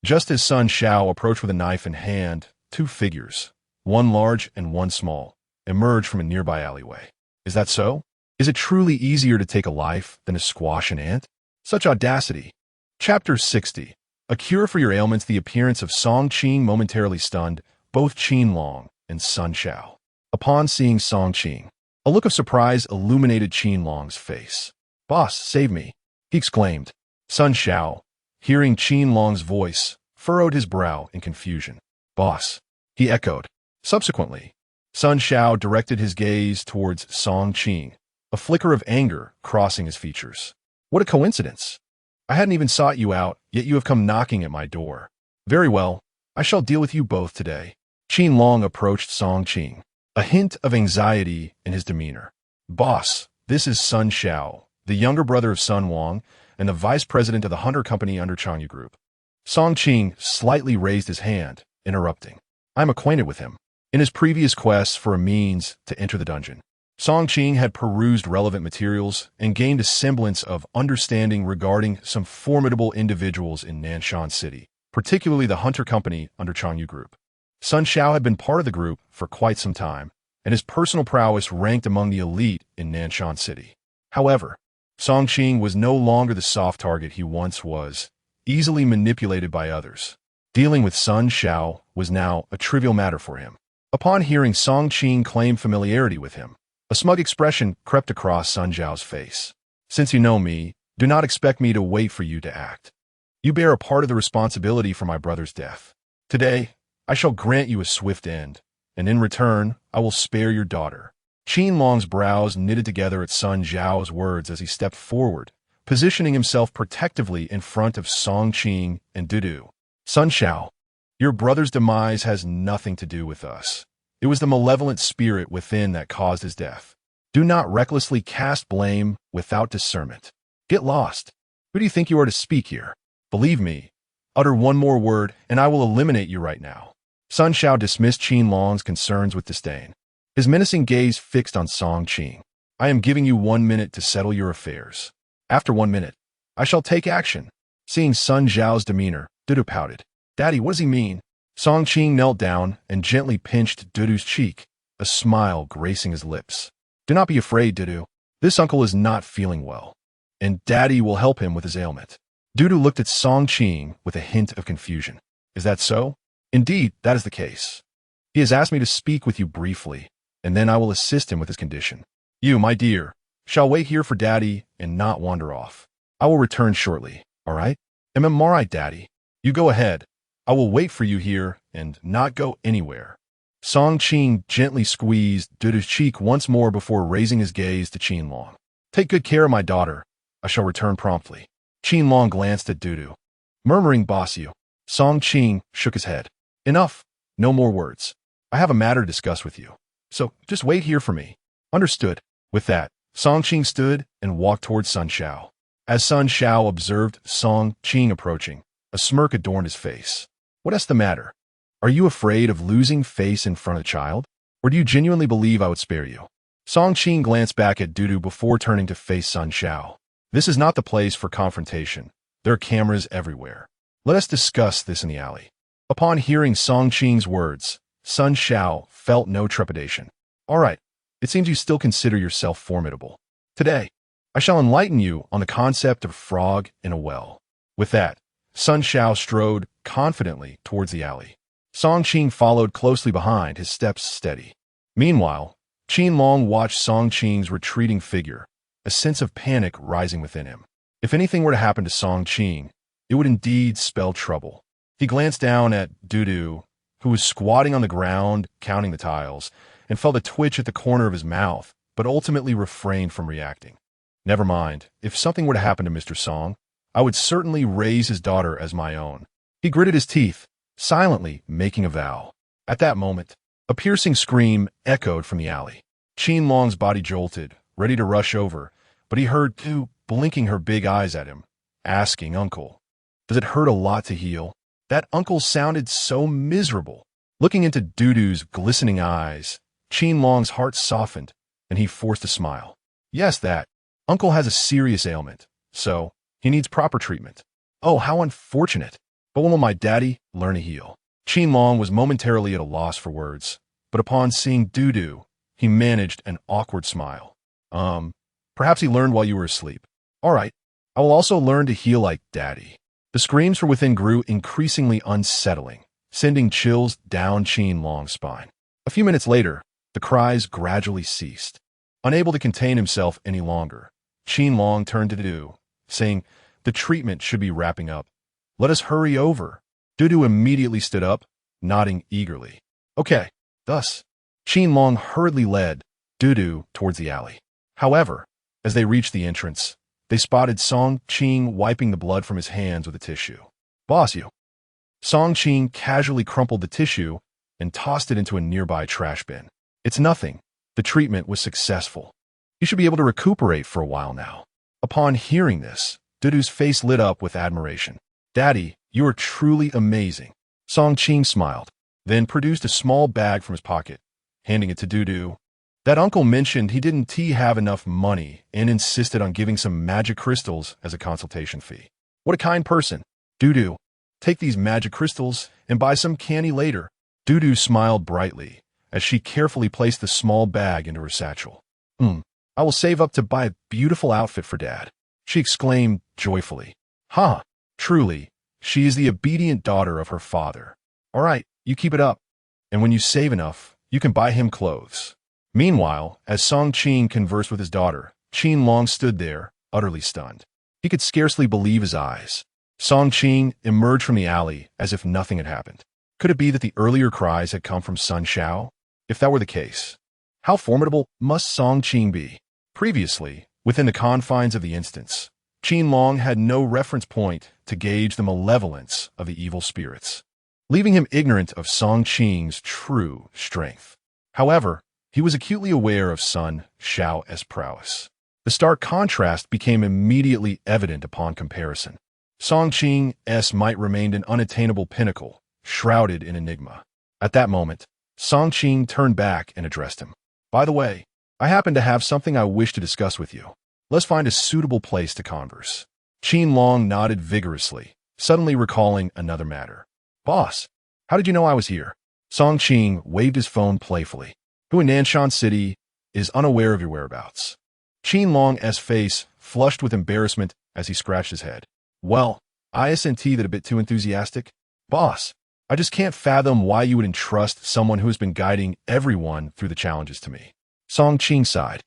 Just as Sun Shao approached with a knife in hand, two figures, one large and one small, emerged from a nearby alleyway. Is that so? Is it truly easier to take a life than to squash an ant? Such audacity. Chapter 60. A cure for your ailments. The appearance of Song Qing momentarily stunned both Qin Long and Sun Shao. Upon seeing Song Qing, a look of surprise illuminated Qin Long's face. "Boss, save me," he exclaimed. Sun Shao, hearing Qin Long's voice, furrowed his brow in confusion. "Boss," he echoed. Subsequently, Sun Shao directed his gaze towards Song Qing, a flicker of anger crossing his features. "What a coincidence! I hadn't even sought you out, yet you have come knocking at my door. Very well, I shall deal with you both today." Qin Long approached Song Qing, a hint of anxiety in his demeanor. "Boss, this is Sun Shao, the younger brother of Sun Wang and the vice president of the Hunter Company under Changyu Group." Song Qing slightly raised his hand, interrupting. "I'm acquainted with him. In his previous quests for a means to enter the dungeon, Song Qing had perused relevant materials and gained a semblance of understanding regarding some formidable individuals in Nanshan City, particularly the Hunter Company under Changyu Group. Sun Shao had been part of the group for quite some time, and his personal prowess ranked among the elite in Nanshan City. However, Song Qing was no longer the soft target he once was, easily manipulated by others. Dealing with Sun Shao was now a trivial matter for him. Upon hearing Song Qing claim familiarity with him, a smug expression crept across Sun Zhao's face. "Since you know me, do not expect me to wait for you to act. You bear a part of the responsibility for my brother's death. Today, I shall grant you a swift end, and in return, I will spare your daughter." Qin Long's brows knitted together at Sun Zhao's words as he stepped forward, positioning himself protectively in front of Song Qing and Dudu. "Sun Shao, your brother's demise has nothing to do with us. It was the malevolent spirit within that caused his death. Do not recklessly cast blame without discernment. Get lost. Who do you think you are to speak here? Believe me, utter one more word and I will eliminate you right now." Sun Shao dismissed Qin Long's concerns with disdain, his menacing gaze fixed on Song Qing. "I am giving you 1 minute to settle your affairs. After 1 minute, I shall take action." Seeing Sun Zhao's demeanor, Dudu pouted. "Daddy, what does he mean?" Song Qing knelt down and gently pinched Dudu's cheek, a smile gracing his lips. "Do not be afraid, Dudu. This uncle is not feeling well, and Daddy will help him with his ailment." Dudu looked at Song Qing with a hint of confusion. "Is that so?" "Indeed, that is the case. He has asked me to speak with you briefly, and then I will assist him with his condition. You, my dear, shall wait here for Daddy and not wander off. I will return shortly, all right? I'm all right, Daddy. You go ahead. I will wait for you here and not go anywhere." Song Qing gently squeezed Dudu's cheek once more before raising his gaze to Qin Long. "Take good care of my daughter. I shall return promptly." Qin Long glanced at Dudu, murmuring, "Boss you." Song Qing shook his head. "Enough. No more words. I have a matter to discuss with you. So just wait here for me." "Understood." With that, Song Qing stood and walked towards Sun Shao. As Sun Shao observed Song Qing approaching, a smirk adorned his face. "What's the matter? Are you afraid of losing face in front of a child? Or do you genuinely believe I would spare you?" Song Qing glanced back at Dudu before turning to face Sun Shao. "This is not the place for confrontation. There are cameras everywhere. Let us discuss this in the alley." Upon hearing Song Qing's words, Sun Shao felt no trepidation. "All right, it seems you still consider yourself formidable. Today, I shall enlighten you on the concept of a frog in a well." With that, Sun Shao strode confidently towards the alley. Song Qing followed closely behind, his steps steady. Meanwhile, Qin Long watched Song Qing's retreating figure, a sense of panic rising within him. If anything were to happen to Song Qing, it would indeed spell trouble. He glanced down at Dudu, who was squatting on the ground, counting the tiles, and felt a twitch at the corner of his mouth, but ultimately refrained from reacting. Never mind, if something were to happen to Mr. Song, I would certainly raise his daughter as my own. He gritted his teeth, silently making a vow. At that moment, a piercing scream echoed from the alley. Qin Long's body jolted, ready to rush over, but he heard Tu blinking her big eyes at him, asking, "Uncle, does it hurt a lot to heal?" That uncle sounded so miserable. Looking into Dudu's glistening eyes, Qin Long's heart softened, and he forced a smile. "Yes, that. Uncle has a serious ailment, so he needs proper treatment. Oh, how unfortunate. But when will my daddy learn to heal? Qinlong was momentarily at a loss for words, but upon seeing Dudu, he managed an awkward smile. Perhaps he learned while you were asleep. All right, I will also learn to heal like daddy. The screams from within grew increasingly unsettling, sending chills down Qinlong's spine. A few minutes later, the cries gradually ceased. Unable to contain himself any longer, Qinlong turned to Dudu, saying, "The treatment should be wrapping up. Let us hurry over." Dudu immediately stood up, nodding eagerly. Okay, thus, Qinlong hurriedly led Dudu towards the alley. However, as they reached the entrance, they spotted Song Qing wiping the blood from his hands with a tissue. Boss, you. Song Qing casually crumpled the tissue and tossed it into a nearby trash bin. It's nothing. The treatment was successful. You should be able to recuperate for a while now. Upon hearing this, Dudu's face lit up with admiration. Daddy, you are truly amazing. Song Qing smiled, then produced a small bag from his pocket, handing it to Dudu. That uncle mentioned he didn't have enough money and insisted on giving some magic crystals as a consultation fee. What a kind person. Dudu, take these magic crystals and buy some candy later. Dudu smiled brightly as she carefully placed the small bag into her satchel. I will save up to buy a beautiful outfit for Dad, she exclaimed joyfully. Truly, she is the obedient daughter of her father. All right, you keep it up, and when you save enough, you can buy him clothes. Meanwhile, as Song Qing conversed with his daughter, Qinlong stood there, utterly stunned. He could scarcely believe his eyes. Song Qing emerged from the alley as if nothing had happened. Could it be that the earlier cries had come from Sun Xiao? If that were the case, how formidable must Song Qing be? Previously, within the confines of the instance, Qinlong had no reference point to gauge the malevolence of the evil spirits, leaving him ignorant of Song Qing's true strength. However, he was acutely aware of Sun Xiao's prowess. The stark contrast became immediately evident upon comparison. Song Qing's might remained an unattainable pinnacle, shrouded in enigma. At that moment, Song Qing turned back and addressed him. By the way, I happen to have something I wish to discuss with you. Let's find a suitable place to converse. Qinlong nodded vigorously, suddenly recalling another matter. Boss, how did you know I was here? Song Qing waved his phone playfully. Who in Nanshan City is unaware of your whereabouts? Qinlong's face flushed with embarrassment as he scratched his head. Well, isn't that a bit too enthusiastic? Boss, I just can't fathom why you would entrust someone who has been guiding everyone through the challenges to me. Song Qing sighed.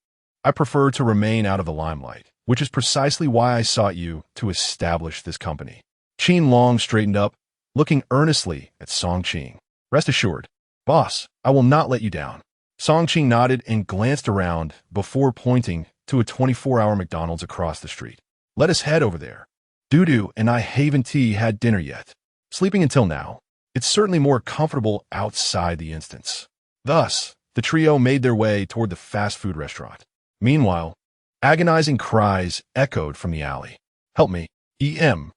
I prefer to remain out of the limelight, which is precisely why I sought you to establish this company. Qinlong straightened up, looking earnestly at Song Qing. Rest assured, boss, I will not let you down. Song Qing nodded and glanced around before pointing to a 24-hour McDonald's across the street. Let us head over there. Dudu and I haven't had dinner yet. Sleeping until now, it's certainly more comfortable outside the instance. Thus, the trio made their way toward the fast food restaurant. Meanwhile, agonizing cries echoed from the alley. Help me, EM.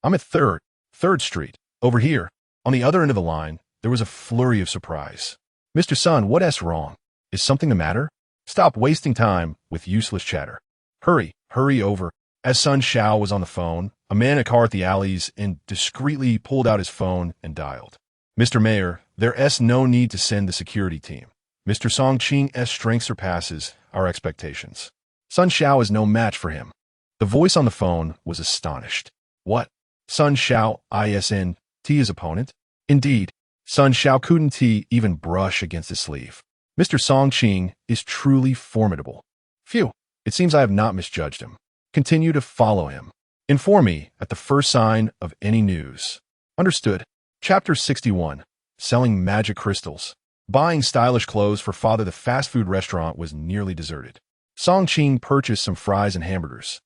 I'm at 3rd Street. Over here. On the other end of the line, there was a flurry of surprise. Mr. Sun, what's wrong? Is something the matter? Stop wasting time with useless chatter. Hurry over. As Sun Xiao was on the phone, a man in a car at the alleys and discreetly pulled out his phone and dialed. Mr. Mayor, there's no need to send the security team. Mr. Song Qing's strength surpasses our expectations. Sun Xiao is no match for him. The voice on the phone was astonished. What? Sun Xiao isn't his opponent? Indeed, Sun Xiao couldn't even brush against his sleeve. Mr. Song Qing is truly formidable. Phew, it seems I have not misjudged him. Continue to follow him. Inform me at the first sign of any news. Understood. Chapter 61. Selling magic crystals. Buying stylish clothes for father, the fast food restaurant was nearly deserted. Song Qing purchased some fries and hamburgers,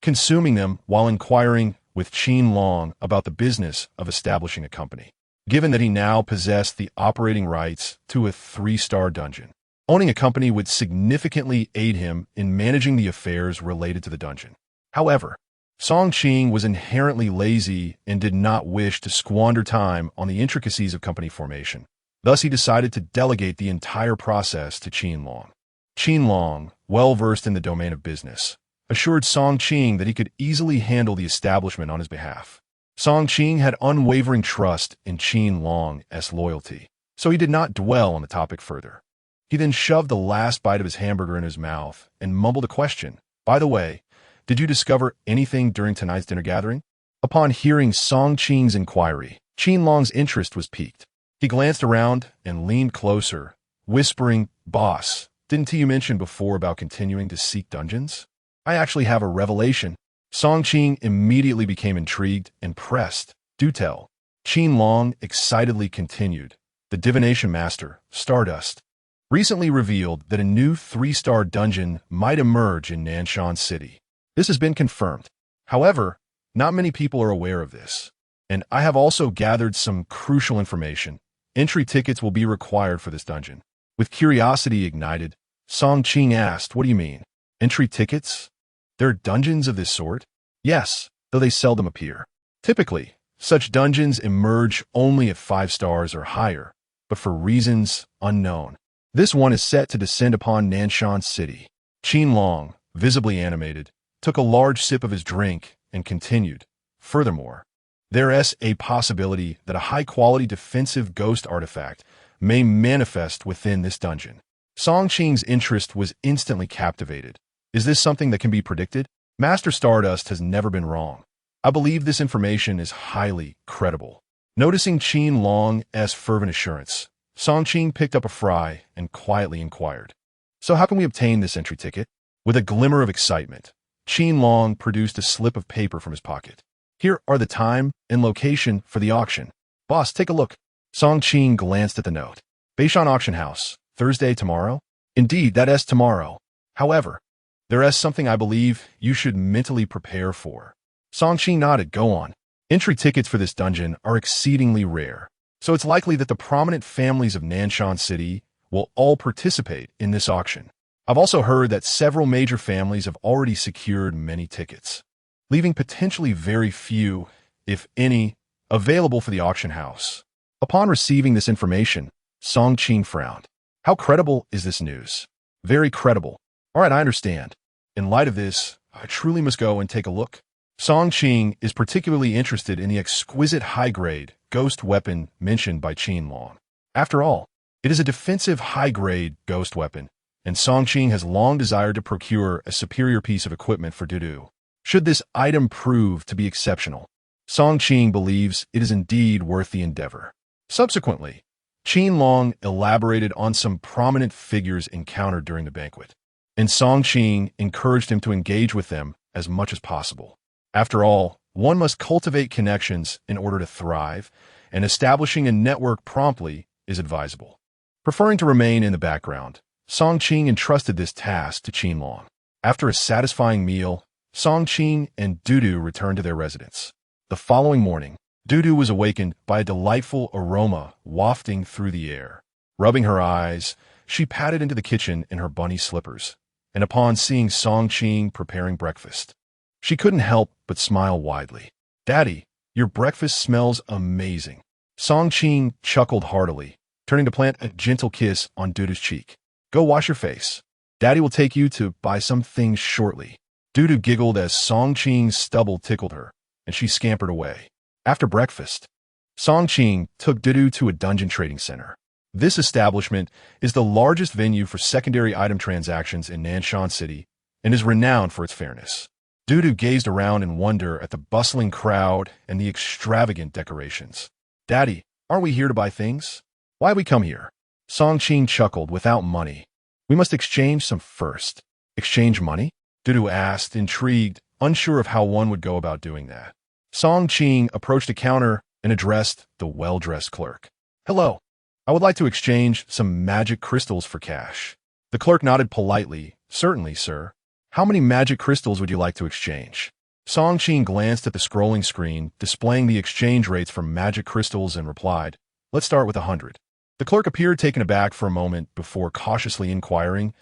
consuming them while inquiring with Qinlong about the business of establishing a company. Given that he now possessed the operating rights to a 3-star dungeon, owning a company would significantly aid him in managing the affairs related to the dungeon. However, Song Qing was inherently lazy and did not wish to squander time on the intricacies of company formation. Thus, he decided to delegate the entire process to Qinlong. Qinlong, well versed in the domain of business, assured Song Qing that he could easily handle the establishment on his behalf. Song Qing had unwavering trust in Qin Long's loyalty, so he did not dwell on the topic further. He then shoved the last bite of his hamburger in his mouth and mumbled a question. By the way, did you discover anything during tonight's dinner gathering? Upon hearing Song Qing's inquiry, Qin Long's interest was piqued. He glanced around and leaned closer, whispering, "Boss, didn't you mention before about continuing to seek dungeons? I actually have a revelation." Song Qing immediately became intrigued and pressed. "Do tell." Qin Long excitedly continued. "The divination master, Stardust, recently revealed that a new 3-star dungeon might emerge in Nanshan City. This has been confirmed. However, not many people are aware of this. And I have also gathered some crucial information. Entry tickets will be required for this dungeon." With curiosity ignited, Song Qing asked, "What do you mean? Entry tickets? There are dungeons of this sort?" "Yes, though they seldom appear. Typically, such dungeons emerge only at 5 stars or higher, but for reasons unknown. This one is set to descend upon Nanshan City." Qin Long, visibly animated, took a large sip of his drink and continued. "Furthermore, there is a possibility that a high-quality defensive ghost artifact may manifest within this dungeon." Song Qing's interest was instantly captivated. "Is this something that can be predicted? Master Stardust has never been wrong. I believe this information is highly credible." Noticing Qin Long's fervent assurance, Song Qing picked up a fry and quietly inquired, "So how can we obtain this entry ticket?" With a glimmer of excitement, Qin Long produced a slip of paper from his pocket. "Here are the time and location for the auction. Boss, take a look." Song Qing glanced at the note. "Beishan Auction House, Thursday tomorrow?" "Indeed, that is tomorrow. However, there is something I believe you should mentally prepare for." Song Qing nodded. "Go on." "Entry tickets for this dungeon are exceedingly rare, so it's likely that the prominent families of Nanshan City will all participate in this auction. I've also heard that several major families have already secured many tickets, leaving potentially very few, if any, available for the auction house." Upon receiving this information, Song Qing frowned. "How credible is this news?" "Very credible." "All right, I understand. In light of this, I truly must go and take a look." Song Qing is particularly interested in the exquisite high-grade ghost weapon mentioned by Qin Long. After all, it is a defensive high-grade ghost weapon, and Song Qing has long desired to procure a superior piece of equipment for Dudu. Should this item prove to be exceptional, Song Qing believes it is indeed worth the endeavor. Subsequently, Qin Long elaborated on some prominent figures encountered during the banquet, and Song Qing encouraged him to engage with them as much as possible. After all, one must cultivate connections in order to thrive, and establishing a network promptly is advisable. Preferring to remain in the background, Song Qing entrusted this task to Qin Long. After a satisfying meal, Song Qing and Dudu returned to their residence. The following morning, Dudu was awakened by a delightful aroma wafting through the air. Rubbing her eyes, she padded into the kitchen in her bunny slippers, and upon seeing Song Qing preparing breakfast, she couldn't help but smile widely. "Daddy, your breakfast smells amazing." Song Qing chuckled heartily, turning to plant a gentle kiss on Dudu's cheek. "Go wash your face. Daddy will take you to buy some things shortly." Dudu giggled as Song Qing's stubble tickled her, and she scampered away. After breakfast, Song Qing took Dudu to a dungeon trading center. This establishment is the largest venue for secondary item transactions in Nanshan City and is renowned for its fairness. Dudu gazed around in wonder at the bustling crowd and the extravagant decorations. "Daddy, aren't we here to buy things? Why we come here?" Song Qing chuckled. "Without money. We must exchange some first." "Exchange money?" Dudu asked, intrigued, unsure of how one would go about doing that. Song Qing approached a counter and addressed the well-dressed clerk. "Hello. I would like to exchange some magic crystals for cash." The clerk nodded politely. "Certainly, sir. How many magic crystals would you like to exchange?" Song Qing glanced at the scrolling screen, displaying the exchange rates for magic crystals, and replied, "Let's start with 100. The clerk appeared taken aback for a moment before cautiously inquiring,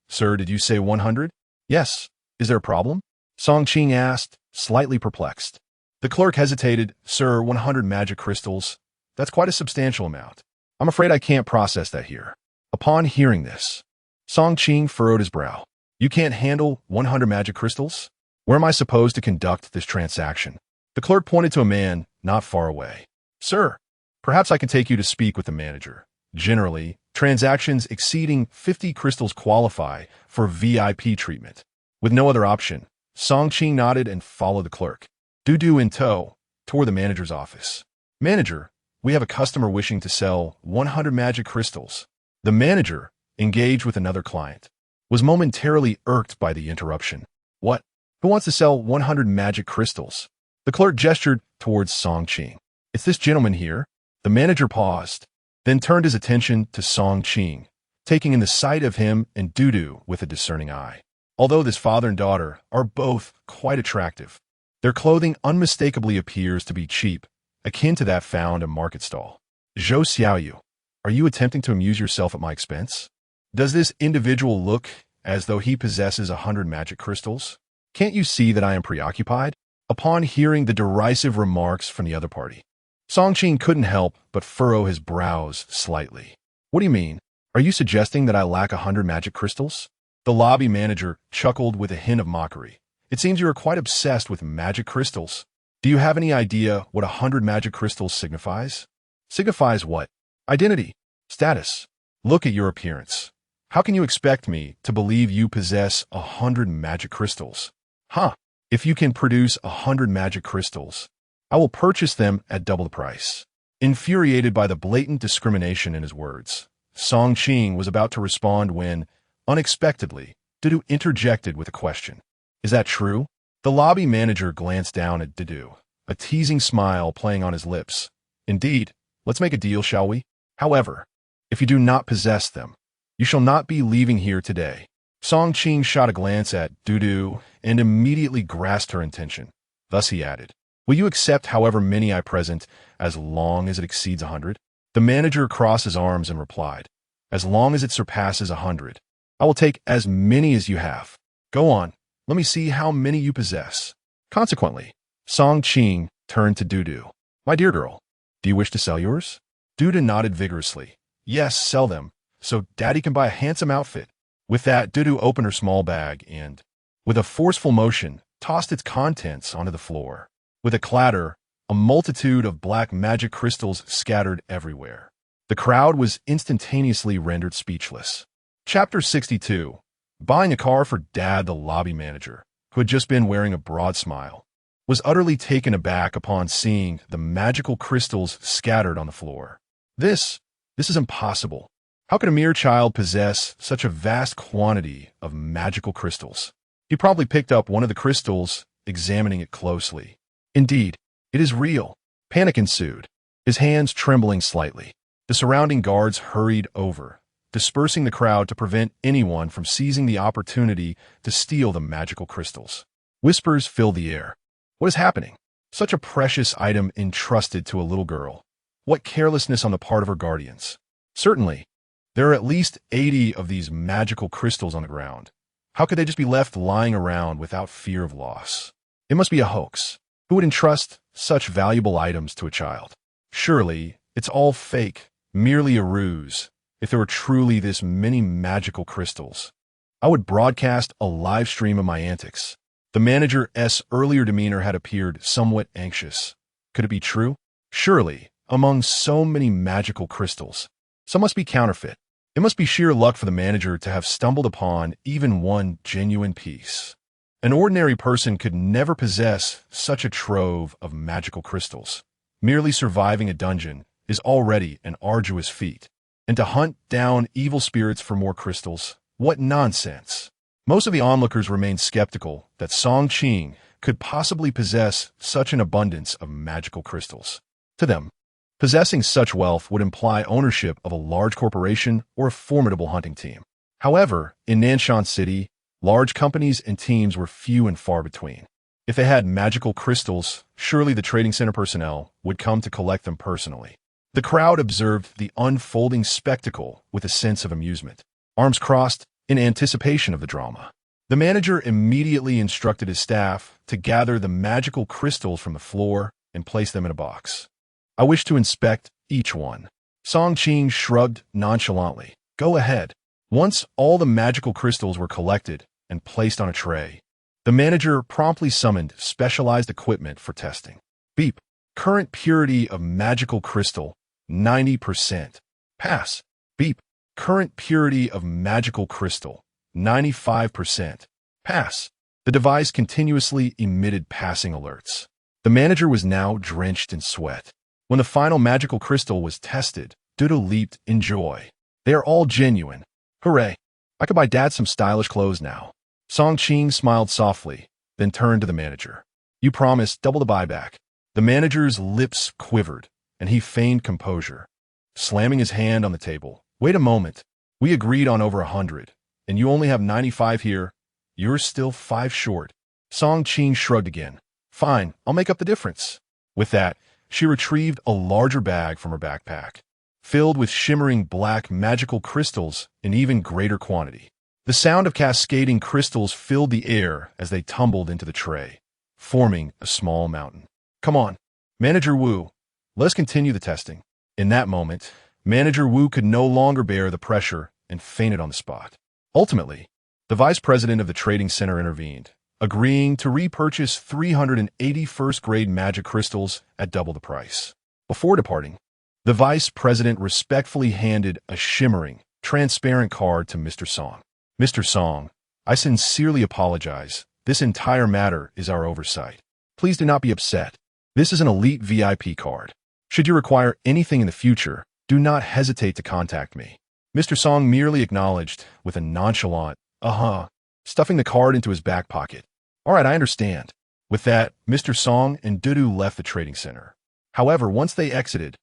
Sir, did you say 100? "Yes. Is there a problem?" Song Qing asked, slightly perplexed. The clerk hesitated. "Sir, 100 magic crystals. That's quite a substantial amount. I'm afraid I can't process that here." Upon hearing this, Song Qing furrowed his brow. You can't handle 100 magic crystals? Where am I supposed to conduct this transaction? The clerk pointed to a man not far away. Sir, perhaps I can take you to speak with the manager. Generally, transactions exceeding 50 crystals qualify for VIP treatment. With no other option, Song Qing nodded and followed the clerk. Dudu in tow toward the manager's office. Manager, we have a customer wishing to sell 100 magic crystals. The manager, engaged with another client, was momentarily irked by the interruption. What? Who wants to sell 100 magic crystals? The clerk gestured towards Song Qing. It's this gentleman here. The manager paused, then turned his attention to Song Qing, taking in the sight of him and Dudu with a discerning eye. Although this father and daughter are both quite attractive, their clothing unmistakably appears to be cheap, akin to that found in market stall. Zhou Xiaoyu, are you attempting to amuse yourself at my expense? Does this individual look as though he possesses 100 magic crystals? Can't you see that I am preoccupied? Upon hearing the derisive remarks from the other party, Song Qing couldn't help but furrow his brows slightly. What do you mean? Are you suggesting that I lack 100 magic crystals? The lobby manager chuckled with a hint of mockery. It seems you are quite obsessed with magic crystals. Do you have any idea what 100 magic crystals signifies? Signifies what? Identity. Status. Look at your appearance. How can you expect me to believe you possess 100 magic crystals? Huh. If you can produce 100 magic crystals, I will purchase them at double the price. Infuriated by the blatant discrimination in his words, Song Qing was about to respond when, unexpectedly, Dudu interjected with a question. Is that true? The lobby manager glanced down at Dudu, a teasing smile playing on his lips. Indeed, let's make a deal, shall we? However, if you do not possess them, you shall not be leaving here today. Song Qing shot a glance at Dudu and immediately grasped her intention. Thus he added, will you accept however many I present as long as it exceeds 100? The manager crossed his arms and replied, as long as it surpasses 100, I will take as many as you have. Go on, let me see how many you possess. Consequently, Song Qing turned to Dudu. My dear girl, do you wish to sell yours? Dudu nodded vigorously. Yes, sell them, so Daddy can buy a handsome outfit. With that, Dudu opened her small bag and, with a forceful motion, tossed its contents onto the floor. With a clatter, a multitude of black magic crystals scattered everywhere. The crowd was instantaneously rendered speechless. Chapter 62. Buying a car for Dad. The lobby manager, who had just been wearing a broad smile, was utterly taken aback upon seeing the magical crystals scattered on the floor. This is impossible. How could a mere child possess such a vast quantity of magical crystals? He probably picked up one of the crystals, examining it closely. Indeed, it is real. Panic ensued, his hands trembling slightly. The surrounding guards hurried over, dispersing the crowd to prevent anyone from seizing the opportunity to steal the magical crystals. Whispers filled the air. What is happening? Such a precious item entrusted to a little girl. What carelessness on the part of her guardians. Certainly, there are at least 80 of these magical crystals on the ground. How could they just be left lying around without fear of loss? It must be a hoax. Who would entrust such valuable items to a child? Surely, it's all fake, merely a ruse. If there were truly this many magical crystals, I would broadcast a live stream of my antics. The manager's earlier demeanor had appeared somewhat anxious. Could it be true? Surely, among so many magical crystals, some must be counterfeit. It must be sheer luck for the manager to have stumbled upon even one genuine piece. An ordinary person could never possess such a trove of magical crystals. Merely surviving a dungeon is already an arduous feat. And to hunt down evil spirits for more crystals, what nonsense! Most of the onlookers remained skeptical that Song Qing could possibly possess such an abundance of magical crystals. To them, possessing such wealth would imply ownership of a large corporation or a formidable hunting team. However, in Nanshan City, large companies and teams were few and far between. If they had magical crystals, surely the trading center personnel would come to collect them personally. The crowd observed the unfolding spectacle with a sense of amusement, arms crossed in anticipation of the drama. The manager immediately instructed his staff to gather the magical crystals from the floor and place them in a box. I wish to inspect each one. Song Qing shrugged nonchalantly. Go ahead. Once all the magical crystals were collected, and placed on a tray. The manager promptly summoned specialized equipment for testing. Beep. Current purity of magical crystal, 90%. Pass. Beep. Current purity of magical crystal, 95%. Pass. The device continuously emitted passing alerts. The manager was now drenched in sweat. When the final magical crystal was tested, Dudu leaped in joy. They are all genuine. Hooray! I could buy Dad some stylish clothes now. Song Qing smiled softly, then turned to the manager. You promised double the buyback. The manager's lips quivered, and he feigned composure, slamming his hand on the table. Wait a moment. We agreed on over 100, and you only have 95 here. You're still 5 short. Song Qing shrugged again. Fine, I'll make up the difference. With that, she retrieved a larger bag from her backpack, filled with shimmering black magical crystals in even greater quantity. The sound of cascading crystals filled the air as they tumbled into the tray, forming a small mountain. Come on, Manager Wu, let's continue the testing. In that moment, Manager Wu could no longer bear the pressure and fainted on the spot. Ultimately, the vice president of the trading center intervened, agreeing to repurchase 380 first-grade magic crystals at double the price. Before departing, the vice president respectfully handed a shimmering, transparent card to Mr. Song. Mr. Song, I sincerely apologize. This entire matter is our oversight. Please do not be upset. This is an elite VIP card. Should you require anything in the future, do not hesitate to contact me. Mr. Song merely acknowledged with a nonchalant, stuffing the card into his back pocket. All right, I understand. With that, Mr. Song and Dudu left the trading center. However, once they exited,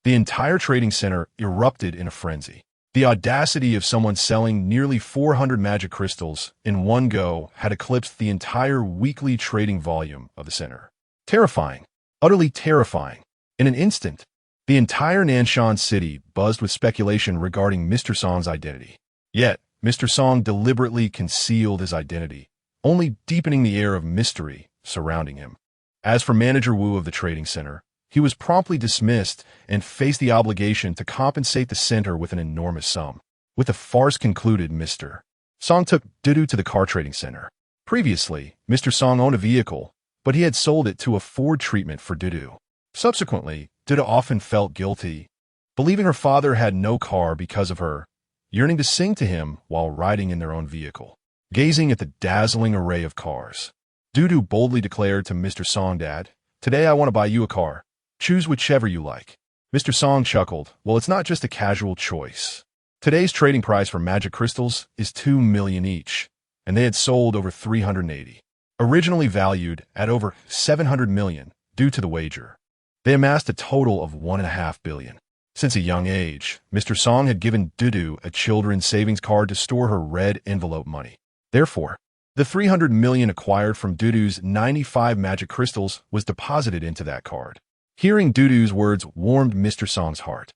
the entire trading center erupted in a frenzy. The audacity of someone selling nearly 400 magic crystals in one go had eclipsed the entire weekly trading volume of the center. Terrifying. Utterly terrifying. In an instant, the entire Nanshan city buzzed with speculation regarding Mr. Song's identity. Yet, Mr. Song deliberately concealed his identity, only deepening the air of mystery surrounding him. As for Manager Wu of the trading center, he was promptly dismissed and faced the obligation to compensate the center with an enormous sum. With the farce concluded, Mr. Song took Dudu to the car trading center. Previously, Mr. Song owned a vehicle, but he had sold it to a Ford treatment for Dudu. Subsequently, Dudu often felt guilty, believing her father had no car because of her, yearning to sing to him while riding in their own vehicle. Gazing at the dazzling array of cars, Dudu boldly declared to Mr. Song, Dad, today I want to buy you a car. Choose whichever you like. Mr. Song chuckled. Well, it's not just a casual choice. Today's trading price for magic crystals is 2 million each, and they had sold over 380. Originally valued at over 700 million due to the wager, they amassed a total of 1.5 billion. Since a young age, Mr. Song had given Dudu a children's savings card to store her red envelope money. Therefore, the 300 million acquired from Dudu's 95 magic crystals was deposited into that card. Hearing Dudu's words warmed Mr. Song's heart.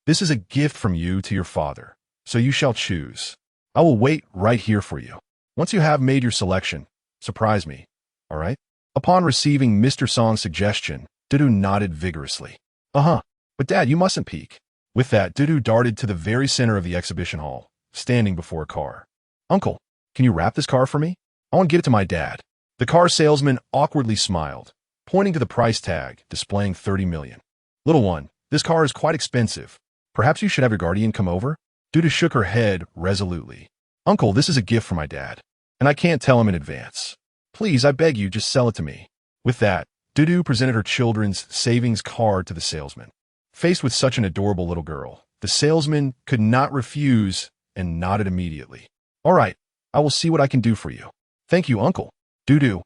This is a gift from you to your father, so you shall choose. I will wait right here for you. Once you have made your selection, surprise me, all right? Upon receiving Mr. Song's suggestion, Dudu nodded vigorously. But Dad, you mustn't peek. With that, Dudu darted to the very center of the exhibition hall, standing before a car. Uncle, can you wrap this car for me? I want to give it to my dad. The car salesman awkwardly smiled, pointing to the price tag, displaying 30 million. Little one, this car is quite expensive. Perhaps you should have your guardian come over? Dudu shook her head resolutely. Uncle, this is a gift for my dad, and I can't tell him in advance. Please, I beg you, just sell it to me. With that, Dudu presented her children's savings card to the salesman. Faced with such an adorable little girl, the salesman could not refuse and nodded immediately. All right, I will see what I can do for you. Thank you, Uncle. Dudu,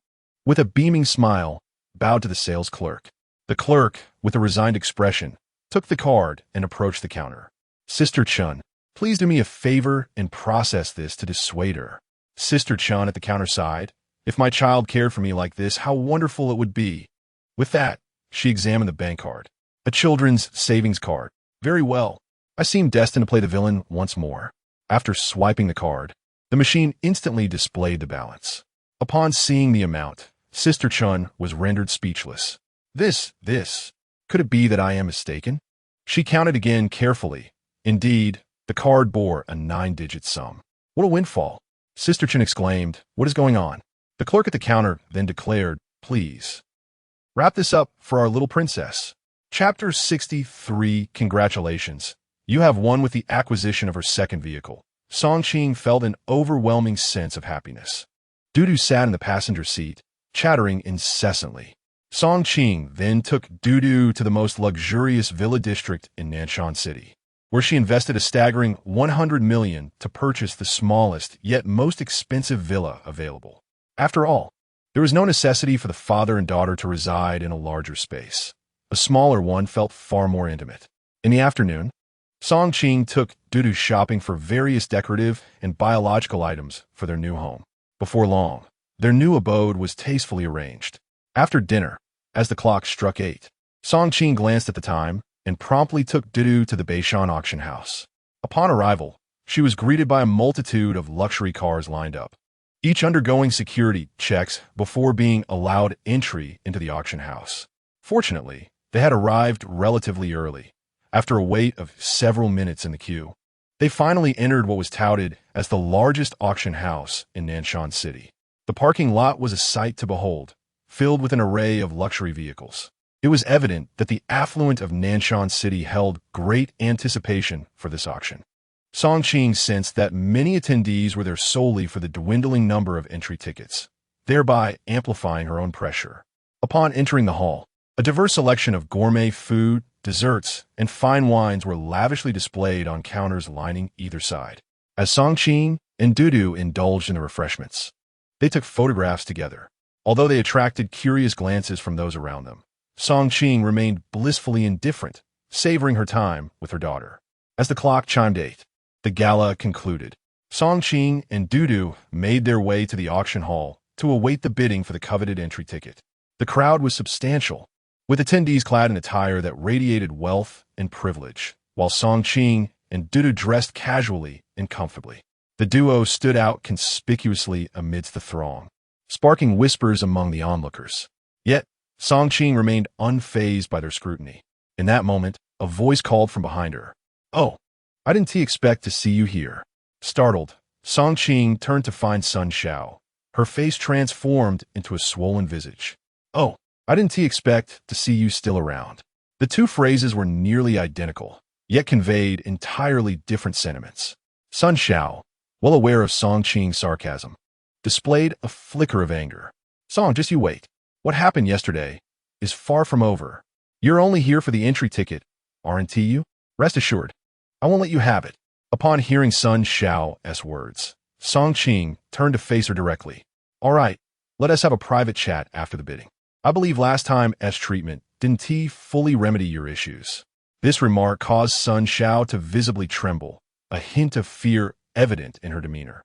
with a beaming smile, bowed to the sales clerk. The clerk, with a resigned expression, took the card and approached the counter. Sister Chun, please do me a favor and process this to dissuade her. Sister Chun at the counter sighed. If my child cared for me like this, how wonderful it would be. With that, she examined the bank card. A children's savings card. Very well. I seem destined to play the villain once more. After swiping the card, the machine instantly displayed the balance. Upon seeing the amount, Sister Chun was rendered speechless. This, could it be that I am mistaken? She counted again carefully. Indeed, the card bore a 9-digit sum. What a windfall. Sister Chin exclaimed, "What is going on?" The clerk at the counter then declared, "Please, wrap this up for our little princess." Chapter 63. Congratulations. You have won with the acquisition of her second vehicle. Song Qing felt an overwhelming sense of happiness. Dudu sat in the passenger seat, chattering incessantly. Song Qing then took Dudu to the most luxurious villa district in Nanshan City, where she invested a staggering 100 million to purchase the smallest yet most expensive villa available. After all, there was no necessity for the father and daughter to reside in a larger space. A smaller one felt far more intimate. In the afternoon, Song Qing took Dudu shopping for various decorative and biological items for their new home. Before long, their new abode was tastefully arranged. After dinner, as the clock struck 8, Song Qing glanced at the time and promptly took Dudu to the Beishan auction house. Upon arrival, she was greeted by a multitude of luxury cars lined up, each undergoing security checks before being allowed entry into the auction house. Fortunately, they had arrived relatively early. After a wait of several minutes in the queue, they finally entered what was touted as the largest auction house in Nanshan City. The parking lot was a sight to behold, filled with an array of luxury vehicles. It was evident that the affluent of Nanshan City held great anticipation for this auction. Song Qing sensed that many attendees were there solely for the dwindling number of entry tickets, thereby amplifying her own pressure. Upon entering the hall, a diverse selection of gourmet food, desserts, and fine wines were lavishly displayed on counters lining either side. As Song Qing and Dudu indulged in the refreshments, they took photographs together. Although they attracted curious glances from those around them, Song Qing remained blissfully indifferent, savoring her time with her daughter. As the clock chimed 8, the gala concluded. Song Qing and Dudu made their way to the auction hall to await the bidding for the coveted entry ticket. The crowd was substantial, with attendees clad in attire that radiated wealth and privilege, while Song Qing and Dudu dressed casually and comfortably. The duo stood out conspicuously amidst the throng, sparking whispers among the onlookers. Yet, Song Qing remained unfazed by their scrutiny. In that moment, a voice called from behind her. "Oh, I didn't expect to see you here." Startled, Song Qing turned to find Sun Xiao, her face transformed into a swollen visage. "Oh, I didn't expect to see you still around." The two phrases were nearly identical, yet conveyed entirely different sentiments. Sun Xiao, well aware of Song Qing's sarcasm, displayed a flicker of anger. "Song, just you wait. What happened yesterday is far from over. You're only here for the entry ticket, aren't you? Rest assured, I won't let you have it." Upon hearing Sun Xiao's words, Song Qing turned to face her directly. "All right, let us have a private chat after the bidding. I believe last time's treatment didn't fully remedy your issues." This remark caused Sun Xiao to visibly tremble, a hint of fear evident in her demeanor.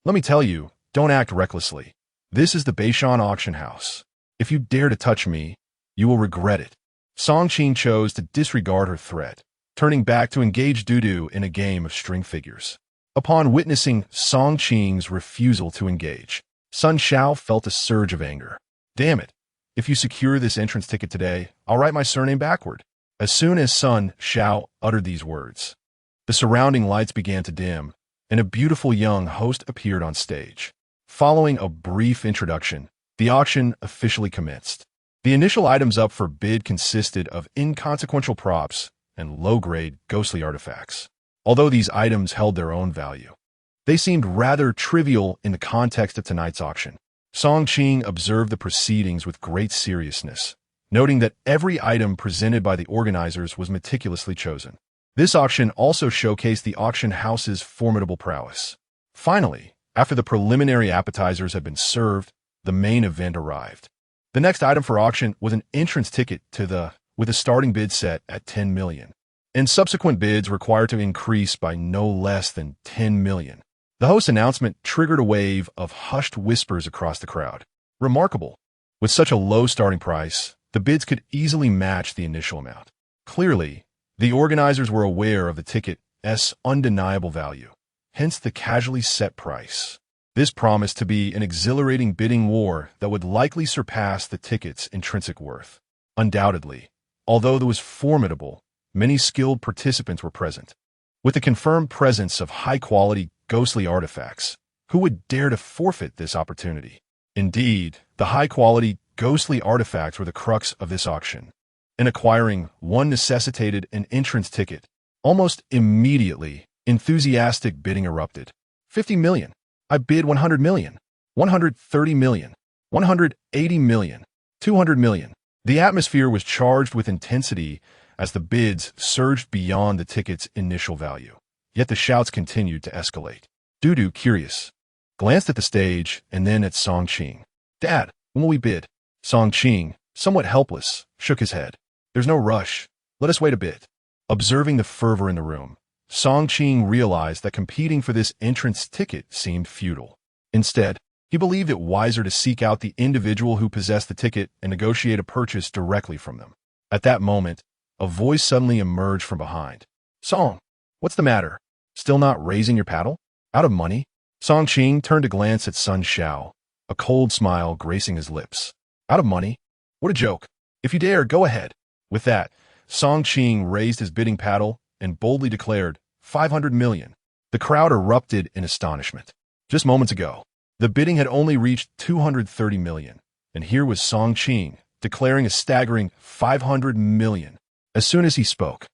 "Let me tell you, don't act recklessly. This is the Beishan auction house. If you dare to touch me, you will regret it." Song Qing chose to disregard her threat, turning back to engage Dudu in a game of string figures. Upon witnessing Song Qing's refusal to engage, Sun Xiao felt a surge of anger. "Damn it. If you secure this entrance ticket today, I'll write my surname backward." As soon as Sun Xiao uttered these words, the surrounding lights began to dim, and a beautiful young host appeared on stage. Following a brief introduction, the auction officially commenced. The initial items up for bid consisted of inconsequential props and low-grade, ghostly artifacts. Although these items held their own value, they seemed rather trivial in the context of tonight's auction. Song Qing observed the proceedings with great seriousness, noting that every item presented by the organizers was meticulously chosen. This auction also showcased the auction house's formidable prowess. Finally, after the preliminary appetizers had been served, the main event arrived. The next item for auction was an entrance ticket with a starting bid set at 10 million, and subsequent bids required to increase by no less than 10 million. The host's announcement triggered a wave of hushed whispers across the crowd. Remarkable. With such a low starting price, the bids could easily match the initial amount. Clearly, the organizers were aware of the ticket's undeniable value, hence the casually set price. This promised to be an exhilarating bidding war that would likely surpass the ticket's intrinsic worth. Undoubtedly, although it was formidable, many skilled participants were present. With the confirmed presence of high-quality, ghostly artifacts, Who would dare to forfeit this opportunity? Indeed, the high-quality, ghostly artifacts were the crux of this auction. In acquiring one necessitated an entrance ticket. Almost immediately, enthusiastic bidding erupted. 50 million. I bid 100 million. 130 million. 180 million. 200 million. The atmosphere was charged with intensity as the bids surged beyond the ticket's initial value. Yet the shouts continued to escalate. Dudu, curious, glanced at the stage and then at Song Qing. Dad, when will we bid? Song Qing, somewhat helpless, shook his head. There's no rush. Let us wait a bit. Observing the fervor in the room, Song Qing realized that competing for this entrance ticket seemed futile. Instead, he believed it wiser to seek out the individual who possessed the ticket and negotiate a purchase directly from them. At that moment, a voice suddenly emerged from behind. Song, what's the matter? Still not raising your paddle? Out of money? Song Qing turned to glance at Sun Xiao, a cold smile gracing his lips. Out of money? What a joke. If you dare, go ahead. With that, Song Qing raised his bidding paddle and boldly declared, 500 million. The crowd erupted in astonishment. Just moments ago, the bidding had only reached 230 million, and here was Song Qing declaring a staggering 500 million. As soon as he spoke,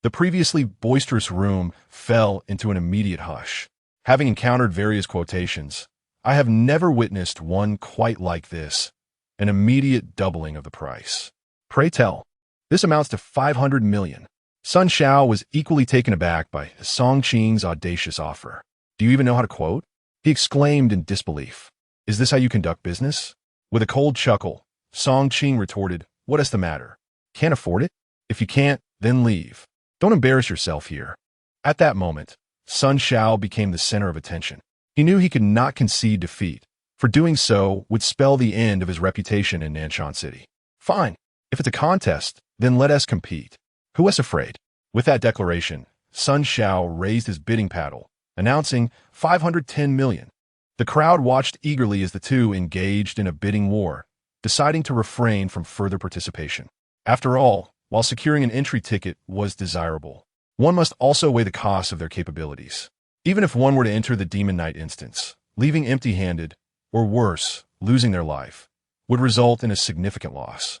the previously boisterous room fell into an immediate hush. Having encountered various quotations, I have never witnessed one quite like this, an immediate doubling of the price. Pray tell, this amounts to 500 million. Sun Xiao was equally taken aback by Song Qing's audacious offer. Do you even know how to quote? He exclaimed in disbelief. Is this how you conduct business? With a cold chuckle, Song Qing retorted, what is the matter? Can't afford it? If you can't, then leave. Don't embarrass yourself here. At that moment, Sun Xiao became the center of attention. He knew he could not concede defeat, for doing so would spell the end of his reputation in Nanshan City. Fine. If it's a contest, then let us compete. Who is afraid? With that declaration, Sun Xiao raised his bidding paddle, announcing 510 million. The crowd watched eagerly as the two engaged in a bidding war, deciding to refrain from further participation. After all, while securing an entry ticket was desirable, one must also weigh the costs of their capabilities. Even if one were to enter the Demon Knight instance, leaving empty-handed, or worse, losing their life, would result in a significant loss.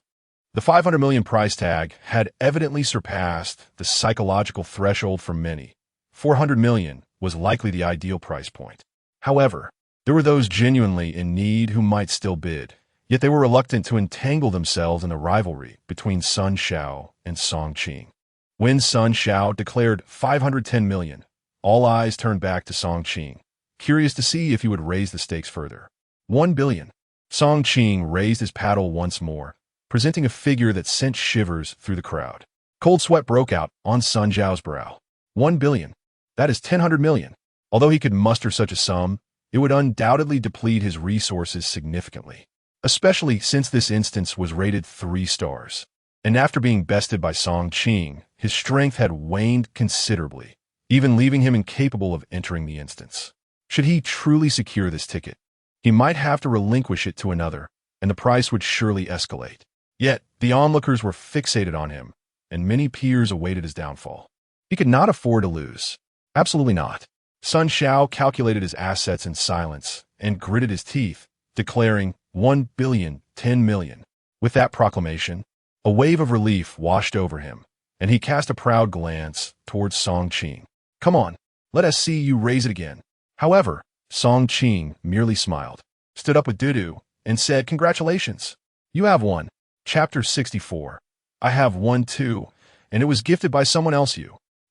The 500 million price tag had evidently surpassed the psychological threshold for many. 400 million was likely the ideal price point. However, there were those genuinely in need who might still bid, yet they were reluctant to entangle themselves in the rivalry between Sun Xiao and Song Qing. When Sun Xiao declared 510 million, all eyes turned back to Song Qing, curious to see if he would raise the stakes further. 1 billion. Song Qing raised his paddle once more, presenting a figure that sent shivers through the crowd. Cold sweat broke out on Sun Xiao's brow. 1 billion. That is 100 million. Although he could muster such a sum, it would undoubtedly deplete his resources significantly, especially since this instance was rated 3 stars. And after being bested by Song Qing, his strength had waned considerably, even leaving him incapable of entering the instance. Should he truly secure this ticket, he might have to relinquish it to another, and the price would surely escalate. Yet, the onlookers were fixated on him, and many peers awaited his downfall. He could not afford to lose. Absolutely not. Sun Xiao calculated his assets in silence and gritted his teeth, declaring 1 billion, 10 million. With that proclamation, a wave of relief washed over him, and he cast a proud glance towards Song Qing. Come on, let us see you raise it again. However, Song Qing merely smiled, stood up with Dudu, and said, Congratulations. You have won. Chapter 64. I have one too, and it was gifted by someone else.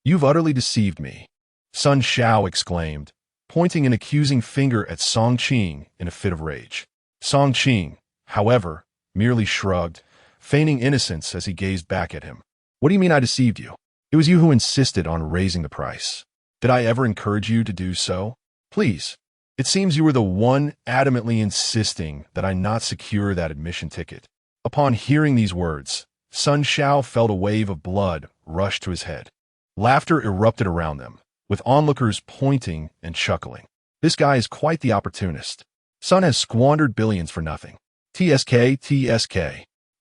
You've utterly deceived me. Sun Xiao exclaimed, pointing an accusing finger at Song Qing in a fit of rage. Song Qing, however, merely shrugged, feigning innocence as he gazed back at him. What do you mean I deceived you? It was you who insisted on raising the price. Did I ever encourage you to do so? Please. It seems you were the one adamantly insisting that I not secure that admission ticket. Upon hearing these words, Sun Xiao felt a wave of blood rush to his head. Laughter erupted around them, with onlookers pointing and chuckling. This guy is quite the opportunist. Sun has squandered billions for nothing. TSK.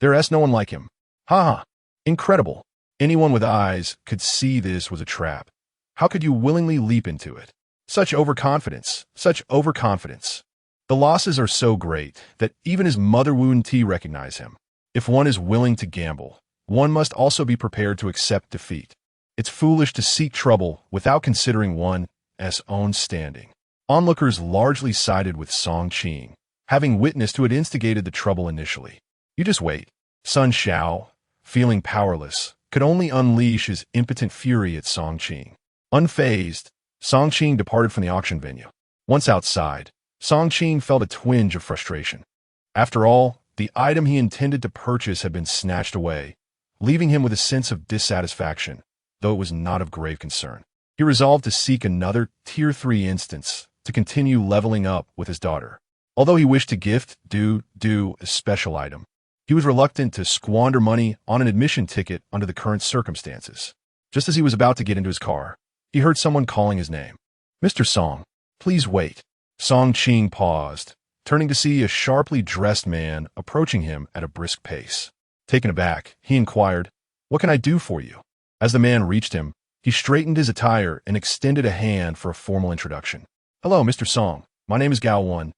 There's no one like him. Ha ha. Incredible. Anyone with eyes could see this was a trap. How could you willingly leap into it? Such overconfidence, such overconfidence. The losses are so great that even his mother Wu Ti recognize him. If one is willing to gamble, one must also be prepared to accept defeat. It's foolish to seek trouble without considering one's own standing. Onlookers largely sided with Song Qing, having witnessed who had instigated the trouble initially. You just wait. Sun Xiao, feeling powerless, could only unleash his impotent fury at Song Qing. Unfazed, Song Qing departed from the auction venue. Once outside, Song Qing felt a twinge of frustration. After all, the item he intended to purchase had been snatched away, leaving him with a sense of dissatisfaction, though it was not of grave concern. He resolved to seek another Tier 3 instance to continue leveling up with his daughter. Although he wished to gift Du a special item, he was reluctant to squander money on an admission ticket under the current circumstances. Just as he was about to get into his car, he heard someone calling his name. "Mr. Song, please wait." Song Qing paused, turning to see a sharply dressed man approaching him at a brisk pace. Taken aback, he inquired, "What can I do for you?" As the man reached him, he straightened his attire and extended a hand for a formal introduction. "Hello, Mr. Song. My name is Gao Wen,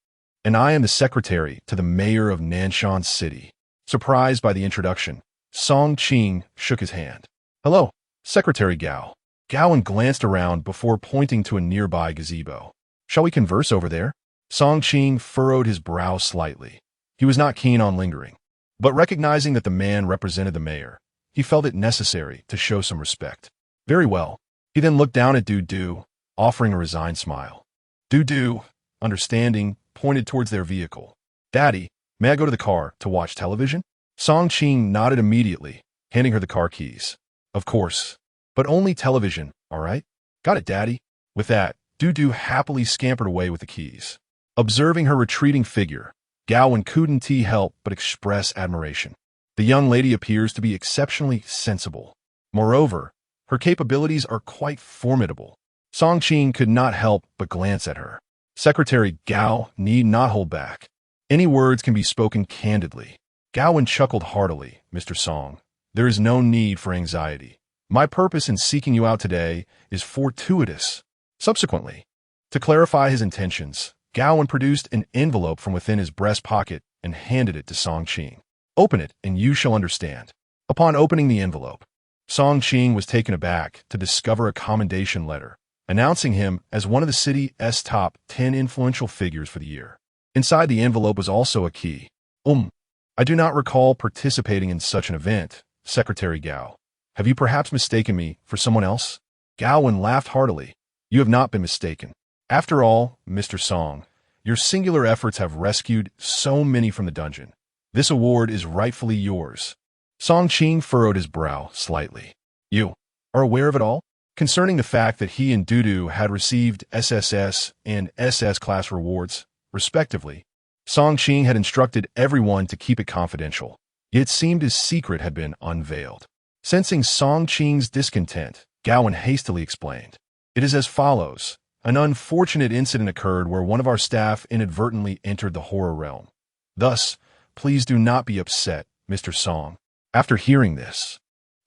and I am the secretary to the mayor of Nanshan City." Surprised by the introduction, Song Qing shook his hand. "Hello, Secretary Gao." Gao glanced around before pointing to a nearby gazebo. "Shall we converse over there?" Song Qing furrowed his brow slightly. He was not keen on lingering, but recognizing that the man represented the mayor, he felt it necessary to show some respect. "Very well." He then looked down at Du, offering a resigned smile. Du, understanding, pointed towards their vehicle. "Daddy, may I go to the car to watch television?" Song Qing nodded immediately, handing her the car keys. "Of course. But only television, all right?" "Got it, Daddy." With that, Du happily scampered away with the keys. Observing her retreating figure, Gao couldn't help but express admiration. The young lady appears to be exceptionally sensible. Moreover, her capabilities are quite formidable. Song Qing could not help but glance at her. Secretary Gao need not hold back. Any words can be spoken candidly. Gao chuckled heartily. "Mr. Song, there is no need for anxiety. My purpose in seeking you out today is fortuitous." Subsequently, to clarify his intentions, Gao produced an envelope from within his breast pocket and handed it to Song Qing. "Open it, and you shall understand." Upon opening the envelope, Song Qing was taken aback to discover a commendation letter, announcing him as one of the city's top 10 influential figures for the year. Inside the envelope was also a key. I do not recall participating in such an event, Secretary Gao. Have you perhaps mistaken me for someone else?" Gao laughed heartily. "You have not been mistaken. After all, Mr. Song, your singular efforts have rescued so many from the dungeon. This award is rightfully yours." Song Qing furrowed his brow slightly. "You are aware of it all?" Concerning the fact that he and Du had received SSS and SS class rewards, respectively, Song Qing had instructed everyone to keep it confidential. Yet it seemed his secret had been unveiled. Sensing Song Qing's discontent, Gao hastily explained. "It is as follows. An unfortunate incident occurred where one of our staff inadvertently entered the horror realm. Thus, please do not be upset, Mr. Song." After hearing this,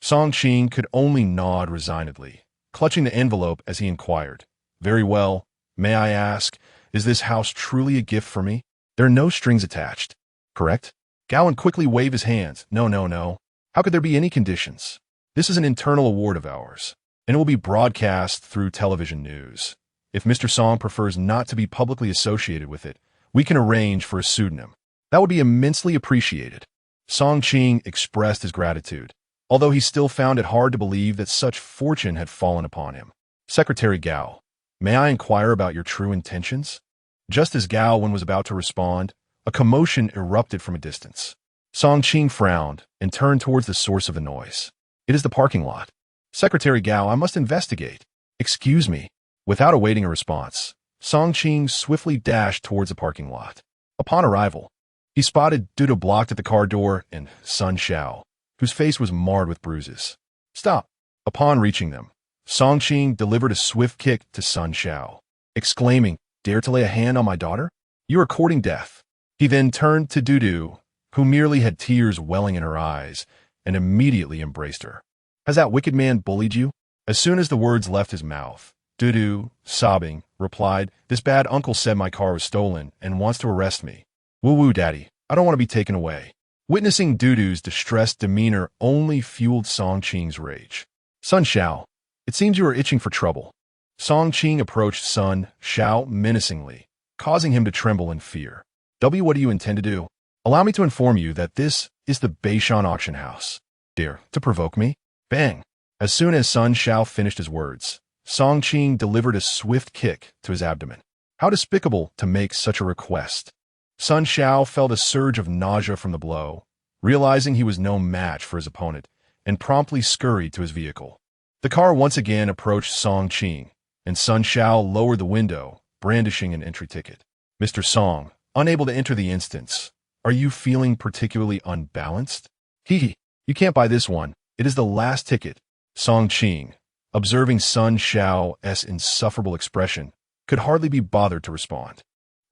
Song Qing could only nod resignedly, clutching the envelope as he inquired, "Very well. May I ask, is this house truly a gift for me? There are no strings attached, correct?" Gao quickly waved his hands. No. How could there be any conditions? This is an internal award of ours, and it will be broadcast through television news. If Mr. Song prefers not to be publicly associated with it, we can arrange for a pseudonym. That would be immensely appreciated." Song Qing expressed his gratitude, although he still found it hard to believe that such fortune had fallen upon him. "Secretary Gao, may I inquire about your true intentions?" Just as Gao was about to respond, a commotion erupted from a distance. Song Qing frowned and turned towards the source of the noise. "It is the parking lot." "Secretary Gao, I must investigate." "Excuse me." Without awaiting a response, Song Qing swiftly dashed towards the parking lot. Upon arrival, he spotted Du blocked at the car door and Sun Xiao, whose face was marred with bruises. "Stop." Upon reaching them, Song Qing delivered a swift kick to Sun Xiao, exclaiming, "Dare to lay a hand on my daughter? You are courting death." He then turned to Du, who merely had tears welling in her eyes, and immediately embraced her. "Has that wicked man bullied you?" As soon as the words left his mouth, Du, sobbing, replied, "This bad uncle said my car was stolen and wants to arrest me." "Woo-woo, Daddy. I don't want to be taken away." Witnessing Dudu's distressed demeanor only fueled Song Qing's rage. "Sun Xiao, it seems you are itching for trouble." Song Qing approached Sun Xiao menacingly, causing him to tremble in fear. What do you intend to do?" "Allow me to inform you that this is the Beishan auction house." "Dare to provoke me?" Bang! As soon as Sun Xiao finished his words, Song Qing delivered a swift kick to his abdomen. How despicable to make such a request. Sun Xiao felt a surge of nausea from the blow, realizing he was no match for his opponent, and promptly scurried to his vehicle. The car once again approached Song Qing, and Sun Xiao lowered the window, brandishing an entry ticket. "Mr. Song, unable to enter the instance, are you feeling particularly unbalanced?" "Hee, you can't buy this one. It is the last ticket." Song Qing, observing Sun Xiao's insufferable expression, could hardly be bothered to respond.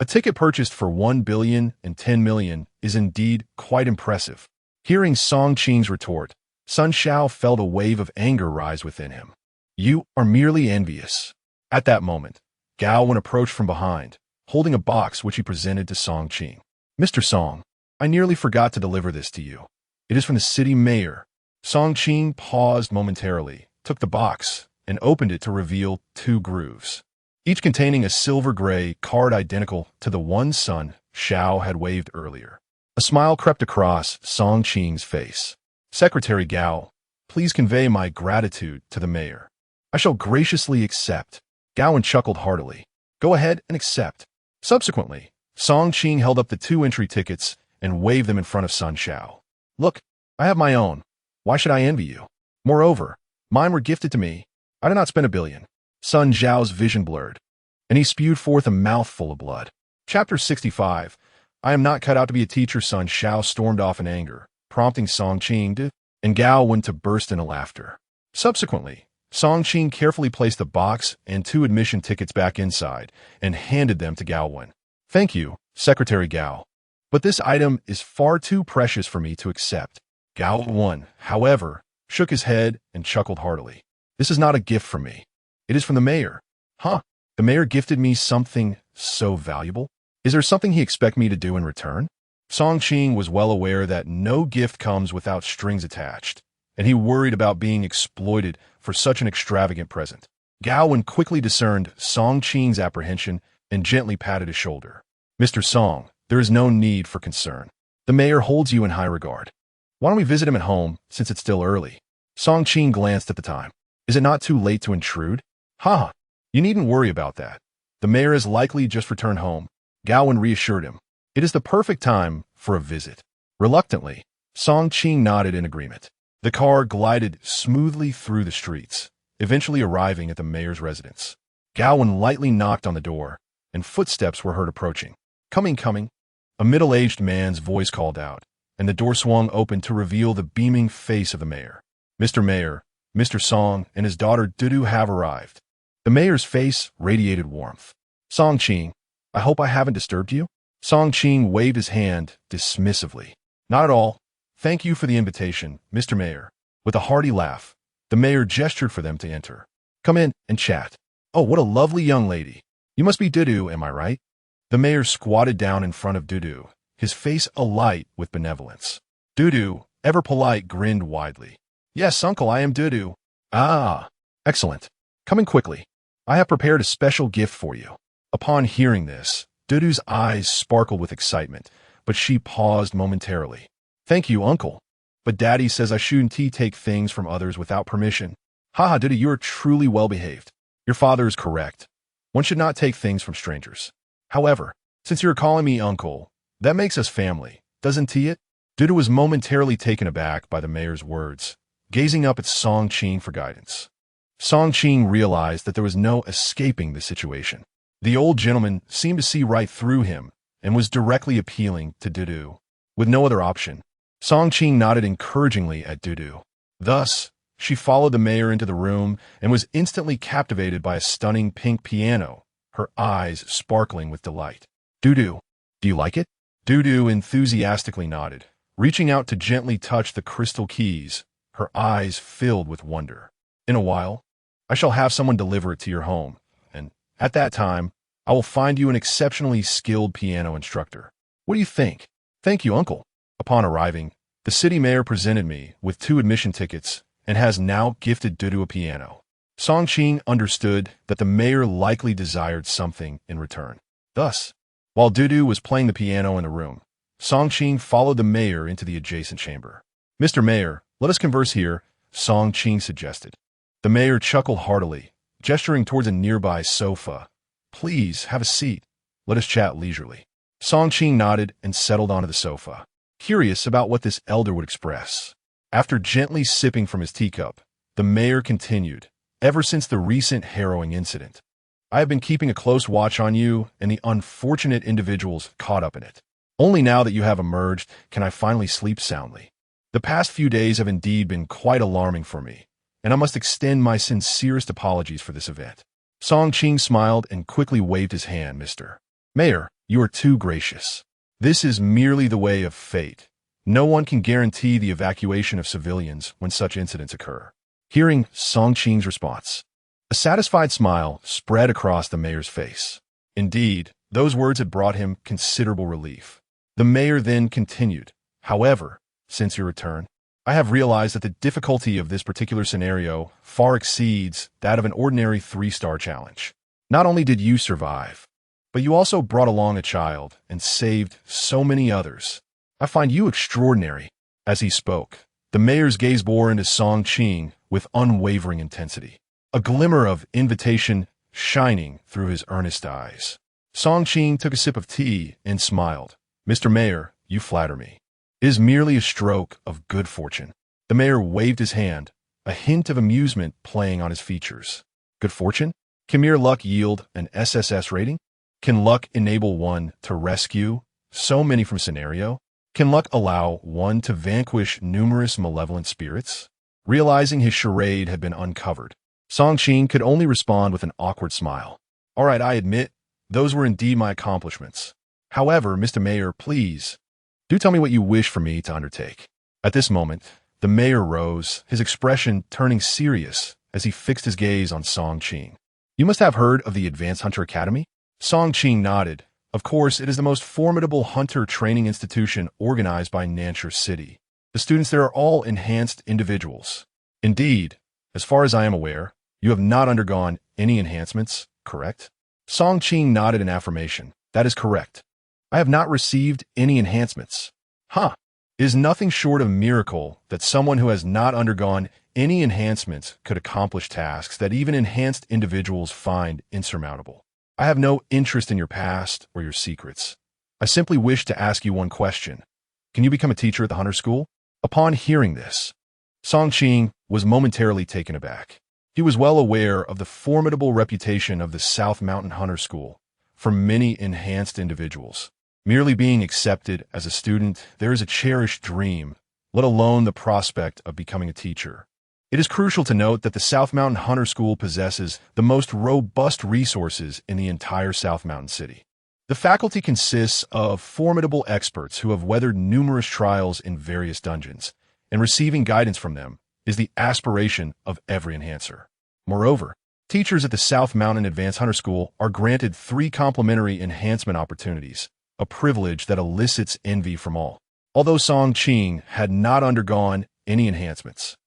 A ticket purchased for 1 billion and 10 million is indeed quite impressive. Hearing Song Qing's retort, Sun Xiao felt a wave of anger rise within him. "You are merely envious." At that moment, Gao Wen approached from behind, holding a box which he presented to Song Qing. "Mr. Song, I nearly forgot to deliver this to you. It is from the city mayor." Song Qing paused momentarily, took the box, and opened it to reveal 2 grooves, each containing a silver-gray card identical to the one Sun Xiao had waved earlier. A smile crept across Song Qing's face. "Secretary Gao, please convey my gratitude to the mayor." "I shall graciously accept." Gao Wen chuckled heartily. "Go ahead and accept." Subsequently, Song Qing held up the 2 entry tickets and waved them in front of Sun Xiao. "Look, I have my own. Why should I envy you? Moreover, mine were gifted to me. I did not spend 1 billion. Sun Xiao's vision blurred, and he spewed forth a mouthful of blood. Chapter 65. "I am not cut out to be a teacher." Sun Xiao stormed off in anger, prompting Song Qing to, and Gao Wen to burst into laughter. Subsequently, Song Qing carefully placed the box and 2 admission tickets back inside and handed them to Gao Wen. "Thank you, Secretary Gao, but this item is far too precious for me to accept." Gao Wen, however, shook his head and chuckled heartily. "This is not a gift from me. It is from the mayor." "Huh? The mayor gifted me something so valuable? Is there something he expects me to do in return?" Song Qing was well aware that no gift comes without strings attached, and he worried about being exploited for such an extravagant present. Gao Wen quickly discerned Song Qing's apprehension and gently patted his shoulder. "Mr. Song, there is no need for concern. The mayor holds you in high regard. Why don't we visit him at home, since it's still early?" Song Qing glanced at the time. "Is it not too late to intrude?" "Ha! You needn't worry about that. The mayor has likely just returned home." Gao Wen reassured him. "It is the perfect time for a visit." Reluctantly, Song Qing nodded in agreement. The car glided smoothly through the streets, eventually arriving at the mayor's residence. Gao Wen lightly knocked on the door, and footsteps were heard approaching. Coming. A middle-aged man's voice called out, and the door swung open to reveal the beaming face of the mayor. "Mr. Mayor, Mr. Song and his daughter Dudu have arrived." The mayor's face radiated warmth. "Song Qing, I hope I haven't disturbed you?" Song Qing waved his hand dismissively. "Not at all. Thank you for the invitation, Mr. Mayor." With a hearty laugh, the mayor gestured for them to enter. "Come in and chat." "Oh, what a lovely young lady. You must be Dudu, am I right?" The mayor squatted down in front of Dudu, his face alight with benevolence. Dudu, ever polite, grinned widely. "Yes, uncle, I am Dudu." "Ah, excellent. Come in quickly. I have prepared a special gift for you." Upon hearing this, Dudu's eyes sparkled with excitement, but she paused momentarily. "Thank you, uncle. But Daddy says I shouldn't take things from others without permission." "Haha, Dudu, you are truly well-behaved. Your father is correct. One should not take things from strangers. However, since you're calling me uncle, that makes us family, doesn't it?" Dudu was momentarily taken aback by the mayor's words, gazing up at Song Qing for guidance. Song Qing realized that there was no escaping the situation. The old gentleman seemed to see right through him and was directly appealing to Dudu. With no other option, Song Qing nodded encouragingly at Dudu. Thus, she followed the mayor into the room and was instantly captivated by a stunning pink piano, her eyes sparkling with delight. "Dudu, do you like it?" Dudu enthusiastically nodded, reaching out to gently touch the crystal keys, her eyes filled with wonder. "In a while, I shall have someone deliver it to your home, and At that time, I will find you an exceptionally skilled piano instructor. What do you think? Thank you, uncle. Upon arriving, the city mayor presented me with 2 admission tickets and has now gifted Dudu a piano. Song Qing understood that the mayor likely desired something in return. Thus, while Dudu was playing the piano in the room, Song Qing followed the mayor into the adjacent chamber. Mr. Mayor, let us converse here, Song Qing suggested. The mayor chuckled heartily, gesturing towards a nearby sofa. Please, have a seat. Let us chat leisurely. Song Qing nodded and settled onto the sofa, curious about what this elder would express. After gently sipping from his teacup, the mayor continued, ever since the recent harrowing incident, I have been keeping a close watch on you and the unfortunate individuals caught up in it. Only now that you have emerged can I finally sleep soundly. The past few days have indeed been quite alarming for me, and I must extend my sincerest apologies for this event. Song Qing smiled and quickly waved his hand. Mr. Mayor, you are too gracious. This is merely the way of fate. No one can guarantee the evacuation of civilians when such incidents occur. Hearing Song Qing's response, a satisfied smile spread across the mayor's face. Indeed, those words had brought him considerable relief. The mayor then continued, however, since your return, I have realized that the difficulty of this particular scenario far exceeds that of an ordinary 3-star challenge. Not only did you survive, but you also brought along a child and saved so many others. I find you extraordinary. As he spoke, the mayor's gaze bore into Song Qing with unwavering intensity, a glimmer of invitation shining through his earnest eyes. Song Qing took a sip of tea and smiled. Mr. Mayor, you flatter me. It is merely a stroke of good fortune. The mayor waved his hand, a hint of amusement playing on his features. Good fortune? Can mere luck yield an SSS rating? Can luck enable one to rescue so many from scenario? Can luck allow one to vanquish numerous malevolent spirits? Realizing his charade had been uncovered, Song Qing could only respond with an awkward smile. All right, I admit, those were indeed my accomplishments. However, Mr. Mayor, please, do tell me what you wish for me to undertake. At this moment, the mayor rose, his expression turning serious as he fixed his gaze on Song Qing. You must have heard of the Advanced Hunter Academy? Song Qing nodded. Of course, it is the most formidable hunter training institution organized by Nanshur City. The students there are all enhanced individuals. Indeed, as far as I am aware, you have not undergone any enhancements, correct? Song Qing nodded in affirmation. That is correct. I have not received any enhancements. It is nothing short of a miracle that someone who has not undergone any enhancements could accomplish tasks that even enhanced individuals find insurmountable. I have no interest in your past or your secrets. I simply wish to ask you one question. Can you become a teacher at the Hunter School? Upon hearing this, Song Qing was momentarily taken aback. He was well aware of the formidable reputation of the South Mountain Hunter School for many enhanced individuals. Merely being accepted as a student, there is a cherished dream, let alone the prospect of becoming a teacher. It is crucial to note that the South Mountain Hunter School possesses the most robust resources in the entire South Mountain City. The faculty consists of formidable experts who have weathered numerous trials in various dungeons, and receiving guidance from them is the aspiration of every enhancer. Moreover, teachers at the South Mountain Advanced Hunter School are granted 3 complimentary enhancement opportunities, a privilege that elicits envy from all. Although Song Qing had not undergone any enhancements,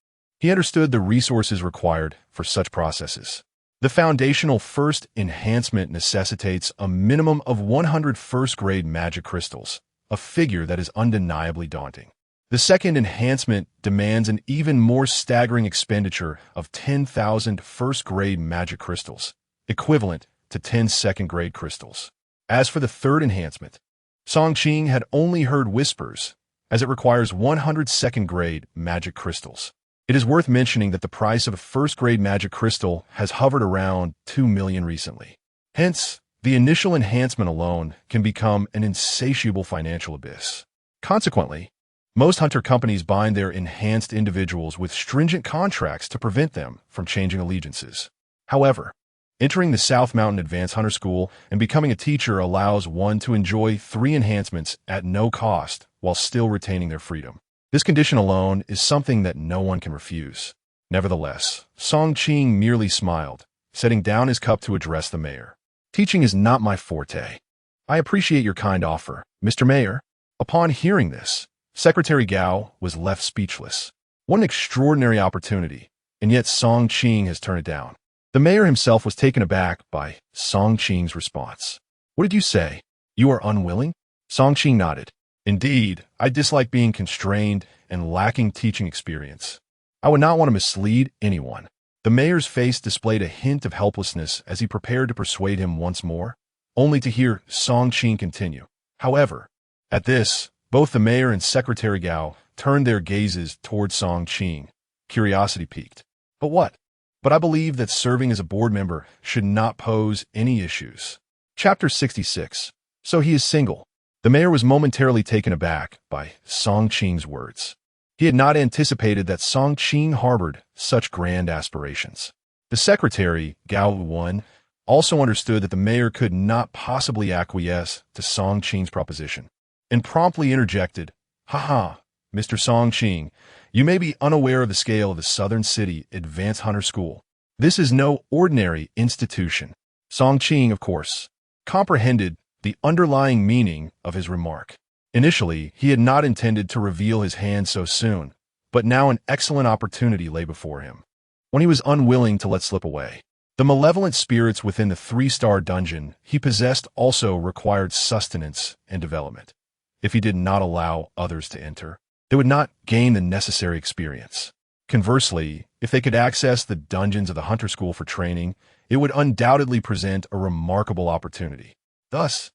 he understood the resources required for such processes. The foundational first enhancement necessitates a minimum of 100 first-grade magic crystals, a figure that is undeniably daunting. The second enhancement demands an even more staggering expenditure of 10,000 first-grade magic crystals, equivalent to 10 second-grade crystals. As for the third enhancement, Song Qing had only heard whispers, as it requires 100 second-grade magic crystals. It is worth mentioning that the price of a first-grade magic crystal has hovered around 2 million recently. Hence, the initial enhancement alone can become an insatiable financial abyss. Consequently, most hunter companies bind their enhanced individuals with stringent contracts to prevent them from changing allegiances. However, entering the South Mountain Advanced Hunter School and becoming a teacher allows one to enjoy 3 enhancements at no cost while still retaining their freedom. This condition alone is something that no one can refuse. Nevertheless, Song Qing merely smiled, setting down his cup to address the mayor. Teaching is not my forte. I appreciate your kind offer, Mr. Mayor. Upon hearing this, Secretary Gao was left speechless. What an extraordinary opportunity, and yet Song Qing has turned it down. The mayor himself was taken aback by Song Qing's response. What did you say? You are unwilling? Song Qing nodded. Indeed, I dislike being constrained and lacking teaching experience. I would not want to mislead anyone. The mayor's face displayed a hint of helplessness as he prepared to persuade him once more, only to hear Song Qing continue. However, at this, both the mayor and Secretary Gao turned their gazes toward Song Qing. Curiosity piqued. But what? But I believe that serving as a board member should not pose any issues. Chapter 66. So he is single. The mayor was momentarily taken aback by Song Qing's words. He had not anticipated that Song Qing harbored such grand aspirations. The secretary, Gao Wen, also understood that the mayor could not possibly acquiesce to Song Qing's proposition, and promptly interjected, Haha, Mr. Song Qing, you may be unaware of the scale of the Southern City Advanced Hunter School. This is no ordinary institution. Song Qing, of course, comprehended the underlying meaning of his remark. Initially, he had not intended to reveal his hand so soon, but now an excellent opportunity lay before him. When he was unwilling to let slip away, the malevolent spirits within the 3-star dungeon he possessed also required sustenance and development. If he did not allow others to enter, they would not gain the necessary experience. Conversely, if they could access the dungeons of the Hunter School for training, it would undoubtedly present a remarkable opportunity. Thus,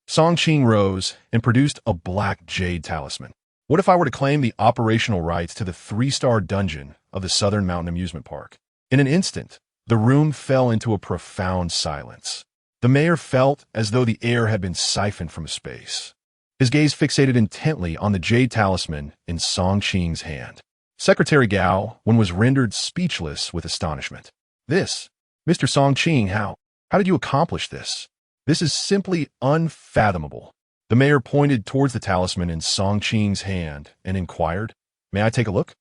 Song Qing rose and produced a black jade talisman. What if I were to claim the operational rights to the 3-star dungeon of the Southern Mountain Amusement Park? In an instant, the room fell into a profound silence. The mayor felt as though the air had been siphoned from space. His gaze fixated intently on the jade talisman in Song Qing's hand. Secretary Gao was rendered speechless with astonishment. This, Mr. Song Qing, how did you accomplish this? This is simply unfathomable. The mayor pointed towards the talisman in Song Qing's hand and inquired, May I take a look?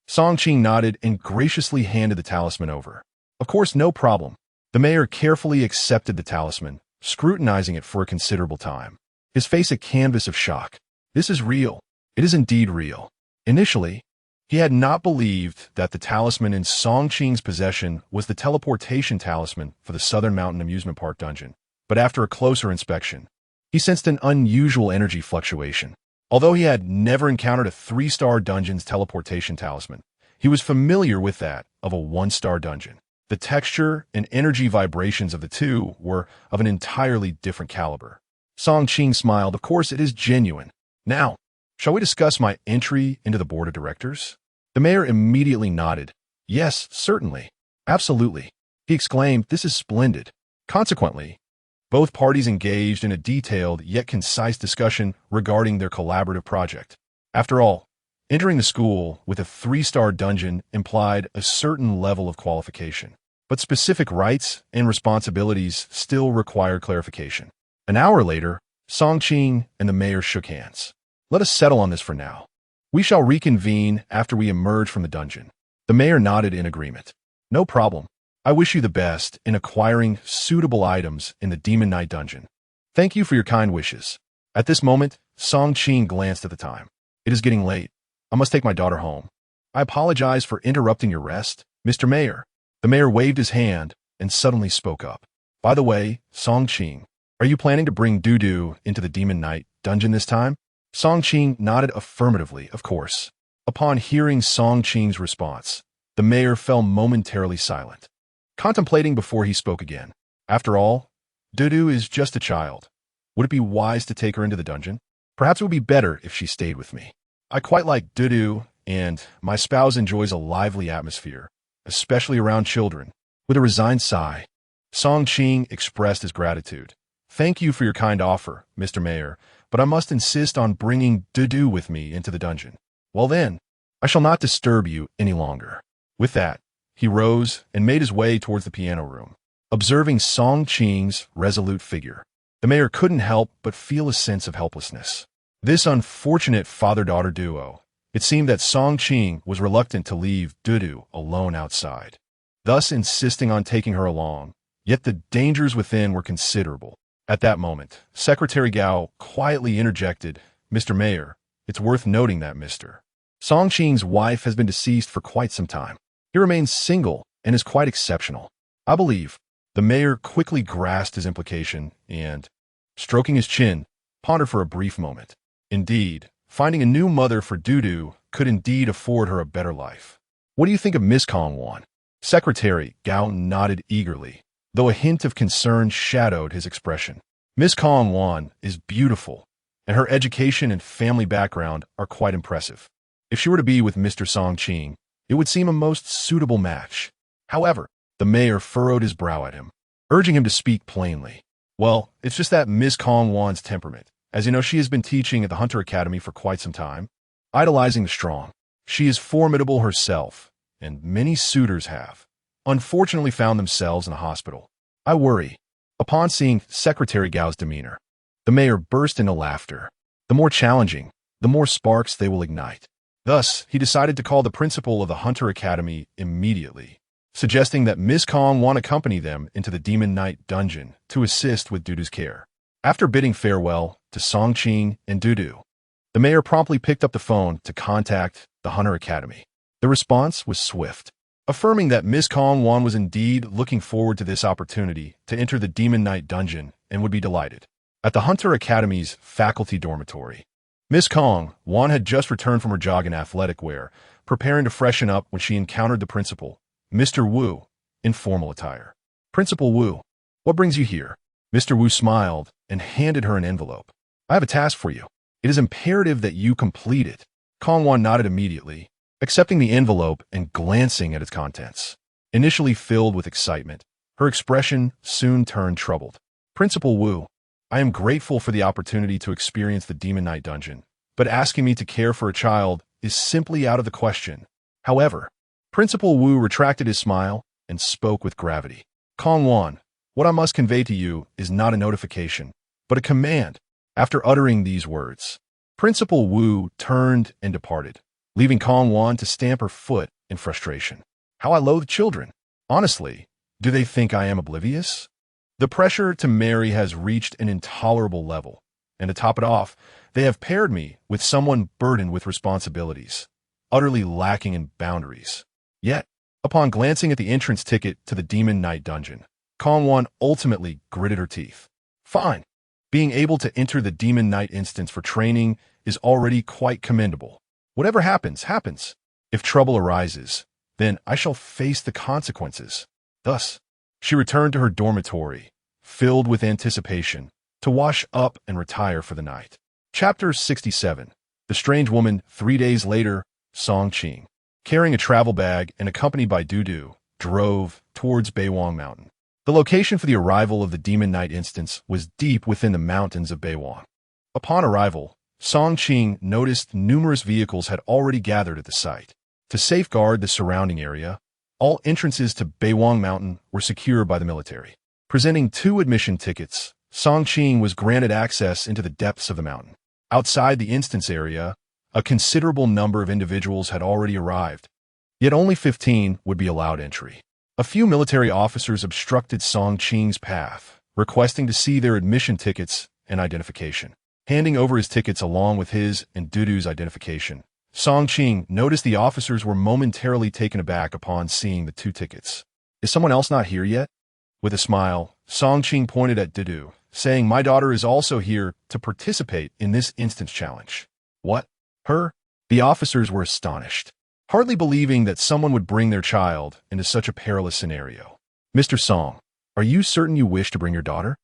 Song Qing nodded and graciously handed the talisman over. Of course, no problem. The mayor carefully accepted the talisman, scrutinizing it for a considerable time. His face a canvas of shock. This is real. It is indeed real. Initially, he had not believed that the talisman in Song Qing's possession was the teleportation talisman for the Southern Mountain Amusement Park dungeon. But after a closer inspection, he sensed an unusual energy fluctuation. Although he had never encountered a 3-star dungeon's teleportation talisman, he was familiar with that of a 1-star dungeon. The texture and energy vibrations of the two were of an entirely different caliber. Song Qing smiled. Of course, it is genuine. Now, shall we discuss my entry into the board of directors? The mayor immediately nodded. Yes, certainly. Absolutely. He exclaimed, This is splendid. Consequently, both parties engaged in a detailed yet concise discussion regarding their collaborative project. After all, entering the school with a 3-star dungeon implied a certain level of qualification, but specific rights and responsibilities still required clarification. An hour later, Song Qing and the mayor shook hands. Let us settle on this for now. We shall reconvene after we emerge from the dungeon. The mayor nodded in agreement. No problem. I wish you the best in acquiring suitable items in the Demon Knight dungeon. Thank you for your kind wishes. At this moment, Song Qing glanced at the time. It is getting late. I must take my daughter home. I apologize for interrupting your rest, Mr. Mayor. The mayor waved his hand and suddenly spoke up. By the way, Song Qing, are you planning to bring Dudu into the Demon Knight dungeon this time? Song Qing nodded affirmatively, of course. Upon hearing Song Qing's response, the mayor fell momentarily silent, contemplating before he spoke again. After all, Dudu is just a child. Would it be wise to take her into the dungeon? Perhaps it would be better if she stayed with me. I quite like Dudu, and my spouse enjoys a lively atmosphere, especially around children. With a resigned sigh, Song Qing expressed his gratitude. Thank you for your kind offer, Mr. Mayor, but I must insist on bringing Dudu with me into the dungeon. Well then, I shall not disturb you any longer. With that, he rose and made his way towards the piano room. Observing Song Qing's resolute figure, the mayor couldn't help but feel a sense of helplessness. This unfortunate father-daughter duo, it seemed that Song Qing was reluctant to leave Dudu alone outside, thus insisting on taking her along. Yet the dangers within were considerable. At that moment, Secretary Gao quietly interjected, "Mr. Mayor, it's worth noting that Mr. Song Qing's wife has been deceased for quite some time. He remains single and is quite exceptional. I believe." The mayor quickly grasped his implication and, stroking his chin, pondered for a brief moment. Indeed, finding a new mother for Dudu could indeed afford her a better life. "What do you think of Miss Kongwan?" Secretary Gao nodded eagerly, though a hint of concern shadowed his expression. "Miss Kongwan is beautiful, and her education and family background are quite impressive. If she were to be with Mr. Song Qing, it would seem a most suitable match." However, the mayor furrowed his brow at him, urging him to speak plainly. "Well, it's just that Miss Kongwan's temperament. As you know, she has been teaching at the Hunter Academy for quite some time, idolizing the strong. She is formidable herself, and many suitors have, unfortunately, found themselves in a hospital. I worry." Upon seeing Secretary Gao's demeanor, the mayor burst into laughter. The more challenging, the more sparks they will ignite. Thus, he decided to call the principal of the Hunter Academy immediately, suggesting that Miss Kongwan accompany them into the Demon Knight dungeon to assist with Dudu's care. After bidding farewell to Song Qing and Dudu, the mayor promptly picked up the phone to contact the Hunter Academy. The response was swift, affirming that Miss Kongwan was indeed looking forward to this opportunity to enter the Demon Knight dungeon and would be delighted. At the Hunter Academy's faculty dormitory, Miss Kongwan had just returned from her jog in athletic wear, preparing to freshen up when she encountered the principal, Mr. Wu, in formal attire. "Principal Wu, what brings you here?" Mr. Wu smiled and handed her an envelope. "I have a task for you. It is imperative that you complete it." Kongwan nodded immediately, accepting the envelope and glancing at its contents. Initially filled with excitement, her expression soon turned troubled. "Principal Wu, I am grateful for the opportunity to experience the Demon Knight dungeon, but asking me to care for a child is simply out of the question." However, Principal Wu retracted his smile and spoke with gravity. "Kongwan, what I must convey to you is not a notification, but a command." After uttering these words, Principal Wu turned and departed, leaving Kongwan to stamp her foot in frustration. "How I loathe children. Honestly, do they think I am oblivious? The pressure to marry has reached an intolerable level, and to top it off, they have paired me with someone burdened with responsibilities, utterly lacking in boundaries." Yet, upon glancing at the entrance ticket to the Demon Knight dungeon, Kongwan ultimately gritted her teeth. "Fine. Being able to enter the Demon Knight instance for training is already quite commendable. Whatever happens, happens. If trouble arises, then I shall face the consequences." Thus, she returned to her dormitory, filled with anticipation, to wash up and retire for the night. Chapter 67. The Strange Woman. 3 days later, Song Qing, carrying a travel bag and accompanied by Dudu, drove towards Beiwang Mountain. The location for the arrival of the Demon Knight instance was deep within the mountains of Beiwang. Upon arrival, Song Qing noticed numerous vehicles had already gathered at the site. To safeguard the surrounding area, all entrances to Beiwang Mountain were secured by the military. Presenting 2 admission tickets, Song Qing was granted access into the depths of the mountain. Outside the instance area, a considerable number of individuals had already arrived, yet only 15 would be allowed entry. A few military officers obstructed Song Qing's path, requesting to see their admission tickets and identification. Handing over his tickets along with his and Dudu's identification, Song Qing noticed the officers were momentarily taken aback upon seeing the 2 tickets. "Is someone else not here yet?" With a smile, Song Qing pointed at Dudu, saying, "My daughter is also here to participate in this instance challenge." "What? Her?" The officers were astonished, hardly believing that someone would bring their child into such a perilous scenario. "Mr. Song, are you certain you wish to bring your daughter?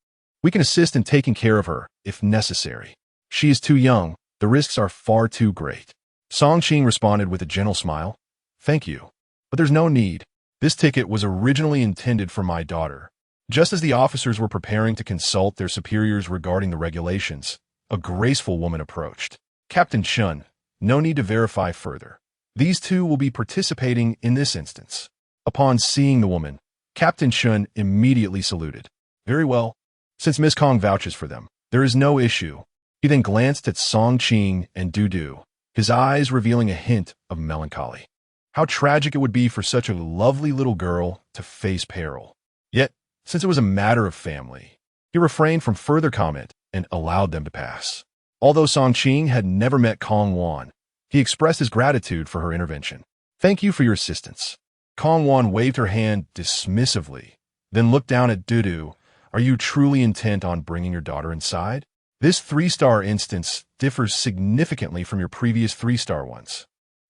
We can assist in taking care of her, if necessary. She is too young. The risks are far too great." Song Qing responded with a gentle smile. "Thank you, but there's no need. This ticket was originally intended for my daughter." Just as the officers were preparing to consult their superiors regarding the regulations, a graceful woman approached. "Captain Chun, no need to verify further. These 2 will be participating in this instance." Upon seeing the woman, Captain Chun immediately saluted. "Very well. Since Miss Kong vouches for them, there is no issue." He then glanced at Song Qing and Dudu, his eyes revealing a hint of melancholy. How tragic it would be for such a lovely little girl to face peril. Yet, Since it was a matter of family, he refrained from further comment and allowed them to pass. Although Song Qing had never met Kong Wan, he expressed his gratitude for her intervention. "Thank you for your assistance." Kong Wan waved her hand dismissively, then looked down at Dudu. "Are you truly intent on bringing your daughter inside? This 3-star instance differs significantly from your previous 3-star ones."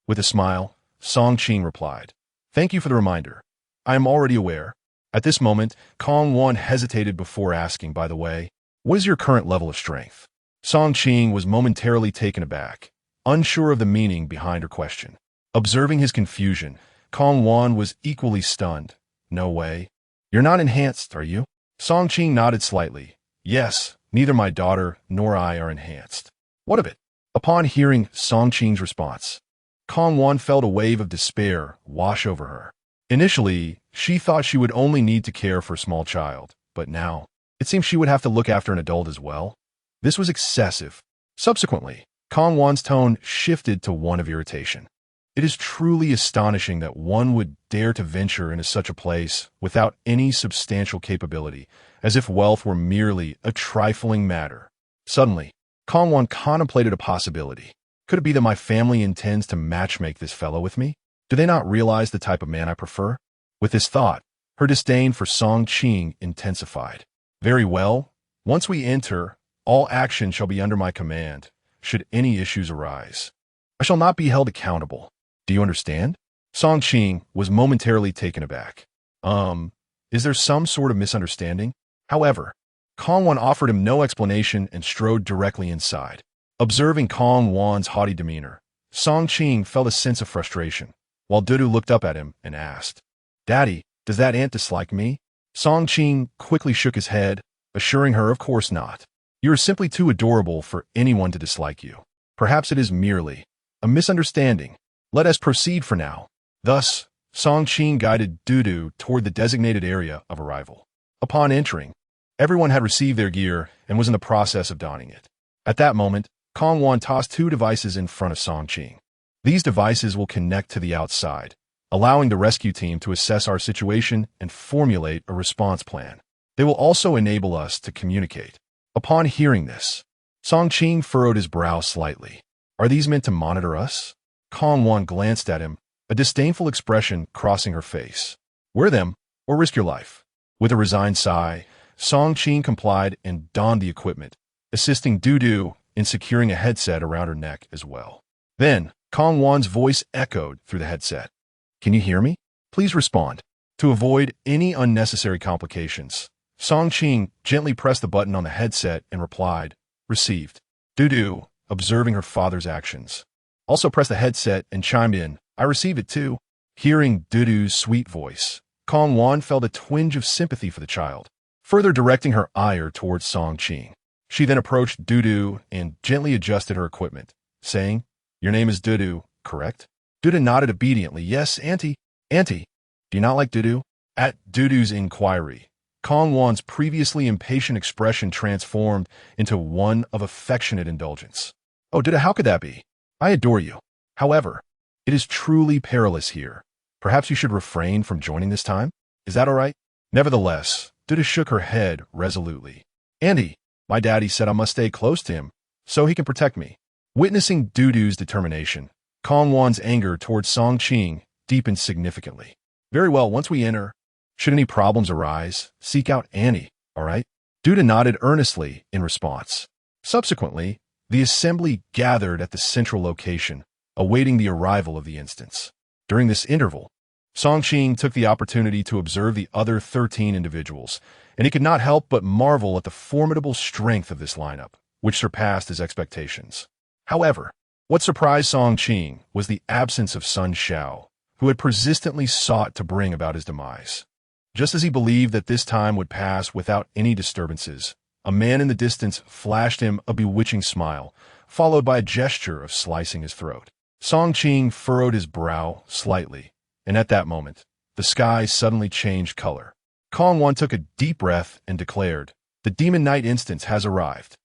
With a smile, Song Qing replied, "Thank you for the reminder. I am already aware." At this moment, Kong Wan hesitated before asking, "By the way, what is your current level of strength?" Song Qing was momentarily taken aback, unsure of the meaning behind her question. Observing his confusion, Kong Wan was equally stunned. "No way. You're not enhanced, are you?" Song Qing nodded slightly. "Yes, neither my daughter nor I are enhanced." "What of it?" Upon hearing Song Qing's response, Kong Wan felt a wave of despair wash over her. Initially, she thought she would only need to care for a small child, but now, it seemed she would have to look after an adult as well. This was excessive. Subsequently, Kong Wan's tone shifted to one of irritation. "It is truly astonishing that one would dare to venture into such a place without any substantial capability, as if wealth were merely a trifling matter." Suddenly, Kong Wan contemplated a possibility. Could it be that my family intends to matchmake this fellow with me? Do they not realize the type of man I prefer? With this thought, her disdain for Song Qing intensified. "Very well. Once we enter, all action shall be under my command, should any issues arise. I shall not be held accountable. Do you understand?" Song Qing was momentarily taken aback. Is there some sort of misunderstanding?" However, Kong Wan offered him no explanation and strode directly inside. Observing Kong Wan's haughty demeanor, Song Qing felt a sense of frustration, while Dudu looked up at him and asked, "Daddy, does that ant dislike me?" Song Qing quickly shook his head, assuring her of course not. "You are simply too adorable for anyone to dislike you. Perhaps it is merely a misunderstanding. Let us proceed for now." Thus, Song Qing guided Dudu toward the designated area of arrival. Upon entering, everyone had received their gear and was in the process of donning it. At that moment, Kong Wan tossed 2 devices in front of Song Qing. "These devices will connect to the outside, allowing the rescue team to assess our situation and formulate a response plan. They will also enable us to communicate." Upon hearing this, Song Qing furrowed his brow slightly. "Are these meant to monitor us?" Kong Wan glanced at him, a disdainful expression crossing her face. "Wear them, or risk your life." With a resigned sigh, Song Qing complied and donned the equipment, assisting Dudu in securing a headset around her neck as well. Then, Kong Wan's voice echoed through the headset. "Can you hear me? Please respond." To avoid any unnecessary complications, Song Qing gently pressed the button on the headset and replied, "Received." Dudu, observing her father's actions, also pressed the headset and chimed in, "I received it too." Hearing Dudu's sweet voice, Kong Wan felt a twinge of sympathy for the child, further directing her ire towards Song Qing. She then approached Dudu and gently adjusted her equipment, saying, "Your name is Dudu, correct?" Dudu nodded obediently. "Yes, Auntie." "Auntie, do you not like Dudu?" At Dudu's inquiry, Kong Wan's previously impatient expression transformed into one of affectionate indulgence. "Oh, Dudu, how could that be? I adore you. However, it is truly perilous here. Perhaps you should refrain from joining this time? Is that all right?" Nevertheless, Dudu shook her head resolutely. "Auntie, my daddy said I must stay close to him, so he can protect me." Witnessing Dudu's determination, Kong Wan's anger towards Song Qing deepened significantly. "Very well, once we enter, should any problems arise, seek out Annie, all right?" Dudu nodded earnestly in response. Subsequently, the assembly gathered at the central location, awaiting the arrival of the instance. During this interval, Song Qing took the opportunity to observe the other 13 individuals, and he could not help but marvel at the formidable strength of this lineup, which surpassed his expectations. However, what surprised Song Qing was the absence of Sun Xiao, who had persistently sought to bring about his demise. Just as he believed that this time would pass without any disturbances, a man in the distance flashed him a bewitching smile, followed by a gesture of slicing his throat. Song Qing furrowed his brow slightly, and at that moment, the sky suddenly changed color. Kong Wan took a deep breath and declared, "The Demon Knight instance has arrived.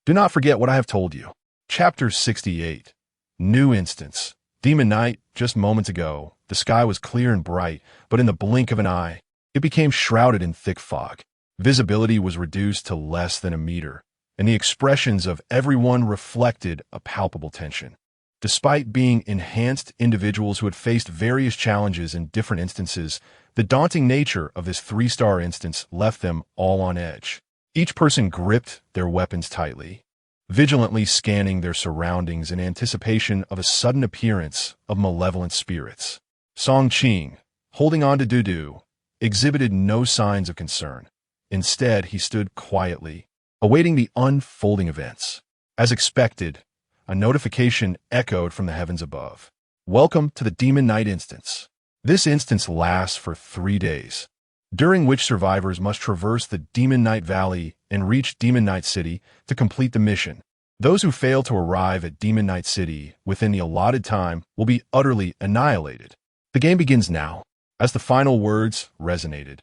Do not forget what I have told you." Chapter 68. New Instance. Demon Knight. Just moments ago, the sky was clear and bright, but in the blink of an eye, It became shrouded in thick fog. Visibility was reduced to less than a meter, and the expressions of everyone reflected a palpable tension. Despite being enhanced individuals who had faced various challenges in different instances, the daunting nature of this three-star instance left them all on edge. Each person gripped their weapons tightly, vigilantly scanning their surroundings in anticipation of a sudden appearance of malevolent spirits. Song Qing, holding on to Dudu, exhibited no signs of concern. Instead, he stood quietly, awaiting the unfolding events. As expected, a notification echoed from the heavens above. Welcome to the Demon Knight instance. This instance lasts for 3 days, during which survivors must traverse the Demon Knight Valley and reach Demon Knight City to complete the mission. Those who fail to arrive at Demon Knight City within the allotted time will be utterly annihilated. The game begins now. As the final words resonated,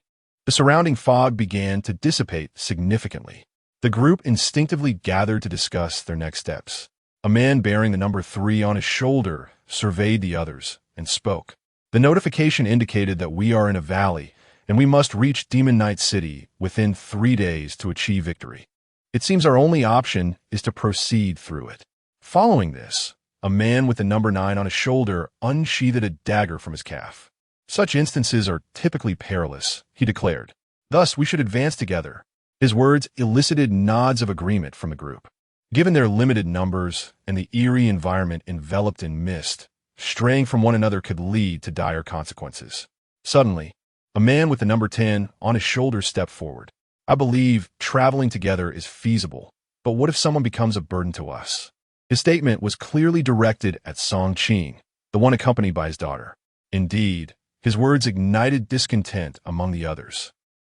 the surrounding fog began to dissipate significantly. The group instinctively gathered to discuss their next steps. A man bearing the number 3 on his shoulder surveyed the others and spoke. The notification indicated that we are in a valley, and we must reach Demon Knight City within 3 days to achieve victory. It seems our only option is to proceed through it. Following this, a man with the number 9 on his shoulder unsheathed a dagger from his calf. Such instances are typically perilous, he declared. Thus, we should advance together. His words elicited nods of agreement from the group. Given their limited numbers and the eerie environment enveloped in mist, straying from one another could lead to dire consequences. Suddenly, a man with the number 10 on his shoulder stepped forward. I believe traveling together is feasible, but what if someone becomes a burden to us? His statement was clearly directed at Song Qing, the one accompanied by his daughter. Indeed, his words ignited discontent among the others.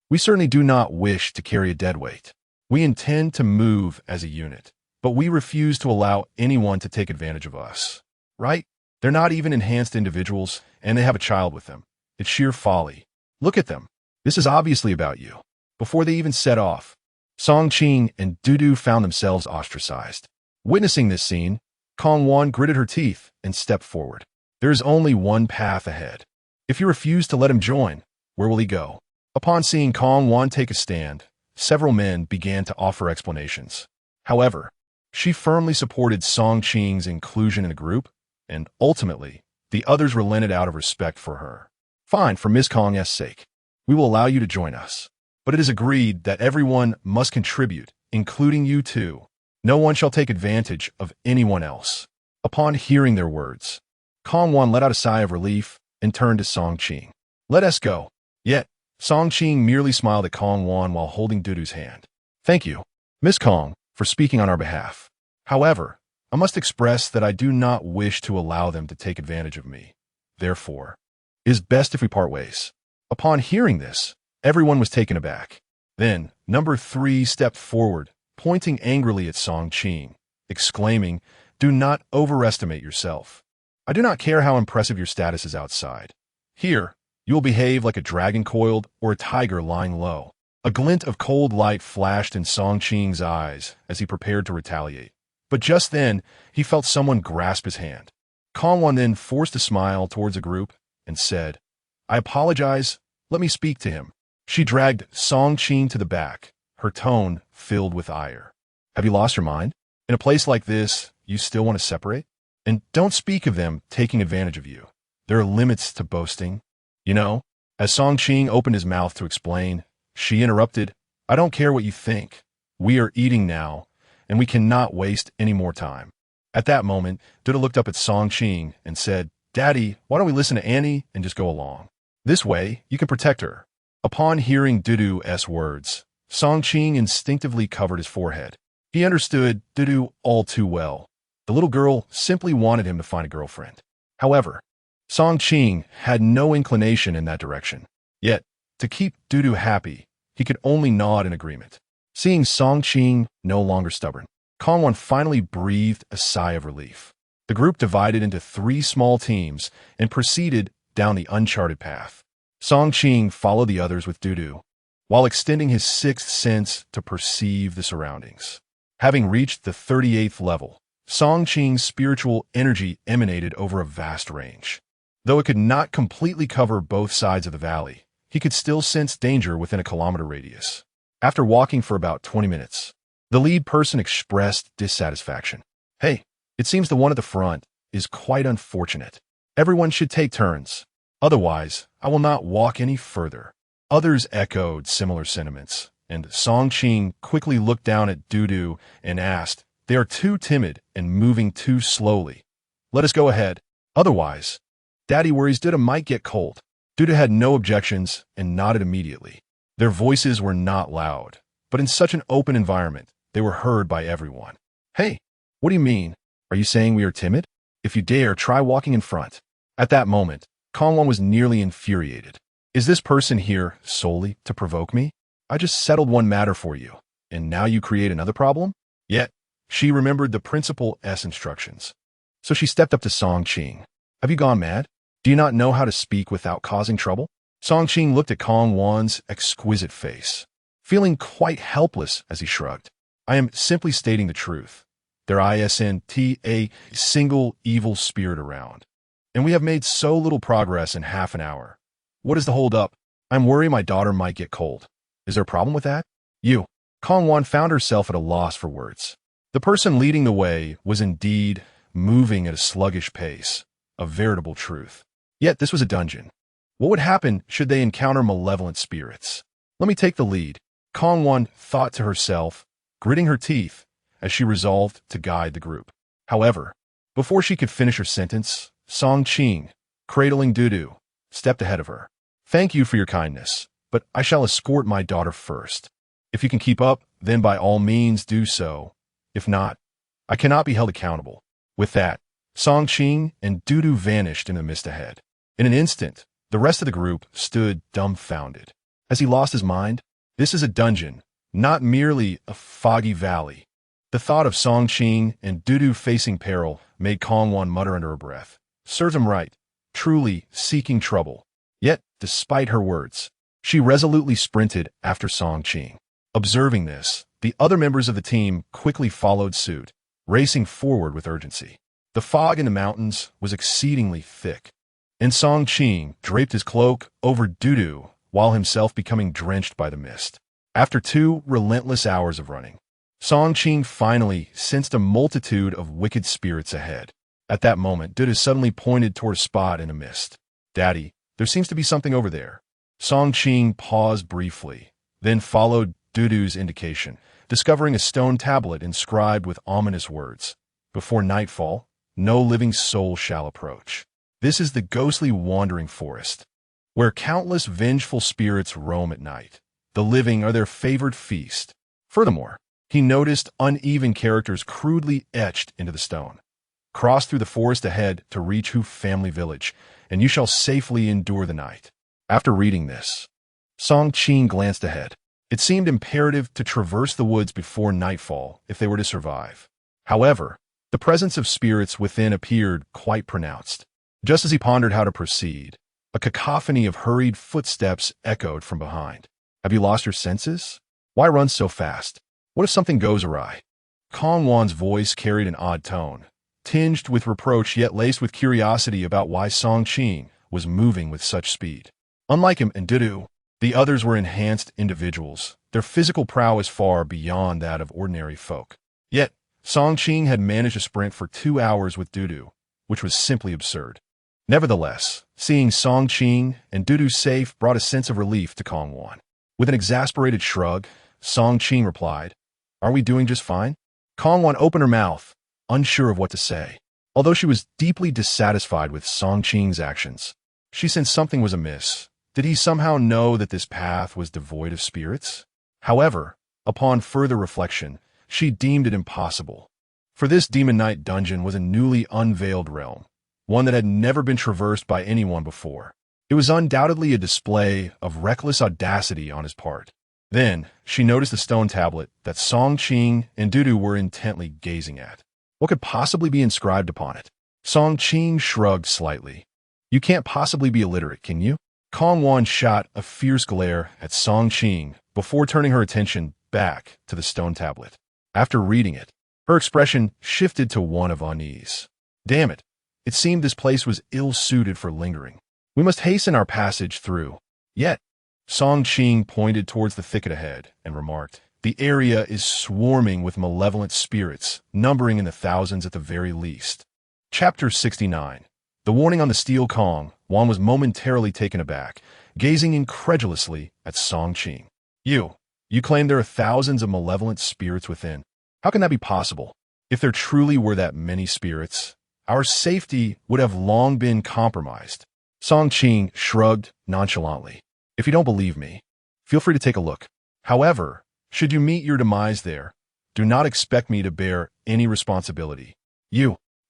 We certainly do not wish to carry a deadweight. We intend to move as a unit, but we refuse to allow anyone to take advantage of us. Right? They're not even enhanced individuals, and they have a child with them. It's sheer folly. Look at them. This is obviously about you. Before they even set off, Song Qing and Dudu found themselves ostracized. Witnessing this scene, Kong Wan gritted her teeth and stepped forward. There is only one path ahead. If you refuse to let him join, where will he go? Upon seeing Kong Wan take a stand, several men began to offer explanations. However, she firmly supported Song Qing's inclusion in the group, and ultimately, the others relented out of respect for her. Fine, for Miss Kong's sake. We will allow you to join us. But it is agreed that everyone must contribute, including you too. No one shall take advantage of anyone else. Upon hearing their words, Kong Wan let out a sigh of relief and turned to Song Qing. Let us go. Yet, Song Qing merely smiled at Kong Wan while holding Dudu's hand. Thank you, Miss Kong, for speaking on our behalf. However, I must express that I do not wish to allow them to take advantage of me. Therefore, it is best if we part ways. Upon hearing this, everyone was taken aback. Then, number 3 stepped forward, pointing angrily at Song Qing, exclaiming, "Do not overestimate yourself. I do not care how impressive your status is outside. Here, you will behave like a dragon coiled or a tiger lying low." A glint of cold light flashed in Song Qing's eyes as he prepared to retaliate. But just then, he felt someone grasp his hand. Kong Wan then forced a smile towards the group and said, "I apologize. Let me speak to him." She dragged Song Qing to the back, her tone filled with ire. "Have you lost your mind? In a place like this, you still want to separate? And don't speak of them taking advantage of you. There are limits to boasting. You know." As Song Qing opened his mouth to explain, she interrupted, "I don't care what you think. We are eating now, and we cannot waste any more time." At that moment, Dudu looked up at Song Qing and said, "Daddy, why don't we listen to Annie and just go along? This way, you can protect her." Upon hearing Dudu's words, Song Qing instinctively covered his forehead. He understood Dudu all too well. The little girl simply wanted him to find a girlfriend. However, Song Qing had no inclination in that direction. Yet, to keep Dudu happy, he could only nod in agreement. Seeing Song Qing no longer stubborn, Kong Wan finally breathed a sigh of relief. The group divided into 3 small teams and proceeded down the uncharted path. Song Qing followed the others with Dudu, while extending his 6th sense to perceive the surroundings. Having reached the 38th level, Song Qing's spiritual energy emanated over a vast range. Though it could not completely cover both sides of the valley, he could still sense danger within a kilometer radius. After walking for about 20 minutes, the lead person expressed dissatisfaction. Hey, it seems the one at the front is quite unfortunate. Everyone should take turns. Otherwise, I will not walk any further. Others echoed similar sentiments, and Song Qing quickly looked down at Dudu and asked, "They are too timid and moving too slowly. Let us go ahead. Otherwise, Daddy worries Dudu might get cold." Dudu had no objections and nodded immediately. Their voices were not loud, but in such an open environment, they were heard by everyone. "Hey, what do you mean? Are you saying we are timid? If you dare, try walking in front." At that moment, Kongwon was nearly infuriated. "Is this person here solely to provoke me? I just settled one matter for you, and now you create another problem?" Yet, she remembered the Principal S instructions. So she stepped up to Song Qing. "Have you gone mad? Do you not know how to speak without causing trouble?" Song Qing looked at Kongwon's exquisite face, feeling quite helpless as he shrugged. "I am simply stating the truth. There isn't a single evil spirit around, and we have made so little progress in half an hour. What is the hold-up? I'm worried my daughter might get cold. Is there a problem with that?" Kongwon found herself at a loss for words. The person leading the way was indeed moving at a sluggish pace, a veritable truth. Yet this was a dungeon. What would happen should they encounter malevolent spirits? "Let me take the lead," Kongwon thought to herself, gritting her teeth as she resolved to guide the group. However, before she could finish her sentence, Song Qing, cradling Dudu, stepped ahead of her. "Thank you for your kindness, but I shall escort my daughter first. If you can keep up, then by all means do so. If not, I cannot be held accountable." With that, Song Qing and Dudu vanished in the mist ahead. In an instant, the rest of the group stood dumbfounded. Has he lost his mind? This is a dungeon, not merely a foggy valley. The thought of Song Qing and Dudu facing peril made Kongwon mutter under her breath. Serves him right, truly seeking trouble. Yet, despite her words, she resolutely sprinted after Song Qing. Observing this, the other members of the team quickly followed suit, racing forward with urgency. The fog in the mountains was exceedingly thick, and Song Qing draped his cloak over Dudu while himself becoming drenched by the mist. After 2 relentless hours of running, Song Qing finally sensed a multitude of wicked spirits ahead. At that moment, Dudu suddenly pointed toward a spot in the mist. "Daddy, there seems to be something over there." Song Qing paused briefly, then followed Dudu's indication, discovering a stone tablet inscribed with ominous words. "Before nightfall, no living soul shall approach." This is the ghostly wandering forest, where countless vengeful spirits roam at night. The living are their favored feast. Furthermore, he noticed uneven characters crudely etched into the stone. "Cross through the forest ahead to reach Hu family village, and you shall safely endure the night." After reading this, Song Qing glanced ahead. It seemed imperative to traverse the woods before nightfall if they were to survive. However, the presence of spirits within appeared quite pronounced. Just as he pondered how to proceed, a cacophony of hurried footsteps echoed from behind. "Have you lost your senses? Why run so fast? What if something goes awry?" Kongwon's voice carried an odd tone, tinged with reproach yet laced with curiosity about why Song Qing was moving with such speed. Unlike him and Dudu, the others were enhanced individuals, their physical prowess far beyond that of ordinary folk. Yet, Song Qing had managed to sprint for 2 hours with Dudu, which was simply absurd. Nevertheless, seeing Song Qing and Dudu safe brought a sense of relief to Kongwon. With an exasperated shrug, Song Qing replied, "Are we doing just fine?" Kongwon opened her mouth, unsure of what to say. Although she was deeply dissatisfied with Song Qing's actions, she sensed something was amiss. Did he somehow know that this path was devoid of spirits? However, upon further reflection, she deemed it impossible. For this Demon Knight dungeon was a newly unveiled realm, one that had never been traversed by anyone before. It was undoubtedly a display of reckless audacity on his part. Then, she noticed the stone tablet that Song Qing and Dudu were intently gazing at. What could possibly be inscribed upon it? Song Qing shrugged slightly. "You can't possibly be illiterate, can you?" Kongwon shot a fierce glare at Song Qing before turning her attention back to the stone tablet. After reading it, her expression shifted to one of unease. Damn it, it seemed this place was ill-suited for lingering. We must hasten our passage through. Yet, Song Qing pointed towards the thicket ahead and remarked, "The area is swarming with malevolent spirits, numbering in the thousands at the very least." Chapter 69. The warning on the steel Kong. Wan was momentarily taken aback, gazing incredulously at Song Qing. You claim there are thousands of malevolent spirits within. How can that be possible? If there truly were that many spirits, our safety would have long been compromised. Song Qing shrugged nonchalantly. "If you don't believe me, feel free to take a look. However, should you meet your demise there, do not expect me to bear any responsibility."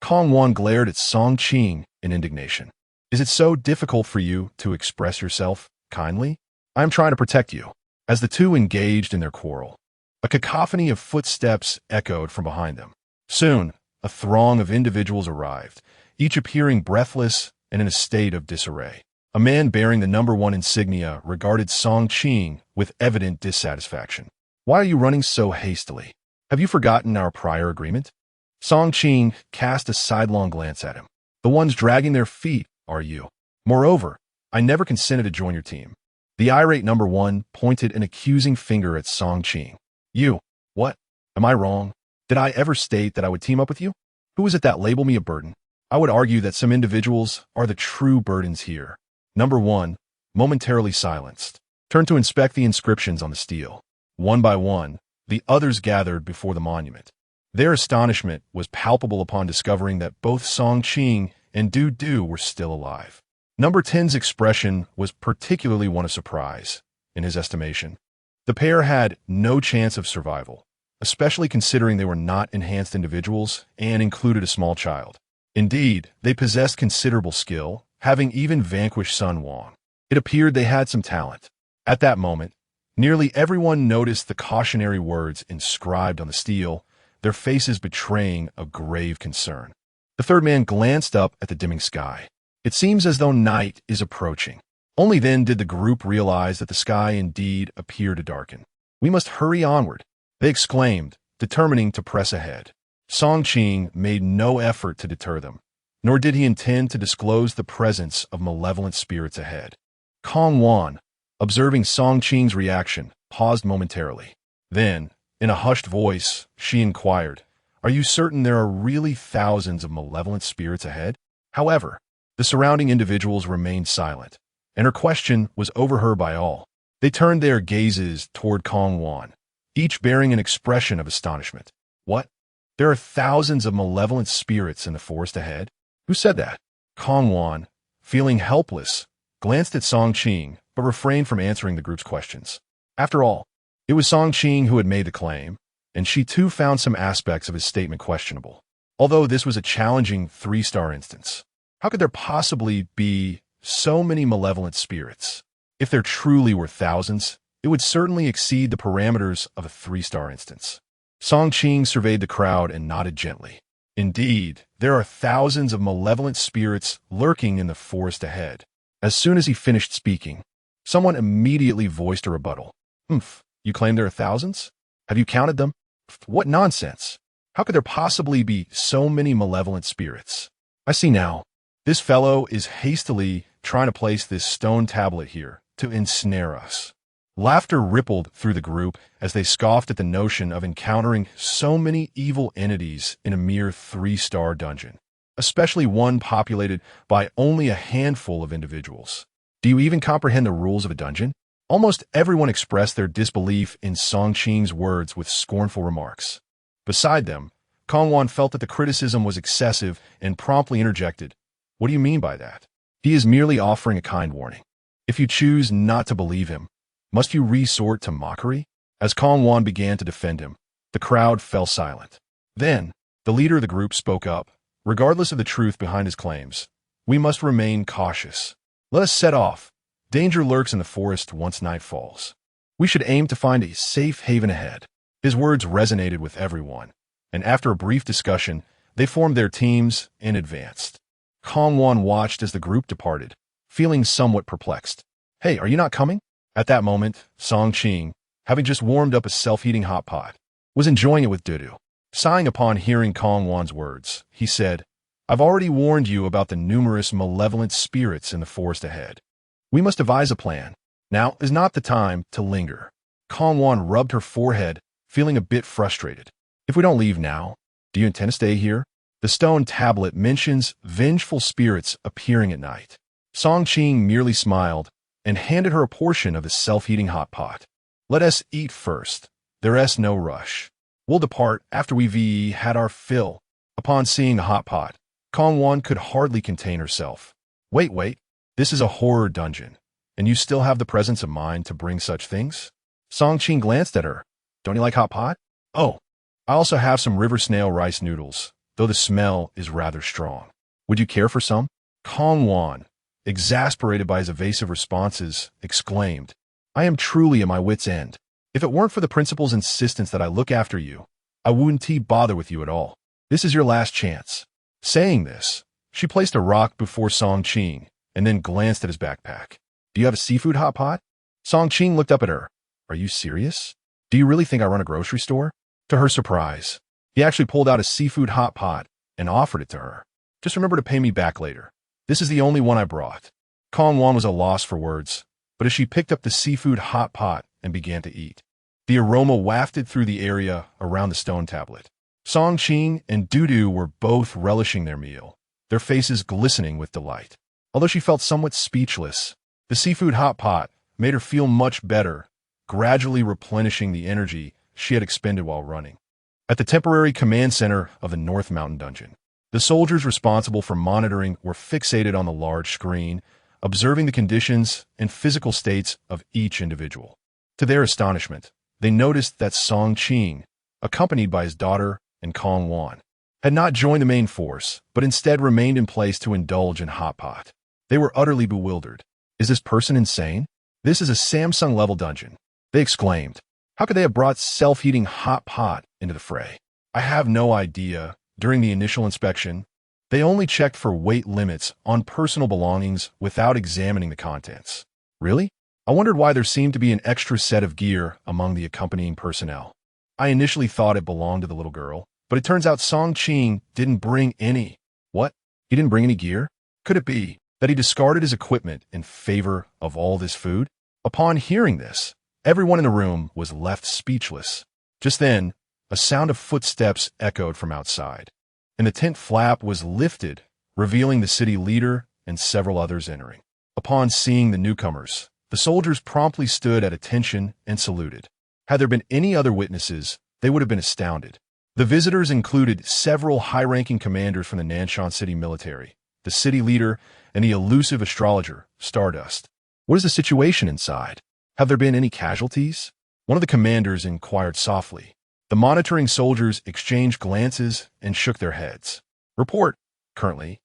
Kong Wan glared at Song Qing in indignation. "Is it so difficult for you to express yourself kindly? I am trying to protect you." As the two engaged in their quarrel, a cacophony of footsteps echoed from behind them. Soon, a throng of individuals arrived, each appearing breathless and in a state of disarray. A man bearing the number 1 insignia regarded Song Qing with evident dissatisfaction. "Why are you running so hastily? Have you forgotten our prior agreement?" Song Qing cast a sidelong glance at him. "The ones dragging their feet are you. Moreover, I never consented to join your team." The irate number 1 pointed an accusing finger at Song Qing. What? Am I wrong? Did I ever state that I would team up with you? Who is it that labeled me a burden? I would argue that some individuals are the true burdens here." Number 1, momentarily silenced, turned to inspect the inscriptions on the steel. One by one, the others gathered before the monument. Their astonishment was palpable upon discovering that both Song Qing and Du Du were still alive. Number 10's expression was particularly one of surprise, in his estimation. The pair had no chance of survival, especially considering they were not enhanced individuals and included a small child. Indeed, they possessed considerable skill, having even vanquished Sun Wang. It appeared they had some talent. At that moment, nearly everyone noticed the cautionary words inscribed on the steel, their faces betraying a grave concern. The third man glanced up at the dimming sky. It seems as though night is approaching. Only then did the group realize that the sky indeed appeared to darken. "We must hurry onward," they exclaimed, determining to press ahead. Song Qing made no effort to deter them, nor did he intend to disclose the presence of malevolent spirits ahead. Kong Wan, observing Song Qing's reaction, paused momentarily. Then, in a hushed voice, she inquired, "Are you certain there are really thousands of malevolent spirits ahead?" However, the surrounding individuals remained silent, and her question was overheard by all. They turned their gazes toward Kong Wan, each bearing an expression of astonishment. "What? There are thousands of malevolent spirits in the forest ahead? Who said that?" Kong Wan, feeling helpless, glanced at Song Qing, but refrained from answering the group's questions. After all, it was Song Qing who had made the claim, and she too found some aspects of his statement questionable. Although this was a challenging 3-star instance, how could there possibly be so many malevolent spirits? If there truly were thousands, it would certainly exceed the parameters of a 3-star instance. Song Qing surveyed the crowd and nodded gently. Indeed, there are thousands of malevolent spirits lurking in the forest ahead. As soon as he finished speaking, someone immediately voiced a rebuttal. You claim there are thousands? Have you counted them? What nonsense! How could there possibly be so many malevolent spirits? I see now. This fellow is hastily trying to place this stone tablet here to ensnare us. Laughter rippled through the group as they scoffed at the notion of encountering so many evil entities in a mere 3-star dungeon, especially one populated by only a handful of individuals. Do you even comprehend the rules of a dungeon? Almost everyone expressed their disbelief in Song Qing's words with scornful remarks. Beside them, Kong Wan felt that the criticism was excessive and promptly interjected. "What do you mean by that? He is merely offering a kind warning. If you choose not to believe him, must you resort to mockery?" As Kong Wan began to defend him, the crowd fell silent. Then, the leader of the group spoke up. "Regardless of the truth behind his claims, we must remain cautious. Let us set off. Danger lurks in the forest once night falls. We should aim to find a safe haven ahead." His words resonated with everyone, and after a brief discussion, they formed their teams and advanced. Kong Wan watched as the group departed, feeling somewhat perplexed. "Hey, are you not coming?" At that moment, Song Qing, having just warmed up a self-heating hot pot, was enjoying it with Dudu. Sighing upon hearing Kong Wan's words, he said, "I've already warned you about the numerous malevolent spirits in the forest ahead. We must devise a plan. Now is not the time to linger. Kong rubbed her forehead, feeling a bit frustrated. If we don't leave now, do you intend to stay here? The stone tablet mentions vengeful spirits appearing at night. Song Qing merely smiled and handed her a portion of the self-heating hot pot. Let us eat first. There's no rush. We'll depart after we've had our fill. Upon seeing the hot pot, Kong could hardly contain herself. Wait. This is a horror dungeon, and you still have the presence of mind to bring such things? Song Qing glanced at her. Don't you like hot pot? Oh, I also have some river snail rice noodles, though the smell is rather strong. Would you care for some? Kong, exasperated by his evasive responses, exclaimed, I am truly at my wit's end. If it weren't for the principal's insistence that I look after you, I wouldn't bother with you at all. This is your last chance. Saying this, she placed a rock before Song Qing and then glanced at his backpack. Do you have a seafood hot pot? Song Qing looked up at her. Are you serious? Do you really think I run a grocery store? To her surprise, he actually pulled out a seafood hot pot and offered it to her. Just remember to pay me back later. This is the only one I brought. Kong was a loss for words, but as she picked up the seafood hot pot and began to eat, the aroma wafted through the area around the stone tablet. Song Qing and Dudu were both relishing their meal, their faces glistening with delight. Although she felt somewhat speechless, the seafood hot pot made her feel much better, gradually replenishing the energy she had expended while running. At the temporary command center of the North Mountain Dungeon, the soldiers responsible for monitoring were fixated on the large screen, observing the conditions and physical states of each individual. To their astonishment, they noticed that Song Qing, accompanied by his daughter and Kong, had not joined the main force, but instead remained in place to indulge in hot pot. They were utterly bewildered. Is this person insane? This is a Samsung-level dungeon, they exclaimed. How could they have brought self-heating hot pot into the fray? I have no idea. During the initial inspection, they only checked for weight limits on personal belongings without examining the contents. Really? I wondered why there seemed to be an extra set of gear among the accompanying personnel. I initially thought it belonged to the little girl, but it turns out Song Qing didn't bring any. What? He didn't bring any gear? Could it be that he discarded his equipment in favor of all this food? Upon hearing this, everyone in the room was left speechless. Just then, a sound of footsteps echoed from outside, and the tent flap was lifted, revealing the city leader and several others entering. Upon seeing the newcomers, the soldiers promptly stood at attention and saluted. Had there been any other witnesses, they would have been astounded. The visitors included several high-ranking commanders from the Nanshan City military, the city leader, and the elusive astrologer, Stardust. What is the situation inside? Have there been any casualties? One of the commanders inquired softly. The monitoring soldiers exchanged glances and shook their heads. Report, currently,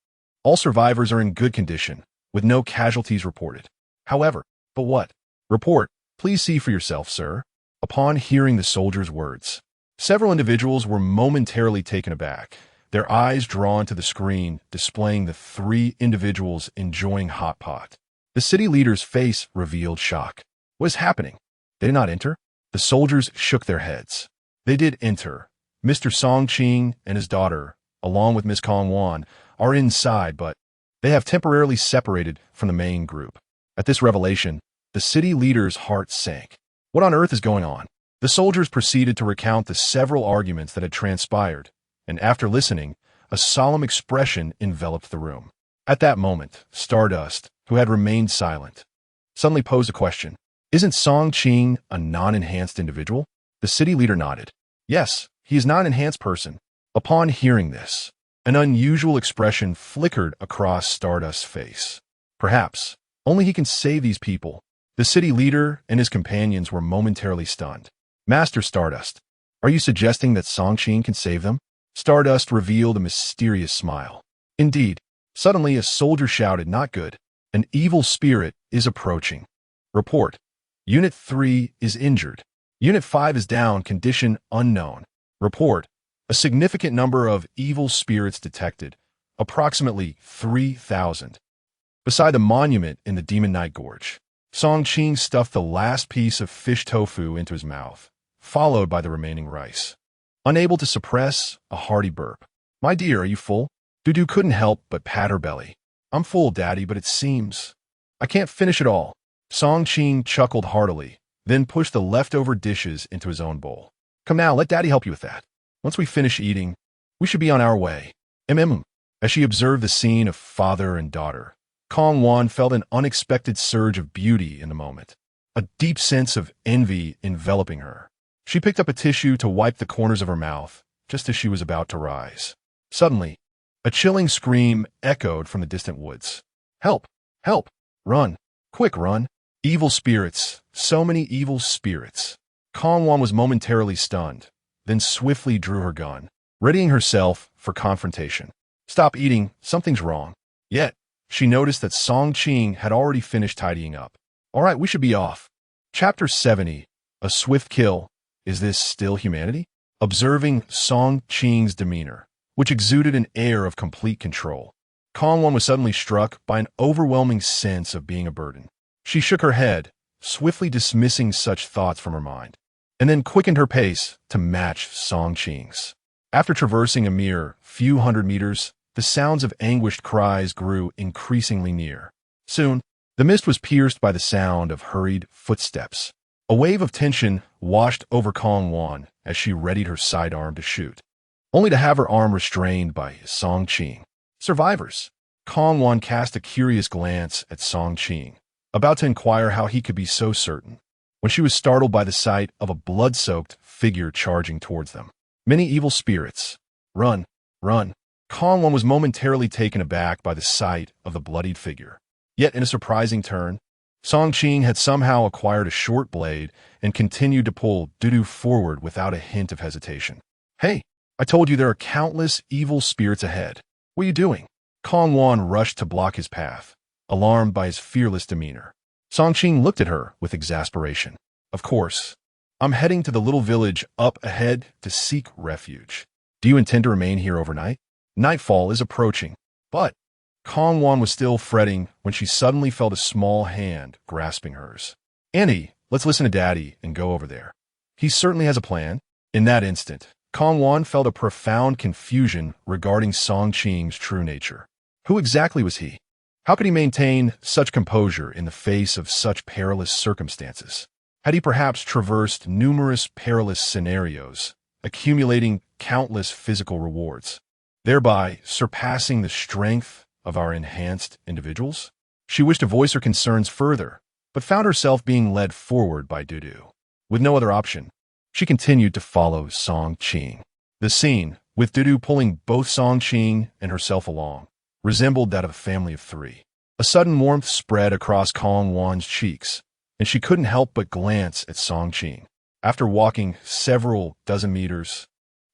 all survivors are in good condition, with no casualties reported. However, but what? Report, please see for yourself, sir. Upon hearing the soldiers' words, several individuals were momentarily taken aback, their eyes drawn to the screen displaying the three individuals enjoying hot pot. The city leader's face revealed shock. What is happening? They did not enter? The soldiers shook their heads. They did enter. Mr. Song Qing and his daughter, along with Miss Kong, are inside, but they have temporarily separated from the main group. At this revelation, the city leader's heart sank. What on earth is going on? The soldiers proceeded to recount the several arguments that had transpired, and after listening, a solemn expression enveloped the room. At that moment, Stardust, who had remained silent, suddenly posed a question. Isn't Song Qing a non-enhanced individual? The city leader nodded. Yes, he is not an enhanced person. Upon hearing this, an unusual expression flickered across Stardust's face. Perhaps only he can save these people. The city leader and his companions were momentarily stunned. Master Stardust, are you suggesting that Song Qing can save them? Stardust revealed a mysterious smile. Indeed, suddenly a soldier shouted, not good. An evil spirit is approaching. Report. Unit 3 is injured. Unit 5 is down, condition unknown. Report. A significant number of evil spirits detected, approximately 3,000. Beside the monument in the Demon Night Gorge, Song Qing stuffed the last piece of fish tofu into his mouth, followed by the remaining rice. Unable to suppress a hearty burp. My dear, are you full? Dudu couldn't help but pat her belly. I'm full, Daddy, but it seems I can't finish it all. Song Qing chuckled heartily, then pushed the leftover dishes into his own bowl. Come now, let Daddy help you with that. Once we finish eating, we should be on our way. As she observed the scene of father and daughter, Kong Wan felt an unexpected surge of beauty in the moment, a deep sense of envy enveloping her. She picked up a tissue to wipe the corners of her mouth, just as she was about to rise. Suddenly, a chilling scream echoed from the distant woods. Help! Help! Run! Quick, run! Evil spirits! So many evil spirits! Kong Wan was momentarily stunned, then swiftly drew her gun, readying herself for confrontation. Stop eating, something's wrong. Yet, she noticed that Song Qing had already finished tidying up. All right, we should be off. Chapter 70, A Swift Kill. Is this still humanity? Observing Song Qing's demeanor, which exuded an air of complete control, Kong Wan was suddenly struck by an overwhelming sense of being a burden. She shook her head, swiftly dismissing such thoughts from her mind, and then quickened her pace to match Song Qing's. After traversing a mere few hundred meters, the sounds of anguished cries grew increasingly near. Soon, the mist was pierced by the sound of hurried footsteps. A wave of tension washed over Kong Wan as she readied her sidearm to shoot, only to have her arm restrained by Song Qing. Survivors. Kong Wan cast a curious glance at Song Qing, about to inquire how he could be so certain, when she was startled by the sight of a blood-soaked figure charging towards them. Many evil spirits. Run, run. Kong Wan was momentarily taken aback by the sight of the bloodied figure. Yet in a surprising turn, Song Qing had somehow acquired a short blade and continued to pull Dudu forward without a hint of hesitation. Hey, I told you there are countless evil spirits ahead. What are you doing? Kong Wan rushed to block his path, alarmed by his fearless demeanor. Song Qing looked at her with exasperation. Of course. I'm heading to the little village up ahead to seek refuge. Do you intend to remain here overnight? Nightfall is approaching. But Kong Wan was still fretting when she suddenly felt a small hand grasping hers. Annie, let's listen to Daddy and go over there. He certainly has a plan. In that instant, Kong Wan felt a profound confusion regarding Song Qing's true nature. Who exactly was he? How could he maintain such composure in the face of such perilous circumstances? Had he perhaps traversed numerous perilous scenarios, accumulating countless physical rewards, thereby surpassing the strength of our enhanced individuals? She wished to voice her concerns further, but found herself being led forward by Dudu. With no other option, she continued to follow Song Qing. The scene, with Dudu pulling both Song Qing and herself along, resembled that of a family of three. A sudden warmth spread across Kong Wan's cheeks, and she couldn't help but glance at Song Qing. After walking several dozen meters,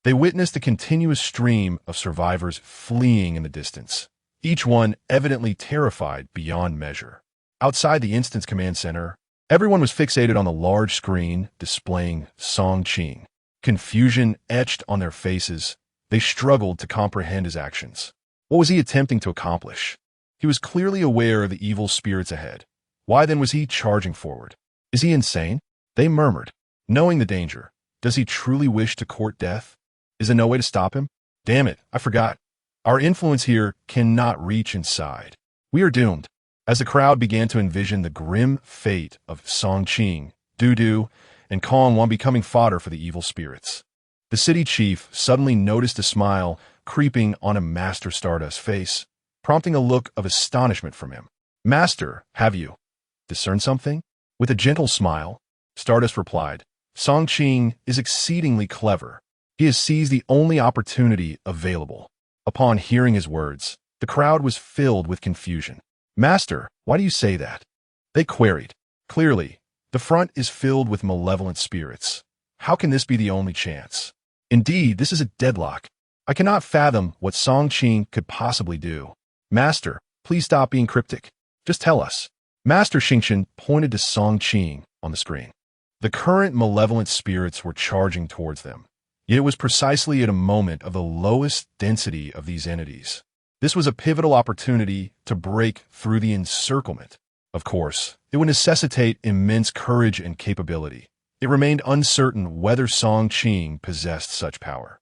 they witnessed a continuous stream of survivors fleeing in the distance, each one evidently terrified beyond measure. Outside the Instance Command Center, everyone was fixated on the large screen displaying Song Qing. Confusion etched on their faces. They struggled to comprehend his actions. What was he attempting to accomplish? He was clearly aware of the evil spirits ahead. Why then was he charging forward? Is he insane? They murmured. Knowing the danger, does he truly wish to court death? Is there no way to stop him? Damn it, I forgot. Our influence here cannot reach inside. We are doomed. As the crowd began to envision the grim fate of Song Qing, Dudu, and Kong Wan becoming fodder for the evil spirits, the city chief suddenly noticed a smile creeping on a Master Stardust's face, prompting a look of astonishment from him. Master, have you discerned something? With a gentle smile, Stardust replied, Song Qing is exceedingly clever. He has seized the only opportunity available. Upon hearing his words, the crowd was filled with confusion. Master, why do you say that? They queried. Clearly, the front is filled with malevolent spirits. How can this be the only chance? Indeed, this is a deadlock. I cannot fathom what Song Qing could possibly do. Master, please stop being cryptic. Just tell us. Master Xingqian pointed to Song Qing on the screen. The current malevolent spirits were charging towards them. Yet it was precisely at a moment of the lowest density of these entities. This was a pivotal opportunity to break through the encirclement. Of course, it would necessitate immense courage and capability. It remained uncertain whether Song Qing possessed such power.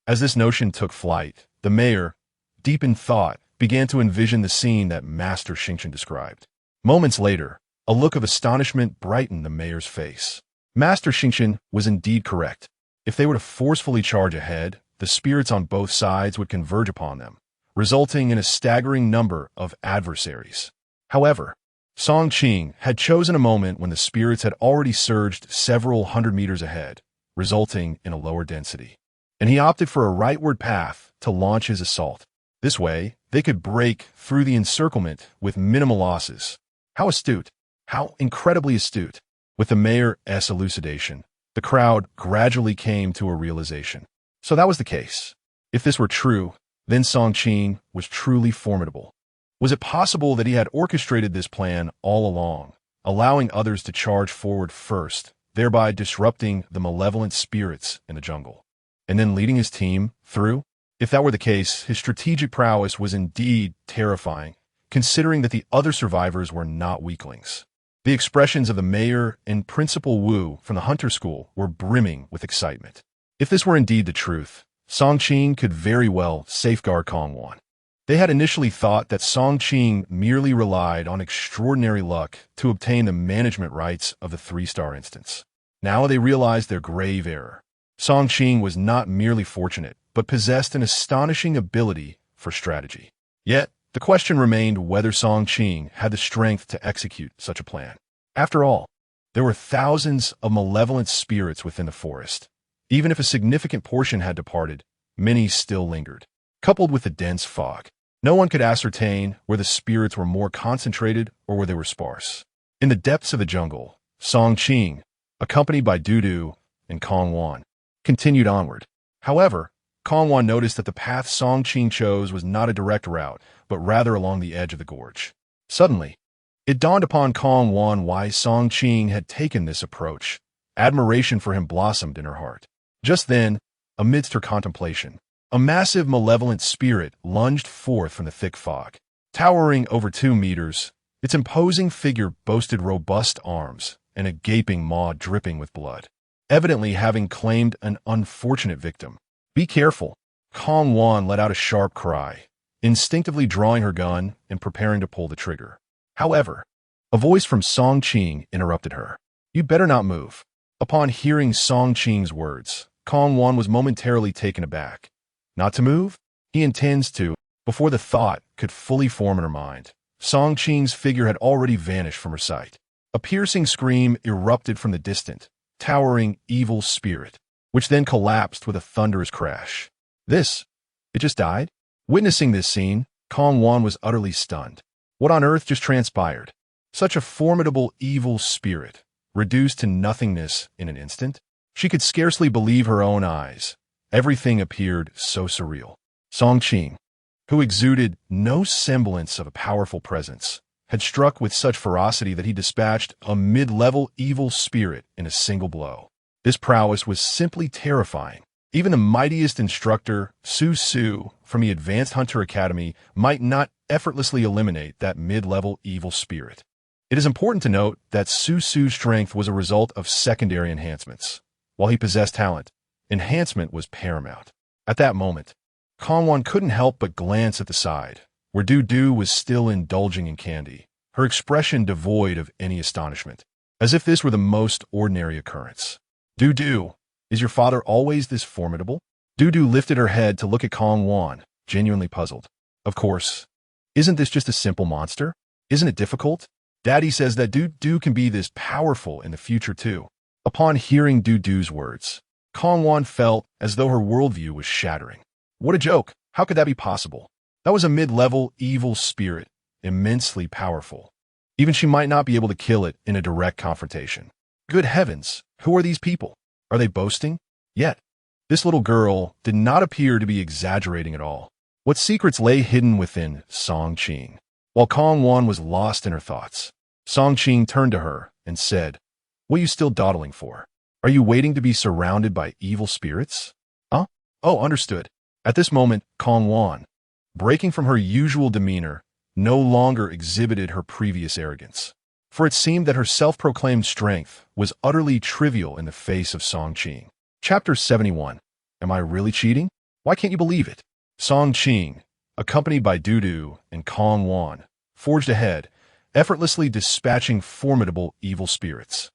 As this notion took flight, the mayor, deep in thought, began to envision the scene that Master Xingqian described. Moments later, A look of astonishment brightened the mayor's face. Master Xingqian was indeed correct. If they were to forcefully charge ahead, the spirits on both sides would converge upon them, resulting in a staggering number of adversaries. However, Song Qing had chosen a moment when the spirits had already surged several hundred meters ahead, resulting in a lower density. And he opted for a rightward path to launch his assault. This way, they could break through the encirclement with minimal losses. How astute! How incredibly astute! With the mayor's elucidation, the crowd gradually came to a realization. So that was the case. If this were true, then Song Qing was truly formidable. Was it possible that he had orchestrated this plan all along, allowing others to charge forward first, thereby disrupting the malevolent spirits in the jungle, and then leading his team through? If that were the case, his strategic prowess was indeed terrifying, considering that the other survivors were not weaklings. The expressions of the mayor and Principal Wu from the Hunter School were brimming with excitement. If this were indeed the truth, Song Qing could very well safeguard Kongwan. They had initially thought that Song Qing merely relied on extraordinary luck to obtain the management rights of the 3-star instance. Now they realized their grave error. Song Qing was not merely fortunate, but possessed an astonishing ability for strategy. Yet, the question remained whether Song Qing had the strength to execute such a plan. After all, there were thousands of malevolent spirits within the forest. Even if a significant portion had departed, many still lingered. Coupled with the dense fog, no one could ascertain where the spirits were more concentrated or where they were sparse. In the depths of the jungle, Song Qing, accompanied by Dudu and Kongwan, continued onward. However, Kongwan noticed that the path Song Qing chose was not a direct route, but rather along the edge of the gorge. Suddenly, it dawned upon Kongwan why Song Qing had taken this approach. Admiration for him blossomed in her heart. Just then, amidst her contemplation, a massive malevolent spirit lunged forth from the thick fog. Towering over 2 meters, its imposing figure boasted robust arms and a gaping maw dripping with blood, evidently having claimed an unfortunate victim. "Be careful!" Kongwan let out a sharp cry, instinctively drawing her gun and preparing to pull the trigger. However, a voice from Song Qing interrupted her. "You better not move." Upon hearing Song Qing's words, Kongwan was momentarily taken aback. Not to move? He intends to. Before the thought could fully form in her mind, Song Qing's figure had already vanished from her sight. A piercing scream erupted from the distant, towering evil spirit, which then collapsed with a thunderous crash. It just died? Witnessing this scene, Kongwan was utterly stunned. What on earth just transpired? Such a formidable evil spirit, reduced to nothingness in an instant? She could scarcely believe her own eyes. Everything appeared so surreal. Song Qing, who exuded no semblance of a powerful presence, had struck with such ferocity that he dispatched a mid-level evil spirit in a single blow. This prowess was simply terrifying. Even the mightiest instructor, Su Su, from the Advanced Hunter Academy, might not effortlessly eliminate that mid-level evil spirit. It is important to note that Su Su's strength was a result of secondary enhancements. While he possessed talent, enhancement was paramount. At that moment, Kongwan couldn't help but glance at the side, where Dudu was still indulging in candy, her expression devoid of any astonishment, as if this were the most ordinary occurrence. "Dudu, is your father always this formidable?" Dudu lifted her head to look at Kongwan, genuinely puzzled. "Of course. Isn't this just a simple monster? Isn't it difficult? Daddy says that Dudu can be this powerful in the future too." Upon hearing Dudu's words, Kongwan felt as though her worldview was shattering. What a joke! How could that be possible? That was a mid-level evil spirit, immensely powerful. Even she might not be able to kill it in a direct confrontation. Good heavens, who are these people? Are they boasting? Yet, this little girl did not appear to be exaggerating at all. What secrets lay hidden within Song Qing? While Kongwan was lost in her thoughts, Song Qing turned to her and said, "What are you still dawdling for? Are you waiting to be surrounded by evil spirits?" "Huh? Oh, understood." At this moment, Kongwan, breaking from her usual demeanor, no longer exhibited her previous arrogance. For it seemed that her self-proclaimed strength was utterly trivial in the face of Song Qing. Chapter 71. Am I really cheating? Why can't you believe it? Song Qing, accompanied by Dudu and Kongwan, forged ahead, effortlessly dispatching formidable evil spirits.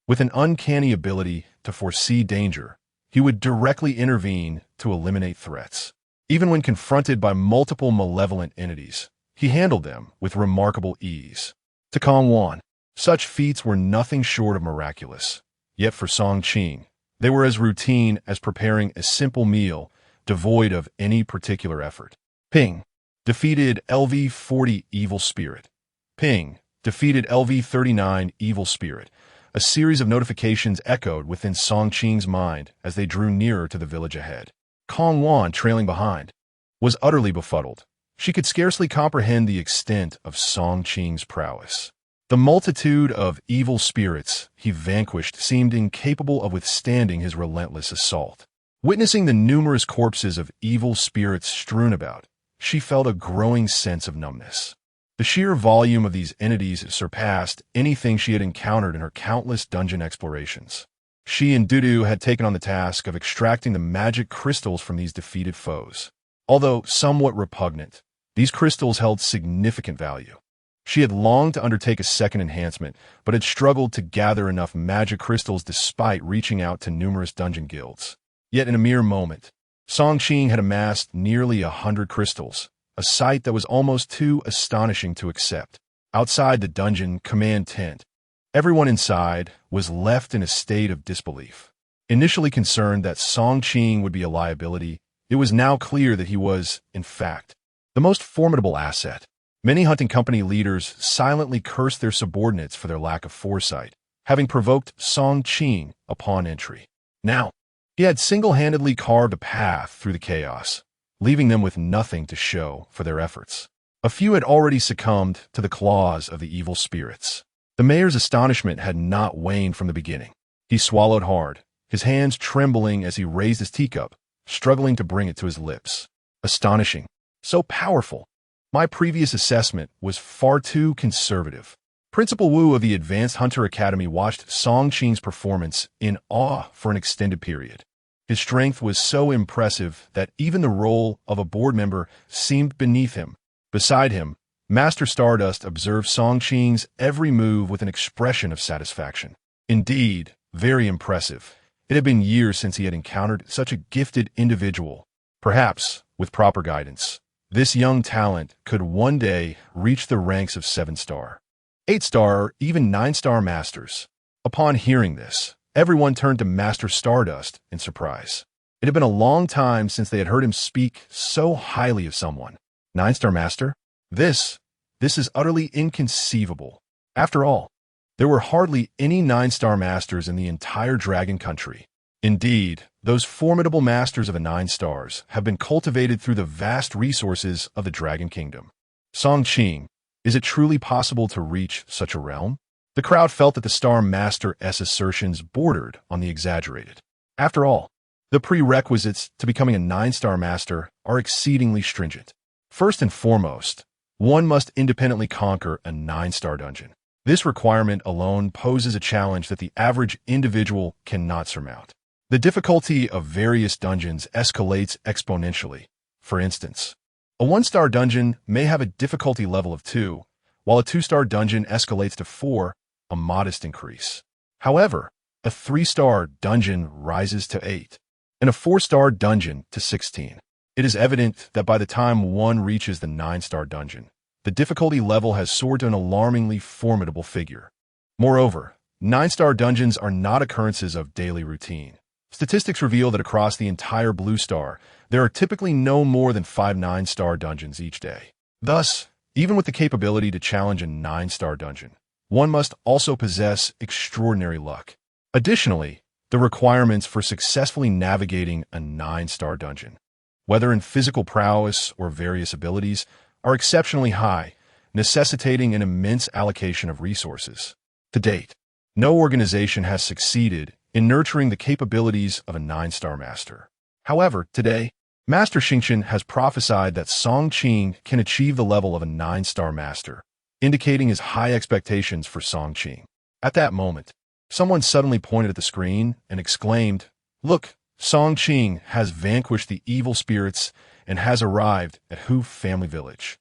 With an uncanny ability to foresee danger, he would directly intervene to eliminate threats. Even when confronted by multiple malevolent entities, he handled them with remarkable ease. To Kong Wan, such feats were nothing short of miraculous. Yet for Song Qing, they were as routine as preparing a simple meal, devoid of any particular effort. Ping defeated LV-40 Evil Spirit. Ping defeated LV-39 Evil Spirit. A series of notifications echoed within Song Qing's mind as they drew nearer to the village ahead. Kong Wan, trailing behind, was utterly befuddled. She could scarcely comprehend the extent of Song Qing's prowess. The multitude of evil spirits he vanquished seemed incapable of withstanding his relentless assault. Witnessing the numerous corpses of evil spirits strewn about, she felt a growing sense of numbness. The sheer volume of these entities surpassed anything she had encountered in her countless dungeon explorations. She and Dudu had taken on the task of extracting the magic crystals from these defeated foes. Although somewhat repugnant, these crystals held significant value. She had longed to undertake a second enhancement, but had struggled to gather enough magic crystals despite reaching out to numerous dungeon guilds. Yet in a mere moment, Song Qing had amassed nearly 100 crystals, a sight that was almost too astonishing to accept. Outside the dungeon command tent, everyone inside was left in a state of disbelief. Initially concerned that Song Qing would be a liability, it was now clear that he was, in fact, the most formidable asset. Many hunting company leaders silently cursed their subordinates for their lack of foresight, having provoked Song Qing upon entry. Now, he had single-handedly carved a path through the chaos, leaving them with nothing to show for their efforts. A few had already succumbed to the claws of the evil spirits. The mayor's astonishment had not waned from the beginning. He swallowed hard, his hands trembling as he raised his teacup, struggling to bring it to his lips. Astonishing. So powerful. My previous assessment was far too conservative. Principal Wu of the Advanced Hunter Academy watched Song Qing's performance in awe for an extended period. His strength was so impressive that even the role of a board member seemed beneath him. Beside him, Master Stardust observed Song Qing's every move with an expression of satisfaction. Indeed, very impressive. It had been years since he had encountered such a gifted individual. Perhaps, with proper guidance, this young talent could one day reach the ranks of 7-star, 8-star, or even 9-star masters. Upon hearing this, everyone turned to Master Stardust in surprise. It had been a long time since they had heard him speak so highly of someone. 9-star master? This is utterly inconceivable. After all, there were hardly any 9-star masters in the entire Dragon Country. Indeed, those formidable masters of the 9 stars have been cultivated through the vast resources of the Dragon Kingdom. Song Qing, is it truly possible to reach such a realm? The crowd felt that the Star Master's assertions bordered on the exaggerated. After all, the prerequisites to becoming a 9-star master are exceedingly stringent. First and foremost, one must independently conquer a 9-star dungeon. This requirement alone poses a challenge that the average individual cannot surmount. The difficulty of various dungeons escalates exponentially. For instance, a 1-star dungeon may have a difficulty level of 2, while a 2-star dungeon escalates to 4, a modest increase. However, a 3-star dungeon rises to 8, and a 4-star dungeon to 16. It is evident that by the time one reaches the 9-star dungeon, the difficulty level has soared to an alarmingly formidable figure. Moreover, 9-star dungeons are not occurrences of daily routine. Statistics reveal that across the entire Blue Star, there are typically no more than 5 9-star dungeons each day. Thus, even with the capability to challenge a 9-star dungeon, one must also possess extraordinary luck. Additionally, the requirements for successfully navigating a 9-star dungeon, whether in physical prowess or various abilities, are exceptionally high, necessitating an immense allocation of resources. To date, no organization has succeeded in nurturing the capabilities of a 9-star master. However, today, Master Xingqian has prophesied that Song Qing can achieve the level of a 9-star master, indicating his high expectations for Song Qing. At that moment, someone suddenly pointed at the screen and exclaimed, "Look, Song Qing has vanquished the evil spirits and has arrived at Hu Family Village."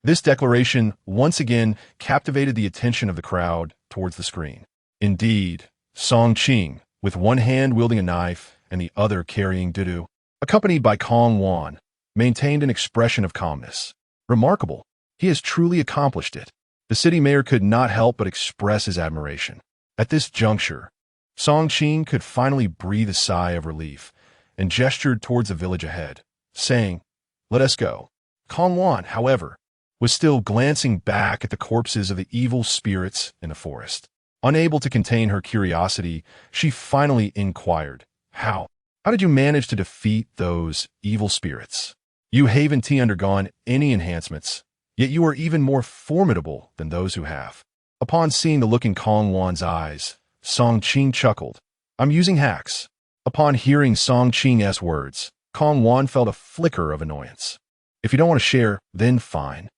This declaration once again captivated the attention of the crowd towards the screen. Indeed, Song Qing, with one hand wielding a knife and the other carrying Dudu, accompanied by Kong Wan, maintained an expression of calmness. Remarkable. He has truly accomplished it. The city mayor could not help but express his admiration. At this juncture, Song Qing could finally breathe a sigh of relief and gestured towards the village ahead, saying, "Let us go." Kong Wan, however, was still glancing back at the corpses of the evil spirits in the forest. Unable to contain her curiosity, she finally inquired, How did you manage to defeat those evil spirits? You haven't undergone any enhancements, yet you are even more formidable than those who have." Upon seeing the look in Kong Wan's eyes, Song Qing chuckled. "I'm using hacks." Upon hearing Song Qing's words, Kong Wan felt a flicker of annoyance. "If you don't want to share, then fine."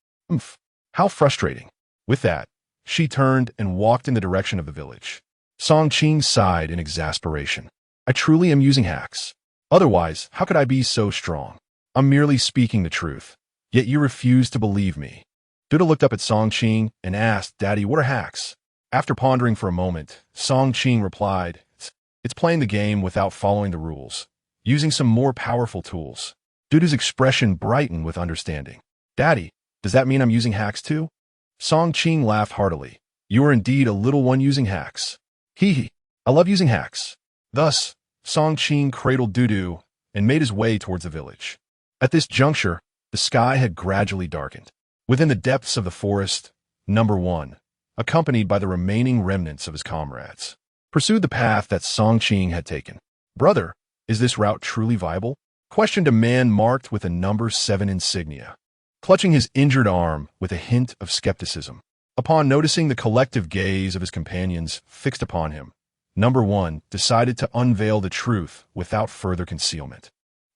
How frustrating. With that, she turned and walked in the direction of the village. Song Qing sighed in exasperation. "I truly am using hacks. Otherwise, how could I be so strong? I'm merely speaking the truth. Yet you refuse to believe me." Duda looked up at Song Qing and asked, "Daddy, what are hacks?" After pondering for a moment, Song Qing replied, It's playing the game without following the rules, using some more powerful tools." Duda's expression brightened with understanding. "Daddy, does that mean I'm using hacks too?" Song Qing laughed heartily. "You are indeed a little one using hacks." "Hee, I love using hacks." Thus, Song Qing cradled Dudu and made his way towards the village. At this juncture, the sky had gradually darkened. Within the depths of the forest, Number 1, accompanied by the remaining remnants of his comrades, pursued the path that Song Qing had taken. "Brother, is this route truly viable?" questioned a man marked with a number 7 insignia, clutching his injured arm with a hint of skepticism. Upon noticing the collective gaze of his companions fixed upon him, Number 1 decided to unveil the truth without further concealment,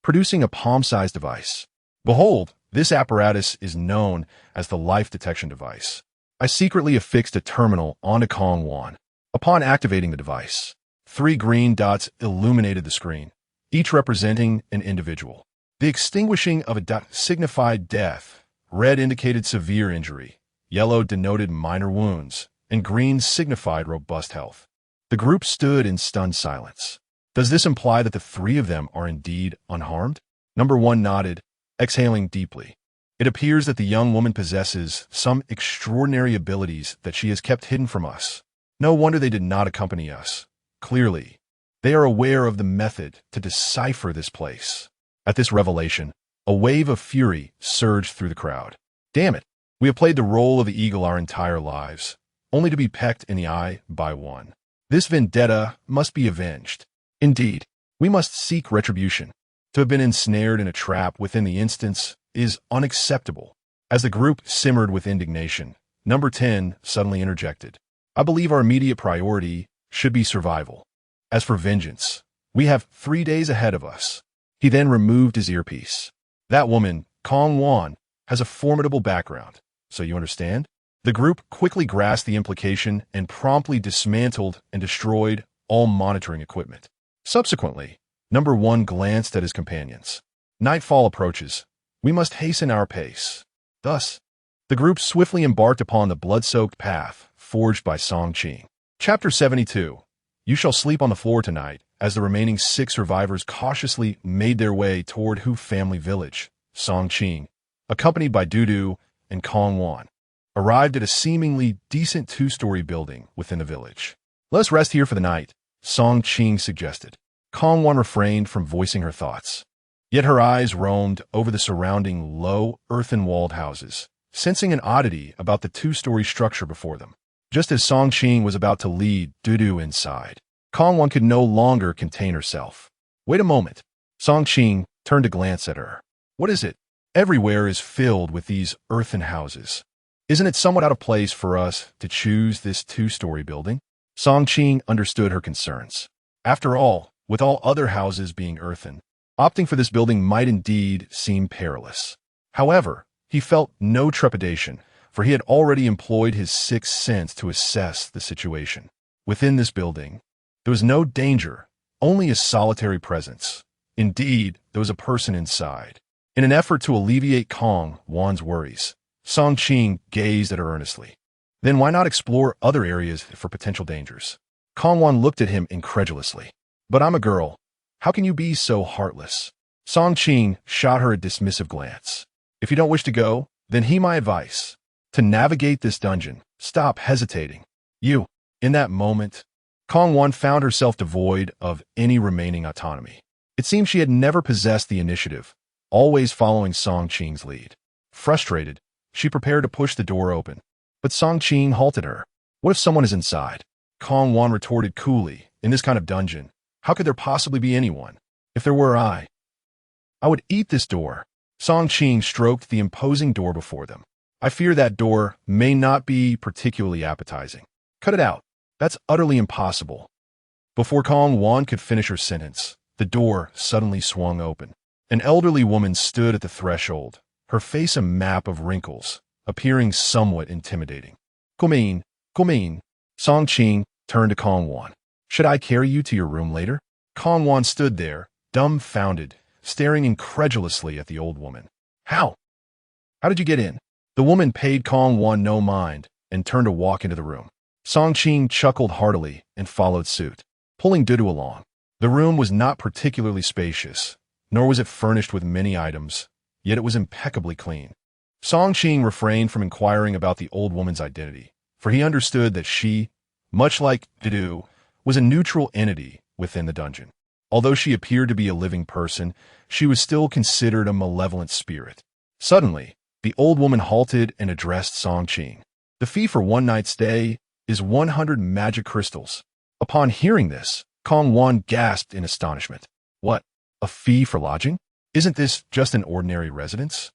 producing a palm-sized device. "Behold, this apparatus is known as the life detection device. I secretly affixed a terminal onto Kong Wan. Upon activating the device, 3 green dots illuminated the screen, each representing an individual. The extinguishing of a dot signified death, red indicated severe injury, yellow denoted minor wounds, and green signified robust health. The group stood in stunned silence. Does this imply that the 3 of them are indeed unharmed? Number 1 nodded, exhaling deeply. It appears that the young woman possesses some extraordinary abilities that she has kept hidden from us. No wonder they did not accompany us. Clearly, they are aware of the method to decipher this place. At this revelation, a wave of fury surged through the crowd. Damn it, we have played the role of the eagle our entire lives, only to be pecked in the eye by one. This vendetta must be avenged. Indeed, we must seek retribution. To have been ensnared in a trap within the instance is unacceptable. As the group simmered with indignation, Number 10 suddenly interjected. "I believe our immediate priority should be survival. As for vengeance, we have 3 days ahead of us." He then removed his earpiece. "That woman, Kong Wan, has a formidable background, so you understand?" The group quickly grasped the implication and promptly dismantled and destroyed all monitoring equipment. Subsequently, Number 1 glanced at his companions. "Nightfall approaches. We must hasten our pace." Thus, the group swiftly embarked upon the blood-soaked path forged by Song Qing. Chapter 72. You shall sleep on the floor tonight. As the remaining 6 survivors cautiously made their way toward Hu family village, Song Qing, accompanied by Dudu and Kong Wan, arrived at a seemingly decent 2-story building within the village. "Let us rest here for the night," Song Qing suggested. Kong Wan refrained from voicing her thoughts. Yet her eyes roamed over the surrounding low, earthen-walled houses, sensing an oddity about the 2-story structure before them. Just as Song Qing was about to lead Dudu inside, Kong Wan could no longer contain herself. "Wait a moment." Song Qing turned to glance at her. "What is it? Everywhere is filled with these earthen houses. Isn't it somewhat out of place for us to choose this 2-story building?" Song Qing understood her concerns. After all, with all other houses being earthen, opting for this building might indeed seem perilous. However, he felt no trepidation, for he had already employed his 6th sense to assess the situation. Within this building, there was no danger, only a solitary presence. Indeed, there was a person inside. In an effort to alleviate Kong Wan's worries, Song Qing gazed at her earnestly. Then why not explore other areas for potential dangers? Kong Wan looked at him incredulously. But I'm a girl. How can you be so heartless? Song Qing shot her a dismissive glance. If you don't wish to go, then heed my advice. To navigate this dungeon, stop hesitating. You. In that moment, Kong Wan found herself devoid of any remaining autonomy. It seemed she had never possessed the initiative, always following Song Qing's lead. Frustrated, she prepared to push the door open. But Song Qing halted her. What if someone is inside? Kong Wan retorted coolly, in this kind of dungeon, how could there possibly be anyone? If there were, I would eat this door. Song Qing stroked the imposing door before them. I fear that door may not be particularly appetizing. Cut it out. That's utterly impossible. Before Kong Wan could finish her sentence, the door suddenly swung open. An elderly woman stood at the threshold, her face a map of wrinkles, appearing somewhat intimidating. Come in. Song Qing turned to Kong Wan. Should I carry you to your room later? Kong Wan stood there, dumbfounded, staring incredulously at the old woman. How did you get in? The woman paid Kong Wan no mind and turned to walk into the room. Song Qing chuckled heartily and followed suit, pulling Dudu along. The room was not particularly spacious, nor was it furnished with many items, yet it was impeccably clean. Song Qing refrained from inquiring about the old woman's identity, for he understood that she, much like Dudu, was a neutral entity within the dungeon. Although she appeared to be a living person, she was still considered a malevolent spirit. Suddenly, the old woman halted and addressed Song Qing. The fee for one night's stay is 100 magic crystals. Upon hearing this, Kong Wan gasped in astonishment. What? A fee for lodging? Isn't this just an ordinary residence?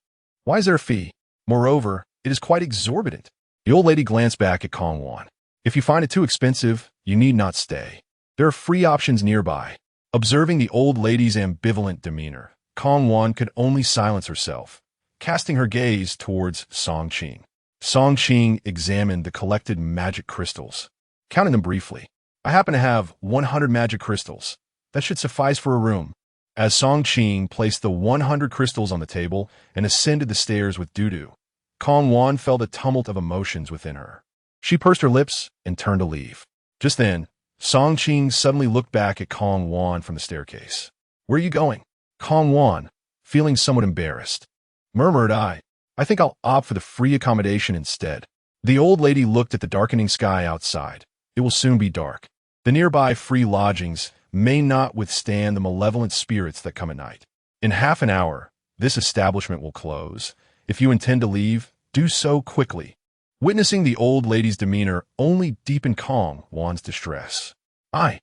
Why is there a fee? Moreover, it is quite exorbitant. The old lady glanced back at Kong Wan. If you find it too expensive, you need not stay. There are free options nearby. Observing the old lady's ambivalent demeanor, Kong Wan could only silence herself, casting her gaze towards Song Qing. Song Qing examined the collected magic crystals, counting them briefly. I happen to have 100 magic crystals. That should suffice for a room. As Song Qing placed the 100 crystals on the table and ascended the stairs with Dudu, Kong Wan felt a tumult of emotions within her. She pursed her lips and turned to leave. Just then, Song Qing suddenly looked back at Kong Wan from the staircase. Where are you going? Kong Wan, feeling somewhat embarrassed, murmured, I think I'll opt for the free accommodation instead. The old lady looked at the darkening sky outside. It will soon be dark. The nearby free lodgings may not withstand the malevolent spirits that come at night. In half an hour, this establishment will close. If you intend to leave, do so quickly. Witnessing the old lady's demeanor only deepened Kong Wan's distress. I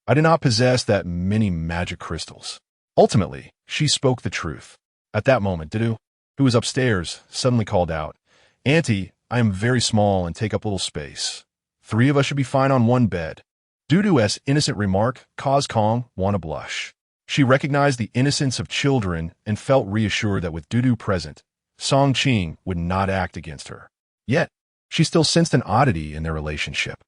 did not possess that many magic crystals. Ultimately, she spoke the truth. At that moment, Dudu, who was upstairs, suddenly called out, Auntie, I am very small and take up little space. 3 of us should be fine on one bed. Dudu's innocent remark caused Kong Wan to blush. She recognized the innocence of children and felt reassured that with Dudu present, Song Qing would not act against her. Yet, she still sensed an oddity in their relationship.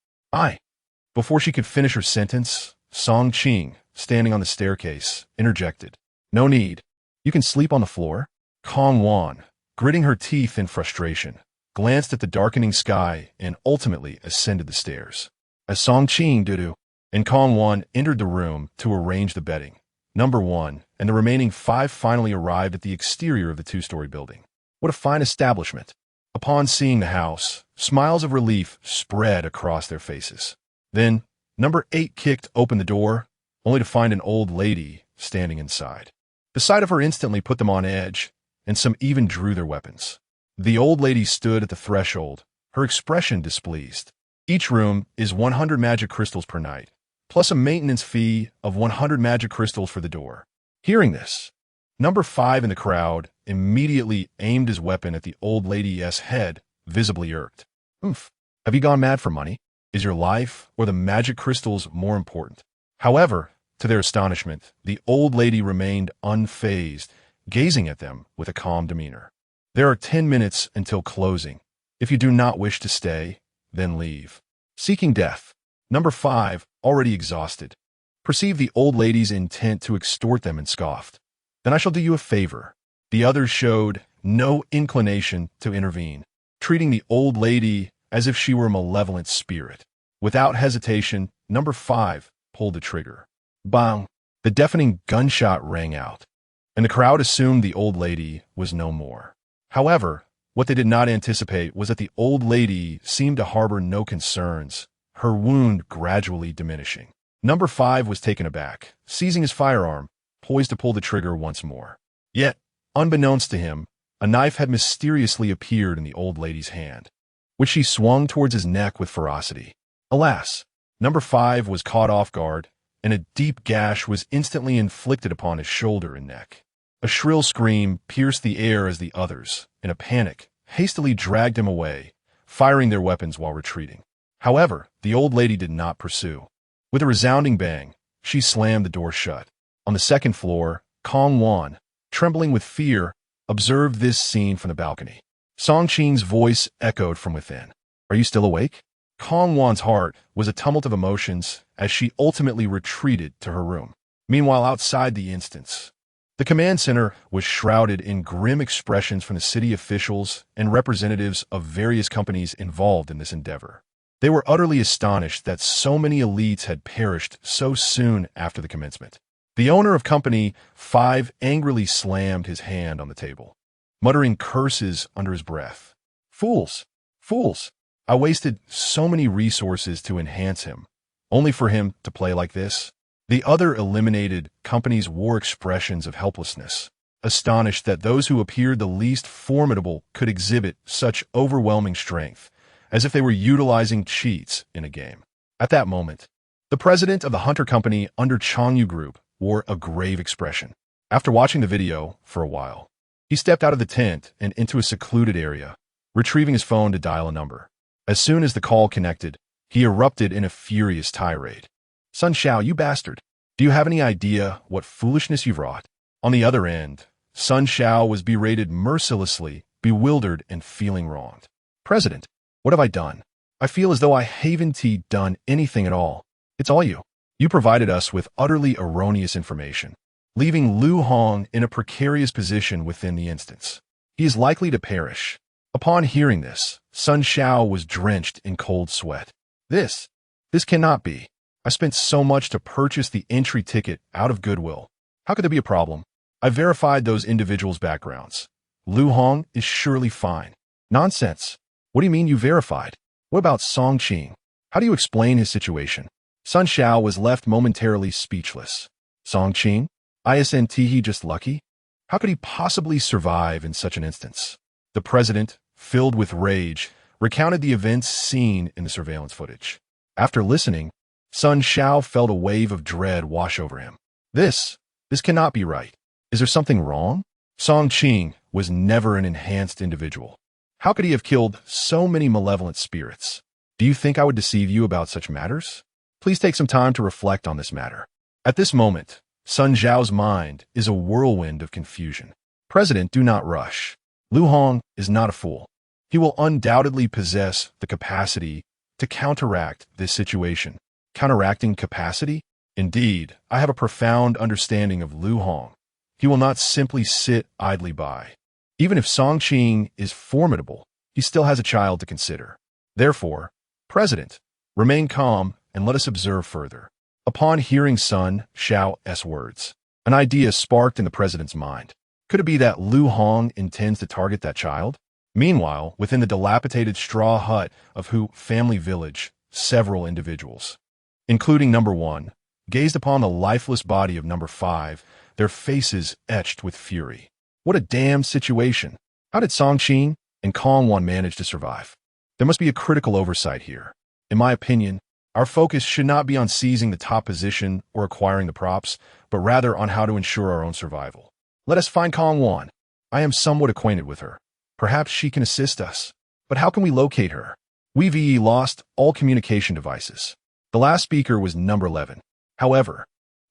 Before she could finish her sentence, Song Qing, standing on the staircase, interjected. No need. You can sleep on the floor. Kong Wan, gritting her teeth in frustration, glanced at the darkening sky and ultimately ascended the stairs. As Song Qing, Dudu, and Kong Wan entered the room to arrange the bedding, number 1 and the remaining 5 finally arrived at the exterior of the 2-story building. What a fine establishment. Upon seeing the house, smiles of relief spread across their faces. Then, number 8 kicked open the door, only to find an old lady standing inside. The sight of her instantly put them on edge, and some even drew their weapons. The old lady stood at the threshold, her expression displeased. Each room is 100 magic crystals per night, plus a maintenance fee of 100 magic crystals for the door. Hearing this, number 5 in the crowd immediately aimed his weapon at the old lady's head, visibly irked. Oof, have you gone mad for money? Is your life or the magic crystals more important? However, to their astonishment, the old lady remained unfazed, gazing at them with a calm demeanor. There are 10 minutes until closing. If you do not wish to stay, then leave. Seeking death. Number 5, already exhausted, perceived the old lady's intent to extort them and scoffed. Then I shall do you a favor. The others showed no inclination to intervene. treating the old lady as if she were a malevolent spirit. Without hesitation, number 5 pulled the trigger. Bang! The deafening gunshot rang out, and the crowd assumed the old lady was no more. However, what they did not anticipate was that the old lady seemed to harbor no concerns, her wound gradually diminishing. Number 5 was taken aback, seizing his firearm, poised to pull the trigger once more. Yet, unbeknownst to him, a knife had mysteriously appeared in the old lady's hand, which she swung towards his neck with ferocity. Alas, number 5 was caught off guard, and a deep gash was instantly inflicted upon his shoulder and neck. A shrill scream pierced the air as the others, in a panic, hastily dragged him away, firing their weapons while retreating. However, the old lady did not pursue. With a resounding bang, she slammed the door shut. On the second floor, Kong Wan, trembling with fear, observed this scene from the balcony. Song Qing's voice echoed from within. "Are you still awake?" Kong Wan's heart was a tumult of emotions as she ultimately retreated to her room. Meanwhile, outside the instance, the command center was shrouded in grim expressions from the city officials and representatives of various companies involved in this endeavor. They were utterly astonished that so many elites had perished so soon after the commencement. The owner of Company 5 angrily slammed his hand on the table, muttering curses under his breath. "Fools! Fools! I wasted so many resources to enhance him, only for him to play like this." The other eliminated companies wore expressions of helplessness, astonished that those who appeared the least formidable could exhibit such overwhelming strength, as if they were utilizing cheats in a game. At that moment, the president of the Hunter Company under Changyu Group wore a grave expression. After watching the video for a while, he stepped out of the tent and into a secluded area, retrieving his phone to dial a number. As soon as the call connected, he erupted in a furious tirade. "Sun Xiao, you bastard! Do you have any idea what foolishness you've wrought?" On the other end, Sun Xiao was berated mercilessly, bewildered and feeling wronged. "President, what have I done? I feel as though I haven't done anything at all. It's all you. You provided us with utterly erroneous information, leaving Lu Hong in a precarious position within the instance. He is likely to perish." Upon hearing this, Sun Xiao was drenched in cold sweat. This cannot be. I spent so much to purchase the entry ticket out of goodwill. How could there be a problem? I verified those individuals' backgrounds. Lu Hong is surely fine. Nonsense. What do you mean you verified? What about Song Qing? How do you explain his situation? Sun Xiao was left momentarily speechless. Song Qing? Isn't he just lucky? How could he possibly survive in such an instance? The president, filled with rage, recounted the events seen in the surveillance footage. After listening, Sun Xiao felt a wave of dread wash over him. This cannot be right. Is there something wrong? Song Qing was never an enhanced individual. How could he have killed so many malevolent spirits? Do you think I would deceive you about such matters? Please take some time to reflect on this matter. At this moment, Sun Xiao's mind is a whirlwind of confusion. President, do not rush. Lu Hong is not a fool. He will undoubtedly possess the capacity to counteract this situation. Counteracting capacity? Indeed, I have a profound understanding of Lu Hong. He will not simply sit idly by. Even if Song Qing is formidable, he still has a child to consider. Therefore, President, remain calm and let us observe further. Upon hearing Sun Xiao's words, an idea sparked in the president's mind. Could it be that Lu Hong intends to target that child? Meanwhile, within the dilapidated straw hut of Hu family village, several individuals, including number 1, gazed upon the lifeless body of number 5, their faces etched with fury. What a damn situation! How did Song Qing and Kong Wan manage to survive? There must be a critical oversight here. In my opinion, our focus should not be on seizing the top position or acquiring the props, but rather on how to ensure our own survival. Let us find Kong Wan. I am somewhat acquainted with her. Perhaps she can assist us. But how can we locate her? We've lost all communication devices. The last speaker was number 11. However,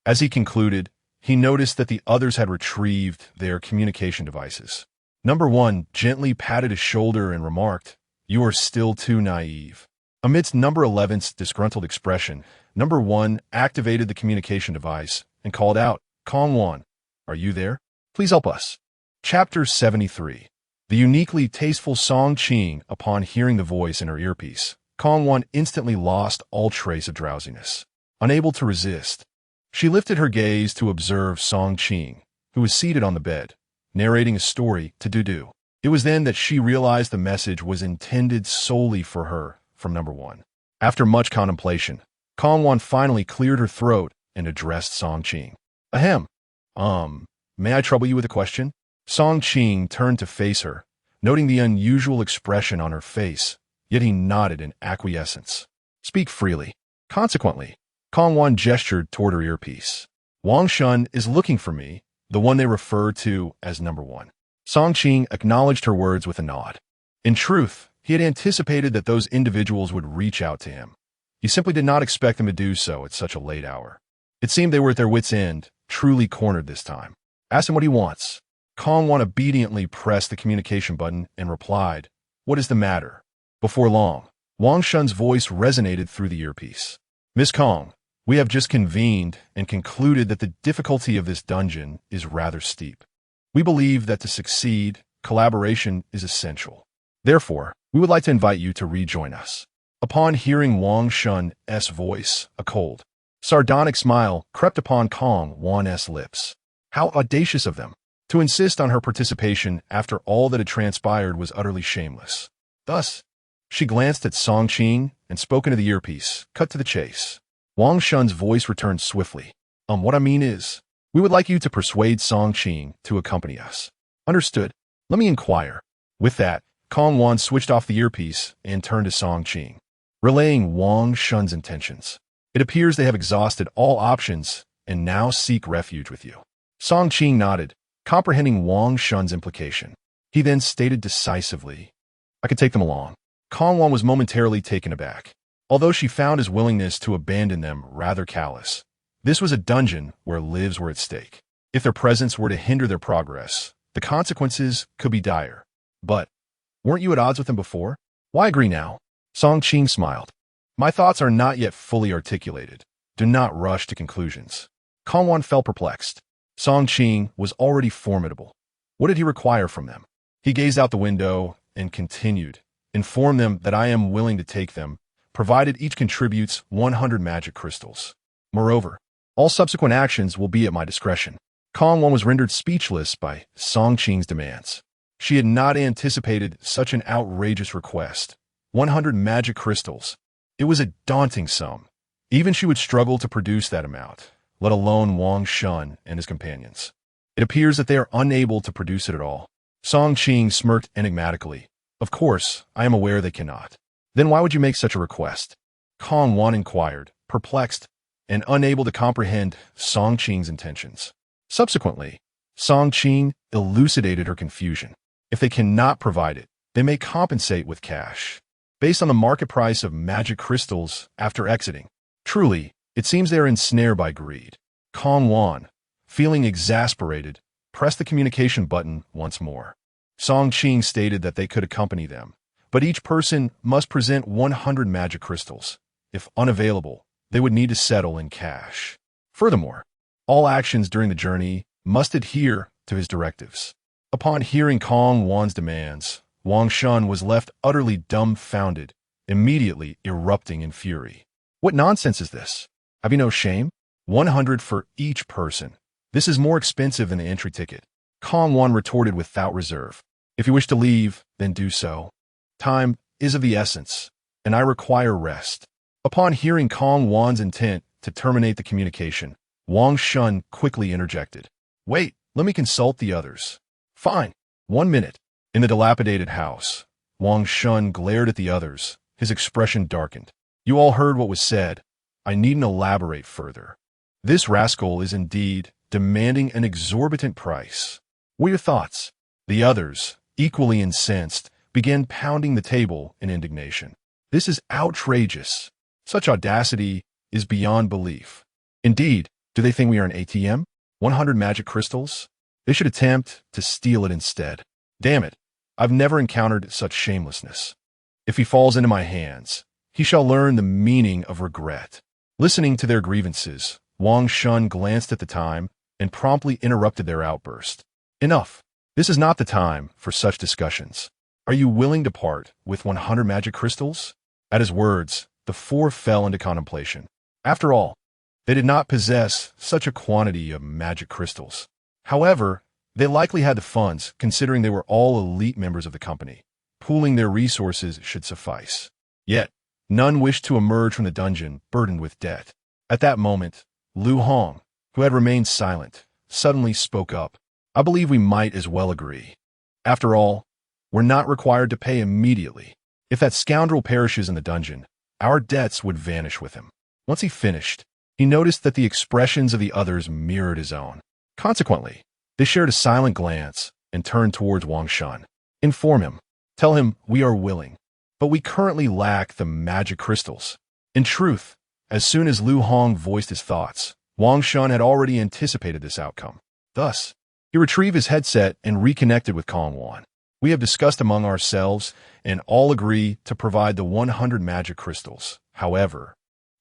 as he concluded, he noticed that the others had retrieved their communication devices. Number 1 gently patted his shoulder and remarked, "You are still too naive." Amidst number 11's disgruntled expression, number 1 activated the communication device and called out, "Kong Wan, are you there? Please help us." Chapter 73. The uniquely tasteful Song Qing, upon hearing the voice in her earpiece, Kong Wan instantly lost all trace of drowsiness. Unable to resist, she lifted her gaze to observe Song Qing, who was seated on the bed, narrating a story to Dudu. It was then that she realized the message was intended solely for her from number one. After much contemplation, Kong Wan finally cleared her throat and addressed Song Qing. Ahem. May I trouble you with a question? Song Qing turned to face her, noting the unusual expression on her face, yet he nodded in acquiescence. Speak freely. Consequently, Kong Wan gestured toward her earpiece. Wang Shun is looking for me, the one they refer to as number one. Song Qing acknowledged her words with a nod. In truth, he had anticipated that those individuals would reach out to him. He simply did not expect them to do so at such a late hour. It seemed they were at their wits' end, truly cornered this time. Ask him what he wants. Kong Wan obediently pressed the communication button and replied, What is the matter? Before long, Wang Shun's voice resonated through the earpiece. Miss Kong, we have just convened and concluded that the difficulty of this dungeon is rather steep. We believe that to succeed, collaboration is essential. Therefore, we would like to invite you to rejoin us. Upon hearing Wang Shun's voice, a cold, sardonic smile crept upon Kong Wan's lips. How audacious of them! To insist on her participation after all that had transpired was utterly shameless. Thus, she glanced at Song Qing and spoke into the earpiece, cut to the chase. Wang Shun's voice returned swiftly. What I mean is, we would like you to persuade Song Qing to accompany us. Understood. Let me inquire. With that, Kong Wan switched off the earpiece and turned to Song Qing, relaying Wang Shun's intentions. It appears they have exhausted all options and now seek refuge with you. Song Qing nodded, comprehending Wang Shun's implication. He then stated decisively, I could take them along. Kong Wan was momentarily taken aback, although she found his willingness to abandon them rather callous. This was a dungeon where lives were at stake. If their presence were to hinder their progress, the consequences could be dire. But, weren't you at odds with them before? Why agree now? Song Qing smiled. My thoughts are not yet fully articulated. Do not rush to conclusions. Kong Wan felt perplexed. Song Qing was already formidable. What did he require from them? He gazed out the window and continued. Inform them that I am willing to take them, provided each contributes 100 magic crystals. Moreover, all subsequent actions will be at my discretion. Kong Wan was rendered speechless by Song Qing's demands. She had not anticipated such an outrageous request. 100 magic crystals. It was a daunting sum. Even she would struggle to produce that amount, let alone Wang Shun and his companions. It appears that they are unable to produce it at all. Song Qing smirked enigmatically. Of course, I am aware they cannot. Then why would you make such a request? Kong Wan inquired, perplexed and unable to comprehend Song Qing's intentions. Subsequently, Song Qing elucidated her confusion. If they cannot provide it, they may compensate with cash, based on the market price of magic crystals after exiting. Truly, it seems they are ensnared by greed. Kong Wan, feeling exasperated, pressed the communication button once more. Song Qing stated that they could accompany them, but each person must present 100 magic crystals. If unavailable, they would need to settle in cash. Furthermore, all actions during the journey must adhere to his directives. Upon hearing Kong Wan's demands, Wang Shun was left utterly dumbfounded, immediately erupting in fury. What nonsense is this? Have you no shame? 100 for each person. This is more expensive than the entry ticket. Kong Wan retorted without reserve. If you wish to leave, then do so. Time is of the essence, and I require rest. Upon hearing Kong Wan's intent to terminate the communication, Wang Shun quickly interjected. Wait, let me consult the others. Fine. 1 minute. In the dilapidated house, Wang Shun glared at the others, his expression darkened. You all heard what was said. I needn't elaborate further. This rascal is indeed demanding an exorbitant price. What are your thoughts? The others, equally incensed, began pounding the table in indignation. This is outrageous. Such audacity is beyond belief. Indeed, do they think we are an ATM? 100 magic crystals? They should attempt to steal it instead. Damn it, I've never encountered such shamelessness. If he falls into my hands, he shall learn the meaning of regret. Listening to their grievances, Wang Shun glanced at the time and promptly interrupted their outburst. Enough. This is not the time for such discussions. Are you willing to part with 100 magic crystals? At his words, the four fell into contemplation. After all, they did not possess such a quantity of magic crystals. However, they likely had the funds, considering they were all elite members of the company. Pooling their resources should suffice. Yet, none wished to emerge from the dungeon burdened with debt. At that moment, Lu Hong, who had remained silent, suddenly spoke up. I believe we might as well agree. After all, we're not required to pay immediately. If that scoundrel perishes in the dungeon, our debts would vanish with him. Once he finished, he noticed that the expressions of the others mirrored his own. Consequently, they shared a silent glance and turned towards Wang Shun. Inform him. Tell him we are willing, but we currently lack the magic crystals. In truth, as soon as Lu Hong voiced his thoughts, Wang Shun had already anticipated this outcome. Thus, he retrieved his headset and reconnected with Kong Wan. We have discussed among ourselves and all agree to provide the 100 magic crystals. However,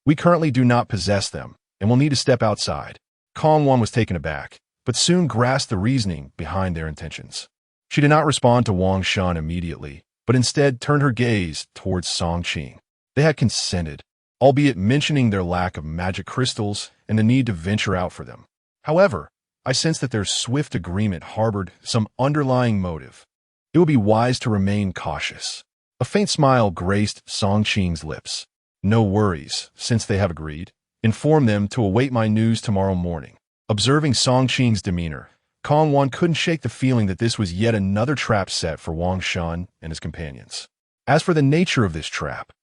we currently do not possess them and will need to step outside. Kong Wan was taken aback, but soon grasped the reasoning behind their intentions. She did not respond to Wang Shun immediately, but instead turned her gaze towards Song Qing. They had consented, albeit mentioning their lack of magic crystals and the need to venture out for them. However, I sensed that their swift agreement harbored some underlying motive. It would be wise to remain cautious. A faint smile graced Song Qing's lips. No worries, since they have agreed. Inform them to await my news tomorrow morning. Observing Song Qing's demeanor, Kong Wan couldn't shake the feeling that this was yet another trap set for Wang Shun and his companions. As for the nature of this trap,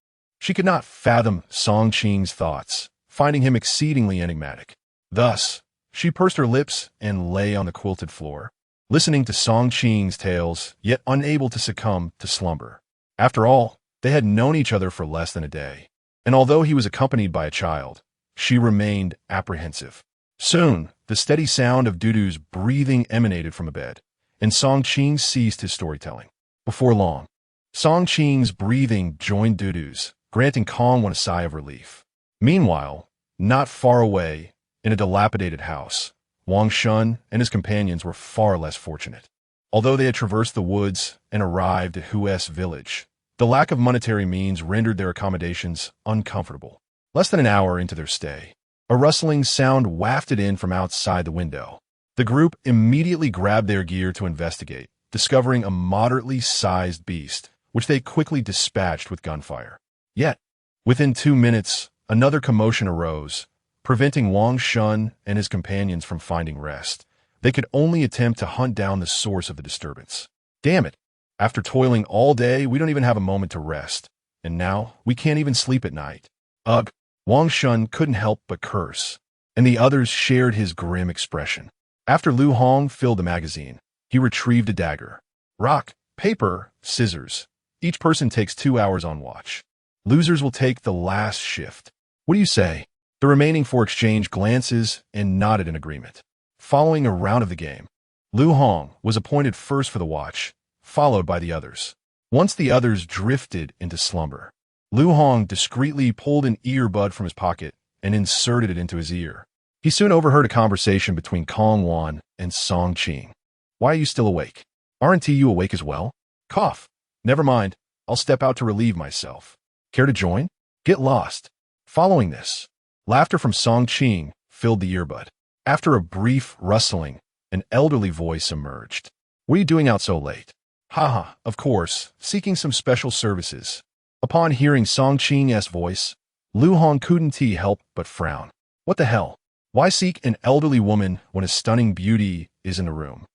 she could not fathom Song Qing's thoughts, finding him exceedingly enigmatic. Thus, she pursed her lips and lay on the quilted floor, listening to Song Qing's tales, yet unable to succumb to slumber. After all, they had known each other for less than a day, and although he was accompanied by a child, she remained apprehensive. Soon, the steady sound of Dudu's breathing emanated from a bed, and Song Qing ceased his storytelling. Before long, Song Qing's breathing joined Dudu's, granting Kong Wan a sigh of relief. Meanwhile, not far away, in a dilapidated house, Wang Shun and his companions were far less fortunate. Although they had traversed the woods and arrived at Hu's village, the lack of monetary means rendered their accommodations uncomfortable. Less than an hour into their stay, a rustling sound wafted in from outside the window. The group immediately grabbed their gear to investigate, discovering a moderately sized beast, which they quickly dispatched with gunfire. Yet, within 2 minutes, another commotion arose, preventing Wang Shun and his companions from finding rest. They could only attempt to hunt down the source of the disturbance. Damn it! After toiling all day, we don't even have a moment to rest. And now, we can't even sleep at night. Ugh! Wang Shun couldn't help but curse, and the others shared his grim expression. After Lu Hong filled the magazine, he retrieved a dagger. Rock, paper, scissors. Each person takes 2 hours on watch. Losers will take the last shift. What do you say? The remaining 4 exchanged glances and nodded in agreement. Following a round of the game, Lu Hong was appointed first for the watch, followed by the others. Once the others drifted into slumber, Lu Hong discreetly pulled an earbud from his pocket and inserted it into his ear. He soon overheard a conversation between Kong Wan and Song Qing. Why are you still awake? Aren't you awake as well? Cough. Never mind. I'll step out to relieve myself. Care to join? Get lost. Following this, laughter from Song Qing filled the earbud. After a brief rustling, an elderly voice emerged. What are you doing out so late? Haha, of course, seeking some special services. Upon hearing Song Qing's voice, Lu Hong couldn't help but frown. What the hell? Why seek an elderly woman when a stunning beauty is in the room?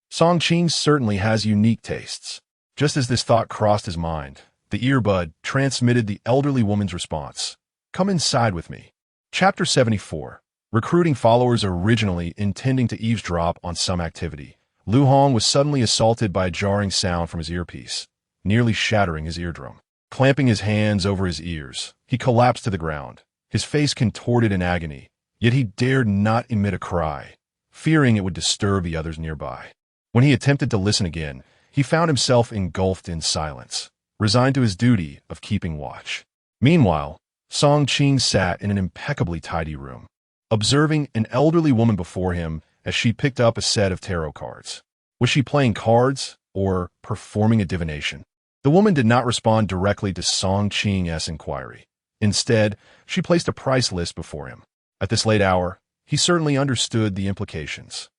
Song Qing certainly has unique tastes. Just as this thought crossed his mind, the earbud transmitted the elderly woman's response. Come inside with me. Chapter 74. Recruiting followers. Originally intending to eavesdrop on some activity, Lu Hong was suddenly assaulted by a jarring sound from his earpiece, nearly shattering his eardrum. Clamping his hands over his ears, he collapsed to the ground, his face contorted in agony, yet he dared not emit a cry, fearing it would disturb the others nearby. When he attempted to listen again, he found himself engulfed in silence, resigned to his duty of keeping watch. Meanwhile, Song Qing sat in an impeccably tidy room, observing an elderly woman before him as she picked up a set of tarot cards. Was she playing cards or performing a divination? The woman did not respond directly to Song Qing's inquiry. Instead, she placed a price list before him. At this late hour, he certainly understood the implications.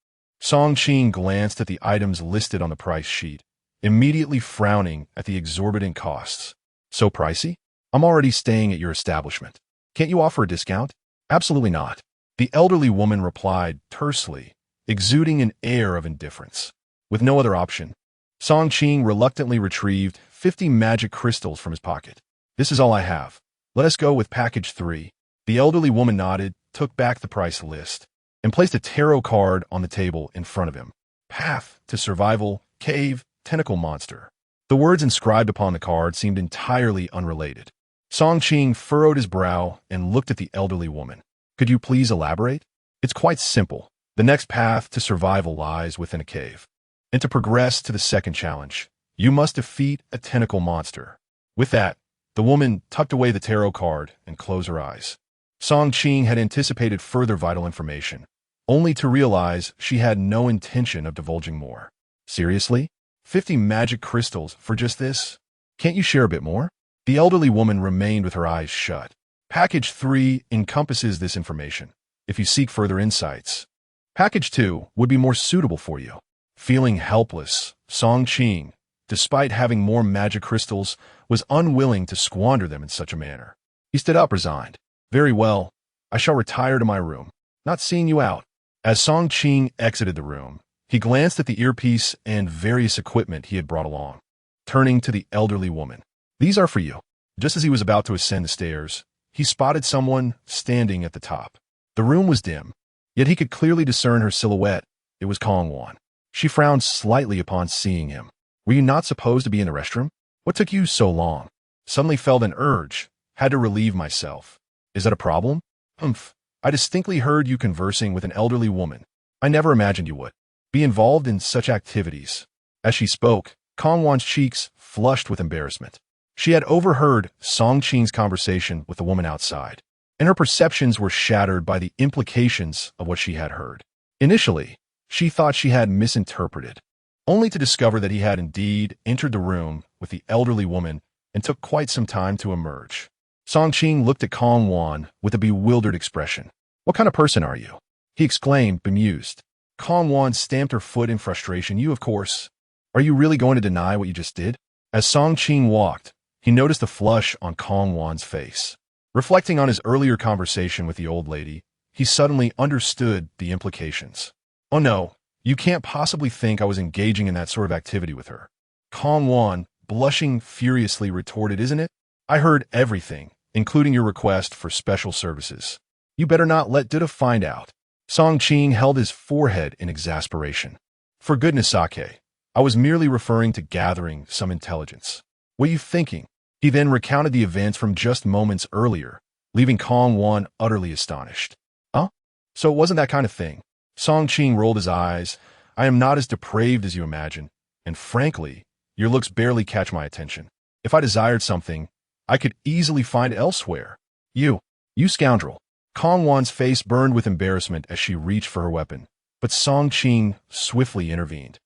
Song Qing glanced at the items listed on the price sheet, immediately frowning at the exorbitant costs. So pricey? I'm already staying at your establishment. Can't you offer a discount? Absolutely not. The elderly woman replied tersely, exuding an air of indifference. With no other option, Song Qing reluctantly retrieved 50 magic crystals from his pocket. This is all I have. Let us go with package 3. The elderly woman nodded, took back the price list, and placed a tarot card on the table in front of him. Path to survival, cave, tentacle monster. The words inscribed upon the card seemed entirely unrelated. Song Qing furrowed his brow and looked at the elderly woman. Could you please elaborate? It's quite simple. The next path to survival lies within a cave. And to progress to the second challenge, you must defeat a tentacle monster. With that, the woman tucked away the tarot card and closed her eyes. Song Qing had anticipated further vital information, only to realize she had no intention of divulging more. Seriously? 50 magic crystals for just this? Can't you share a bit more? The elderly woman remained with her eyes shut. Package 3 encompasses this information, if you seek further insights. Package 2 would be more suitable for you. Feeling helpless, Song Qing, despite having more magic crystals, was unwilling to squander them in such a manner. He stood up resigned. Very well, I shall retire to my room, not seeing you out. As Song Qing exited the room, he glanced at the earpiece and various equipment he had brought along. Turning to the elderly woman, these are for you. Just as he was about to ascend the stairs, he spotted someone standing at the top. The room was dim, yet he could clearly discern her silhouette. It was Kong Wan. She frowned slightly upon seeing him. Were you not supposed to be in the restroom? What took you so long? Suddenly felt an urge. Had to relieve myself. Is that a problem? Humph. I distinctly heard you conversing with an elderly woman. I never imagined you would be involved in such activities. As she spoke, Kong Wan's cheeks flushed with embarrassment. She had overheard Song Qing's conversation with the woman outside, and her perceptions were shattered by the implications of what she had heard. Initially, she thought she had misinterpreted, only to discover that he had indeed entered the room with the elderly woman and took quite some time to emerge. Song Qing looked at Kong Wan with a bewildered expression. What kind of person are you? He exclaimed, bemused. Kong Wan stamped her foot in frustration. You, of course. Are you really going to deny what you just did? As Song Qing walked, he noticed a flush on Kong Wan's face. Reflecting on his earlier conversation with the old lady, he suddenly understood the implications. Oh no, you can't possibly think I was engaging in that sort of activity with her. Kong Wan, blushing furiously, retorted, isn't it? I heard everything, including your request for special services. You better not let Duda find out. Song Qing held his forehead in exasperation. For goodness sake, I was merely referring to gathering some intelligence. What are you thinking? He then recounted the events from just moments earlier, leaving Kong Wan utterly astonished. Huh? So it wasn't that kind of thing. Song Qing rolled his eyes. I am not as depraved as you imagine, and frankly, your looks barely catch my attention. If I desired something, I could easily find it elsewhere. You scoundrel. Kong Wan's face burned with embarrassment as she reached for her weapon, but Song Qing swiftly intervened.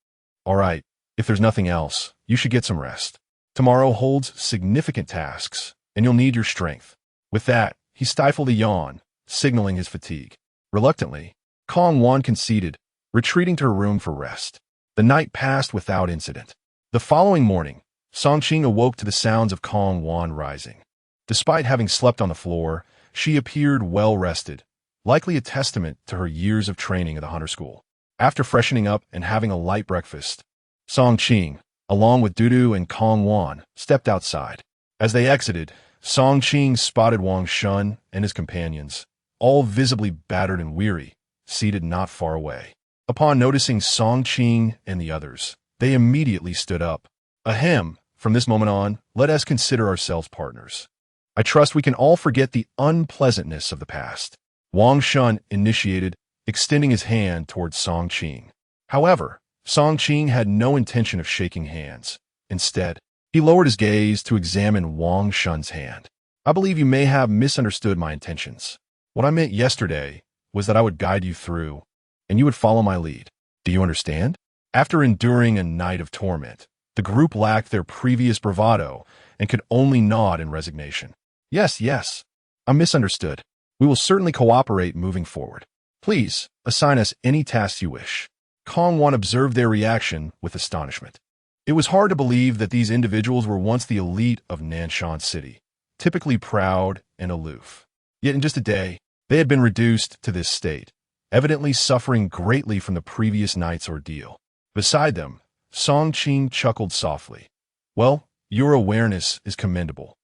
All right, if there's nothing else, you should get some rest. Tomorrow holds significant tasks, and you'll need your strength. With that, he stifled a yawn, signaling his fatigue. Reluctantly, Kong Wan conceded, retreating to her room for rest. The night passed without incident. The following morning, Song Qing awoke to the sounds of Kong Wan rising. Despite having slept on the floor, she appeared well-rested, likely a testament to her years of training at the hunter school. After freshening up and having a light breakfast, Song Qing, along with Dudu and Kong Wan, stepped outside. As they exited, Song Qing spotted Wang Shun and his companions, all visibly battered and weary, seated not far away. Upon noticing Song Qing and the others, they immediately stood up. Ahem, from this moment on, let us consider ourselves partners. I trust we can all forget the unpleasantness of the past. Wang Shun initiated, extending his hand towards Song Qing. However, Song Qing had no intention of shaking hands. Instead, he lowered his gaze to examine Wang Shun's hand. I believe you may have misunderstood my intentions. What I meant yesterday was that I would guide you through, and you would follow my lead. Do you understand? After enduring a night of torment, the group lacked their previous bravado and could only nod in resignation. Yes, yes. I'm misunderstood. We will certainly cooperate moving forward. Please, assign us any tasks you wish. Kong Wan observed their reaction with astonishment. It was hard to believe that these individuals were once the elite of Nanshan City, typically proud and aloof. Yet in just a day, they had been reduced to this state, evidently suffering greatly from the previous night's ordeal. Beside them, Song Qing chuckled softly. Well, your awareness is commendable.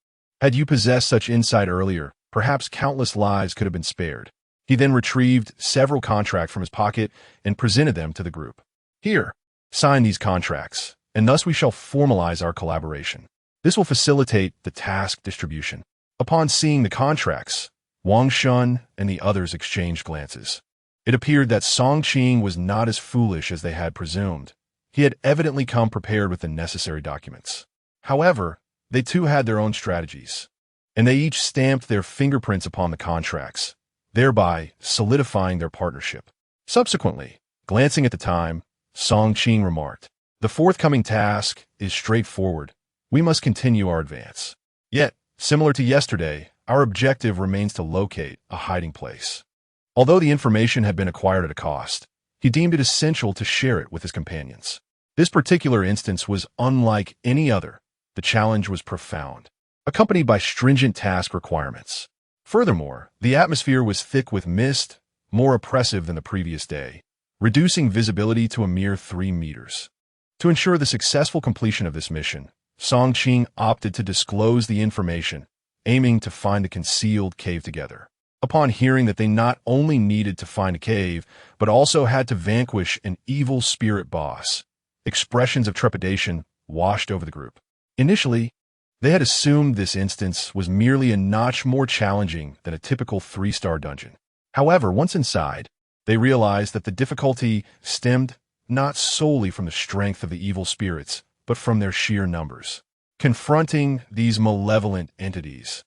Had you possessed such insight earlier, perhaps countless lives could have been spared. He then retrieved several contracts from his pocket and presented them to the group. Here, sign these contracts, and thus we shall formalize our collaboration. This will facilitate the task distribution. Upon seeing the contracts, Wang Shun and the others exchanged glances. It appeared that Song Qing was not as foolish as they had presumed. He had evidently come prepared with the necessary documents. However, they too had their own strategies, and they each stamped their fingerprints upon the contracts, thereby solidifying their partnership. Subsequently, glancing at the time, Song Qing remarked, "The forthcoming task is straightforward. We must continue our advance. Yet, similar to yesterday, our objective remains to locate a hiding place." Although the information had been acquired at a cost, he deemed it essential to share it with his companions. This particular instance was unlike any other. The challenge was profound, accompanied by stringent task requirements. Furthermore, the atmosphere was thick with mist, more oppressive than the previous day, reducing visibility to a mere 3 meters. To ensure the successful completion of this mission, Song Qing opted to disclose the information, aiming to find the concealed cave together. Upon hearing that they not only needed to find a cave, but also had to vanquish an evil spirit boss, expressions of trepidation washed over the group. Initially, they had assumed this instance was merely a notch more challenging than a typical 3-star dungeon. However, once inside, they realized that the difficulty stemmed not solely from the strength of the evil spirits, but from their sheer numbers. Confronting these malevolent entities,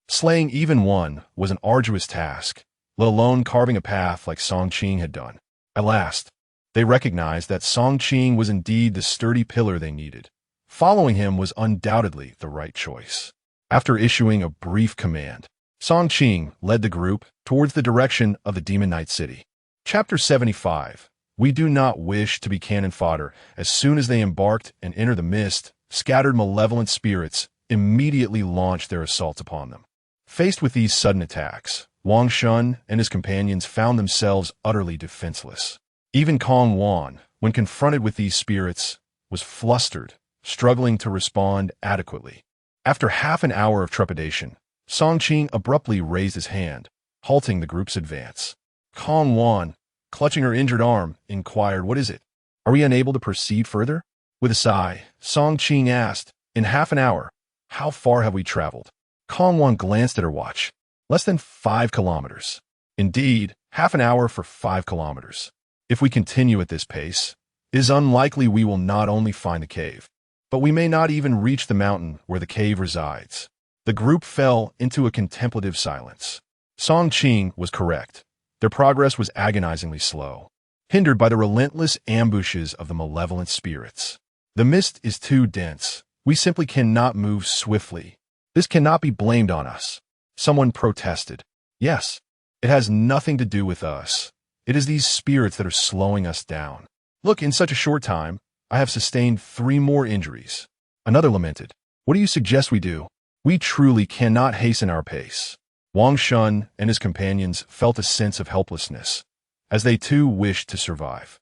slaying even one, was an arduous task, let alone carving a path like Song Qing had done. At last, they recognized that Song Qing was indeed the sturdy pillar they needed. Following him was undoubtedly the right choice. After issuing a brief command, Song Qing led the group towards the direction of the Demon Knight City. Chapter 75. We do not wish to be cannon fodder. As soon as they embarked and entered the mist, scattered malevolent spirits immediately launched their assaults upon them. Faced with these sudden attacks, Wang Shun and his companions found themselves utterly defenseless. Even Kong Wan, when confronted with these spirits, was flustered, struggling to respond adequately. After half an hour of trepidation, Song Qing abruptly raised his hand, halting the group's advance. Kong Wan, clutching her injured arm, inquired, "What is it? Are we unable to proceed further?" With a sigh, Song Qing asked, "In half an hour, how far have we traveled?" Kong Wan glanced at her watch. "Less than 5 kilometers. Indeed, half an hour for 5 kilometers. If we continue at this pace, it is unlikely we will not only find the cave, but we may not even reach the mountain where the cave resides." The group fell into a contemplative silence. Song Qing was correct. Their progress was agonizingly slow, hindered by the relentless ambushes of the malevolent spirits. "The mist is too dense. We simply cannot move swiftly. This cannot be blamed on us," someone protested. "Yes, it has nothing to do with us. It is these spirits that are slowing us down. Look, in such a short time, I have sustained 3 more injuries." Another lamented. "What do you suggest we do? We truly cannot hasten our pace." Wang Shun and his companions felt a sense of helplessness, as they too wished to survive.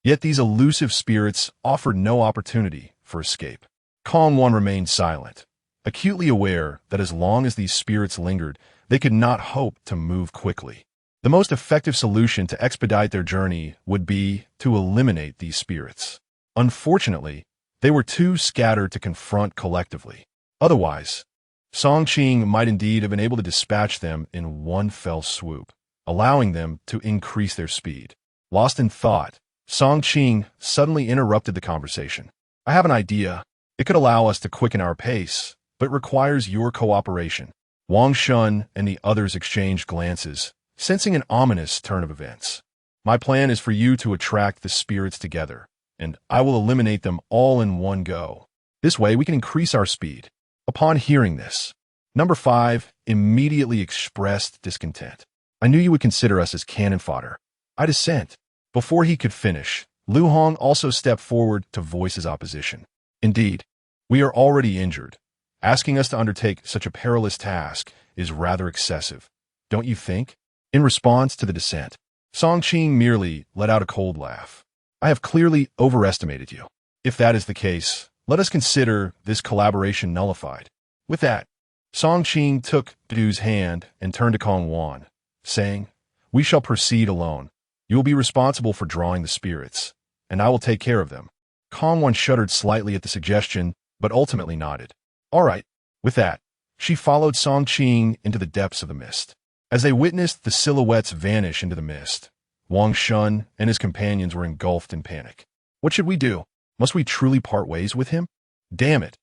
Yet these elusive spirits offered no opportunity for escape. Kong Wan remained silent, acutely aware that as long as these spirits lingered, they could not hope to move quickly. The most effective solution to expedite their journey would be to eliminate these spirits. Unfortunately, they were too scattered to confront collectively. Otherwise, Song Qing might indeed have been able to dispatch them in one fell swoop, allowing them to increase their speed. Lost in thought, Song Qing suddenly interrupted the conversation. "I have an idea. It could allow us to quicken our pace, but requires your cooperation." Wang Shun and the others exchanged glances, sensing an ominous turn of events. "My plan is for you to attract the spirits together, and I will eliminate them all in one go. This way we can increase our speed. Upon hearing this, Number 5 immediately expressed discontent. I knew you would consider us as cannon fodder. I dissent. Before he could finish, Lu Hong also stepped forward to voice his opposition. Indeed, we are already injured. Asking us to undertake such a perilous task is rather excessive, don't you think? In response to the dissent, Song Qing merely let out a cold laugh. I have clearly overestimated you. If that is the case, let us consider this collaboration nullified. With that, Song Qing took Du's hand and turned to Kong Wan, saying, "We shall proceed alone. You will be responsible for drawing the spirits, and I will take care of them." Kong Wan shuddered slightly at the suggestion, but ultimately nodded. All right. With that, she followed Song Qing into the depths of the mist. As they witnessed the silhouettes vanish into the mist, Wang Shun and his companions were engulfed in panic. What should we do? Must we truly part ways with him? Damn it.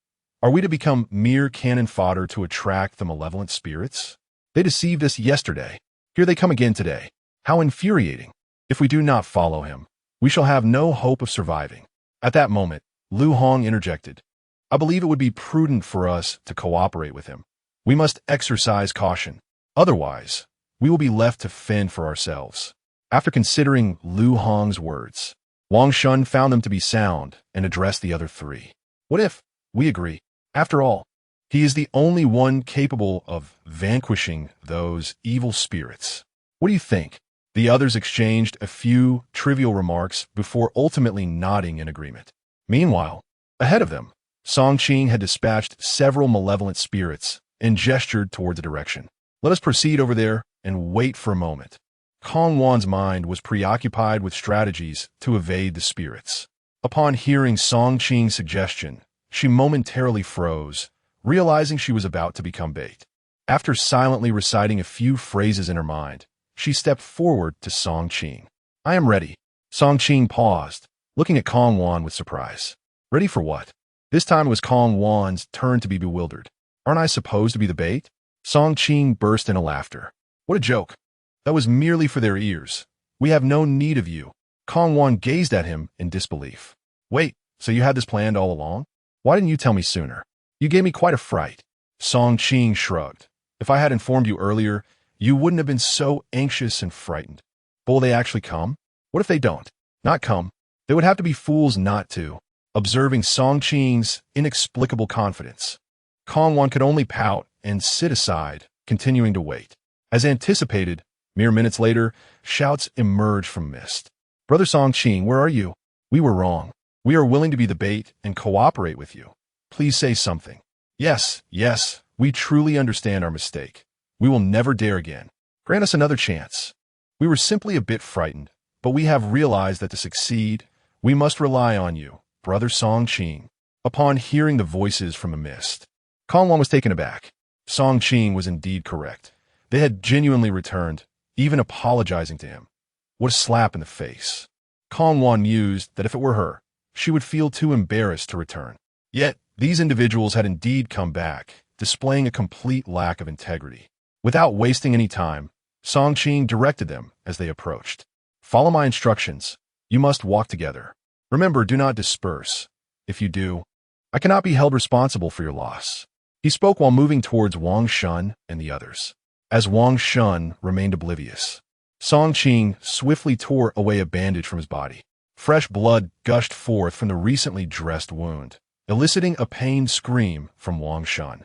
Are we to become mere cannon fodder to attract the malevolent spirits? They deceived us yesterday. Here they come again today. How infuriating. If we do not follow him, we shall have no hope of surviving. At that moment, Lu Hong interjected. I believe it would be prudent for us to cooperate with him. We must exercise caution. Otherwise, we will be left to fend for ourselves. After considering Lu Hong's words, Wang Shun found them to be sound and addressed the other three. What if we agree? After all, he is the only one capable of vanquishing those evil spirits. What do you think? The others exchanged a few trivial remarks before ultimately nodding in agreement. Meanwhile, ahead of them, Song Qing had dispatched several malevolent spirits and gestured towards a direction. Let us proceed over there and wait for a moment. Kong Wan's mind was preoccupied with strategies to evade the spirits. Upon hearing Song Qing's suggestion, she momentarily froze, realizing she was about to become bait. After silently reciting a few phrases in her mind, she stepped forward to Song Qing. I am ready. Song Qing paused, looking at Kong Wan with surprise. Ready for what? This time it was Kong Wan's turn to be bewildered. Aren't I supposed to be the bait? Song Qing burst into laughter. What a joke. That was merely for their ears. We have no need of you. Kong Wan gazed at him in disbelief. Wait, so you had this planned all along? Why didn't you tell me sooner? You gave me quite a fright. Song Qing shrugged. If I had informed you earlier, you wouldn't have been so anxious and frightened. But will they actually come? What if they don't? Not come. They would have to be fools not to. Observing Song Qing's inexplicable confidence, Kong Wan could only pout and sit aside, continuing to wait. As anticipated, mere minutes later, shouts emerged from mist. Brother Song Qing, where are you? We were wrong. We are willing to be the bait and cooperate with you. Please say something. Yes, we truly understand our mistake. We will never dare again. Grant us another chance. We were simply a bit frightened, but we have realized that to succeed, we must rely on you, Brother Song Qing. Upon hearing the voices from the mist, Kong Wan was taken aback. Song Qing was indeed correct. They had genuinely returned, even apologizing to him. What a slap in the face. Kong Wan mused that if it were her, she would feel too embarrassed to return. Yet, these individuals had indeed come back, displaying a complete lack of integrity. Without wasting any time, Song Qing directed them as they approached. Follow my instructions. You must walk together. Remember, do not disperse. If you do, I cannot be held responsible for your loss. He spoke while moving towards Wang Shun and the others. As Wang Shun remained oblivious, Song Qing swiftly tore away a bandage from his body. Fresh blood gushed forth from the recently dressed wound, eliciting a pained scream from Wang Shun.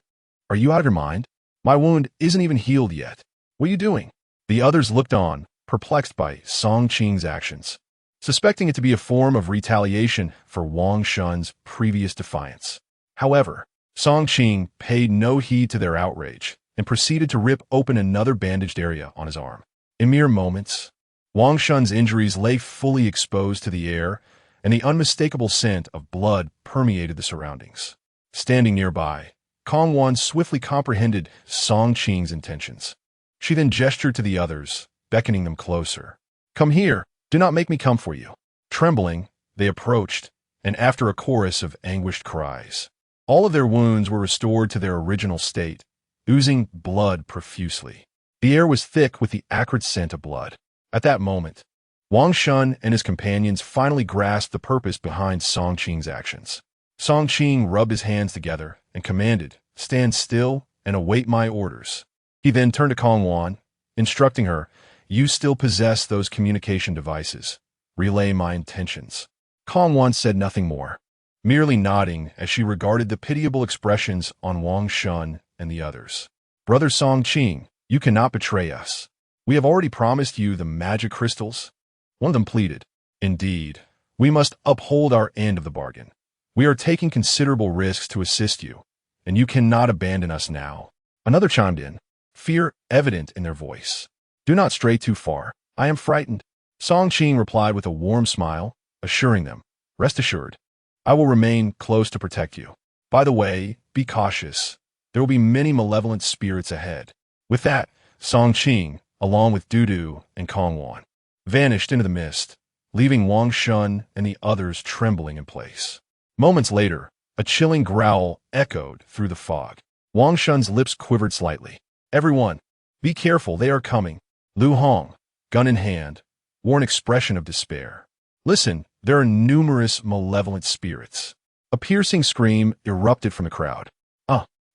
Are you out of your mind? My wound isn't even healed yet. What are you doing? The others looked on, perplexed by Song Qing's actions, suspecting it to be a form of retaliation for Wang Shun's previous defiance. However, Song Qing paid no heed to their outrage and proceeded to rip open another bandaged area on his arm. In mere moments, Wang Shun's injuries lay fully exposed to the air, and the unmistakable scent of blood permeated the surroundings. Standing nearby, Kong Wan swiftly comprehended Song Qing's intentions. She then gestured to the others, beckoning them closer. Come here, do not make me come for you. Trembling, they approached, and after a chorus of anguished cries, all of their wounds were restored to their original state, oozing blood profusely. The air was thick with the acrid scent of blood. At that moment, Wang Shun and his companions finally grasped the purpose behind Song Qing's actions. Song Qing rubbed his hands together and commanded, "Stand still and await my orders." He then turned to Kong Wan, instructing her, "You still possess those communication devices. Relay my intentions." Kong Wan said nothing more, merely nodding as she regarded the pitiable expressions on Wang Shun and the others. "Brother Song Qing, you cannot betray us. We have already promised you the magic crystals." One of them pleaded, "Indeed, we must uphold our end of the bargain. We are taking considerable risks to assist you, and you cannot abandon us now." Another chimed in, fear evident in their voice. "Do not stray too far. I am frightened." Song Qing replied with a warm smile, assuring them, "Rest assured, I will remain close to protect you. By the way, be cautious. There will be many malevolent spirits ahead." With that, Song Qing, along with Dudu and Kong Wan, vanished into the mist, leaving Wang Shun and the others trembling in place. Moments later, a chilling growl echoed through the fog. Wang Shun's lips quivered slightly. "Everyone, be careful, they are coming." Lu Hong, gun in hand, wore an expression of despair. "Listen, there are numerous malevolent spirits." A piercing scream erupted from the crowd.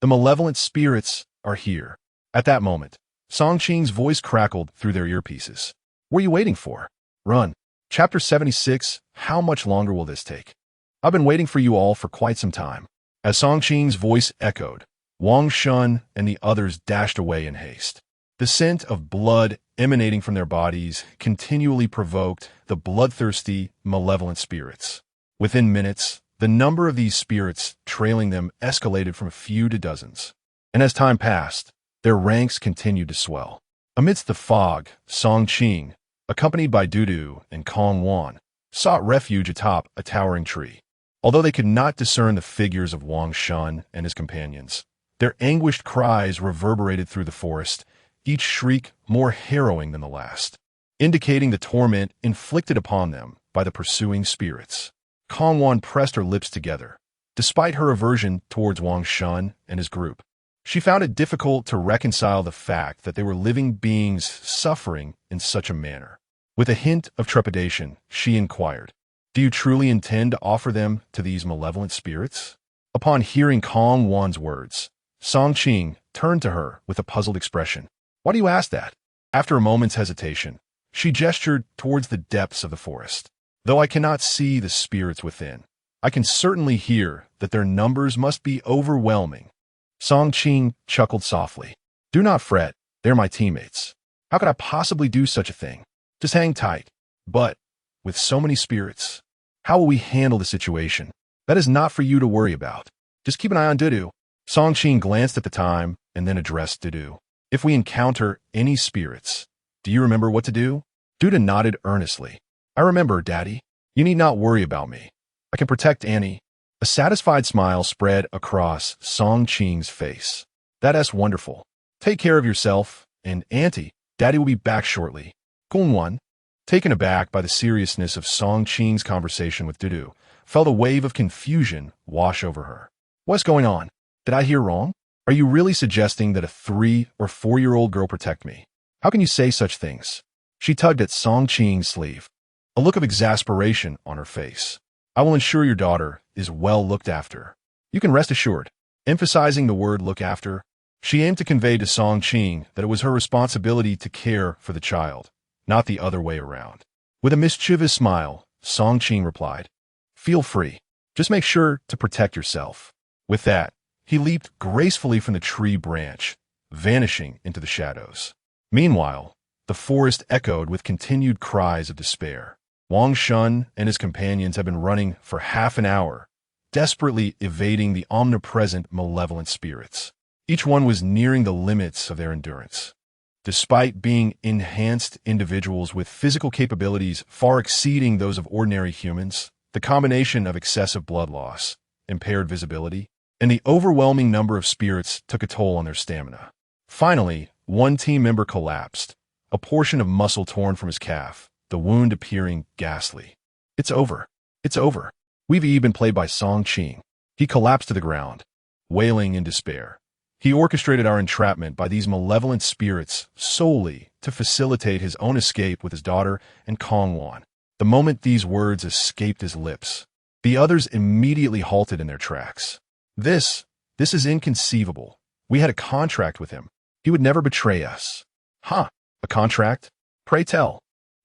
The malevolent spirits are here." At that moment, Song Qing's voice crackled through their earpieces. "What are you waiting for? Run." Chapter 76, How much longer will this take? "I've been waiting for you all for quite some time." As Song Qing's voice echoed, Wang Shun and the others dashed away in haste. The scent of blood emanating from their bodies continually provoked the bloodthirsty, malevolent spirits. Within minutes, the number of these spirits trailing them escalated from a few to dozens. And as time passed, their ranks continued to swell. Amidst the fog, Song Qing, accompanied by Dudu and Kong Wan, sought refuge atop a towering tree. Although they could not discern the figures of Wang Shun and his companions, their anguished cries reverberated through the forest, each shriek more harrowing than the last, indicating the torment inflicted upon them by the pursuing spirits. Kong Wan pressed her lips together. Despite her aversion towards Wang Shun and his group, she found it difficult to reconcile the fact that they were living beings suffering in such a manner. With a hint of trepidation, she inquired, "Do you truly intend to offer them to these malevolent spirits?" Upon hearing Kong Wan's words, Song Qing turned to her with a puzzled expression. "Why do you ask that?" After a moment's hesitation, she gestured towards the depths of the forest. "Though I cannot see the spirits within, I can certainly hear that their numbers must be overwhelming." Song Qing chuckled softly. "Do not fret, they're my teammates. How could I possibly do such a thing? Just hang tight. But, with so many spirits, how will we handle the situation? That is not for you to worry about. Just keep an eye on Dudu." Song Qing glanced at the time and then addressed Dudu. "If we encounter any spirits, do you remember what to do?" Dudu nodded earnestly. "I remember, Daddy. You need not worry about me. I can protect Annie." A satisfied smile spread across Song Qing's face. "That's wonderful. Take care of yourself, and Auntie, Daddy will be back shortly." Kong Wan, taken aback by the seriousness of Song Qing's conversation with Dudu, felt a wave of confusion wash over her. "What's going on? Did I hear wrong? Are you really suggesting that a 3- or 4-year-old girl protect me? How can you say such things?" She tugged at Song Qing's sleeve, a look of exasperation on her face. "I will ensure your daughter is well looked after. You can rest assured." Emphasizing the word look after, she aimed to convey to Song Qing that it was her responsibility to care for the child, not the other way around. With a mischievous smile, Song Qing replied, "Feel free. Just make sure to protect yourself." With that, he leaped gracefully from the tree branch, vanishing into the shadows. Meanwhile, the forest echoed with continued cries of despair. Wang Shun and his companions had been running for half an hour, desperately evading the omnipresent malevolent spirits. Each one was nearing the limits of their endurance. Despite being enhanced individuals with physical capabilities far exceeding those of ordinary humans, the combination of excessive blood loss, impaired visibility, and the overwhelming number of spirits took a toll on their stamina. Finally, one team member collapsed, a portion of muscle torn from his calf, the wound appearing ghastly. "It's over. It's over." We've even played by Song Qing. He collapsed to the ground, wailing in despair. He orchestrated our entrapment by these malevolent spirits solely to facilitate his own escape with his daughter and Kongwan. The moment these words escaped his lips, the others immediately halted in their tracks. This is inconceivable. We had a contract with him. He would never betray us. Huh, a contract? Pray tell.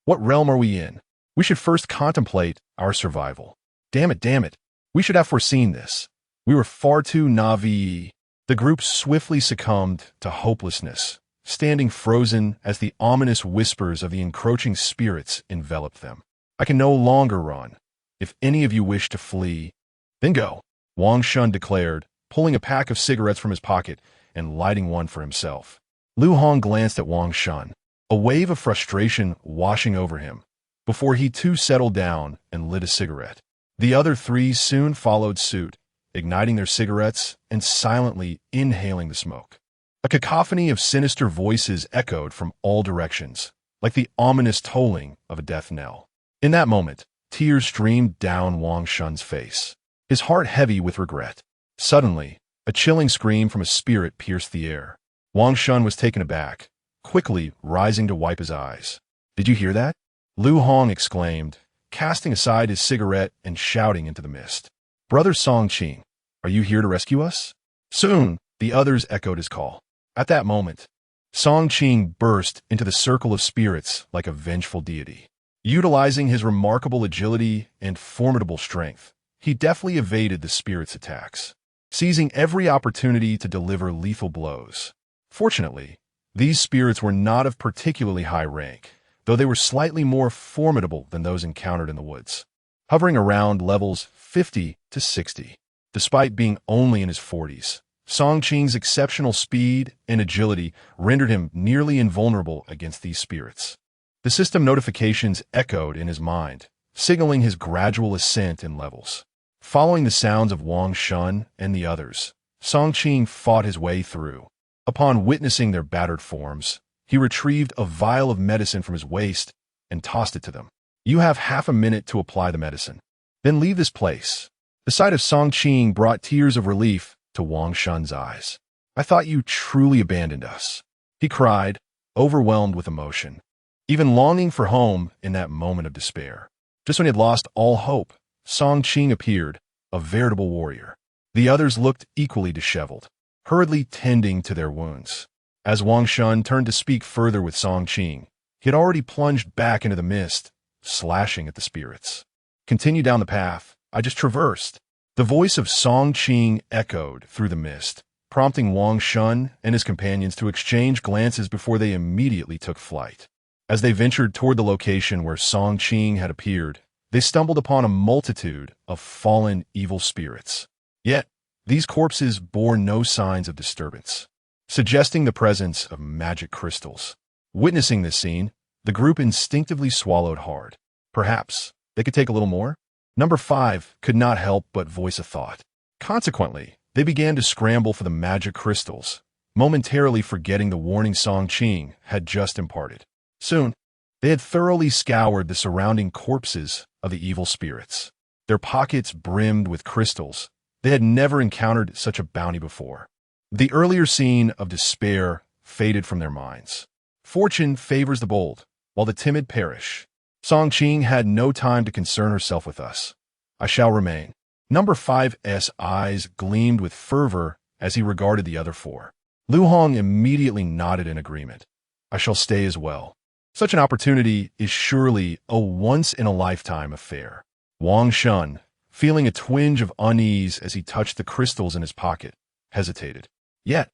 What realm are we in? We should first contemplate our survival. Damn it. We should have foreseen this. We were far too naive. The group swiftly succumbed to hopelessness, standing frozen as the ominous whispers of the encroaching spirits enveloped them. I can no longer run. If any of you wish to flee, then go, Wang Shun declared, pulling a pack of cigarettes from his pocket and lighting one for himself. Lu Hong glanced at Wang Shun, a wave of frustration washing over him, before he too settled down and lit a cigarette. The other three soon followed suit, igniting their cigarettes and silently inhaling the smoke. A cacophony of sinister voices echoed from all directions, like the ominous tolling of a death knell. In that moment, tears streamed down Wang Shun's face, his heart heavy with regret. Suddenly, a chilling scream from a spirit pierced the air. Wang Shun was taken aback, quickly rising to wipe his eyes. "Did you hear that?" Lu Hong exclaimed, casting aside his cigarette and shouting into the mist. "Brother Song Qing, are you here to rescue us?" Soon, the others echoed his call. At that moment, Song Qing burst into the circle of spirits like a vengeful deity. Utilizing his remarkable agility and formidable strength, he deftly evaded the spirits' attacks, seizing every opportunity to deliver lethal blows. Fortunately, these spirits were not of particularly high rank, though they were slightly more formidable than those encountered in the woods, hovering around levels 50 to 60. Despite being only in his 40s, Song Qing's exceptional speed and agility rendered him nearly invulnerable against these spirits. The system notifications echoed in his mind, signaling his gradual ascent in levels. Following the sounds of Wang Shun and the others, Song Qing fought his way through. Upon witnessing their battered forms, he retrieved a vial of medicine from his waist and tossed it to them. "You have half a minute to apply the medicine. Then leave this place." The sight of Song Qing brought tears of relief to Wang Shun's eyes. "I thought you truly abandoned us," he cried, overwhelmed with emotion, even longing for home in that moment of despair. Just when he had lost all hope, Song Qing appeared, a veritable warrior. The others looked equally disheveled, hurriedly tending to their wounds. As Wang Shun turned to speak further with Song Qing, he had already plunged back into the mist, slashing at the spirits. "Continue down the path I just traversed." The voice of Song Qing echoed through the mist, prompting Wang Shun and his companions to exchange glances before they immediately took flight. As they ventured toward the location where Song Qing had appeared, they stumbled upon a multitude of fallen evil spirits. Yet, these corpses bore no signs of disturbance, suggesting the presence of magic crystals. Witnessing this scene, the group instinctively swallowed hard. Perhaps they could take a little more? Number 5 could not help but voice a thought. Consequently, they began to scramble for the magic crystals, momentarily forgetting the warning Song Qing had just imparted. Soon, they had thoroughly scoured the surrounding corpses of the evil spirits. Their pockets brimmed with crystals. They had never encountered such a bounty before. The earlier scene of despair faded from their minds. Fortune favors the bold, while the timid perish. Song Qing had no time to concern herself with us. I shall remain. Number 5's eyes gleamed with fervor as he regarded the other 4. Lu Hong immediately nodded in agreement. I shall stay as well. Such an opportunity is surely a once-in-a-lifetime affair. Wang Shun, feeling a twinge of unease as he touched the crystals in his pocket, hesitated. Yet,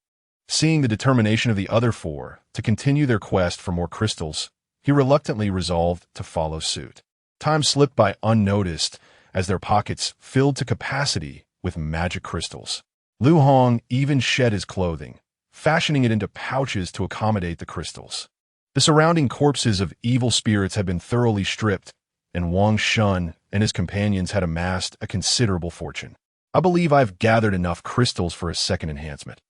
seeing the determination of the other 4 to continue their quest for more crystals, he reluctantly resolved to follow suit. Time slipped by unnoticed as their pockets filled to capacity with magic crystals. Lu Hong even shed his clothing, fashioning it into pouches to accommodate the crystals. The surrounding corpses of evil spirits had been thoroughly stripped, and Wang Shun and his companions had amassed a considerable fortune. I believe I've gathered enough crystals for a second enhancement.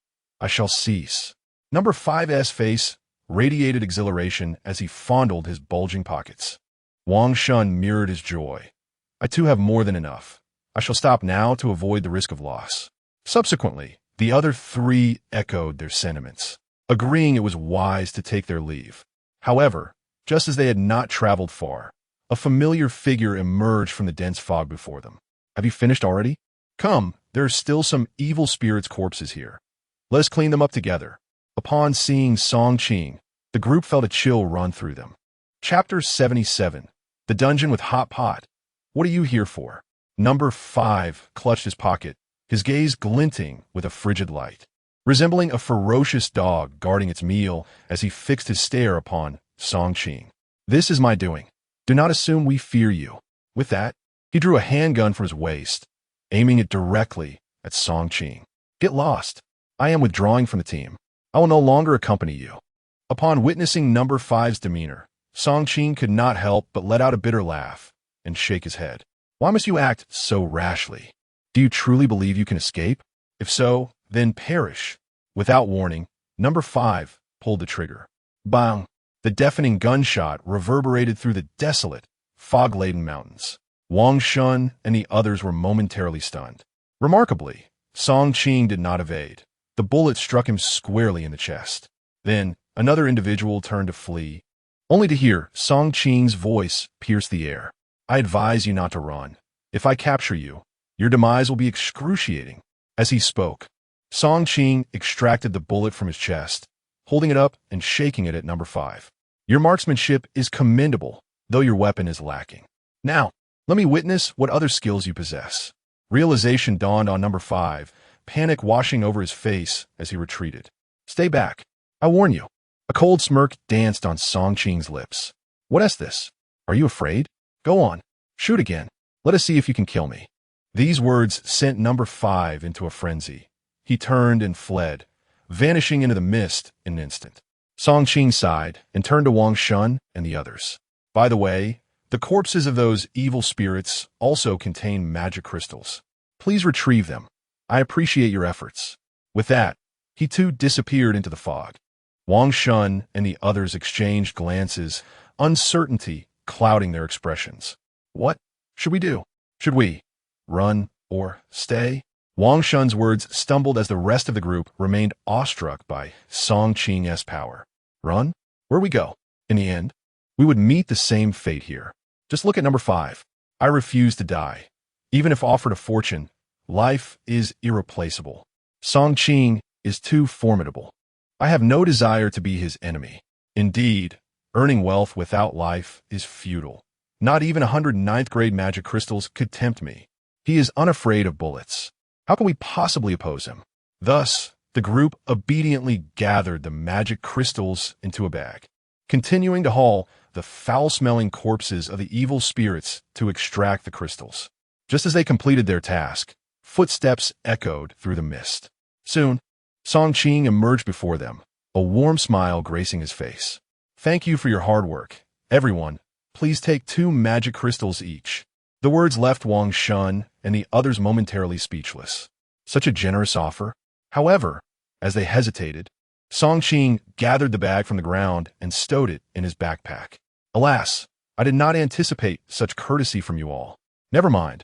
I shall cease. Number 5's face radiated exhilaration as he fondled his bulging pockets. Wang Shun mirrored his joy. I too have more than enough. I shall stop now to avoid the risk of loss. Subsequently, the other 3 echoed their sentiments, agreeing it was wise to take their leave. However, just as they had not traveled far, a familiar figure emerged from the dense fog before them. Have you finished already? Come, there are still some evil spirits' corpses here. Let us clean them up together. Upon seeing Song Qing, the group felt a chill run through them. Chapter 77. The Dungeon with Hot Pot. What are you here for? Number 5 clutched his pocket, his gaze glinting with a frigid light, resembling a ferocious dog guarding its meal as he fixed his stare upon Song Qing. This is my doing. Do not assume we fear you. With that, he drew a handgun from his waist, aiming it directly at Song Qing. Get lost. I am withdrawing from the team. I will no longer accompany you. Upon witnessing number 5's demeanor, Song Qing could not help but let out a bitter laugh and shake his head. Why must you act so rashly? Do you truly believe you can escape? If so, then perish. Without warning, number 5 pulled the trigger. Bang! The deafening gunshot reverberated through the desolate, fog-laden mountains. Wang Shun and the others were momentarily stunned. Remarkably, Song Qing did not evade. The bullet struck him squarely in the chest. Then, another individual turned to flee, only to hear Song Qing's voice pierce the air. I advise you not to run. If I capture you, your demise will be excruciating. As he spoke, Song Qing extracted the bullet from his chest, holding it up and shaking it at number 5. Your marksmanship is commendable, though your weapon is lacking. Now, let me witness what other skills you possess. Realization dawned on number 5, panic washing over his face as he retreated. Stay back. I warn you. A cold smirk danced on Song Qing's lips. What is this? Are you afraid? Go on. Shoot again. Let us see if you can kill me. These words sent number 5 into a frenzy. He turned and fled, vanishing into the mist in an instant. Song Qing sighed and turned to Wang Shun and the others. By the way, the corpses of those evil spirits also contain magic crystals. Please retrieve them. I appreciate your efforts. With that, he too disappeared into the fog. Wang Shun and the others exchanged glances, uncertainty clouding their expressions. What should we do? Should we run or stay? Wang Shun's words stumbled as the rest of the group remained awestruck by Song Qing's power. Run? Where we go? In the end, we would meet the same fate here. Just look at number 5. I refuse to die. Even if offered a fortune, life is irreplaceable. Song Qing is too formidable. I have no desire to be his enemy. Indeed, earning wealth without life is futile. Not even 109th grade magic crystals could tempt me. He is unafraid of bullets. How can we possibly oppose him? Thus, the group obediently gathered the magic crystals into a bag, continuing to haul the foul-smelling corpses of the evil spirits to extract the crystals. Just as they completed their task, footsteps echoed through the mist. Soon, Song Qing emerged before them, a warm smile gracing his face. Thank you for your hard work. Everyone, please take 2 magic crystals each. The words left Wang Shun and the others momentarily speechless. Such a generous offer. However, as they hesitated, Song Qing gathered the bag from the ground and stowed it in his backpack. Alas, I did not anticipate such courtesy from you all. Never mind.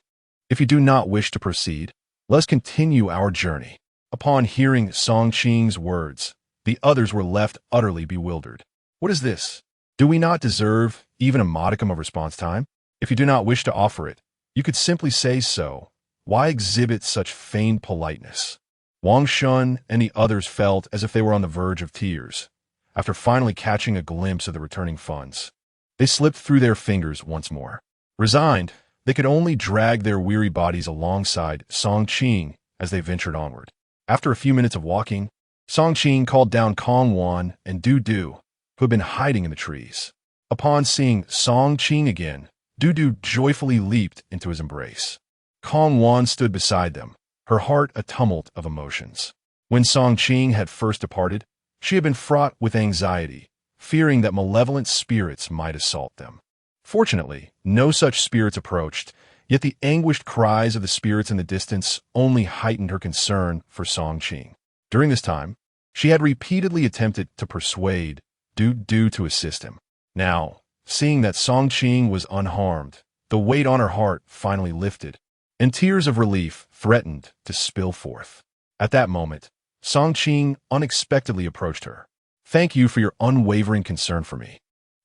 If you do not wish to proceed, let us continue our journey. Upon hearing Song Qing's words, the others were left utterly bewildered. What is this? Do we not deserve even a modicum of response time? If you do not wish to offer it, you could simply say so. Why exhibit such feigned politeness? Wang Shun and the others felt as if they were on the verge of tears, after finally catching a glimpse of the returning funds. They slipped through their fingers once more. Resigned, they could only drag their weary bodies alongside Song Qing as they ventured onward. After a few minutes of walking, Song Qing called down Kong Wan and Du Du, who had been hiding in the trees. Upon seeing Song Qing again, Du Du joyfully leaped into his embrace. Kong Wan stood beside them, her heart a tumult of emotions. When Song Qing had first departed, she had been fraught with anxiety, fearing that malevolent spirits might assault them. Fortunately, no such spirits approached, yet the anguished cries of the spirits in the distance only heightened her concern for Song Qing. During this time, she had repeatedly attempted to persuade Du Du to assist him. Now, seeing that Song Qing was unharmed, the weight on her heart finally lifted, and tears of relief threatened to spill forth. At that moment, Song Qing unexpectedly approached her. Thank you for your unwavering concern for me.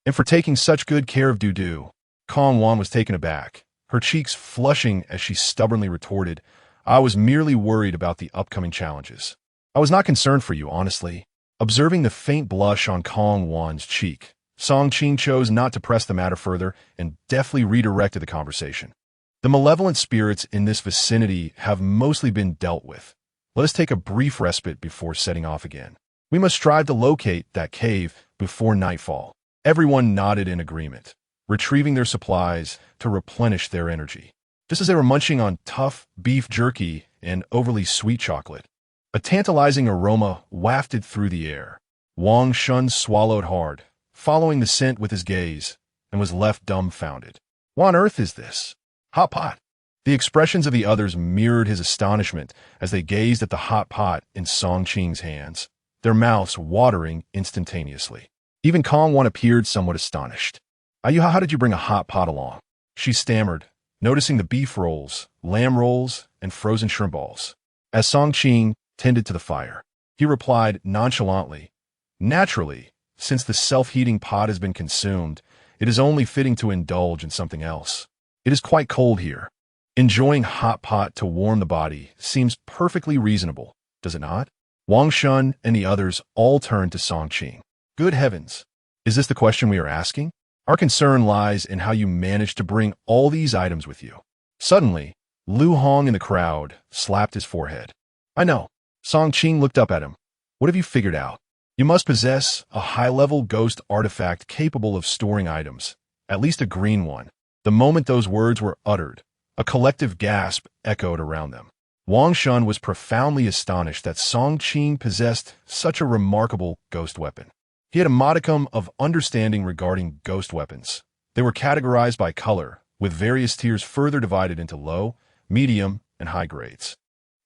and for taking such good care of Dudu. Kong Wan was taken aback, her cheeks flushing as she stubbornly retorted, I was merely worried about the upcoming challenges. I was not concerned for you, honestly. Observing the faint blush on Kong Wan's cheek, Song Qing chose not to press the matter further and deftly redirected the conversation. The malevolent spirits in this vicinity have mostly been dealt with. Let us take a brief respite before setting off again. We must strive to locate that cave before nightfall. Everyone nodded in agreement, retrieving their supplies to replenish their energy. Just as they were munching on tough beef jerky and overly sweet chocolate, a tantalizing aroma wafted through the air. Wang Shun swallowed hard, following the scent with his gaze, and was left dumbfounded. What on earth is this? Hot pot. The expressions of the others mirrored his astonishment as they gazed at the hot pot in Song Qing's hands, their mouths watering instantaneously. Even Kong Wan appeared somewhat astonished. How did you bring a hot pot along? She stammered, noticing the beef rolls, lamb rolls, and frozen shrimp balls. As Song Qing tended to the fire, he replied nonchalantly, Naturally, since the self-heating pot has been consumed, it is only fitting to indulge in something else. It is quite cold here. Enjoying hot pot to warm the body seems perfectly reasonable, does it not? Wang Shun and the others all turned to Song Qing. Good heavens! Is this the question we are asking? Our concern lies in how you managed to bring all these items with you. Suddenly, Lu Hong in the crowd slapped his forehead. I know. Song Qing looked up at him. What have you figured out? You must possess a high-level ghost artifact capable of storing items, at least a green one. The moment those words were uttered, a collective gasp echoed around them. Wang Shun was profoundly astonished that Song Qing possessed such a remarkable ghost weapon. He had a modicum of understanding regarding ghost weapons. They were categorized by color, with various tiers further divided into low, medium, and high grades.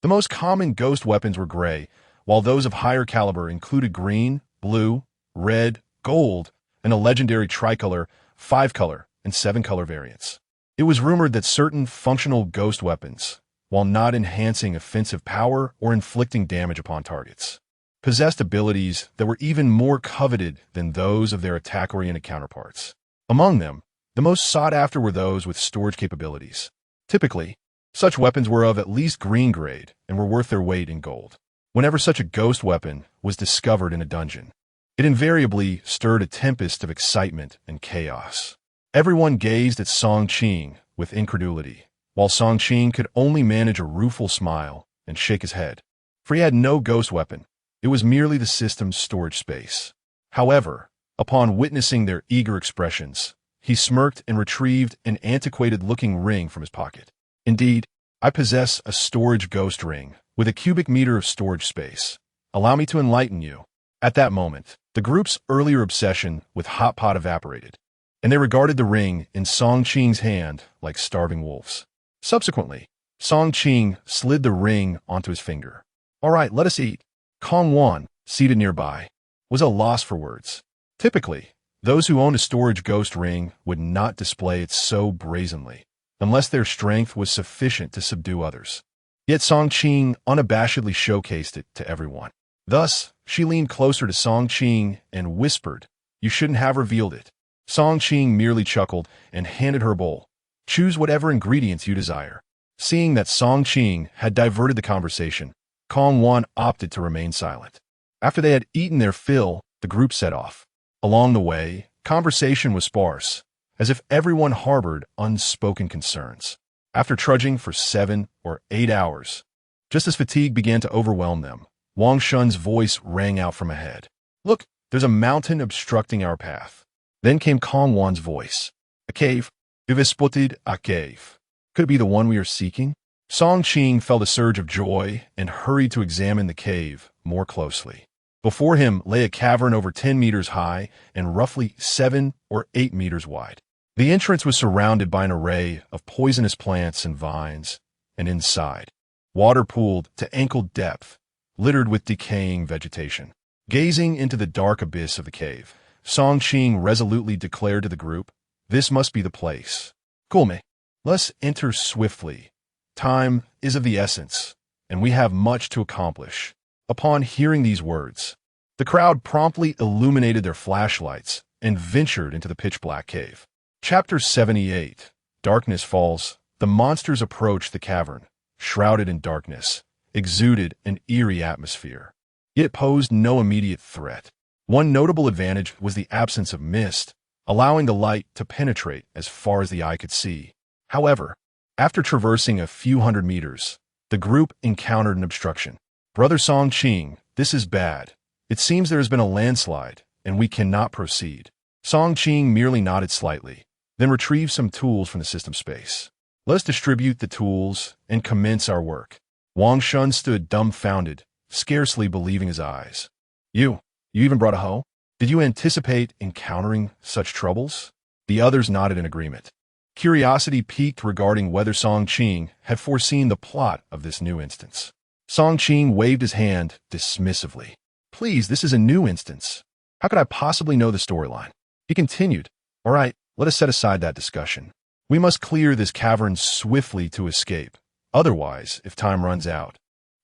The most common ghost weapons were gray, while those of higher caliber included green, blue, red, gold, and a legendary tricolor, 5-color, and 7-color variants. It was rumored that certain functional ghost weapons, while not enhancing offensive power or inflicting damage upon targets, possessed abilities that were even more coveted than those of their attack-oriented counterparts. Among them, the most sought after were those with storage capabilities. Typically, such weapons were of at least green grade and were worth their weight in gold. Whenever such a ghost weapon was discovered in a dungeon, it invariably stirred a tempest of excitement and chaos. Everyone gazed at Song Qing with incredulity, while Song Qing could only manage a rueful smile and shake his head. For he had no ghost weapon, it was merely the system's storage space. However, upon witnessing their eager expressions, he smirked and retrieved an antiquated-looking ring from his pocket. Indeed, I possess a storage ghost ring with a cubic meter of storage space. Allow me to enlighten you. At that moment, the group's earlier obsession with hot pot evaporated, and they regarded the ring in Song Qing's hand like starving wolves. Subsequently, Song Qing slid the ring onto his finger. All right, let us eat. Kong Wan, seated nearby, was at a loss for words. Typically, those who owned a storage ghost ring would not display it so brazenly, unless their strength was sufficient to subdue others. Yet Song Qing unabashedly showcased it to everyone. Thus, she leaned closer to Song Qing and whispered, You shouldn't have revealed it. Song Qing merely chuckled and handed her a bowl. Choose whatever ingredients you desire. Seeing that Song Qing had diverted the conversation, Kong Wan opted to remain silent. After they had eaten their fill, the group set off. Along the way, conversation was sparse, as if everyone harbored unspoken concerns. After trudging for 7 or 8 hours, just as fatigue began to overwhelm them, Wang Shun's voice rang out from ahead. Look, there's a mountain obstructing our path. Then came Kong Wan's voice. A cave. You've spotted a cave. Could it be the one we are seeking? Song Qing felt a surge of joy and hurried to examine the cave more closely. Before him lay a cavern over 10 meters high and roughly 7 or 8 meters wide. The entrance was surrounded by an array of poisonous plants and vines, and inside, water pooled to ankle depth, littered with decaying vegetation. Gazing into the dark abyss of the cave, Song Qing resolutely declared to the group, This must be the place. Come, let's enter swiftly. Time is of the essence, and we have much to accomplish. Upon hearing these words, the crowd promptly illuminated their flashlights and ventured into the pitch-black cave. Chapter 78. Darkness falls. The monsters approached the cavern, shrouded in darkness, exuded an eerie atmosphere. Yet it posed no immediate threat. One notable advantage was the absence of mist, allowing the light to penetrate as far as the eye could see. However, after traversing a few hundred meters, the group encountered an obstruction. "Brother Song Qing, this is bad. It seems there has been a landslide, and we cannot proceed." Song Qing merely nodded slightly, then retrieved some tools from the system space. "Let us distribute the tools and commence our work." Wang Shun stood dumbfounded, scarcely believing his eyes. You even brought a hoe? Did you anticipate encountering such troubles?" The others nodded in agreement. Curiosity piqued regarding whether Song Qing had foreseen the plot of this new instance. Song Qing waved his hand dismissively. "Please, this is a new instance. How could I possibly know the storyline?" He continued, "All right, let us set aside that discussion. We must clear this cavern swiftly to escape. Otherwise, if time runs out,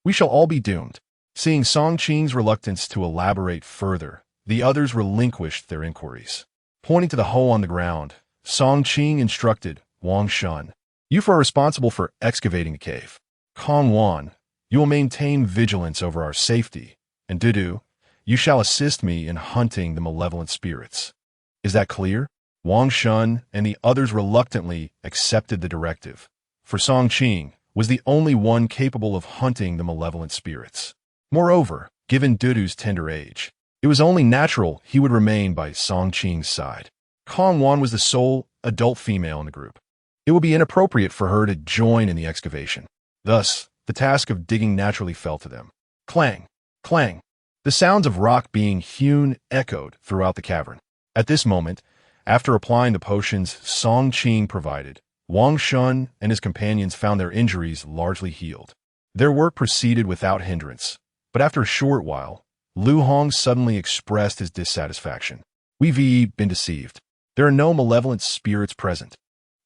we shall all be doomed." Seeing Song Qing's reluctance to elaborate further, the others relinquished their inquiries. Pointing to the hole on the ground, Song Qing instructed Wang Shun, "You are responsible for excavating the cave. Kong Wan, you will maintain vigilance over our safety, and Dudu, you shall assist me in hunting the malevolent spirits. Is that clear?" Wang Shun and the others reluctantly accepted the directive, for Song Qing was the only one capable of hunting the malevolent spirits. Moreover, given Dudu's tender age, it was only natural he would remain by Song Qing's side. Kong Wan was the sole adult female in the group. It would be inappropriate for her to join in the excavation. Thus, the task of digging naturally fell to them. Clang! Clang! The sounds of rock being hewn echoed throughout the cavern. At this moment, after applying the potions Song Qing provided, Wang Shun and his companions found their injuries largely healed. Their work proceeded without hindrance, but after a short while, Lu Hong suddenly expressed his dissatisfaction. "We've been deceived. There are no malevolent spirits present."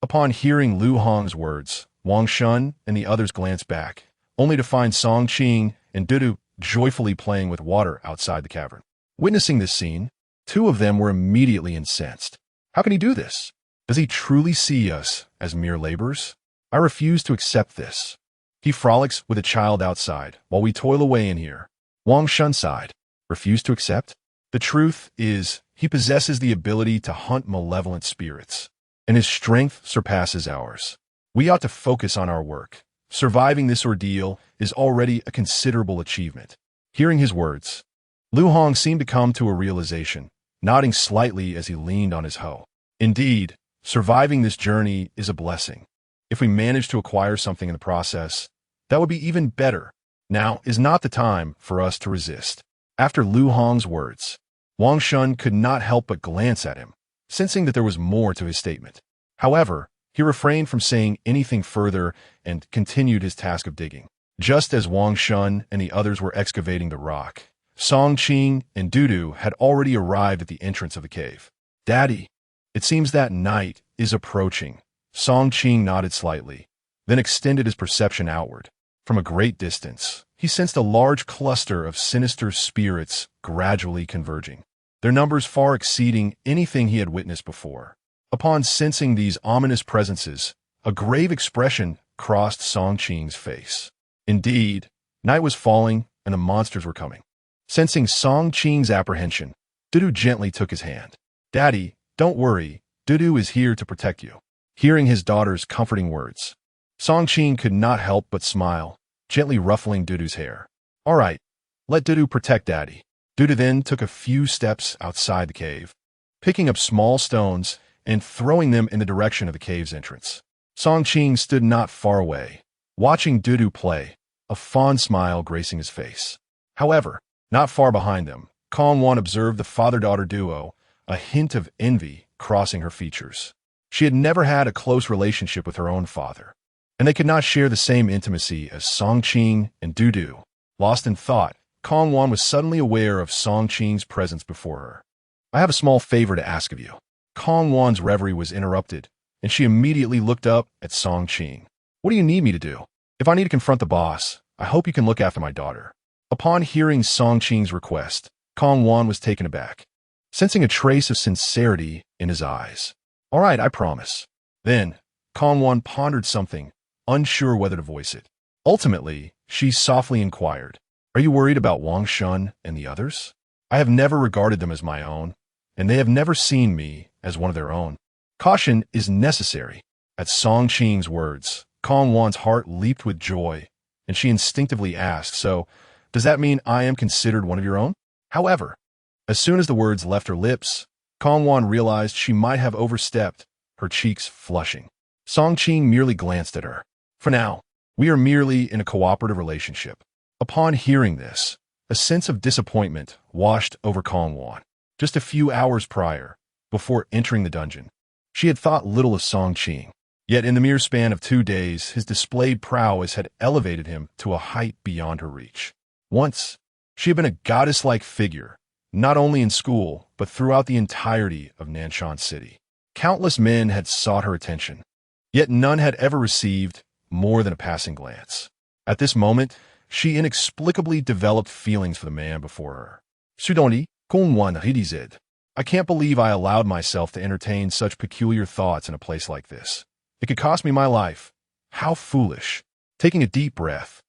Upon hearing Lu Hong's words, Wang Shun and the others glanced back, only to find Song Qing and Dudu joyfully playing with water outside the cavern. Witnessing this scene, two of them were immediately incensed. "How can he do this? Does he truly see us as mere laborers? I refuse to accept this. He frolics with a child outside while we toil away in here." Wang Shun sighed. "Refuse to accept? The truth is, he possesses the ability to hunt malevolent spirits, and his strength surpasses ours. We ought to focus on our work. Surviving this ordeal is already a considerable achievement." Hearing his words, Lu Hong seemed to come to a realization, nodding slightly as he leaned on his hoe. "Indeed, surviving this journey is a blessing. If we manage to acquire something in the process, that would be even better. Now is not the time for us to resist." After Lu Hong's words, Wang Shun could not help but glance at him, sensing that there was more to his statement. However, he refrained from saying anything further and continued his task of digging. Just as Wang Shun and the others were excavating the rock, Song Qing and Dudu had already arrived at the entrance of the cave. "Daddy, it seems that night is approaching." Song Qing nodded slightly, then extended his perception outward. From a great distance, he sensed a large cluster of sinister spirits gradually converging, their numbers far exceeding anything he had witnessed before. Upon sensing these ominous presences, a grave expression crossed Song Qing's face. Indeed, night was falling and the monsters were coming. Sensing Song Qing's apprehension, Dudu gently took his hand. "Daddy, don't worry, Dudu is here to protect you." Hearing his daughter's comforting words, Song Qing could not help but smile, gently ruffling Dudu's hair. "All right, let Dudu protect Daddy." Dudu then took a few steps outside the cave, picking up small stones and throwing them in the direction of the cave's entrance. Song Qing stood not far away, watching Dudu play, a fond smile gracing his face. However, not far behind them, Kong Wan observed the father-daughter duo, a hint of envy crossing her features. She had never had a close relationship with her own father, and they could not share the same intimacy as Song Qing and Dudu. Lost in thought, Kong Wan was suddenly aware of Song Qing's presence before her. "I have a small favor to ask of you." Kong Wan's reverie was interrupted, and she immediately looked up at Song Qing. "What do you need me to do?" "If I need to confront the boss, I hope you can look after my daughter." Upon hearing Song Qing's request, Kong Wan was taken aback. sensing a trace of sincerity in his eyes. "All right, I promise." Then, Kongwan pondered something, unsure whether to voice it. Ultimately, she softly inquired, "Are you worried about Wang Shun and the others? I have never regarded them as my own, and they have never seen me as one of their own. Caution is necessary." At Song Qing's words, Kongwan's heart leaped with joy, and she instinctively asked, "So, does that mean I am considered one of your own?" However, as soon as the words left her lips, Kongwan realized she might have overstepped, her cheeks flushing. Song Qing merely glanced at her. "For now, we are merely in a cooperative relationship." Upon hearing this, a sense of disappointment washed over Kongwan. Just a few hours prior, before entering the dungeon, she had thought little of Song Qing. Yet in the mere span of 2 days, his displayed prowess had elevated him to a height beyond her reach. Once, she had been a goddess-like figure, not only in school, but throughout the entirety of Nanshan City. Countless men had sought her attention, yet none had ever received more than a passing glance. At this moment, she inexplicably developed feelings for the man before her. "Sudoni, Kongwan Hidizid. I can't believe I allowed myself to entertain such peculiar thoughts in a place like this. It could cost me my life. How foolish." Taking a deep breath,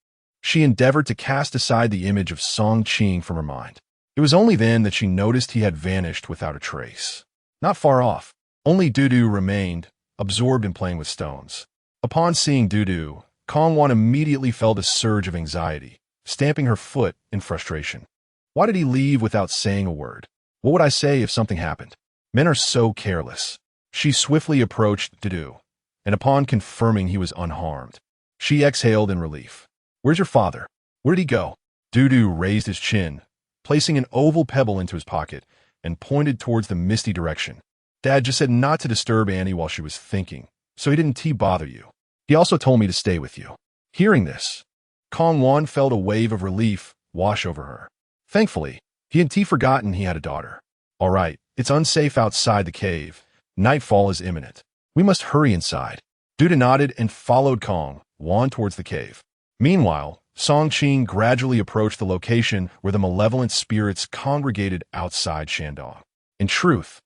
she endeavored to cast aside the image of Song Qing from her mind. It was only then that she noticed he had vanished without a trace. Not far off, only Dudu remained, absorbed in playing with stones. Upon seeing Dudu, Kongwan immediately felt a surge of anxiety, stamping her foot in frustration. Why did he leave without saying a word? What would I say if something happened? Men are so careless. She swiftly approached Dudu, and upon confirming he was unharmed, she exhaled in relief. "Where's your father? Where did he go?" Dudu raised his chin, placing an oval pebble into his pocket, and pointed towards the misty direction. "Dad just said not to disturb Annie while she was thinking, so he didn't bother you. He also told me to stay with you." Hearing this, Kongwan felt a wave of relief wash over her. Thankfully, he hadn't forgotten he had a daughter. "All right, it's unsafe outside the cave. Nightfall is imminent. We must hurry inside." Dudu nodded and followed Kongwan towards the cave. Meanwhile, Song Qing gradually approached the location where the malevolent spirits congregated outside Shandong. In truth,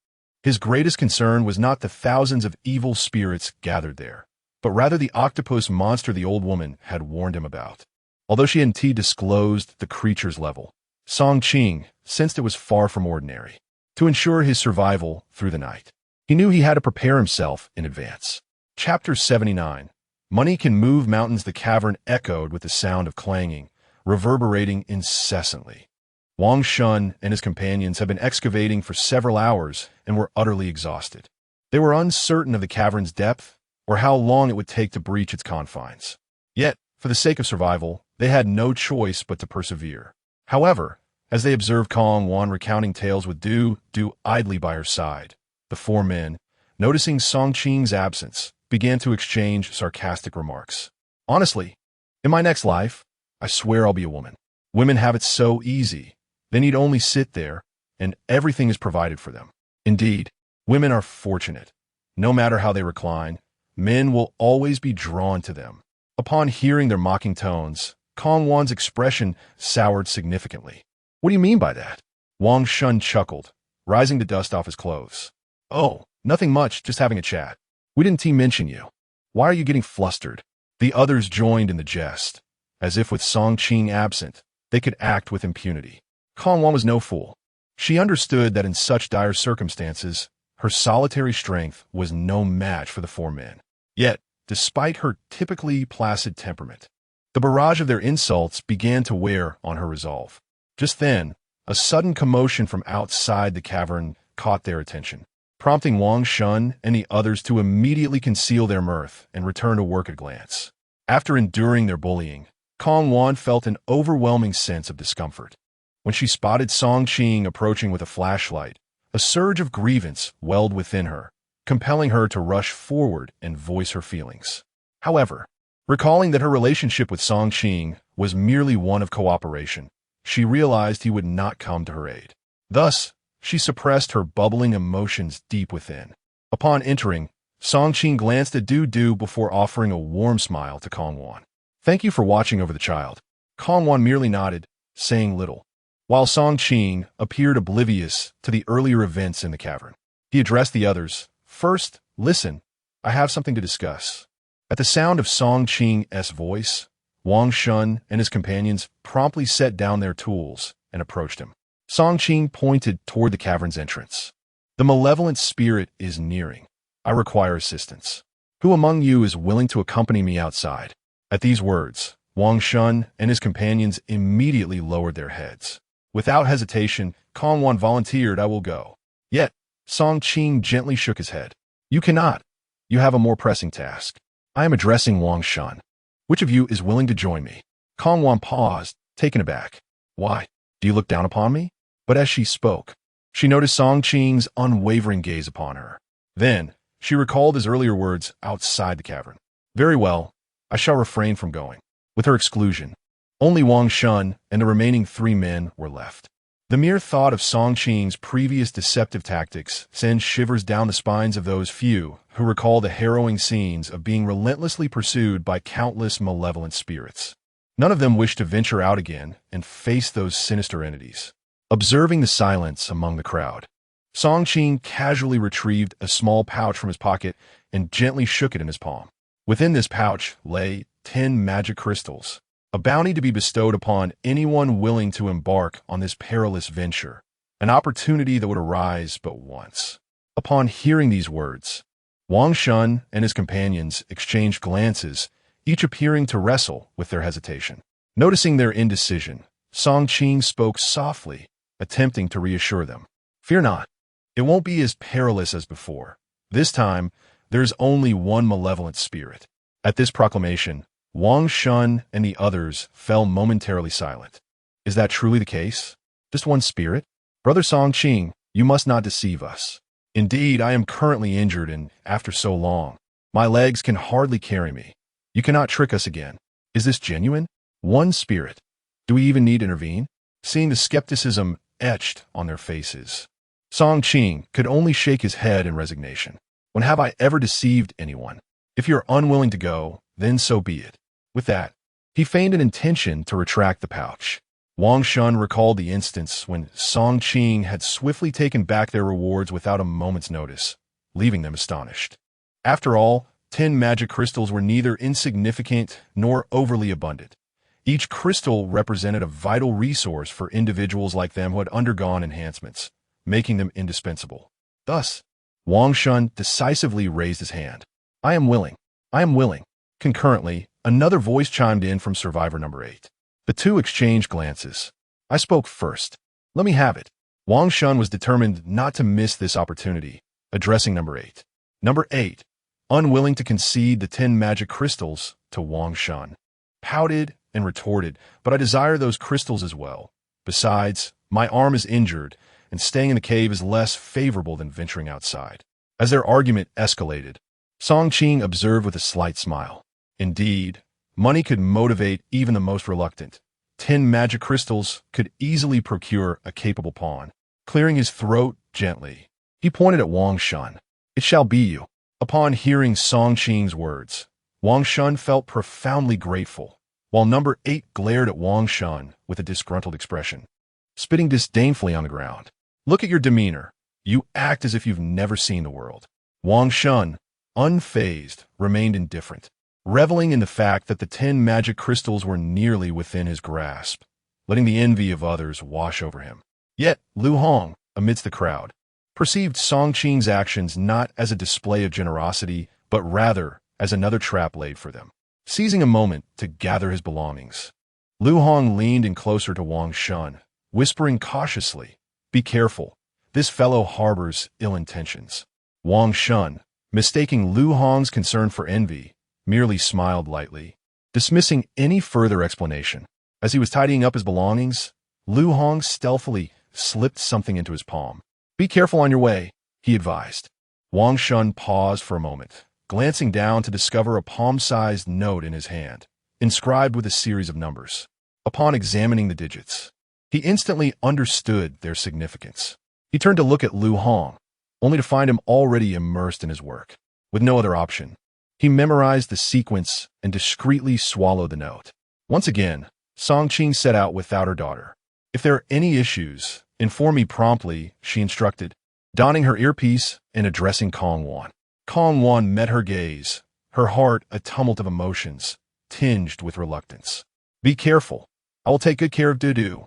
his greatest concern was not the thousands of evil spirits gathered there, but rather the octopus monster the old woman had warned him about. Although she hadn't disclosed the creature's level, Song Qing sensed it was far from ordinary. To ensure his survival through the night, he knew he had to prepare himself in advance. Chapter 79. Money can move mountains. The cavern echoed with the sound of clanging, reverberating incessantly. Wang Shun and his companions had been excavating for several hours and were utterly exhausted. They were uncertain of the cavern's depth or how long it would take to breach its confines. Yet, for the sake of survival, they had no choice but to persevere. However, as they observed Kongwan recounting tales with Du idly by her side, the 4 men, noticing Song Qing's absence, began to exchange sarcastic remarks. "Honestly, in my next life, I swear I'll be a woman. Women have it so easy. They need only sit there, and everything is provided for them. Indeed, women are fortunate. No matter how they recline, men will always be drawn to them." Upon hearing their mocking tones, Kongwan's expression soured significantly. "What do you mean by that?" Wang Shun chuckled, rising to dust off his clothes. "Oh, nothing much, just having a chat. We didn't mention you. Why are you getting flustered?" The others joined in the jest, as if with Song Qing absent, they could act with impunity. Kongwan was no fool. She understood that in such dire circumstances, her solitary strength was no match for the 4 men. Yet, despite her typically placid temperament, the barrage of their insults began to wear on her resolve. Just then, a sudden commotion from outside the cavern caught their attention, prompting Wang Shun and the others to immediately conceal their mirth and return to work at a glance. After enduring their bullying, Kongwan felt an overwhelming sense of discomfort. When she spotted Song Qing approaching with a flashlight, a surge of grievance welled within her, compelling her to rush forward and voice her feelings. However, recalling that her relationship with Song Qing was merely one of cooperation, she realized he would not come to her aid. Thus, she suppressed her bubbling emotions deep within. Upon entering, Song Qing glanced at Du before offering a warm smile to Kongwan. "Thank you for watching over the child." Kongwan merely nodded, saying little. while Song Qing appeared oblivious to the earlier events in the cavern. He addressed the others. First, listen, I have something to discuss. At the sound of Song Qing's voice, Wang Shun and his companions promptly set down their tools and approached him. Song Qing pointed toward the cavern's entrance. The malevolent spirit is nearing. I require assistance. Who among you is willing to accompany me outside? At these words, Wang Shun and his companions immediately lowered their heads. Without hesitation, Kong Wan volunteered, I will go. Yet, Song Qing gently shook his head. You cannot. You have a more pressing task. I am addressing Wang Shun. Which of you is willing to join me? Kong Wan paused, taken aback. Why? Do you look down upon me? But as she spoke, she noticed Song Qing's unwavering gaze upon her. Then, she recalled his earlier words outside the cavern. Very well, I shall refrain from going. With her exclusion, only Wang Shun and the remaining 3 men were left. The mere thought of Song Qing's previous deceptive tactics sends shivers down the spines of those few who recall the harrowing scenes of being relentlessly pursued by countless malevolent spirits. None of them wished to venture out again and face those sinister entities. Observing the silence among the crowd, Song Qing casually retrieved a small pouch from his pocket and gently shook it in his palm. Within this pouch lay 10 magic crystals, a bounty to be bestowed upon anyone willing to embark on this perilous venture, an opportunity that would arise but once. Upon hearing these words, Wang Shun and his companions exchanged glances, each appearing to wrestle with their hesitation. Noticing their indecision, Song Qing spoke softly, attempting to reassure them. Fear not. It won't be as perilous as before. This time, there's only one malevolent spirit. At this proclamation, Wang Shun and the others fell momentarily silent. Is that truly the case? Just one spirit? Brother Song Qing, you must not deceive us. Indeed, I am currently injured and, after so long, my legs can hardly carry me. You cannot trick us again. Is this genuine? One spirit. Do we even need to intervene? Seeing the skepticism etched on their faces, Song Qing could only shake his head in resignation. When have I ever deceived anyone? If you're unwilling to go, then so be it. With that, he feigned an intention to retract the pouch. Wang Shun recalled the instance when Song Qing had swiftly taken back their rewards without a moment's notice, leaving them astonished. After all, 10 magic crystals were neither insignificant nor overly abundant. Each crystal represented a vital resource for individuals like them who had undergone enhancements, making them indispensable. Thus, Wang Shun decisively raised his hand. I am willing. I am willing. Concurrently, another voice chimed in from survivor number 8. The two exchanged glances. I spoke first. Let me have it. Wang Shun was determined not to miss this opportunity, addressing number 8. Number 8, unwilling to concede the 10 magic crystals to Wang Shun, pouted and retorted, but I desire those crystals as well. Besides, my arm is injured, and staying in the cave is less favorable than venturing outside. As their argument escalated, Song Qing observed with a slight smile. Indeed, money could motivate even the most reluctant. 10 magic crystals could easily procure a capable pawn. Clearing his throat gently, he pointed at Wang Shun. It shall be you. Upon hearing Song Qing's words, Wang Shun felt profoundly grateful, while number 8 glared at Wang Shun with a disgruntled expression, spitting disdainfully on the ground. Look at your demeanor. You act as if you've never seen the world. Wang Shun, unfazed, remained indifferent, reveling in the fact that the 10 magic crystals were nearly within his grasp, letting the envy of others wash over him. Yet, Lu Hong, amidst the crowd, perceived Song Qing's actions not as a display of generosity, but rather as another trap laid for them. Seizing a moment to gather his belongings, Lu Hong leaned in closer to Wang Shun, whispering cautiously, "Be careful. This fellow harbors ill intentions." Wang Shun, mistaking Lu Hong's concern for envy, merely smiled lightly, dismissing any further explanation. As he was tidying up his belongings, Lu Hong stealthily slipped something into his palm. "Be careful on your way," he advised. Wang Shun paused for a moment, glancing down to discover a palm-sized note in his hand, inscribed with a series of numbers. Upon examining the digits, he instantly understood their significance. He turned to look at Lu Hong, only to find him already immersed in his work. With no other option, he memorized the sequence and discreetly swallowed the note. Once again, Song Qing set out without her daughter. If there are any issues, inform me promptly, she instructed, donning her earpiece and addressing Kong Wan. Kong Wan met her gaze, her heart a tumult of emotions, tinged with reluctance. Be careful. I will take good care of Dudu.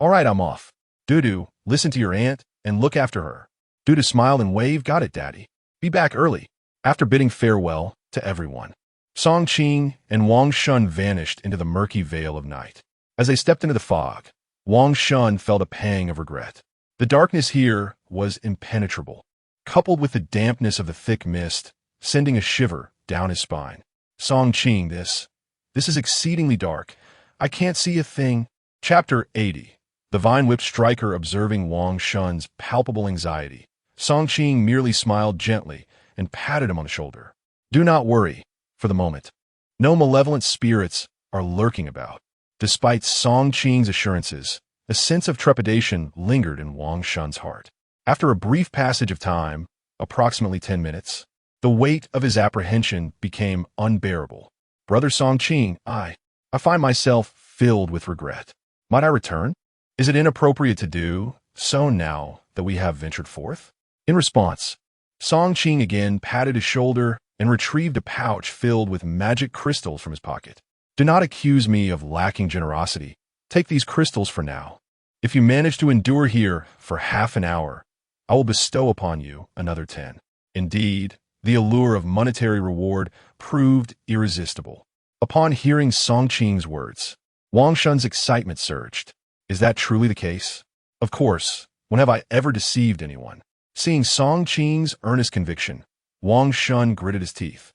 All right, I'm off. Dudu, listen to your aunt and look after her. Dudu smiled and waved, got it, Daddy. Be back early. After bidding farewell to everyone, Song Qing and Wang Shun vanished into the murky veil of night. As they stepped into the fog, Wang Shun felt a pang of regret. The darkness here was impenetrable, coupled with the dampness of the thick mist, sending a shiver down his spine. Song Qing, this is exceedingly dark. I can't see a thing. Chapter 80. The vine-whipped striker observing Wang Shun's palpable anxiety. Song Qing merely smiled gently and patted him on the shoulder. Do not worry, for the moment. No malevolent spirits are lurking about. Despite Song Qing's assurances, a sense of trepidation lingered in Wang Shun's heart. After a brief passage of time, approximately 10 minutes, the weight of his apprehension became unbearable. Brother Song Qing, I find myself filled with regret. Might I return? Is it inappropriate to do so now that we have ventured forth? In response, Song Qing again patted his shoulder and retrieved a pouch filled with magic crystals from his pocket. Do not accuse me of lacking generosity. Take these crystals for now. If you manage to endure here for half an hour, I will bestow upon you another 10. Indeed, the allure of monetary reward proved irresistible. Upon hearing Song Qing's words, Wang Shun's excitement surged. Is that truly the case? Of course. When have I ever deceived anyone? Seeing Song Qing's earnest conviction, Wang Shun gritted his teeth,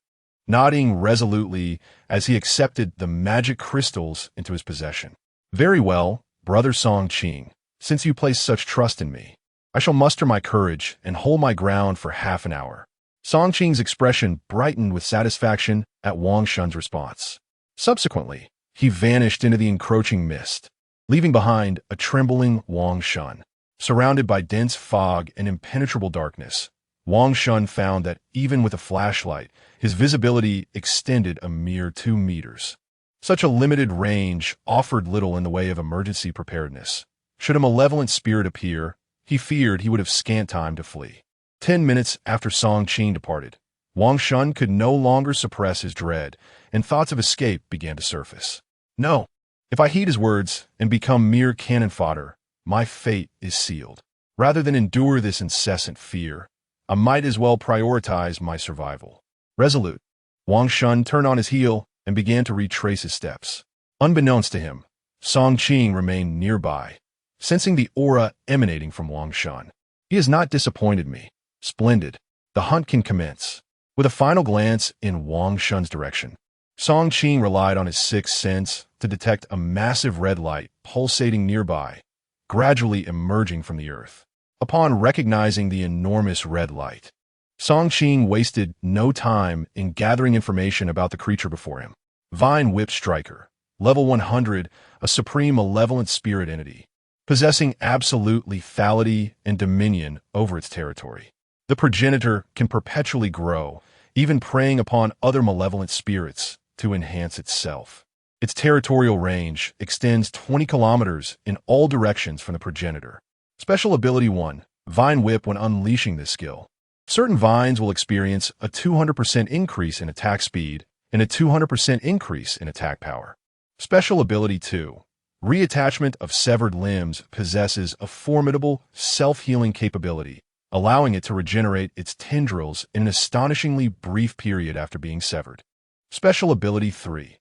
nodding resolutely as he accepted the magic crystals into his possession. Very well, Brother Song Qing. Since you place such trust in me, I shall muster my courage and hold my ground for half an hour. Song Qing's expression brightened with satisfaction at Wang Shun's response. Subsequently, he vanished into the encroaching mist, leaving behind a trembling Wang Shun. Surrounded by dense fog and impenetrable darkness, Wang Shun found that even with a flashlight, his visibility extended a mere 2 meters. Such a limited range offered little in the way of emergency preparedness. Should a malevolent spirit appear, he feared he would have scant time to flee. 10 minutes after Song Qing departed, Wang Shun could no longer suppress his dread, and thoughts of escape began to surface. No, if I heed his words and become mere cannon fodder, my fate is sealed. Rather than endure this incessant fear, I might as well prioritize my survival. Resolute, Wang Shun turned on his heel and began to retrace his steps. Unbeknownst to him, Song Qing remained nearby, sensing the aura emanating from Wang Shun. He has not disappointed me. Splendid. The hunt can commence. With a final glance in Wang Shun's direction, Song Qing relied on his sixth sense to detect a massive red light pulsating nearby, gradually emerging from the earth. Upon recognizing the enormous red light, Song Qing wasted no time in gathering information about the creature before him. Vine Whip Striker, level 100, a supreme malevolent spirit entity, possessing absolute lethality and dominion over its territory. The progenitor can perpetually grow, even preying upon other malevolent spirits to enhance itself. Its territorial range extends 20 kilometers in all directions from the progenitor. Special Ability 1, Vine Whip. When unleashing this skill, certain vines will experience a 200% increase in attack speed and a 200% increase in attack power. Special Ability 2, Reattachment of Severed Limbs possesses a formidable self-healing capability, allowing it to regenerate its tendrils in an astonishingly brief period after being severed. Special Ability 3,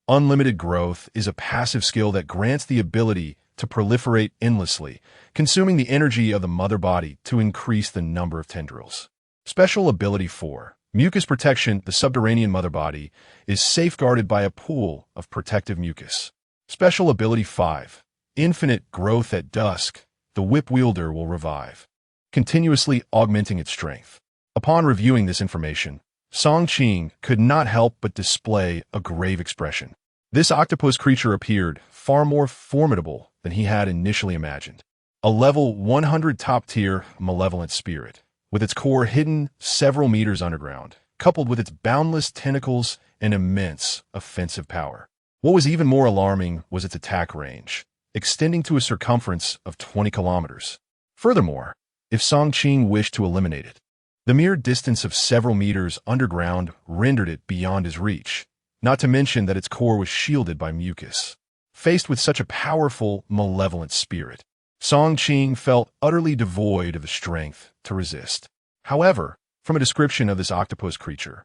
Unlimited Growth is a passive skill that grants the ability to proliferate endlessly, consuming the energy of the mother body to increase the number of tendrils. Special Ability 4, Mucus Protection. The subterranean mother body is safeguarded by a pool of protective mucus. Special Ability 5, Infinite Growth. At dusk, the whip wielder will revive, continuously augmenting its strength. Upon reviewing this information, Song Qing could not help but display a grave expression. This octopus creature appeared far more formidable than he had initially imagined. A level 100 top-tier malevolent spirit, with its core hidden several meters underground, coupled with its boundless tentacles and immense offensive power. What was even more alarming was its attack range. extending to a circumference of 20 kilometers. Furthermore, if Song Qing wished to eliminate it, the mere distance of several meters underground rendered it beyond his reach, not to mention that its core was shielded by mucus. Faced with such a powerful, malevolent spirit, Song Qing felt utterly devoid of the strength to resist. However, from a description of this octopus creature,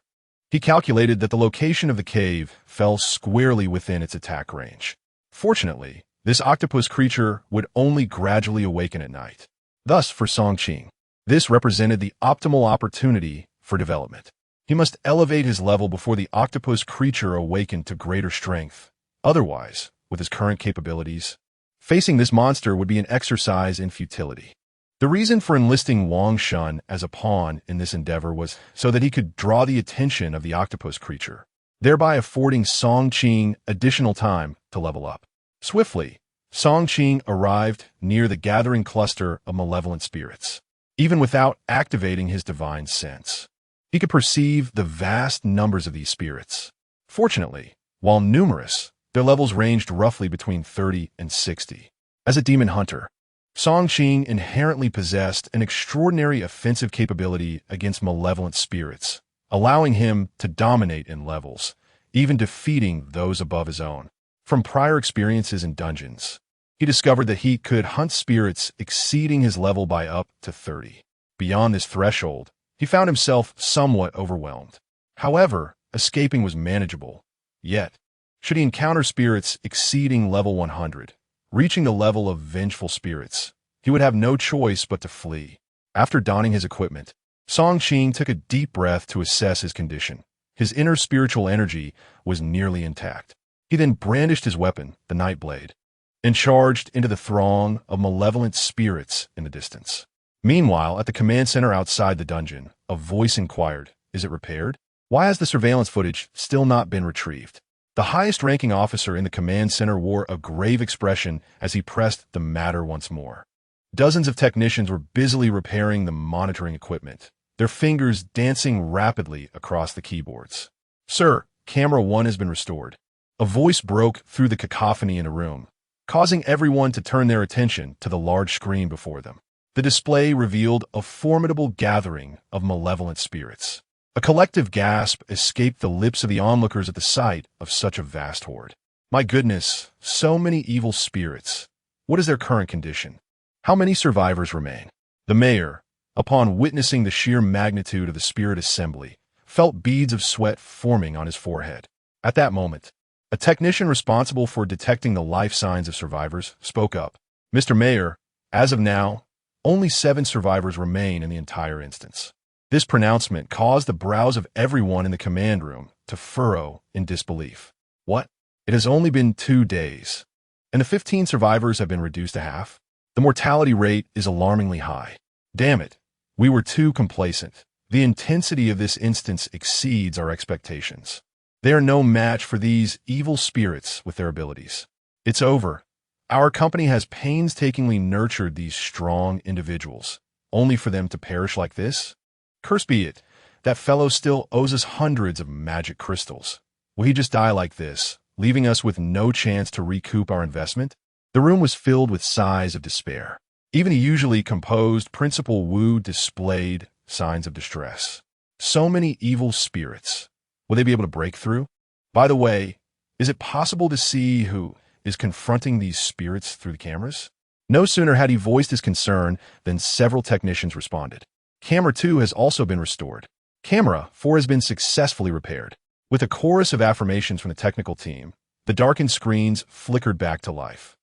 he calculated that the location of the cave fell squarely within its attack range. Fortunately, this octopus creature would only gradually awaken at night. Thus, for Song Qing, this represented the optimal opportunity for development. He must elevate his level before the octopus creature awakened to greater strength. Otherwise, with his current capabilities, facing this monster would be an exercise in futility. The reason for enlisting Wang Shun as a pawn in this endeavor was so that he could draw the attention of the octopus creature, thereby affording Song Qing additional time to level up. Swiftly, Song Qing arrived near the gathering cluster of malevolent spirits. Even without activating his divine sense, he could perceive the vast numbers of these spirits. Fortunately, while numerous, their levels ranged roughly between 30 and 60. As a demon hunter, Song Qing inherently possessed an extraordinary offensive capability against malevolent spirits, allowing him to dominate in levels, even defeating those above his own. From prior experiences in dungeons, he discovered that he could hunt spirits exceeding his level by up to 30. Beyond this threshold, he found himself somewhat overwhelmed. However, escaping was manageable. Yet, should he encounter spirits exceeding level 100, reaching the level of vengeful spirits, he would have no choice but to flee. After donning his equipment, Song Qing took a deep breath to assess his condition. His inner spiritual energy was nearly intact. He then brandished his weapon, the Nightblade, and charged into the throng of malevolent spirits in the distance. Meanwhile, at the command center outside the dungeon, a voice inquired, "Is it repaired? Why has the surveillance footage still not been retrieved?" The highest-ranking officer in the command center wore a grave expression as he pressed the matter once more. Dozens of technicians were busily repairing the monitoring equipment, their fingers dancing rapidly across the keyboards. "Sir, camera 1 has been restored." A voice broke through the cacophony in the room, causing everyone to turn their attention to the large screen before them. The display revealed a formidable gathering of malevolent spirits. A collective gasp escaped the lips of the onlookers at the sight of such a vast horde. My goodness, so many evil spirits. What is their current condition? How many survivors remain? The mayor, upon witnessing the sheer magnitude of the spirit assembly, felt beads of sweat forming on his forehead. At that moment, a technician responsible for detecting the life signs of survivors spoke up. "Mr. Mayor, as of now, only 7 survivors remain in the entire instance." This pronouncement caused the brows of everyone in the command room to furrow in disbelief. What? It has only been 2 days, and the 15 survivors have been reduced to half? The mortality rate is alarmingly high. Damn it, we were too complacent. The intensity of this instance exceeds our expectations. They are no match for these evil spirits with their abilities. It's over. Our company has painstakingly nurtured these strong individuals, only for them to perish like this? Cursed be it, that fellow still owes us hundreds of magic crystals. Will he just die like this, leaving us with no chance to recoup our investment? The room was filled with sighs of despair. Even the usually composed Principal Wu displayed signs of distress. So many evil spirits. Will they be able to break through? By the way, is it possible to see who is confronting these spirits through the cameras? No sooner had he voiced his concern than several technicians responded. Camera 2 has also been restored. Camera 4 has been successfully repaired. With a chorus of affirmations from the technical team, the darkened screens flickered back to life.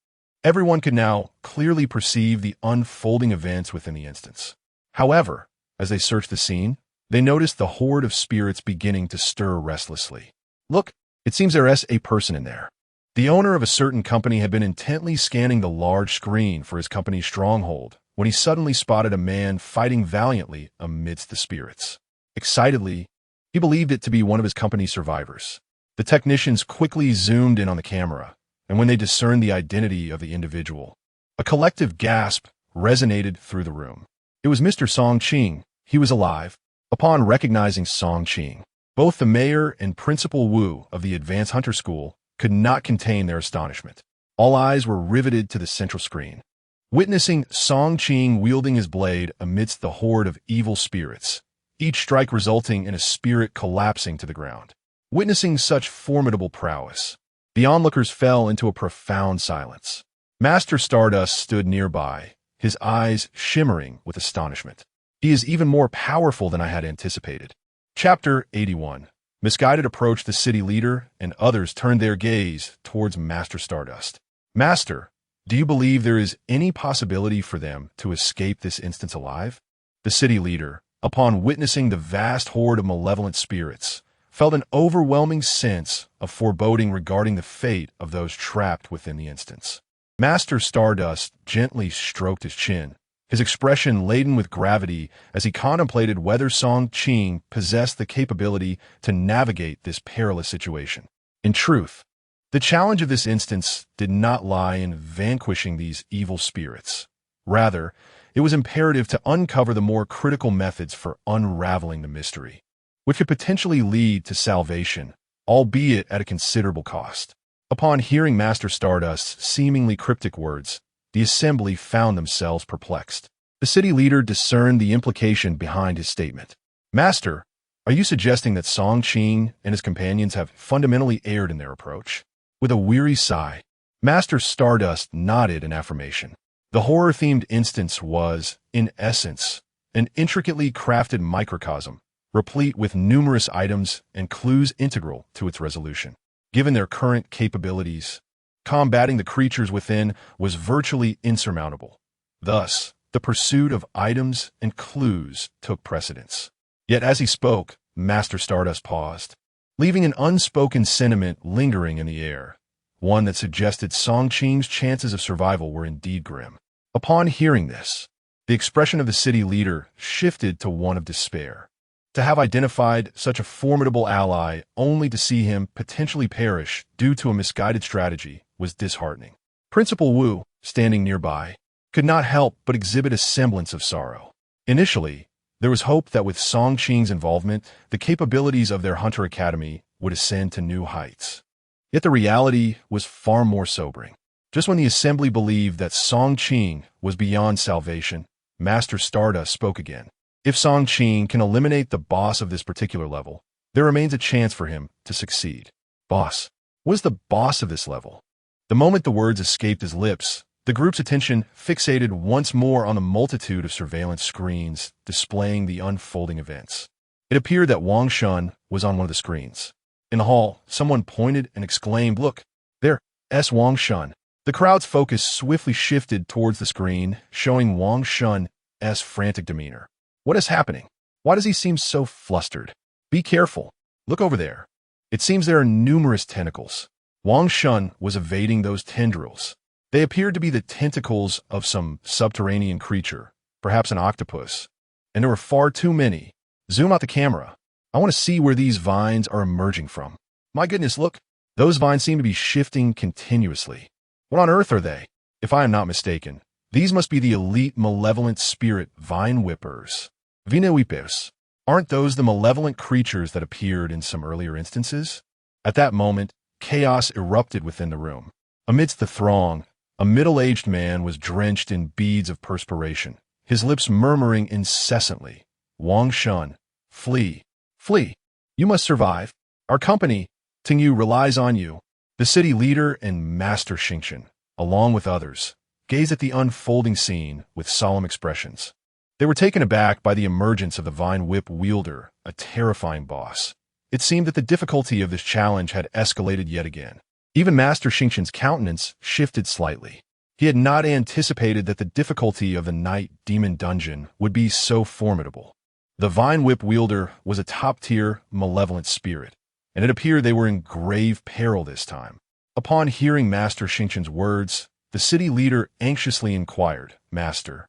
Everyone could now clearly perceive the unfolding events within the instance. However, as they searched the scene, they noticed the horde of spirits beginning to stir restlessly. Look, it seems there's a person in there. The owner of a certain company had been intently scanning the large screen for his company's stronghold when he suddenly spotted a man fighting valiantly amidst the spirits. Excitedly, he believed it to be one of his company's survivors. The technicians quickly zoomed in on the camera, and when they discerned the identity of the individual, a collective gasp resonated through the room. It was Mr. Song Qing. He was alive. Upon recognizing Song Qing, both the mayor and Principal Wu of the Advanced Hunter School could not contain their astonishment. All eyes were riveted to the central screen. Witnessing Song Qing wielding his blade amidst the horde of evil spirits, each strike resulting in a spirit collapsing to the ground. Witnessing such formidable prowess, the onlookers fell into a profound silence. Master Stardust stood nearby, his eyes shimmering with astonishment. He is even more powerful than I had anticipated. Chapter 81. Misguided approached the city leader, and others turned their gaze towards Master Stardust. Master, do you believe there is any possibility for them to escape this instance alive? The city leader, upon witnessing the vast horde of malevolent spirits, felt an overwhelming sense of foreboding regarding the fate of those trapped within the instance. Master Stardust gently stroked his chin, his expression laden with gravity as he contemplated whether Song Qing possessed the capability to navigate this perilous situation. In truth, the challenge of this instance did not lie in vanquishing these evil spirits. Rather, it was imperative to uncover the more critical methods for unraveling the mystery, which could potentially lead to salvation, albeit at a considerable cost. Upon hearing Master Stardust's seemingly cryptic words, the assembly found themselves perplexed. The city leader discerned the implication behind his statement. Master, are you suggesting that Song Qing and his companions have fundamentally erred in their approach? With a weary sigh, Master Stardust nodded in affirmation. The horror-themed instance was, in essence, an intricately crafted microcosm, replete with numerous items and clues integral to its resolution. Given their current capabilities, combating the creatures within was virtually insurmountable. Thus, the pursuit of items and clues took precedence. Yet as he spoke, Master Stardust paused, leaving an unspoken sentiment lingering in the air, one that suggested Song Qing's chances of survival were indeed grim. Upon hearing this, the expression of the city leader shifted to one of despair. To have identified such a formidable ally only to see him potentially perish due to a misguided strategy was disheartening. Principal Wu, standing nearby, could not help but exhibit a semblance of sorrow. Initially, there was hope that with Song Qing's involvement, the capabilities of their Hunter Academy would ascend to new heights. Yet the reality was far more sobering. Just when the assembly believed that Song Qing was beyond salvation, Master Stardust spoke again. If Song Qing can eliminate the boss of this particular level, there remains a chance for him to succeed. Boss? What is the boss of this level? The moment the words escaped his lips, the group's attention fixated once more on the multitude of surveillance screens displaying the unfolding events. It appeared that Wang Shun was on one of the screens. In the hall, someone pointed and exclaimed, "Look, there, Wang Shun." The crowd's focus swiftly shifted towards the screen, showing Wang Shun's frantic demeanor. What is happening? Why does he seem so flustered? Be careful. Look over there. It seems there are numerous tentacles. Wang Shun was evading those tendrils. They appeared to be the tentacles of some subterranean creature, perhaps an octopus. And there were far too many. Zoom out the camera. I want to see where these vines are emerging from. My goodness, look. Those vines seem to be shifting continuously. What on earth are they? If I am not mistaken, these must be the elite malevolent spirit vine whippers. Vine whippers. Aren't those the malevolent creatures that appeared in some earlier instances? At that moment, chaos erupted within the room. Amidst the throng, a middle-aged man was drenched in beads of perspiration, his lips murmuring incessantly, "Wang Shun, flee, flee. You must survive. Our company, Tingyu, relies on you." The city leader and Master Xingqian, along with others, gazed at the unfolding scene with solemn expressions. They were taken aback by the emergence of the Vine Whip wielder, a terrifying boss. It seemed that the difficulty of this challenge had escalated yet again. Even Master Xingqian's countenance shifted slightly. He had not anticipated that the difficulty of the Night Demon Dungeon would be so formidable. The Vine Whip wielder was a top-tier, malevolent spirit, and it appeared they were in grave peril this time. Upon hearing Master Xingqian's words, the city leader anxiously inquired, "Master,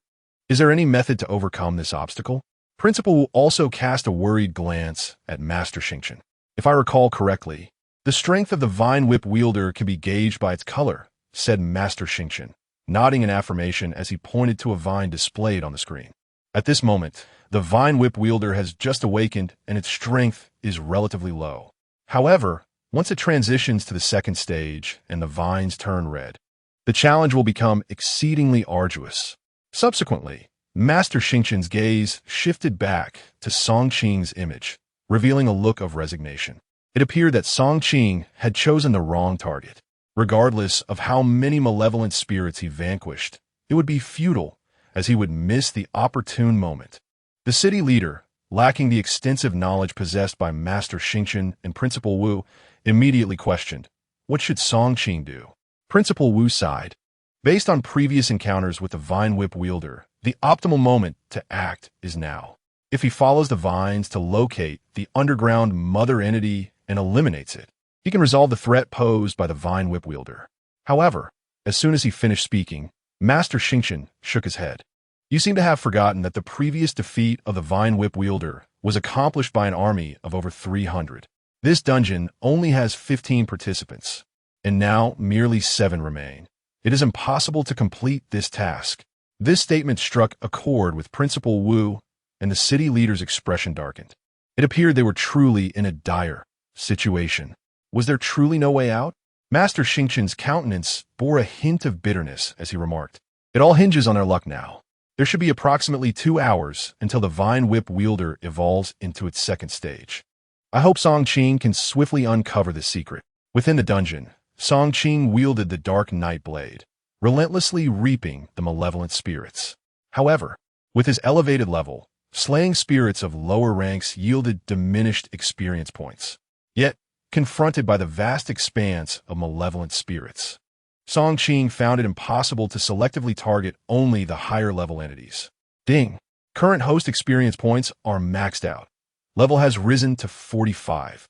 is there any method to overcome this obstacle?" Principal Wu also cast a worried glance at Master Xingqian. "If I recall correctly, the strength of the Vine Whip wielder can be gauged by its color," said Master Xingqian, nodding in affirmation as he pointed to a vine displayed on the screen. At this moment, the Vine Whip wielder has just awakened and its strength is relatively low. However, once it transitions to the second stage and the vines turn red, the challenge will become exceedingly arduous. Subsequently, Master Xingqian's gaze shifted back to Song Qing's image, revealing a look of resignation. It appeared that Song Qing had chosen the wrong target. Regardless of how many malevolent spirits he vanquished, it would be futile, as he would miss the opportune moment. The city leader, lacking the extensive knowledge possessed by Master Xingqian and Principal Wu, immediately questioned, what should Song Qing do? Principal Wu sighed. Based on previous encounters with the Vine Whip wielder, the optimal moment to act is now. If he follows the vines to locate the underground mother entity and eliminates it, he can resolve the threat posed by the Vine Whip wielder. However, as soon as he finished speaking, Master Xingqian shook his head. You seem to have forgotten that the previous defeat of the Vine Whip wielder was accomplished by an army of over 300. This dungeon only has 15 participants, and now merely 7 remain. It is impossible to complete this task. This statement struck a chord with Principal Wu, and the city leader's expression darkened. It appeared they were truly in a dire situation. Was there truly no way out? Master Xingqian's countenance bore a hint of bitterness as he remarked, it all hinges on our luck now. There should be approximately 2 hours until the Vine Whip wielder evolves into its second stage. I hope Song Qing can swiftly uncover the secret. Within the dungeon, Song Qing wielded the Dark Night Blade, relentlessly reaping the malevolent spirits. However, with his elevated level, slaying spirits of lower ranks yielded diminished experience points. Yet, confronted by the vast expanse of malevolent spirits, Song Qing found it impossible to selectively target only the higher-level entities. Ding! Current host experience points are maxed out. Level has risen to 45.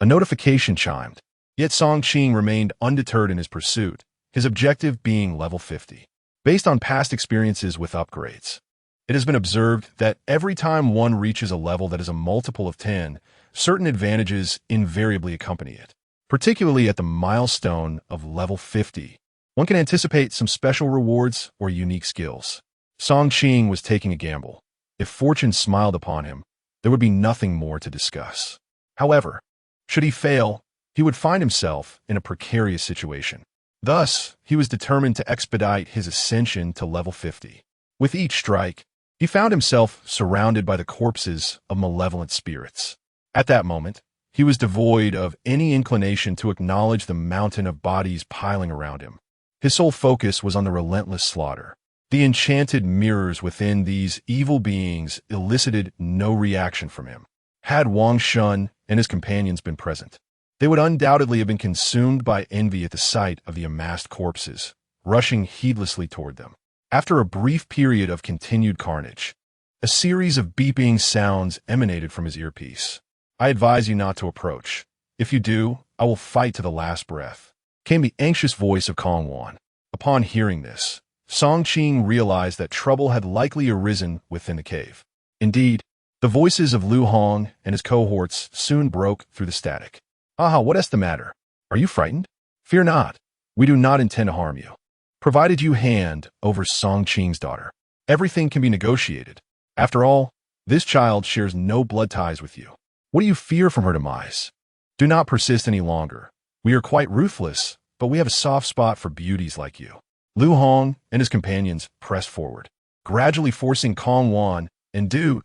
A notification chimed, yet Song Qing remained undeterred in his pursuit, his objective being level 50. Based on past experiences with upgrades, it has been observed that every time one reaches a level that is a multiple of 10, certain advantages invariably accompany it. Particularly at the milestone of level 50, one can anticipate some special rewards or unique skills. Song Qing was taking a gamble. If fortune smiled upon him, there would be nothing more to discuss. However, should he fail, he would find himself in a precarious situation. Thus, he was determined to expedite his ascension to level 50. With each strike, he found himself surrounded by the corpses of malevolent spirits. At that moment, he was devoid of any inclination to acknowledge the mountain of bodies piling around him. His sole focus was on the relentless slaughter. The enchanted mirrors within these evil beings elicited no reaction from him. Had Wang Shun and his companions been present, they would undoubtedly have been consumed by envy at the sight of the amassed corpses, rushing heedlessly toward them. After a brief period of continued carnage, a series of beeping sounds emanated from his earpiece. I advise you not to approach. If you do, I will fight to the last breath, came the anxious voice of Kong Wan. Upon hearing this, Song Qing realized that trouble had likely arisen within the cave. Indeed, the voices of Lu Hong and his cohorts soon broke through the static. Aha, what is the matter? Are you frightened? Fear not. We do not intend to harm you. Provided you hand over Song Qing's daughter, everything can be negotiated. After all, this child shares no blood ties with you. What do you fear from her demise? Do not persist any longer. We are quite ruthless, but we have a soft spot for beauties like you. Lu Hong and his companions pressed forward, gradually forcing Kong Wan and Du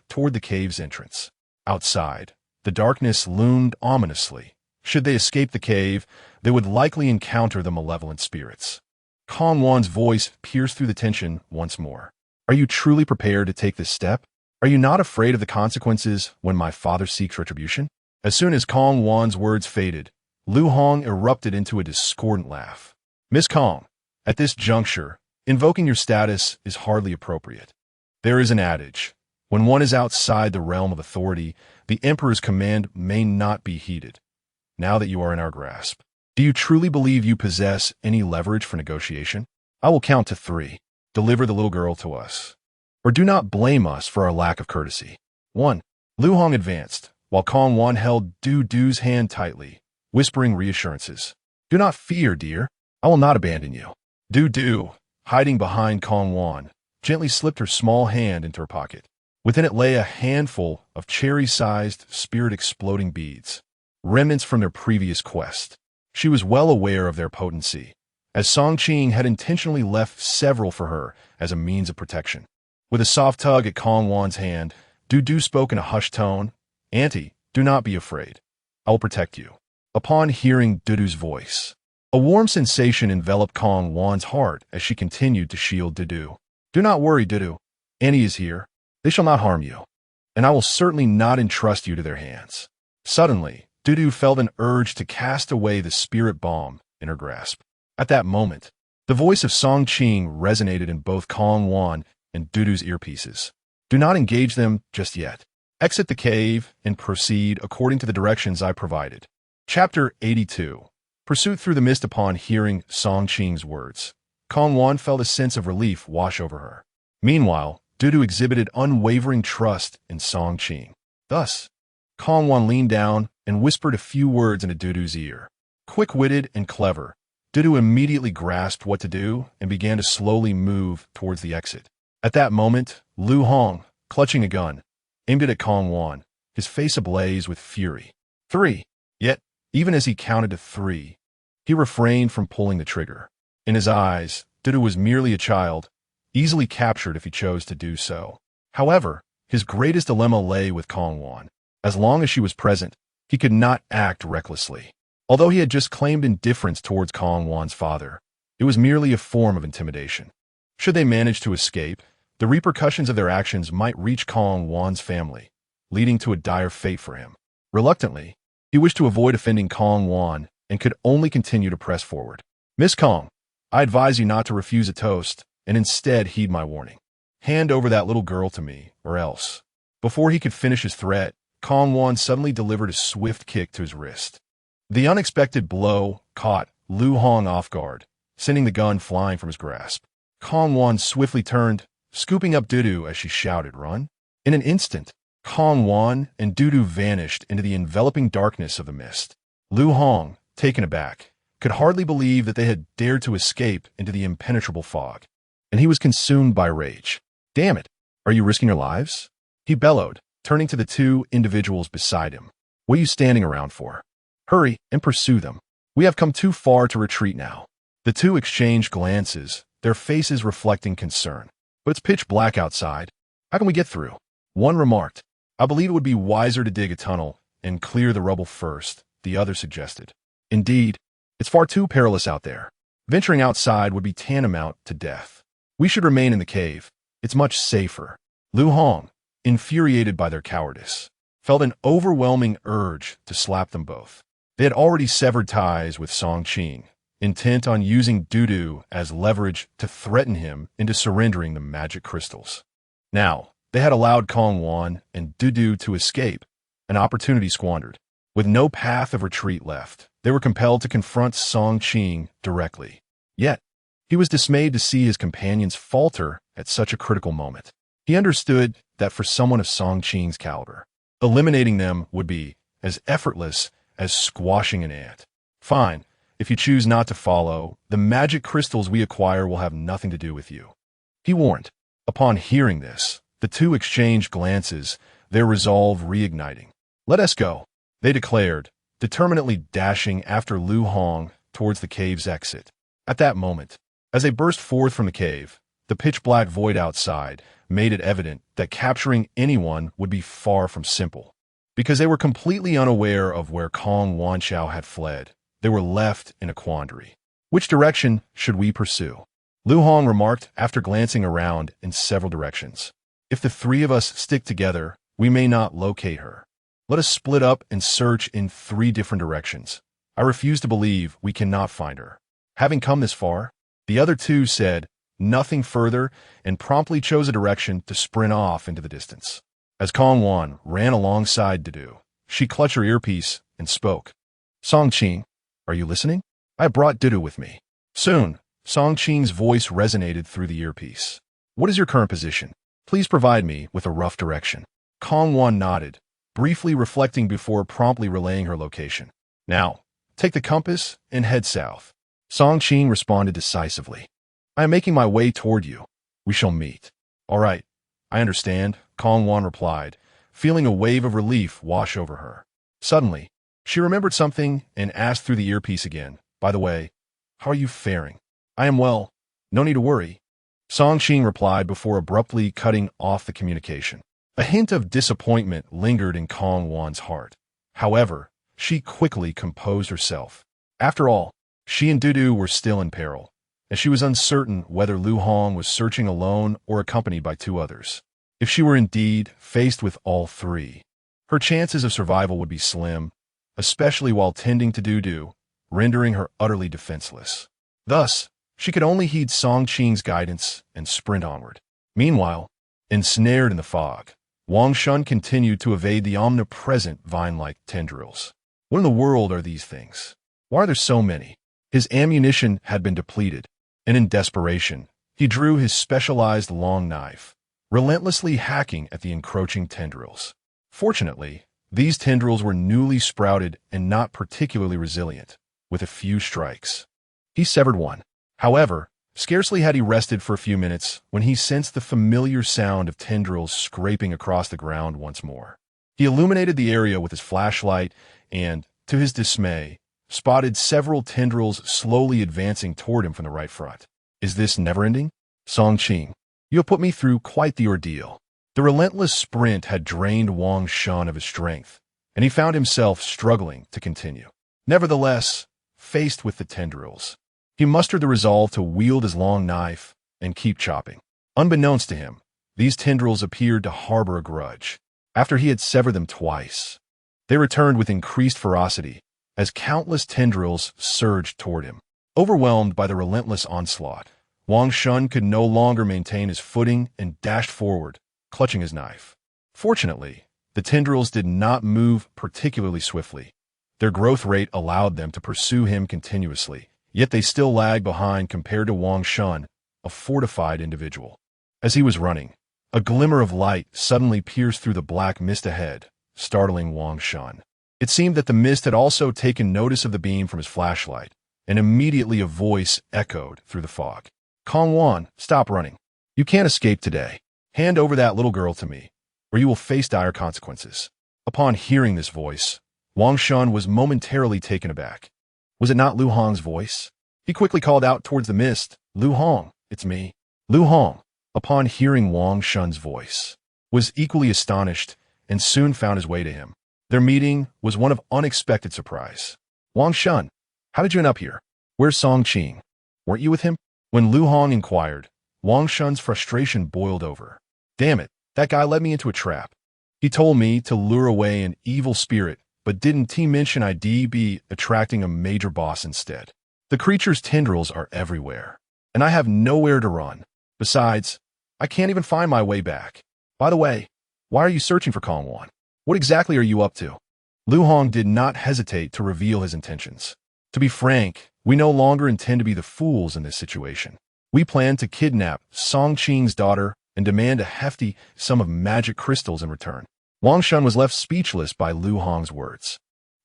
toward the cave's entrance. Outside, the darkness loomed ominously. Should they escape the cave, they would likely encounter the malevolent spirits. Kong Wan's voice pierced through the tension once more. Are you truly prepared to take this step? Are you not afraid of the consequences when my father seeks retribution? As soon as Kong Wan's words faded, Lu Hong erupted into a discordant laugh. Miss Kong, at this juncture, invoking your status is hardly appropriate. There is an adage. When one is outside the realm of authority, the Emperor's command may not be heeded. Now that you are in our grasp, do you truly believe you possess any leverage for negotiation? I will count to 3. Deliver the little girl to us. Or do not blame us for our lack of courtesy. 1. Lu Hong advanced, while Kong Wan held Du's hand tightly, whispering reassurances. Do not fear, dear. I will not abandon you. Du, hiding behind Kong Wan, gently slipped her small hand into her pocket. Within it lay a handful of cherry-sized, spirit-exploding beads, remnants from their previous quest. She was well aware of their potency, as Song Qing had intentionally left several for her as a means of protection. With a soft tug at Kong Wan's hand, Du spoke in a hushed tone, "Auntie, do not be afraid. I will protect you." Upon hearing Dudu's voice, a warm sensation enveloped Kong Wan's heart as she continued to shield Dudu. "Do not worry, Dudu. Auntie is here. They shall not harm you, and I will certainly not entrust you to their hands." Suddenly, Dudu felt an urge to cast away the spirit bomb in her grasp. At that moment, the voice of Song Qing resonated in both Kong Wan and Dudu's earpieces. "Do not engage them just yet. Exit the cave and proceed according to the directions I provided." Chapter 82. Pursuit through the mist. Upon hearing Song Qing's words, Kong Wan felt a sense of relief wash over her. Meanwhile, Dudu exhibited unwavering trust in Song Qing. Thus, Kong Wan leaned down and whispered a few words into Dudu's ear. Quick-witted and clever, Dudu immediately grasped what to do and began to slowly move towards the exit. At that moment, Lu Hong, clutching a gun, aimed it at Kong Wan, his face ablaze with fury. 3. Yet, even as he counted to 3, he refrained from pulling the trigger. In his eyes, Dudu was merely a child, easily captured if he chose to do so. However, his greatest dilemma lay with Kong Wan. As long as she was present, he could not act recklessly. Although he had just claimed indifference towards Kong Wan's father, it was merely a form of intimidation. Should they manage to escape, the repercussions of their actions might reach Kong Wan's family, leading to a dire fate for him. Reluctantly, he wished to avoid offending Kong Wan and could only continue to press forward. "Miss Kong, I advise you not to refuse a toast and instead heed my warning. Hand over that little girl to me, or else." Before he could finish his threat, Kong Wan suddenly delivered a swift kick to his wrist. The unexpected blow caught Lu Hong off guard, sending the gun flying from his grasp. Kong Wan swiftly turned, scooping up Dudu as she shouted, "Run!" In an instant, Kong Wan and Dudu vanished into the enveloping darkness of the mist. Lu Hong, taken aback, could hardly believe that they had dared to escape into the impenetrable fog, and he was consumed by rage. "Damn it! Are you risking your lives?" he bellowed, turning to the two individuals beside him. "What are you standing around for? Hurry and pursue them. We have come too far to retreat now." The two exchanged glances, their faces reflecting concern. "But it's pitch black outside. How can we get through?" One remarked. "I believe it would be wiser to dig a tunnel and clear the rubble first," the other suggested. "Indeed, it's far too perilous out there. Venturing outside would be tantamount to death. We should remain in the cave. It's much safer." Lu Hong, infuriated by their cowardice, felt an overwhelming urge to slap them both. They had already severed ties with Song Qing, intent on using Dudu as leverage to threaten him into surrendering the magic crystals. Now, they had allowed Kong Wan and Dudu to escape, an opportunity squandered. With no path of retreat left, they were compelled to confront Song Qing directly. Yet, he was dismayed to see his companions falter at such a critical moment. He understood that for someone of Song Qing's caliber, eliminating them would be as effortless as squashing an ant. "Fine. If you choose not to follow, the magic crystals we acquire will have nothing to do with you," he warned. Upon hearing this, the two exchanged glances, their resolve reigniting. "Let us go," they declared, determinedly dashing after Lu Hong towards the cave's exit. At that moment, as they burst forth from the cave, the pitch-black void outside made it evident that capturing anyone would be far from simple. Because they were completely unaware of where Kong Wanchao had fled, they were left in a quandary. "Which direction should we pursue?" Lu Hong remarked after glancing around in several directions. "If the three of us stick together, we may not locate her. Let us split up and search in 3 different directions. I refuse to believe we cannot find her." Having come this far, the other two said nothing further and promptly chose a direction to sprint off into the distance. As Kong Wan ran alongside Dudu, she clutched her earpiece and spoke. "Song Qing, are you listening? I brought Dudu with me." Soon, Song Qing's voice resonated through the earpiece. "What is your current position? Please provide me with a rough direction." Kong Wan nodded, briefly reflecting before promptly relaying her location. "Now, take the compass and head south." Song Qing responded decisively. "I am making my way toward you. We shall meet." "All right, I understand," Kong Wan replied, feeling a wave of relief wash over her. Suddenly, she remembered something and asked through the earpiece again, "By the way, how are you faring?" I am well. No need to worry. Song Qing replied before abruptly cutting off the communication. A hint of disappointment lingered in Kong Wan's heart. However, she quickly composed herself. After all, she and Dudu were still in peril, and she was uncertain whether Lu Hong was searching alone or accompanied by two others. If she were indeed faced with all three, her chances of survival would be slim, especially while tending to Dudu, rendering her utterly defenseless. Thus, she could only heed Song Qing's guidance and sprint onward. Meanwhile, ensnared in the fog, Wang Shun continued to evade the omnipresent vine-like tendrils. What in the world are these things? Why are there so many? His ammunition had been depleted, and in desperation, he drew his specialized long knife, relentlessly hacking at the encroaching tendrils. Fortunately, these tendrils were newly sprouted and not particularly resilient. With a few strikes, he severed one. However, scarcely had he rested for a few minutes when he sensed the familiar sound of tendrils scraping across the ground once more. He illuminated the area with his flashlight and, to his dismay, spotted several tendrils slowly advancing toward him from the right front. Is this never-ending? Song Qing, you have put me through quite the ordeal. The relentless sprint had drained Wang Shun of his strength, and he found himself struggling to continue. Nevertheless, faced with the tendrils, he mustered the resolve to wield his long knife and keep chopping. Unbeknownst to him, these tendrils appeared to harbor a grudge. After he had severed them twice, they returned with increased ferocity as countless tendrils surged toward him. Overwhelmed by the relentless onslaught, Wang Shun could no longer maintain his footing and dashed forward, clutching his knife. Fortunately, the tendrils did not move particularly swiftly. Their growth rate allowed them to pursue him continuously, yet they still lagged behind compared to Wang Shun, a fortified individual. As he was running, a glimmer of light suddenly pierced through the black mist ahead, startling Wang Shun. It seemed that the mist had also taken notice of the beam from his flashlight, and immediately a voice echoed through the fog. Kong Wan, stop running. You can't escape today. Hand over that little girl to me, or you will face dire consequences. Upon hearing this voice, Wang Shun was momentarily taken aback. Was it not Lu Hong's voice? He quickly called out towards the mist, Lu Hong, it's me. Lu Hong, upon hearing Wang Shun's voice, was equally astonished and soon found his way to him. Their meeting was one of unexpected surprise. Wang Shun, how did you end up here? Where's Song Qing? Weren't you with him? When Lu Hong inquired, Wang Shun's frustration boiled over. Damn it, that guy led me into a trap. He told me to lure away an evil spirit, but didn't he mention I'd be attracting a major boss instead? The creature's tendrils are everywhere, and I have nowhere to run. Besides, I can't even find my way back. By the way, why are you searching for Kong Wan? What exactly are you up to? Lu Hong did not hesitate to reveal his intentions. To be frank, we no longer intend to be the fools in this situation. We plan to kidnap Song Qing's daughter and demand a hefty sum of magic crystals in return. Wang Shun was left speechless by Lu Hong's words.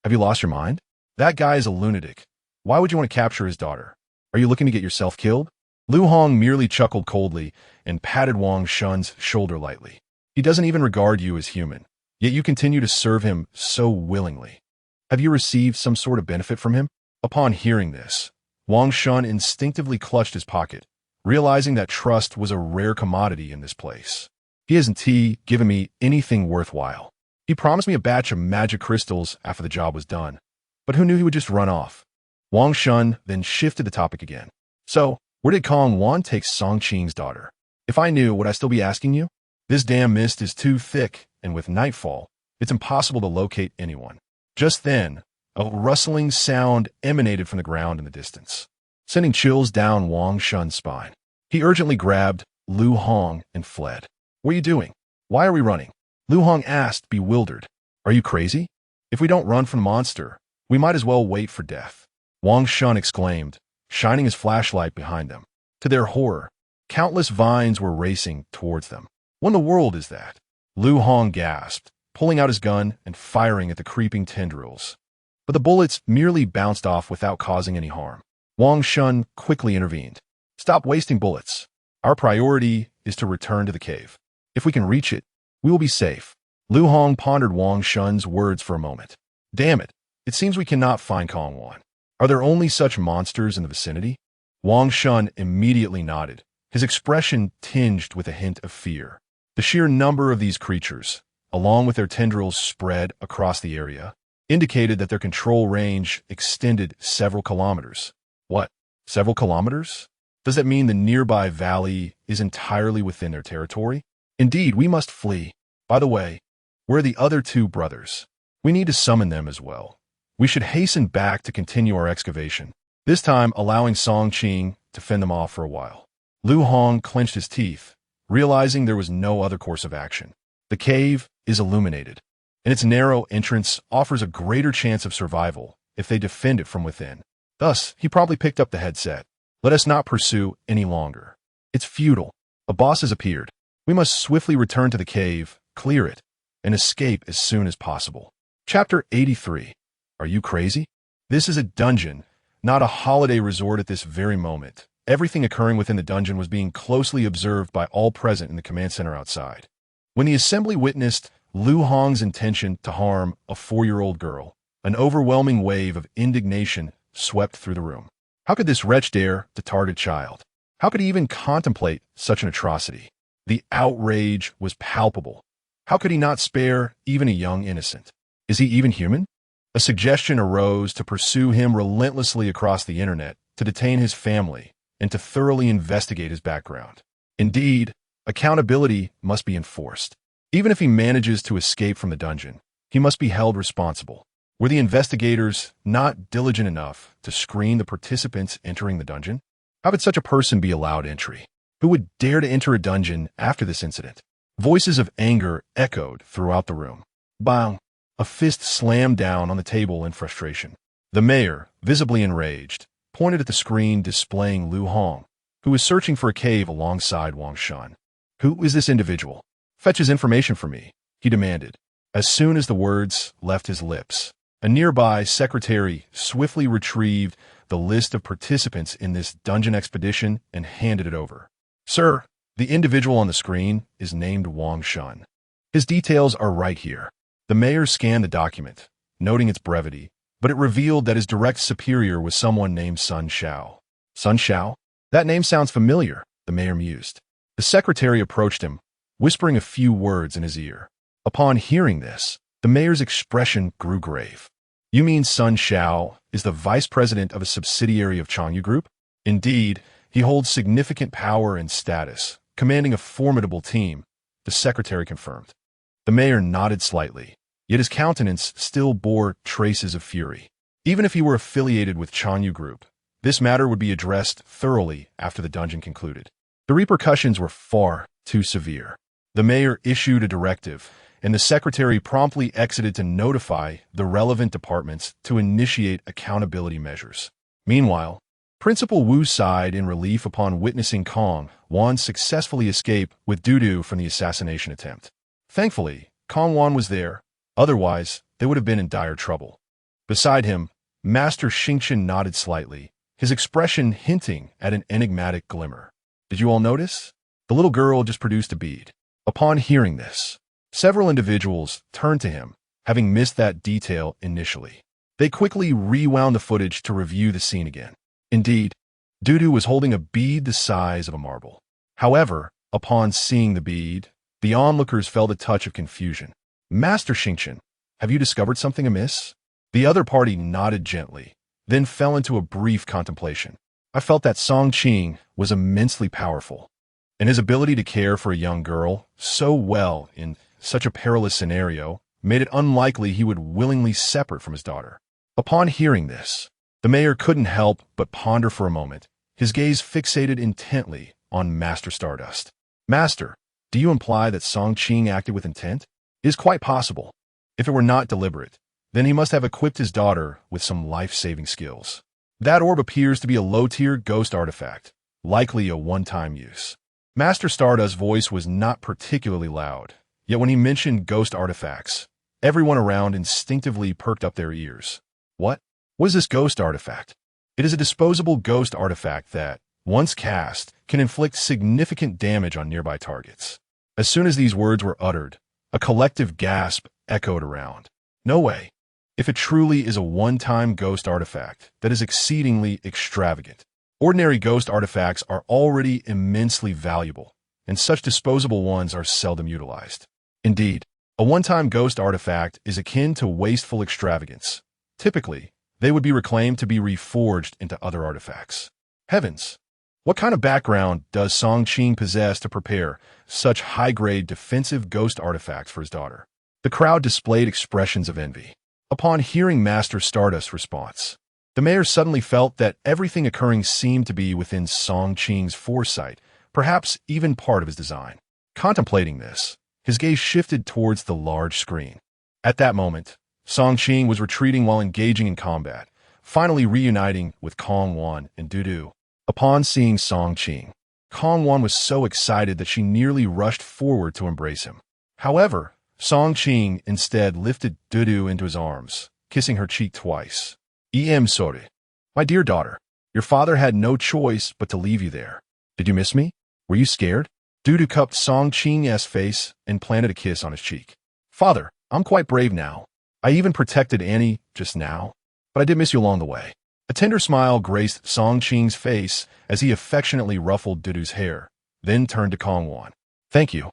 Have you lost your mind? That guy is a lunatic. Why would you want to capture his daughter? Are you looking to get yourself killed? Lu Hong merely chuckled coldly and patted Wang Shun's shoulder lightly. He doesn't even regard you as human, yet you continue to serve him so willingly. Have you received some sort of benefit from him? Upon hearing this, Wang Shun instinctively clutched his pocket, realizing that trust was a rare commodity in this place. He hasn't given me anything worthwhile. He promised me a batch of magic crystals after the job was done, but who knew he would just run off? Wang Shun then shifted the topic again. So, where did Kong Wan take Song Qing's daughter? If I knew, would I still be asking you? This damn mist is too thick, and with nightfall, it's impossible to locate anyone. Just then, a rustling sound emanated from the ground in the distance, sending chills down Wang Shun's spine. He urgently grabbed Lu Hong and fled. What are you doing? Why are we running? Lu Hong asked, bewildered. Are you crazy? If we don't run from the monster, we might as well wait for death. Wang Shun exclaimed, shining his flashlight behind them. To their horror, countless vines were racing towards them. What in the world is that? Lu Hong gasped, pulling out his gun and firing at the creeping tendrils. But the bullets merely bounced off without causing any harm. Wang Shun quickly intervened. Stop wasting bullets. Our priority is to return to the cave. If we can reach it, we will be safe. Lu Hong pondered Wang Shun's words for a moment. Damn it, it seems we cannot find Kong Wan. Are there only such monsters in the vicinity? Wang Shun immediately nodded, his expression tinged with a hint of fear. The sheer number of these creatures, along with their tendrils spread across the area, indicated that their control range extended several kilometers. What? Several kilometers? Does that mean the nearby valley is entirely within their territory? Indeed, we must flee. By the way, where are the other two brothers? We need to summon them as well. We should hasten back to continue our excavation, this time allowing Song Qing to fend them off for a while. Lu Hong clenched his teeth, realizing there was no other course of action. The cave is illuminated, and its narrow entrance offers a greater chance of survival if they defend it from within. Thus, he probably picked up the headset. Let us not pursue any longer. It's futile. A boss has appeared. We must swiftly return to the cave, clear it, and escape as soon as possible. Chapter 83. Are you crazy? This is a dungeon, not a holiday resort at this very moment. Everything occurring within the dungeon was being closely observed by all present in the command center outside. When the assembly witnessed Lu Hong's intention to harm a 4-year-old girl, an overwhelming wave of indignation swept through the room. How could this wretch dare to target a child? How could he even contemplate such an atrocity? The outrage was palpable. How could he not spare even a young innocent? Is he even human? A suggestion arose to pursue him relentlessly across the internet, to detain his family, and to thoroughly investigate his background. Indeed, accountability must be enforced. Even if he manages to escape from the dungeon, he must be held responsible. Were the investigators not diligent enough to screen the participants entering the dungeon? How could such a person be allowed entry? Who would dare to enter a dungeon after this incident? Voices of anger echoed throughout the room. Bang! A fist slammed down on the table in frustration. The mayor, visibly enraged, pointed at the screen displaying Lu Hong, who was searching for a cave alongside Wang Shun. Who is this individual? Fetch his information for me, he demanded. As soon as the words left his lips, a nearby secretary swiftly retrieved the list of participants in this dungeon expedition and handed it over. Sir, the individual on the screen is named Wang Shun. His details are right here. The mayor scanned the document, noting its brevity, but it revealed that his direct superior was someone named Sun Shao. Sun Shao? That name sounds familiar, the mayor mused. The secretary approached him, whispering a few words in his ear. Upon hearing this, the mayor's expression grew grave. You mean Sun Shao is the vice president of a subsidiary of Changyu Group? Indeed, he holds significant power and status, commanding a formidable team, the secretary confirmed. The mayor nodded slightly, yet his countenance still bore traces of fury. Even if he were affiliated with Changyu Group, this matter would be addressed thoroughly after the dungeon concluded. The repercussions were far too severe. The mayor issued a directive, and the secretary promptly exited to notify the relevant departments to initiate accountability measures. Meanwhile, Principal Wu sighed in relief upon witnessing Kong Wan successfully escape with Dudu from the assassination attempt. Thankfully, Kong Wan was there, otherwise they would have been in dire trouble. Beside him, Master Xingqian nodded slightly, his expression hinting at an enigmatic glimmer. Did you all notice? The little girl just produced a bead. Upon hearing this, several individuals turned to him, having missed that detail initially. They quickly rewound the footage to review the scene again. Indeed, Dudu was holding a bead the size of a marble. However, upon seeing the bead, the onlookers felt a touch of confusion. Master Xingqian, have you discovered something amiss? The other party nodded gently, then fell into a brief contemplation. I felt that Song Qing was immensely powerful, and his ability to care for a young girl so well in such a perilous scenario made it unlikely he would willingly separate from his daughter. Upon hearing this, the mayor couldn't help but ponder for a moment, his gaze fixated intently on Master Stardust. Master, do you imply that Song Qing acted with intent? It is quite possible. If it were not deliberate, then he must have equipped his daughter with some life-saving skills. That orb appears to be a low-tier ghost artifact, likely a one-time use. Master Stardust's voice was not particularly loud, yet when he mentioned ghost artifacts, everyone around instinctively perked up their ears. What? What is this ghost artifact? It is a disposable ghost artifact that, once cast, can inflict significant damage on nearby targets. As soon as these words were uttered, a collective gasp echoed around. No way. If it truly is a one-time ghost artifact, that is exceedingly extravagant. Ordinary ghost artifacts are already immensely valuable, and such disposable ones are seldom utilized. Indeed, a one-time ghost artifact is akin to wasteful extravagance. Typically, they would be reclaimed to be reforged into other artifacts. Heavens! What kind of background does Song Qing possess to prepare such high-grade defensive ghost artifacts for his daughter? The crowd displayed expressions of envy. Upon hearing Master Stardust's response, the mayor suddenly felt that everything occurring seemed to be within Song Qing's foresight, perhaps even part of his design. Contemplating this, his gaze shifted towards the large screen. At that moment, Song Qing was retreating while engaging in combat, finally reuniting with Kong Wan and Dudu. Upon seeing Song Qing, Kong Wan was so excited that she nearly rushed forward to embrace him. However, Song Qing instead lifted Dudu into his arms, kissing her cheek twice. Sorry. My dear daughter, your father had no choice but to leave you there. Did you miss me? Were you scared? Dudu cupped Song Qing's face and planted a kiss on his cheek. Father, I'm quite brave now. I even protected Annie just now, but I did miss you along the way. A tender smile graced Song Qing's face as he affectionately ruffled Dudu's hair, then turned to Kong Wan. Thank you.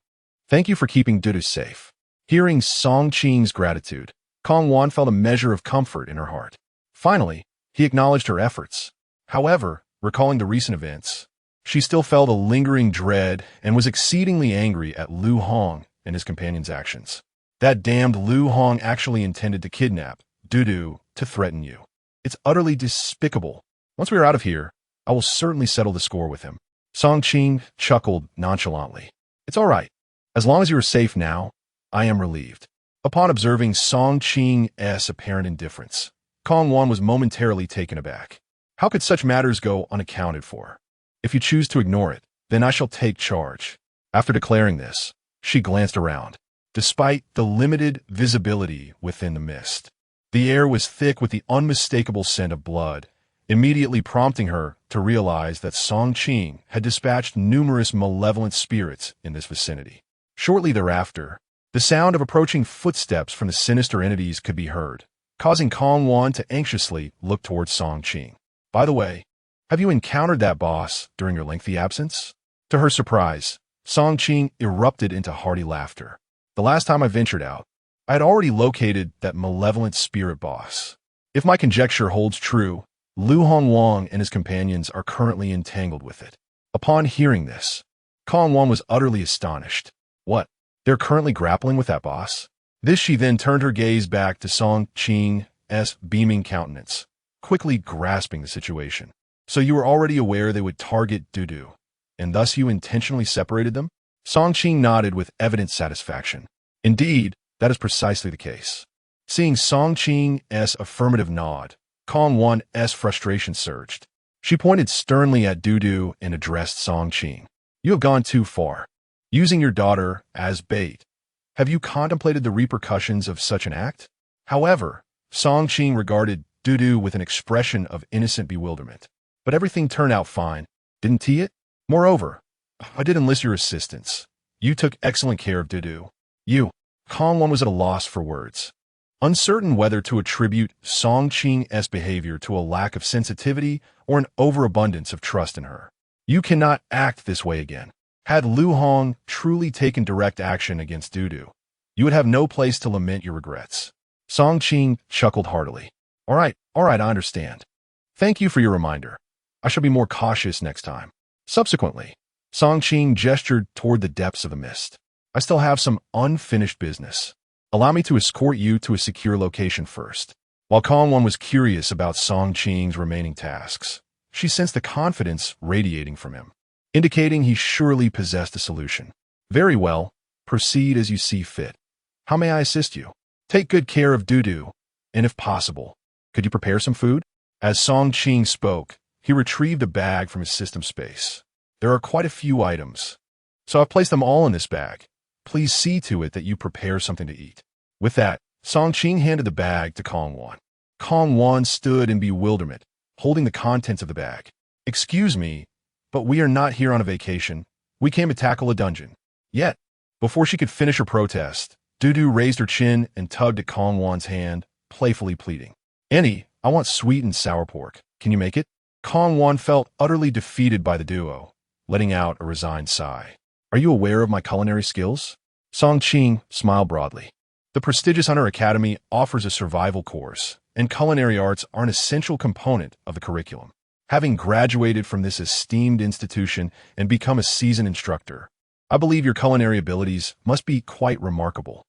Thank you for keeping Dudu safe. Hearing Song Qing's gratitude, Kong Wan felt a measure of comfort in her heart. Finally, he acknowledged her efforts. However, recalling the recent events, she still felt a lingering dread and was exceedingly angry at Lu Hong and his companion's actions. That damned Lu Hong actually intended to kidnap Dudu to threaten you. It's utterly despicable. Once we are out of here, I will certainly settle the score with him. Song Qing chuckled nonchalantly. It's all right. As long as you are safe now, I am relieved. Upon observing Song Qing's apparent indifference, Kong Wan was momentarily taken aback. How could such matters go unaccounted for? If you choose to ignore it, then I shall take charge. After declaring this, she glanced around. Despite the limited visibility within the mist, the air was thick with the unmistakable scent of blood, immediately prompting her to realize that Song Qing had dispatched numerous malevolent spirits in this vicinity. Shortly thereafter, the sound of approaching footsteps from the sinister entities could be heard, causing Kong Wan to anxiously look towards Song Qing. By the way, have you encountered that boss during your lengthy absence? To her surprise, Song Qing erupted into hearty laughter. The last time I ventured out, I had already located that malevolent spirit boss. If my conjecture holds true, Lu Hongwang and his companions are currently entangled with it. Upon hearing this, Kong Wan was utterly astonished. What? They're currently grappling with that boss? This she then turned her gaze back to Song Qing's beaming countenance, quickly grasping the situation. So you were already aware they would target Dudu, and thus you intentionally separated them? Song Qing nodded with evident satisfaction. Indeed, that is precisely the case. Seeing Song Qing's affirmative nod, Kong Wan's frustration surged. She pointed sternly at Dudu and addressed Song Qing. You have gone too far. Using your daughter as bait. Have you contemplated the repercussions of such an act? However, Song Qing regarded Dudu with an expression of innocent bewilderment. But everything turned out fine, didn't it? Moreover, I did enlist your assistance. You took excellent care of Dudu. Kong Wan was at a loss for words, uncertain whether to attribute Song Qing's behavior to a lack of sensitivity or an overabundance of trust in her. You cannot act this way again. Had Lu Hong truly taken direct action against Dudu, you would have no place to lament your regrets. Song Qing chuckled heartily. All right, I understand. Thank you for your reminder. I shall be more cautious next time. Subsequently, Song Qing gestured toward the depths of the mist. I still have some unfinished business. Allow me to escort you to a secure location first. While Kong Wan was curious about Song Qing's remaining tasks, she sensed the confidence radiating from him, indicating he surely possessed a solution. Very well, proceed as you see fit. How may I assist you? Take good care of Dudu, and if possible, could you prepare some food? As Song Qing spoke, he retrieved a bag from his system space. There are quite a few items, so I've placed them all in this bag. Please see to it that you prepare something to eat. With that, Song Qing handed the bag to Kong Wan. Kong Wan stood in bewilderment, holding the contents of the bag. Excuse me, but we are not here on a vacation. We came to tackle a dungeon. Yet, before she could finish her protest, Dudu raised her chin and tugged at Kong Wan's hand, playfully pleading. Annie, I want sweet and sour pork. Can you make it? Kong Wan felt utterly defeated by the duo, letting out a resigned sigh. Are you aware of my culinary skills? Song Qing smiled broadly. The prestigious Hunter Academy offers a survival course, and culinary arts are an essential component of the curriculum. Having graduated from this esteemed institution and become a seasoned instructor, I believe your culinary abilities must be quite remarkable.